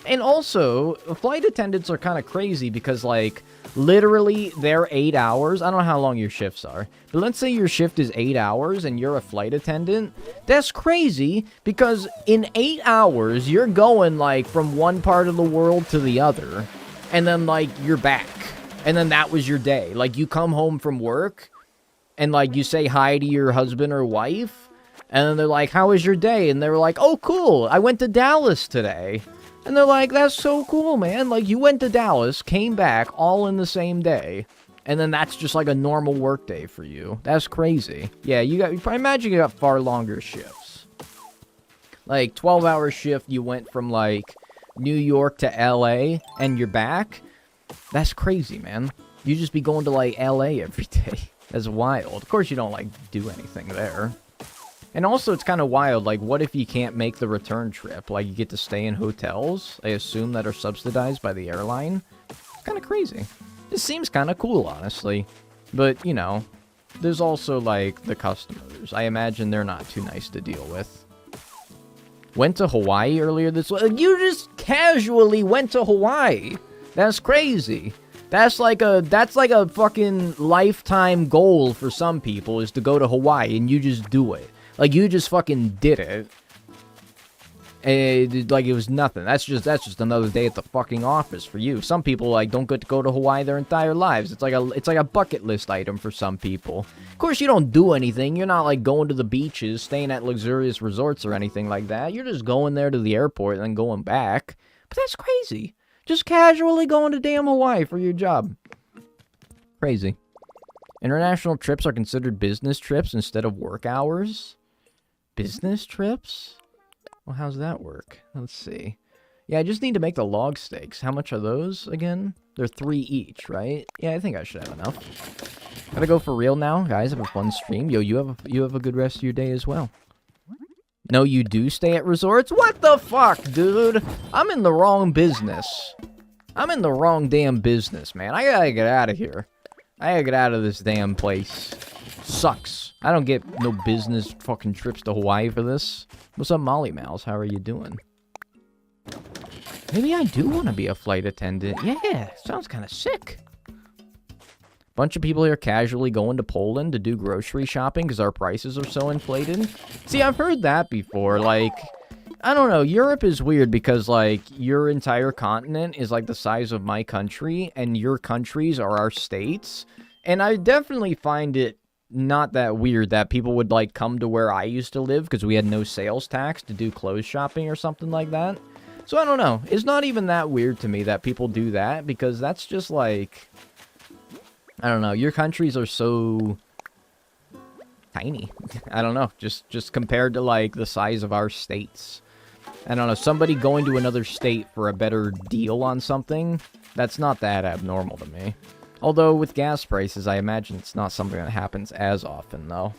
And also, flight attendants are kind of crazy because, like, literally, they're 8 hours. I don't know how long your shifts are. But let's say your shift is 8 hours and you're a flight attendant. That's crazy because in 8 hours, you're going, like, from one part of the world to the other. And then, like, you're back. And then that was your day. Like, you come home from work and, like, you say hi to your husband or wife. And then they're like, how was your day? And they're like, oh, cool. I went to Dallas today. And they're like, that's so cool, man. Like, you went to Dallas, came back, all in the same day. And then that's just like a normal work day for you. That's crazy. Yeah, you probably imagine you got far longer shifts. Like, 12-hour shift, you went from, like, New York to LA, and you're back. That's crazy, man. You just be going to, like, LA every day. That's wild. Of course, you don't, like, do anything there. And also, it's kind of wild, like, what if you can't make the return trip? Like, you get to stay in hotels, I assume, that are subsidized by the airline? It's kind of crazy. This seems kind of cool, honestly. But, you know, there's also, like, the customers. I imagine they're not too nice to deal with. Went to Hawaii earlier this week. You just casually went to Hawaii. That's crazy. That's like a fucking lifetime goal for some people, is to go to Hawaii, and you just do it. Like, you just fucking did it. And, like, it was nothing. That's just another day at the fucking office for you. Some people, like, don't get to go to Hawaii their entire lives. It's like a bucket list item for some people. Of course, you don't do anything. You're not, like, going to the beaches, staying at luxurious resorts or anything like that. You're just going there to the airport and then going back. But that's crazy. Just casually going to damn Hawaii for your job. Crazy. International trips are considered business trips instead of work hours. Business trips? Well, how's that work? Let's see. Yeah, I just need to make the log stakes. How much are those again? They're 3 each, right? Yeah, I think I should have enough. Gotta go for real now, guys. Have a fun stream. Yo, you have a good rest of your day as well. No, you do stay at resorts? What the fuck, dude? I'm in the wrong business. I'm in the wrong damn business, man. I gotta get out of here. I gotta get out of this damn place. Sucks. I don't get no business fucking trips to Hawaii for this. What's up, Molly Mouse? How are you doing? Maybe I do want to be a flight attendant. Yeah, sounds kind of sick. Bunch of people here casually going to Poland to do grocery shopping because our prices are so inflated. See, I've heard that before. Like, I don't know. Europe is weird because, like, your entire continent is, like, the size of my country, and your countries are our states. And I definitely find it not that weird that people would, like, come to where I used to live because we had no sales tax to do clothes shopping or something like that. So I don't know. It's not even that weird to me that people do that because that's just, like, I don't know. Your countries are so tiny. I don't know. Just compared to, like, the size of our states. I don't know. Somebody going to another state for a better deal on something, that's not that abnormal to me. Although, with gas prices, I imagine it's not something that happens as often, though.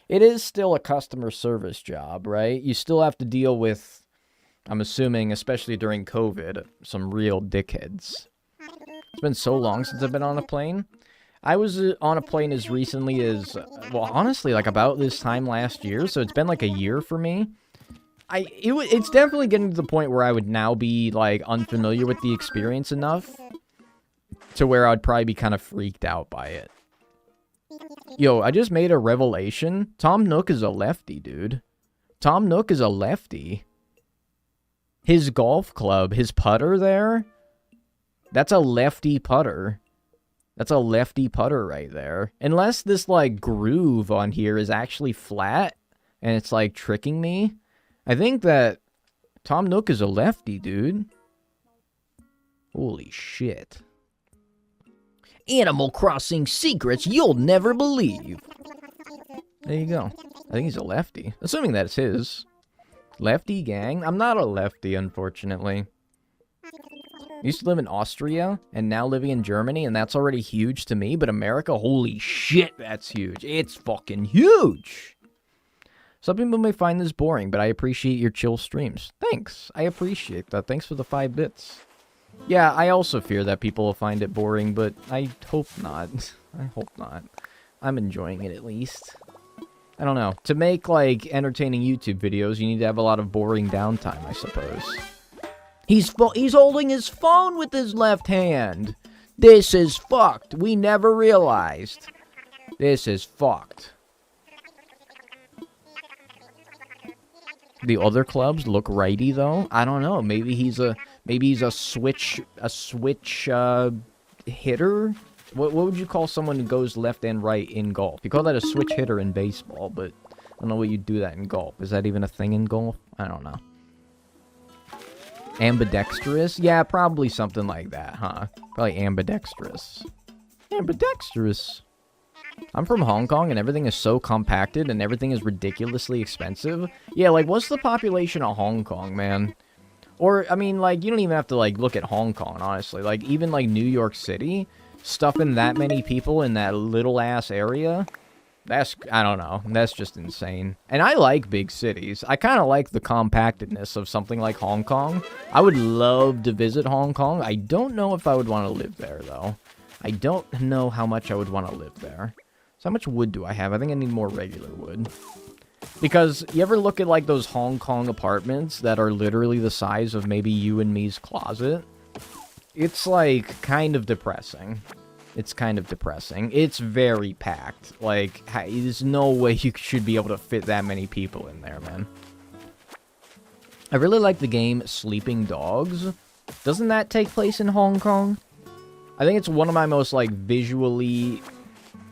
It is still a customer service job, right? You still have to deal with, I'm assuming, especially during COVID, some real dickheads. It's been so long since I've been on a plane. I was on a plane as recently as, well, honestly, like, about this time last year, so it's been, like, a year for me. It's definitely getting to the point where I would now be, like, unfamiliar with the experience enough to where I'd probably be kind of freaked out by it. Yo, I just made a revelation. Tom Nook is a lefty, dude. Tom Nook is a lefty. His golf club, his putter there, that's a lefty putter. That's a lefty putter right there. Unless this, like, groove on here is actually flat and it's, like, tricking me. I think that Tom Nook is a lefty, dude. Holy shit. Animal Crossing secrets you'll never believe. There you go. I think he's a lefty. Assuming that's his. Lefty gang? I'm not a lefty, unfortunately. I used to live in Austria, and now living in Germany, and that's already huge to me, but America, holy shit, that's huge. It's fucking huge! Some people may find this boring, but I appreciate your chill streams. Thanks. I appreciate that. Thanks for the 5 bits. Yeah, I also fear that people will find it boring, but I hope not. I hope not. I'm enjoying it at least. I don't know. To make, like, entertaining YouTube videos, you need to have a lot of boring downtime, I suppose. He's holding his phone with his left hand. This is fucked. We never realized. This is fucked. The other clubs look righty though. I don't know. Maybe he's a switch hitter. What would you call someone who goes left and right in golf? You call that a switch hitter in baseball, but I don't know what you'd do that in golf. Is that even a thing in golf? I don't know. Ambidextrous? Yeah, probably something like that, huh? Probably ambidextrous. Ambidextrous. I'm from Hong Kong, and everything is so compacted, and everything is ridiculously expensive. Yeah, like, what's the population of Hong Kong, man? Or, I mean, like, you don't even have to, like, look at Hong Kong, honestly. Like, even, like, New York City, stuffing that many people in that little-ass area, that's, I don't know, that's just insane. And I like big cities. I kind of like the compactedness of something like Hong Kong. I would love to visit Hong Kong. I don't know if I would want to live there, though. I don't know how much I would want to live there. So how much wood do I have? I think I need more regular wood. Because you ever look at, like, those Hong Kong apartments that are literally the size of maybe you and me's closet? It's, like, kind of depressing. It's kind of depressing. It's very packed. Like, there's no way you should be able to fit that many people in there, man. I really like the game Sleeping Dogs. Doesn't that take place in Hong Kong? I think it's one of my most, like, visually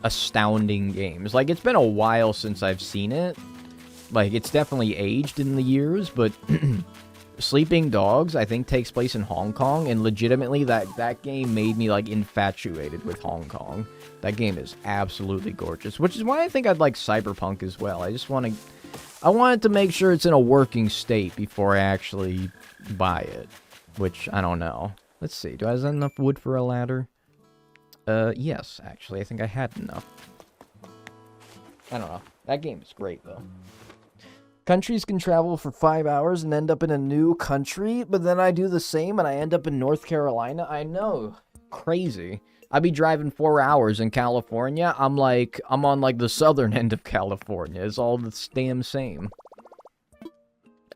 astounding games. Like, it's been a while since I've seen it. Like, it's definitely aged in the years, but Sleeping Dogs, I think, takes place in Hong Kong, and legitimately, that game made me, like, infatuated with Hong Kong. That game is absolutely gorgeous, which is why I think I'd like Cyberpunk as well. I wanted to make sure it's in a working state before I actually buy it, which, I don't know. Let's see, do I have enough wood for a ladder? Yes, actually, I think I had enough. I don't know. That game is great, though. Countries can travel for 5 hours and end up in a new country, but then I do the same and I end up in North Carolina? I know. Crazy. I'd be driving 4 hours in California. I'm on, like, the southern end of California. It's all the damn same.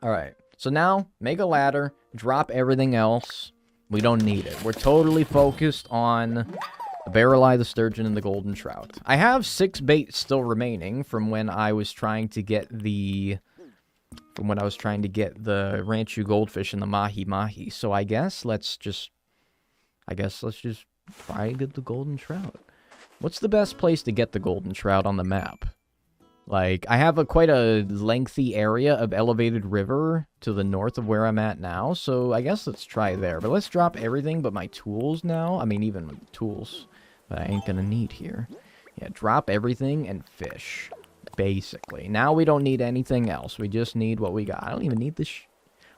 Alright. So now, make a ladder, drop everything else. We don't need it. We're totally focused on the barrel eye, the sturgeon, and the golden trout. I have 6 baits still remaining from when I was trying to get the Ranchu goldfish and the mahi-mahi. So I guess let's just try to get the golden trout. What's the best place to get the golden trout on the map? Like, I have quite a lengthy area of elevated river to the north of where I'm at now, so I guess let's try there. But let's drop everything but my tools now. I mean, even with the tools that I ain't gonna need here. Yeah, drop everything and fish, basically. Now we don't need anything else. We just need what we got. I don't even need this.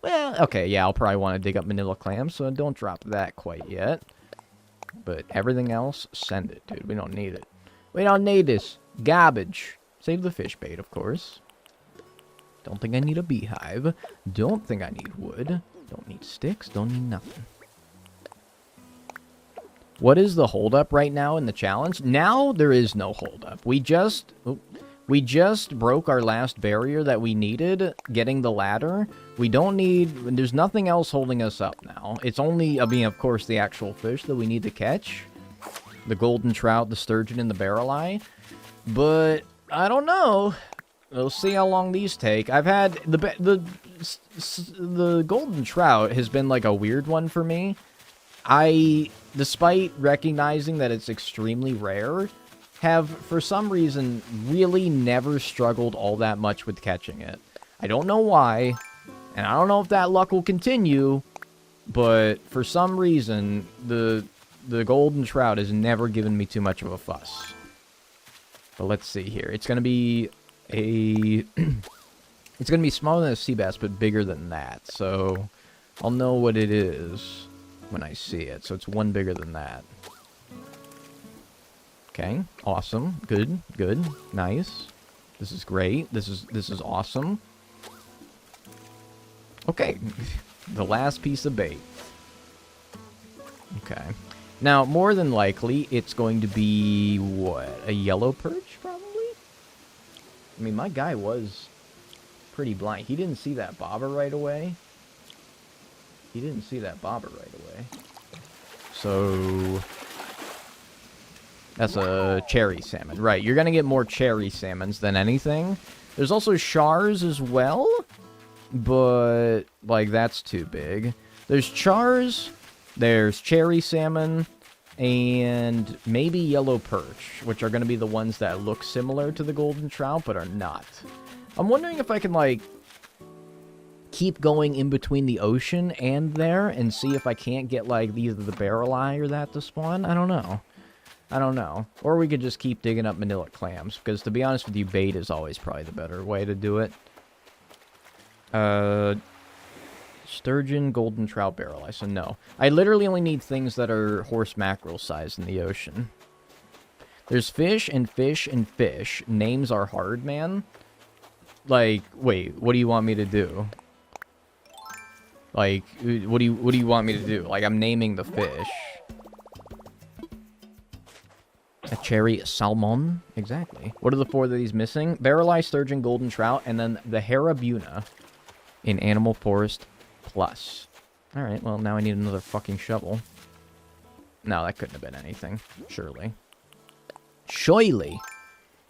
Well, okay, yeah, I'll probably want to dig up manila clams, so don't drop that quite yet. But everything else, send it, dude. We don't need it. We don't need this. Garbage. Save the fish bait, of course. Don't think I need a beehive. Don't think I need wood. Don't need sticks. Don't need nothing. What is the holdup right now in the challenge? Now there is no holdup. We just broke our last barrier that we needed, getting the ladder. We don't need... There's nothing else holding us up now. It's only, I mean, of course, the actual fish that we need to catch. The golden trout, the sturgeon, and the barrel eye. But... I don't know. We'll see how long these take. I've had the golden trout has been like a weird one for me. Despite recognizing that it's extremely rare, have for some reason really never struggled all that much with catching it. I don't know why, and I don't know if that luck will continue, but for some reason the golden trout has never given me too much of a fuss. But let's see here. It's going to be it's going to be smaller than a sea bass, but bigger than that. So I'll know what it is when I see it. So it's one bigger than that. Okay. Awesome. Good. Good. Nice. This is great. This is awesome. Okay. The last piece of bait. Okay. Now, more than likely, it's going to be, what, a yellow perch, probably? I mean, my guy was pretty blind. He didn't see that bobber right away. He didn't see that bobber right away. So, that's a cherry salmon. Right, you're going to get more cherry salmons than anything. There's also chars as well, but, like, that's too big. There's chars, there's cherry salmon, and maybe yellow perch, which are going to be the ones that look similar to the golden trout, but are not. I'm wondering if I can, like, keep going in between the ocean and there and see if I can't get, like, either the barrel eye or that to spawn. I don't know. I don't know. Or we could just keep digging up manila clams, because to be honest with you, bait is always probably the better way to do it. Sturgeon, golden trout, barrel eye. So no. I literally only need things that are horse mackerel size in the ocean. There's fish and fish and fish. Names are hard, man. Like, wait, what do you want me to do? Like, what do you want me to do? Like, I'm naming the fish. A cherry salmon? Exactly. What are the 4 that he's missing? Barrel eye, sturgeon, golden trout, and then the harabuna in Animal Forest Plus. Alright, well, now I need another fucking shovel. No, that couldn't have been anything. Surely. Surely.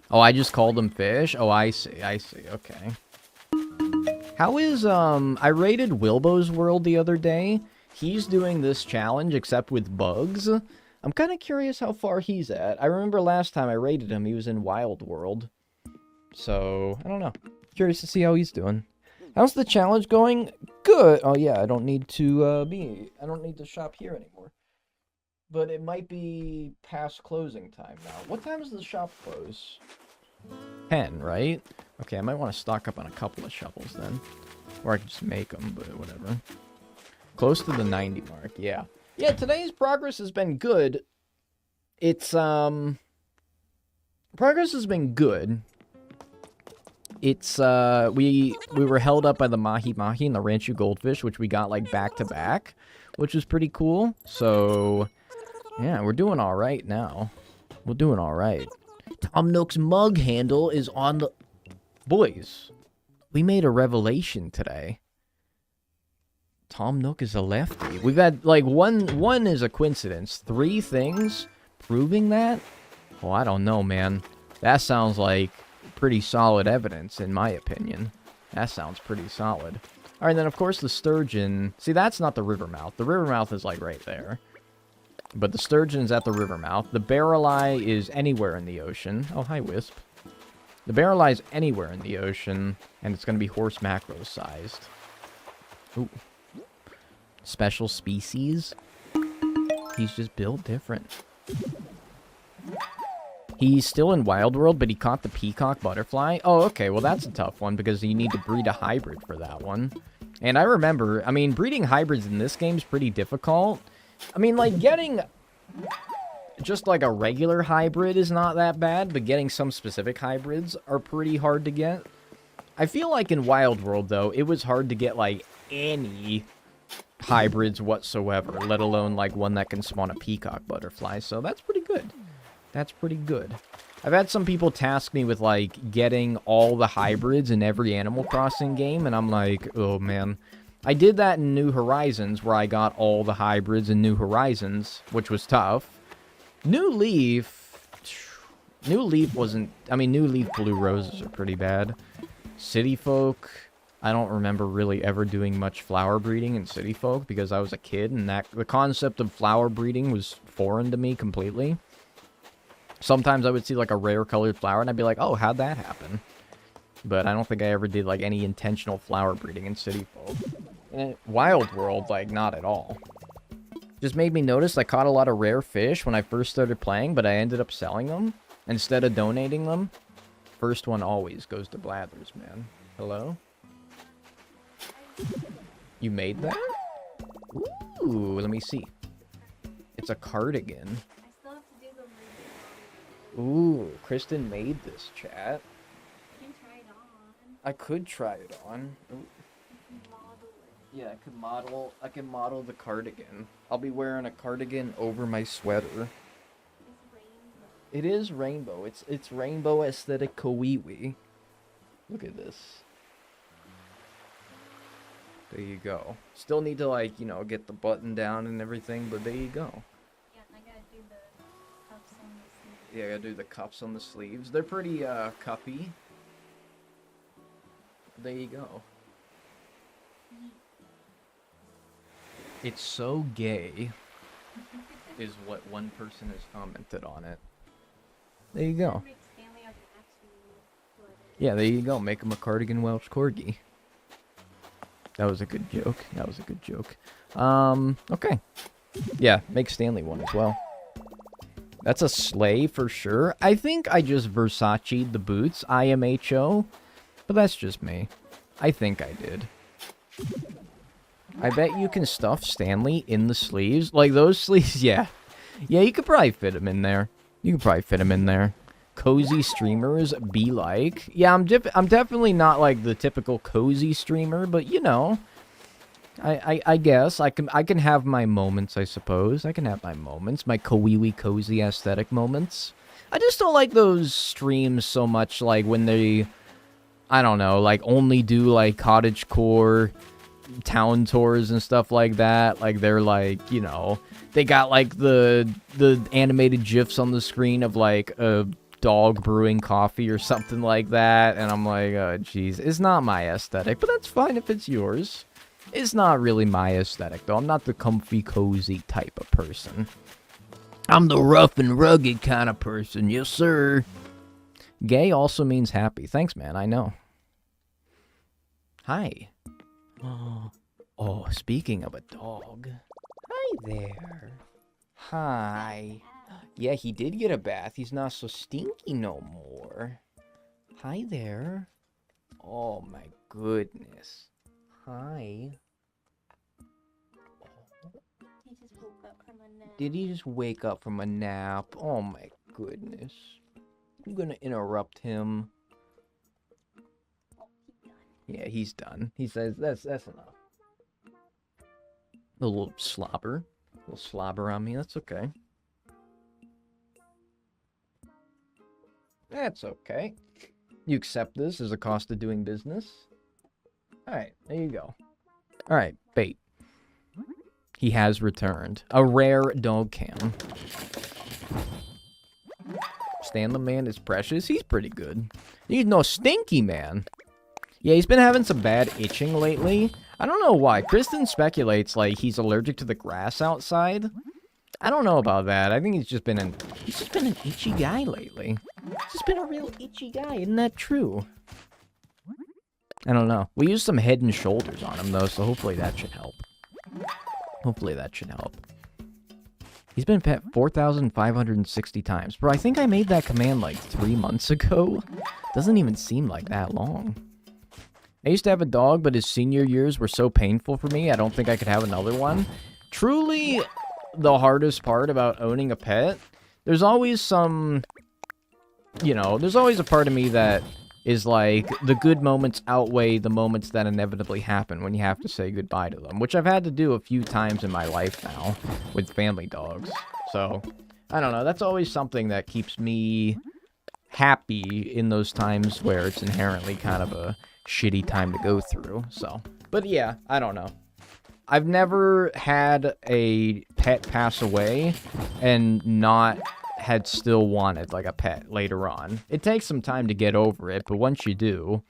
Oh, I just called them fish? Oh, I see. I see. Okay. How is, I raided Wilbo's World the other day. He's doing this challenge, except with bugs. I'm kind of curious how far he's at. I remember last time I raided him, he was in Wild World. So, I don't know. Curious to see how he's doing. How's the challenge going? Good. Oh, yeah, I don't need to, I don't need to shop here anymore. But it might be past closing time now. What time does the shop close? 10, right? Okay, I might want to stock up on a couple of shovels then. Or I could just make them, but whatever. Close to the 90 mark, yeah. Yeah, today's progress has been good. It's, progress has been good. It's, we were held up by the mahi-mahi and the ranchu goldfish, which we got, like, back-to-back, which was pretty cool. So, yeah, we're doing alright now. We're doing alright. Tom Nook's mug handle is on the... Boys, we made a revelation today. Tom Nook is a lefty. We've had, like, one is a coincidence. 3 things proving that? Oh, I don't know, man. That sounds like pretty solid evidence, in my opinion. That sounds pretty solid. Alright, then, of course, the sturgeon... See, that's not the river mouth. The river mouth is, like, right there. But the sturgeon's at the river mouth. The barrel eye is anywhere in the ocean. Oh, hi, Wisp. The barrel eye is anywhere in the ocean, and it's going to be horse mackerel sized. Ooh. Special species? He's just built different. He's still in Wild World, but he caught the peacock butterfly. Oh, okay, well that's a tough one, because you need to breed a hybrid for that one. And I remember, I mean, breeding hybrids in this game is pretty difficult. I mean, like, getting just, like, a regular hybrid is not that bad, but getting some specific hybrids are pretty hard to get. I feel like in Wild World, though, it was hard to get, like, any hybrids whatsoever, let alone, like, one that can spawn a peacock butterfly, so that's pretty good. That's pretty good. I've had some people task me with, like, getting all the hybrids in every Animal Crossing game, and I'm like, oh, man. I did that in New Horizons, where I got all the hybrids in New Horizons, which was tough. New Leaf wasn't... I mean, New Leaf blue roses are pretty bad. City Folk, I don't remember really ever doing much flower breeding in City Folk, because I was a kid, and the concept of flower breeding was foreign to me completely. Sometimes I would see, like, a rare colored flower, and I'd be like, oh, how'd that happen? But I don't think I ever did, like, any intentional flower breeding in City Folk. In Wild World, like, not at all. Just made me notice I caught a lot of rare fish when I first started playing, but I ended up selling them instead of donating them. First one always goes to Blathers, man. Hello? You made that? Ooh, let me see. It's a cardigan. I still have to do the mermaid. Ooh, Kristen made this, chat. He I could try it on. Ooh. Model it. Yeah, I can model the cardigan. I'll be wearing a cardigan over my sweater. It's rainbow. It is rainbow. It's rainbow aesthetic kawiwi. Look at this. There you go. Still need to, like, you know, get the button down and everything, but there you go. Yeah, I gotta do the cuffs on the sleeve. Yeah, I gotta do the cuffs on the sleeves. They're pretty, cuffy. There you go. It's so gay, is what one person has commented on it. There you go. Make Stanley a maxi sweater. Yeah, there you go. Make him a cardigan Welsh corgi. That was a good joke. That was a good joke. Okay. Yeah, make Stanley one as well. That's a sleigh for sure. I think I just Versace'd the boots, IMHO. But that's just me. I think I did. I bet you can stuff Stanley in the sleeves. Like, those sleeves, yeah. Yeah, you could probably fit him in there. You could probably fit him in there. Cozy streamers be like. Yeah, I'm definitely not like the typical cozy streamer, but you know, I guess I can have my moments, I suppose. I can have my moments, my kawiwi cozy aesthetic moments. I just don't like those streams so much, like when they, I don't know, like only do like cottagecore town tours and stuff like that. Like they're like, you know, they got like the animated gifs on the screen of like a dog brewing coffee or something like that, and I'm like, oh jeez, it's not my aesthetic, but that's fine if it's yours. It's not really my aesthetic though. I'm not the comfy cozy type of person. I'm the rough and rugged kind of person, yes sir. Gay also means happy. Thanks, man, I know. Hi. Oh, speaking of a dog. Hi there. Hi. Yeah, he did get a bath. He's not so stinky no more. Hi there. Oh my goodness. Hi. He just woke up from a nap. Did he just wake up from a nap? Oh my goodness. I'm gonna interrupt him. Oh, he's done. Yeah, he's done. He says that's enough. A little slobber. A little slobber on me, that's okay. That's okay. You accept this as a cost of doing business? Alright, there you go. Alright, bait. He has returned. A rare dog cam. Stan the man is precious. He's pretty good. He's no stinky man. Yeah, he's been having some bad itching lately. I don't know why. Kristen speculates like he's allergic to the grass outside. I don't know about that. I think he's just been an itchy guy lately. He's just been a real itchy guy. Isn't that true? I don't know. We used some Head and Shoulders on him, though, so hopefully that should help. Hopefully that should help. He's been pet 4,560 times. Bro, I think I made that command like 3 months ago. Doesn't even seem like that long. I used to have a dog, but his senior years were so painful for me, I don't think I could have another one. Truly, the hardest part about owning a pet, there's always some, you know, there's always a part of me that is like, the good moments outweigh the moments that inevitably happen when you have to say goodbye to them, which I've had to do a few times in my life now with family dogs. So, I don't know, that's always something that keeps me happy in those times where it's inherently kind of a shitty time to go through. So, but yeah, I don't know. I've never had a pet pass away and not had still wanted like a pet later on. It takes some time to get over it, but once you do,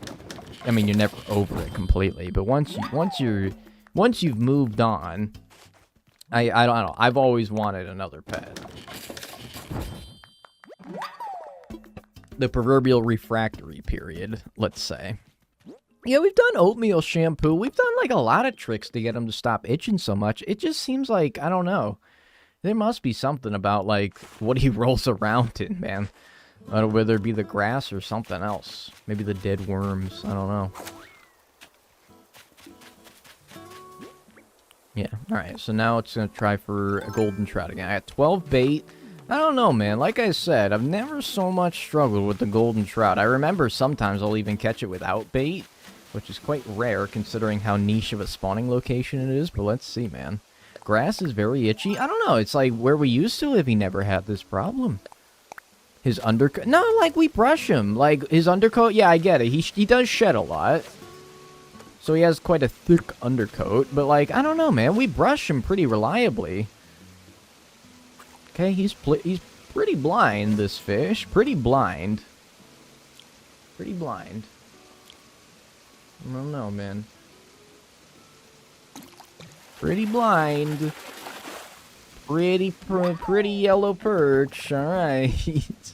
I mean, you're never over it completely, but once you've moved on, I don't know. I've always wanted another pet. The proverbial refractory period, let's say. Yeah, we've done oatmeal shampoo. We've done, like, a lot of tricks to get him to stop itching so much. It just seems like, I don't know. There must be something about, like, what he rolls around in, man. Whether it be the grass or something else. Maybe the dead worms. I don't know. Yeah, alright. So now it's going to try for a golden trout again. I got 12 bait. I don't know, man. Like I said, I've never so much struggled with the golden trout. I remember sometimes I'll even catch it without bait, which is quite rare considering how niche of a spawning location it is, but let's see, man. Grass is very itchy. I don't know. It's like where we used to live, he never had this problem. His undercoat... No, like, we brush him. Like, his undercoat... Yeah, I get it. He does shed a lot. So he has quite a thick undercoat. But, like, I don't know, man. We brush him pretty reliably. Okay, he's pretty blind, this fish. Pretty blind. Pretty blind. I don't know, man. Pretty blind. Pretty yellow perch. Alright.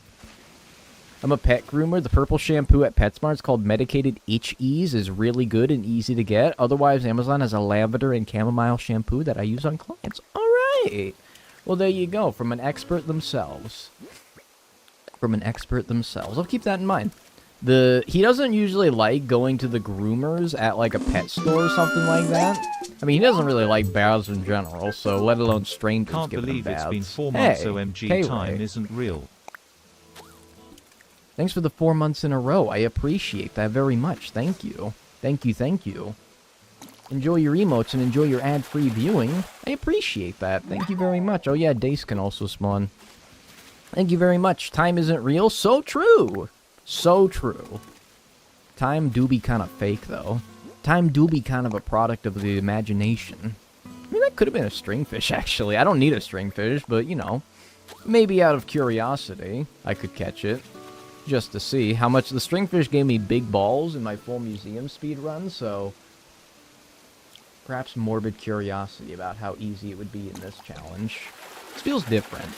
I'm a pet groomer. The purple shampoo at PetSmart, it's called Medicated Itch Ease, is really good and easy to get. Otherwise, Amazon has a lavender and chamomile shampoo that I use on clients. Alright. Well, there you go. From an expert themselves. From an expert themselves. I'll keep that in mind. He doesn't usually like going to the groomers at, like, a pet store or something like that. I mean, he doesn't really like baths in general, so let alone strangers Can't giving him believe it's baths. been 4 months. Hey, OMG, K-Ray. time isn't real. Thanks for the 4 months in a row. I appreciate that very much. Thank you. Thank you, thank you. Enjoy your emotes and enjoy your ad-free viewing. I appreciate that. Thank you very much. Oh yeah, Dace can also spawn. Thank you very much. Time isn't real. So true. So true. Time do be kind of fake, though. Time do be kind of a product of the imagination. I mean, that could have been a stringfish, actually. I don't need a stringfish, but, you know. Maybe out of curiosity, I could catch it. Just to see how much the stringfish gave me big balls in my full museum speed run, so... Perhaps morbid curiosity about how easy it would be in this challenge. This feels different.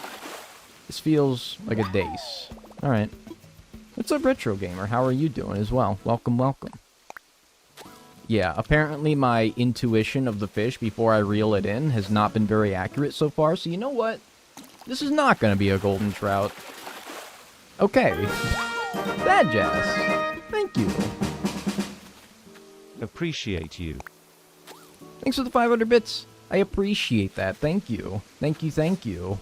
This feels like a Dace. Alright. What's up, Retro Gamer? How are you doing as well? Welcome, welcome. Yeah, apparently my intuition of the fish before I reel it in has not been very accurate so far, so you know what? This is not going to be a golden trout. Okay. Bad Jazz. Thank you. Appreciate you. Thanks for the 500 bits. I appreciate that. Thank you. Thank you, thank you.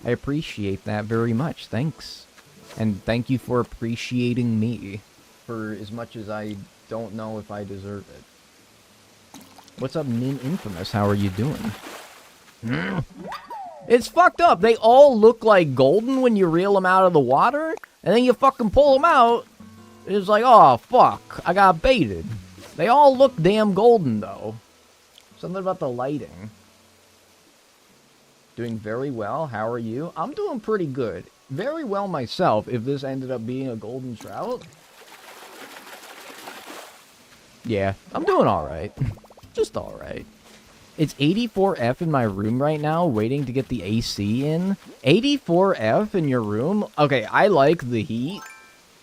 I appreciate that very much. Thanks. And thank you for appreciating me for as much as I don't know if I deserve it. What's up, Nin Infamous? How are you doing? It's fucked up. They all look like golden when you reel them out of the water, and then you fucking pull them out. It's like, oh, fuck. I got baited. They all look damn golden, though. Something about the lighting. Doing very well. How are you? I'm doing pretty good. Very well myself, if this ended up being a golden trout. Yeah, I'm doing alright. Just alright. It's 84F in my room right now, waiting to get the AC in. 84F in your room? Okay, I like the heat.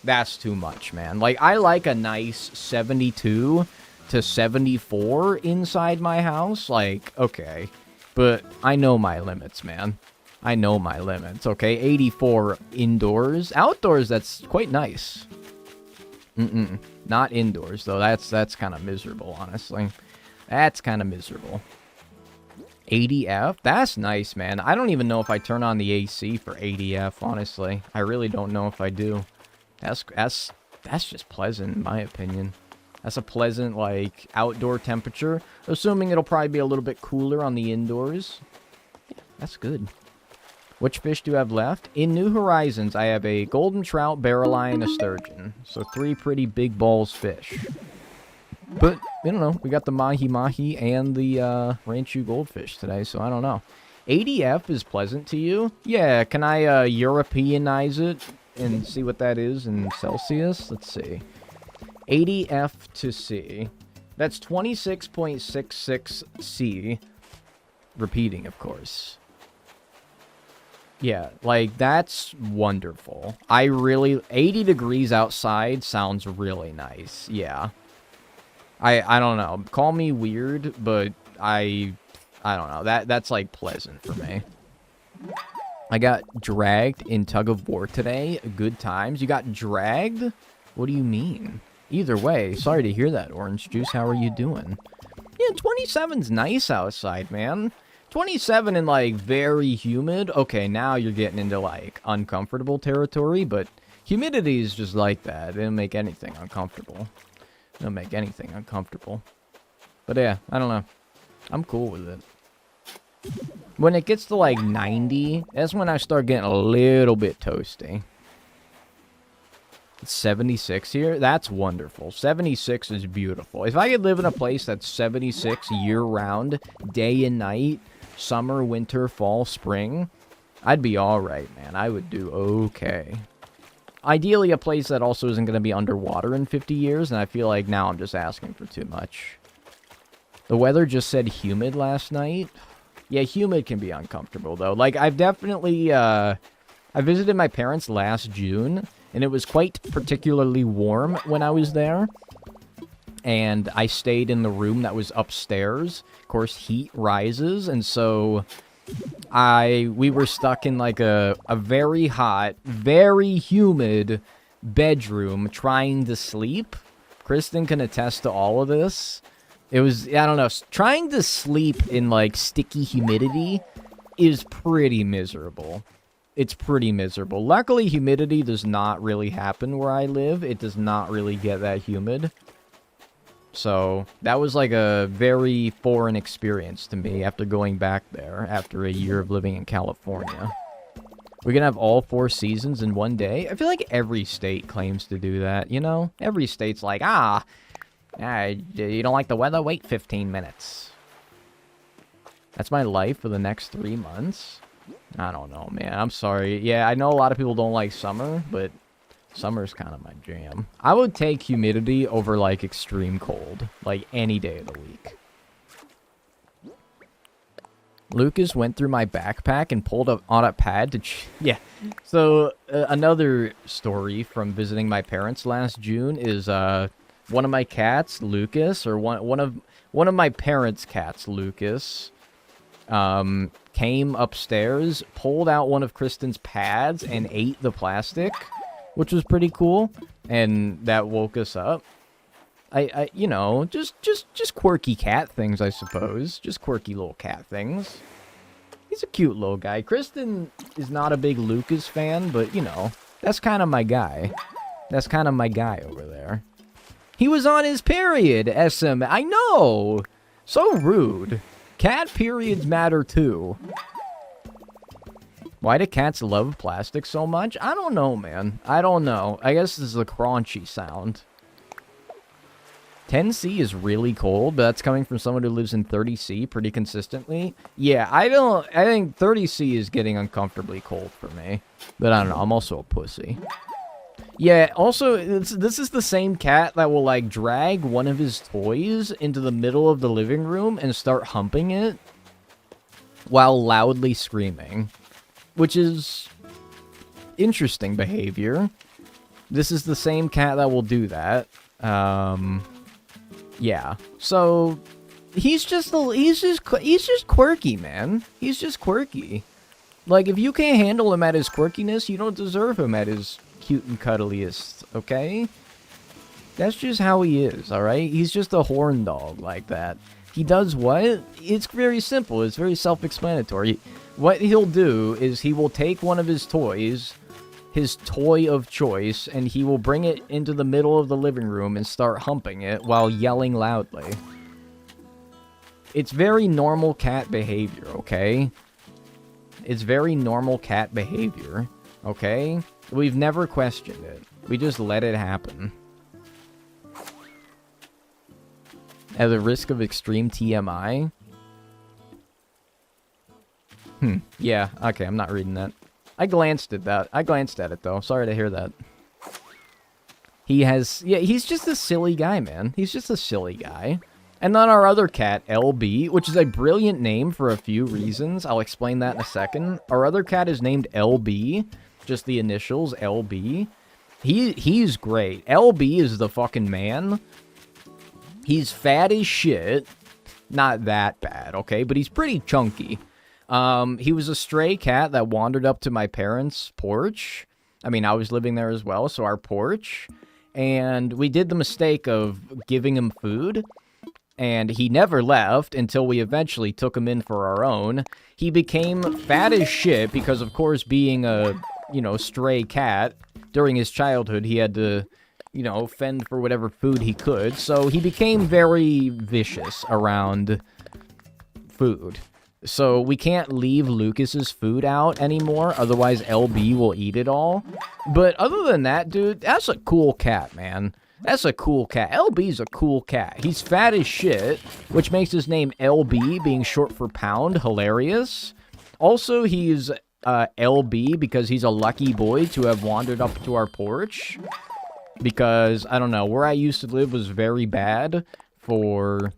That's too much, man. Like, I like a nice 72 to 74 inside my house. Like, okay. But I know my limits, man. I know my limits, okay? 84 indoors. Outdoors, that's quite nice. Not indoors, though. That's kind of miserable, honestly. That's kind of miserable. 80F? That's nice, man. I don't even know if I turn on the AC for 80F, honestly. I really don't know if I do. That's just pleasant, in my opinion. That's a pleasant, like, outdoor temperature. Assuming it'll probably be a little bit cooler on the indoors. Yeah, that's good. Which fish do you have left? In New Horizons, I have a golden trout, barrel-eye, and a sturgeon. So 3 pretty big balls fish. But, I don't know. We got the mahi-mahi and the ranchu goldfish today, so I don't know. 80F is pleasant to you? Yeah, can I Europeanize it and see what that is in Celsius? Let's see. 80F to C. That's 26.66 C. Repeating, of course. Yeah, like, that's wonderful. 80 degrees outside sounds really nice. Yeah. I don't know. Call me weird, but I don't know. That's, like, pleasant for me. I got dragged in tug of war today. Good times. You got dragged? What do you mean? Either way, sorry to hear that, Orange Juice. How are you doing? Yeah, 27's nice outside, man. 27 and, like, very humid. Okay, now you're getting into, like, uncomfortable territory, but humidity is just like that. It didn't make anything uncomfortable. It don't make anything uncomfortable. But yeah, I don't know. I'm cool with it. When it gets to, like, 90, that's when I start getting a little bit toasty. It's 76 here? That's wonderful. 76 is beautiful. If I could live in a place that's 76 year-round, day and night, summer, winter, fall, spring, I'd be alright, man. I would do okay. Ideally, a place that also isn't going to be underwater in 50 years, and I feel like now I'm just asking for too much. The weather just said humid last night. Yeah, humid can be uncomfortable, though. Like, I've definitely, I visited my parents last June, and it was quite particularly warm when I was there. And I stayed in the room that was upstairs. Of course, heat rises, and so we were stuck in, like, a very hot, very humid bedroom trying to sleep. Kristen can attest to all of this. It was, I don't know, trying to sleep in, like, sticky humidity is pretty miserable. It's pretty miserable. Luckily, humidity does not really happen where I live. It does not really get that humid. So, that was, like, a very foreign experience to me after going back there after a year of living in California. We're gonna have all 4 seasons in one day. I feel like every state claims to do that, you know? Every state's like, you don't like the weather? Wait 15 minutes. That's my life for the next 3 months? I don't know, man. I'm sorry. Yeah, I know a lot of people don't like summer, but summer's kind of my jam. I would take humidity over, like, extreme cold. Like, any day of the week. Lucas went through my backpack and pulled up on a pad to... yeah. So, another story from visiting my parents last June is, one of my cats, Lucas, or one of my parents' cats, Lucas, came upstairs, pulled out one of Kristen's pads, and ate the plastic, which was pretty cool, and that woke us up. You know, just quirky cat things, I suppose. Just quirky little cat things. He's a cute little guy. Kristen is not a big Lucas fan, but, you know, that's kind of my guy. That's kind of my guy over there. He was on his period, SM. I know! So rude. Cat periods matter, too. Why do cats love plastic so much? I don't know, man. I don't know. I guess this is a crunchy sound. 10C is really cold, but that's coming from someone who lives in 30C pretty consistently. Yeah, I think 30C is getting uncomfortably cold for me. But I don't know, I'm also a pussy. Yeah, also, this is the same cat that will, like, drag one of his toys into the middle of the living room and start humping it while loudly screaming, which is interesting behavior. This is the same cat that will do that. Yeah. So he's just quirky, man. He's just quirky. Like, if you can't handle him at his quirkiness, you don't deserve him at his cute and cuddliest, okay? That's just how he is, alright? He's just a horn dog like that. He does what? It's very simple. It's very self-explanatory. What he'll do is he will take one of his toys, his toy of choice, and he will bring it into the middle of the living room and start humping it while yelling loudly. It's very normal cat behavior, okay? It's very normal cat behavior, okay? We've never questioned it. We just let it happen. At the risk of extreme TMI? Yeah, okay, I'm not reading that. I glanced at that. I glanced at it, though. Sorry to hear that. He has... yeah, he's just a silly guy, man. He's just a silly guy. And then our other cat, LB, which is a brilliant name for a few reasons. I'll explain that in a second. Our other cat is named LB. Just the initials, LB. He's great. LB is the fucking man. He's fat as shit. Not that bad, okay? But he's pretty chunky. He was a stray cat that wandered up to my parents' porch. I mean, I was living there as well, so our porch. And we did the mistake of giving him food. and he never left until we eventually took him in for our own. He became fat as shit because, of course, being a, stray cat, during his childhood, he had to, fend for whatever food he could. So he became very vicious around food. So we can't leave Lucas's food out anymore, otherwise LB will eat it all. But other than that, dude, that's a cool cat, man. That's a cool cat. LB's a cool cat. He's fat as shit, which makes his name LB, being short for pound, hilarious. Also, he's LB because he's a lucky boy to have wandered up to our porch. Because, I don't know, where I used to live was very bad for...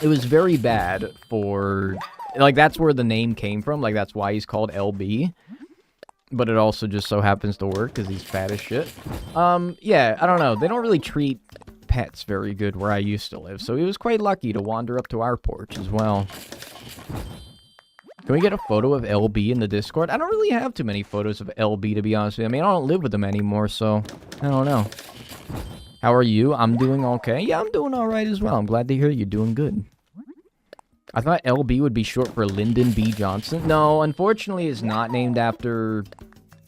It was very bad for... Like, that's where the name came from. Like, that's why he's called LB. But it also just so happens to work because he's fat as shit. Yeah, I don't know. They don't really treat pets very good where I used to live. So he was quite lucky to wander up to our porch as well. Can we get a photo of LB in the Discord? I don't really have too many photos of LB, to be honest with you. I mean, I don't live with him anymore, so I don't know. How are you? I'm doing okay. Yeah, I'm doing all right as well. I'm glad to hear you're doing good. I thought LB would be short for Lyndon B. Johnson. No, unfortunately, it's not named after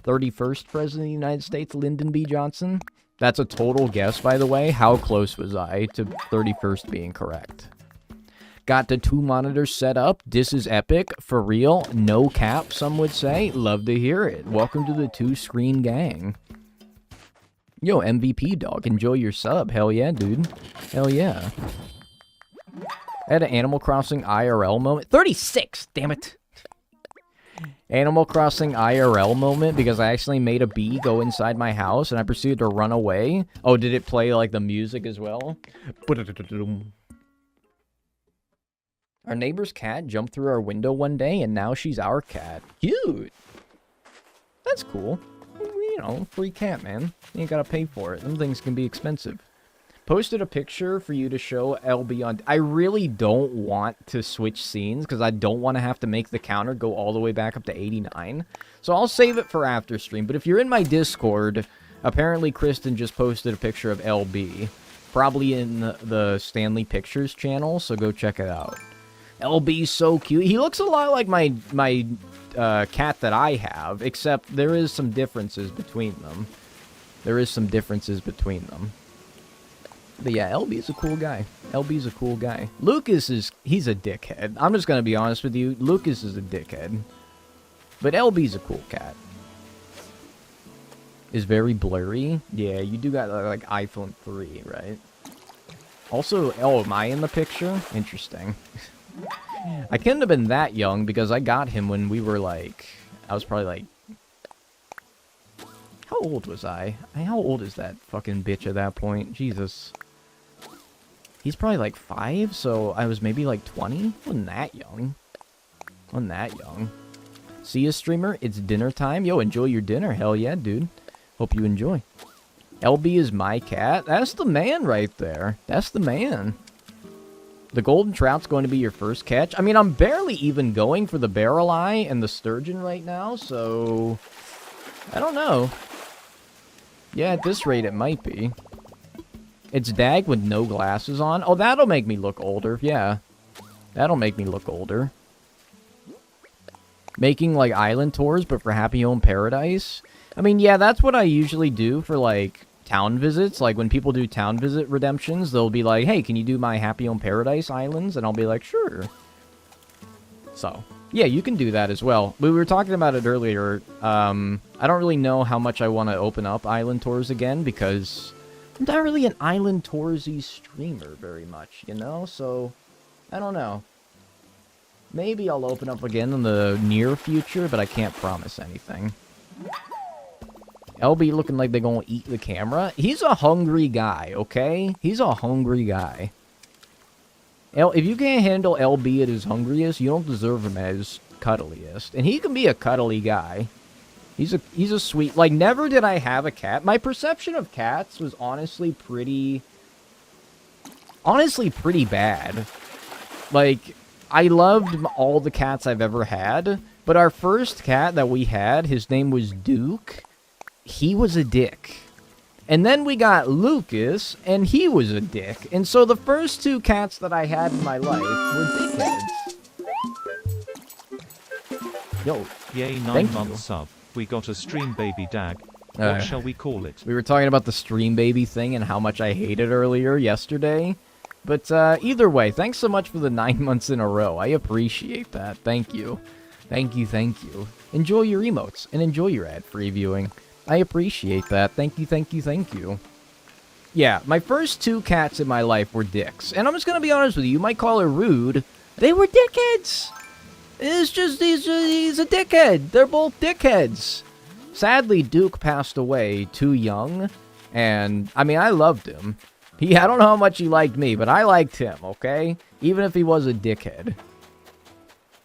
31st President of the United States, Lyndon B. Johnson. That's a total guess, by the way. How close was I to 31st being correct? Got the 2 monitors set up. This is epic. For real. No cap, some would say. Love to hear it. Welcome to the 2-screen gang. Yo, MVP dog, enjoy your sub. Hell yeah, dude. Hell yeah. I had an Animal Crossing IRL moment. 36! Damn it. Animal Crossing IRL moment because I actually made a bee go inside my house and I proceeded to run away. Oh, did it play like the music as well? Our neighbor's cat jumped through our window one day and now she's our cat. Cute! That's cool. Free cat, man. You ain't gotta pay for it. Them things can be expensive. Posted a picture for you to show LB on... I really don't want to switch scenes because I don't want to have to make the counter go all the way back up to 89. So I'll save it for after stream. But if you're in my Discord, apparently Kristen just posted a picture of LB. Probably in the Stanley Pictures channel, so go check it out. LB's so cute. He looks a lot like my cat that I have, except there is some differences between them. But yeah, LB's a cool guy. LB's a cool guy. Lucas he's a dickhead. I'm just gonna be honest with you. Lucas is a dickhead. But LB's a cool cat. Is very blurry. Yeah, you do got like iPhone 3, right? Also, oh, am I in the picture? Interesting. I couldn't have been that young because I got him when we were like... I was probably like... How old was I? How old is that fucking bitch at that point? Jesus. He's probably like 5, so I was maybe like 20? Wasn't that young. See ya, streamer? It's dinner time. Yo, enjoy your dinner. Hell yeah, dude. Hope you enjoy. LB is my cat. That's the man right there. That's the man. The golden trout's going to be your first catch. I mean, I'm barely even going for the barrel eye and the sturgeon right now, so... I don't know. Yeah, at this rate, it might be. It's Dag with no glasses on. Oh, that'll make me look older. Yeah. That'll make me look older. Making, like, island tours, but for Happy Home Paradise. I mean, yeah, that's what I usually do for, like, town visits. Like, when people do town visit redemptions, they'll be like, hey, can you do my Happy Home Paradise islands? And I'll be like, sure. So, yeah, you can do that as well. We were talking about it earlier. I don't really know how much I want to open up island tours again, because I'm not really an island toursy streamer very much, you know? So, I don't know. Maybe I'll open up again in the near future, but I can't promise anything. LB looking like they're gonna eat the camera. He's a hungry guy, okay? He's a hungry guy. If you can't handle LB at his hungriest, you don't deserve him at his cuddliest. And he can be a cuddly guy. He's a sweet... Like, never did I have a cat. My perception of cats was honestly pretty bad. Like, I loved all the cats I've ever had. But our first cat that we had, his name was Duke. He was a dick. And then we got Lucas, and he was a dick. And so the first 2 cats that I had in my life were dickheads. Yo, Yay, thank 9-month you. sub. We got a stream baby Dag. What Uh, shall we call it? We were talking about the stream baby thing and how much I hated earlier yesterday. But either way, thanks so much for the 9 months in a row. I appreciate that. Thank you. Thank you, thank you. Enjoy your emotes and enjoy your ad-free viewing. I appreciate that. Thank you, thank you, thank you. Yeah, my first 2 cats in my life were dicks. And I'm just going to be honest with you. You might call it rude. They were dickheads. It's just, he's a dickhead. They're both dickheads. Sadly, Duke passed away too young. And, I mean, I loved him. I don't know how much he liked me, but I liked him, okay? Even if he was a dickhead.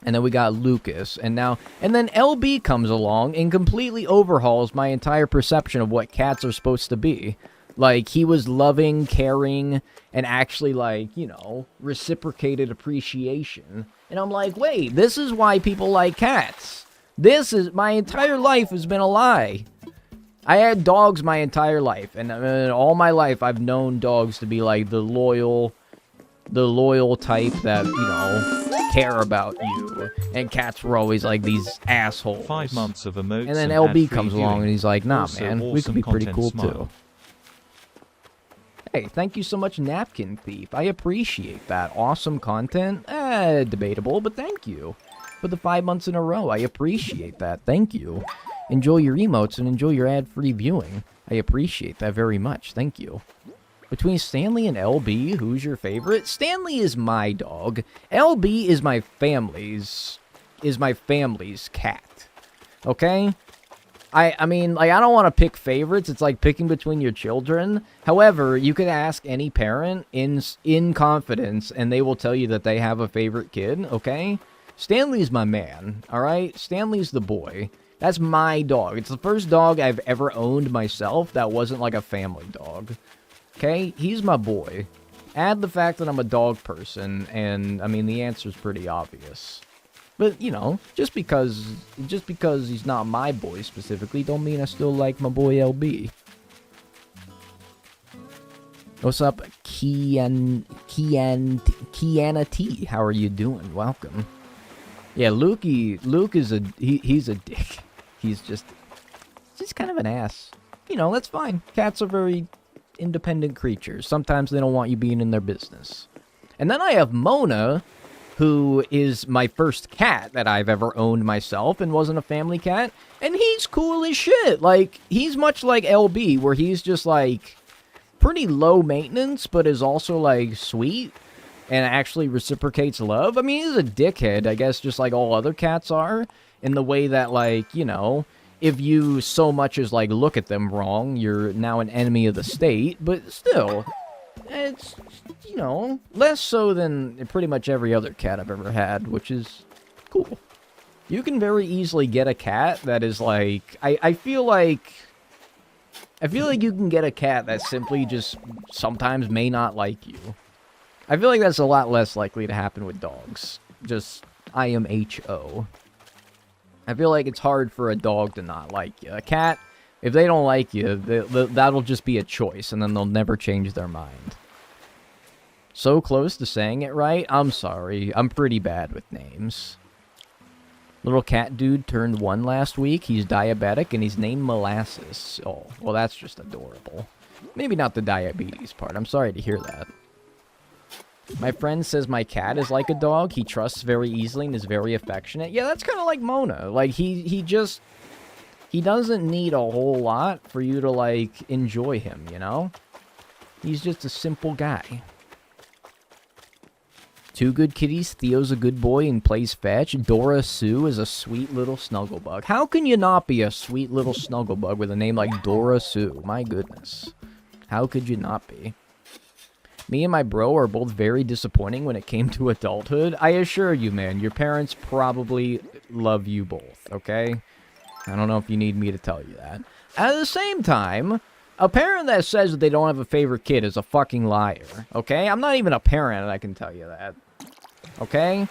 And then we got Lucas, and then LB comes along and completely overhauls my entire perception of what cats are supposed to be. Like, he was loving, caring, and actually, like, you know, reciprocated appreciation. And I'm like, wait, this is why people like cats. My entire life has been a lie. I had dogs my entire life, and all my life I've known dogs to be, like, the loyal type that, you know, care about you, and cats were always like these assholes. 5 months of emotes. And then and LB ad-free comes along and viewing. he's like, nah, Also man, we awesome could be pretty content cool smile. too. Hey, thank you so much, Napkin Thief. I appreciate that. Awesome content. Debatable, but thank you. For the 5 months in a row, I appreciate that. Thank you. Enjoy your emotes and enjoy your ad-free viewing. I appreciate that very much. Thank you. Between Stanley and LB, who's your favorite? Stanley is my dog. LB is my family's cat. Okay? I mean, like, I don't want to pick favorites. It's like picking between your children. However, you could ask any parent in confidence, and they will tell you that they have a favorite kid, okay? Stanley's my man, all right? Stanley's the boy. That's my dog. It's the first dog I've ever owned myself that wasn't like a family dog. Okay? He's my boy. Add the fact that I'm a dog person, and, I mean, the answer's pretty obvious. But, you know, just because he's not my boy specifically, don't mean I still like my boy LB. What's up, Kiana T? How are you doing? Welcome. Yeah, Luke is he's a dick. He's just kind of an ass. You know, that's fine. Cats are very independent creatures. Sometimes they don't want you being in their business. And then I have Mona, who is my first cat that I've ever owned myself and wasn't a family cat. And he's cool as shit. Like, he's much like LB, where he's just, like, pretty low maintenance, but is also, like, sweet and actually reciprocates love. I mean, he's a dickhead, I guess, just like all other cats are, in the way that, like, you know, if you so much as, like, look at them wrong, you're now an enemy of the state, but still, it's, you know, less so than pretty much every other cat I've ever had, which is cool. You can very easily get a cat that is, like, I feel like you can get a cat that simply just sometimes may not like you. I feel like that's a lot less likely to happen with dogs. Just, IMHO. I feel like it's hard for a dog to not like you. A cat, if they don't like you, that'll just be a choice, and then they'll never change their mind. So close to saying it right? I'm sorry. I'm pretty bad with names. Little cat dude turned 1 last week. He's diabetic, and he's named Molasses. Oh, well, that's just adorable. Maybe not the diabetes part. I'm sorry to hear that. My friend says my cat is like a dog. He trusts very easily and is very affectionate. Yeah, that's kind of like Mona. Like, he doesn't need a whole lot for you to, like, enjoy him, you know? He's just a simple guy. 2 good kitties. Theo's a good boy and plays fetch. Dora Sue is a sweet little snugglebug. How can you not be a sweet little snugglebug with a name like Dora Sue? My goodness. How could you not be? Me and my bro are both very disappointing when it came to adulthood. I assure you, man, your parents probably love you both, okay? I don't know if you need me to tell you that. At the same time, a parent that says that they don't have a favorite kid is a fucking liar, okay? I'm not even a parent, and I can tell you that, okay?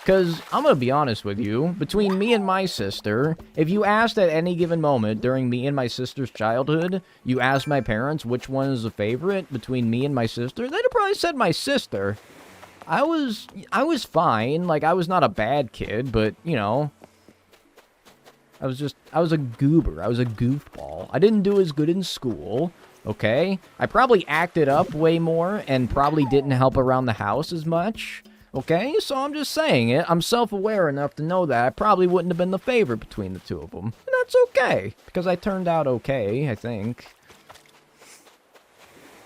Because, I'm going to be honest with you, between me and my sister, if you asked at any given moment during me and my sister's childhood, you asked my parents which one is the favorite between me and my sister, they'd have probably said my sister. I was fine. Like, I was not a bad kid, but, you know, I was a goober. I was a goofball. I didn't do as good in school, okay? I probably acted up way more and probably didn't help around the house as much. Okay, so I'm just saying it. I'm self-aware enough to know that I probably wouldn't have been the favorite between the two of them. And that's okay, because I turned out okay, I think.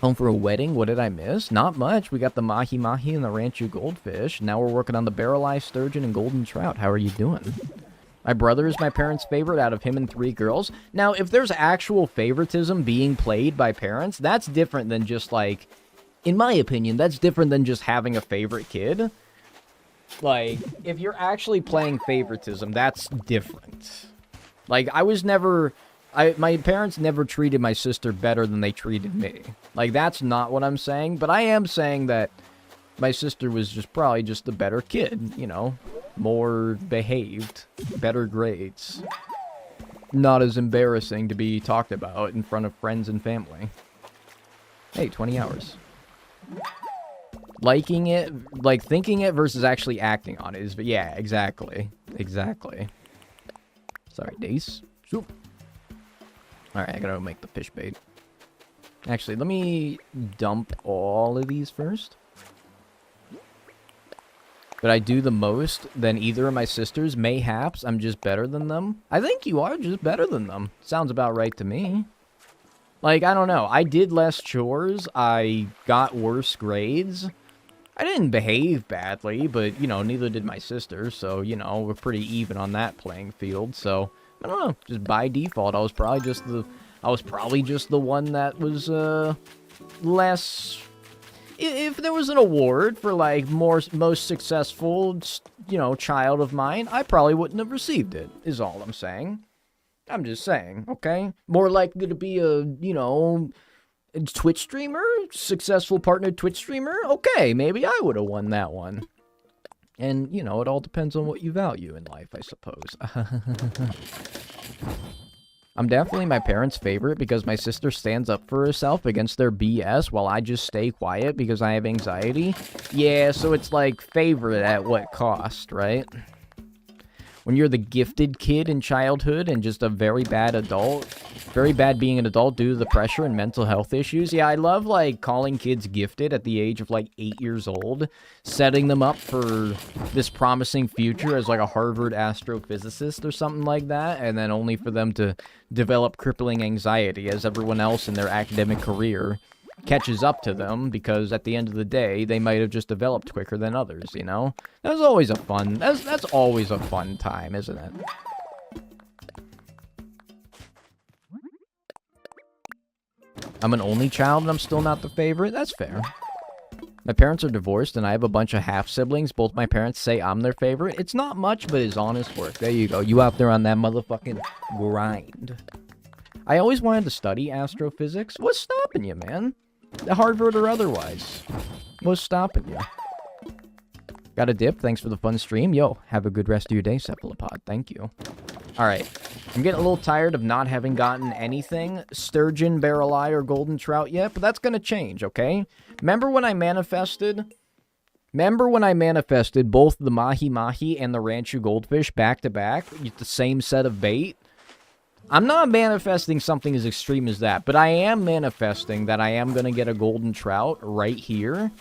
Home for a wedding, what did I miss? Not much. We got the mahi-mahi and the ranchu goldfish. Now we're working on the barrel-eye sturgeon and golden trout. How are you doing? My brother is my parents' favorite out of him and 3 girls. Now, if there's actual favoritism being played by parents, that's different than just, like... In my opinion, that's different than just having a favorite kid. Like, if you're actually playing favoritism, that's different. Like, I was never... my parents never treated my sister better than they treated me. Like, that's not what I'm saying, but I am saying that my sister was just probably just the better kid, you know? More behaved, better grades. Not as embarrassing to be talked about in front of friends and family. Hey, 20 hours. Liking it, like thinking it versus actually acting on it is, but yeah, exactly. Exactly. Sorry, Dace. Soup. Alright, I gotta make the fish bait. Actually, let me dump all of these first. But I do the most than either of my sisters. Mayhaps I'm just better than them. I think you are just better than them. Sounds about right to me. Like, I don't know. I did less chores. I got worse grades. I didn't behave badly, but, you know, neither did my sister. So, you know, we're pretty even on that playing field. So, I don't know. Just by default, I was probably just the one that was, less... If there was an award for, like, most successful, you know, child of mine, I probably wouldn't have received it, is all I'm saying. I'm just saying, okay? More likely to be a, you know, Twitch streamer? Successful partnered Twitch streamer? Okay, maybe I would have won that one. And, you know, it all depends on what you value in life, I suppose. I'm definitely my parents' favorite because my sister stands up for herself against their BS while I just stay quiet because I have anxiety. Yeah, so it's like favorite at what cost, right? When you're the gifted kid in childhood and just a very bad adult, very bad being an adult due to the pressure and mental health issues. Yeah, I love, like, calling kids gifted at the age of, like, 8 years old, setting them up for this promising future as, like, a Harvard astrophysicist or something like that, and then only for them to develop crippling anxiety as everyone else in their academic career catches up to them, because at the end of the day, they might have just developed quicker than others, you know? That's always a fun, that's always a fun time, isn't it? I'm an only child and I'm still not the favorite? That's fair. My parents are divorced and I have a bunch of half-siblings. Both my parents say I'm their favorite. It's not much, but it's honest work. There you go. You out there on that motherfucking grind. I always wanted to study astrophysics. What's stopping you, man? Harvard or otherwise. What's stopping you? Got a dip? Thanks for the fun stream. Yo, have a good rest of your day, Cephalopod. Thank you. Alright. I'm getting a little tired of not having gotten anything, sturgeon, barrel eye, or golden trout yet, but that's gonna change, okay? Remember when I manifested both the mahi-mahi and the ranchu goldfish back-to-back with the same set of bait? I'm not manifesting something as extreme as that, but I am manifesting that I am gonna get a golden trout right here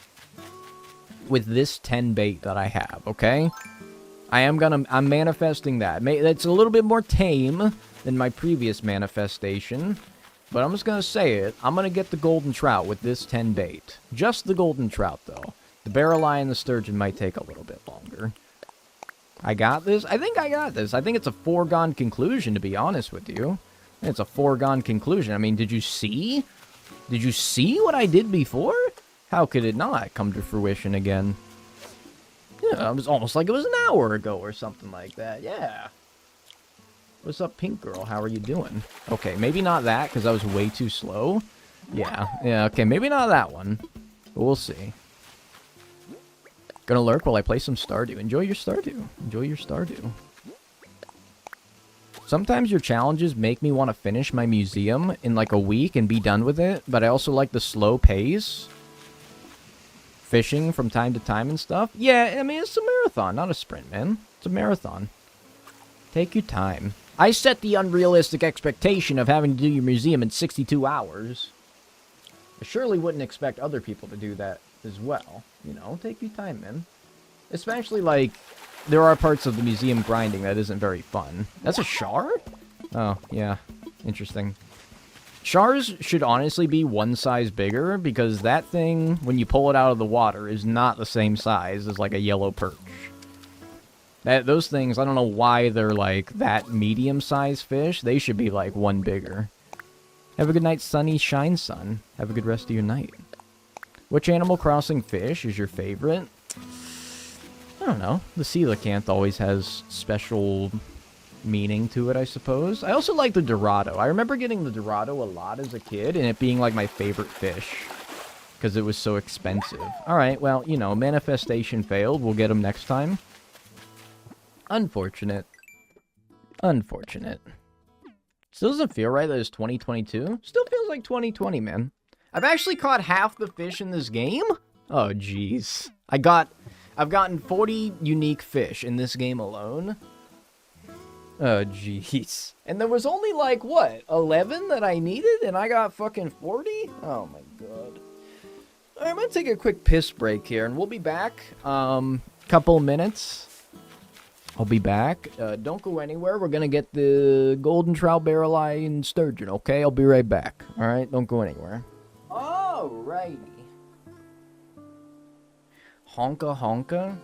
with this 10 bait that I have, okay? I'm manifesting that. It's a little bit more tame than my previous manifestation, but I'm just gonna say it. I'm gonna get the golden trout with this 10 bait. Just the golden trout, though. The barrel eye and the sturgeon might take a little bit longer. I got this? I think I got this. I think it's a foregone conclusion, to be honest with you. It's a foregone conclusion. I mean, did you see? Did you see what I did before? How could it not come to fruition again? Yeah, it was almost like it was an hour ago or something like that. Yeah. What's up, Pink Girl? How are you doing? Okay, maybe not that, because I was way too slow. Yeah, okay, maybe not that one. But we'll see. Gonna lurk while I play some Stardew. Enjoy your Stardew. Enjoy your Stardew. Sometimes your challenges make me want to finish my museum in like a week and be done with it, but I also like the slow pace. Fishing from time to time and stuff. Yeah, I mean, it's a marathon, not a sprint, man. It's a marathon. Take your time. I set the unrealistic expectation of having to do your museum in 62 hours. I surely wouldn't expect other people to do that as well. You know, take your time, man. Especially, like, there are parts of the museum grinding that isn't very fun. That's a char? Oh, yeah. Interesting. Chars should honestly be one size bigger, because that thing, when you pull it out of the water, is not the same size as, like, a yellow perch. Those things, I don't know why they're, like, that medium-sized fish. They should be, like, one bigger. Have a good night, sunny shine sun. Have a good rest of your night. Which Animal Crossing fish is your favorite? I don't know. The coelacanth always has special meaning to it, I suppose. I also like the Dorado. I remember getting the Dorado a lot as a kid, and it being, like, my favorite fish. Because it was so expensive. Alright, well, you know, manifestation failed. We'll get them next time. Unfortunate. Unfortunate. Still doesn't feel right that it's 2022. Still feels like 2020, man. I've actually caught half the fish in this game? Oh, jeez. I've gotten 40 unique fish in this game alone. Oh, jeez. And there was only, like, what, 11 that I needed, and I got fucking 40? Oh, my God. Alright, I'm gonna take a quick piss break here, and we'll be back. Couple minutes. I'll be back. Don't go anywhere. We're gonna get the golden trout, barrel eye, and sturgeon, okay? I'll be right back. Alright, don't go anywhere. Alrighty. Honka honka.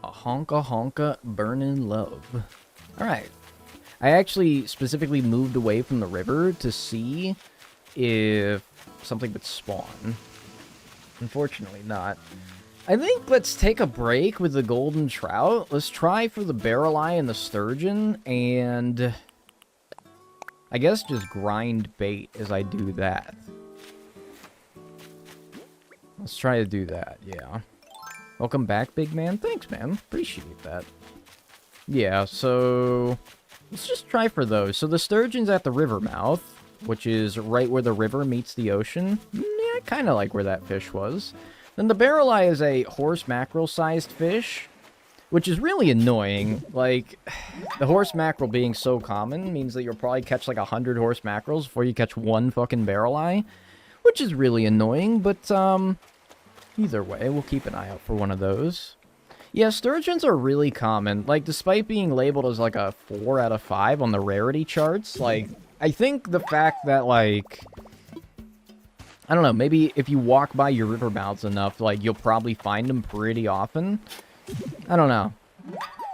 A honka honka burning love. Alright. I actually specifically moved away from the river to see if something would spawn. Unfortunately not. I think let's take a break with the golden trout. Let's try for the barrel eye and the sturgeon, and I guess just grind bait as I do that. Let's try to do that, yeah. Welcome back, big man. Thanks, man. Appreciate that. Yeah, so let's just try for those. So the sturgeon's at the river mouth, which is right where the river meets the ocean. Yeah, I kind of like where that fish was. Then the barrel eye is a horse mackerel-sized fish, which is really annoying. Like, the horse mackerel being so common means that you'll probably catch like 100 horse mackerels before you catch one fucking barrel eye, which is really annoying, but, either way, we'll keep an eye out for one of those. Yeah, sturgeons are really common. Like, despite being labeled as like a 4 out of 5 on the rarity charts, like, I think the fact that, like, I don't know, maybe if you walk by your river mouths enough, like, you'll probably find them pretty often. I don't know.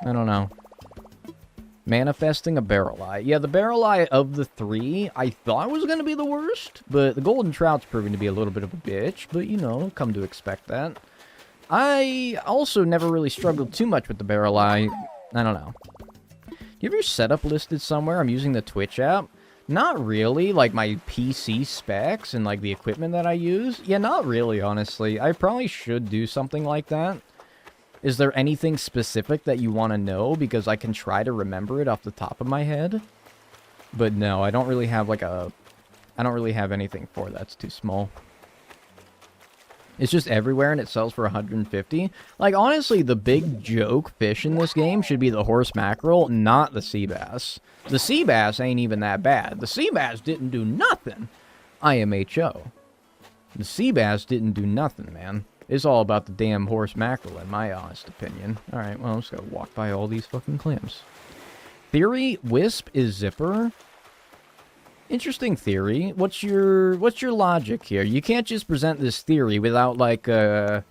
I don't know. Manifesting a barrel eye. Yeah, the barrel eye of the 3, I thought was going to be the worst, but the golden trout's proving to be a little bit of a bitch, but, you know, come to expect that. I also never really struggled too much with the barrel eye. I don't know. Do you have your setup listed somewhere? I'm using the Twitch app. Not really, like my PC specs and like the equipment that I use. Yeah, not really, honestly. I probably should do something like that. Is there anything specific that you want to know? Because I can try to remember it off the top of my head. But no, I don't really have like a... I don't really have anything for that. It's too small. It's just everywhere and it sells for 150. Like, honestly, the big joke fish in this game should be the horse mackerel, not the sea bass. The sea bass ain't even that bad. The sea bass didn't do nothing. IMHO. The sea bass didn't do nothing, man. It's all about the damn horse mackerel, in my honest opinion. Alright, well, I'm just gonna walk by all these fucking clams. Theory, Wisp is Zipper. Interesting theory. What's your logic here? You can't just present this theory without, like, you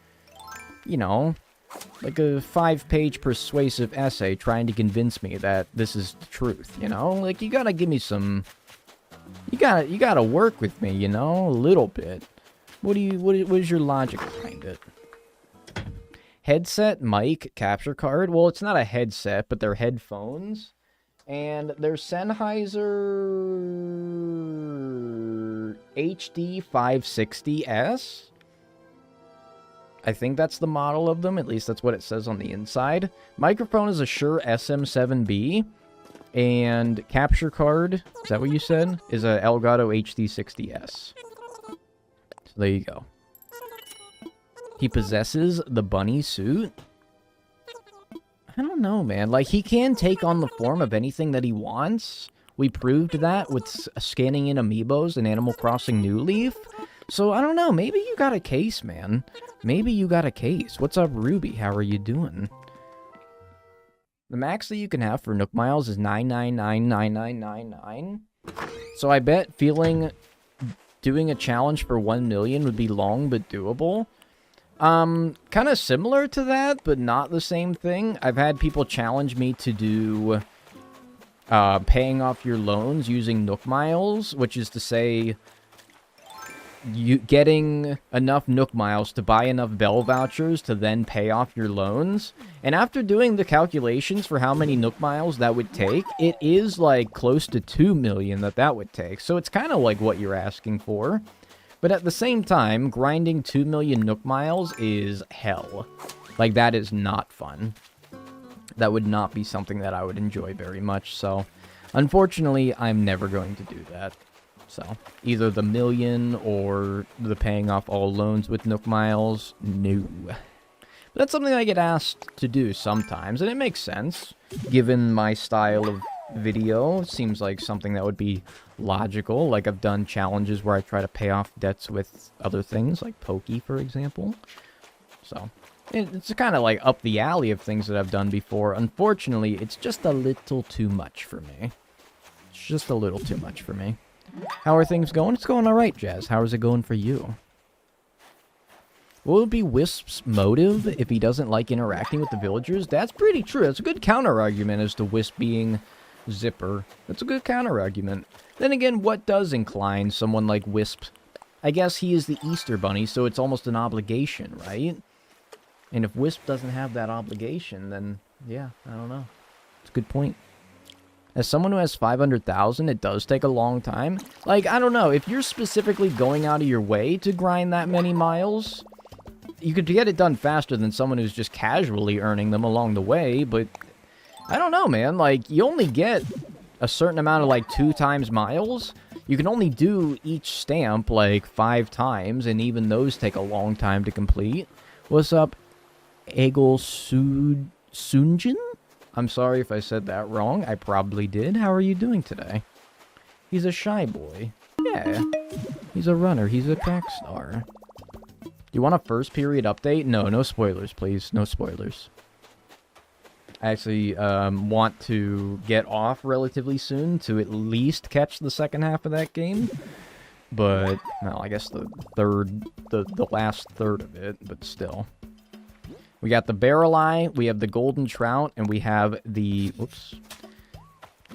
know, like a 5-page persuasive essay trying to convince me that this is the truth, you know? Like, you gotta give me some... You gotta work with me, you know? A little bit. What is your logic behind it? Headset, mic, capture card. Well, it's not a headset, but they're headphones. And they're Sennheiser HD 560S. I think that's the model of them. At least that's what it says on the inside. Microphone is a Shure SM7B. And capture card, is that what you said? Is a Elgato HD60S. So there you go. He possesses the bunny suit. I don't know, man. Like, he can take on the form of anything that he wants. We proved that with scanning in amiibos in Animal Crossing New Leaf. So, I don't know. Maybe you got a case, man. Maybe you got a case. What's up, Ruby? How are you doing? The max that you can have for Nook Miles is 9999999. So I bet doing a challenge for 1 million would be long but doable. Kind of similar to that, but not the same thing. I've had people challenge me to do paying off your loans using Nook Miles, which is to say you getting enough Nook Miles to buy enough Bell vouchers to then pay off your loans. And after doing the calculations for how many Nook Miles that would take, it is like close to 2 million that would take. So it's kind of like what you're asking for. But at the same time, grinding 2 million Nook Miles is hell. Like, that is not fun. That would not be something that I would enjoy very much. So, unfortunately, I'm never going to do that. So, either the million or the paying off all loans with Nook Miles, no. But that's something I get asked to do sometimes, and it makes sense. Given my style of video, it seems like something that would be logical. Like, I've done challenges where I try to pay off debts with other things, like Pokey, for example. So, it's kind of like up the alley of things that I've done before. Unfortunately, it's just a little too much for me. It's just a little too much for me. How are things going? It's going alright, Jazz. How is it going for you? What would be Wisp's motive if he doesn't like interacting with the villagers? That's pretty true. That's a good counter-argument as to Wisp being Zipper. That's a good counter-argument. Then again, what does incline someone like Wisp? I guess he is the Easter Bunny, so it's almost an obligation, right? And if Wisp doesn't have that obligation, then, yeah, I don't know. It's a good point. As someone who has 500,000, it does take a long time. Like, I don't know, if you're specifically going out of your way to grind that many miles, you could get it done faster than someone who's just casually earning them along the way, but I don't know, man. Like, you only get a certain amount of, like, 2 times miles. You can only do each stamp, like, 5 times, and even those take a long time to complete. What's up, Egil Sunjin? I'm sorry if I said that wrong. I probably did. How are you doing today? He's a shy boy. Yeah. He's a runner. He's a track star. Do you want a first period update? No, no spoilers, please. No spoilers. I actually want to get off relatively soon to at least catch the second half of that game. But, well, I guess the last third of it, but still. We got the barrel eye, we have the golden trout, and we have the... Oops.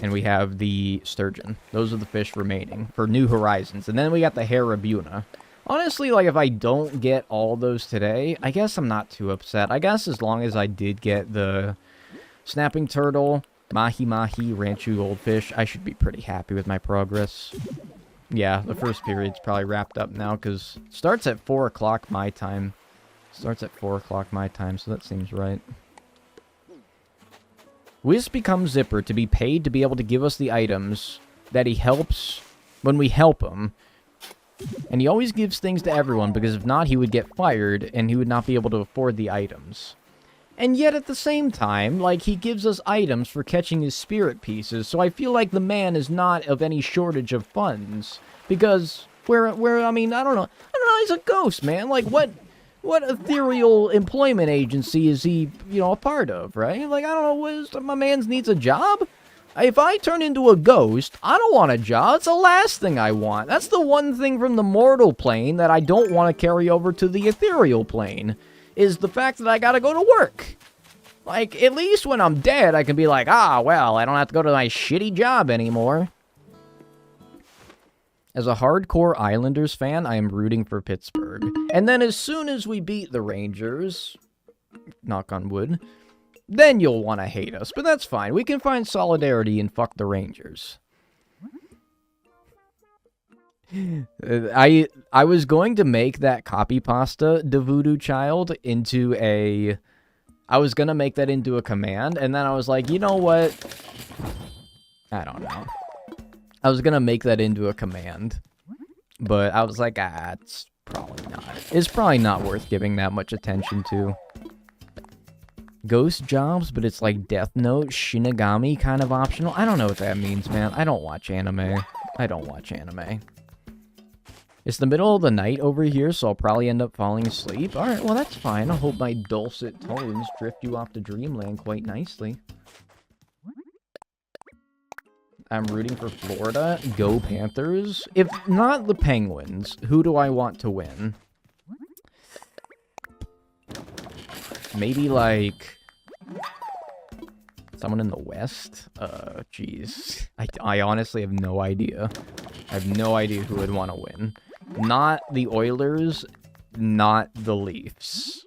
And we have the sturgeon. Those are the fish remaining for New Horizons. And then we got the Harabuna. Honestly, like, if I don't get all those today, I guess I'm not too upset. I guess as long as I did get the snapping turtle, mahi-mahi, ranchu goldfish, I should be pretty happy with my progress. Yeah, the first period's probably wrapped up now, because it starts at 4 o'clock my time. Starts at 4 o'clock my time, so that seems right. Wisp becomes Zipper to be paid to be able to give us the items that he helps when we help him. And he always gives things to everyone, because if not, he would get fired, and he would not be able to afford the items. And yet, at the same time, like, he gives us items for catching his spirit pieces, so I feel like the man is not of any shortage of funds. Because, I mean, I don't know, he's a ghost, man. Like, what ethereal employment agency is he, a part of, right? Like, I don't know, my man needs a job? If I turn into a ghost, I don't want a job. It's the last thing I want. That's the one thing from the mortal plane that I don't want to carry over to the ethereal plane, is the fact that I gotta go to work. Like, at least when I'm dead, I can be like, well, I don't have to go to my shitty job anymore. As a hardcore Islanders fan, I am rooting for Pittsburgh. And then as soon as we beat the Rangers, knock on wood, then you'll want to hate us. But that's fine. We can find solidarity and fuck the Rangers. I was going to make that copy pasta de voodoo child into a... I was going to make that into a command, and then I was like, you know what? I don't know. I was going to make that into a command, but I was like, it's probably not. It's probably not worth giving that much attention to. Ghost jobs, but it's like Death Note, Shinigami kind of optional. I don't know what that means, man. I don't watch anime. I don't watch anime. It's the middle of the night over here, so I'll probably end up falling asleep. Alright, well that's fine. I hope my dulcet tones drift you off to dreamland quite nicely. I'm rooting for Florida. Go Panthers. If not the Penguins, who do I want to win? Maybe, like... someone in the West? Jeez. I honestly have no idea. I have no idea who would want to win. Not the Oilers, not the Leafs.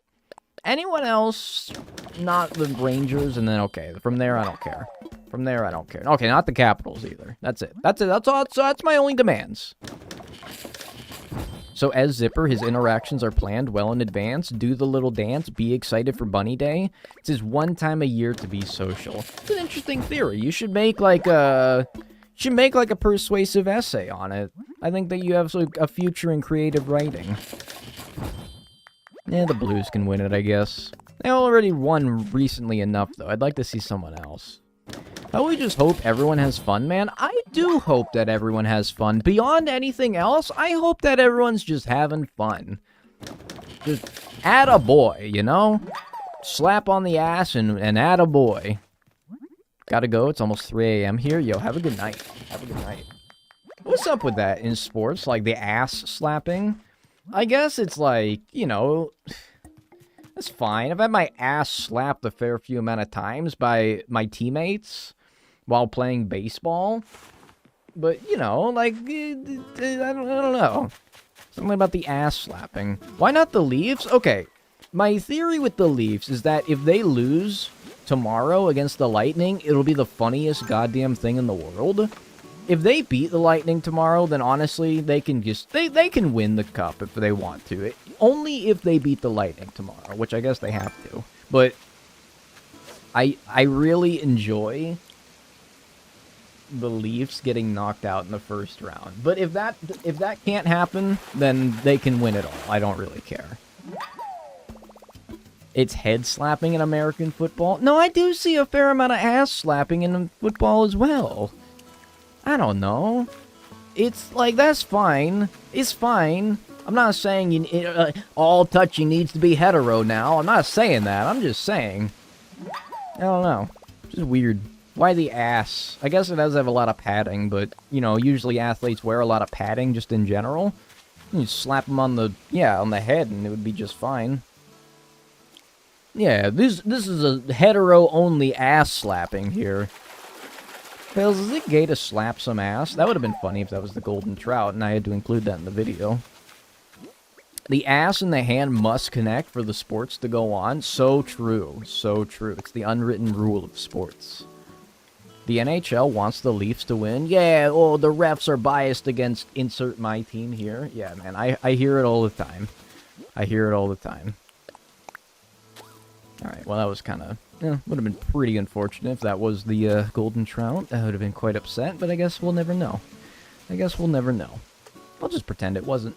Anyone else, not the Rangers, and then, okay, from there, I don't care. From there, I don't care. Okay, not the Capitals either. That's it. That's it. That's all. So that's my only demands. So as Zipper, his interactions are planned well in advance. Do the little dance. Be excited for Bunny Day. It's his one time a year to be social. It's an interesting theory. You should make like a... persuasive essay on it. I think that you have a future in creative writing. Yeah, the Blues can win it, I guess. They already won recently enough, though. I'd like to see someone else. We just hope everyone has fun, man. I do hope that everyone has fun. Beyond anything else, I hope that everyone's just having fun. Just attaboy, you know? Slap on the ass and attaboy. Gotta go. It's almost 3 a.m. here. Yo, have a good night. Have a good night. What's up with that in sports? Like, the ass slapping? I guess it's like, you know... That's fine. I've had my ass slapped a fair few amount of times by my teammates while playing baseball. But, you know, like, I don't know. Something about the ass slapping. Why not the Leafs? Okay, my theory with the Leafs is that if they lose tomorrow against the Lightning, it'll be the funniest goddamn thing in the world. If they beat the Lightning tomorrow, then honestly, they can just... They can win the cup if they want to. Only if they beat the Lightning tomorrow, which I guess they have to. But I really enjoy the Leafs getting knocked out in the first round. But if that can't happen, then they can win it all. I don't really care. It's head slapping in American football. No, I do see a fair amount of ass slapping in football as well. I don't know. It's like, that's fine. It's fine. I'm not saying all touching needs to be hetero now. I'm not saying that. I'm just saying. I don't know. It's just weird. Why the ass? I guess it does have a lot of padding, but, you know, usually athletes wear a lot of padding just in general. You slap them on the head and it would be just fine. Yeah, this is a hetero-only ass slapping here. Fails, is it gay to slap some ass? That would have been funny if that was the golden trout and I had to include that in the video. The ass and the hand must connect for the sports to go on. So true. So true. It's the unwritten rule of sports. The NHL wants the Leafs to win. Yeah, oh, the refs are biased against insert my team here. Yeah, man, I hear it all the time. I hear it all the time. Alright, well, that was kind of... would have been pretty unfortunate if that was the golden trout. I would have been quite upset, but I guess we'll never know. I guess we'll never know. I'll just pretend it wasn't.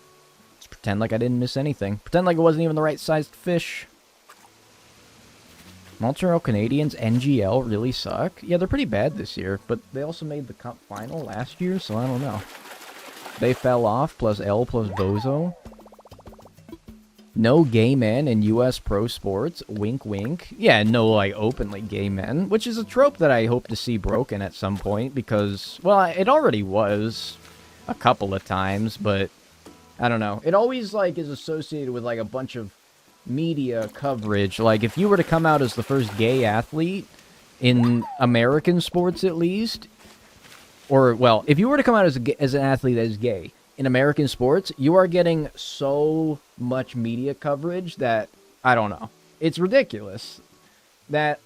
Just pretend like I didn't miss anything. Pretend like it wasn't even the right-sized fish. Montreal Canadiens NGL really suck. Yeah, they're pretty bad this year, but they also made the Cup final last year, so I don't know. They fell off, plus L plus Bozo. No gay men in U.S. pro sports. Wink, wink. Yeah, no, like, openly gay men, which is a trope that I hope to see broken at some point, because, well, it already was a couple of times, but I don't know. It always, like, is associated with, like, a bunch of media coverage. Like, if you were to come out as the first gay athlete, in American sports at least, or, well, if you were to come out as an athlete that is gay, in American sports, you are getting so much media coverage that, I don't know. It's ridiculous that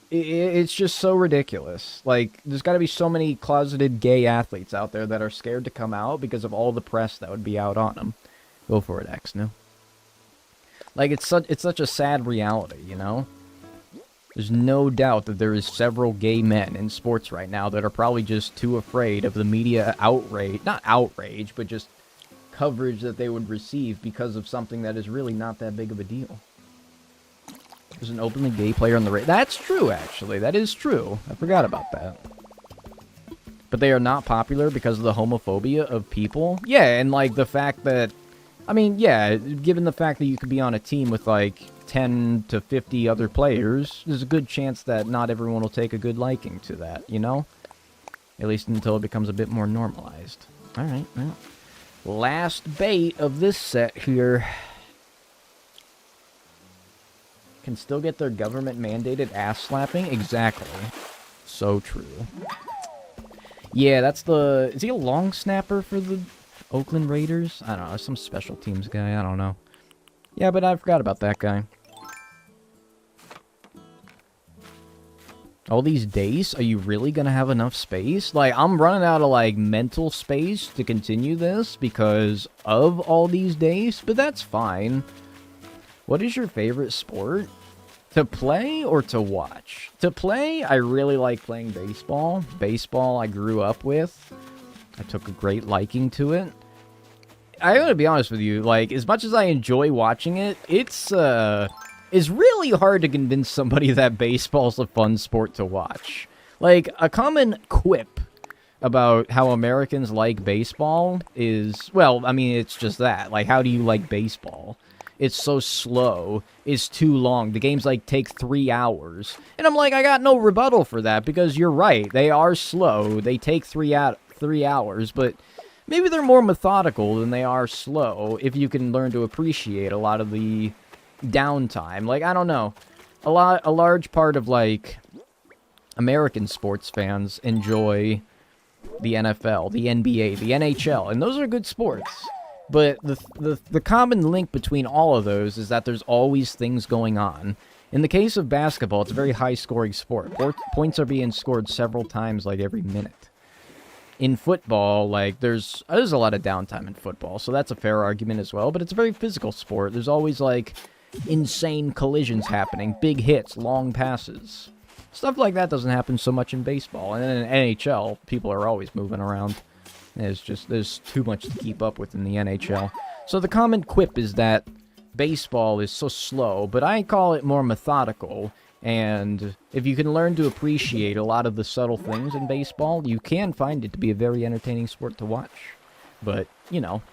It's just so ridiculous. Like, there's got to be so many closeted gay athletes out there that are scared to come out because of all the press that would be out on them. Go for it, X, no? Like, it's such a sad reality, you know? There's no doubt that there is several gay men in sports right now that are probably just too afraid of the media outrage, not outrage, but just coverage that they would receive because of something that is really not that big of a deal. There's an openly gay player on the radio. That's true, actually. That is true. I forgot about that. But they are not popular because of the homophobia of people? Yeah, and, like, the fact that... I mean, yeah, given the fact that you could be on a team with, like, 10 to 50 other players, there's a good chance that not everyone will take a good liking to that, you know? At least until it becomes a bit more normalized. Alright, well. Last bait of this set here. Can still get their government-mandated ass-slapping? Exactly. So true. Yeah, that's the... Is he a long snapper for the Oakland Raiders? I don't know, some special teams guy, I don't know. Yeah, but I forgot about that guy. All these days? Are you really gonna have enough space? Like, I'm running out of, like, mental space to continue this because of all these days, but that's fine. What is your favorite sport? To play or to watch? To play, I really like playing baseball. Baseball I grew up with. I took a great liking to it. I gotta be honest with you, like, as much as I enjoy watching it, it's really hard to convince somebody that baseball's a fun sport to watch. Like, a common quip about how Americans like baseball is, well, I mean, it's just that. Like, how do you like baseball? It's so slow. It's too long. The games, like, take 3 hours. And I'm like, I got no rebuttal for that, because you're right. They are slow. They take 3 hours, but maybe they're more methodical than they are slow if you can learn to appreciate a lot of the downtime. Like, I don't know. A large part of, like, American sports fans enjoy the NFL, the NBA, the NHL, and those are good sports. But the common link between all of those is that there's always things going on. In the case of basketball, it's a very high-scoring sport. Points are being scored several times, like, every minute. In football, like, there's a lot of downtime in football, so that's a fair argument as well, but it's a very physical sport. There's always, like, insane collisions happening, big hits, long passes. Stuff like that doesn't happen so much in baseball. And then in NHL, people are always moving around. There's too much to keep up with in the NHL. So the common quip is that baseball is so slow, but I call it more methodical. And if you can learn to appreciate a lot of the subtle things in baseball, you can find it to be a very entertaining sport to watch. But, you know,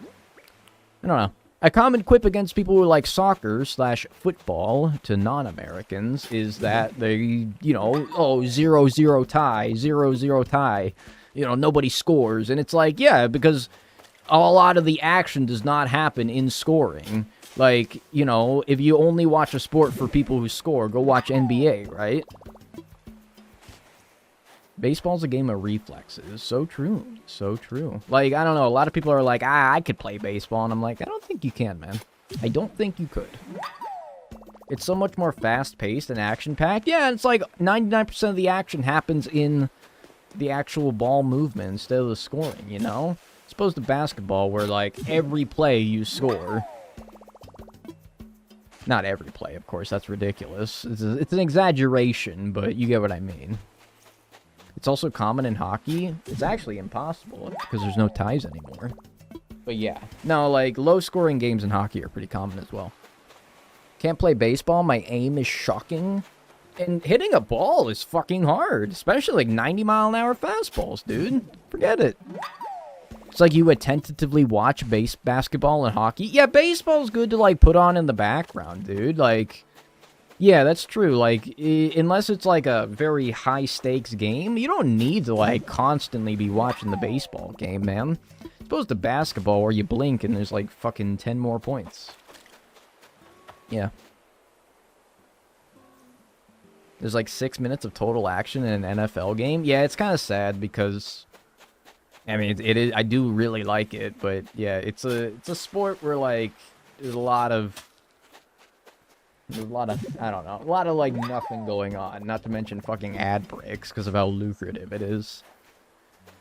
I don't know. A common quip against people who like soccer/football to non-Americans is that they, you know, 0-0 tie, 0-0 tie. You know, nobody scores. And it's like, yeah, because a lot of the action does not happen in scoring. Like, you know, if you only watch a sport for people who score, go watch NBA, right? Baseball's a game of reflexes. So true. So true. Like, I don't know. A lot of people are like, I could play baseball. And I'm like, I don't think you can, man. I don't think you could. It's so much more fast-paced and action-packed. Yeah, it's like 99% of the action happens in the actual ball movement instead of the scoring, you know? As opposed to basketball where, like, every play you score. Not every play, of course. That's ridiculous. It's an exaggeration, but you get what I mean. It's also common in hockey. It's actually impossible because there's no ties anymore. But yeah. No, like, low-scoring games in hockey are pretty common as well. Can't play baseball. My aim is shocking. And hitting a ball is fucking hard. Especially, like, 90-mile-an-hour fastballs, dude. Forget it. It's like you would tentatively watch basketball and hockey. Yeah, baseball's good to, like, put on in the background, dude. Like, yeah, that's true. Like, unless it's, like, a very high-stakes game, you don't need to, like, constantly be watching the baseball game, man. As opposed to basketball where you blink and there's, like, fucking 10 more points. Yeah. There's like 6 minutes of total action in an NFL game. Yeah, it's kind of sad because, I mean, it is. I do really like it, but yeah, it's a sport where, like, there's a lot of There's a lot of, I don't know, a lot of, like, nothing going on. Not to mention fucking ad breaks because of how lucrative it is.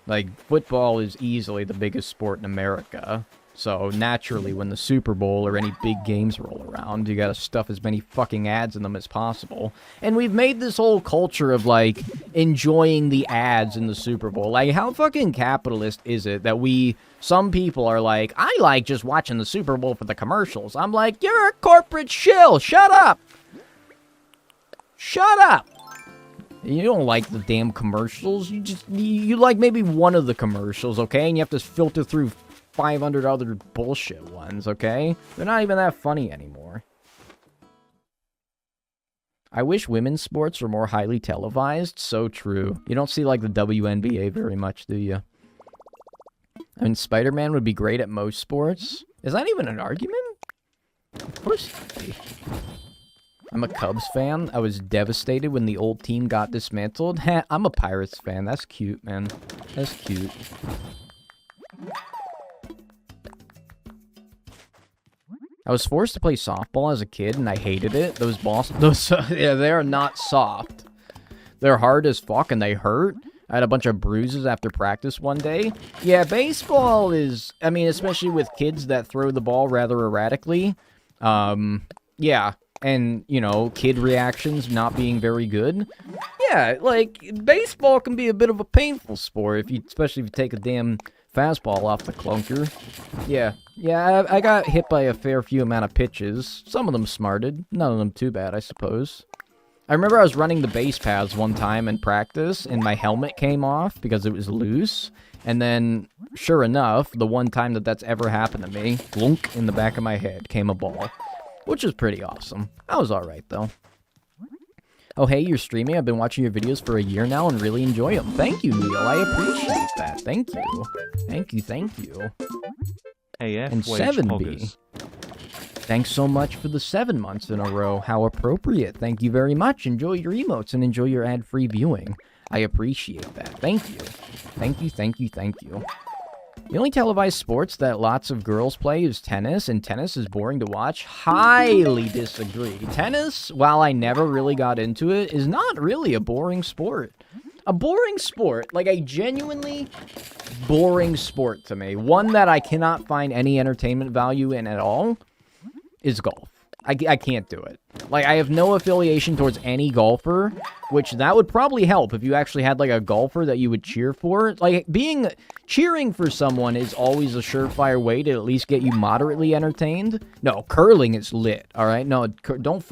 Like, football is easily the biggest sport in America. So, naturally, when the Super Bowl or any big games roll around, you gotta stuff as many fucking ads in them as possible. And we've made this whole culture of, like, enjoying the ads in the Super Bowl. Like, how fucking capitalist is it that some people are like, I like just watching the Super Bowl for the commercials. I'm like, you're a corporate shill! Shut up! Shut up! You don't like the damn commercials. You like maybe one of the commercials, okay? And you have to filter through 500 other bullshit ones, okay? They're not even that funny anymore. I wish women's sports were more highly televised. So true. You don't see, like, the WNBA very much, do you? I mean, Spider-Man would be great at most sports. Is that even an argument? Of course it would be. I'm a Cubs fan. I was devastated when the old team got dismantled. Heh, I'm a Pirates fan. That's cute, man. That's cute. I was forced to play softball as a kid, and I hated it. Those yeah, they are not soft. They're hard as fuck, and they hurt. I had a bunch of bruises after practice one day. Yeah, baseball is, I mean, especially with kids that throw the ball rather erratically. Yeah, and, you know, kid reactions not being very good. Yeah, like, baseball can be a bit of a painful sport, especially if you take a damn fastball off the clunker. Yeah, I got hit by a fair few amount of pitches. Some of them smarted, none of them too bad, I suppose. I remember I was running the base paths one time in practice, and my helmet came off because it was loose. And then, sure enough, the one time that's ever happened to me, glunk, in the back of my head came a ball. Which is pretty awesome. I was alright, though. Oh, hey, you're streaming. I've been watching your videos for a year now and really enjoy them. Thank you, Neil. I appreciate that. Thank you. Thank you. AF and 7B. Thanks so much for the 7 months in a row. How appropriate. Thank you very much. Enjoy your emotes and enjoy your ad-free viewing. I appreciate that. Thank you. Thank you. The only televised sports that lots of girls play is tennis, and tennis is boring to watch. Highly disagree. Tennis, while I never really got into it, is not really a boring sport. A boring sport, like a genuinely boring sport to me, one that I cannot find any entertainment value in at all, is golf. I can't do it. Like, I have no affiliation towards any golfer, which that would probably help if you actually had, like, a golfer that you would cheer for. Like, cheering for someone is always a surefire way to at least get you moderately entertained. No, curling is lit, alright? No,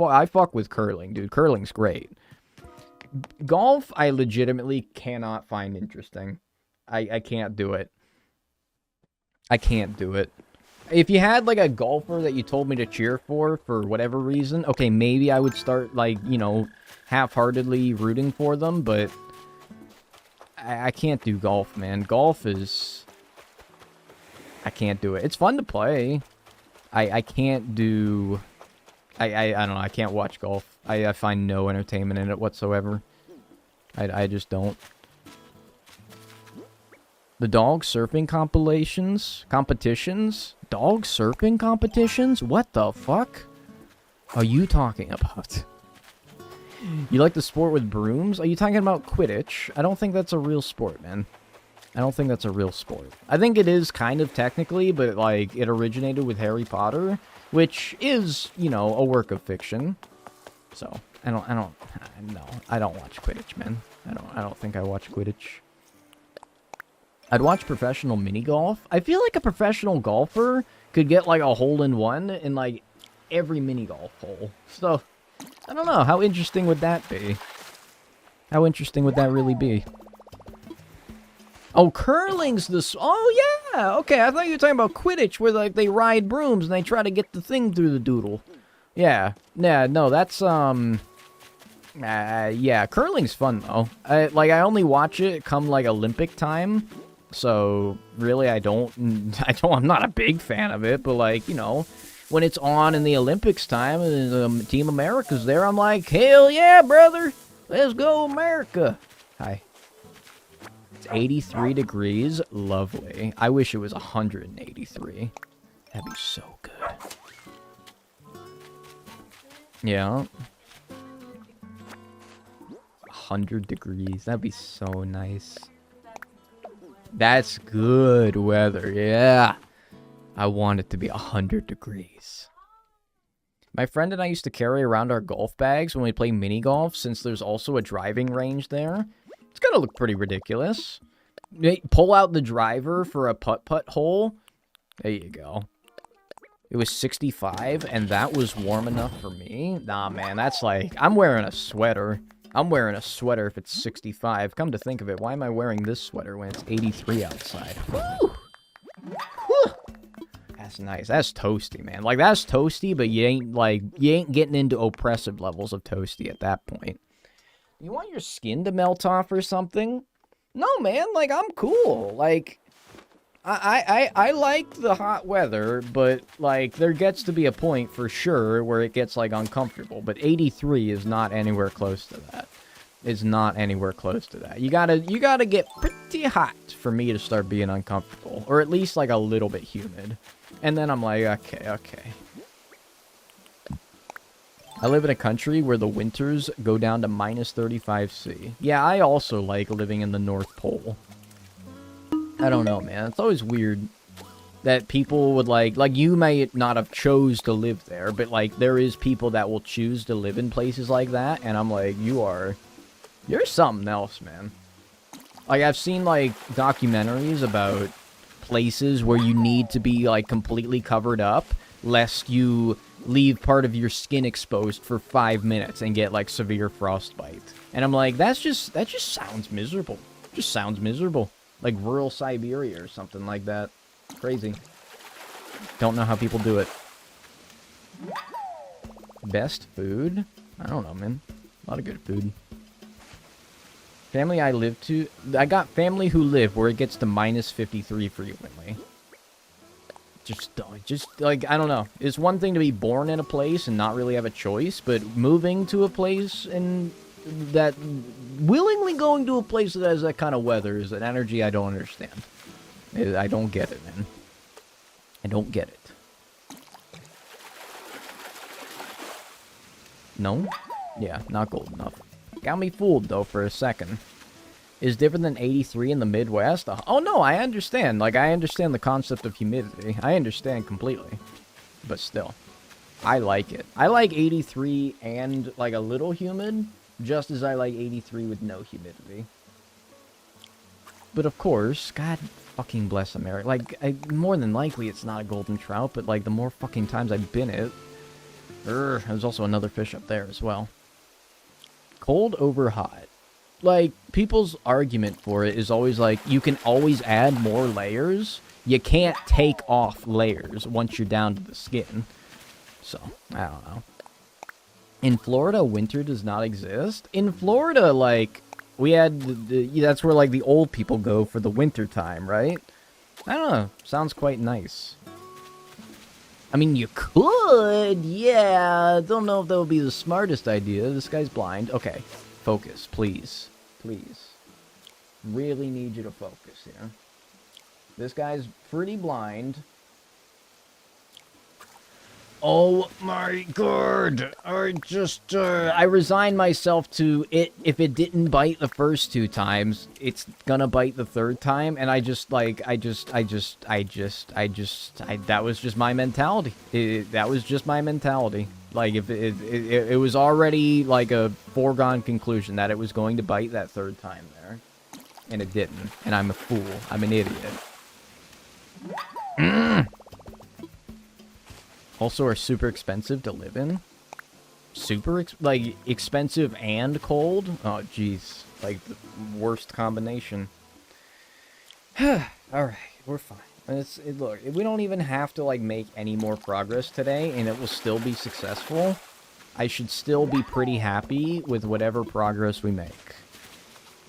I fuck with curling, dude. Curling's great. Golf, I legitimately cannot find interesting. I can't do it. I can't do it. If you had, like, a golfer that you told me to cheer for whatever reason, okay, maybe I would start, like, you know, half-heartedly rooting for them, but I can't do golf, man. Golf is... I can't do it. It's fun to play. I can't do... I don't know, I can't watch golf. I find no entertainment in it whatsoever. I just don't. The dog surfing competitions? Dog surfing competitions? What the fuck are you talking about? You like the sport with brooms? Are you talking about Quidditch? I don't think that's a real sport, man. I don't think that's a real sport. I think it is kind of technically, but, like, it originated with Harry Potter, which is, you know, a work of fiction. So, I don't watch Quidditch, man. I don't think I watch Quidditch. I'd watch professional mini golf. I feel like a professional golfer could get, like, a hole-in-one in, like, every mini golf hole. So, I don't know. How interesting would that be? How interesting would that really be? Oh, curling's this... Oh, yeah! Okay, I thought you were talking about Quidditch, where, like, they ride brooms and they try to get the thing through the doodle. Yeah. Yeah, no, that's, yeah, curling's fun, though. I only watch it come, like, Olympic time. So, really, I'm not a big fan of it, but, like, you know, when it's on in the Olympics time and Team America's there, I'm like, hell yeah, brother! Let's go, America! Hi. It's 83 degrees. Lovely. I wish it was 183. That'd be so good. Yeah. 100 degrees. That'd be so nice. That's good weather. Yeah. I want it to be 100 degrees. My friend and I used to carry around our golf bags when we play mini golf, since there's also a driving range there. It's gonna look pretty ridiculous. Pull out the driver for a putt-putt hole. There you go. It was 65, and that was warm enough for me. Nah, man, that's like... I'm wearing a sweater. I'm wearing a sweater if it's 65. Come to think of it, why am I wearing this sweater when it's 83 outside? Woo! Whew. That's nice. That's toasty, man. Like, that's toasty, but you ain't getting into oppressive levels of toasty at that point. You want your skin to melt off or something? No, man, like, I'm cool. Like... I like the hot weather, but, like, there gets to be a point for sure where it gets, like, uncomfortable. But 83 is not anywhere close to that. It's not anywhere close to that. You gotta get pretty hot for me to start being uncomfortable. Or at least, like, a little bit humid. And then I'm like, okay. I live in a country where the winters go down to minus 35°C. Yeah, I also like living in the North Pole. I don't know, man. It's always weird that people would like you may not have chose to live there, but like there is people that will choose to live in places like that, and I'm like, you're something else, man. Like I've seen like documentaries about places where you need to be like completely covered up lest you leave part of your skin exposed for 5 minutes and get like severe frostbite. And I'm like, that just sounds miserable. Just sounds miserable. Like rural Siberia or something like that. Crazy. Don't know how people do it. Best food? I don't know, man. A lot of good food. Family I live to... I got family who live where it gets to minus 53 frequently. Just, like, I don't know. It's one thing to be born in a place and not really have a choice, but moving to a place and... that willingly going to a place that has that kind of weather is an energy I don't understand. I don't get it, man. I don't get it. No? Yeah, not gold enough. Got me fooled, though, for a second. Is different than 83 in the Midwest? Oh, no, I understand. Like, I understand the concept of humidity. I understand completely. But still. I like it. I like 83 and, like, a little humid. Just as I like 83 with no humidity. But of course, God fucking bless America. Like, more than likely it's not a golden trout, but like the more fucking times I've been it. There's also another fish up there as well. Cold over hot. Like, people's argument for it is always like, you can always add more layers. You can't take off layers once you're down to the skin. So, I don't know. In Florida, winter does not exist. In Florida, like, we had... that's where, like, the old people go for the winter time, right? I don't know. Sounds quite nice. I mean, you could, yeah. Don't know if that would be the smartest idea. This guy's blind. Okay. Focus, please. Please. Really need you to focus here. This guy's pretty blind. Oh my god, I resigned myself to it. If it didn't bite the first 2 times, it's gonna bite the 3rd time, and that was just my mentality. That was just my mentality. Like, if it was already, like, a foregone conclusion that it was going to bite that 3rd time there. And it didn't. And I'm a fool. I'm an idiot. Also are super expensive to live in. Expensive and cold? Oh, jeez. Like, the worst combination. Alright, we're fine. Look, we don't even have to, like, make any more progress today, and it will still be successful. I should still be pretty happy with whatever progress we make.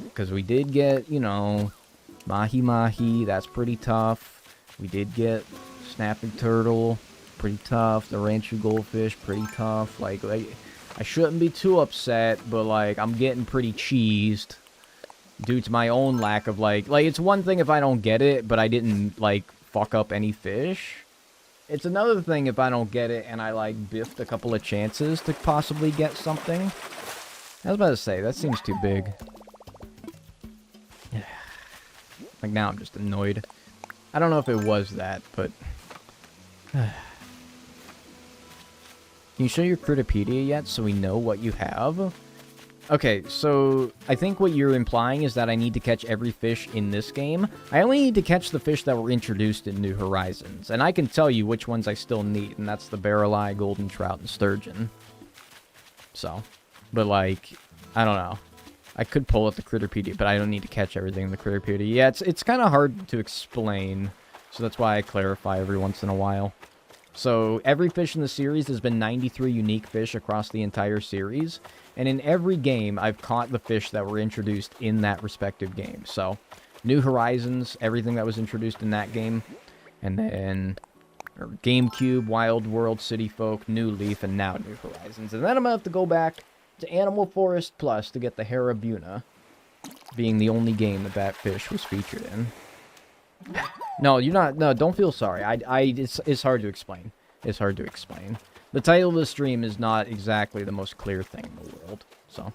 Because we did get, you know, mahi-mahi. That's pretty tough. We did get snapping turtle. Pretty tough. The ranchu goldfish, pretty tough. Like, I shouldn't be too upset, but, like, I'm getting pretty cheesed due to my own lack of, like, it's one thing if I don't get it, but I didn't, like, fuck up any fish. It's another thing if I don't get it and I, like, biffed a couple of chances to possibly get something. I was about to say, that seems too big. Like, now I'm just annoyed. I don't know if it was that, but... Can you show your Critterpedia yet so we know what you have? Okay, so I think what you're implying is that I need to catch every fish in this game. I only need to catch the fish that were introduced in New Horizons, and I can tell you which ones I still need, and that's the barrel eye, golden trout, and sturgeon. So, but like, I don't know. I could pull up the Critterpedia, but I don't need to catch everything in the Critterpedia. Yeah, it's kind of hard to explain, so that's why I clarify every once in a while. So, every fish in the series has been 93 unique fish across the entire series. And in every game, I've caught the fish that were introduced in that respective game. So, New Horizons, everything that was introduced in that game. And then GameCube, Wild World, City Folk, New Leaf, and now New Horizons. And then I'm going to have to go back to Animal Forest Plus to get the Harabuna, being the only game that that fish was featured in. No, you're not. No, don't feel sorry. It's hard to explain. It's hard to explain. The title of the stream is not exactly the most clear thing in the world. So, all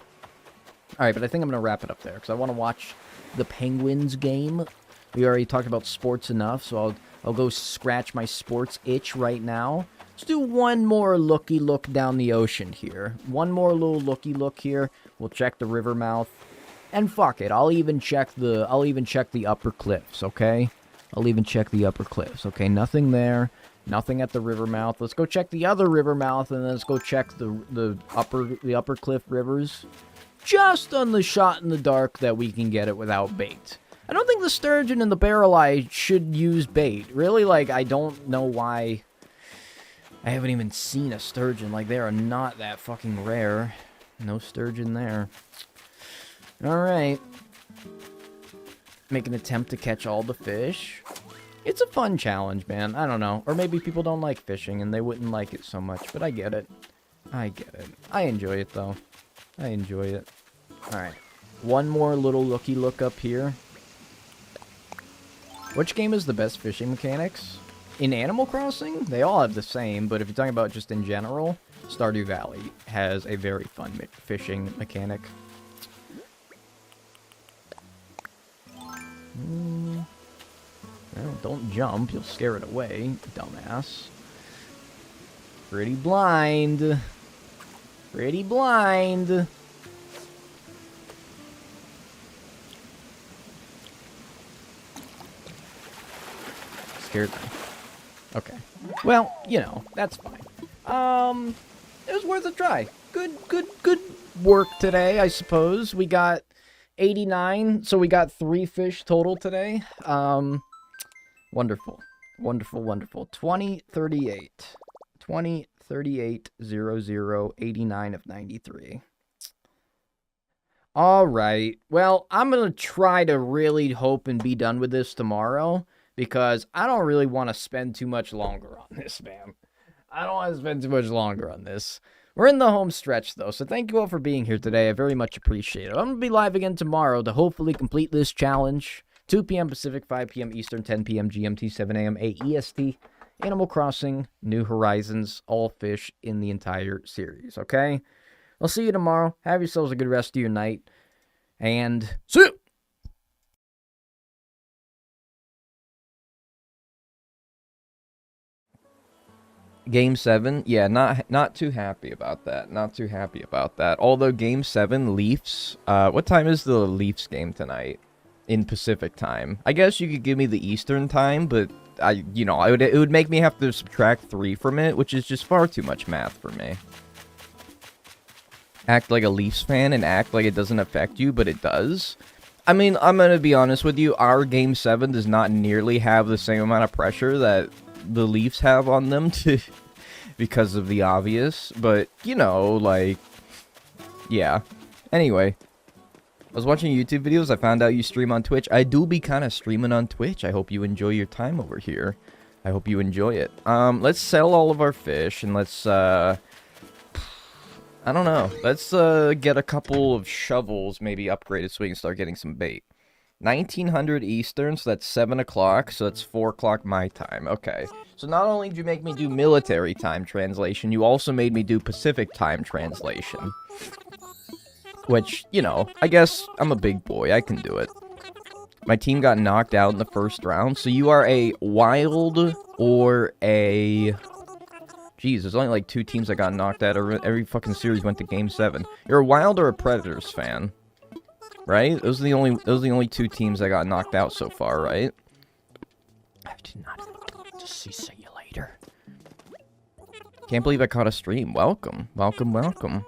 right, but I think I'm gonna wrap it up there because I want to watch the Penguins game. We already talked about sports enough, so I'll go scratch my sports itch right now. Let's do one more looky look down the ocean here. One more little looky look here. We'll check the river mouth, and fuck it. I'll even check the upper cliffs. Okay. I'll even check the upper cliffs. Okay, nothing there. Nothing at the river mouth. Let's go check the other river mouth, and then let's go check the upper cliff rivers. Just on the shot in the dark that we can get it without bait. I don't think the sturgeon and the barrel eye should use bait. Really, like, I don't know why I haven't even seen a sturgeon. Like, they are not that fucking rare. No sturgeon there. Alright. Make an attempt to catch all the fish. It's a fun challenge, man. I don't know. Or maybe people don't like fishing and they wouldn't like it so much. But I get it. I get it. I enjoy it, though. I enjoy it. Alright. One more little looky look up here. Which game is the best fishing mechanics? In Animal Crossing, they all have the same. But if you're talking about just in general, Stardew Valley has a very fun fishing mechanic. Well, don't jump. You'll scare it away, dumbass. Pretty blind. Pretty blind. Scared me. Okay. Well, you know, that's fine. It was worth a try. Good work today, I suppose. We got 89, so we got 3 fish total today. Wonderful. Wonderful, wonderful. 20, 38. 20, 38, 00, 89 of 93. Alright. Well, I'm going to try to really hope and be done with this tomorrow, because I don't really want to spend too much longer on this, man. I don't want to spend too much longer on this. We're in the home stretch, though, so thank you all for being here today. I very much appreciate it. I'm going to be live again tomorrow to hopefully complete this challenge. 2 p.m. Pacific, 5 p.m. Eastern, 10 p.m. GMT, 7 a.m. AEST. Animal Crossing, New Horizons, all fish in the entire series, okay? I'll see you tomorrow. Have yourselves a good rest of your night. And see you! Game 7, yeah, not too happy about that. Not too happy about that. Although Game 7, Leafs, what time is the Leafs game tonight? In Pacific time. I guess you could give me the Eastern time, but it would make me have to subtract 3 from it, which is just far too much math for me. Act like a Leafs fan and act like it doesn't affect you, but it does. I mean, I'm gonna be honest with you, our Game 7 does not nearly have the same amount of pressure that the Leafs have on them because of the obvious, but, yeah. Anyway. I was watching YouTube videos, I found out you stream on Twitch. I do be kind of streaming on Twitch. I hope you enjoy your time over here. I hope you enjoy it. Let's sell all of our fish, and let's, I don't know. Let's, get a couple of shovels maybe upgraded so we can start getting some bait. 1900 Eastern, so that's 7 o'clock, so that's 4 o'clock my time. Okay. So not only did you make me do military time translation, you also made me do Pacific time translation. Which, you know, I guess I'm a big boy. I can do it. My team got knocked out in the first round, so you are a Wild or a... Jeez, there's only like 2 teams that got knocked out. Every fucking series went to Game 7. You're a Wild or a Predators fan, right? Those are the only 2 teams that got knocked out so far, right? I did not see you later. Can't believe I caught a stream. Welcome, welcome, welcome.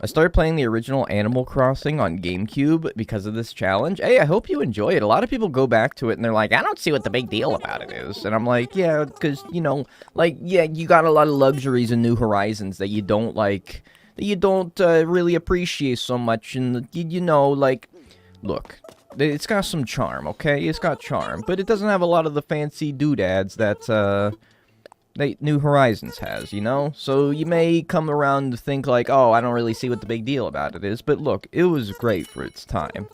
I started playing the original Animal Crossing on GameCube because of this challenge. Hey, I hope you enjoy it. A lot of people go back to it and they're like, I don't see what the big deal about it is. And I'm like, yeah, because, you know, like, yeah, you got a lot of luxuries in New Horizons that you don't, like, that you don't really appreciate so much. And, you know, like, look, it's got some charm, okay? It's got charm. But it doesn't have a lot of the fancy doodads that, New Horizons has, you know? So you may come around to think like, oh, I don't really see what the big deal about it is. But look, it was great for its time.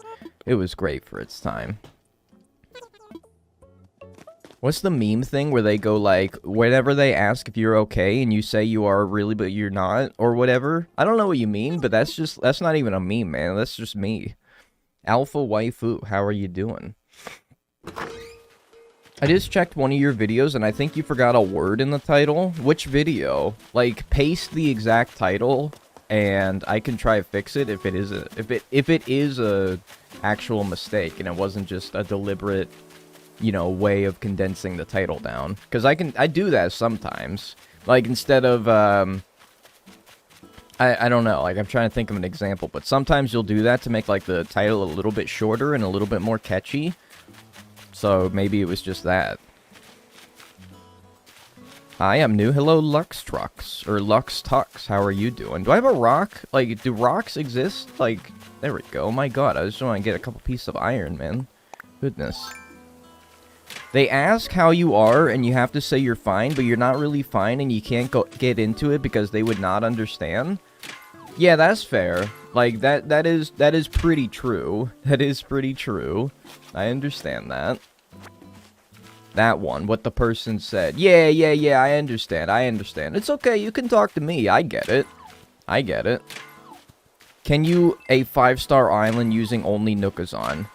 It was great for its time. What's the meme thing where they go like, whenever they ask if you're okay and you say you are really but you're not, or whatever? I don't know what you mean, but that's not even a meme, man. That's just me. Alpha Waifu, how are you doing? I just checked one of your videos, and I think you forgot a word in the title. Which video? Like, paste the exact title, and I can try to fix it if it is a actual mistake, and it wasn't just a deliberate, you know, way of condensing the title down. Because I do that sometimes. Like, instead of, I don't know, like, I'm trying to think of an example, but sometimes you'll do that to make, like, the title a little bit shorter and a little bit more catchy. So maybe it was just that. Hi, I'm new. Hello, Lux Trucks. Or Lux Tux. How are you doing? Do I have a rock? Like, do rocks exist? Like, there we go. My god, I just want to get a couple pieces of iron, man. Goodness. They ask how you are, and you have to say you're fine, but you're not really fine, and you can't get into it because they would not understand. Yeah, that's fair. Like, that is pretty true. That is pretty true. I understand that. That one, what the person said. Yeah, I understand. It's okay, you can talk to me. I get it. I get it. Can you a 5-star island using only Nookazon?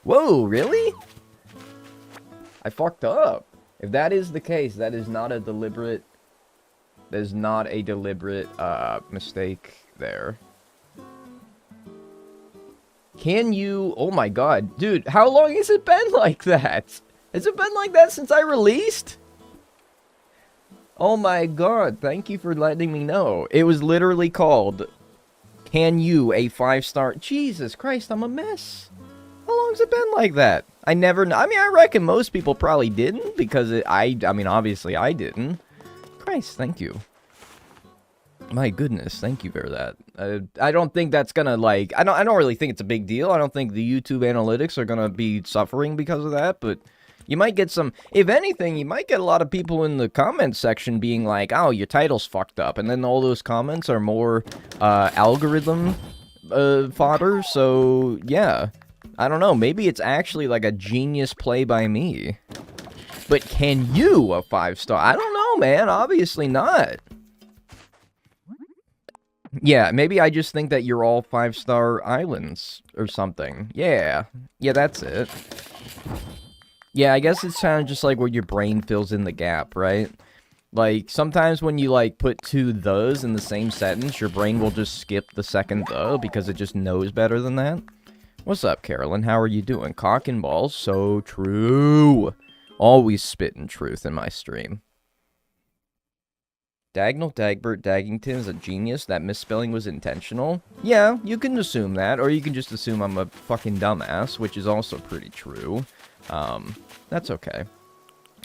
Whoa, really? I fucked up. If that is the case, that is not a deliberate... That is not a deliberate, mistake there. Can you... Oh my god. Dude, how long has it been like that? Has it been like that since I released? Oh my god, thank you for letting me know. It was literally called... Can you a 5-star... Jesus Christ, I'm a mess. How long's it been like that? I never... I mean, I reckon most people probably didn't, because I mean, obviously I didn't. Christ, thank you. My goodness, thank you for that. I don't think that's gonna, like... I don't really think it's a big deal. I don't think the YouTube analytics are gonna be suffering because of that, but... You might get some... If anything, you might get a lot of people in the comments section being like, oh, your title's fucked up. And then all those comments are more, algorithm, fodder. So, yeah. I don't know. Maybe it's actually like a genius play by me. But can you a 5-star? I don't know, man. Obviously not. Yeah, maybe I just think that you're all 5-star islands or something. Yeah. Yeah, that's it. Yeah, I guess it's kind of just like where your brain fills in the gap, right? Like, sometimes when you, like, put 2 thes in the same sentence, your brain will just skip the second the because it just knows better than that. What's up, Carolyn? How are you doing? Cock and balls? So true. Always spitting truth in my stream. Dagnel, Dagbert, Daggington is a genius. That misspelling was intentional. Yeah, you can assume that, or you can just assume I'm a fucking dumbass, which is also pretty true. That's okay.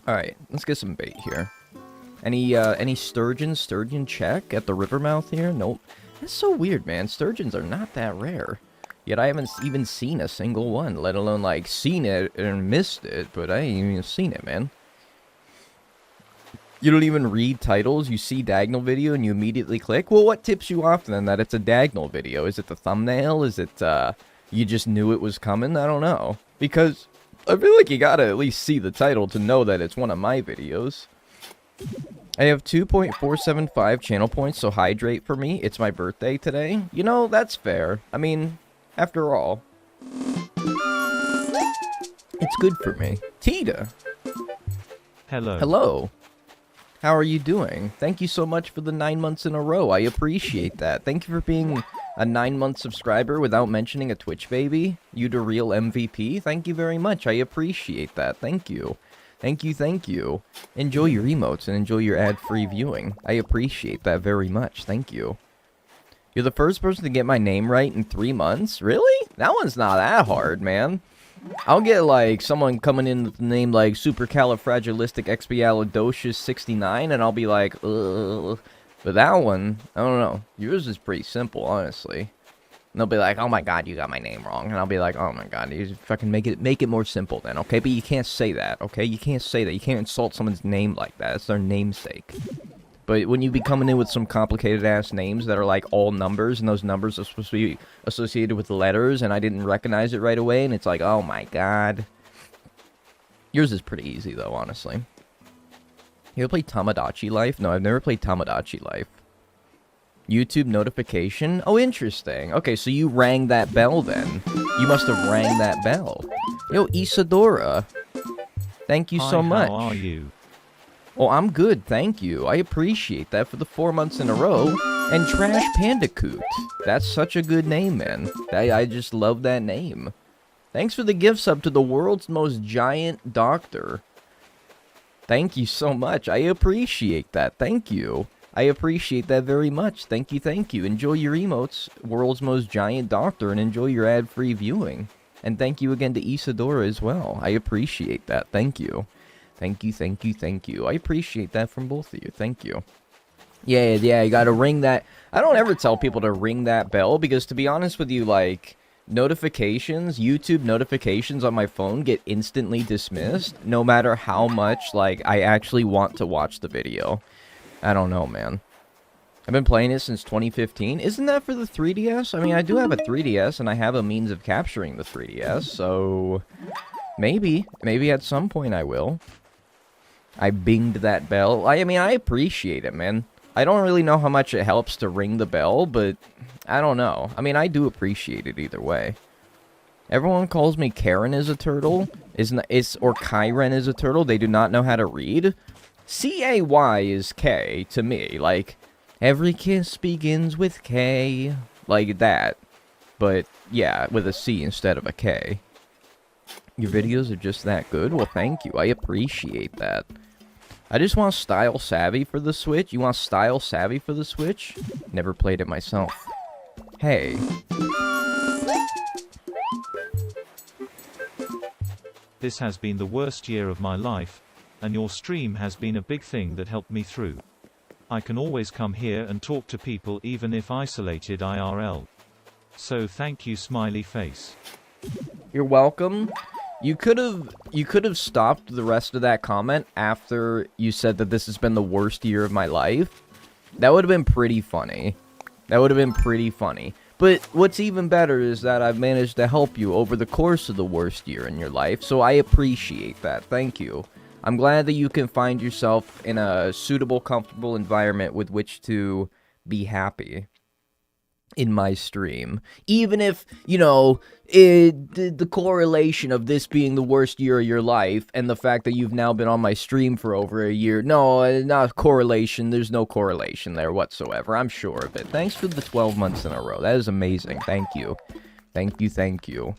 Alright, let's get some bait here. Any sturgeon? Sturgeon check at the river mouth here? Nope. That's so weird, man. Sturgeons are not that rare. Yet I haven't even seen a single one, let alone, like, seen it and missed it, but I ain't even seen it, man. You don't even read titles, you see Dagnel video and you immediately click? Well, what tips you off then that it's a Dagnel video? Is it the thumbnail? Is it, You just knew it was coming? I don't know. Because I feel like you gotta at least see the title to know that it's one of my videos. I have 2.475 channel points, so hydrate for me. It's my birthday today. You know, that's fair. I mean, after all, it's good for me. Tita! Hello. Hello. How are you doing? Thank you so much for the 9 months in a row. I appreciate that. Thank you for being a 9-month subscriber without mentioning a Twitch baby. You the real MVP. Thank you very much. I appreciate that. Thank you. Thank you, thank you. Enjoy your emotes and enjoy your ad-free viewing. I appreciate that very much. Thank you. You're the first person to get my name right in 3 months? Really? That one's not that hard, man. I'll get, like, someone coming in with the name, like, Supercalifragilisticexpialidocious69, and I'll be like, ugh. But that one, I don't know. Yours is pretty simple, honestly. And they'll be like, oh my god, you got my name wrong. And I'll be like, oh my god, you fucking make it more simple then, okay? But you can't say that, okay? You can't say that. You can't insult someone's name like that. It's their namesake. But when you be coming in with some complicated-ass names that are, like, all numbers, and those numbers are supposed to be associated with letters, and I didn't recognize it right away, and it's like, oh my god. Yours is pretty easy, though, honestly. You ever play Tamagotchi Life? No, I've never played Tamagotchi Life. YouTube notification? Oh, interesting. Okay, so you rang that bell then. You must have rang that bell. Yo, Isadora. Thank you so much. How are you? Oh, I'm good, thank you. I appreciate that for the 4 months in a row. And Trash Pandacoot. That's such a good name, man. I just love that name. Thanks for the gift sub to the world's most giant doctor. Thank you so much. I appreciate that. Thank you. I appreciate that very much. Thank you, thank you. Enjoy your emotes, world's most giant doctor, and enjoy your ad-free viewing. And thank you again to Isadora as well. I appreciate that. Thank you. Thank you, thank you, thank you. I appreciate that from both of you. Thank you. Yeah, you gotta ring that. I don't ever tell people to ring that bell because, to be honest with you, like, notifications, YouTube notifications on my phone get instantly dismissed no matter how much, like, I actually want to watch the video. I don't know, man. I've been playing it since 2015. Isn't that for the 3DS? I mean, I do have a 3DS, and I have a means of capturing the 3DS, so maybe at some point I will. I binged that bell. I mean, I appreciate it, man. I don't really know how much it helps to ring the bell, but I don't know. I mean, I do appreciate it either way. Everyone calls me Karen is a turtle, or Kyren is a turtle. They do not know how to read. C-A-Y is K to me. Like, every kiss begins with K. Like that. But, yeah, with a C instead of a K. Your videos are just that good? Well, thank you. I appreciate that. I just want Style Savvy for the Switch. You want Style Savvy for the Switch? Never played it myself. Hey. This has been the worst year of my life, and your stream has been a big thing that helped me through. I can always come here and talk to people even if isolated IRL. So thank you, smiley face. You're welcome. You could have stopped the rest of that comment after you said that this has been the worst year of my life. That would have been pretty funny. That would have been pretty funny. But what's even better is that I've managed to help you over the course of the worst year in your life, so I appreciate that. Thank you. I'm glad that you can find yourself in a suitable, comfortable environment with which to be happy in my stream. Even if, you know, the correlation of this being the worst year of your life and the fact that you've now been on my stream for over a year. No, not correlation. There's no correlation there whatsoever. I'm sure of it. Thanks for the 12 months in a row. That is amazing. Thank you. Thank you, thank you.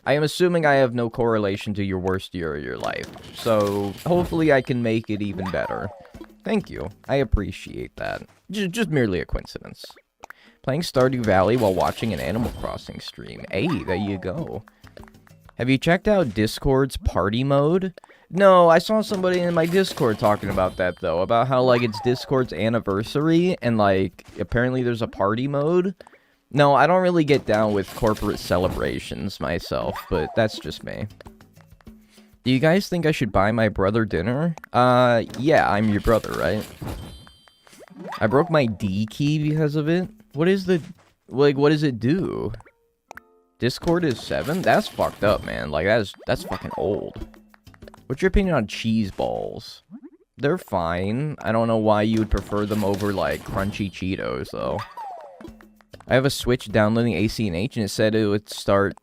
I am assuming I have no correlation to your worst year of your life. So, hopefully I can make it even better. Thank you. I appreciate that. Just merely a coincidence. Playing Stardew Valley while watching an Animal Crossing stream. Hey, there you go. Have you checked out Discord's party mode? No, I saw somebody in my Discord talking about that, though. About how, like, it's Discord's anniversary, and, like, apparently there's a party mode. No, I don't really get down with corporate celebrations myself, but that's just me. Do you guys think I should buy my brother dinner? Yeah, I'm your brother, right? I broke my D key because of it. What is the... like, what does it do? Discord is 7? That's fucked up, man. Like, that's fucking old. What's your opinion on cheese balls? They're fine. I don't know why you would prefer them over, like, crunchy Cheetos, though. I have a Switch downloading AC&H, and it said it would start...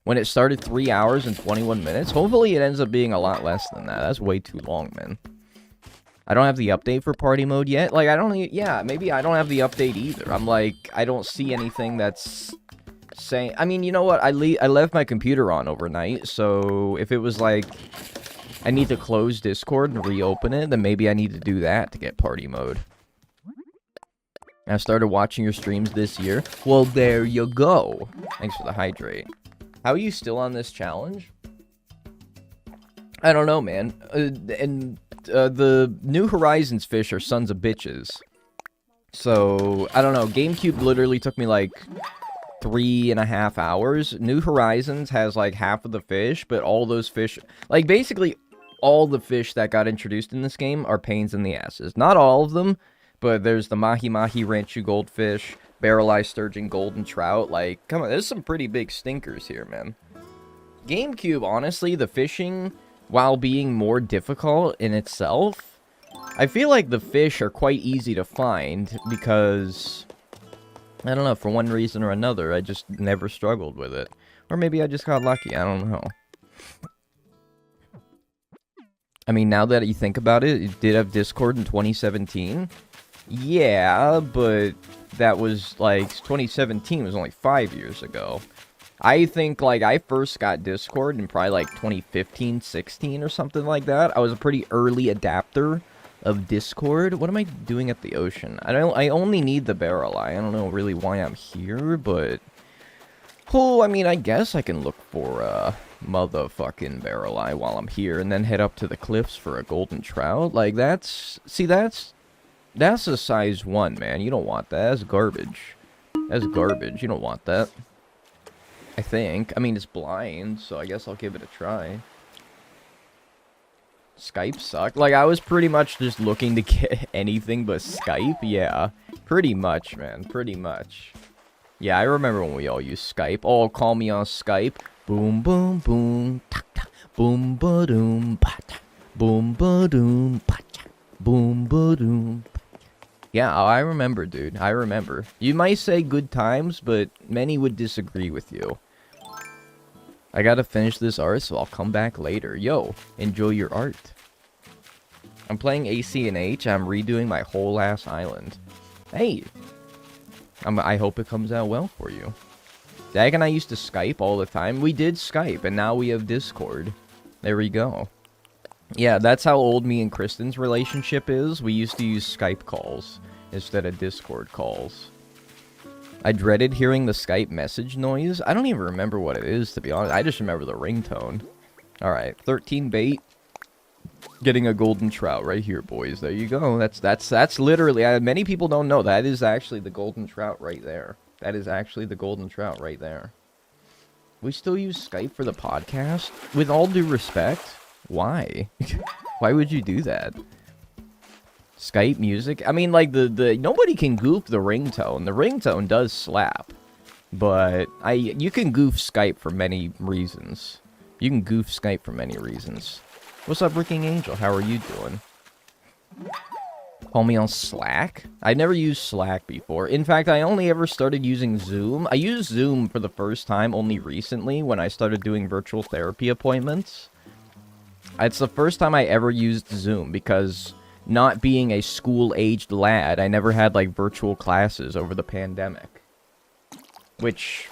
When it started 3 hours and 21 minutes. Hopefully it ends up being a lot less than that. That's way too long, man. I don't have the update for party mode yet. Like, I don't... Yeah, maybe I don't have the update either. I'm like, I don't see anything that's... saying... I mean, you know what? I left my computer on overnight, so if it was like... I need to close Discord and reopen it, then maybe I need to do that to get party mode. I started watching your streams this year. Well, there you go. Thanks for the hydrate. How are you still on this challenge? I don't know, man. The New Horizons fish are sons of bitches. So, I don't know. GameCube literally took me like 3.5 hours. New Horizons has like half of the fish, but all those fish... Like, basically, all the fish that got introduced in this game are pains in the asses. Not all of them, but there's the Mahi Mahi Ranchu Goldfish, Barrel-Eye Sturgeon Golden Trout. Like, come on, there's some pretty big stinkers here, man. GameCube, honestly, the fishing, while being more difficult in itself, I feel like the fish are quite easy to find because... I don't know, for one reason or another, I just never struggled with it. Or maybe I just got lucky, I don't know. I mean, now that you think about it, it did have Discord in 2017. Yeah, but that was, like, 2017 was only 5 years ago. I think, like, I first got Discord in probably, like, 2015, 16 or something like that. I was a pretty early adapter of Discord. What am I doing at the ocean? I only need the barrel eye. I don't know really why I'm here, but... Oh, I mean, I guess I can look for a motherfucking barrel eye while I'm here, and then head up to the cliffs for a golden trout. Like, that's... See, that's a size 1, man. You don't want that. That's garbage. That's garbage. You don't want that. I think. I mean, it's blind, so I guess I'll give it a try. Skype sucked. Like, I was pretty much just looking to get anything but Skype. Yeah, pretty much, man. Pretty much. Yeah, I remember when we all used Skype. Oh, call me on Skype. Boom, boom, boom. Ta, ta. Boom, ba-doom, pa-ta. Boom, ba-doom, pa-ta. Boom, ba-doom. Yeah, I remember, dude. I remember. You might say good times, but many would disagree with you. I gotta finish this art, so I'll come back later. Yo, enjoy your art. I'm playing AC&H. I'm redoing my whole ass island. Hey! I hope it comes out well for you. Dag and I used to Skype all the time. We did Skype, and now we have Discord. There we go. Yeah, that's how old me and Kristen's relationship is. We used to use Skype calls instead of Discord calls. I dreaded hearing the Skype message noise. I don't even remember what it is, to be honest. I just remember the ringtone. Alright, 13 bait. Getting a golden trout right here, boys. There you go. That's literally... many people don't know. That is actually the golden trout right there. That is actually the golden trout right there. We still use Skype for the podcast? With all due respect, why? Why would you do that? Skype music? I mean, like, nobody can goof the ringtone. The ringtone does slap. But, you can goof Skype for many reasons. You can goof Skype for many reasons. What's up, Ricking Angel? How are you doing? Call me on Slack? I never used Slack before. In fact, I only ever started using Zoom. I used Zoom for the first time only recently when I started doing virtual therapy appointments. It's the first time I ever used Zoom because... Not being a school-aged lad, I never had, like, virtual classes over the pandemic. Which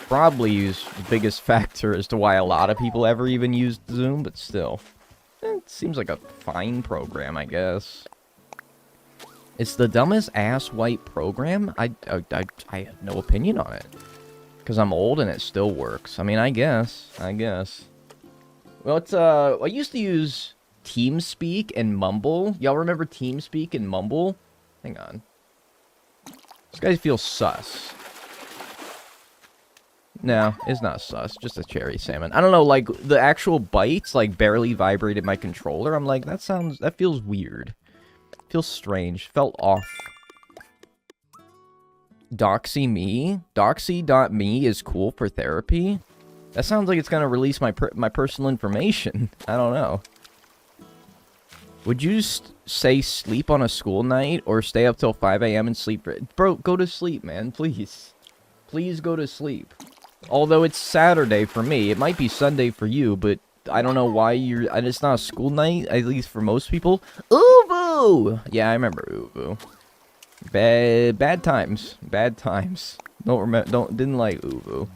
probably is the biggest factor as to why a lot of people ever even used Zoom, but still. It seems like a fine program, I guess. It's the dumbest ass-white program? I have no opinion on it. Because I'm old and it still works. I mean, I guess. Well, it's, I used to use... TeamSpeak and Mumble. Y'all remember TeamSpeak and Mumble? Hang on. This guy feels sus. No, it's not sus. Just a cherry salmon. I don't know, like, the actual bites, like, barely vibrated my controller. I'm like, that feels weird. Feels strange. Felt off. Doxy me? Doxy.me is cool for therapy? That sounds like it's gonna release my personal information. I don't know. Would you say sleep on a school night or stay up till 5 a.m. and sleep? Bro, go to sleep, man, please. Please go to sleep. Although it's Saturday for me, it might be Sunday for you, but I don't know why it's not a school night, at least for most people. Uvu! Yeah, I remember Uvu. Bad times. Bad times. Didn't like Uvu.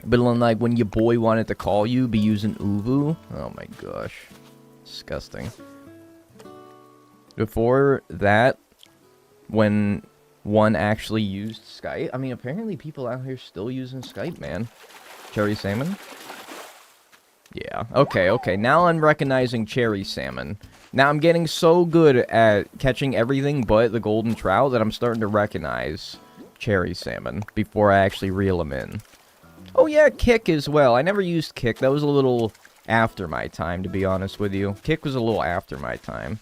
But like when your boy wanted to call you, be using Uvu. Oh my gosh. Disgusting. Before that, when one actually used Skype, I mean, apparently people out here still using Skype, man. Cherry salmon? Yeah. Okay. Now I'm recognizing cherry salmon. Now I'm getting so good at catching everything but the golden trout that I'm starting to recognize cherry salmon before I actually reel them in. Oh yeah, Kick as well. I never used Kick. That was a little after my time, to be honest with you. Kick was a little after my time.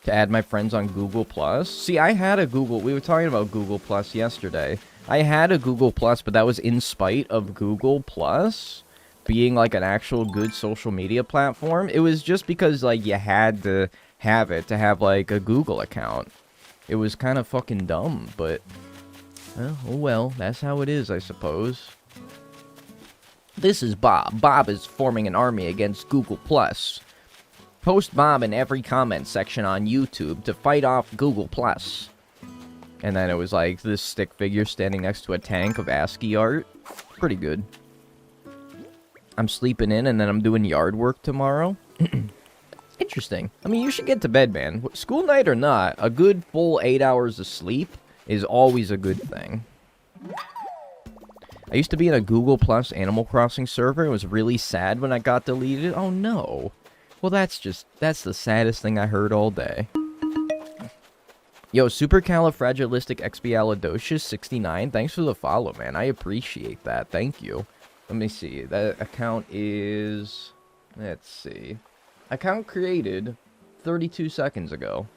To add my friends on Google+. See, I had a Google... We were talking about Google+ yesterday. I had a Google+, but that was in spite of Google+ being, like, an actual good social media platform. It was just because, like, you had to have it to have, like, a Google account. It was kind of fucking dumb, but... oh well, that's how it is, I suppose. This is Bob. Bob is forming an army against Google+. Post Bob in every comment section on YouTube to fight off Google+. And then it was like this stick figure standing next to a tank of ASCII art. Pretty good. I'm sleeping in and then I'm doing yard work tomorrow. Interesting. I mean, you should get to bed, man. School night or not, a good full 8 hours of sleep is always a good thing. I used to be in a Google Plus Animal Crossing server. It was really sad when I got deleted. Oh no. Well, that's the saddest thing I heard all day. Yo, Supercalifragilisticexpialidocious 69. Thanks for the follow, man. I appreciate that. Thank you. Let me see. That account is... let's see. Account created 32 seconds ago.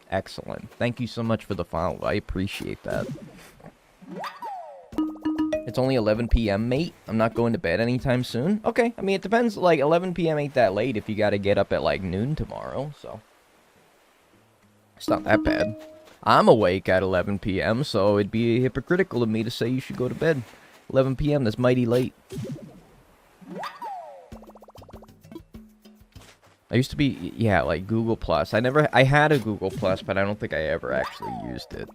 Excellent. Thank you so much for the follow. I appreciate that. It's only 11 p.m., mate. I'm not going to bed anytime soon. Okay, I mean, it depends. Like, 11 p.m. ain't that late if you gotta get up at, like, noon tomorrow, so... it's not that bad. I'm awake at 11 p.m., so it'd be hypocritical of me to say you should go to bed. 11 p.m., that's mighty late. I used to be, yeah, like, Google Plus. I had a Google Plus, but I don't think I ever actually used it.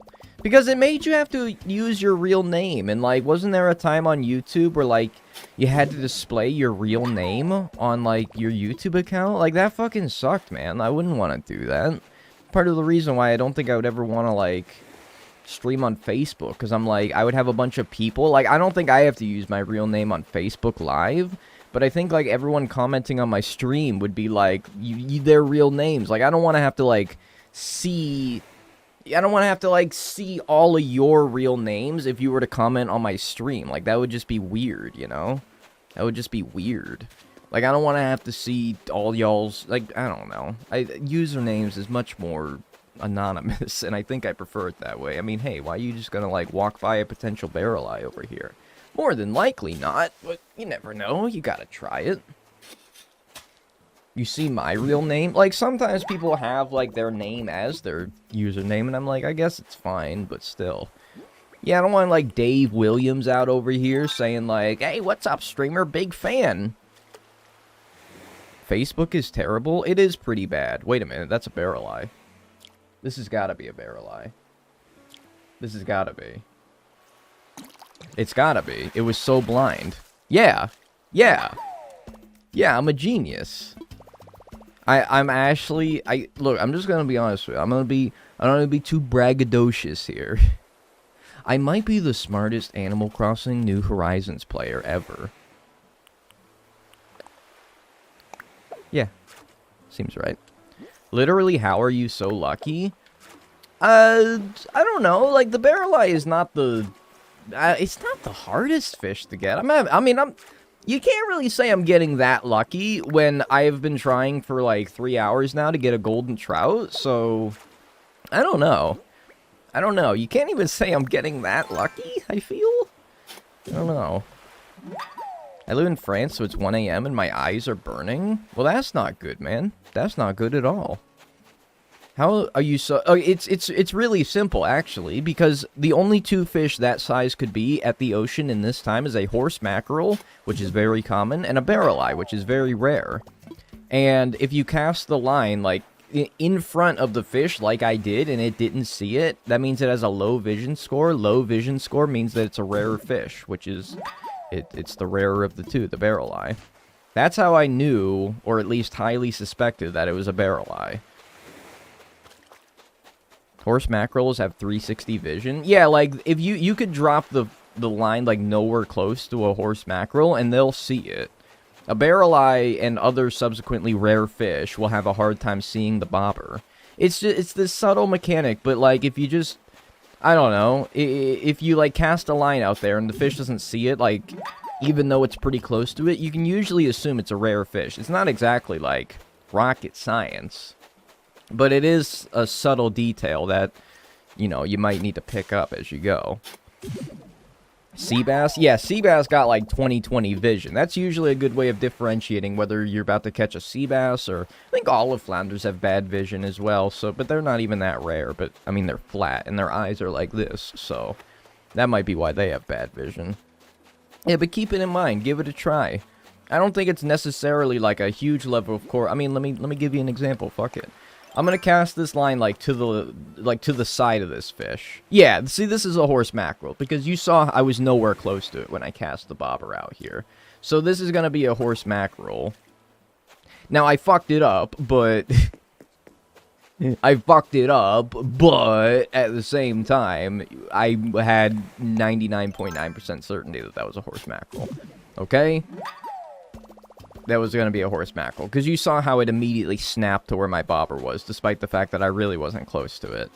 Because it made you have to use your real name, and, like, wasn't there a time on YouTube where, like, you had to display your real name on, like, your YouTube account? Like, that fucking sucked, man. I wouldn't want to do that. Part of the reason why I don't think I would ever want to, like, stream on Facebook, because I'm, like, I would have a bunch of people. Like, I don't think I have to use my real name on Facebook Live, but I think, like, everyone commenting on my stream would be, like, their real names. Like, I don't want to have to, like, see... I don't want to have to, like, see all of your real names if you were to comment on my stream. Like, that would just be weird, you know? That would just be weird. Like, I don't want to have to see all y'all's, like, I don't know. Usernames is much more anonymous, and I think I prefer it that way. I mean, hey, why are you just gonna, like, walk by a potential barrel eye over here? More than likely not, but you never know. You gotta try it. You see my real name? Like, sometimes people have, like, their name as their username, and I'm like, I guess it's fine, but still. Yeah, I don't want, like, Dave Williams out over here saying, like, hey, what's up, streamer? Big fan. Facebook is terrible? It is pretty bad. Wait a minute, that's a barrel eye. This has gotta be a barrel eye. This has gotta be. It's gotta be. It was so blind. Yeah. Yeah. Yeah, I'm a genius. I'm actually, look, I'm just gonna be honest with you. I don't wanna be too braggadocious here. I might be the smartest Animal Crossing New Horizons player ever. Yeah. Seems right. Literally, how are you so lucky? I don't know. Like, the barrel eye is not the... it's not the hardest fish to get. You can't really say I'm getting that lucky when I've been trying for, like, 3 hours now to get a golden trout, so... I don't know. I don't know. You can't even say I'm getting that lucky, I feel? I don't know. I live in France, so it's 1 a.m. and my eyes are burning. Well, that's not good, man. That's not good at all. How are you so... Oh, it's really simple, actually, because the only two fish that size could be at the ocean in this time is a horse mackerel, which is very common, and a barrel eye, which is very rare. And if you cast the line, like, in front of the fish, like I did, and it didn't see it, that means it has a low vision score. Low vision score means that it's a rarer fish, which is... It's the rarer of the two, the barrel eye. That's how I knew, or at least highly suspected, that it was a barrel eye. Horse mackerels have 360 vision. Yeah, like, if you could drop the line, like, nowhere close to a horse mackerel, and they'll see it. A barrel eye and other subsequently rare fish will have a hard time seeing the bobber. It's this subtle mechanic, but, like, if you just... I don't know, if you, like, cast a line out there and the fish doesn't see it, like, even though it's pretty close to it, you can usually assume it's a rare fish. It's not exactly, like, rocket science, but it is a subtle detail that, you know, you might need to pick up as you go. Sea bass? Yeah, sea bass got, like, 20/20 vision. That's usually a good way of differentiating whether you're about to catch a sea bass, or I think olive flounders have bad vision as well, so, but they're not even that rare, but, I mean, they're flat, and their eyes are like this, so that might be why they have bad vision. Yeah, but keep it in mind, give it a try. I don't think it's necessarily, like, a huge level of core. I mean, let me give you an example, fuck it. I'm gonna cast this line, like, to the side of this fish. Yeah, see, this is a horse mackerel, because you saw I was nowhere close to it when I cast the bobber out here. So this is gonna be a horse mackerel. Now, I fucked it up, but... I fucked it up, but at the same time, I had 99.9% certainty that that was a horse mackerel. Okay? That was going to be a horse mackerel, because you saw how it immediately snapped to where my bobber was, despite the fact that I really wasn't close to it.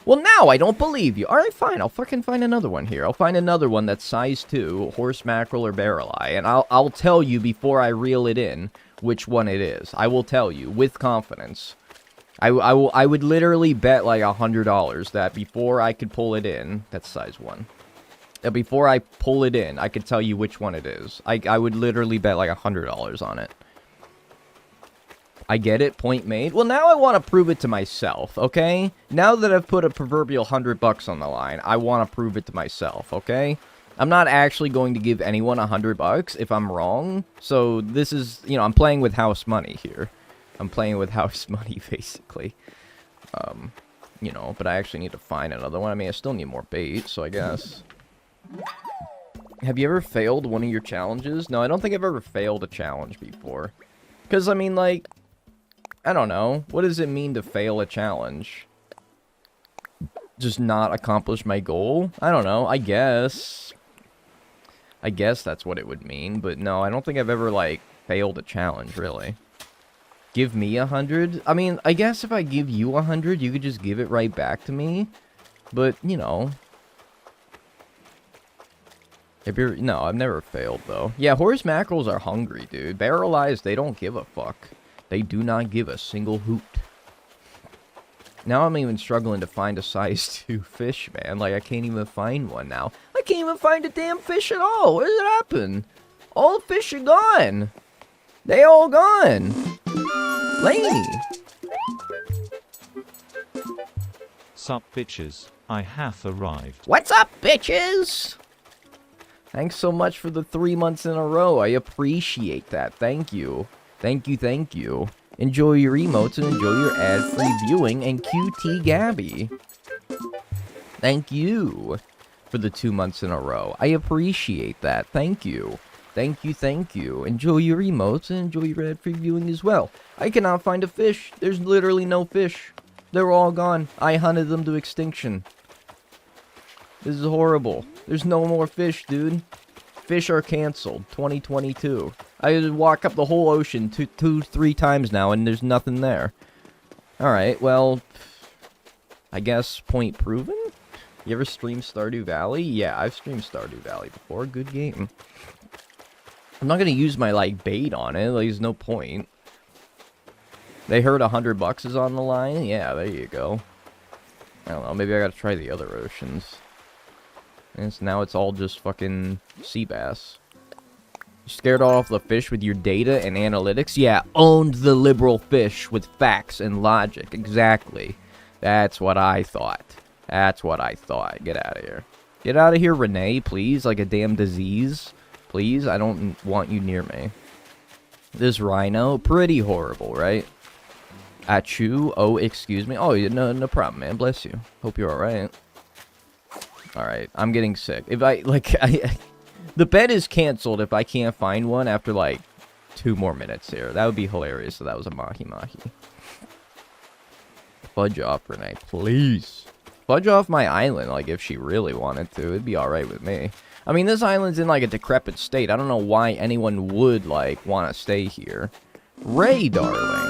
Well, now I don't believe you. Alright, fine, I'll fucking find another one here. I'll find another one that's size 2, horse mackerel or barrel eye, and I'll tell you before I reel it in which one it is. I will tell you, with confidence. I would literally bet like $100 that before I could pull it in, that's size 1. Before I pull it in, I could tell you which one it is. I would literally bet like $100 on it. I get it, point made. Well, now I want to prove it to myself, okay? Now that I've put a proverbial $100 on the line, I want to prove it to myself, okay? I'm not actually going to give anyone $100 if I'm wrong. So this is, you know, I'm playing with house money here. I'm playing with house money, basically. You know, but I actually need to find another one. I mean, I still need more bait, so I guess... Have you ever failed one of your challenges? No, I don't think I've ever failed a challenge before. Because, I mean, like, I don't know. What does it mean to fail a challenge? Just not accomplish my goal? I don't know. I guess that's what it would mean. But no, I don't think I've ever, like, failed a challenge, really. Give me 100? I mean, I guess if I give you 100, you could just give it right back to me. But, you know... No, I've never failed, though. Yeah, horse mackerels are hungry, dude. Barrel eyes, they don't give a fuck. They do not give a single hoot. Now I'm even struggling to find a size 2 fish, man. Like, I can't even find one now. I can't even find a damn fish at all. What did it happen? All the fish are gone. They all gone. Laney. Sup, bitches. I hath arrived. What's up, bitches? Thanks so much for the 3 months in a row. I appreciate that. Thank you. Thank you, thank you. Enjoy your emotes and enjoy your ad-free viewing and QT Gabby. Thank you for the 2 months in a row. I appreciate that. Thank you. Thank you, thank you. Enjoy your emotes and enjoy your ad-free viewing as well. I cannot find a fish. There's literally no fish. They're all gone. I hunted them to extinction. This is horrible. There's no more fish, dude. Fish are canceled. 2022. I had to walk up the whole ocean 3 times now, and there's nothing there. Alright, well... I guess point proven? You ever stream Stardew Valley? Yeah, I've streamed Stardew Valley before. Good game. I'm not gonna use my, like, bait on it. Like, there's no point. They heard $100 is on the line? Yeah, there you go. I don't know, maybe I gotta try the other oceans. And now it's all just fucking sea bass. You scared off the fish with your data and analytics? Yeah, owned the liberal fish with facts and logic. Exactly. That's what I thought. That's what I thought. Get out of here. Get out of here, Renee, please. Like a damn disease. Please, I don't want you near me. This rhino, pretty horrible, right? Achoo. Oh, excuse me. Oh, no problem, man. Bless you. Hope you're alright. Alright, I'm getting sick. If the bet is canceled if I can't find one after, like, 2 more minutes here. That would be hilarious if that was a mahi-mahi. Fudge off, Renee, please. Fudge off my island, like, if she really wanted to. It'd be alright with me. I mean, this island's in, like, a decrepit state. I don't know why anyone would, like, want to stay here. Ray, darling.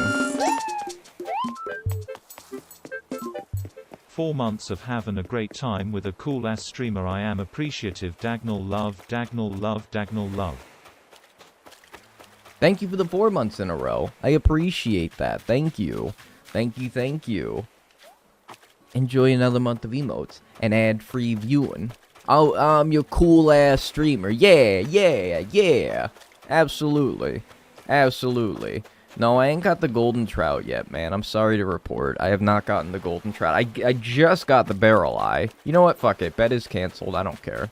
4 months of having a great time with a cool-ass streamer. I am appreciative. Dagnel love, Dagnel love, Dagnel love. Thank you for the 4 months in a row. I appreciate that. Thank you. Thank you, thank you. Enjoy another month of emotes and ad-free viewing. Oh, I'm your cool-ass streamer. Yeah. Absolutely. Absolutely. No, I ain't got the golden trout yet, man. I'm sorry to report. I have not gotten the golden trout. I just got the barrel eye. You know what? Fuck it. Bet is canceled. I don't care.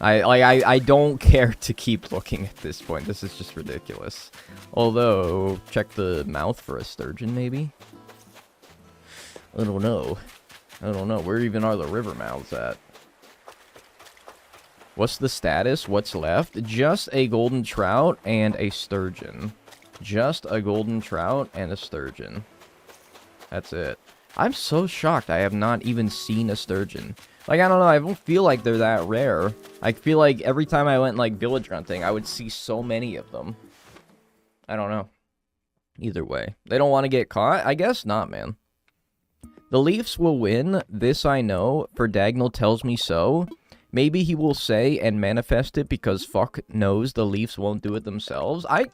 I don't care to keep looking at this point. This is just ridiculous. Although, check the mouth for a sturgeon, maybe? I don't know. Where even are the river mouths at? What's the status? What's left? Just a golden trout and a sturgeon. Just a golden trout and a sturgeon. That's it. I'm so shocked I have not even seen a sturgeon. Like, I don't know, I don't feel like they're that rare. I feel like every time I went, like, village hunting, I would see so many of them. I don't know. Either way. They don't want to get caught? I guess not, man. The Leafs will win, this I know, for Dagnel tells me so. Maybe he will say and manifest it because fuck knows the Leafs won't do it themselves. I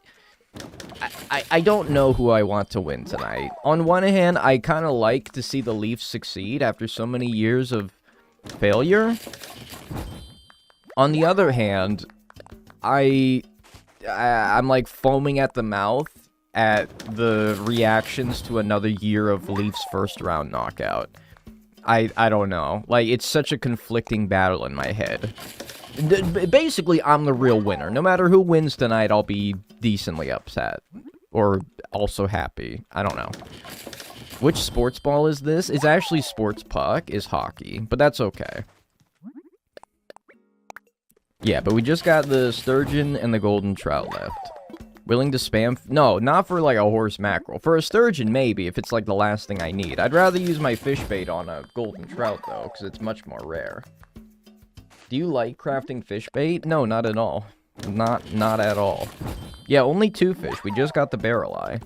don't know who I want to win tonight. On one hand, I kind of like to see the Leafs succeed after so many years of failure. On the other hand, I'm like foaming at the mouth at the reactions to another year of Leafs first round knockout. I don't know. Like, it's such a conflicting battle in my head. Basically, I'm the real winner. No matter who wins tonight, I'll be decently upset. Or also happy. I don't know. Which sports ball is this? It's actually sports puck, is hockey. But that's okay. Yeah, but we just got the sturgeon and the golden trout left. Willing to spam? No, not for like a horse mackerel. For a sturgeon, maybe, if it's like the last thing I need. I'd rather use my fish bait on a golden trout, though, because it's much more rare. Do you like crafting fish bait? No, not at all. Not at all. Yeah, only 2 fish. We just got the barrel eye.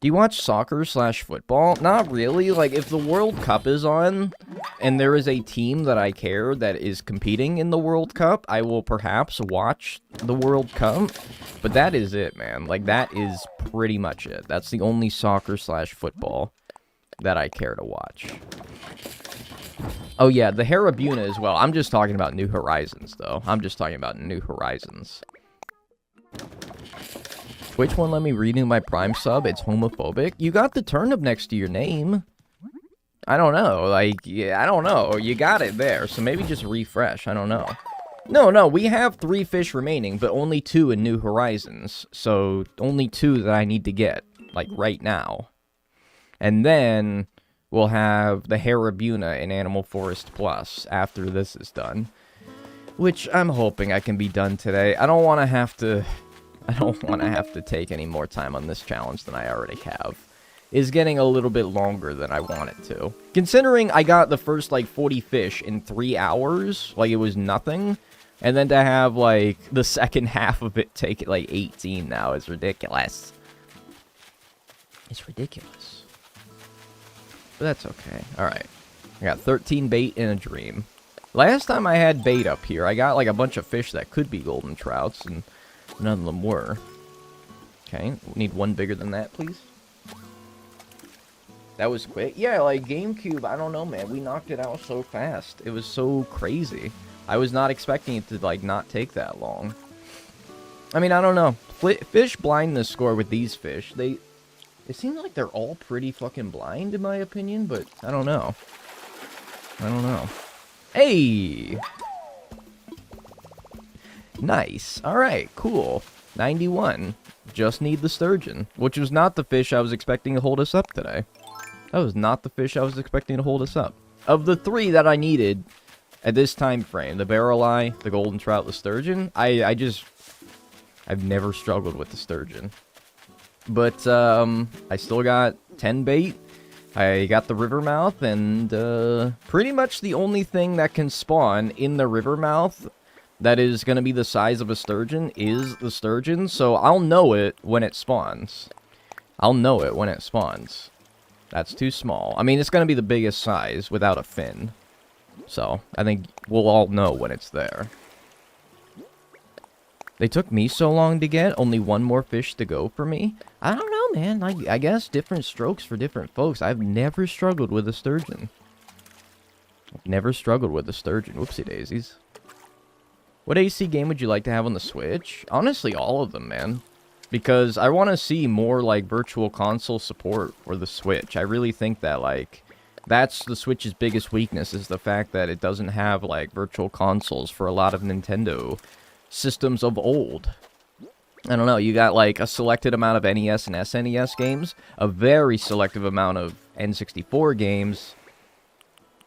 Do you watch soccer/football? Not really. Like, if the World Cup is on, and there is a team that I care that is competing in the World Cup, I will perhaps watch the World Cup. But that is it, man. Like, that is pretty much it. That's the only soccer/football that I care to watch. Oh, yeah, the Harabuna as well. I'm just talking about New Horizons, though. Which one let me renew my Prime sub? It's homophobic. You got the turnip next to your name. I don't know. Like, yeah, I don't know. You got it there, so maybe just refresh. I don't know. No, we have 3 fish remaining, but only 2 in New Horizons. So, only 2 that I need to get, like, right now. And then we'll have the Harabuna in Animal Forest Plus after this is done. Which I'm hoping I can be done today. I don't want to have to take any more time on this challenge than I already have. It's getting a little bit longer than I want it to. Considering I got the first, like, 40 fish in 3 hours, like, it was nothing. And then to have, like, the second half of it take, like, 18 now is ridiculous. It's ridiculous. But that's okay. Alright. I got 13 bait in a dream. Last time I had bait up here, I got, like, a bunch of fish that could be golden trouts, and none of them were. Okay, need one bigger than that, please. That was quick. Yeah, like, GameCube, I don't know, man. We knocked it out so fast. It was so crazy. I was not expecting it to, like, not take that long. I mean, I don't know. Fish blindness score with these fish, it seems like they're all pretty fucking blind, in my opinion, but I don't know. I don't know. Hey! Nice. Alright, cool. 91. Just need the sturgeon, which was not the fish I was expecting to hold us up today. That was not the fish I was expecting to hold us up. Of the 3 that I needed at this time frame, the barrel eye, the golden trout, the sturgeon, I've never struggled with the sturgeon. But, I still got 10 bait. I got the river mouth, and, pretty much the only thing that can spawn in the river mouth that is going to be the size of a sturgeon is the sturgeon, so I'll know it when it spawns. I'll know it when it spawns. That's too small. I mean, it's going to be the biggest size without a fin. So, I think we'll all know when it's there. They took me so long to get, only one more fish to go for me. I don't know, man. I guess different strokes for different folks. I've never struggled with a sturgeon. I've never struggled with a sturgeon. Whoopsie daisies. What AC game would you like to have on the Switch? Honestly, all of them, man. Because I want to see more, like, virtual console support for the Switch. I really think that, like, that's the Switch's biggest weakness, is the fact that it doesn't have, like, virtual consoles for a lot of Nintendo systems of old. I don't know, you got, like, a selected amount of NES and SNES games, a very selective amount of N64 games,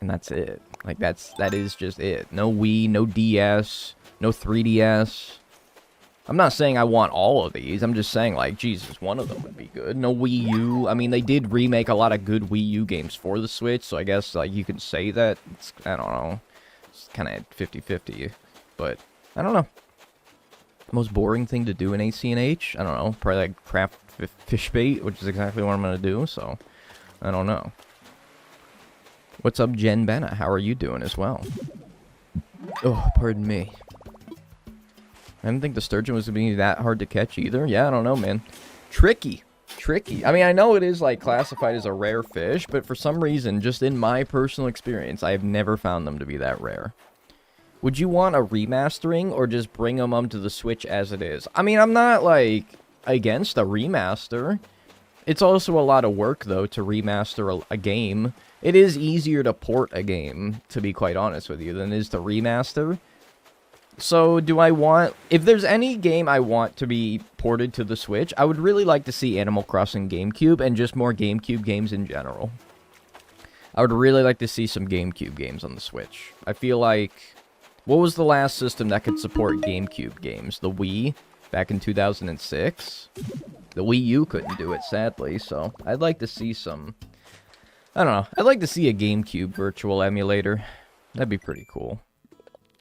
and that's it. Like, that is just it. No Wii, no DS, no 3DS. I'm not saying I want all of these. I'm just saying, like, Jesus, one of them would be good. No Wii U. I mean, they did remake a lot of good Wii U games for the Switch, so I guess, like, you can say that. It's, I don't know. It's kind of 50-50. But, I don't know. Most boring thing to do in ACNH? I don't know. Probably, like, craft fish bait, which is exactly what I'm going to do, so I don't know. What's up, Jen Benna? How are you doing as well? Oh, pardon me. I didn't think the sturgeon was going to be that hard to catch either. Yeah, I don't know, man. Tricky. Tricky. I mean, I know it is, like, classified as a rare fish, but for some reason, just in my personal experience, I have never found them to be that rare. Would you want a remastering, or just bring them onto the Switch as it is? I mean, I'm not, like, against a remaster. It's also a lot of work, though, to remaster a game. It is easier to port a game, to be quite honest with you, than it is to remaster. So, do I want... If there's any game I want to be ported to the Switch, I would really like to see Animal Crossing GameCube, and just more GameCube games in general. I would really like to see some GameCube games on the Switch. I feel like... What was the last system that could support GameCube games? The Wii, back in 2006? The Wii U couldn't do it, sadly, so I'd like to see some... I don't know. I'd like to see a GameCube virtual emulator. That'd be pretty cool.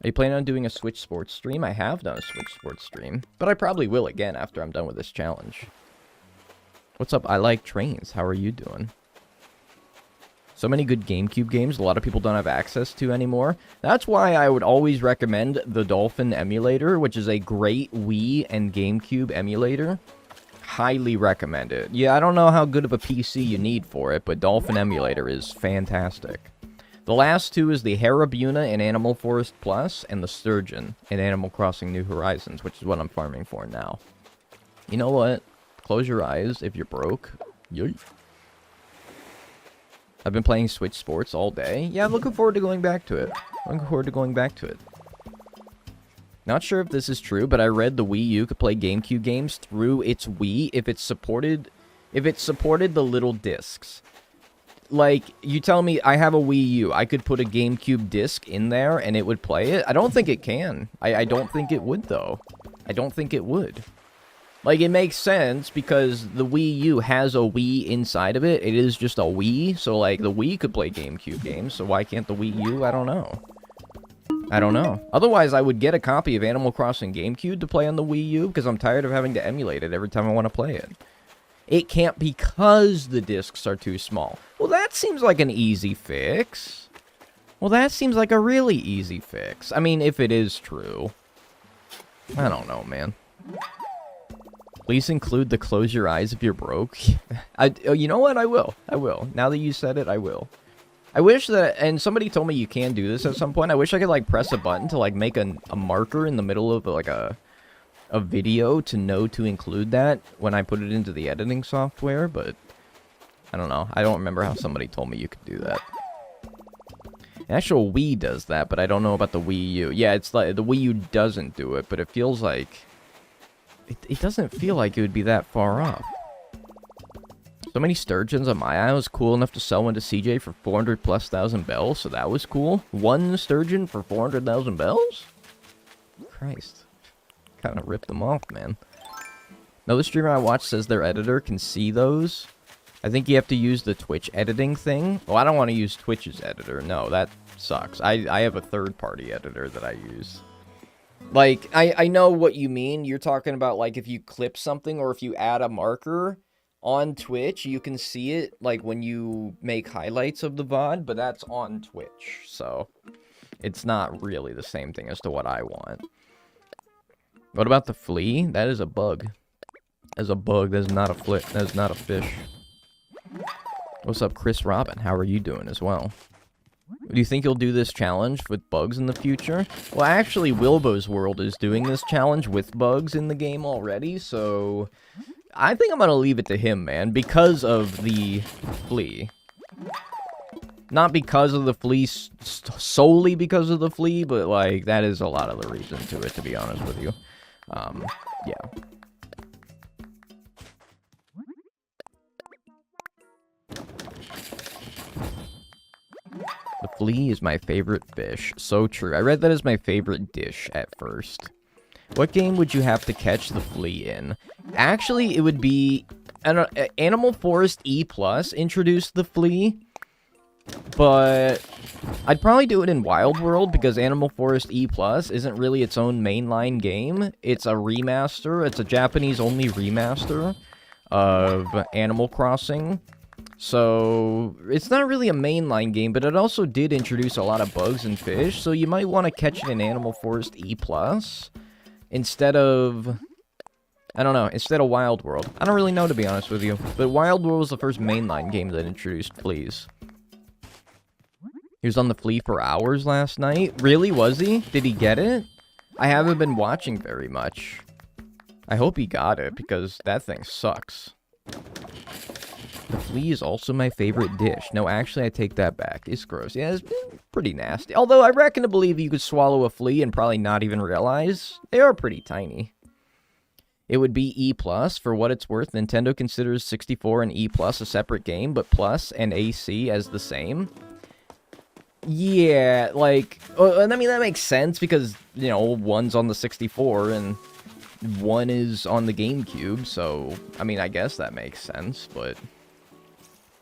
Are you planning on doing a Switch Sports stream? I have done a Switch Sports stream, but I probably will again after I'm done with this challenge. What's up? I like trains. How are you doing? So many good GameCube games a lot of people don't have access to anymore. That's why I would always recommend the Dolphin emulator, which is a great Wii and GameCube emulator. Highly recommend it. Yeah, I don't know how good of a PC you need for it, but Dolphin emulator is fantastic. The last two is the Harabuna in Animal Forest Plus, and the Sturgeon in Animal Crossing New Horizons, which is what I'm farming for now. You know what? Close your eyes if you're broke. Yay. I've been playing Switch Sports all day. Yeah, I'm looking forward to going back to it. Not sure if this is true, but I read the Wii U could play GameCube games through its Wii if it supported the little discs. Like, you tell me I have a Wii U, I could put a GameCube disc in there and it would play it? I don't think it can. I don't think it would, though. I don't think it would. Like, it makes sense because the Wii U has a Wii inside of it. It is just a Wii, so, like, the Wii could play GameCube games, so why can't the Wii U? I don't know. I don't know. Otherwise, I would get a copy of Animal Crossing GameCube to play on the Wii U because I'm tired of having to emulate it every time I want to play it. It can't because the discs are too small. Well, that seems like an easy fix. Well, that seems like a really easy fix. I mean, if it is true. I don't know, man. Please include the close your eyes if you're broke. You know what? I will. Now that you said it, I will. I wish that, and somebody told me you can do this at some point. I wish I could, like, press a button to, like, make a marker in the middle of, like, a video to know to include that when I put it into the editing software, but I don't know. I don't remember how somebody told me you could do that. The actual Wii does that, but I don't know about the Wii U. Yeah, it's like, the Wii U doesn't do it, but it feels like... It doesn't feel like it would be that far off. So many sturgeons on my island. Was cool enough to sell one to CJ for 400,000+ bells, so that was cool. One sturgeon for 400,000 bells? Christ. Kind of ripped them off, man. Another streamer I watch says their editor can see those. I think you have to use the Twitch editing thing. Well, I don't want to use Twitch's editor. No, that sucks. I have a third-party editor that I use. Like, I know what you mean. You're talking about, like, if you clip something or if you add a marker on Twitch, you can see it, like, when you make highlights of the VOD, but that's on Twitch, so it's not really the same thing as to what I want. What about the flea? That is a bug. That's a bug. That's not a flip. That's not a fish. What's up, Chris Robin? How are you doing as well? Do you think you'll do this challenge with bugs in the future? Well, actually, Wilbo's World is doing this challenge with bugs in the game already, so I think I'm going to leave it to him, man, because of the flea. Not because of the flea, solely because of the flea, but, like, that is a lot of the reason to it, to be honest with you. Yeah. The flea is my favorite fish. So true. I read that as my favorite dish at first. What game would you have to catch the flea in? Actually, it would be... I don't know, Animal Forest E+ introduced the flea. But I'd probably do it in Wild World because Animal Forest E+ isn't really its own mainline game. It's a remaster. It's a Japanese-only remaster of Animal Crossing. So, it's not really a mainline game, but it also did introduce a lot of bugs and fish, so you might want to catch it in Animal Forest E+, instead of... I don't know, instead of Wild World. I don't really know, to be honest with you, but Wild World was the first mainline game that introduced fleas. He was on the flea for hours last night? Really, was he? Did he get it? I haven't been watching very much. I hope he got it, because that thing sucks. The flea is also my favorite dish. No, actually, I take that back. It's gross. Yeah, it's pretty nasty. Although, I reckon to believe you could swallow a flea and probably not even realize. They are pretty tiny. It would be E+. For what it's worth, Nintendo considers 64 and E+ a separate game, but Plus and AC as the same. Yeah, like... I mean, that makes sense because, you know, one's on the 64 and one is on the GameCube, so... I mean, I guess that makes sense, but...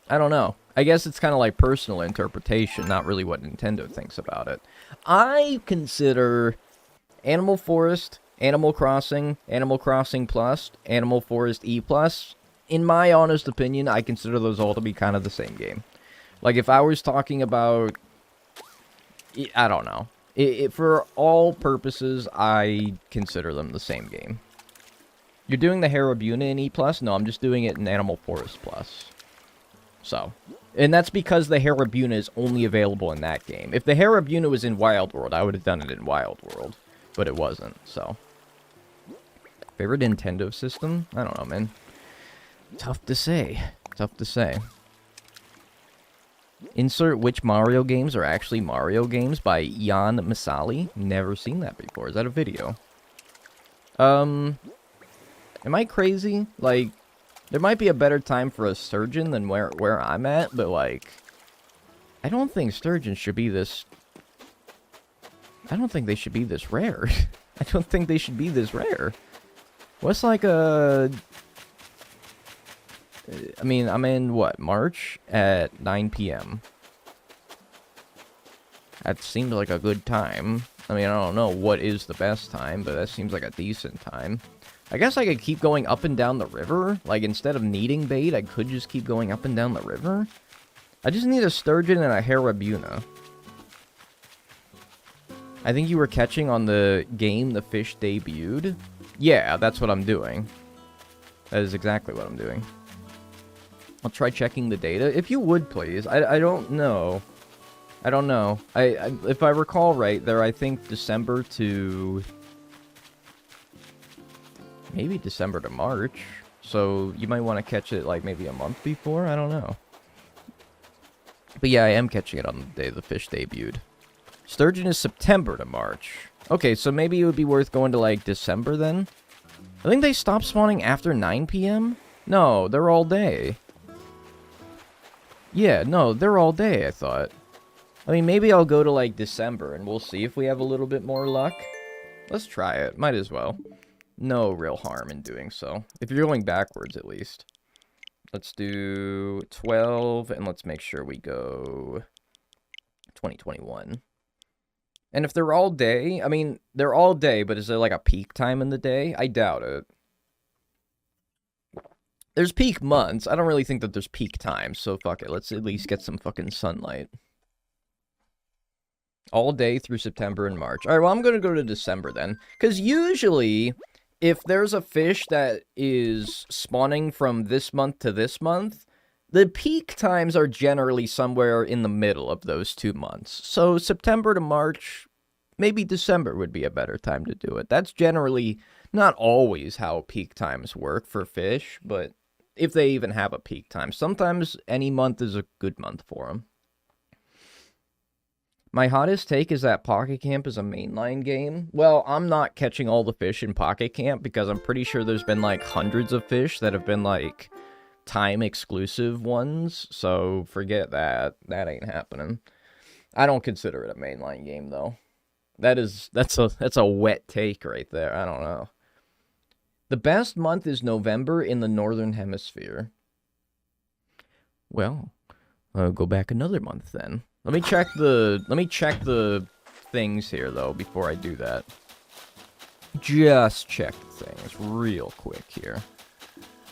I don't know. I guess it's kind of like personal interpretation, not really what Nintendo thinks about it. I consider Animal Forest, Animal Crossing Plus, Animal Forest E+. In my honest opinion, I consider those all to be kind of the same game. Like, if I was talking about... I don't know. For all purposes, I consider them the same game. You're doing the Harabuna in E+? No, I'm just doing it in Animal Forest Plus. So, and that's because the Harabuna is only available in that game. If the Harabuna was in Wild World, I would have done it in Wild World. But it wasn't, so. Favorite Nintendo system? I don't know, man. Tough to say. Tough to say. Insert which Mario games are actually Mario games by Jan Masali. Never seen that before. Is that a video? Am I crazy? Like... There might be a better time for a sturgeon than where I'm at, but, like, I don't think sturgeons should be this... I don't think they should be this rare. I don't think they should be this rare. What's, like, a... I mean, I'm in, what, March at 9 p.m. That seems like a good time. I mean, I don't know what is the best time, but that seems like a decent time. I guess I could keep going up and down the river. Like, instead of needing bait, I could just keep going up and down the river. I just need a sturgeon and a Harabuna. I think you were catching on the game the fish debuted. Yeah, that's what I'm doing. That is exactly what I'm doing. I'll try checking the data. If you would, please. I don't know. I don't know. If I recall right, there I think December to... maybe December to March. So you might want to catch it like maybe a month before? I don't know. But yeah, I am catching it on the day the fish debuted. Sturgeon is September to March. Okay, so maybe it would be worth going to like December then? I think they stop spawning after 9 p.m.? No, they're all day. Yeah, no, they're all day, I thought. I mean, maybe I'll go to, like, December, and we'll see if we have a little bit more luck. Let's try it. Might as well. No real harm in doing so. If you're going backwards, at least. Let's do 12, and let's make sure we go 2021. And if they're all day, I mean, they're all day, but is there, like, a peak time in the day? I doubt it. There's peak months. I don't really think that there's peak times, so fuck it. Let's at least get some fucking sunlight. All day through September and March. Alright, well, I'm gonna go to December then. Because usually, if there's a fish that is spawning from this month to this month, the peak times are generally somewhere in the middle of those 2 months. So September to March, maybe December would be a better time to do it. That's generally not always how peak times work for fish, but if they even have a peak time. Sometimes any month is a good month for them. My hottest take is that Pocket Camp is a mainline game. Well, I'm not catching all the fish in Pocket Camp because I'm pretty sure there's been like hundreds of fish that have been like time exclusive ones. So forget that. That ain't happening. I don't consider it a mainline game though. That's a wet take right there. I don't know. The best month is November in the Northern Hemisphere. Well, I'll go back another month then. Let me check the things here though before I do that. Just check things real quick here.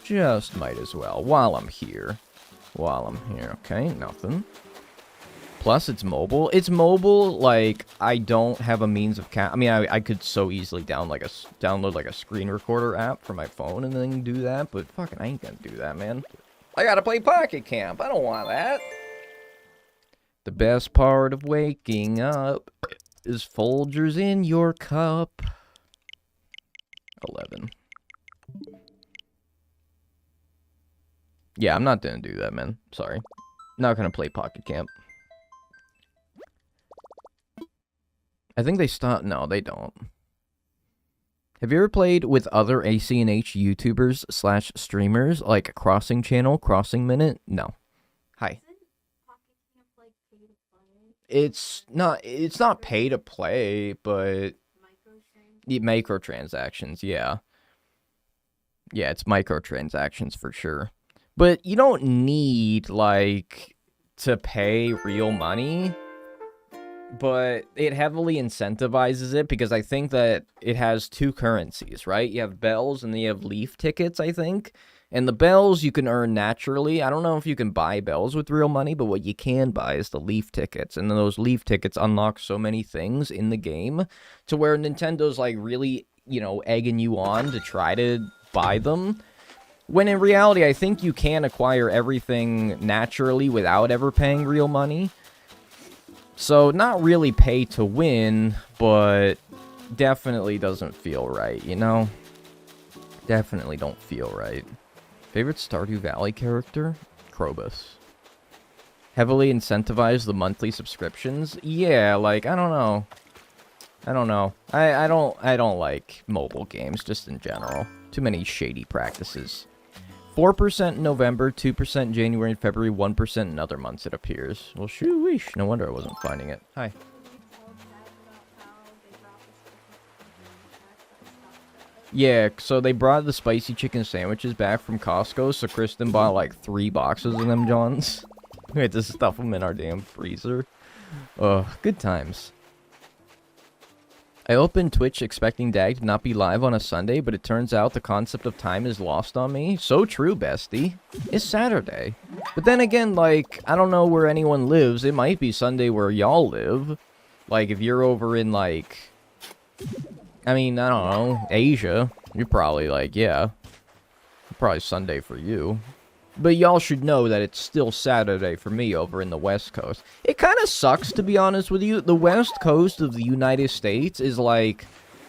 Just might as well while I'm here. Okay, nothing. Plus, it's mobile. It's mobile, like, I don't have a means of I mean, I could so easily download, like, a screen recorder app for my phone and then do that, but fucking I ain't gonna do that, man. I gotta play Pocket Camp. I don't want that. The best part of waking up is Folgers in your cup. 11. Yeah, I'm not gonna do that, man. Sorry. Not gonna play Pocket Camp. I think they stop. No, they don't. Have you ever played with other ACNH YouTubers / streamers like Crossing Channel, Crossing Minute? No. Hi. Isn't Pocket Camp like pay to play? It's not pay to play, but microtransactions, yeah. Yeah, it's microtransactions for sure. But you don't need like to pay real money. But it heavily incentivizes it because I think that it has two currencies, right? You have bells and then you have leaf tickets, I think. And the bells you can earn naturally. I don't know if you can buy bells with real money, but what you can buy is the leaf tickets. And then those leaf tickets unlock so many things in the game to where Nintendo's like really, you know, egging you on to try to buy them. When in reality, I think you can acquire everything naturally without ever paying real money. So, not really pay to win, but definitely doesn't feel right, you know? Definitely don't feel right. Favorite Stardew Valley character? Krobus. Heavily incentivize the monthly subscriptions? Yeah, like, I don't know. I don't like mobile games, just in general. Too many shady practices. 4% in November, 2% in January and February, 1% in other months, it appears. Well, shoo-weesh. No wonder I wasn't finding it. Hi. Yeah, so they brought the spicy chicken sandwiches back from Costco, so Kristen bought like 3 boxes of them, Johns. We had to stuff them in our damn freezer. Ugh, good times. I opened Twitch expecting Dag to not be live on a Sunday, but it turns out the concept of time is lost on me. So true, bestie. It's Saturday. But then again, like, I don't know where anyone lives. It might be Sunday where y'all live. Like, if you're over in, like, I mean, I don't know, Asia, you're probably like, yeah. probably Sunday for you. But y'all should know that it's still Saturday for me over in the West Coast. It kind of sucks, to be honest with you. The West Coast of the United States is like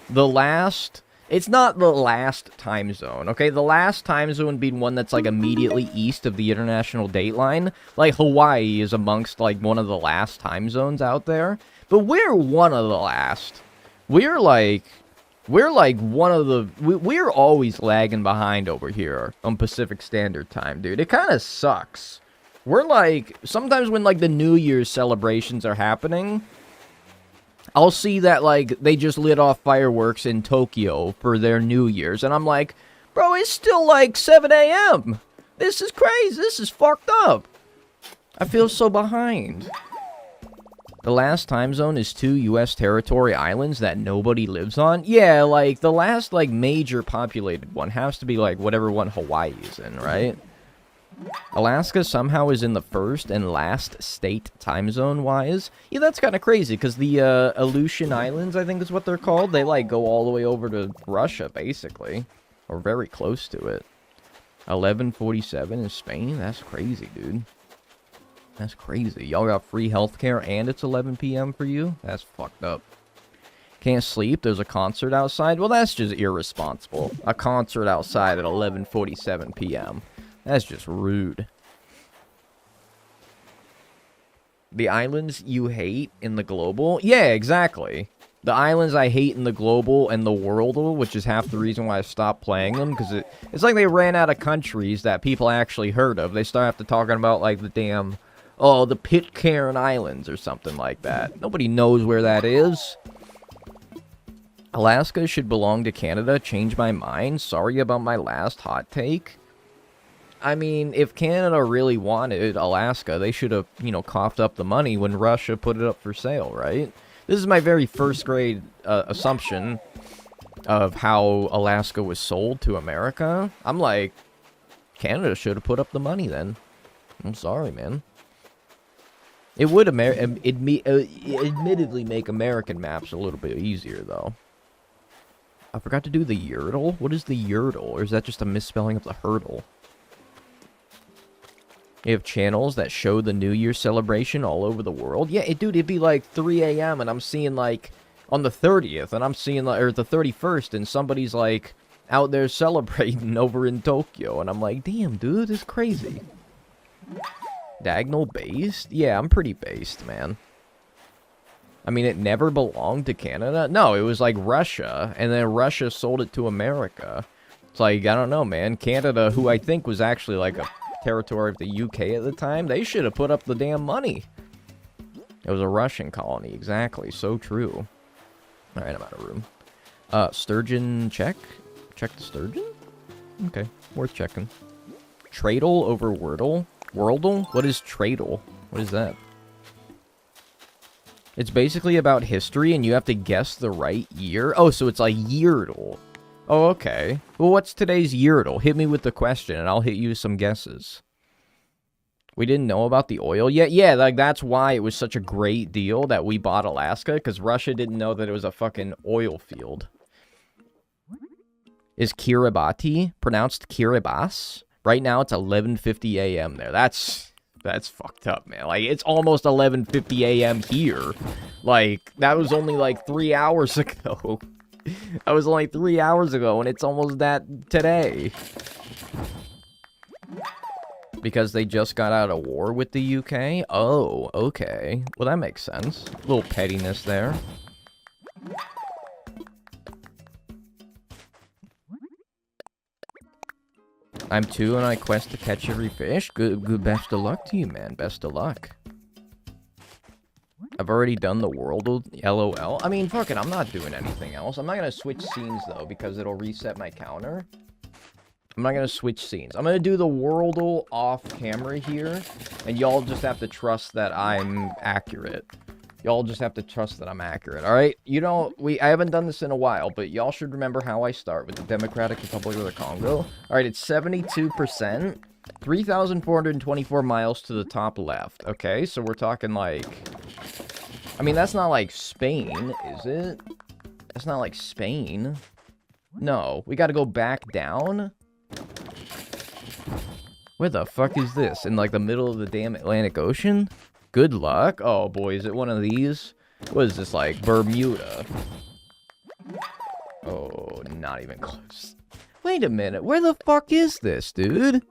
the last... It's not the last time zone, okay? The last time zone being one that's, like, immediately east of the international dateline. Like, Hawaii is amongst, like, one of the last time zones out there. But we're one of the last. We're like one of the... We're always lagging behind over here on Pacific Standard Time, dude. It kind of sucks. We're like... Sometimes when, like, the New Year's celebrations are happening... I'll see that, like, they just lit off fireworks in Tokyo for their New Year's. And I'm like, bro, it's still, like, 7 a.m. This is crazy. This is fucked up. I feel so behind. The last time zone is 2 U.S. territory islands that nobody lives on? Yeah, like, the last, like, major populated one has to be, like, whatever one Hawaii is in, right? Alaska somehow is in the first and last state time zone-wise. Yeah, that's kind of crazy, because the Aleutian Islands, I think is what they're called, they, like, go all the way over to Russia, basically. Or very close to it. 11:47 in Spain? That's crazy, dude. That's crazy. Y'all got free healthcare and it's 11 p.m. for you? That's fucked up. Can't sleep, there's a concert outside? Well, that's just irresponsible. A concert outside at 11:47 p.m. That's just rude. The islands you hate in the global? Yeah, exactly. The islands I hate in the global and the worldal, which is half the reason why I stopped playing them, because it's like they ran out of countries that people actually heard of. They start after talking about, like, the damn, oh, the Pitcairn Islands or something like that. Nobody knows where that is. Alaska should belong to Canada. Change my mind. Sorry about my last hot take. I mean, if Canada really wanted Alaska, they should have, you know, coughed up the money when Russia put it up for sale, right? This is my very first grade assumption of how Alaska was sold to America. I'm like, Canada should have put up the money then. I'm sorry, man. It would admittedly make American maps a little bit easier, though. I forgot to do the yurdle. What is the yurdle? Or is that just a misspelling of the hurdle? You have channels that show the New Year celebration all over the world. Yeah, dude, it'd be like 3 a.m. and I'm seeing, like, on the 30th, and I'm seeing, like, or the 31st, and somebody's, like, out there celebrating over in Tokyo, and I'm like, damn, dude, this is crazy. Dagnel based? Yeah, I'm pretty based, man. I mean, it never belonged to Canada? No, it was, like, Russia, and then Russia sold it to America. It's like, I don't know, man. Canada, who I think was actually, like, a territory of the UK at the time, they should have put up the damn money. It was a Russian colony, exactly. So true. Alright, I'm out of room. Sturgeon check? Check the sturgeon? Okay, worth checking. Tradle over Wordle? Worldle? What is Tradle? What is that? It's basically about history, and you have to guess the right year. Oh, so it's like Yeardle. Oh, okay. Well, what's today's Yeardle? Hit me with the question, and I'll hit you some guesses. We didn't know about the oil yet? Yeah, like, that's why it was such a great deal that we bought Alaska, because Russia didn't know that it was a fucking oil field. Is Kiribati pronounced Kiribati? Right now, it's 11:50 a.m. there. That's fucked up, man. Like, it's almost 11:50 a.m. here. Like, that was only, like, 3 hours ago. That was only 3 hours ago, and it's almost that today. Because they just got out of war with the UK? Oh, okay. Well, that makes sense. A little pettiness there. I'm 2 and I quest to catch every fish. Good, best of luck to you, man. Best of luck. I've already done the world, LOL. I mean, fuck it, I'm not doing anything else. I'm not gonna switch scenes, though, because it'll reset my counter. I'm not gonna switch scenes. I'm gonna do the Worldle off camera here, and y'all just have to trust that I'm accurate. Y'all just have to trust that I'm accurate, alright? You know, I haven't done this in a while, but y'all should remember how I start with the Democratic Republic of the Congo. Alright, it's 72%. 3,424 miles to the top left. Okay, so we're talking like... I mean, that's not like Spain, is it? That's not like Spain. No, we gotta go back down. Where the fuck is this? In like the middle of the damn Atlantic Ocean? Good luck. Oh boy, is it one of these? What is this, like Bermuda? Oh, not even close. Wait a minute, where the fuck is this, dude?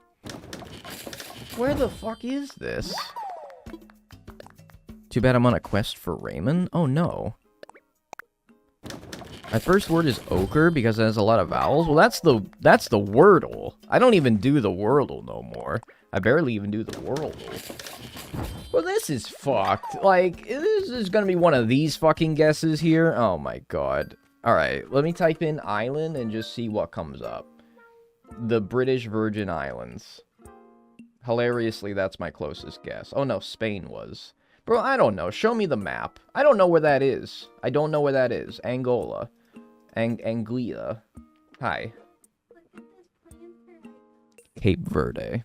Where the fuck is this? Too bad I'm on a quest for Raymond. Oh no. My first word is ochre because it has a lot of vowels. Well, that's the Wordle. I don't even do the Wordle no more. I barely even do the Wordle. Well, this is fucked. Like, this is gonna be one of these fucking guesses here. Oh my god. Alright, let me type in island and just see what comes up. The British Virgin Islands. Hilariously, that's my closest guess. Oh no, Spain was. Bro, I don't know. Show me the map. I don't know where that is. I don't know where that is. Angola. Anguilla. Hi. Cape Verde.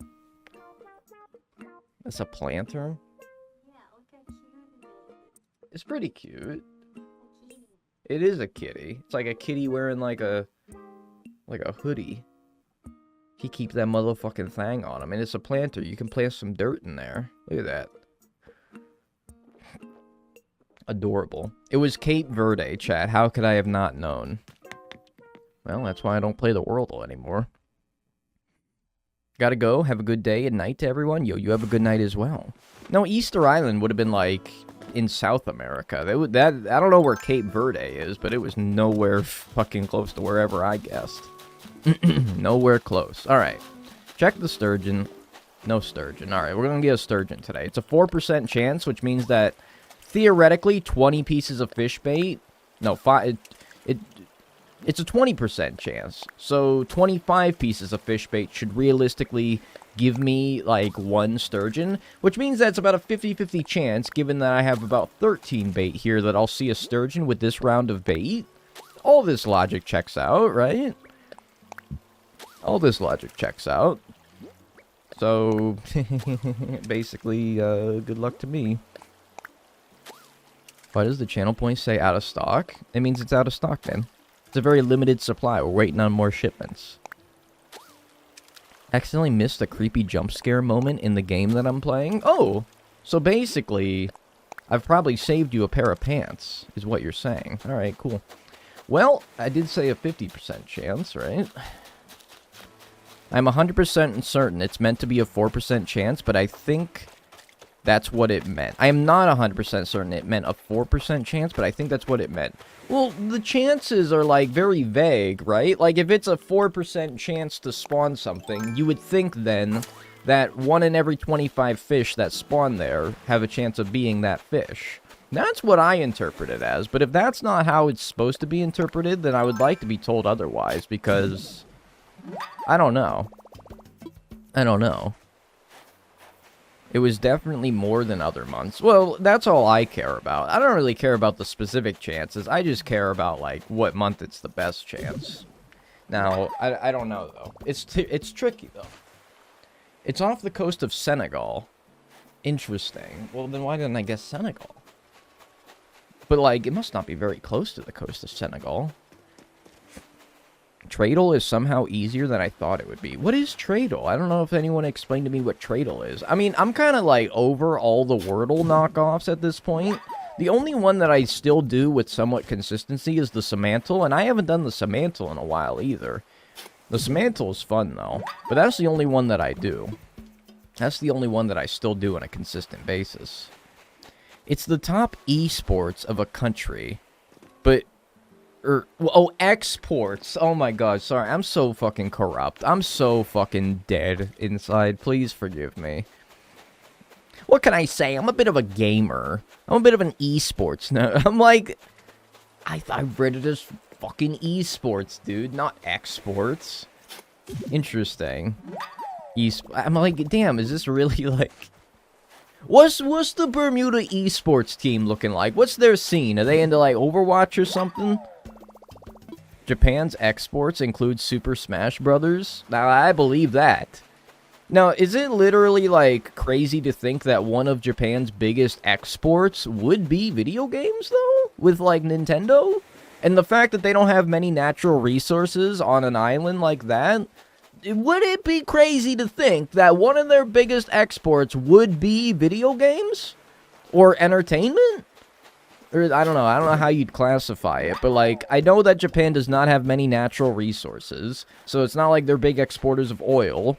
That's a planter? Yeah, look how cute it is. It's pretty cute. It is a kitty. It's like a kitty wearing like a hoodie. He keeps that motherfucking thing on him. And it's a planter. You can plant some dirt in there. Look at that. Adorable. It was Cape Verde, chat. How could I have not known? Well, that's why I don't play the Wordle anymore. Gotta go. Have a good day and night to everyone. Yo, you have a good night as well. No, Easter Island would have been like in South America. I don't know where Cape Verde is, but it was nowhere fucking close to wherever I guessed. Nowhere close. Alright. Check the sturgeon. No sturgeon. Alright, we're gonna get a sturgeon today. It's a 4% chance, which means that theoretically 20 pieces of fish bait. No, it's a 20% chance. So 25 pieces of fish bait should realistically give me like one sturgeon, which means that's about a 50-50 chance, given that I have about 13 bait here, that I'll see a sturgeon with this round of bait. All this logic checks out, right? All this logic checks out. So, basically, good luck to me. Why does the channel point say out of stock? It means it's out of stock, then. It's a very limited supply. We're waiting on more shipments. Accidentally missed a creepy jump scare moment in the game that I'm playing. Oh! So basically, I've probably saved you a pair of pants, is what you're saying. Alright, cool. Well, I did say a 50% chance, right? I'm 100% certain it's meant to be a 4% chance, but I think that's what it meant. I am not 100% certain it meant a 4% chance, but I think that's what it meant. Well, the chances are, like, very vague, right? Like, if it's a 4% chance to spawn something, you would think, then, that 1 in every 25 fish that spawn there have a chance of being that fish. That's what I interpret it as, but if that's not how it's supposed to be interpreted, then I would like to be told otherwise, because I don't know. I don't know. It was definitely more than other months. Well, that's all I care about. I don't really care about the specific chances. I just care about, like, what month it's the best chance. Now, I don't know, though. It's tricky, though. It's off the coast of Senegal. Interesting. Well, then why didn't I guess Senegal? But, like, it must not be very close to the coast of Senegal. Tradle is somehow easier than I thought it would be. What is Tradle? I don't know if anyone explained to me what Tradle is. I mean, I'm kind of like over all the Wordle knockoffs at this point. The only one that I still do with somewhat consistency is the Semantle, and I haven't done the Semantle in a while either. The Semantle is fun, though, but that's the only one that I do. That's the only one that I still do on a consistent basis. It's the top esports of a country, but oh, exports. Oh my god, sorry. I'm so fucking corrupt. I'm so fucking dead inside. Please forgive me. What can I say? I'm a bit of a gamer. I'm a bit of an esports nerd. I'm like, I read it as fucking esports, dude, not exports. Interesting. I'm like, damn, is this really like... What's the Bermuda esports team looking like? What's their scene? Are they into like Overwatch or something? Japan's exports include Super Smash Brothers? Now, I believe that. Now, is it literally, like, crazy to think that one of Japan's biggest exports would be video games, though? With, like, Nintendo? And the fact that they don't have many natural resources on an island like that? would it be crazy to think that one of their biggest exports would be video games? Or entertainment? Or, I don't know how you'd classify it, but, like, I know that Japan does not have many natural resources, so it's not like they're big exporters of oil.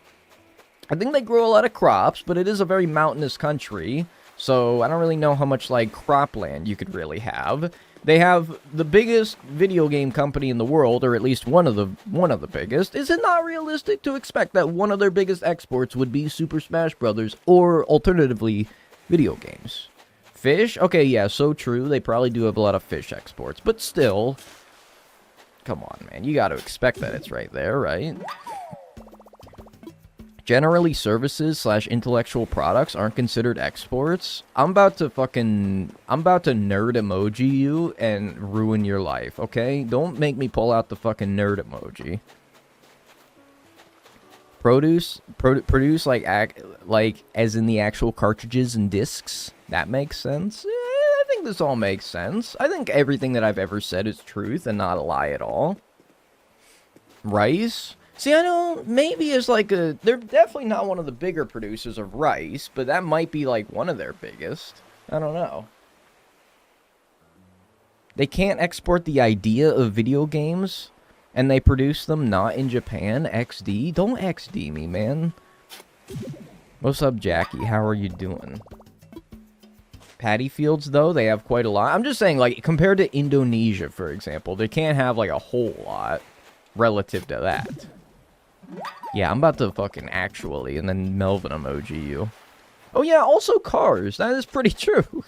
I think they grow a lot of crops, but it is a very mountainous country, so I don't really know how much, like, cropland you could really have. They have the biggest video game company in the world, or at least one of the biggest. Is it not realistic to expect that one of their biggest exports would be Super Smash Bros. Or, alternatively, video games? Fish? Okay, yeah, so true. They probably do have a lot of fish exports. But still, come on, man. You gotta expect that it's right there, right? Generally, services / intellectual products aren't considered exports. I'm about to nerd emoji you and ruin your life, okay? Don't make me pull out the fucking nerd emoji. Produce like as in the actual cartridges and discs. That makes sense. I think this all makes sense. I think everything that I've ever said is truth and not a lie at all. Rice? See, I know maybe it's like they're definitely not one of the bigger producers of rice, but that might be like one of their biggest. I don't know. They can't export the idea of video games, and they produce them not in Japan. XD? Don't XD me, man. What's up, Jackie? How are you doing? Paddy fields, though, they have quite a lot. I'm just saying, like, compared to Indonesia, for example, they can't have, like, a whole lot relative to that. Yeah, I'm about to fucking actually, and then Melvin emoji you. Oh, yeah, also cars. That is pretty true.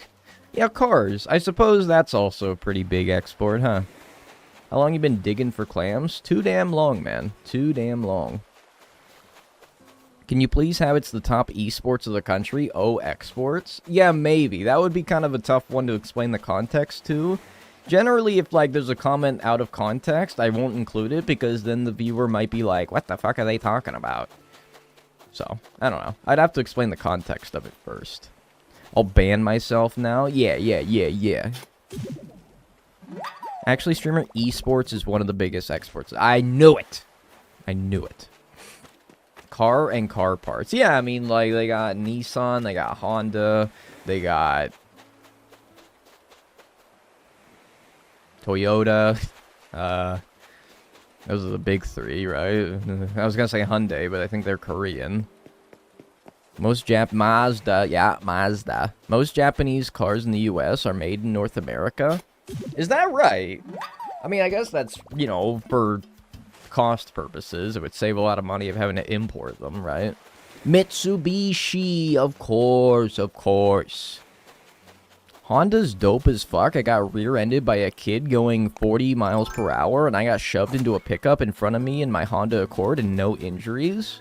Yeah, cars. I suppose that's also a pretty big export, huh? How long you been digging for clams? Too damn long, man. Too damn long. Can you please have it's the top esports of the country? Oh, exports? Yeah, maybe. That would be kind of a tough one to explain the context to. Generally, if, like, there's a comment out of context, I won't include it, because then the viewer might be like, what the fuck are they talking about? So, I don't know. I'd have to explain the context of it first. I'll ban myself now? Yeah. Actually, streamer esports is one of the biggest exports. I knew it! Car and car parts. Yeah, I mean, like, they got Nissan, they got Honda, they got Toyota. Those are the big three, right? I was gonna say Hyundai, but I think they're Korean. Mazda. Yeah, Mazda. Most Japanese cars in the US are made in North America. Is that right? I mean, I guess that's, you know, for cost purposes. It would save a lot of money of having to import them, right? Mitsubishi, of course. Honda's dope as fuck. I got rear-ended by a kid going 40 miles per hour, and I got shoved into a pickup in front of me in my Honda Accord and no injuries.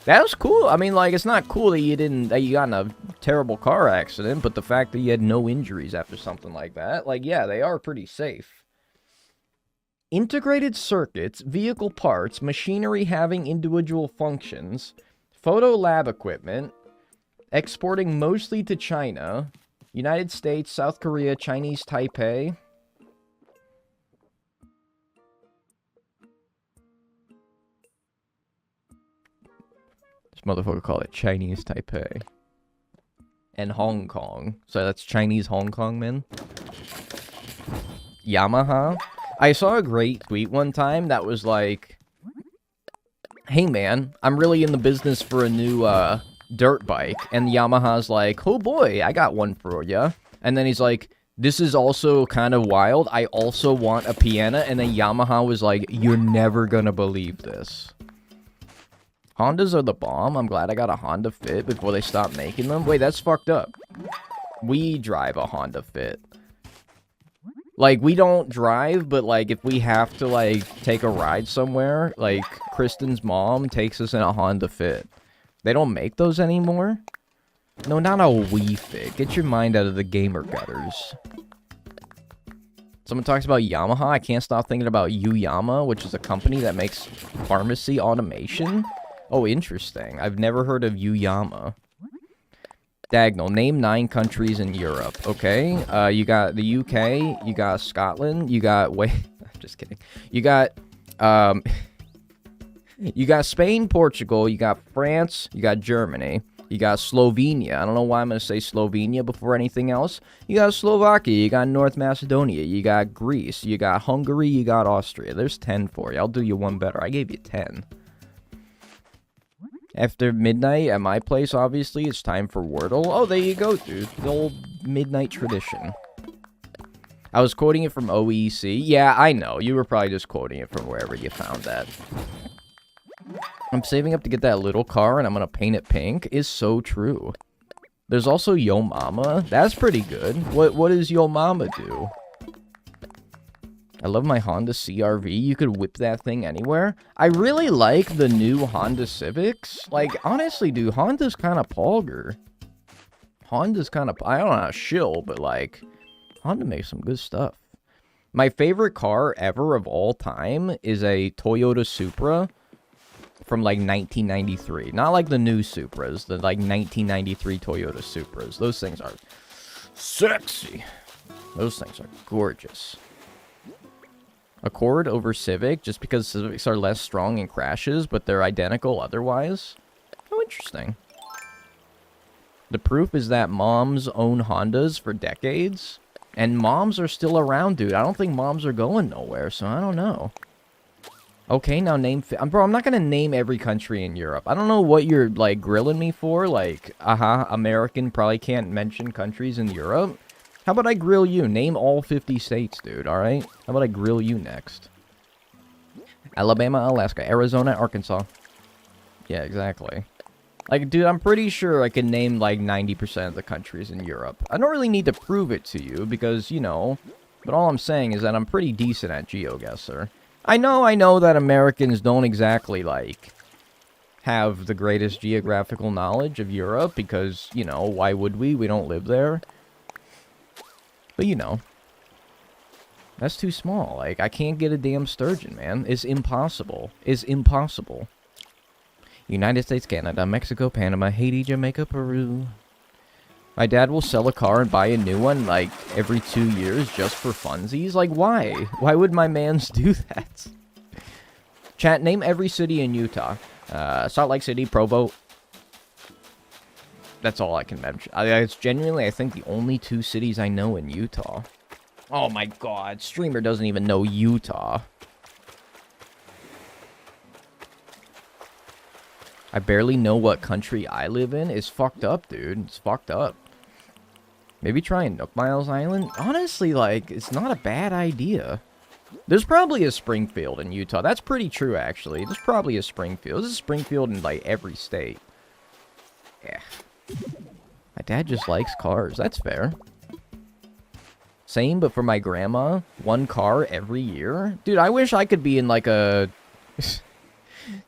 That was cool. I mean, like, it's not cool that you got in a terrible car accident, but the fact that you had no injuries after something like that, like, yeah, they are pretty safe. Integrated circuits, vehicle parts, machinery having individual functions, photo lab equipment, exporting mostly to China, United States, South Korea, Chinese Taipei. This motherfucker called it Chinese Taipei. And Hong Kong. So that's Chinese Hong Kong, man. Yamaha. I saw a great tweet one time that was like, hey man, I'm really in the business for a new dirt bike. And Yamaha's like, oh boy, I got one for ya. And then he's like, this is also kind of wild. I also want a piano. And then Yamaha was like, you're never gonna believe this. Hondas are the bomb. I'm glad I got a Honda Fit before they stopped making them. Wait, that's fucked up. We drive a Honda Fit. Like, we don't drive, but, like, if we have to, like, take a ride somewhere, like, Kristen's mom takes us in a Honda Fit. They don't make those anymore? No, not a Wii Fit. Get your mind out of the gamer gutters. Someone talks about Yamaha. I can't stop thinking about Uyama, which is a company that makes pharmacy automation. Oh, interesting. I've never heard of Uyama. Dagnel, name 9 countries in Europe, okay? You got the UK, you got Scotland, you got... Wait, I'm just kidding. You got, You got Spain, Portugal, you got France, you got Germany, you got Slovenia. I don't know why I'm going to say Slovenia before anything else. You got Slovakia, you got North Macedonia, you got Greece, you got Hungary, you got Austria. There's 10 for you. I'll do you one better. I gave you 10. After midnight at my place, obviously, it's time for Wordle. Oh, there you go, dude. The old midnight tradition. I was quoting it from OEC. Yeah, I know. You were probably just quoting it from wherever you found that. I'm saving up to get that little car, and I'm going to paint it pink. Is so true. There's also Yo Mama. That's pretty good. What does Yo Mama do? I love my Honda CR-V. You could whip that thing anywhere. I really like the new Honda Civics. Like, honestly, dude, Honda's kind of palger. Honda's kind of... I don't know how to shill, but, like, Honda makes some good stuff. My favorite car ever of all time is a Toyota Supra from, like, 1993. Not like the new Supras, the, like, 1993 Toyota Supras. Those things are sexy. Those things are gorgeous. Accord over Civic, just because Civics are less strong in crashes, but they're identical otherwise. Oh, interesting. The proof is that moms own Hondas for decades, and moms are still around, dude. I don't think moms are going nowhere, so I don't know. Okay, now name... Bro, I'm not going to name every country in Europe. I don't know what you're, like, grilling me for. Like, American probably can't mention countries in Europe. How about I grill you? Name all 50 states, dude, alright? How about I grill you next? Alabama, Alaska, Arizona, Arkansas. Yeah, exactly. Like, dude, I'm pretty sure I can name, like, 90% of the countries in Europe. I don't really need to prove it to you because, you know... But all I'm saying is that I'm pretty decent at GeoGuessr. I know that Americans don't exactly, like... have the greatest geographical knowledge of Europe because, you know, why would we? We don't live there. But, you know, that's too small. Like, I can't get a damn sturgeon, man. It's impossible. It's impossible. United States, Canada, Mexico, Panama, Haiti, Jamaica, Peru. My dad will sell a car and buy a new one, like, every 2 years just for funsies. Like, why? Why would my mans do that? Chat, name every city in Utah. Salt Lake City, Provo. That's all I can mention. It's genuinely, I think, the only 2 cities I know in Utah. Oh my god, streamer doesn't even know Utah. I barely know what country I live in. It's fucked up, dude. It's fucked up. Maybe try Nook Miles Island? Honestly, like, it's not a bad idea. There's probably a Springfield in Utah. That's pretty true, actually. There's probably a Springfield. There's a Springfield in, like, every state. Yeah. My dad just likes cars. That's fair. Same, but for my grandma, 1 car every year. Dude, I wish I could be in, like, a...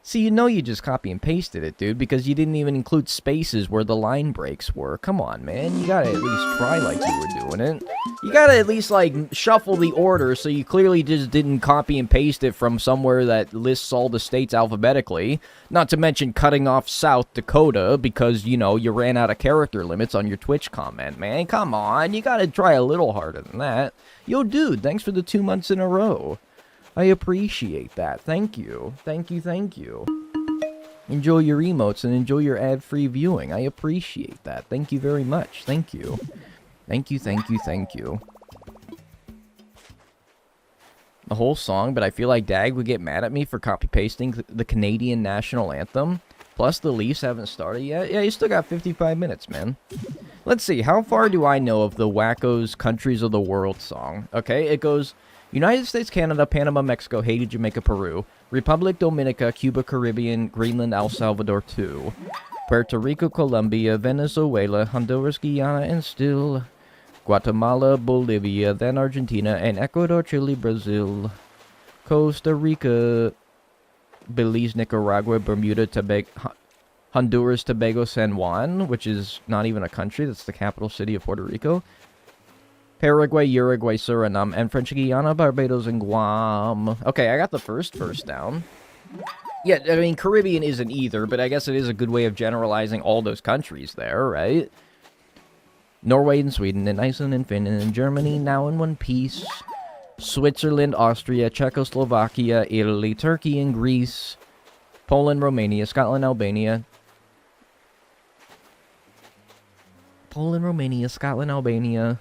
See, you know you just copy and pasted it, dude, because you didn't even include spaces where the line breaks were. Come on, man. You gotta at least try like you were doing it. You gotta at least, like, shuffle the order so you clearly just didn't copy and paste it from somewhere that lists all the states alphabetically. Not to mention cutting off South Dakota because, you know, you ran out of character limits on your Twitch comment, man. Come on. You gotta try a little harder than that. Yo, dude, thanks for the 2 months in a row. I appreciate that. Thank you. Thank you, thank you. Enjoy your emotes and enjoy your ad-free viewing. I appreciate that. Thank you very much. Thank you. Thank you, thank you, thank you. The whole song, but I feel like Dag would get mad at me for copy-pasting the Canadian national anthem. Plus, the Leafs haven't started yet. Yeah, you still got 55 minutes, man. Let's see. How far do I know of the Wacko's Countries of the World song? Okay, it goes... United States, Canada, Panama, Mexico, Haiti, Jamaica, Peru, Republic Dominica, Cuba, Caribbean, Greenland, El Salvador 2, Puerto Rico, Colombia, Venezuela, Honduras, Guyana, and still Guatemala, Bolivia, then Argentina, and Ecuador, Chile, Brazil, Costa Rica, Belize, Nicaragua, Bermuda, Honduras, Tobago, San Juan, which is not even a country, that's the capital city of Puerto Rico, Paraguay, Uruguay, Suriname, and French Guiana, Barbados, and Guam. Okay, I got the first down. Yeah, I mean, Caribbean isn't either, but I guess it is a good way of generalizing all those countries there, right? Norway and Sweden, and Iceland and Finland, and Germany, now in one piece. Switzerland, Austria, Czechoslovakia, Italy, Turkey, and Greece. Poland, Romania, Scotland, Albania. Poland, Romania, Scotland, Albania.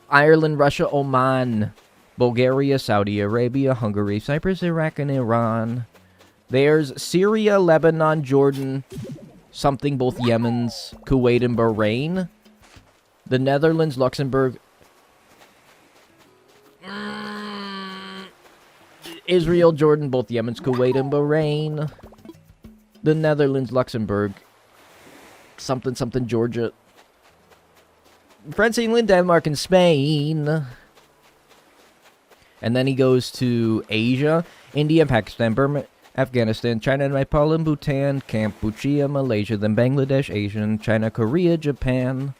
Ireland, Russia, Oman. Bulgaria, Saudi Arabia, Hungary, Cyprus, Iraq, and Iran. There's Syria, Lebanon, Jordan, something both Yemens, Kuwait, and Bahrain. The Netherlands, Luxembourg, Israel, Jordan, both Yemens, Kuwait, and Bahrain. The Netherlands, Luxembourg, something, something, Georgia. France, England, Denmark, and Spain. And then he goes to Asia, India, Pakistan, Burma, Afghanistan, China, Nepal, and Bhutan, Cambodia, Malaysia, then Bangladesh, Asian, China, Korea, Japan,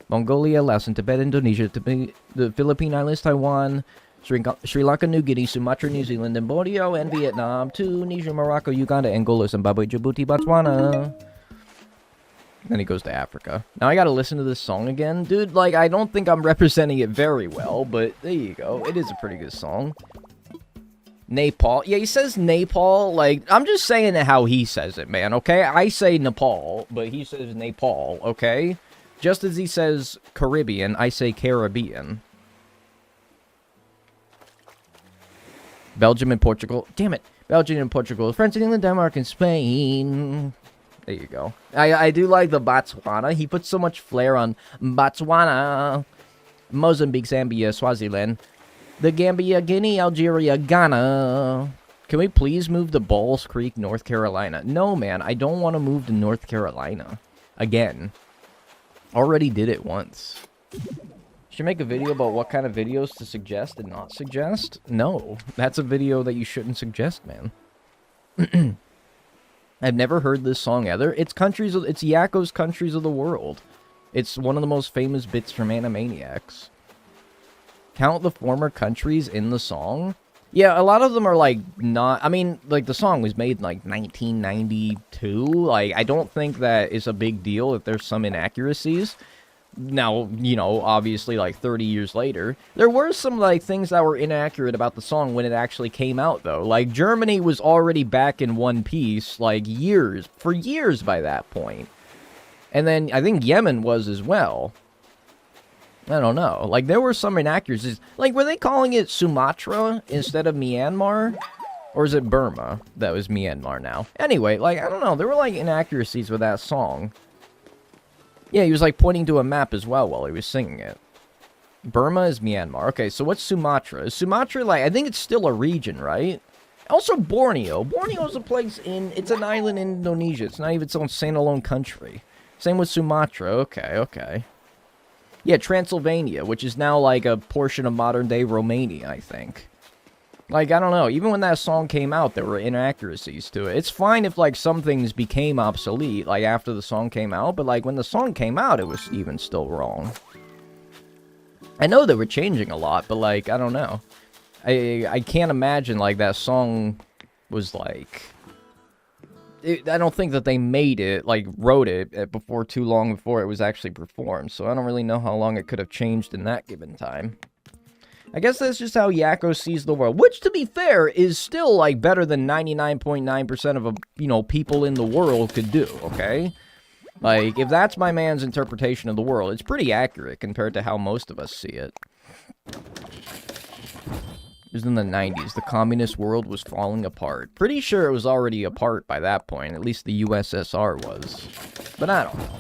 Mongolia, Laos, and Tibet, Indonesia, the Philippine Islands, Taiwan, Sri Lanka, New Guinea, Sumatra, New Zealand, Cambodia, and Vietnam, Tunisia, Morocco, Uganda, Angola, Zimbabwe, Djibouti, Botswana. Then he goes to Africa. Now I gotta listen to this song again. Dude, like, I don't think I'm representing it very well, but there you go. It is a pretty good song. Nepal. Yeah, he says Nepal. Like, I'm just saying it how he says it, man, okay? I say Nepal, but he says Nepal, okay? Just as he says Caribbean, I say Caribbean. Belgium and Portugal. Damn it. Belgium and Portugal. France, England, Denmark, and Spain. There you go. I do like the Botswana. He puts so much flair on Botswana. Mozambique, Zambia, Swaziland. The Gambia, Guinea, Algeria, Ghana. Can we please move to Balls Creek, North Carolina? No, man. I don't want to move to North Carolina. Again. Already did it once. Should make a video about what kind of videos to suggest and not suggest? No. That's a video that you shouldn't suggest, man. I've never heard this song either. It's Yakko's Countries of the World. It's one of the most famous bits from Animaniacs. Count the former countries in the song? Yeah, a lot of them are, like, not... I mean, like, the song was made in, like, 1992. Like, I don't think that is a big deal if there's some inaccuracies. Now, you know, obviously, like, 30 years later. There were some, like, things that were inaccurate about the song when it actually came out, though. Like, Germany was already back in one piece, like, for years by that point. And then, I think Yemen was as well. I don't know. Like, there were some inaccuracies. Like, were they calling it Sumatra instead of Myanmar? Or is it Burma that was Myanmar now? Anyway, like, I don't know. There were, like, inaccuracies with that song. Yeah, he was, like, pointing to a map as well while he was singing it. Burma is Myanmar. Okay, so what's Sumatra? Is Sumatra, like, I think it's still a region, right? Also, Borneo. Borneo is a place it's an island in Indonesia. It's not even its own standalone country. Same with Sumatra. Okay. Yeah, Transylvania, which is now, like, a portion of modern-day Romania, I think. Like, I don't know. Even when that song came out, there were inaccuracies to it. It's fine if, like, some things became obsolete, like, after the song came out. But, like, when the song came out, it was even still wrong. I know they were changing a lot, but, like, I don't know. I can't imagine, like, that song was, like... I don't think that they made it, like, wrote it before too long before it was actually performed. So I don't really know how long it could have changed in that given time. I guess that's just how Yakko sees the world. Which, to be fair, is still, like, better than 99.9% of, people in the world could do, okay? Like, if that's my man's interpretation of the world, it's pretty accurate compared to how most of us see it. It was in the 90s. The communist world was falling apart. Pretty sure it was already apart by that point. At least the USSR was. But I don't know.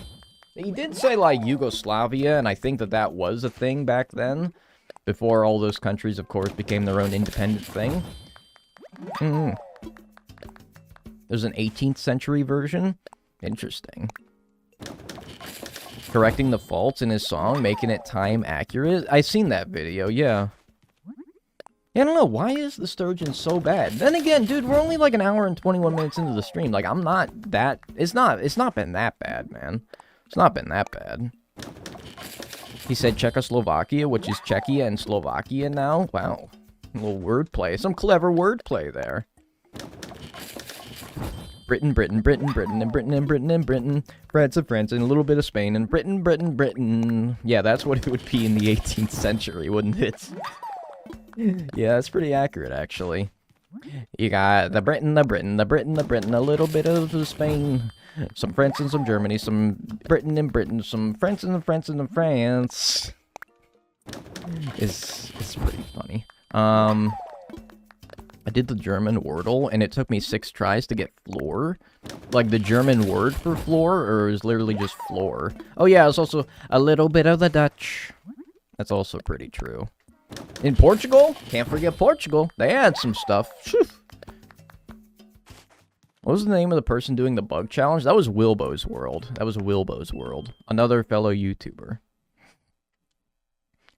He did say, like, Yugoslavia, and I think that was a thing back then. Before all those countries, of course, became their own independent thing. There's an 18th century version? Interesting. Correcting the faults in his song, making it time accurate? I've seen that video, yeah. Yeah, I don't know, why is the Sturgeon so bad? Then again, dude, we're only like an hour and 21 minutes into the stream. Like, I'm not that... It's not been that bad, man. It's not been that bad. He said Czechoslovakia, which is Czechia and Slovakia now. Wow. A little wordplay. Some clever wordplay there. Britain, Britain, Britain, Britain, and Britain, and Britain, and Britain. France and France, and a little bit of Spain, and Britain, Britain, Britain. Yeah, that's what it would be in the 18th century, wouldn't it? Yeah, that's pretty accurate, actually. You got the Britain, the Britain, the Britain, the Britain, a little bit of Spain, some France and some Germany, some Britain and Britain, some France and the France and the France. It's pretty funny. I did the German Wordle, and it took me 6 tries to get floor. Like, the German word for floor, or is literally just floor. Oh yeah, it's also a little bit of the Dutch. That's also pretty true. In Portugal? Can't forget Portugal. They had some stuff. Phew. What was the name of the person doing the bug challenge? That was Wilbo's World. That was Wilbo's World. Another fellow YouTuber.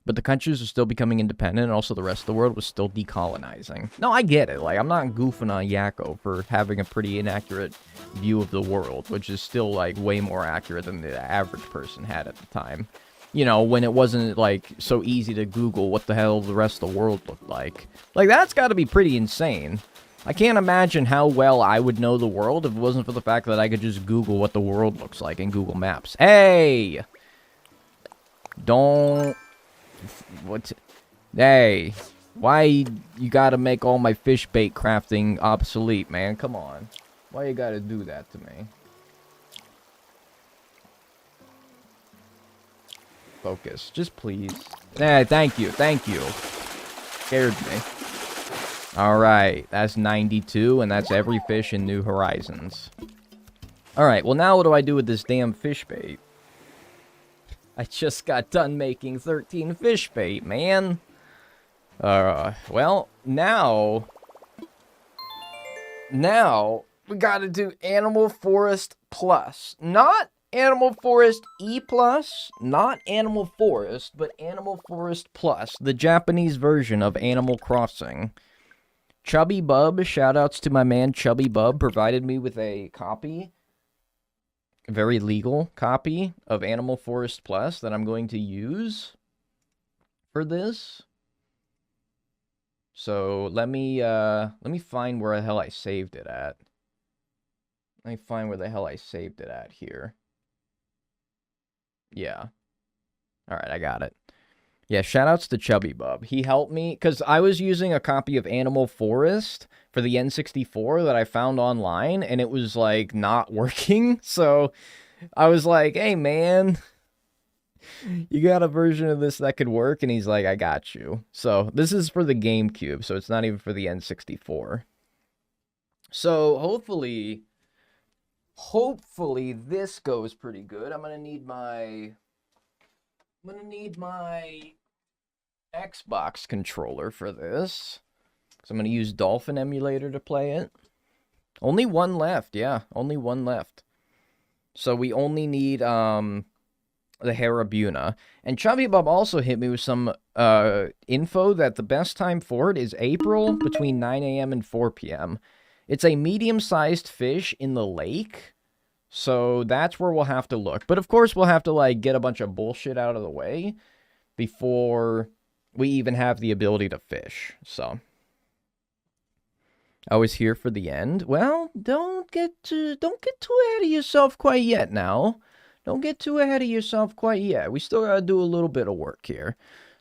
But the countries are still becoming independent, and also the rest of the world was still decolonizing. No, I get it. Like, I'm not goofing on Yakko for having a pretty inaccurate view of the world, which is still, like, way more accurate than the average person had at the time. You know, when it wasn't, like, so easy to Google what the hell the rest of the world looked like. Like, that's gotta be pretty insane. I can't imagine how well I would know the world if it wasn't for the fact that I could just Google what the world looks like in Google Maps. Hey! Don't... What? Hey, why you gotta make all my fish bait crafting obsolete, man? Come on. Why you gotta do that to me? Focus. Just please. Hey, thank you. Thank you. Scared me. Alright, that's 92, and that's every fish in New Horizons. Alright, well now what do I do with this damn fish bait? I just got done making 13 fish bait, man. Well, now we gotta do Animal Forest Plus. Not Animal Forest E Plus, not Animal Forest, but Animal Forest Plus, the Japanese version of Animal Crossing. Chubby Bub, shoutouts to my man Chubby Bub, provided me with a copy. Very legal copy of Animal Forest Plus that I'm going to use for this. So let me find where the hell I saved it at. Let me find where the hell I saved it at here. Yeah. Alright, I got it. Yeah, shoutouts to Chubby Bub. He helped me, because I was using a copy of Animal Forest for the N64 that I found online, and it was, like, not working, so I was like, hey, man, you got a version of this that could work? And he's like, I got you. So this is for the GameCube, so it's not even for the N64. So hopefully this goes pretty good. I'm gonna need my Xbox controller for this. So I'm going to use Dolphin Emulator to play it. Only one left, yeah. Only one left. So we only need the Harabuna. And Chubby Bob also hit me with some info that the best time for it is April between 9 a.m. and 4 p.m. It's a medium-sized fish in the lake. So that's where we'll have to look. But of course we'll have to like get a bunch of bullshit out of the way before we even have the ability to fish. So I was here for the end. Well, don't get too ahead of yourself quite yet now. Don't get too ahead of yourself quite yet. We still gotta do a little bit of work here.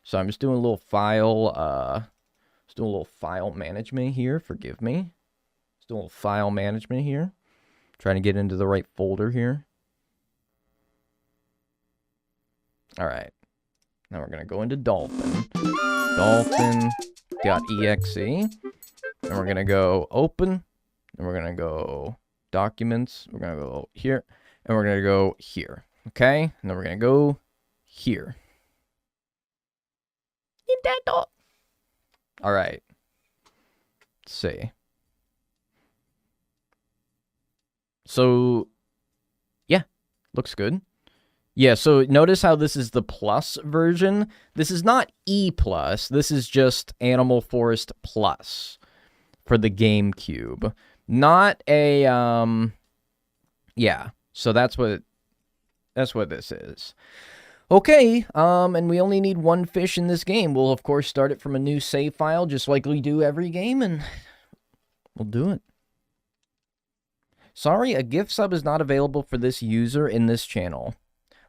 So I'm just doing a little file management here. Forgive me. Just doing a little file management here. Trying to get into the right folder here. All right. Now we're going to go into Dolphin. Dolphin.exe. And we're going to go open. And we're going to go documents. We're going to go here. And we're going to go here. Okay? And then we're going to go here. Nintendo. All right. Let's see. So, yeah. Looks good. Yeah, so notice how this is the plus version. This is not E+, this is just Animal Forest Plus for the GameCube. Not a, yeah, so that's what this is. Okay, and we only need one fish in this game. We'll, of course, start it from a new save file, just like we do every game, and we'll do it. Sorry, a gift sub is not available for this user in this channel.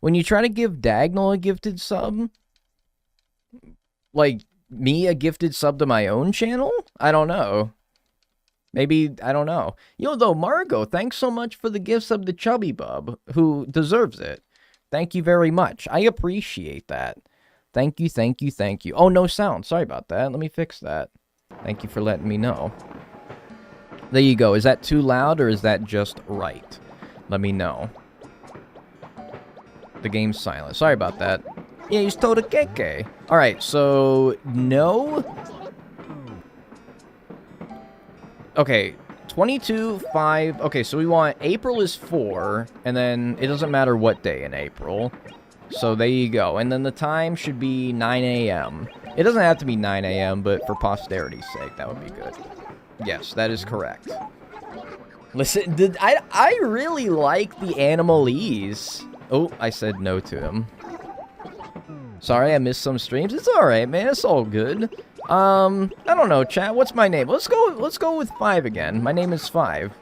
When you try to give Dagnel a gifted sub, like, me a gifted sub to my own channel? I don't know. Maybe, I don't know. Yo, though, Margot, thanks so much for the gift sub to Chubby Bub, who deserves it. Thank you very much. I appreciate that. Thank you, thank you, thank you. Oh, no sound. Sorry about that. Let me fix that. Thank you for letting me know. There you go. Is that too loud or is that just right? Let me know. The game's silent. Sorry about that. Yeah, he's told a keke. Alright, so no. Okay, 22, 5. Okay, so we want April is 4, and then it doesn't matter what day in April. So there you go. And then the time should be 9 a.m. It doesn't have to be 9 a.m., but for posterity's sake, that would be good. Yes, that is correct. Listen, I really like the Animalese. Oh, I said no to him. Sorry, I missed some streams. It's alright, man. It's all good. I don't know, chat. What's my name? Let's go with 5 again. My name is 5.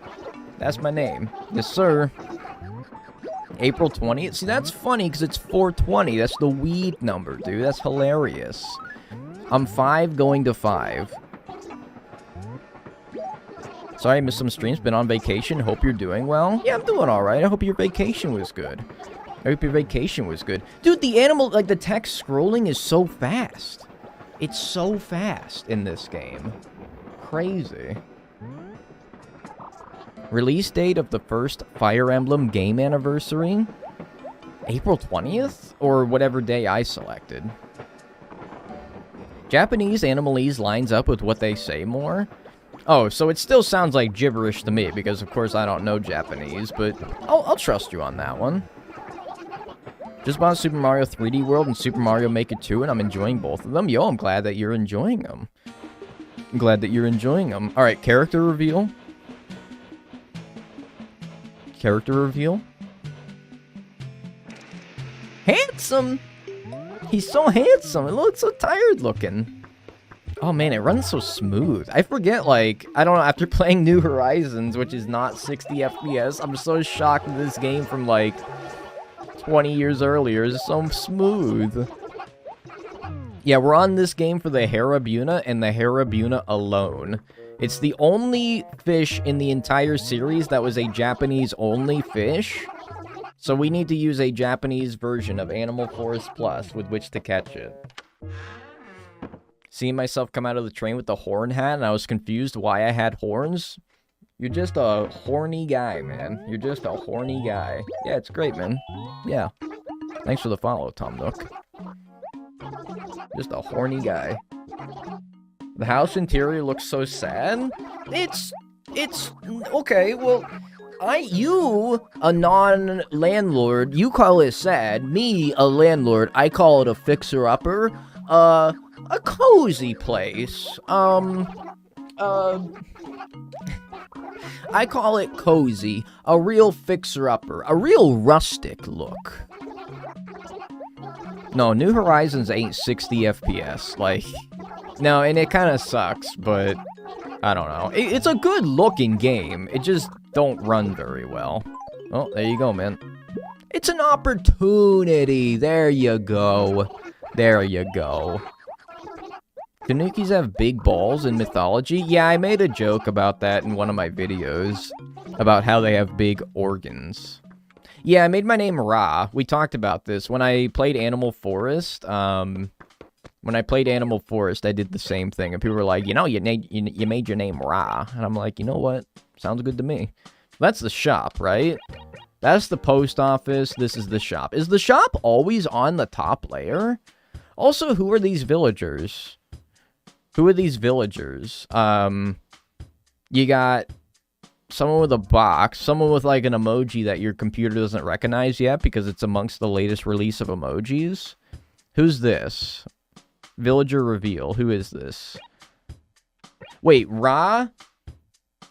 That's my name. Yes, sir. April 20th? See, that's funny because it's 420. That's the weed number, dude. That's hilarious. I'm 5 going to 5. Sorry I missed some streams. Been on vacation. Hope you're doing well. Yeah, I'm doing alright. I hope your vacation was good. I hope your vacation was good. Dude, the animal, like, the text scrolling is so fast. It's so fast in this game. Crazy. Release date of the first Fire Emblem game anniversary? April 20th? Or whatever day I selected. Japanese Animalese lines up with what they say more? Oh, so it still sounds like gibberish to me, because of course I don't know Japanese, but I'll trust you on that one. Just bought Super Mario 3D World and Super Mario Maker 2, and I'm enjoying both of them. Yo, I'm glad that you're enjoying them. I'm glad that you're enjoying them. Alright, character reveal. Character reveal. Handsome! He's so handsome. It looks so tired looking. Oh man, it runs so smooth. I forget, like, I don't know, after playing New Horizons, which is not 60 FPS, I'm so shocked that this game from, like, 20 years earlier is so smooth. Yeah, we're on this game for the Harabuna and the Harabuna alone. It's the only fish in the entire series that was a Japanese-only fish. So we need to use a Japanese version of Animal Forest Plus with which to catch it. Seeing myself come out of the train with the horn hat, and I was confused why I had horns. You're just a horny guy, man. You're just a horny guy. Yeah, it's great, man. Yeah. Thanks for the follow, Tom Nook. Just a horny guy. The house interior looks so sad. It's okay, well, you, a non-landlord, you call it sad. Me, a landlord, I call it a fixer-upper. A cozy place. I call it cozy, a real fixer-upper, a real rustic look. No, New Horizons ain't 60 FPS, like, no, and it kind of sucks, but, I don't know. It's a good-looking game, it just don't run very well. Oh, there you go, man. It's an opportunity, there you go. There you go. Tanukis have big balls in mythology? Yeah, I made a joke about that in one of my videos. About how they have big organs. Yeah, I made my name Ra. We talked about this. When I played Animal Forest, I did the same thing. And people were like, you know, you made your name Ra. And I'm like, you know what? Sounds good to me. That's the shop, right? That's the post office. This is the shop. Is the shop always on the top layer? Also, who are these villagers? Who are these villagers? You got someone with a box, someone with like an emoji that your computer doesn't recognize yet because it's amongst the latest release of emojis. Who's this? Villager reveal. Who is this? Wait, Ra?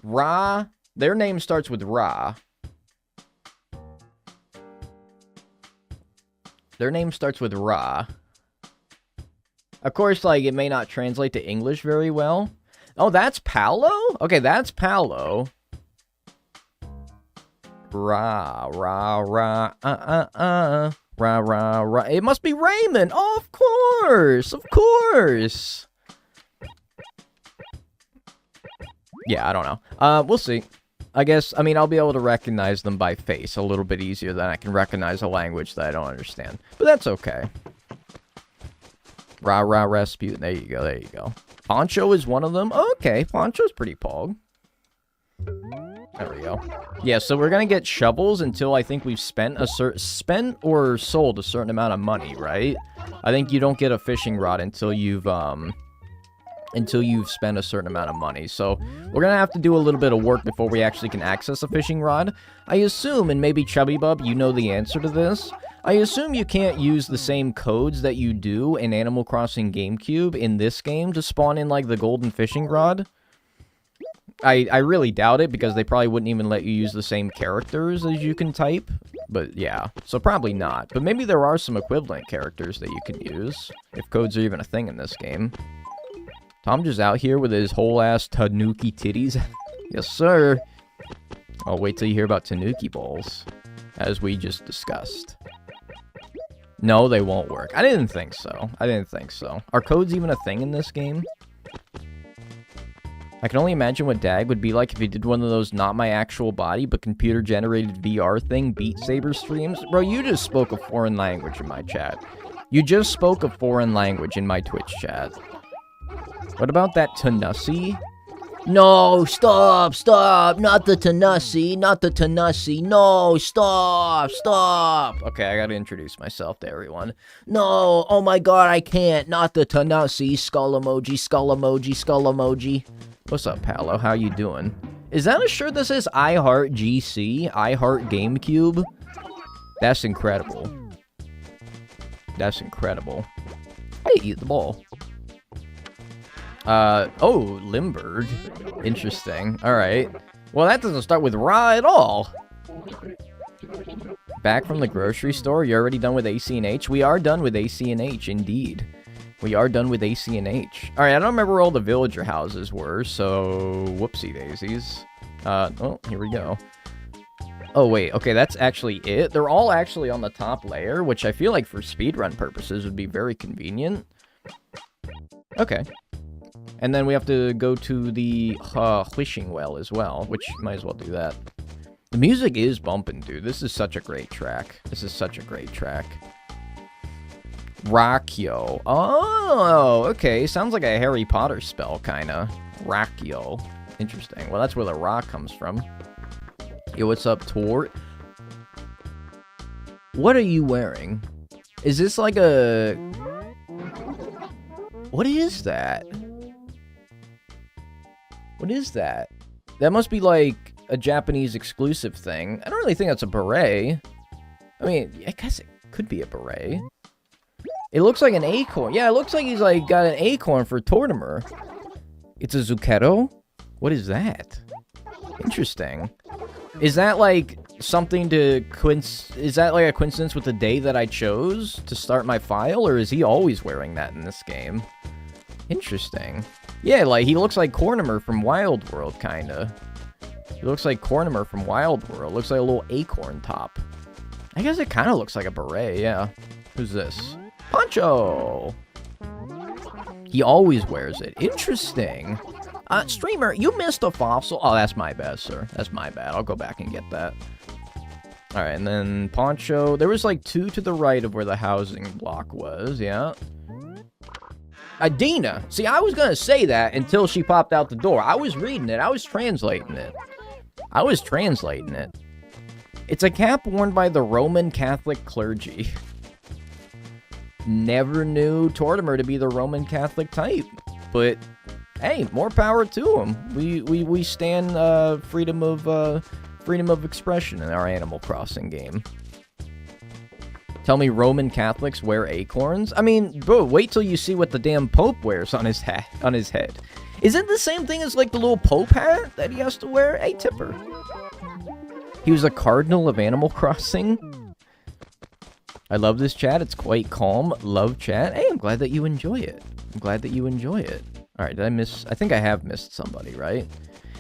Ra? Their name starts with Ra. Their name starts with Ra. Of course, like, it may not translate to English very well. Oh, that's Paolo? Okay, that's Paolo. Ra. Rah, rah, rah. It must be Raymond. Oh, of course. Of course. Yeah, I don't know. We'll see. I guess, I mean, I'll be able to recognize them by face a little bit easier than I can recognize a language that I don't understand. But that's okay. Rah, rah, Rasputin. There you go, there you go. Poncho is one of them. Okay, Poncho's pretty pog. There we go. Yeah, so we're gonna get shovels until I think we've spent or sold a certain amount of money, right? I think you don't get a fishing rod until you've spent a certain amount of money. So we're gonna have to do a little bit of work before we actually can access a fishing rod. I assume, and maybe Chubby Bub, you know the answer to this. I assume you can't use the same codes that you do in Animal Crossing GameCube in this game to spawn in, like, the golden fishing rod. I really doubt it, because they probably wouldn't even let you use the same characters as you can type. But yeah, so probably not. But maybe there are some equivalent characters that you can use, if codes are even a thing in this game. Tom just out here with his whole-ass tanuki titties. Yes, sir. I'll wait till you hear about tanuki balls, as we just discussed. No, they won't work. I didn't think so. I didn't think so. Are codes even a thing in this game? I can only imagine what Dag would be like if he did one of those not my actual body, but computer-generated VR thing, Beat Saber streams. Bro, you just spoke a foreign language in my chat. You just spoke a foreign language in my Twitch chat. What about that Tanussi? No, stop, stop, not the Tanussi, not the Tanussi, no, stop, stop. Okay, I gotta introduce myself to everyone. No, oh my god, I can't, not the Tanussi, skull emoji, skull emoji, skull emoji. What's up, Paolo, how you doing? Is that a shirt that says I Heart GC, I Heart GameCube? That's incredible. That's incredible. Hey, eat the ball. Oh, Limburg. Interesting. Alright. Well, that doesn't start with Ra at all. Back from the grocery store? You're already done with AC and H? We are done with AC and H, indeed. We are done with AC and H. Alright, I don't remember where all the villager houses were, so... Whoopsie daisies. Oh, here we go. Oh, wait. Okay, that's actually it. They're all actually on the top layer, which I feel like for speedrun purposes would be very convenient. Okay. And then we have to go to the wishing well as well, which might as well do that. The music is bumping, dude. This is such a great track. This is such a great track. Rakio. Oh, okay. Sounds like a Harry Potter spell, kinda. Rakio. Interesting. Well, that's where the rock comes from. Yo, what's up, Tor? What are you wearing? Is this like a... What is that? What is that? That must be like a Japanese exclusive thing. I don't really think that's a beret. I mean, I guess it could be a beret. It looks like an acorn. Yeah, it looks like he's like got an acorn for Tortimer. It's a Zuchetto? What is that? Interesting. Is that like something to is that like a coincidence with the day that I chose to start my file, or is he always wearing that in this game? Interesting. Yeah, like, he looks like Cornimer from Wild World, kinda. He looks like Cornimer from Wild World. Looks like a little acorn top. I guess it kinda looks like a beret, yeah. Who's this? Poncho! He always wears it. Interesting. Streamer, you missed a fossil. Oh, that's my bad, sir. That's my bad. I'll go back and get that. Alright, and then Poncho. There was, like, 2 to the right of where the housing block was, yeah. Adina. See, I was gonna say that until she popped out the door. I was reading it. I was translating it. It's a cap worn by the Roman Catholic clergy. Never knew Tortimer to be the Roman Catholic type. But, hey, more power to him. We stand freedom of expression in our Animal Crossing game. Tell me Roman Catholics wear acorns? I mean, bro, wait till you see what the damn Pope wears on his head. Is it the same thing as, like, the little Pope hat that he has to wear? Hey, Tipper. He was a cardinal of Animal Crossing. I love this chat. It's quite calm. Love chat. Hey, I'm glad that you enjoy it. Alright, did I miss... I think I have missed somebody, right?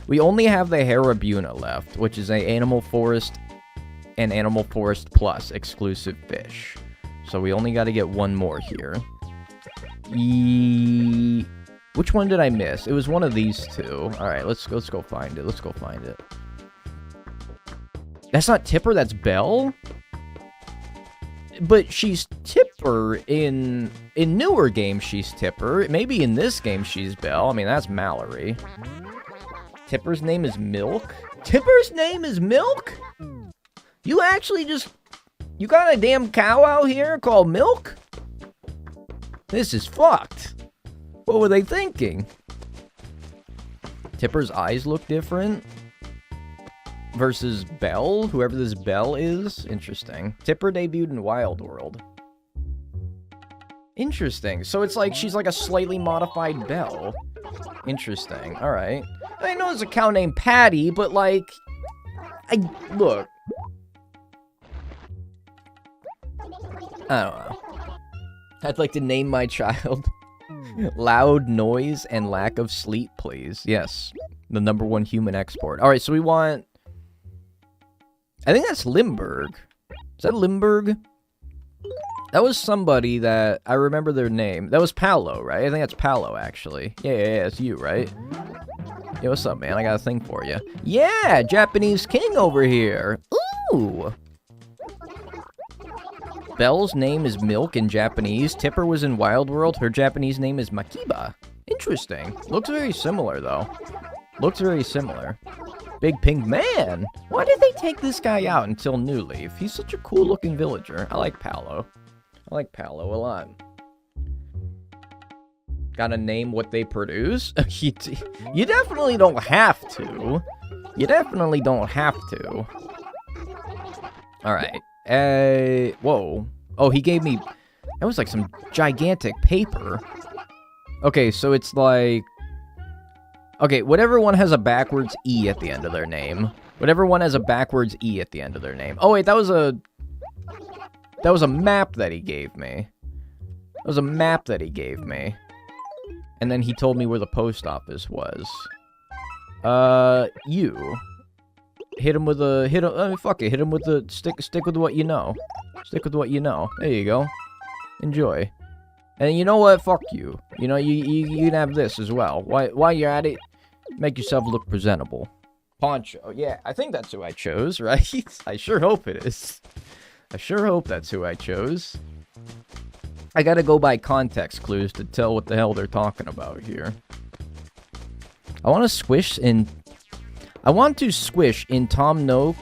We only have the Harabuna left, which is a Animal Forest and Animal Forest Plus exclusive fish. So we only got to get one more here. Which one did I miss? It was one of these two. All right, let's go find it. Let's go find it. That's not Tipper, that's Belle? But she's Tipper in newer games, she's Tipper. Maybe in this game she's Belle. I mean, that's Mallory. Tipper's name is Milk? Tipper's name is Milk? You actually just... You got a damn cow out here called Milk? This is fucked. What were they thinking? Tipper's eyes look different. Versus Belle, whoever this Belle is. Interesting. Tipper debuted in Wild World. Interesting. So it's like she's like a slightly modified Belle. Interesting. Alright. I know there's a cow named Patty, but like... Look. I don't know. I'd like to name my child Loud Noise and Lack of Sleep, please. Yes. The #1 human export. Alright, so we want... I think that's Limburg. Is that Limburg? That was somebody that... I remember their name. That was Paolo, right? I think that's Paolo, actually. Yeah, it's you, right? Yeah, what's up, man? I got a thing for you. Yeah! Japanese king over here! Ooh! Belle's name is Milk in Japanese. Tipper was in Wild World. Her Japanese name is Makiba. Interesting. Looks very similar, though. Looks very similar. Big Pink Man! Why did they take this guy out until New Leaf? He's such a cool-looking villager. I like Paolo. I like Paolo a lot. Gotta name what they produce? You definitely don't have to. You definitely don't have to. Alright. Whoa. Oh, he gave me... That was like some gigantic paper. Okay, so it's like... Okay, whatever one has a backwards E at the end of their name. Whatever one has a backwards E at the end of their name. Oh, wait, that was a map that he gave me. That was a map that he gave me. And then he told me where the post office was. You. Hit him with a... fuck it. Hit him with the... Stick with what you know. Stick with what you know. There you go. Enjoy. And you know what? Fuck you. You know, you can have this as well. While you're at it, make yourself look presentable. Poncho. Yeah, I think that's who I chose, right? I sure hope it is. I sure hope that's who I chose. I gotta go by context clues to tell what the hell they're talking about here. I want to squish in Tom Nook.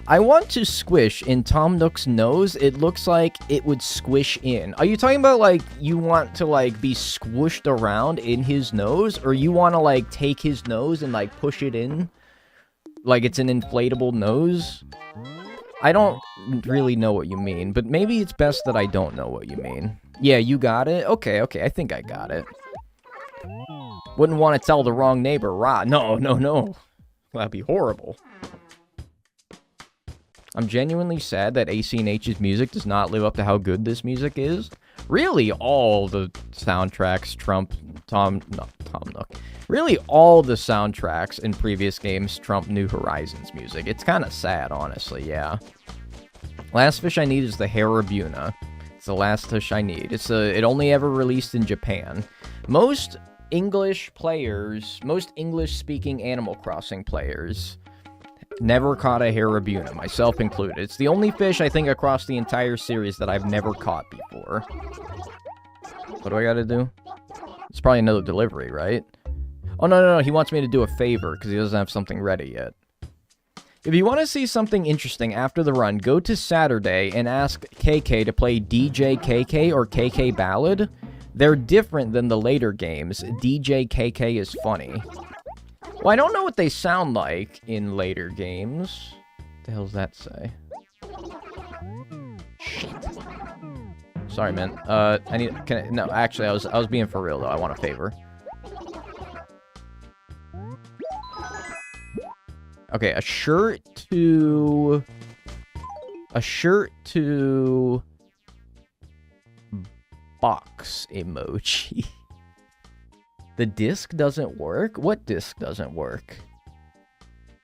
I want to squish in Tom Nook's nose. It looks like it would squish in. Are you talking about, like, you want to, like, be squished around in his nose? Or you want to, like, take his nose and, like, push it in? Like it's an inflatable nose? I don't really know what you mean, but maybe it's best that I don't know what you mean. Yeah, you got it? Okay, I think I got it. Wouldn't want to tell the wrong neighbor, rah. No. That'd be horrible. I'm genuinely sad that AC&H's music does not live up to how good this music is. Really, all the soundtracks Tom Nook. Really, all the soundtracks in previous games trump New Horizons music. It's kind of sad, honestly, yeah. Last fish I need is the Harabuna. It's the last fish I need. It only ever released in Japan. Most English-speaking Animal Crossing players never caught a Harabuna, myself included. It's the only fish, I think, across the entire series that I've never caught before. What do I gotta do? It's probably another delivery, right? Oh, no, he wants me to do a favor, because he doesn't have something ready yet. If you want to see something interesting after the run, go to Saturday and ask KK to play DJ KK or KK Ballad. They're different than the later games. DJ KK is funny. Well, I don't know what they sound like in later games. What the hell does that say? Shit. Sorry, man. No, actually, I was being for real, though. I want a favor. Okay, a shirt to box emoji. The disc doesn't work? What disc doesn't work?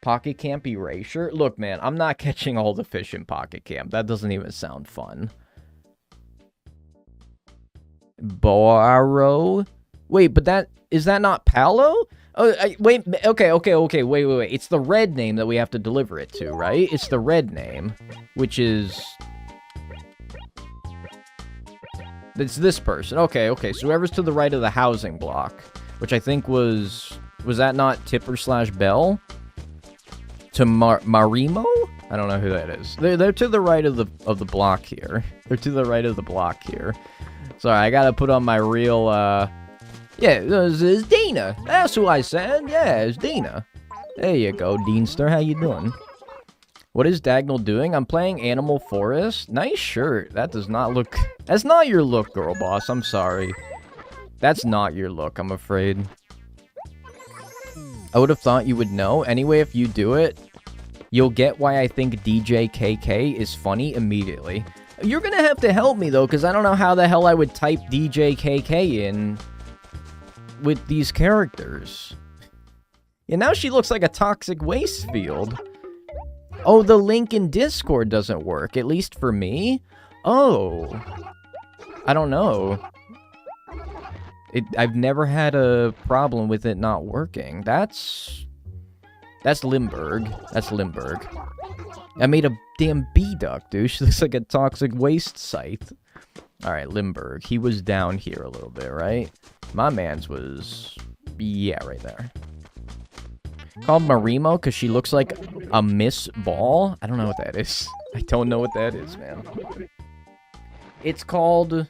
Pocket Camp Erasure? Look, man, I'm not catching all the fish in Pocket Camp. That doesn't even sound fun. Borrow. Wait, but is that not Palo? Oh, wait, okay, wait. It's the red name that we have to deliver it to, right? It's the red name, which is... It's this person. Okay, so whoever's to the right of the housing block, which I think was that not Tipper/Bell? To Marimo? I don't know who that is. They're to the right of the block here. They're to the right of the block here. Sorry, I gotta put on my real, yeah, it's Dina. That's who I said. Yeah, it's Dina. There you go, Deanster. How you doing? What is Dagnel doing? I'm playing Animal Forest. Nice shirt. That does not look... That's not your look, girl boss. I'm sorry. That's not your look, I'm afraid. I would have thought you would know. Anyway, if you do it, you'll get why I think DJ KK is funny immediately. You're gonna have to help me, though, because I don't know how the hell I would type DJ KK in with these characters. Yeah, now she looks like a toxic waste field. Oh, the link in Discord doesn't work, at least for me? Oh. I don't know. I've never had a problem with it not working. That's Limburg. That's Limburg. I made a damn bee duck, dude. She looks like a toxic waste site. Alright, Limburg. He was down here a little bit, right? My man's was... yeah, right there. Called Marimo because she looks like a Miss Ball. I don't know what that is. I don't know what that is, man. It's called...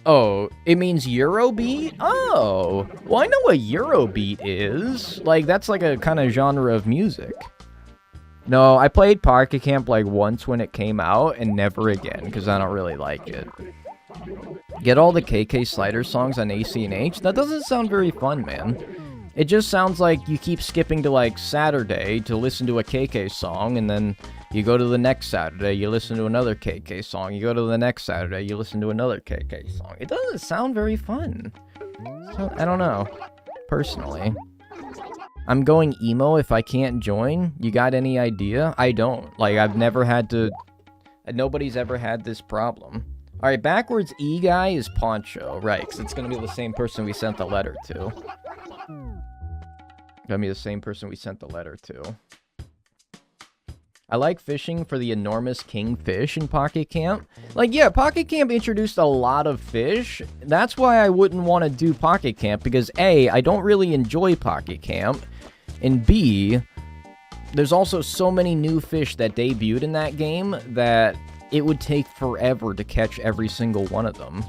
oh, it means Eurobeat? Oh, well, I know what Eurobeat is. Like, that's like a kind of genre of music. No, I played Pocket Camp like once when it came out and never again because I don't really like it. Get all the KK Slider songs on AC&H? That doesn't sound very fun, man. It just sounds like you keep skipping to, like, Saturday to listen to a KK song, and then you go to the next Saturday, you listen to another KK song. You go to the next Saturday, you listen to another KK song. It doesn't sound very fun. So, I don't know. Personally. I'm going emo if I can't join. You got any idea? I don't. Like, I've never had to... nobody's ever had this problem. Alright, backwards E guy is Poncho. Right, because it's going to be the same person we sent the letter to. Gonna be the same person we sent the letter to. I like fishing for the enormous kingfish in Pocket Camp. Like, yeah, Pocket Camp introduced a lot of fish. That's why I wouldn't want to do Pocket Camp, because A, I don't really enjoy Pocket Camp, and B, there's also so many new fish that debuted in that game that it would take forever to catch every single one of them.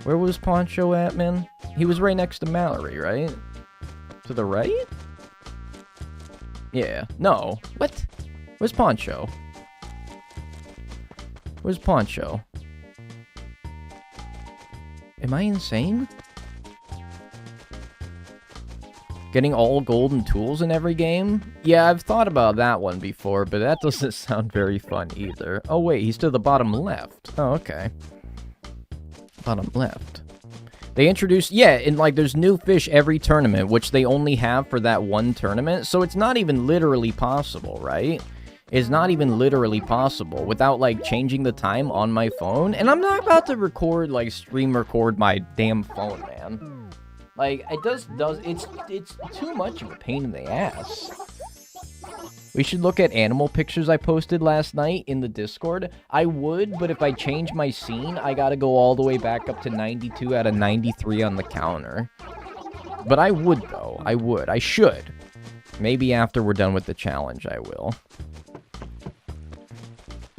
Where was Poncho at, man? He was right next to Mallory, right? To the right? Yeah. No. What? Where's Poncho? Where's Poncho? Am I insane? Getting all golden tools in every game? Yeah, I've thought about that one before, but that doesn't sound very fun either. Oh wait, he's to the bottom left. Oh, okay. Bottom left. They introduced, yeah, and like there's new fish every tournament, which they only have for that one tournament, so it's not even literally possible, right? It's not even literally possible without like changing the time on my phone, and I'm not about to record, like stream record my damn phone, man. Like, it's too much of a pain in the ass. We should look at animal pictures I posted last night in the Discord. I would, but if I change my scene, I gotta go all the way back up to 92 out of 93 on the counter. But I would, though. I would. I should. Maybe after we're done with the challenge, I will.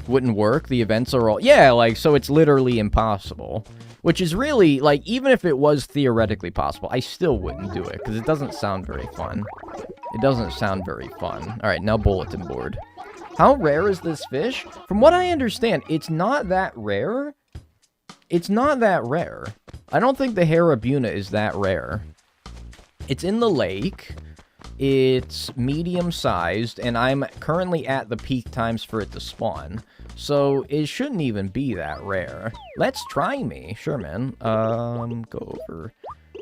Wouldn't work. The events are all... yeah, like, so it's literally impossible. Which is really, like, even if it was theoretically possible, I still wouldn't do it, because it doesn't sound very fun. It doesn't sound very fun. Alright, now bulletin board. How rare is this fish? From what I understand, it's not that rare. It's not that rare. I don't think the Harabuna is that rare. It's in the lake. It's medium-sized, and I'm currently at the peak times for it to spawn. So, it shouldn't even be that rare. Let's try me. Sure, man. Go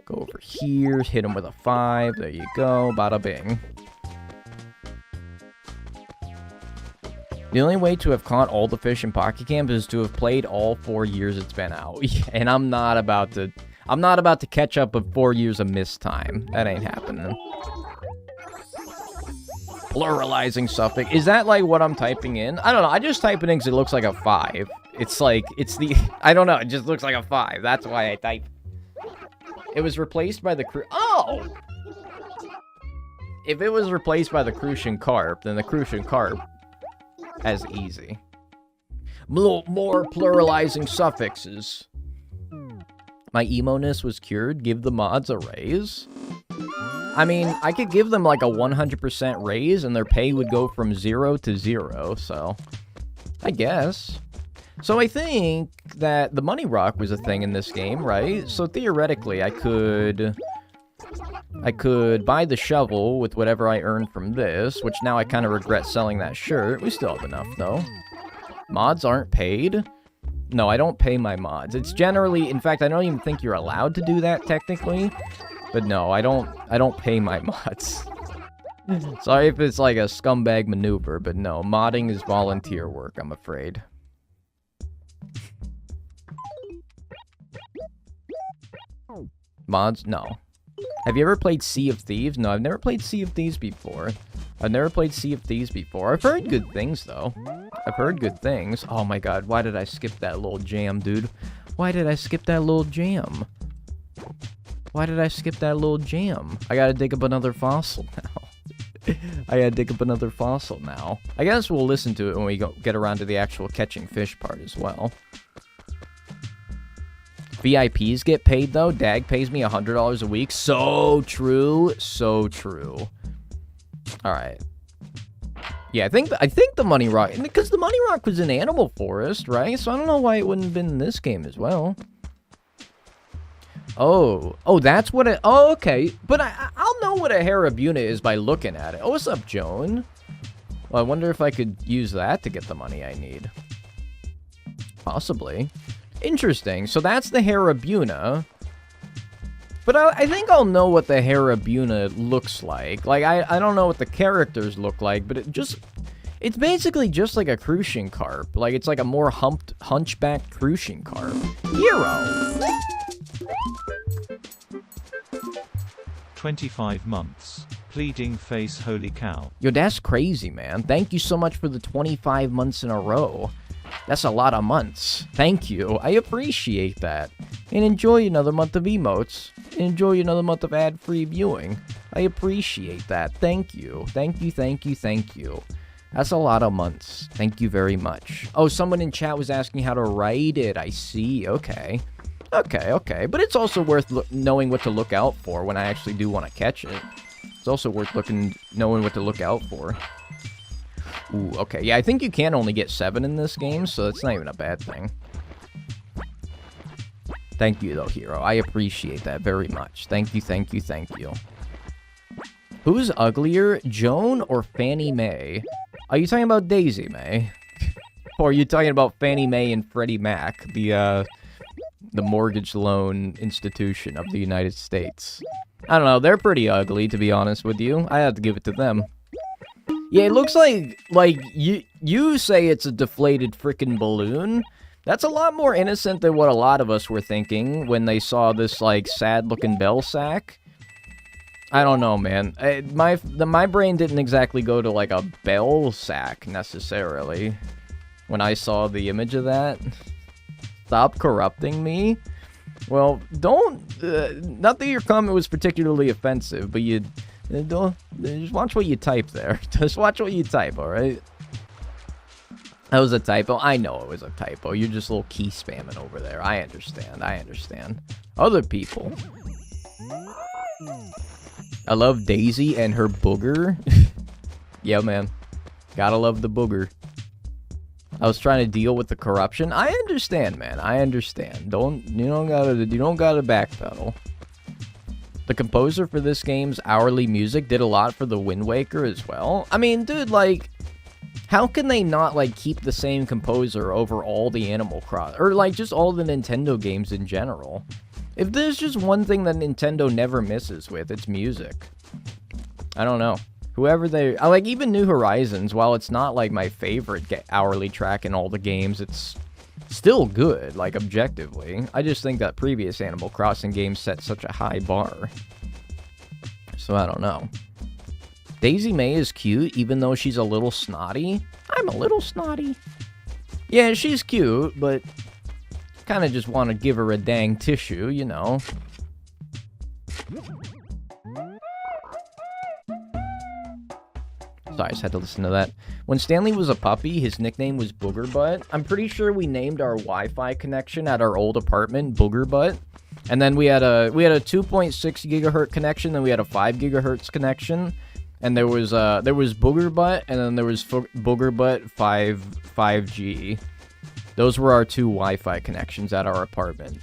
over here, hit him with a 5. There you go. Bada bing. The only way to have caught all the fish in Pocket Camp is to have played all 4 years it's been out. And I'm not about to catch up with 4 years of missed time. That ain't happening. Pluralizing suffix. Is that like what I'm typing in? I don't know. I just type it in because it looks like a 5. It's like, it's the, I don't know. It just looks like a 5. That's why I type. It was replaced by the oh! If it was replaced by the Crucian Carp, then the Crucian Carp as easy. More pluralizing suffixes. My emo-ness was cured. Give the mods a raise. I mean, I could give them like a 100% raise and their pay would go from 0 to 0, so I guess. So I think that the money rock was a thing in this game, right? So theoretically, I could buy the shovel with whatever I earned from this, which now I kind of regret selling that shirt. We still have enough, though. Mods aren't paid. No, I don't pay my mods. It's generally, in fact, I don't even think you're allowed to do that, technically. But no, I don't pay my mods. Sorry if it's like a scumbag maneuver, but no, modding is volunteer work, I'm afraid. Mods? No. Have you ever played Sea of Thieves? No, I've never played Sea of Thieves before. I've heard good things, though. I've heard good things. Oh my god, why did I skip that little jam, dude? Why did I skip that little jam? Why did I skip that little jam? I gotta dig up another fossil now. I guess we'll listen to it when we get around to the actual catching fish part as well. VIPs get paid, though. Dag pays me $100 a week. So true. So true. Alright. Yeah, I think the Money Rock... Because the Money Rock was in Animal Forest, right? So I don't know why it wouldn't have been in this game as well. Oh, that's what it... Oh, okay. But I'll know what a Harabuna is by looking at it. Oh, what's up, Joan? Well, I wonder if I could use that to get the money I need. Possibly. Interesting. So that's the Harabuna. But I think I'll know what the Harabuna looks like. Like, I don't know what the characters look like, but it's basically just like a Crucian Carp. Like, it's like a more hunchback Crucian Carp. Hero! 25 months. Pleading face, holy cow. Yo, that's crazy, man. Thank you so much for the 25 months in a row. That's a lot of months. Thank you. I appreciate that. And enjoy another month of emotes. Enjoy another month of ad-free viewing. I appreciate that. Thank you. Thank you, thank you, thank you. That's a lot of months. Thank you very much. Oh, someone in chat was asking how to write it. I see. Okay. Okay. But it's also worth knowing what to look out for when I actually do want to catch it. It's also worth knowing what to look out for. Ooh, okay. Yeah, I think you can only get 7 in this game, so that's not even a bad thing. Thank you, though, Hero. I appreciate that very much. Thank you, thank you, thank you. Who's uglier, Joan or Fannie Mae? Are you talking about Daisy Mae? Or are you talking about Fannie Mae and Freddie Mac, the mortgage loan institution of the United States? I don't know. They're pretty ugly, to be honest with you. I have to give it to them. Yeah, it looks like you say it's a deflated frickin' balloon. That's a lot more innocent than what a lot of us were thinking when they saw this, like, sad-looking bell sack. I don't know, man. My brain didn't exactly go to, like, a bell sack, necessarily, when I saw the image of that. Stop corrupting me? Well, don't... not that your comment was particularly offensive, but you... just watch what you type there. Just watch what you type, alright? That was a typo. I know it was a typo. You're just a little key spamming over there. I understand. Other people. I love Daisy and her booger. Yeah, man. Gotta love the booger. I was trying to deal with the corruption. I understand, man. I understand. You don't gotta backpedal. The composer for this game's hourly music did a lot for the Wind Waker as well. I mean, dude, like, how can they not, like, keep the same composer over all the Animal Crossing, or, like, just all the Nintendo games in general? If there's just one thing that Nintendo never misses with, it's music. I don't know. Whoever they... I like, even New Horizons, while it's not, like, my favorite hourly track in all the games, it's still good, like, objectively. I just think that previous Animal Crossing games set such a high bar. So, I don't know. Daisy May is cute, even though she's a little snotty. I'm a little snotty. Yeah, she's cute, but kind of just want to give her a dang tissue, you know. Sorry, I just had to listen to that. When Stanley was a puppy, his nickname was Booger Butt. I'm pretty sure we named our Wi-Fi connection at our old apartment Booger Butt. And then we had a 2.6 gigahertz connection, then we had a 5 gigahertz connection. And there was Booger Butt, and then there was Booger Butt 5G. Those were our two Wi-Fi connections at our apartment.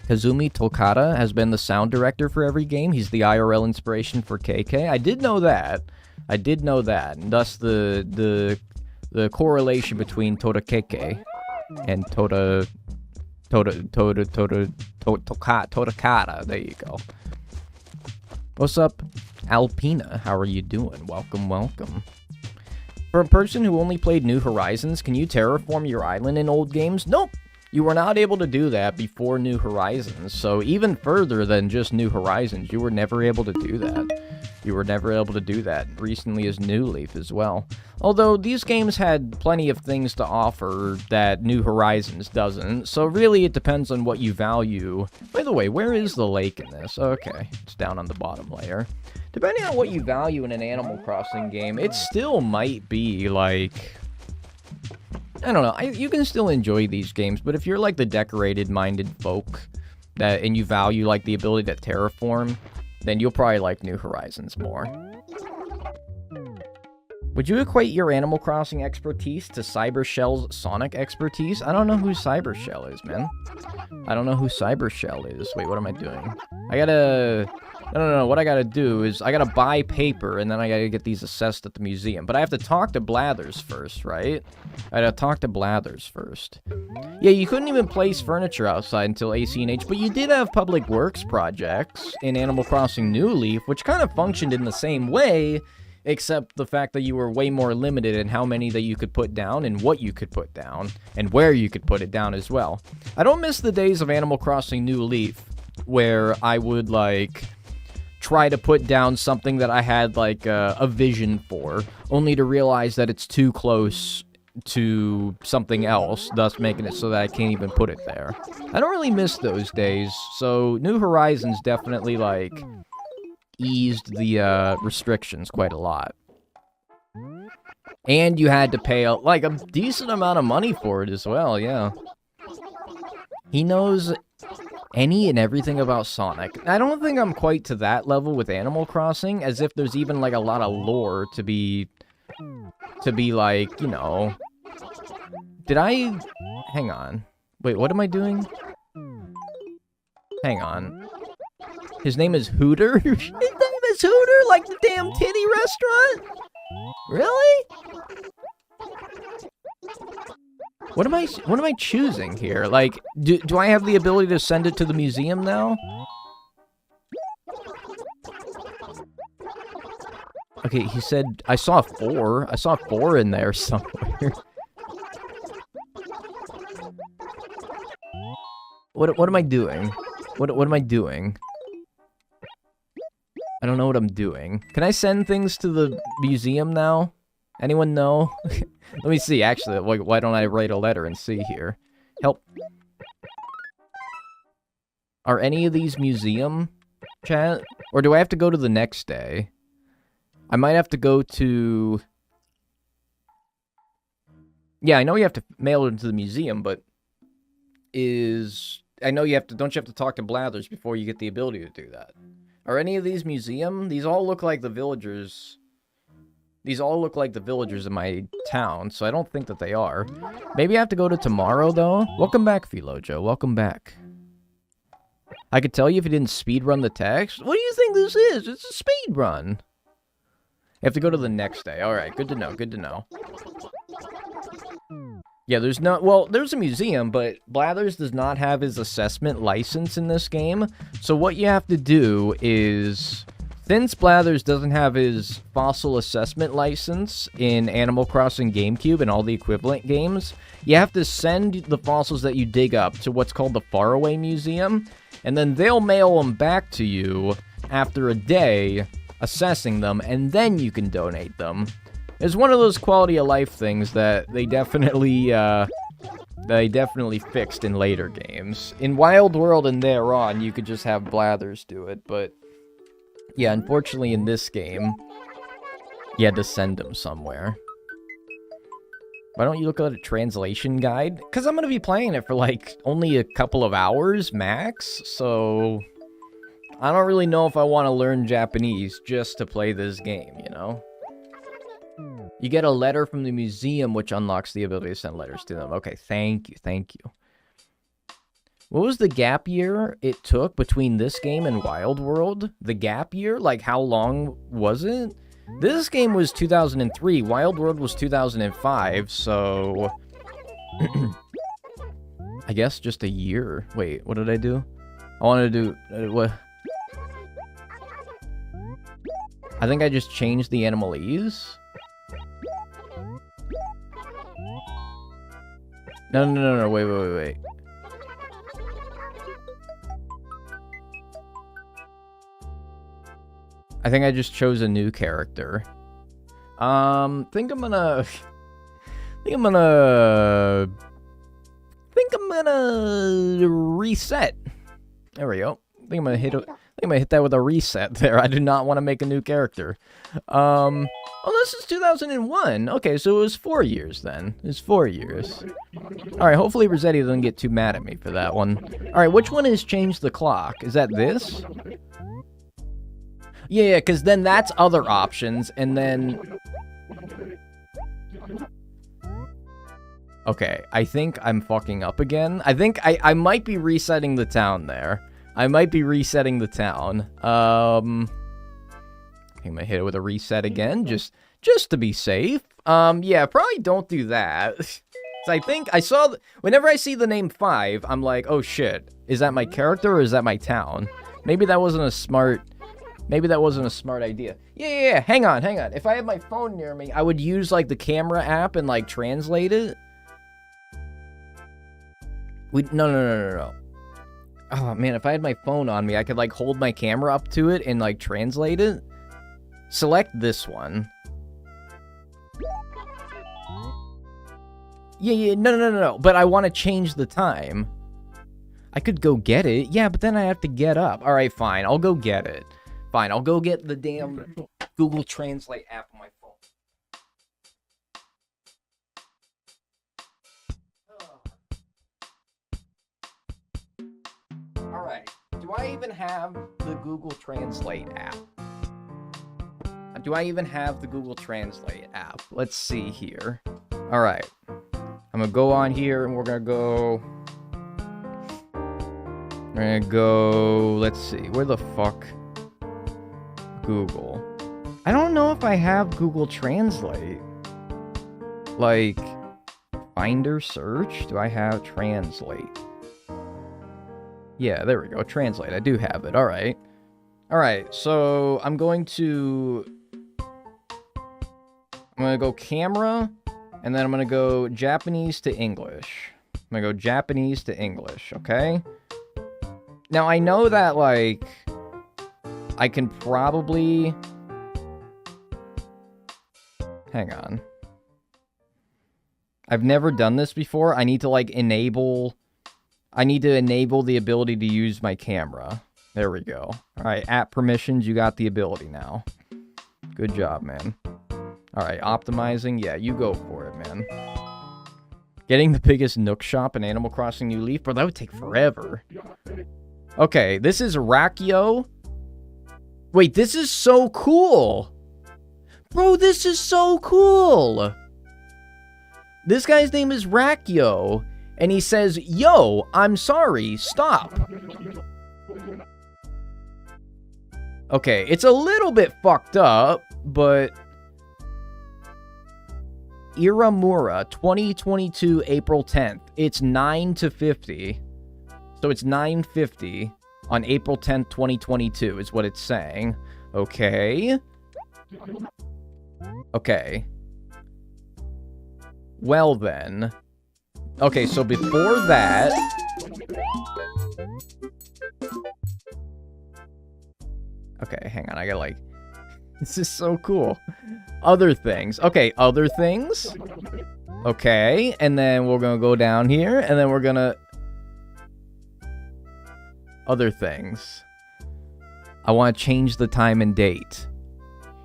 Kazumi Tokata has been the sound director for every game. He's the IRL inspiration for KK. I did know that. And thus the correlation between Todakeke and Todakata. There you go. What's up, Alpina? How are you doing? Welcome. For a person who only played New Horizons, can you terraform your island in old games? Nope. You were not able to do that before New Horizons, so even further than just New Horizons, you were never able to do that. Recently as New Leaf as well. Although, these games had plenty of things to offer that New Horizons doesn't, so really it depends on what you value. By the way, where is the lake in this? Okay, it's down on the bottom layer. Depending on what you value in an Animal Crossing game, it still might be, like... I don't know, you can still enjoy these games, but if you're like the decorated-minded folk, and you value like the ability to terraform, then you'll probably like New Horizons more. Would you equate your Animal Crossing expertise to Cybershell's Sonic expertise? I don't know who Cybershell is, man. I don't know who Cybershell is. Wait, what am I doing? I gotta... No. What I gotta do is I gotta buy paper, and then I gotta get these assessed at the museum. But I have to talk to Blathers first, right? I gotta talk to Blathers first. Yeah, you couldn't even place furniture outside until AC&H, but you did have public works projects in Animal Crossing New Leaf, which kind of functioned in the same way, except the fact that you were way more limited in how many that you could put down and what you could put down and where you could put it down as well. I don't miss the days of Animal Crossing New Leaf where I would, like, try to put down something that I had, like, a vision for, only to realize that it's too close to something else, thus making it so that I can't even put it there. I don't really miss those days, so New Horizons definitely, like, eased the restrictions quite a lot. And you had to pay, like, a decent amount of money for it as well, yeah. He knows any and everything about Sonic. I don't think I'm quite to that level with Animal Crossing, as if there's even, like, a lot of lore to be like, you know... Did I... Hang on. Wait, what am I doing? Hang on. His name is Hooter? His name is Hooter? Like the damn titty restaurant? Really? What am I choosing here? Like, do I have the ability to send it to the museum now? Okay, he said, I saw 4. I saw 4 in there somewhere. What am I doing? What am I doing? I don't know what I'm doing. Can I send things to the museum now? Anyone know? Let me see, actually. Why don't I write a letter and see here? Help. Are any of these museum, chat? Or do I have to go to the next day? I might have to go to... Yeah, I know you have to mail it to the museum, but I know you have to... Don't you have to talk to Blathers before you get the ability to do that? Are any of these museum? These all look like the villagers... These all look like the villagers in my town, so I don't think that they are. Maybe I have to go to tomorrow, though? Welcome back, Philojo. Welcome back. I could tell you if you didn't speedrun the text. What do you think this is? It's a speedrun. You have to go to the next day. Alright, good to know, good to know. Yeah, there's no... Well, there's a museum, but Blathers does not have his assessment license in this game. So what you have to do is Since Blathers doesn't have his fossil assessment license in Animal Crossing GameCube and all the equivalent games, you have to send the fossils that you dig up to what's called the Faraway Museum, and then they'll mail them back to you after a day assessing them, and then you can donate them. It's one of those quality of life things that they definitely fixed in later games. In Wild World and thereon, you could just have Blathers do it, but yeah, unfortunately in this game, you had to send them somewhere. Why don't you look at a translation guide? Because I'm going to be playing it for, like, only a couple of hours max, so I don't really know if I want to learn Japanese just to play this game, you know? You get a letter from the museum, which unlocks the ability to send letters to them. Okay, thank you, thank you. What was the gap year it took between this game and Wild World? The gap year? Like, how long was it? This game was 2003. Wild World was 2005, so I guess just a year. Wait, what did I do? I wanted to do... what? I think I just changed the animalese. No, wait. I think I just chose a new character. Think I'm gonna reset. There we go. I think I'm gonna hit that with a reset there. I do not want to make a new character. Oh, this is 2001. Okay, so it was 4 years then. It's 4 years. Alright, hopefully Rossetti doesn't get too mad at me for that one. Alright, which one has changed the clock? Is that this? Yeah, because then that's other options, and then... Okay, I think I'm fucking up again. I think I might be resetting the town there. I might be resetting the town. I'm gonna hit it with a reset again, just to be safe. Yeah, probably don't do that. So I think I saw... whenever I see the name 5, I'm like, oh shit. Is that my character or is that my town? Maybe that wasn't a smart... Maybe that wasn't a smart idea. Yeah. Hang on. If I had my phone near me, I would use, like, the camera app and, like, translate it. No. Oh, man, if I had my phone on me, I could, like, hold my camera up to it and, like, translate it. Select this one. Yeah, no. But I want to change the time. I could go get it. Yeah, but then I have to get up. All right, fine. I'll go get it. Fine, I'll go get the damn Google Translate app on my phone. Alright, do I even have the Google Translate app? Let's see here. Alright, I'm gonna go on here and we're gonna go, let's see, where the fuck? Google. I don't know if I have Google Translate. Like, Finder search? Do I have Translate? Yeah, there we go. Translate. I do have it. Alright. Alright, so I'm going to go camera, and then I'm going to go Japanese to English. Okay? Now, I know that, like... I can probably... Hang on. I've never done this before. I need to, like, enable the ability to use my camera. There we go. Alright, app permissions, you got the ability now. Good job, man. Alright, optimizing. Yeah, you go for it, man. Getting the biggest Nook shop in Animal Crossing New Leaf? Bro, that would take forever. Okay, this is Rakio. Wait, this is so cool! Bro, this is so cool! This guy's name is Rakio, and he says, yo, I'm sorry, stop. Okay, it's a little bit fucked up, but... Iramura, 2022, April 10th. It's 9 to 50. So it's 9:50 on April 10th, 2022 is what it's saying. Okay. Okay. Well then. Okay, so before that... Okay, hang on, I gotta like... This is so cool. Other things. Okay, other things. Okay, and then we're gonna go down here, and then we're gonna... Other things. I want to change the time and date.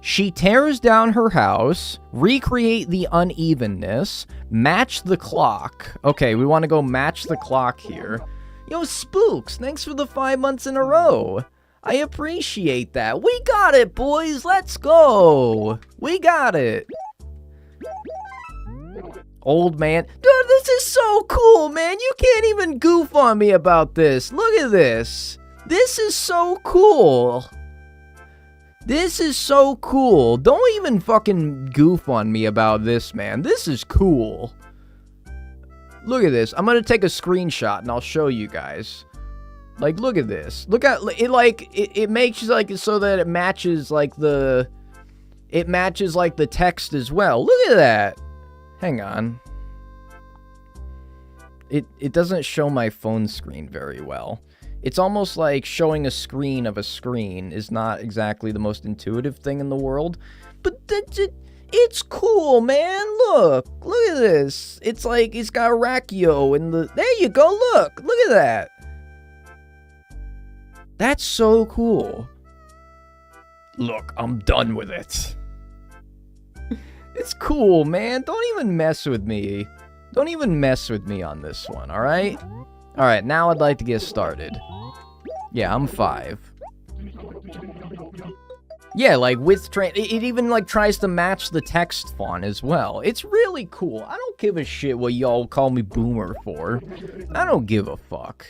She tears down her house, recreate the unevenness, match the clock. Okay, we want to go match the clock here. Yo, Spooks, thanks for the 5 months in a row. I appreciate that. We got it, boys. Let's go. We got it. Old man. Dude, this is so cool, man. You can't even goof on me about this. Look at this. This is so cool. This is so cool. Don't even fucking goof on me about this, man. This is cool. Look at this. I'm gonna take a screenshot and I'll show you guys. Like, look at this. Look at it. Like, it makes like so that it matches like the... It matches like the text as well. Look at that. Hang on. It doesn't show my phone screen very well. It's almost like showing a screen of a screen is not exactly the most intuitive thing in the world. But it's cool, man. Look at this. It's like, it's got Rakio in the... There you go, look at that. That's so cool. Look, I'm done with it. It's cool, man. Don't even mess with me. Don't even mess with me on this one, alright? Alright, now I'd like to get started. Yeah, I'm 5. Yeah, like, with it even, like, tries to match the text font as well. It's really cool. I don't give a shit what y'all call me boomer for. I don't give a fuck.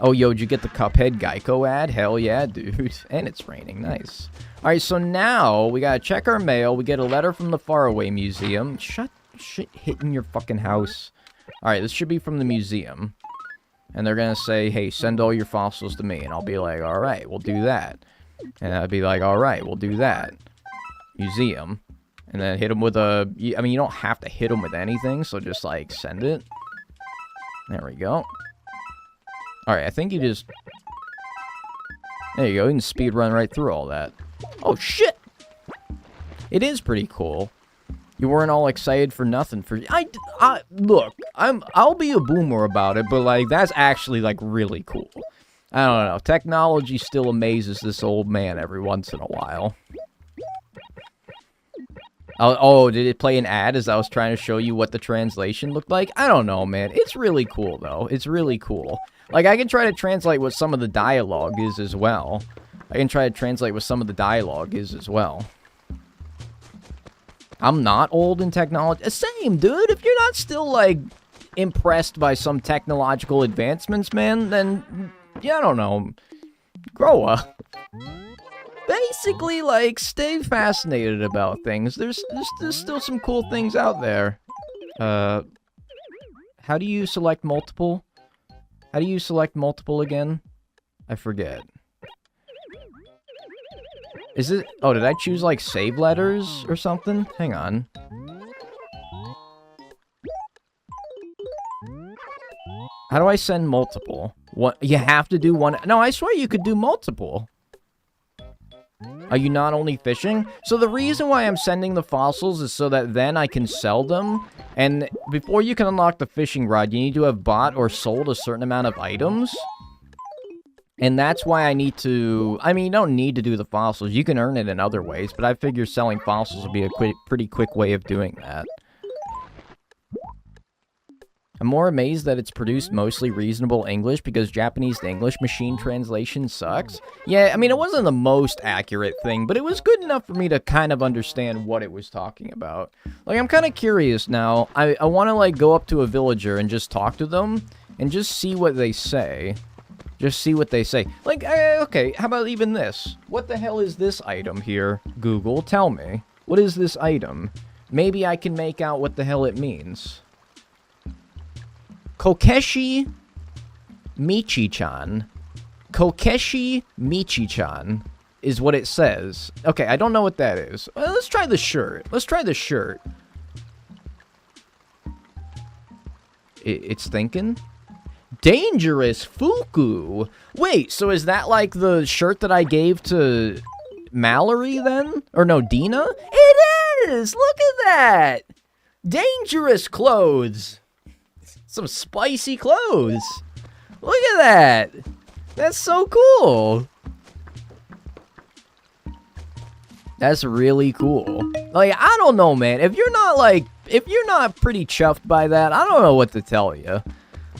Oh, yo, did you get the Cuphead Geico ad? Hell yeah, dude. And it's raining. Nice. Alright, so now we gotta check our mail. We get a letter from the Faraway Museum. Shit hitting your fucking house. Alright, this should be from the museum. And they're gonna say, hey, send all your fossils to me. And I'll be like, alright, we'll do that. And I'd be like, alright, we'll do that. Museum. And then hit them with a... I mean, you don't have to hit them with anything, so just, like, send it. There we go. Alright, I think you just... There you go, you can speed run right through all that. Oh, shit! It is pretty cool. You weren't all excited for nothing for... Look, I'll be a boomer about it, but, like, that's actually, like, really cool. I don't know. Technology still amazes this old man every once in a while. Oh, did it play an ad as I was trying to show you what the translation looked like? I don't know, man. It's really cool, though. It's really cool. Like, I can try to translate what some of the dialogue is as well. I'm not old in technology. Same, dude. If you're not still, like, impressed by some technological advancements, man, then, yeah, I don't know. Grow up. Basically, like, stay fascinated about things. There's still some cool things out there. How do you select multiple? How do you select multiple again? I forget. Is it... Oh, did I choose, like, save letters or something? Hang on. How do I send multiple? What? You have to do one... No, I swear you could do multiple. Are you not only fishing? So the reason why I'm sending the fossils is so that then I can sell them. And before you can unlock the fishing rod, you need to have bought or sold a certain amount of items. And that's why I need to... I mean, you don't need to do the fossils. You can earn it in other ways, but I figure selling fossils would be a pretty quick way of doing that. I'm more amazed that it's produced mostly reasonable English because Japanese to English machine translation sucks. Yeah, I mean, it wasn't the most accurate thing, but it was good enough for me to kind of understand what it was talking about. Like, I'm kind of curious now. I want to, like, go up to a villager and just talk to them and just see what they say. Just see what they say. Like, okay, how about even this? What the hell is this item here? Google, tell me. What is this item? Maybe I can make out what the hell it means. Kokeshi Michi-chan. Kokeshi Michi-chan. is what it says. Okay, I don't know what that is. Let's try the shirt. Let's try the shirt. It's thinking. Dangerous Fuku. Wait, so is that like the shirt that I gave to Mallory then? Or no, Dina? It is! Look at that! Dangerous clothes. Some spicy clothes. Look at that. That's so cool. That's really cool. Like, I don't know, man. If you're not pretty chuffed by that, I don't know what to tell you.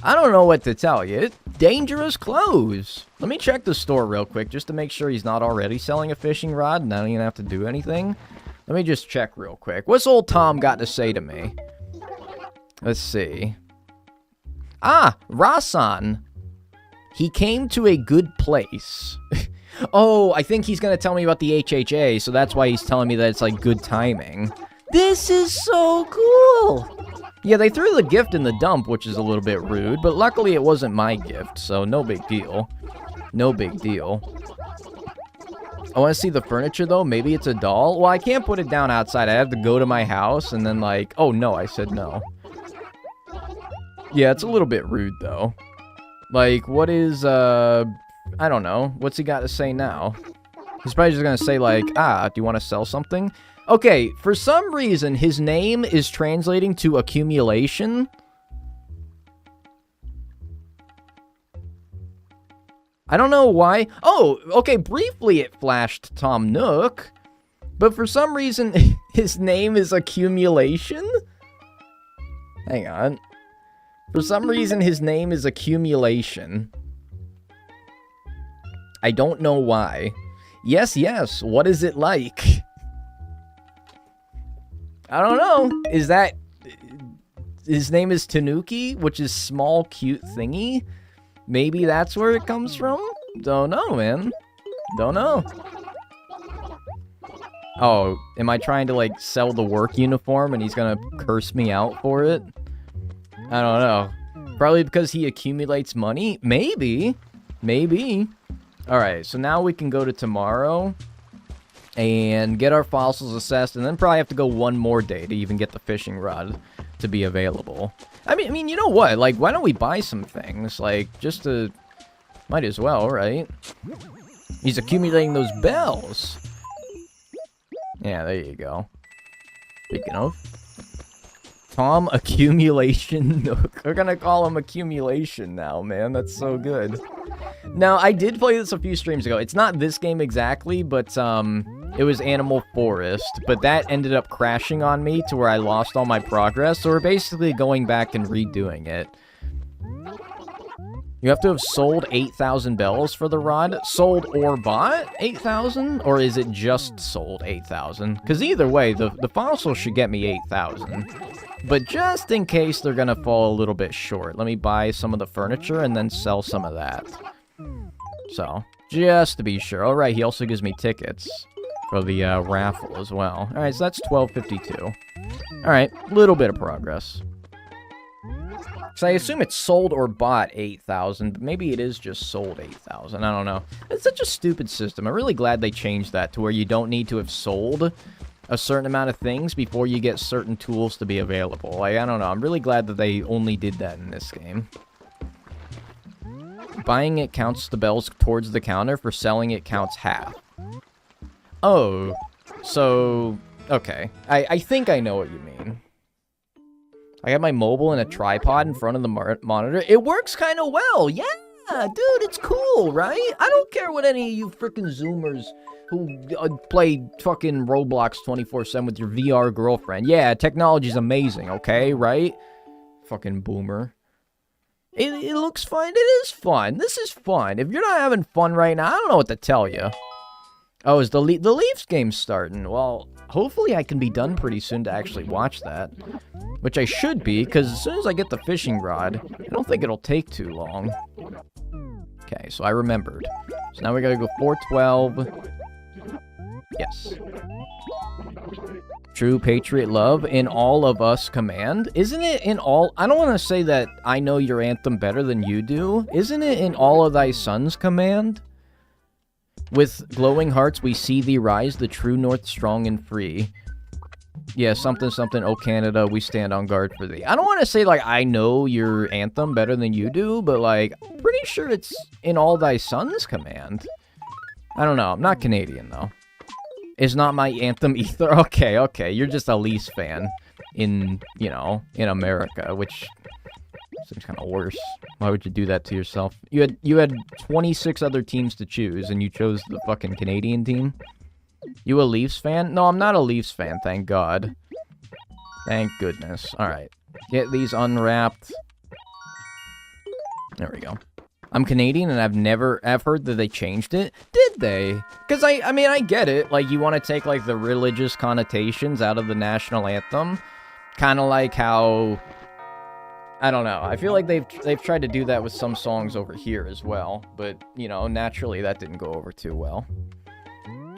I don't know what to tell you. It's dangerous clothes. Let me check the store real quick just to make sure he's not already selling a fishing rod and I don't even have to do anything. Let me just check real quick. What's old Tom got to say to me? Let's see. Ah, Rasan. He came to a good place. Oh, I think he's going to tell me about the HHA, so that's why he's telling me that it's, like, good timing. This is so cool! Yeah, they threw the gift in the dump, which is a little bit rude, but luckily it wasn't my gift, so no big deal. No big deal. I want to see the furniture, though. Maybe it's a doll. Well, I can't put it down outside. I have to go to my house, and then, like... Oh, no, I said no. Yeah, it's a little bit rude, though. Like, what is, I don't know. What's he got to say now? He's probably just going to say, like, do you want to sell something? Okay, for some reason, his name is translating to accumulation. I don't know why. Oh, okay, briefly it flashed Tom Nook. But for some reason, his name is accumulation? Hang on. For some reason, his name is accumulation. I don't know why. Yes, yes. What is it like? I don't know. Is that... His name is Tanuki, which is small, cute thingy? Maybe that's where it comes from? Don't know, man. Don't know. Oh, am I trying to, like, sell the work uniform and he's gonna curse me out for it? I don't know. Probably because he accumulates money? Maybe. Maybe. Alright, so now we can go to tomorrow and get our fossils assessed, and then probably have to go one more day to even get the fishing rod to be available. I mean, you know what? Like, why don't we buy some things? Like, just to... Might as well, right? He's accumulating those bells. Yeah, there you go. Speaking of... Tom Accumulation Nook. We're gonna call him Accumulation now, man. That's so good. Now, I did play this a few streams ago. It's not this game exactly, but, it was Animal Forest. But that ended up crashing on me to where I lost all my progress. So we're basically going back and redoing it. You have to have sold 8,000 bells for the rod. Sold or bought 8,000? Or is it just sold 8,000? Because either way, the fossil should get me 8,000. But just in case they're going to fall a little bit short, let me buy some of the furniture and then sell some of that. So, just to be sure. Alright, he also gives me tickets for the raffle as well. Alright, so that's 1252. Alright, little bit of progress. So I assume it's sold or bought 8,000, but maybe it is just sold 8,000. I don't know. It's such a stupid system. I'm really glad they changed that to where you don't need to have sold a certain amount of things before you get certain tools to be available. Like, I don't know. I'm really glad that they only did that in this game. Buying it counts the bells towards the counter. For selling it counts half. Oh. So, okay. I think I know what you mean. I got my mobile and a tripod in front of the monitor. It works kind of well. Yeah, dude, it's cool, right? I don't care what any of you freaking Zoomers who play fucking Roblox 24/7 with your VR girlfriend. Yeah, technology's amazing, okay, right? Fucking boomer. It looks fun. It is fun. This is fun. If you're not having fun right now, I don't know what to tell you. Oh, is the Leafs game starting? Well, hopefully I can be done pretty soon to actually watch that. Which I should be, because as soon as I get the fishing rod, I don't think it'll take too long. Okay, so I remembered. So now we gotta go 412. Yes. True patriot love in all of us command. Isn't it in all... I don't want to say that I know your anthem better than you do. Isn't it in all of thy sons command? With glowing hearts, we see thee rise, the true north strong and free. Yeah, something, something, oh Canada, we stand on guard for thee. I don't want to say, like, I know your anthem better than you do, but, like, I'm pretty sure it's in all thy sons' command. I don't know. I'm not Canadian, though. It's not my anthem either. Okay, okay. You're just a Leafs fan in, you know, in America, which seems kind of worse. Why would you do that to yourself? You had 26 other teams to choose, and you chose the fucking Canadian team? You a Leafs fan? No, I'm not a Leafs fan, thank God. Thank goodness. Alright. Get these unwrapped. There we go. I'm Canadian, and I've heard that they changed it. Did they? Because, I mean, I get it. Like, you want to take, like, the religious connotations out of the national anthem. Kind of like how... I don't know. I feel like they've tried to do that with some songs over here as well. But, you know, naturally, that didn't go over too well.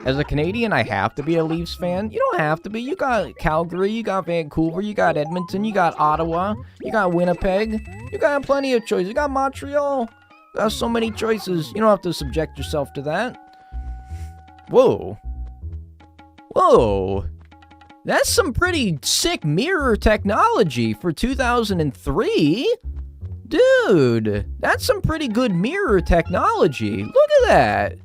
As a Canadian, I have to be a Leafs fan. You don't have to be. You got Calgary, you got Vancouver, you got Edmonton, you got Ottawa, you got Winnipeg. You got plenty of choices. You got Montreal. There's so many choices. You don't have to subject yourself to that. Whoa. Whoa. That's some pretty sick mirror technology for 2003. Dude, that's some pretty good mirror technology. Look at that.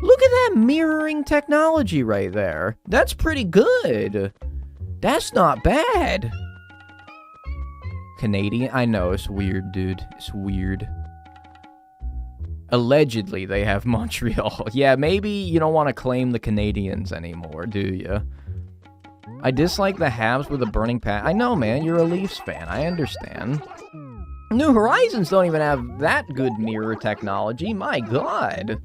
Look at that mirroring technology right there. That's pretty good. That's not bad. Canadian? I know, it's weird, dude. It's weird. Allegedly, they have Montreal. Yeah, maybe you don't want to claim the Canadians anymore, do you? I dislike the Habs with a burning pat. I know, man. You're a Leafs fan. I understand. New Horizons don't even have that good mirror technology. My God.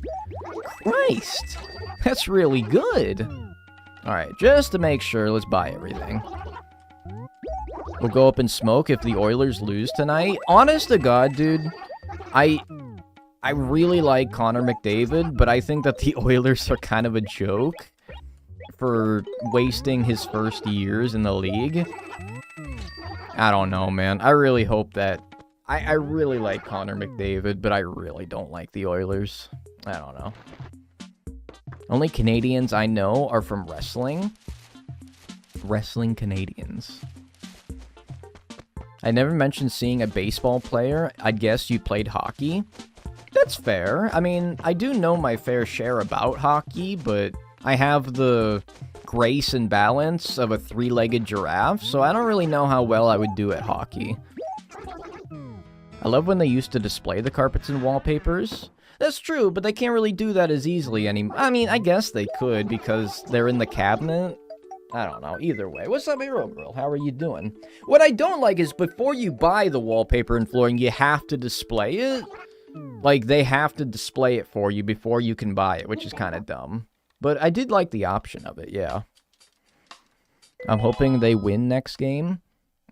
Christ. That's really good. Alright, just to make sure, let's buy everything. We'll go up in smoke if the Oilers lose tonight. Honest to God, dude, I really like Connor McDavid, but I think that the Oilers are kind of a joke for wasting his first years in the league. I don't know, man. I really hope that... I really like Connor McDavid, but I really don't like the Oilers. I don't know. Only Canadians I know are from wrestling. Wrestling Canadians. I never mentioned seeing a baseball player. I'd guess you played hockey. That's fair. I mean, I do know my fair share about hockey, but I have the grace and balance of a three-legged giraffe, so I don't really know how well I would do at hockey. I love when they used to display the carpets and wallpapers. That's true, but they can't really do that as easily anymore. I mean, I guess they could because they're in the cabinet. I don't know. Either way. What's up, Hero Girl? How are you doing? What I don't like is before you buy the wallpaper and flooring, you have to display it. Like, they have to display it for you before you can buy it, which is kind of dumb. But I did like the option of it, yeah. I'm hoping they win next game.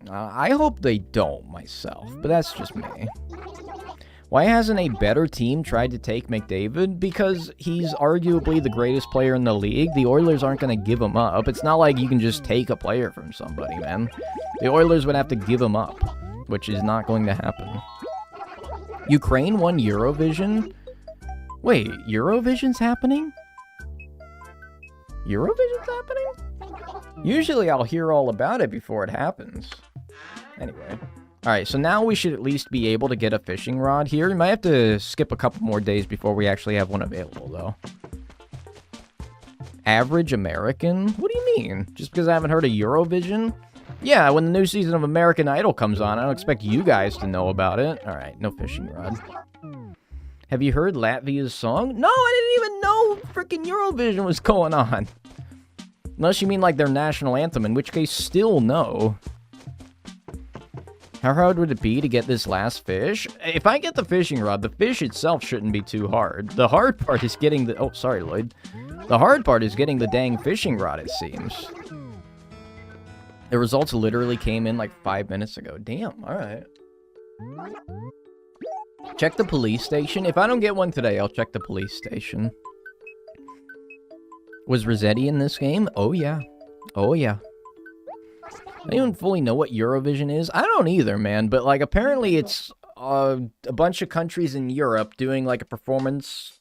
I hope they don't, myself, but that's just me. Why hasn't a better team tried to take McDavid? Because he's arguably the greatest player in the league. The Oilers aren't going to give him up. It's not like you can just take a player from somebody, man. The Oilers would have to give him up, which is not going to happen. Ukraine won Eurovision? Wait, Eurovision's happening? Eurovision's happening? Usually I'll hear all about it before it happens. Anyway. Alright, so now we should at least be able to get a fishing rod here. We might have to skip a couple more days before we actually have one available, though. Average American? What do you mean? Just because I haven't heard of Eurovision? Yeah, when the new season of American Idol comes on, I don't expect you guys to know about it. Alright, no fishing rod. Have you heard Latvia's song? No, I didn't even know freaking Eurovision was going on. Unless you mean like their national anthem, in which case still no. How hard would it be to get this last fish? If I get the fishing rod, the fish itself shouldn't be too hard. The hard part is getting the... Oh, sorry, Lloyd. The hard part is getting the dang fishing rod, it seems. The results literally came in like 5 minutes ago. Damn, alright. Check the police station. If I don't get one today, I'll check the police station. Was Rossetti in this game? Oh, yeah. Oh, yeah. I don't even fully know what Eurovision is. I don't either, man. But, like, apparently it's a bunch of countries in Europe doing, like, a performance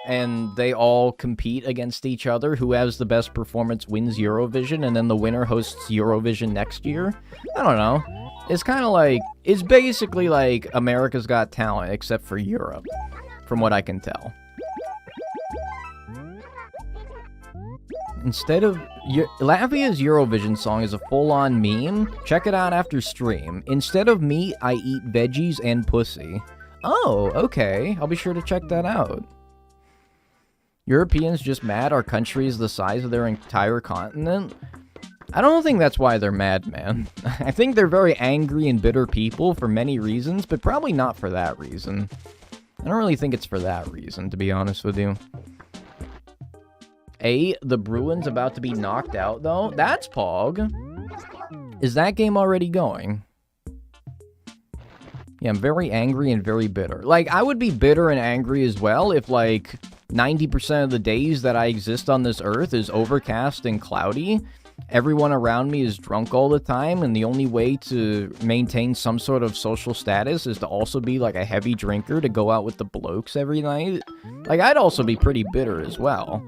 and they all compete against each other. Who has the best performance wins Eurovision, and then the winner hosts Eurovision next year. I don't know. It's kind of like, it's basically like America's Got Talent, except for Europe, from what I can tell. Instead of... Latvia's Eurovision song is a full-on meme. Check it out after stream. Instead of meat, I eat veggies and pussy. Oh, okay. I'll be sure to check that out. Europeans just mad our country is the size of their entire continent? I don't think that's why they're mad, man. I think they're very angry and bitter people for many reasons, but probably not for that reason. I don't really think it's for that reason, to be honest with you. The Bruins about to be knocked out, though? That's Pog. Is that game already going? Yeah, I'm very angry and very bitter. Like, I would be bitter and angry as well if, like, 90% of the days that I exist on this earth is overcast and cloudy. Everyone around me is drunk all the time, and the only way to maintain some sort of social status is to also be, like, a heavy drinker to go out with the blokes every night. Like, I'd also be pretty bitter as well.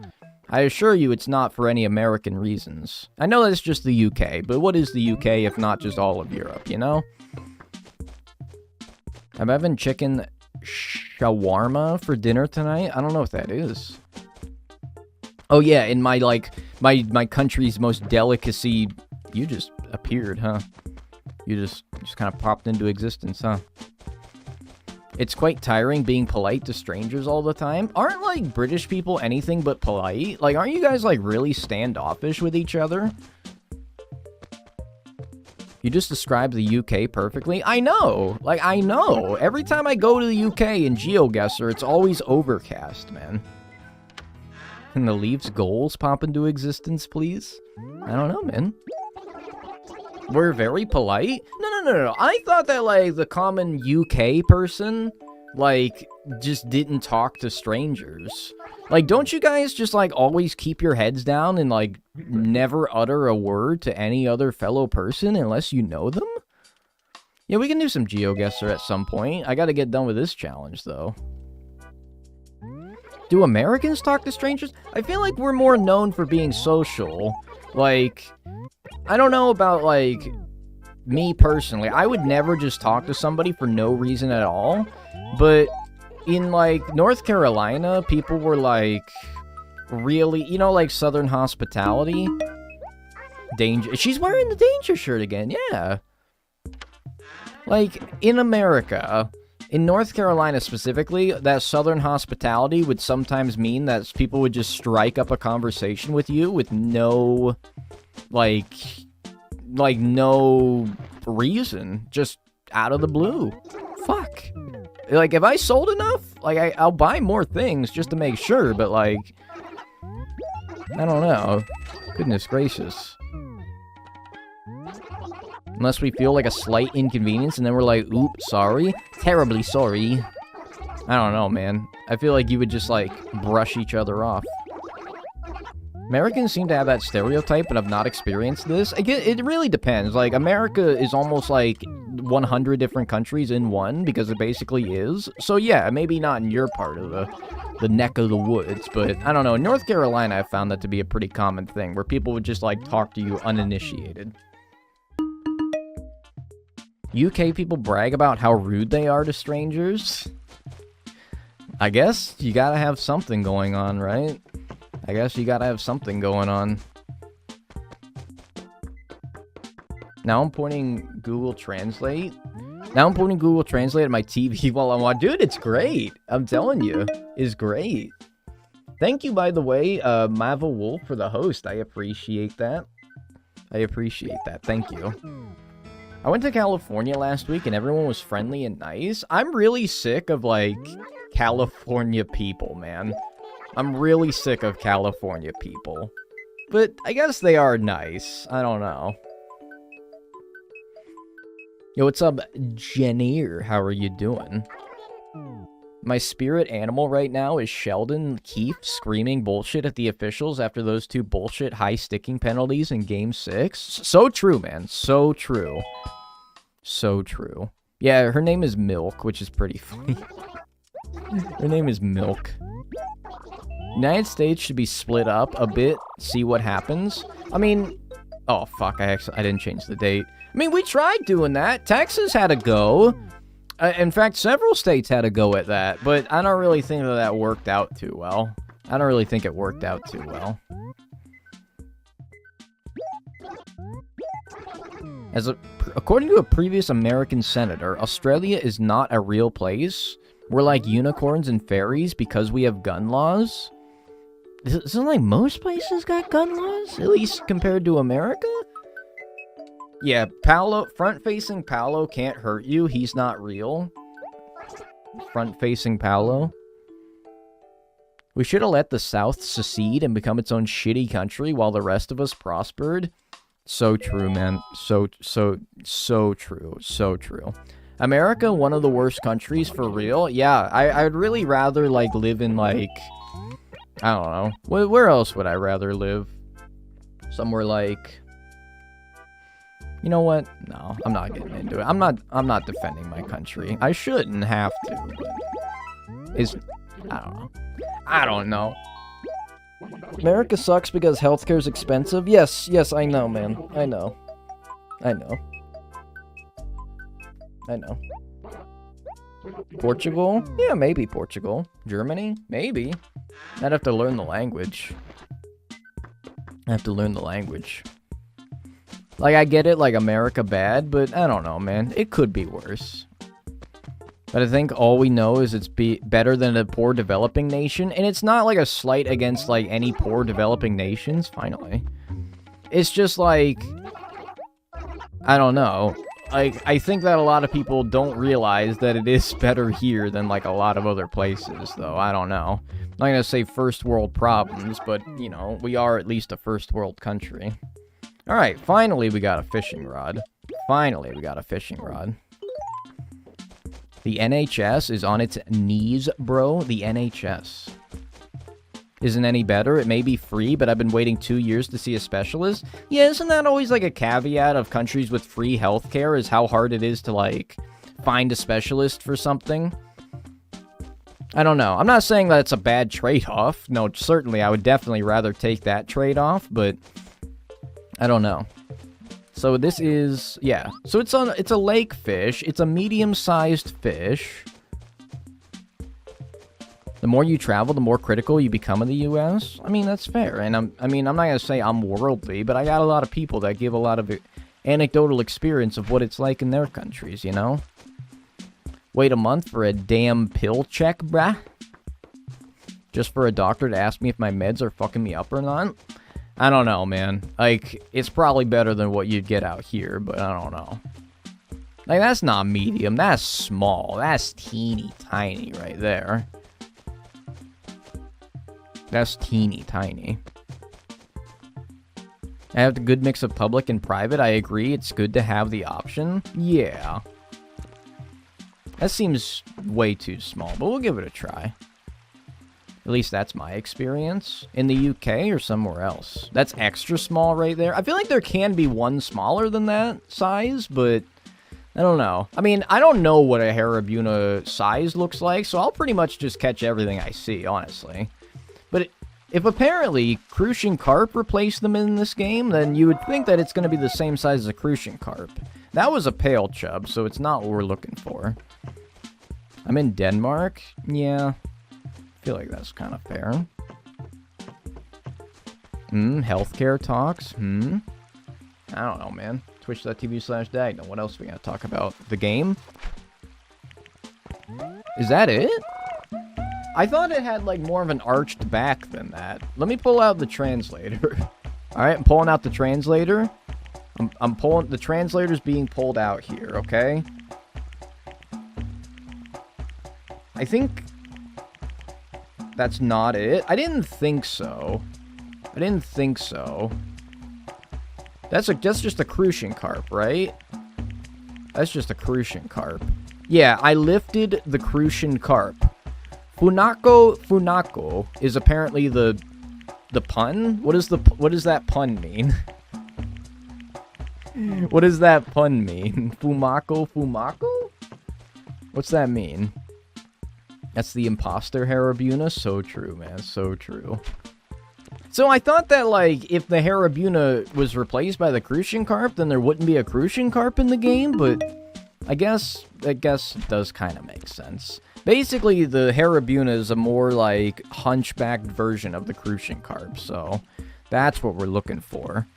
I assure you it's not for any American reasons. I know that's just the UK, but what is the UK if not just all of Europe, you know? I'm having chicken shawarma for dinner tonight. I don't know what that is. Oh yeah, in my, like, my country's most delicacy... You just appeared, huh? You just kind of popped into existence, huh? It's quite tiring being polite to strangers all the time. Aren't, like, British people anything but polite? Like, aren't you guys, like, really standoffish with each other? You just described the UK perfectly. I know! Like, I know! Every time I go to the UK in GeoGuessr, it's always overcast, man. Can the Leafs goals pop into existence, please? I don't know, man. We're very polite? No. I thought that, like, the common UK person, like, just didn't talk to strangers. Like, don't you guys just, like, always keep your heads down and, like, never utter a word to any other fellow person unless you know them? Yeah, we can do some GeoGuessr at some point. I gotta get done with this challenge, though. Do Americans talk to strangers? I feel like we're more known for being social. Like... I don't know about, like, me personally. I would never just talk to somebody for no reason at all. But in, like, North Carolina, people were, like, really, you know, like, Southern hospitality? Danger. She's wearing the Danger shirt again, yeah. Like, in America, in North Carolina specifically, that Southern hospitality would sometimes mean that people would just strike up a conversation with you with no... Like, no reason. Just out of the blue. Fuck. Like, if I sold enough, like, I'll buy more things just to make sure, but, like... I don't know. Goodness gracious. Unless we feel like a slight inconvenience, and then we're like, oops, sorry. Terribly sorry. I don't know, man. I feel like you would just, like, brush each other off. Americans seem to have that stereotype, but I've not experienced this. It really depends. Like, America is almost like 100 different countries in one, because it basically is. So yeah, maybe not in your part of the neck of the woods, but I don't know. In North Carolina, I found that to be a pretty common thing, where people would just, like, talk to you uninitiated. UK people brag about how rude they are to strangers. I guess you gotta have something going on, right? I guess you gotta have something going on. Now I'm pointing Google Translate. Now I'm pointing Google Translate at my TV while I'm watching. Dude, it's great. I'm telling you. It's great. Thank you, by the way, Mava Wolf, for the host. I appreciate that. I appreciate that. Thank you. I went to California last week and everyone was friendly and nice. I'm really sick of, like, California people, man. I'm really sick of California people. But I guess they are nice. I don't know. Yo, what's up, Janier? How are you doing? My spirit animal right now is Sheldon Keefe screaming bullshit at the officials after those two bullshit high sticking penalties in Game 6. So true, man. So true. So true. Yeah, her name is Milk, which is pretty funny. Her name is Milk. United States should be split up a bit, see what happens. I mean, oh fuck, I didn't change the date. I mean, we tried doing that. Texas had a go. In fact, several states had a go at that, but I don't really think that worked out too well. I don't really think it worked out too well. According to a previous American senator, Australia is not a real place. We're like unicorns and fairies because we have gun laws. Isn't like most places got gun laws? At least compared to America? Yeah, front-facing Paolo can't hurt you. He's not real. Front-facing Paolo. We should have let the South secede and become its own shitty country while the rest of us prospered. So true, man. So true. So true. America, one of the worst countries for real. Yeah, I'd really rather, like, live in, like... I don't know. Where else would I rather live? Somewhere like... You know what? No, I'm not getting into it. I'm not defending my country. I shouldn't have to, but... I don't know. America sucks because healthcare's expensive? Yes, I know, man. I know. Portugal? Yeah, maybe Portugal. Germany? Maybe. I'd have to learn the language. Like, I get it, like, America bad, but I don't know, man. It could be worse. But I think all we know is it's better than a poor developing nation. And it's not, like, a slight against, like, any poor developing nations, finally. It's just, like... I don't know. Like, I think that a lot of people don't realize that it is better here than, like, a lot of other places, though. I don't know. I'm not gonna say first world problems, but, you know, we are at least a first world country. Alright, finally we got a fishing rod. The NHS is on its knees, bro. The NHS isn't any better. It may be free, but I've been waiting 2 years to see a specialist. Yeah, isn't that always like a caveat of countries with free healthcare, is how hard it is to, like, find a specialist for something? I don't know. I'm not saying that it's a bad trade-off. No, certainly I would definitely rather take that trade-off, but I don't know. So this is, yeah. So it's a lake fish. It's a medium-sized fish. The more you travel, the more critical you become in the U.S. I mean, that's fair. And I'm not going to say I'm worldly, but I got a lot of people that give a lot of anecdotal experience of what it's like in their countries, you know? Wait a month for a damn pill check, brah? Just for a doctor to ask me if my meds are fucking me up or not? I don't know, man. Like, it's probably better than what you'd get out here, but I don't know. Like, that's not medium. That's small. That's teeny tiny right there. That's teeny tiny. I have a good mix of public and private. I agree. It's good to have the option. Yeah. That seems way too small, but we'll give it a try. At least that's my experience. In the UK or somewhere else. That's extra small right there. I feel like there can be one smaller than that size, but I don't know. I mean, I don't know what a Haribuna size looks like, so I'll pretty much just catch everything I see, honestly. But if apparently Crucian Carp replaced them in this game, then you would think that it's going to be the same size as a Crucian Carp. That was a pale chub, so it's not what we're looking for. I'm in Denmark? Yeah. I feel like that's kind of fair. Healthcare talks? I don't know, man. Twitch.tv/Dagnel. What else are we gonna talk about? The game? Is that it? I thought it had, like, more of an arched back than that. Let me pull out the translator. Alright, I'm pulling out the translator. I'm pulling... The translator's being pulled out here, okay? I think... That's not it. I didn't think so. That's just a Crucian Carp, right? That's just a Crucian Carp. Yeah, I lifted the Crucian Carp. Funako is apparently the pun? What does that pun mean? What does that pun mean? Fumako? What's that mean? That's the imposter Harabuna. So true, man. So true. So I thought that, like, if the Harabuna was replaced by the Crucian Carp, then there wouldn't be a Crucian Carp in the game, but I guess it does kind of make sense. Basically, the Harabuna is a more, like, hunchbacked version of the Crucian Carp, so that's what we're looking for.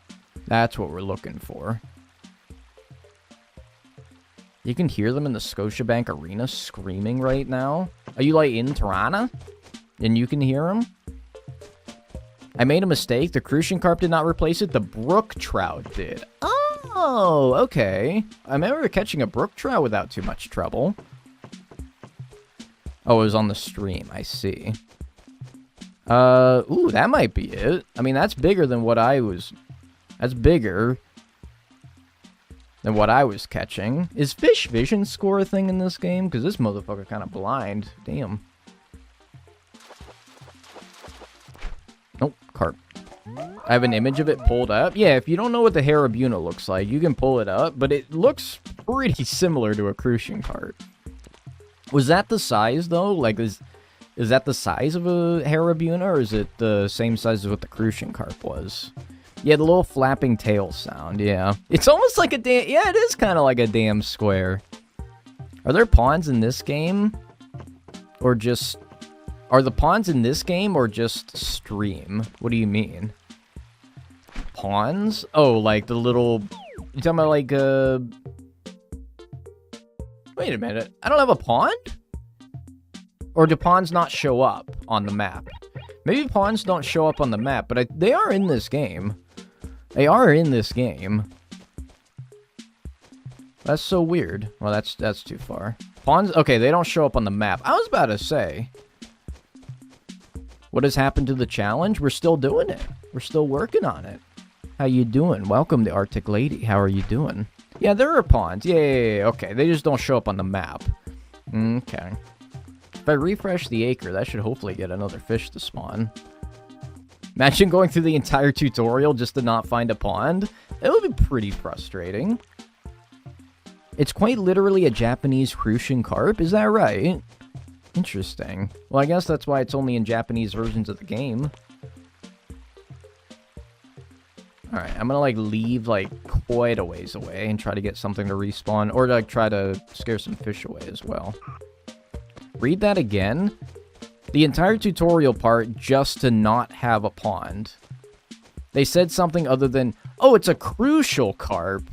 That's what we're looking for. You can hear them in the Scotiabank Arena screaming right now. Are you, like, in Tirana? And you can hear them? I made a mistake. The Crucian Carp did not replace it. The brook trout did. Oh, okay. I remember catching a brook trout without too much trouble. Oh, it was on the stream. I see. Ooh, that might be it. I mean, that's bigger than what I was... That's bigger than what I was catching. Is fish vision score a thing in this game? Because this motherfucker kind of blind. Damn. Nope, carp. I have an image of it pulled up. Yeah, if you don't know what the Harabuna looks like, you can pull it up, but it looks pretty similar to a Crucian carp. Was that the size, though? Like, is that the size of a Harabuna, or is it the same size as what the Crucian carp was? Yeah, the little flapping tail sound, yeah. It's almost like a damn... Yeah, it is kind of like a damn square. Are there pawns in this game? Or just... Are the pawns in this game or just stream? What do you mean? Pawns? Oh, like the little... You talking about like, Wait a minute. I don't have a pond? Or do pawns not show up on the map? Maybe pawns don't show up on the map, but they are in this game. They are in this game. That's so weird. Well, that's too far. Pawns... Okay, they don't show up on the map. I was about to say... What has happened to the challenge? We're still doing it. We're still working on it. How you doing? Welcome to Arctic Lady. How are you doing? Yeah, there are pawns. Yeah. Okay, they just don't show up on the map. Okay. If I refresh the acre, that should hopefully get another fish to spawn. Imagine going through the entire tutorial just to not find a pond. It would be pretty frustrating. It's quite literally a Japanese Crucian carp. Is that right? Interesting. Well, I guess that's why it's only in Japanese versions of the game. Alright, I'm gonna, like, leave, like, quite a ways away and try to get something to respawn. Or, like, try to scare some fish away as well. Read that again. The entire tutorial part just to not have a pond. They said something other than, oh, it's a crucial carp.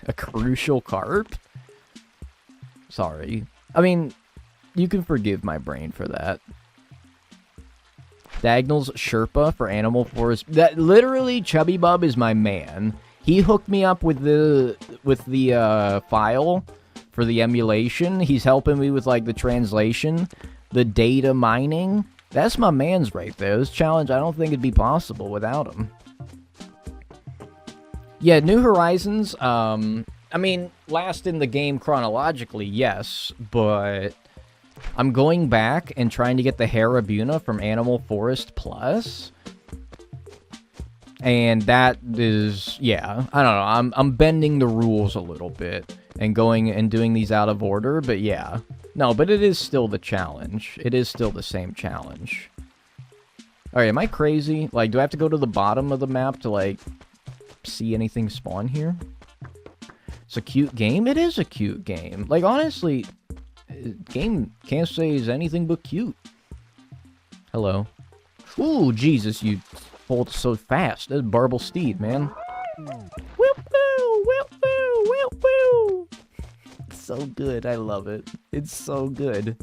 A crucial carp? Sorry. I mean... You can forgive my brain for that. Dagnel's Sherpa for Animal Forest. That literally, Chubby Bub is my man. He hooked me up with the file for the emulation. He's helping me with like the translation, the data mining. That's my man's right there. This challenge, I don't think it'd be possible without him. Yeah, New Horizons. I mean, last in the game chronologically, yes, but. I'm going back and trying to get the Harabuna from Animal Forest Plus. And that is, yeah, I don't know. I'm bending the rules a little bit and going and doing these out of order, but yeah. No, but it is still the challenge. It is still the same challenge. Alright, am I crazy? Like, do I have to go to the bottom of the map to, like, see anything spawn here? It's a cute game? It is a cute game. Like, honestly... Game can't say is anything but cute. Hello. Ooh, Jesus, you pulled so fast. That's Barble Steed, man. Whip-woo, whip-woo, whip-woo. It's so good. I love it. It's so good.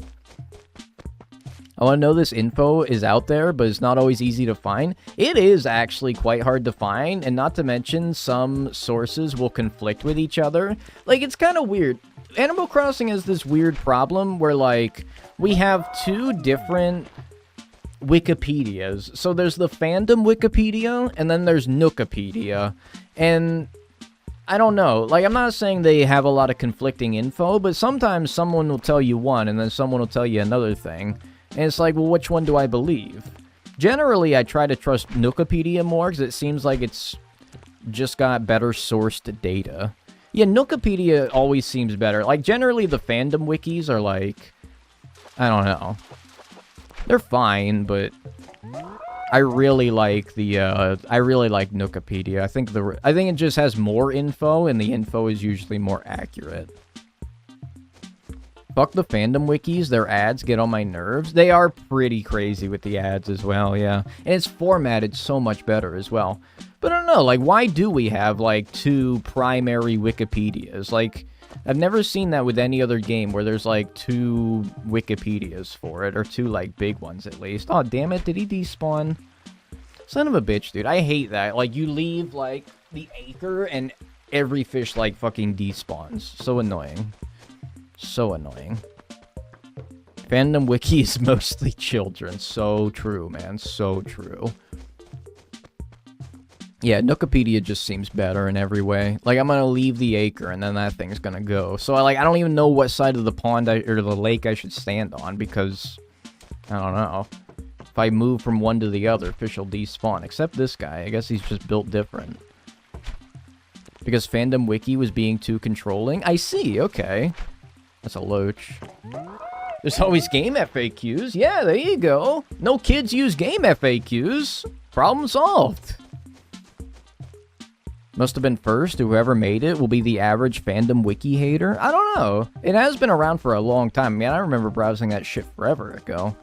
I want to know this info is out there, but it's not always easy to find. It is actually quite hard to find, and not to mention some sources will conflict with each other. Like, it's kind of weird. Animal Crossing has this weird problem where, like, we have two different Wikipedias. So there's the fandom Wikipedia, and then there's Nookipedia. And I don't know. Like, I'm not saying they have a lot of conflicting info, but sometimes someone will tell you one, and then someone will tell you another thing. And it's like, well, which one do I believe? Generally, I try to trust Nookipedia more, because it seems like it's just got better sourced data. Yeah, Nookipedia always seems better. Like, generally, the fandom wikis are, like, I don't know. They're fine, but I really like the I really like Nookopedia. I think it just has more info, and the info is usually more accurate. Fuck the fandom wikis, their ads get on my nerves. They are pretty crazy with the ads as well, yeah. And it's formatted so much better as well. But I don't know, like, why do we have, like, 2 primary Wikipedias? Like, I've never seen that with any other game where there's, like, 2 Wikipedias for it, or 2, like, big ones at least. Oh, damn it, did he despawn? Son of a bitch, dude. I hate that. Like, you leave, like, the acre, and every fish, like, fucking despawns. So annoying. So annoying. Fandom wiki is mostly children. So true, man. So true. Yeah, Nookopedia just seems better in every way. Like, I'm gonna leave the acre, and then that thing's gonna go. So, I don't even know what side of the pond or the lake I should stand on, because, I don't know. If I move from one to the other, fish will despawn. Except this guy. I guess he's just built different. Because Fandom Wiki was being too controlling? I see, okay. That's a loach. There's always game FAQs. Yeah, there you go. No kids use game FAQs. Problem solved. Must have been first. Whoever made it will be the average Fandom Wiki hater. I don't know. It has been around for a long time. Man, I remember browsing that shit forever ago.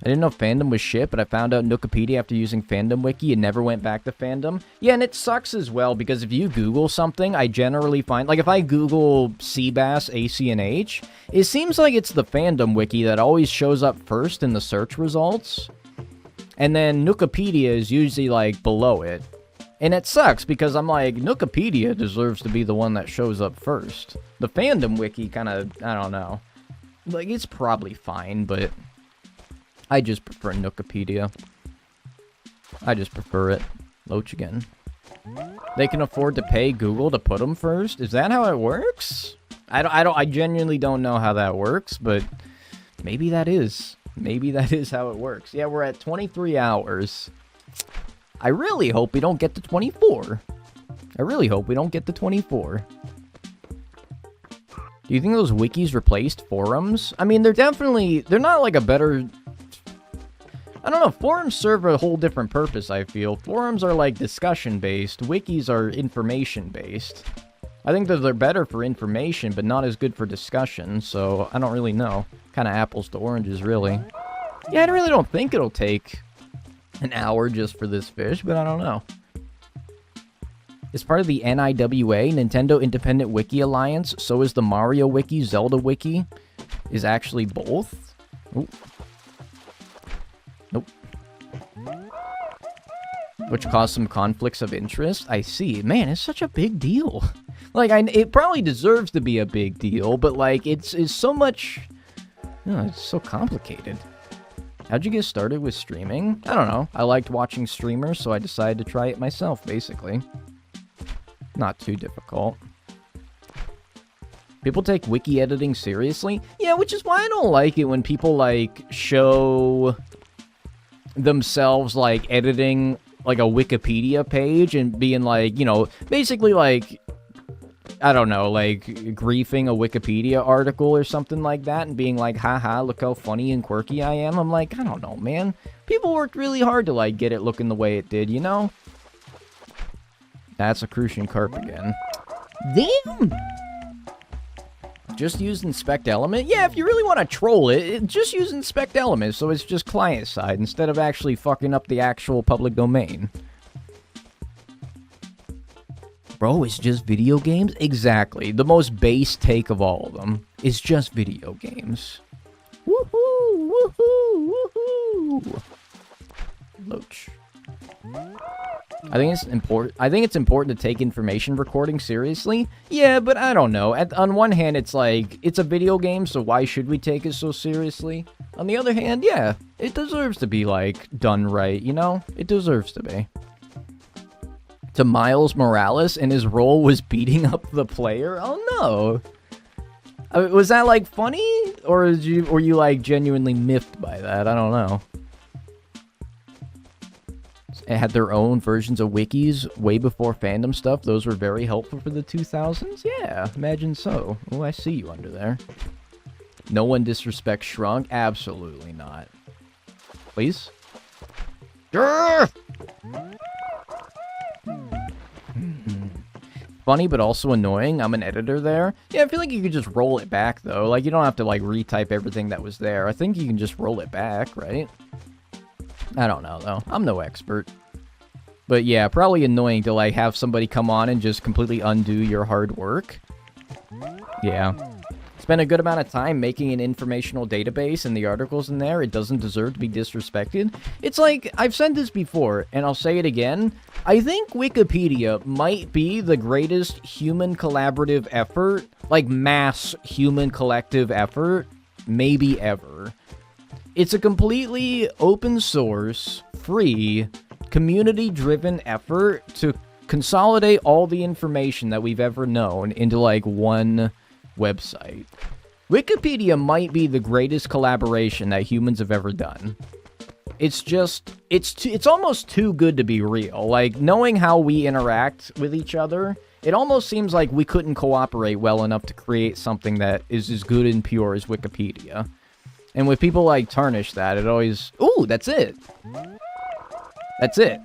I didn't know Fandom was shit, but I found out Nookopedia after using Fandom Wiki and never went back to Fandom. Yeah, and it sucks as well, because if you Google something, I generally find... Like, if I Google Seabass, ACNH, it seems like it's the Fandom Wiki that always shows up first in the search results. And then Nookopedia is usually, like, below it. And it sucks, because I'm like, Nookopedia deserves to be the one that shows up first. The Fandom Wiki kind of... I don't know. Like, it's probably fine, but... I just prefer Nookopedia. I just prefer it. Loach again. They can afford to pay Google to put them first? Is that how it works? I genuinely don't know how that works, but maybe that is. Maybe that is how it works. Yeah, we're at 23 hours. I really hope we don't get to 24. I really hope we don't get to 24. Do you think those wikis replaced forums? I mean, they're not like a better... I don't know, forums serve a whole different purpose, I feel. Forums are like discussion-based, wikis are information-based. I think that they're better for information, but not as good for discussion, so I don't really know. Kind of apples to oranges, really. Yeah, I really don't think it'll take an hour just for this fish, but I don't know. It's part of the NIWA, Nintendo Independent Wiki Alliance, so is the Mario Wiki, Zelda Wiki. Is actually both? Ooh. Nope. Which caused some conflicts of interest. I see. Man, it's such a big deal. Like, it probably deserves to be a big deal, but, like, it's so much... it's so complicated. How'd you get started with streaming? I don't know. I liked watching streamers, so I decided to try it myself, basically. Not too difficult. People take wiki editing seriously? Yeah, which is why I don't like it when people, like, show... themselves, like, editing, like, a Wikipedia page and being, like, you know, basically, like, I don't know, like, griefing a Wikipedia article or something like that and being like, haha, look how funny and quirky I am. I'm like, I don't know, man. People worked really hard to, like, get it looking the way it did, you know? That's a Crucian Carp again. Damn! Just use inspect element? Yeah, if you really want to troll it, just use inspect element, so it's just client side instead of actually fucking up the actual public domain. Bro, it's just video games? Exactly. The most base take of all of them is just video games. Woohoo! Woohoo! Woohoo! Loach. I think it's important to take information recording seriously. Yeah, but I don't know. On one hand, it's like, it's a video game, so why should we take it so seriously? On the other hand, yeah, it deserves to be, like, done right, you know? It deserves to be. To Miles Morales, and his role was beating up the player? Oh, no. Was that, like, funny? Or were you, like, genuinely miffed by that? I don't know. had their own versions of wikis way before fandom stuff. Those were very helpful for the 2000s. Yeah, imagine so. Oh, I see you under there. No one disrespects Shrunk? Absolutely not. Please? Funny, but also annoying. I'm an editor there. Yeah, I feel like you could just roll it back, though. Like, you don't have to, like, retype everything that was there. I think you can just roll it back, right? I don't know, though. I'm no expert. But yeah, probably annoying to, like, have somebody come on and just completely undo your hard work. Yeah. Spent a good amount of time making an informational database, and the articles in there, it doesn't deserve to be disrespected. It's like, I've said this before, and I'll say it again. I think Wikipedia might be the greatest human collaborative effort, like mass human collective effort, maybe ever. It's a completely open source, free, community-driven effort to consolidate all the information that we've ever known into, like, one website. Wikipedia might be the greatest collaboration that humans have ever done. It's just, it's almost too good to be real. Like, knowing how we interact with each other, it almost seems like we couldn't cooperate well enough to create something that is as good and pure as Wikipedia. And with people like tarnish that, it always... Ooh, that's it! That's it.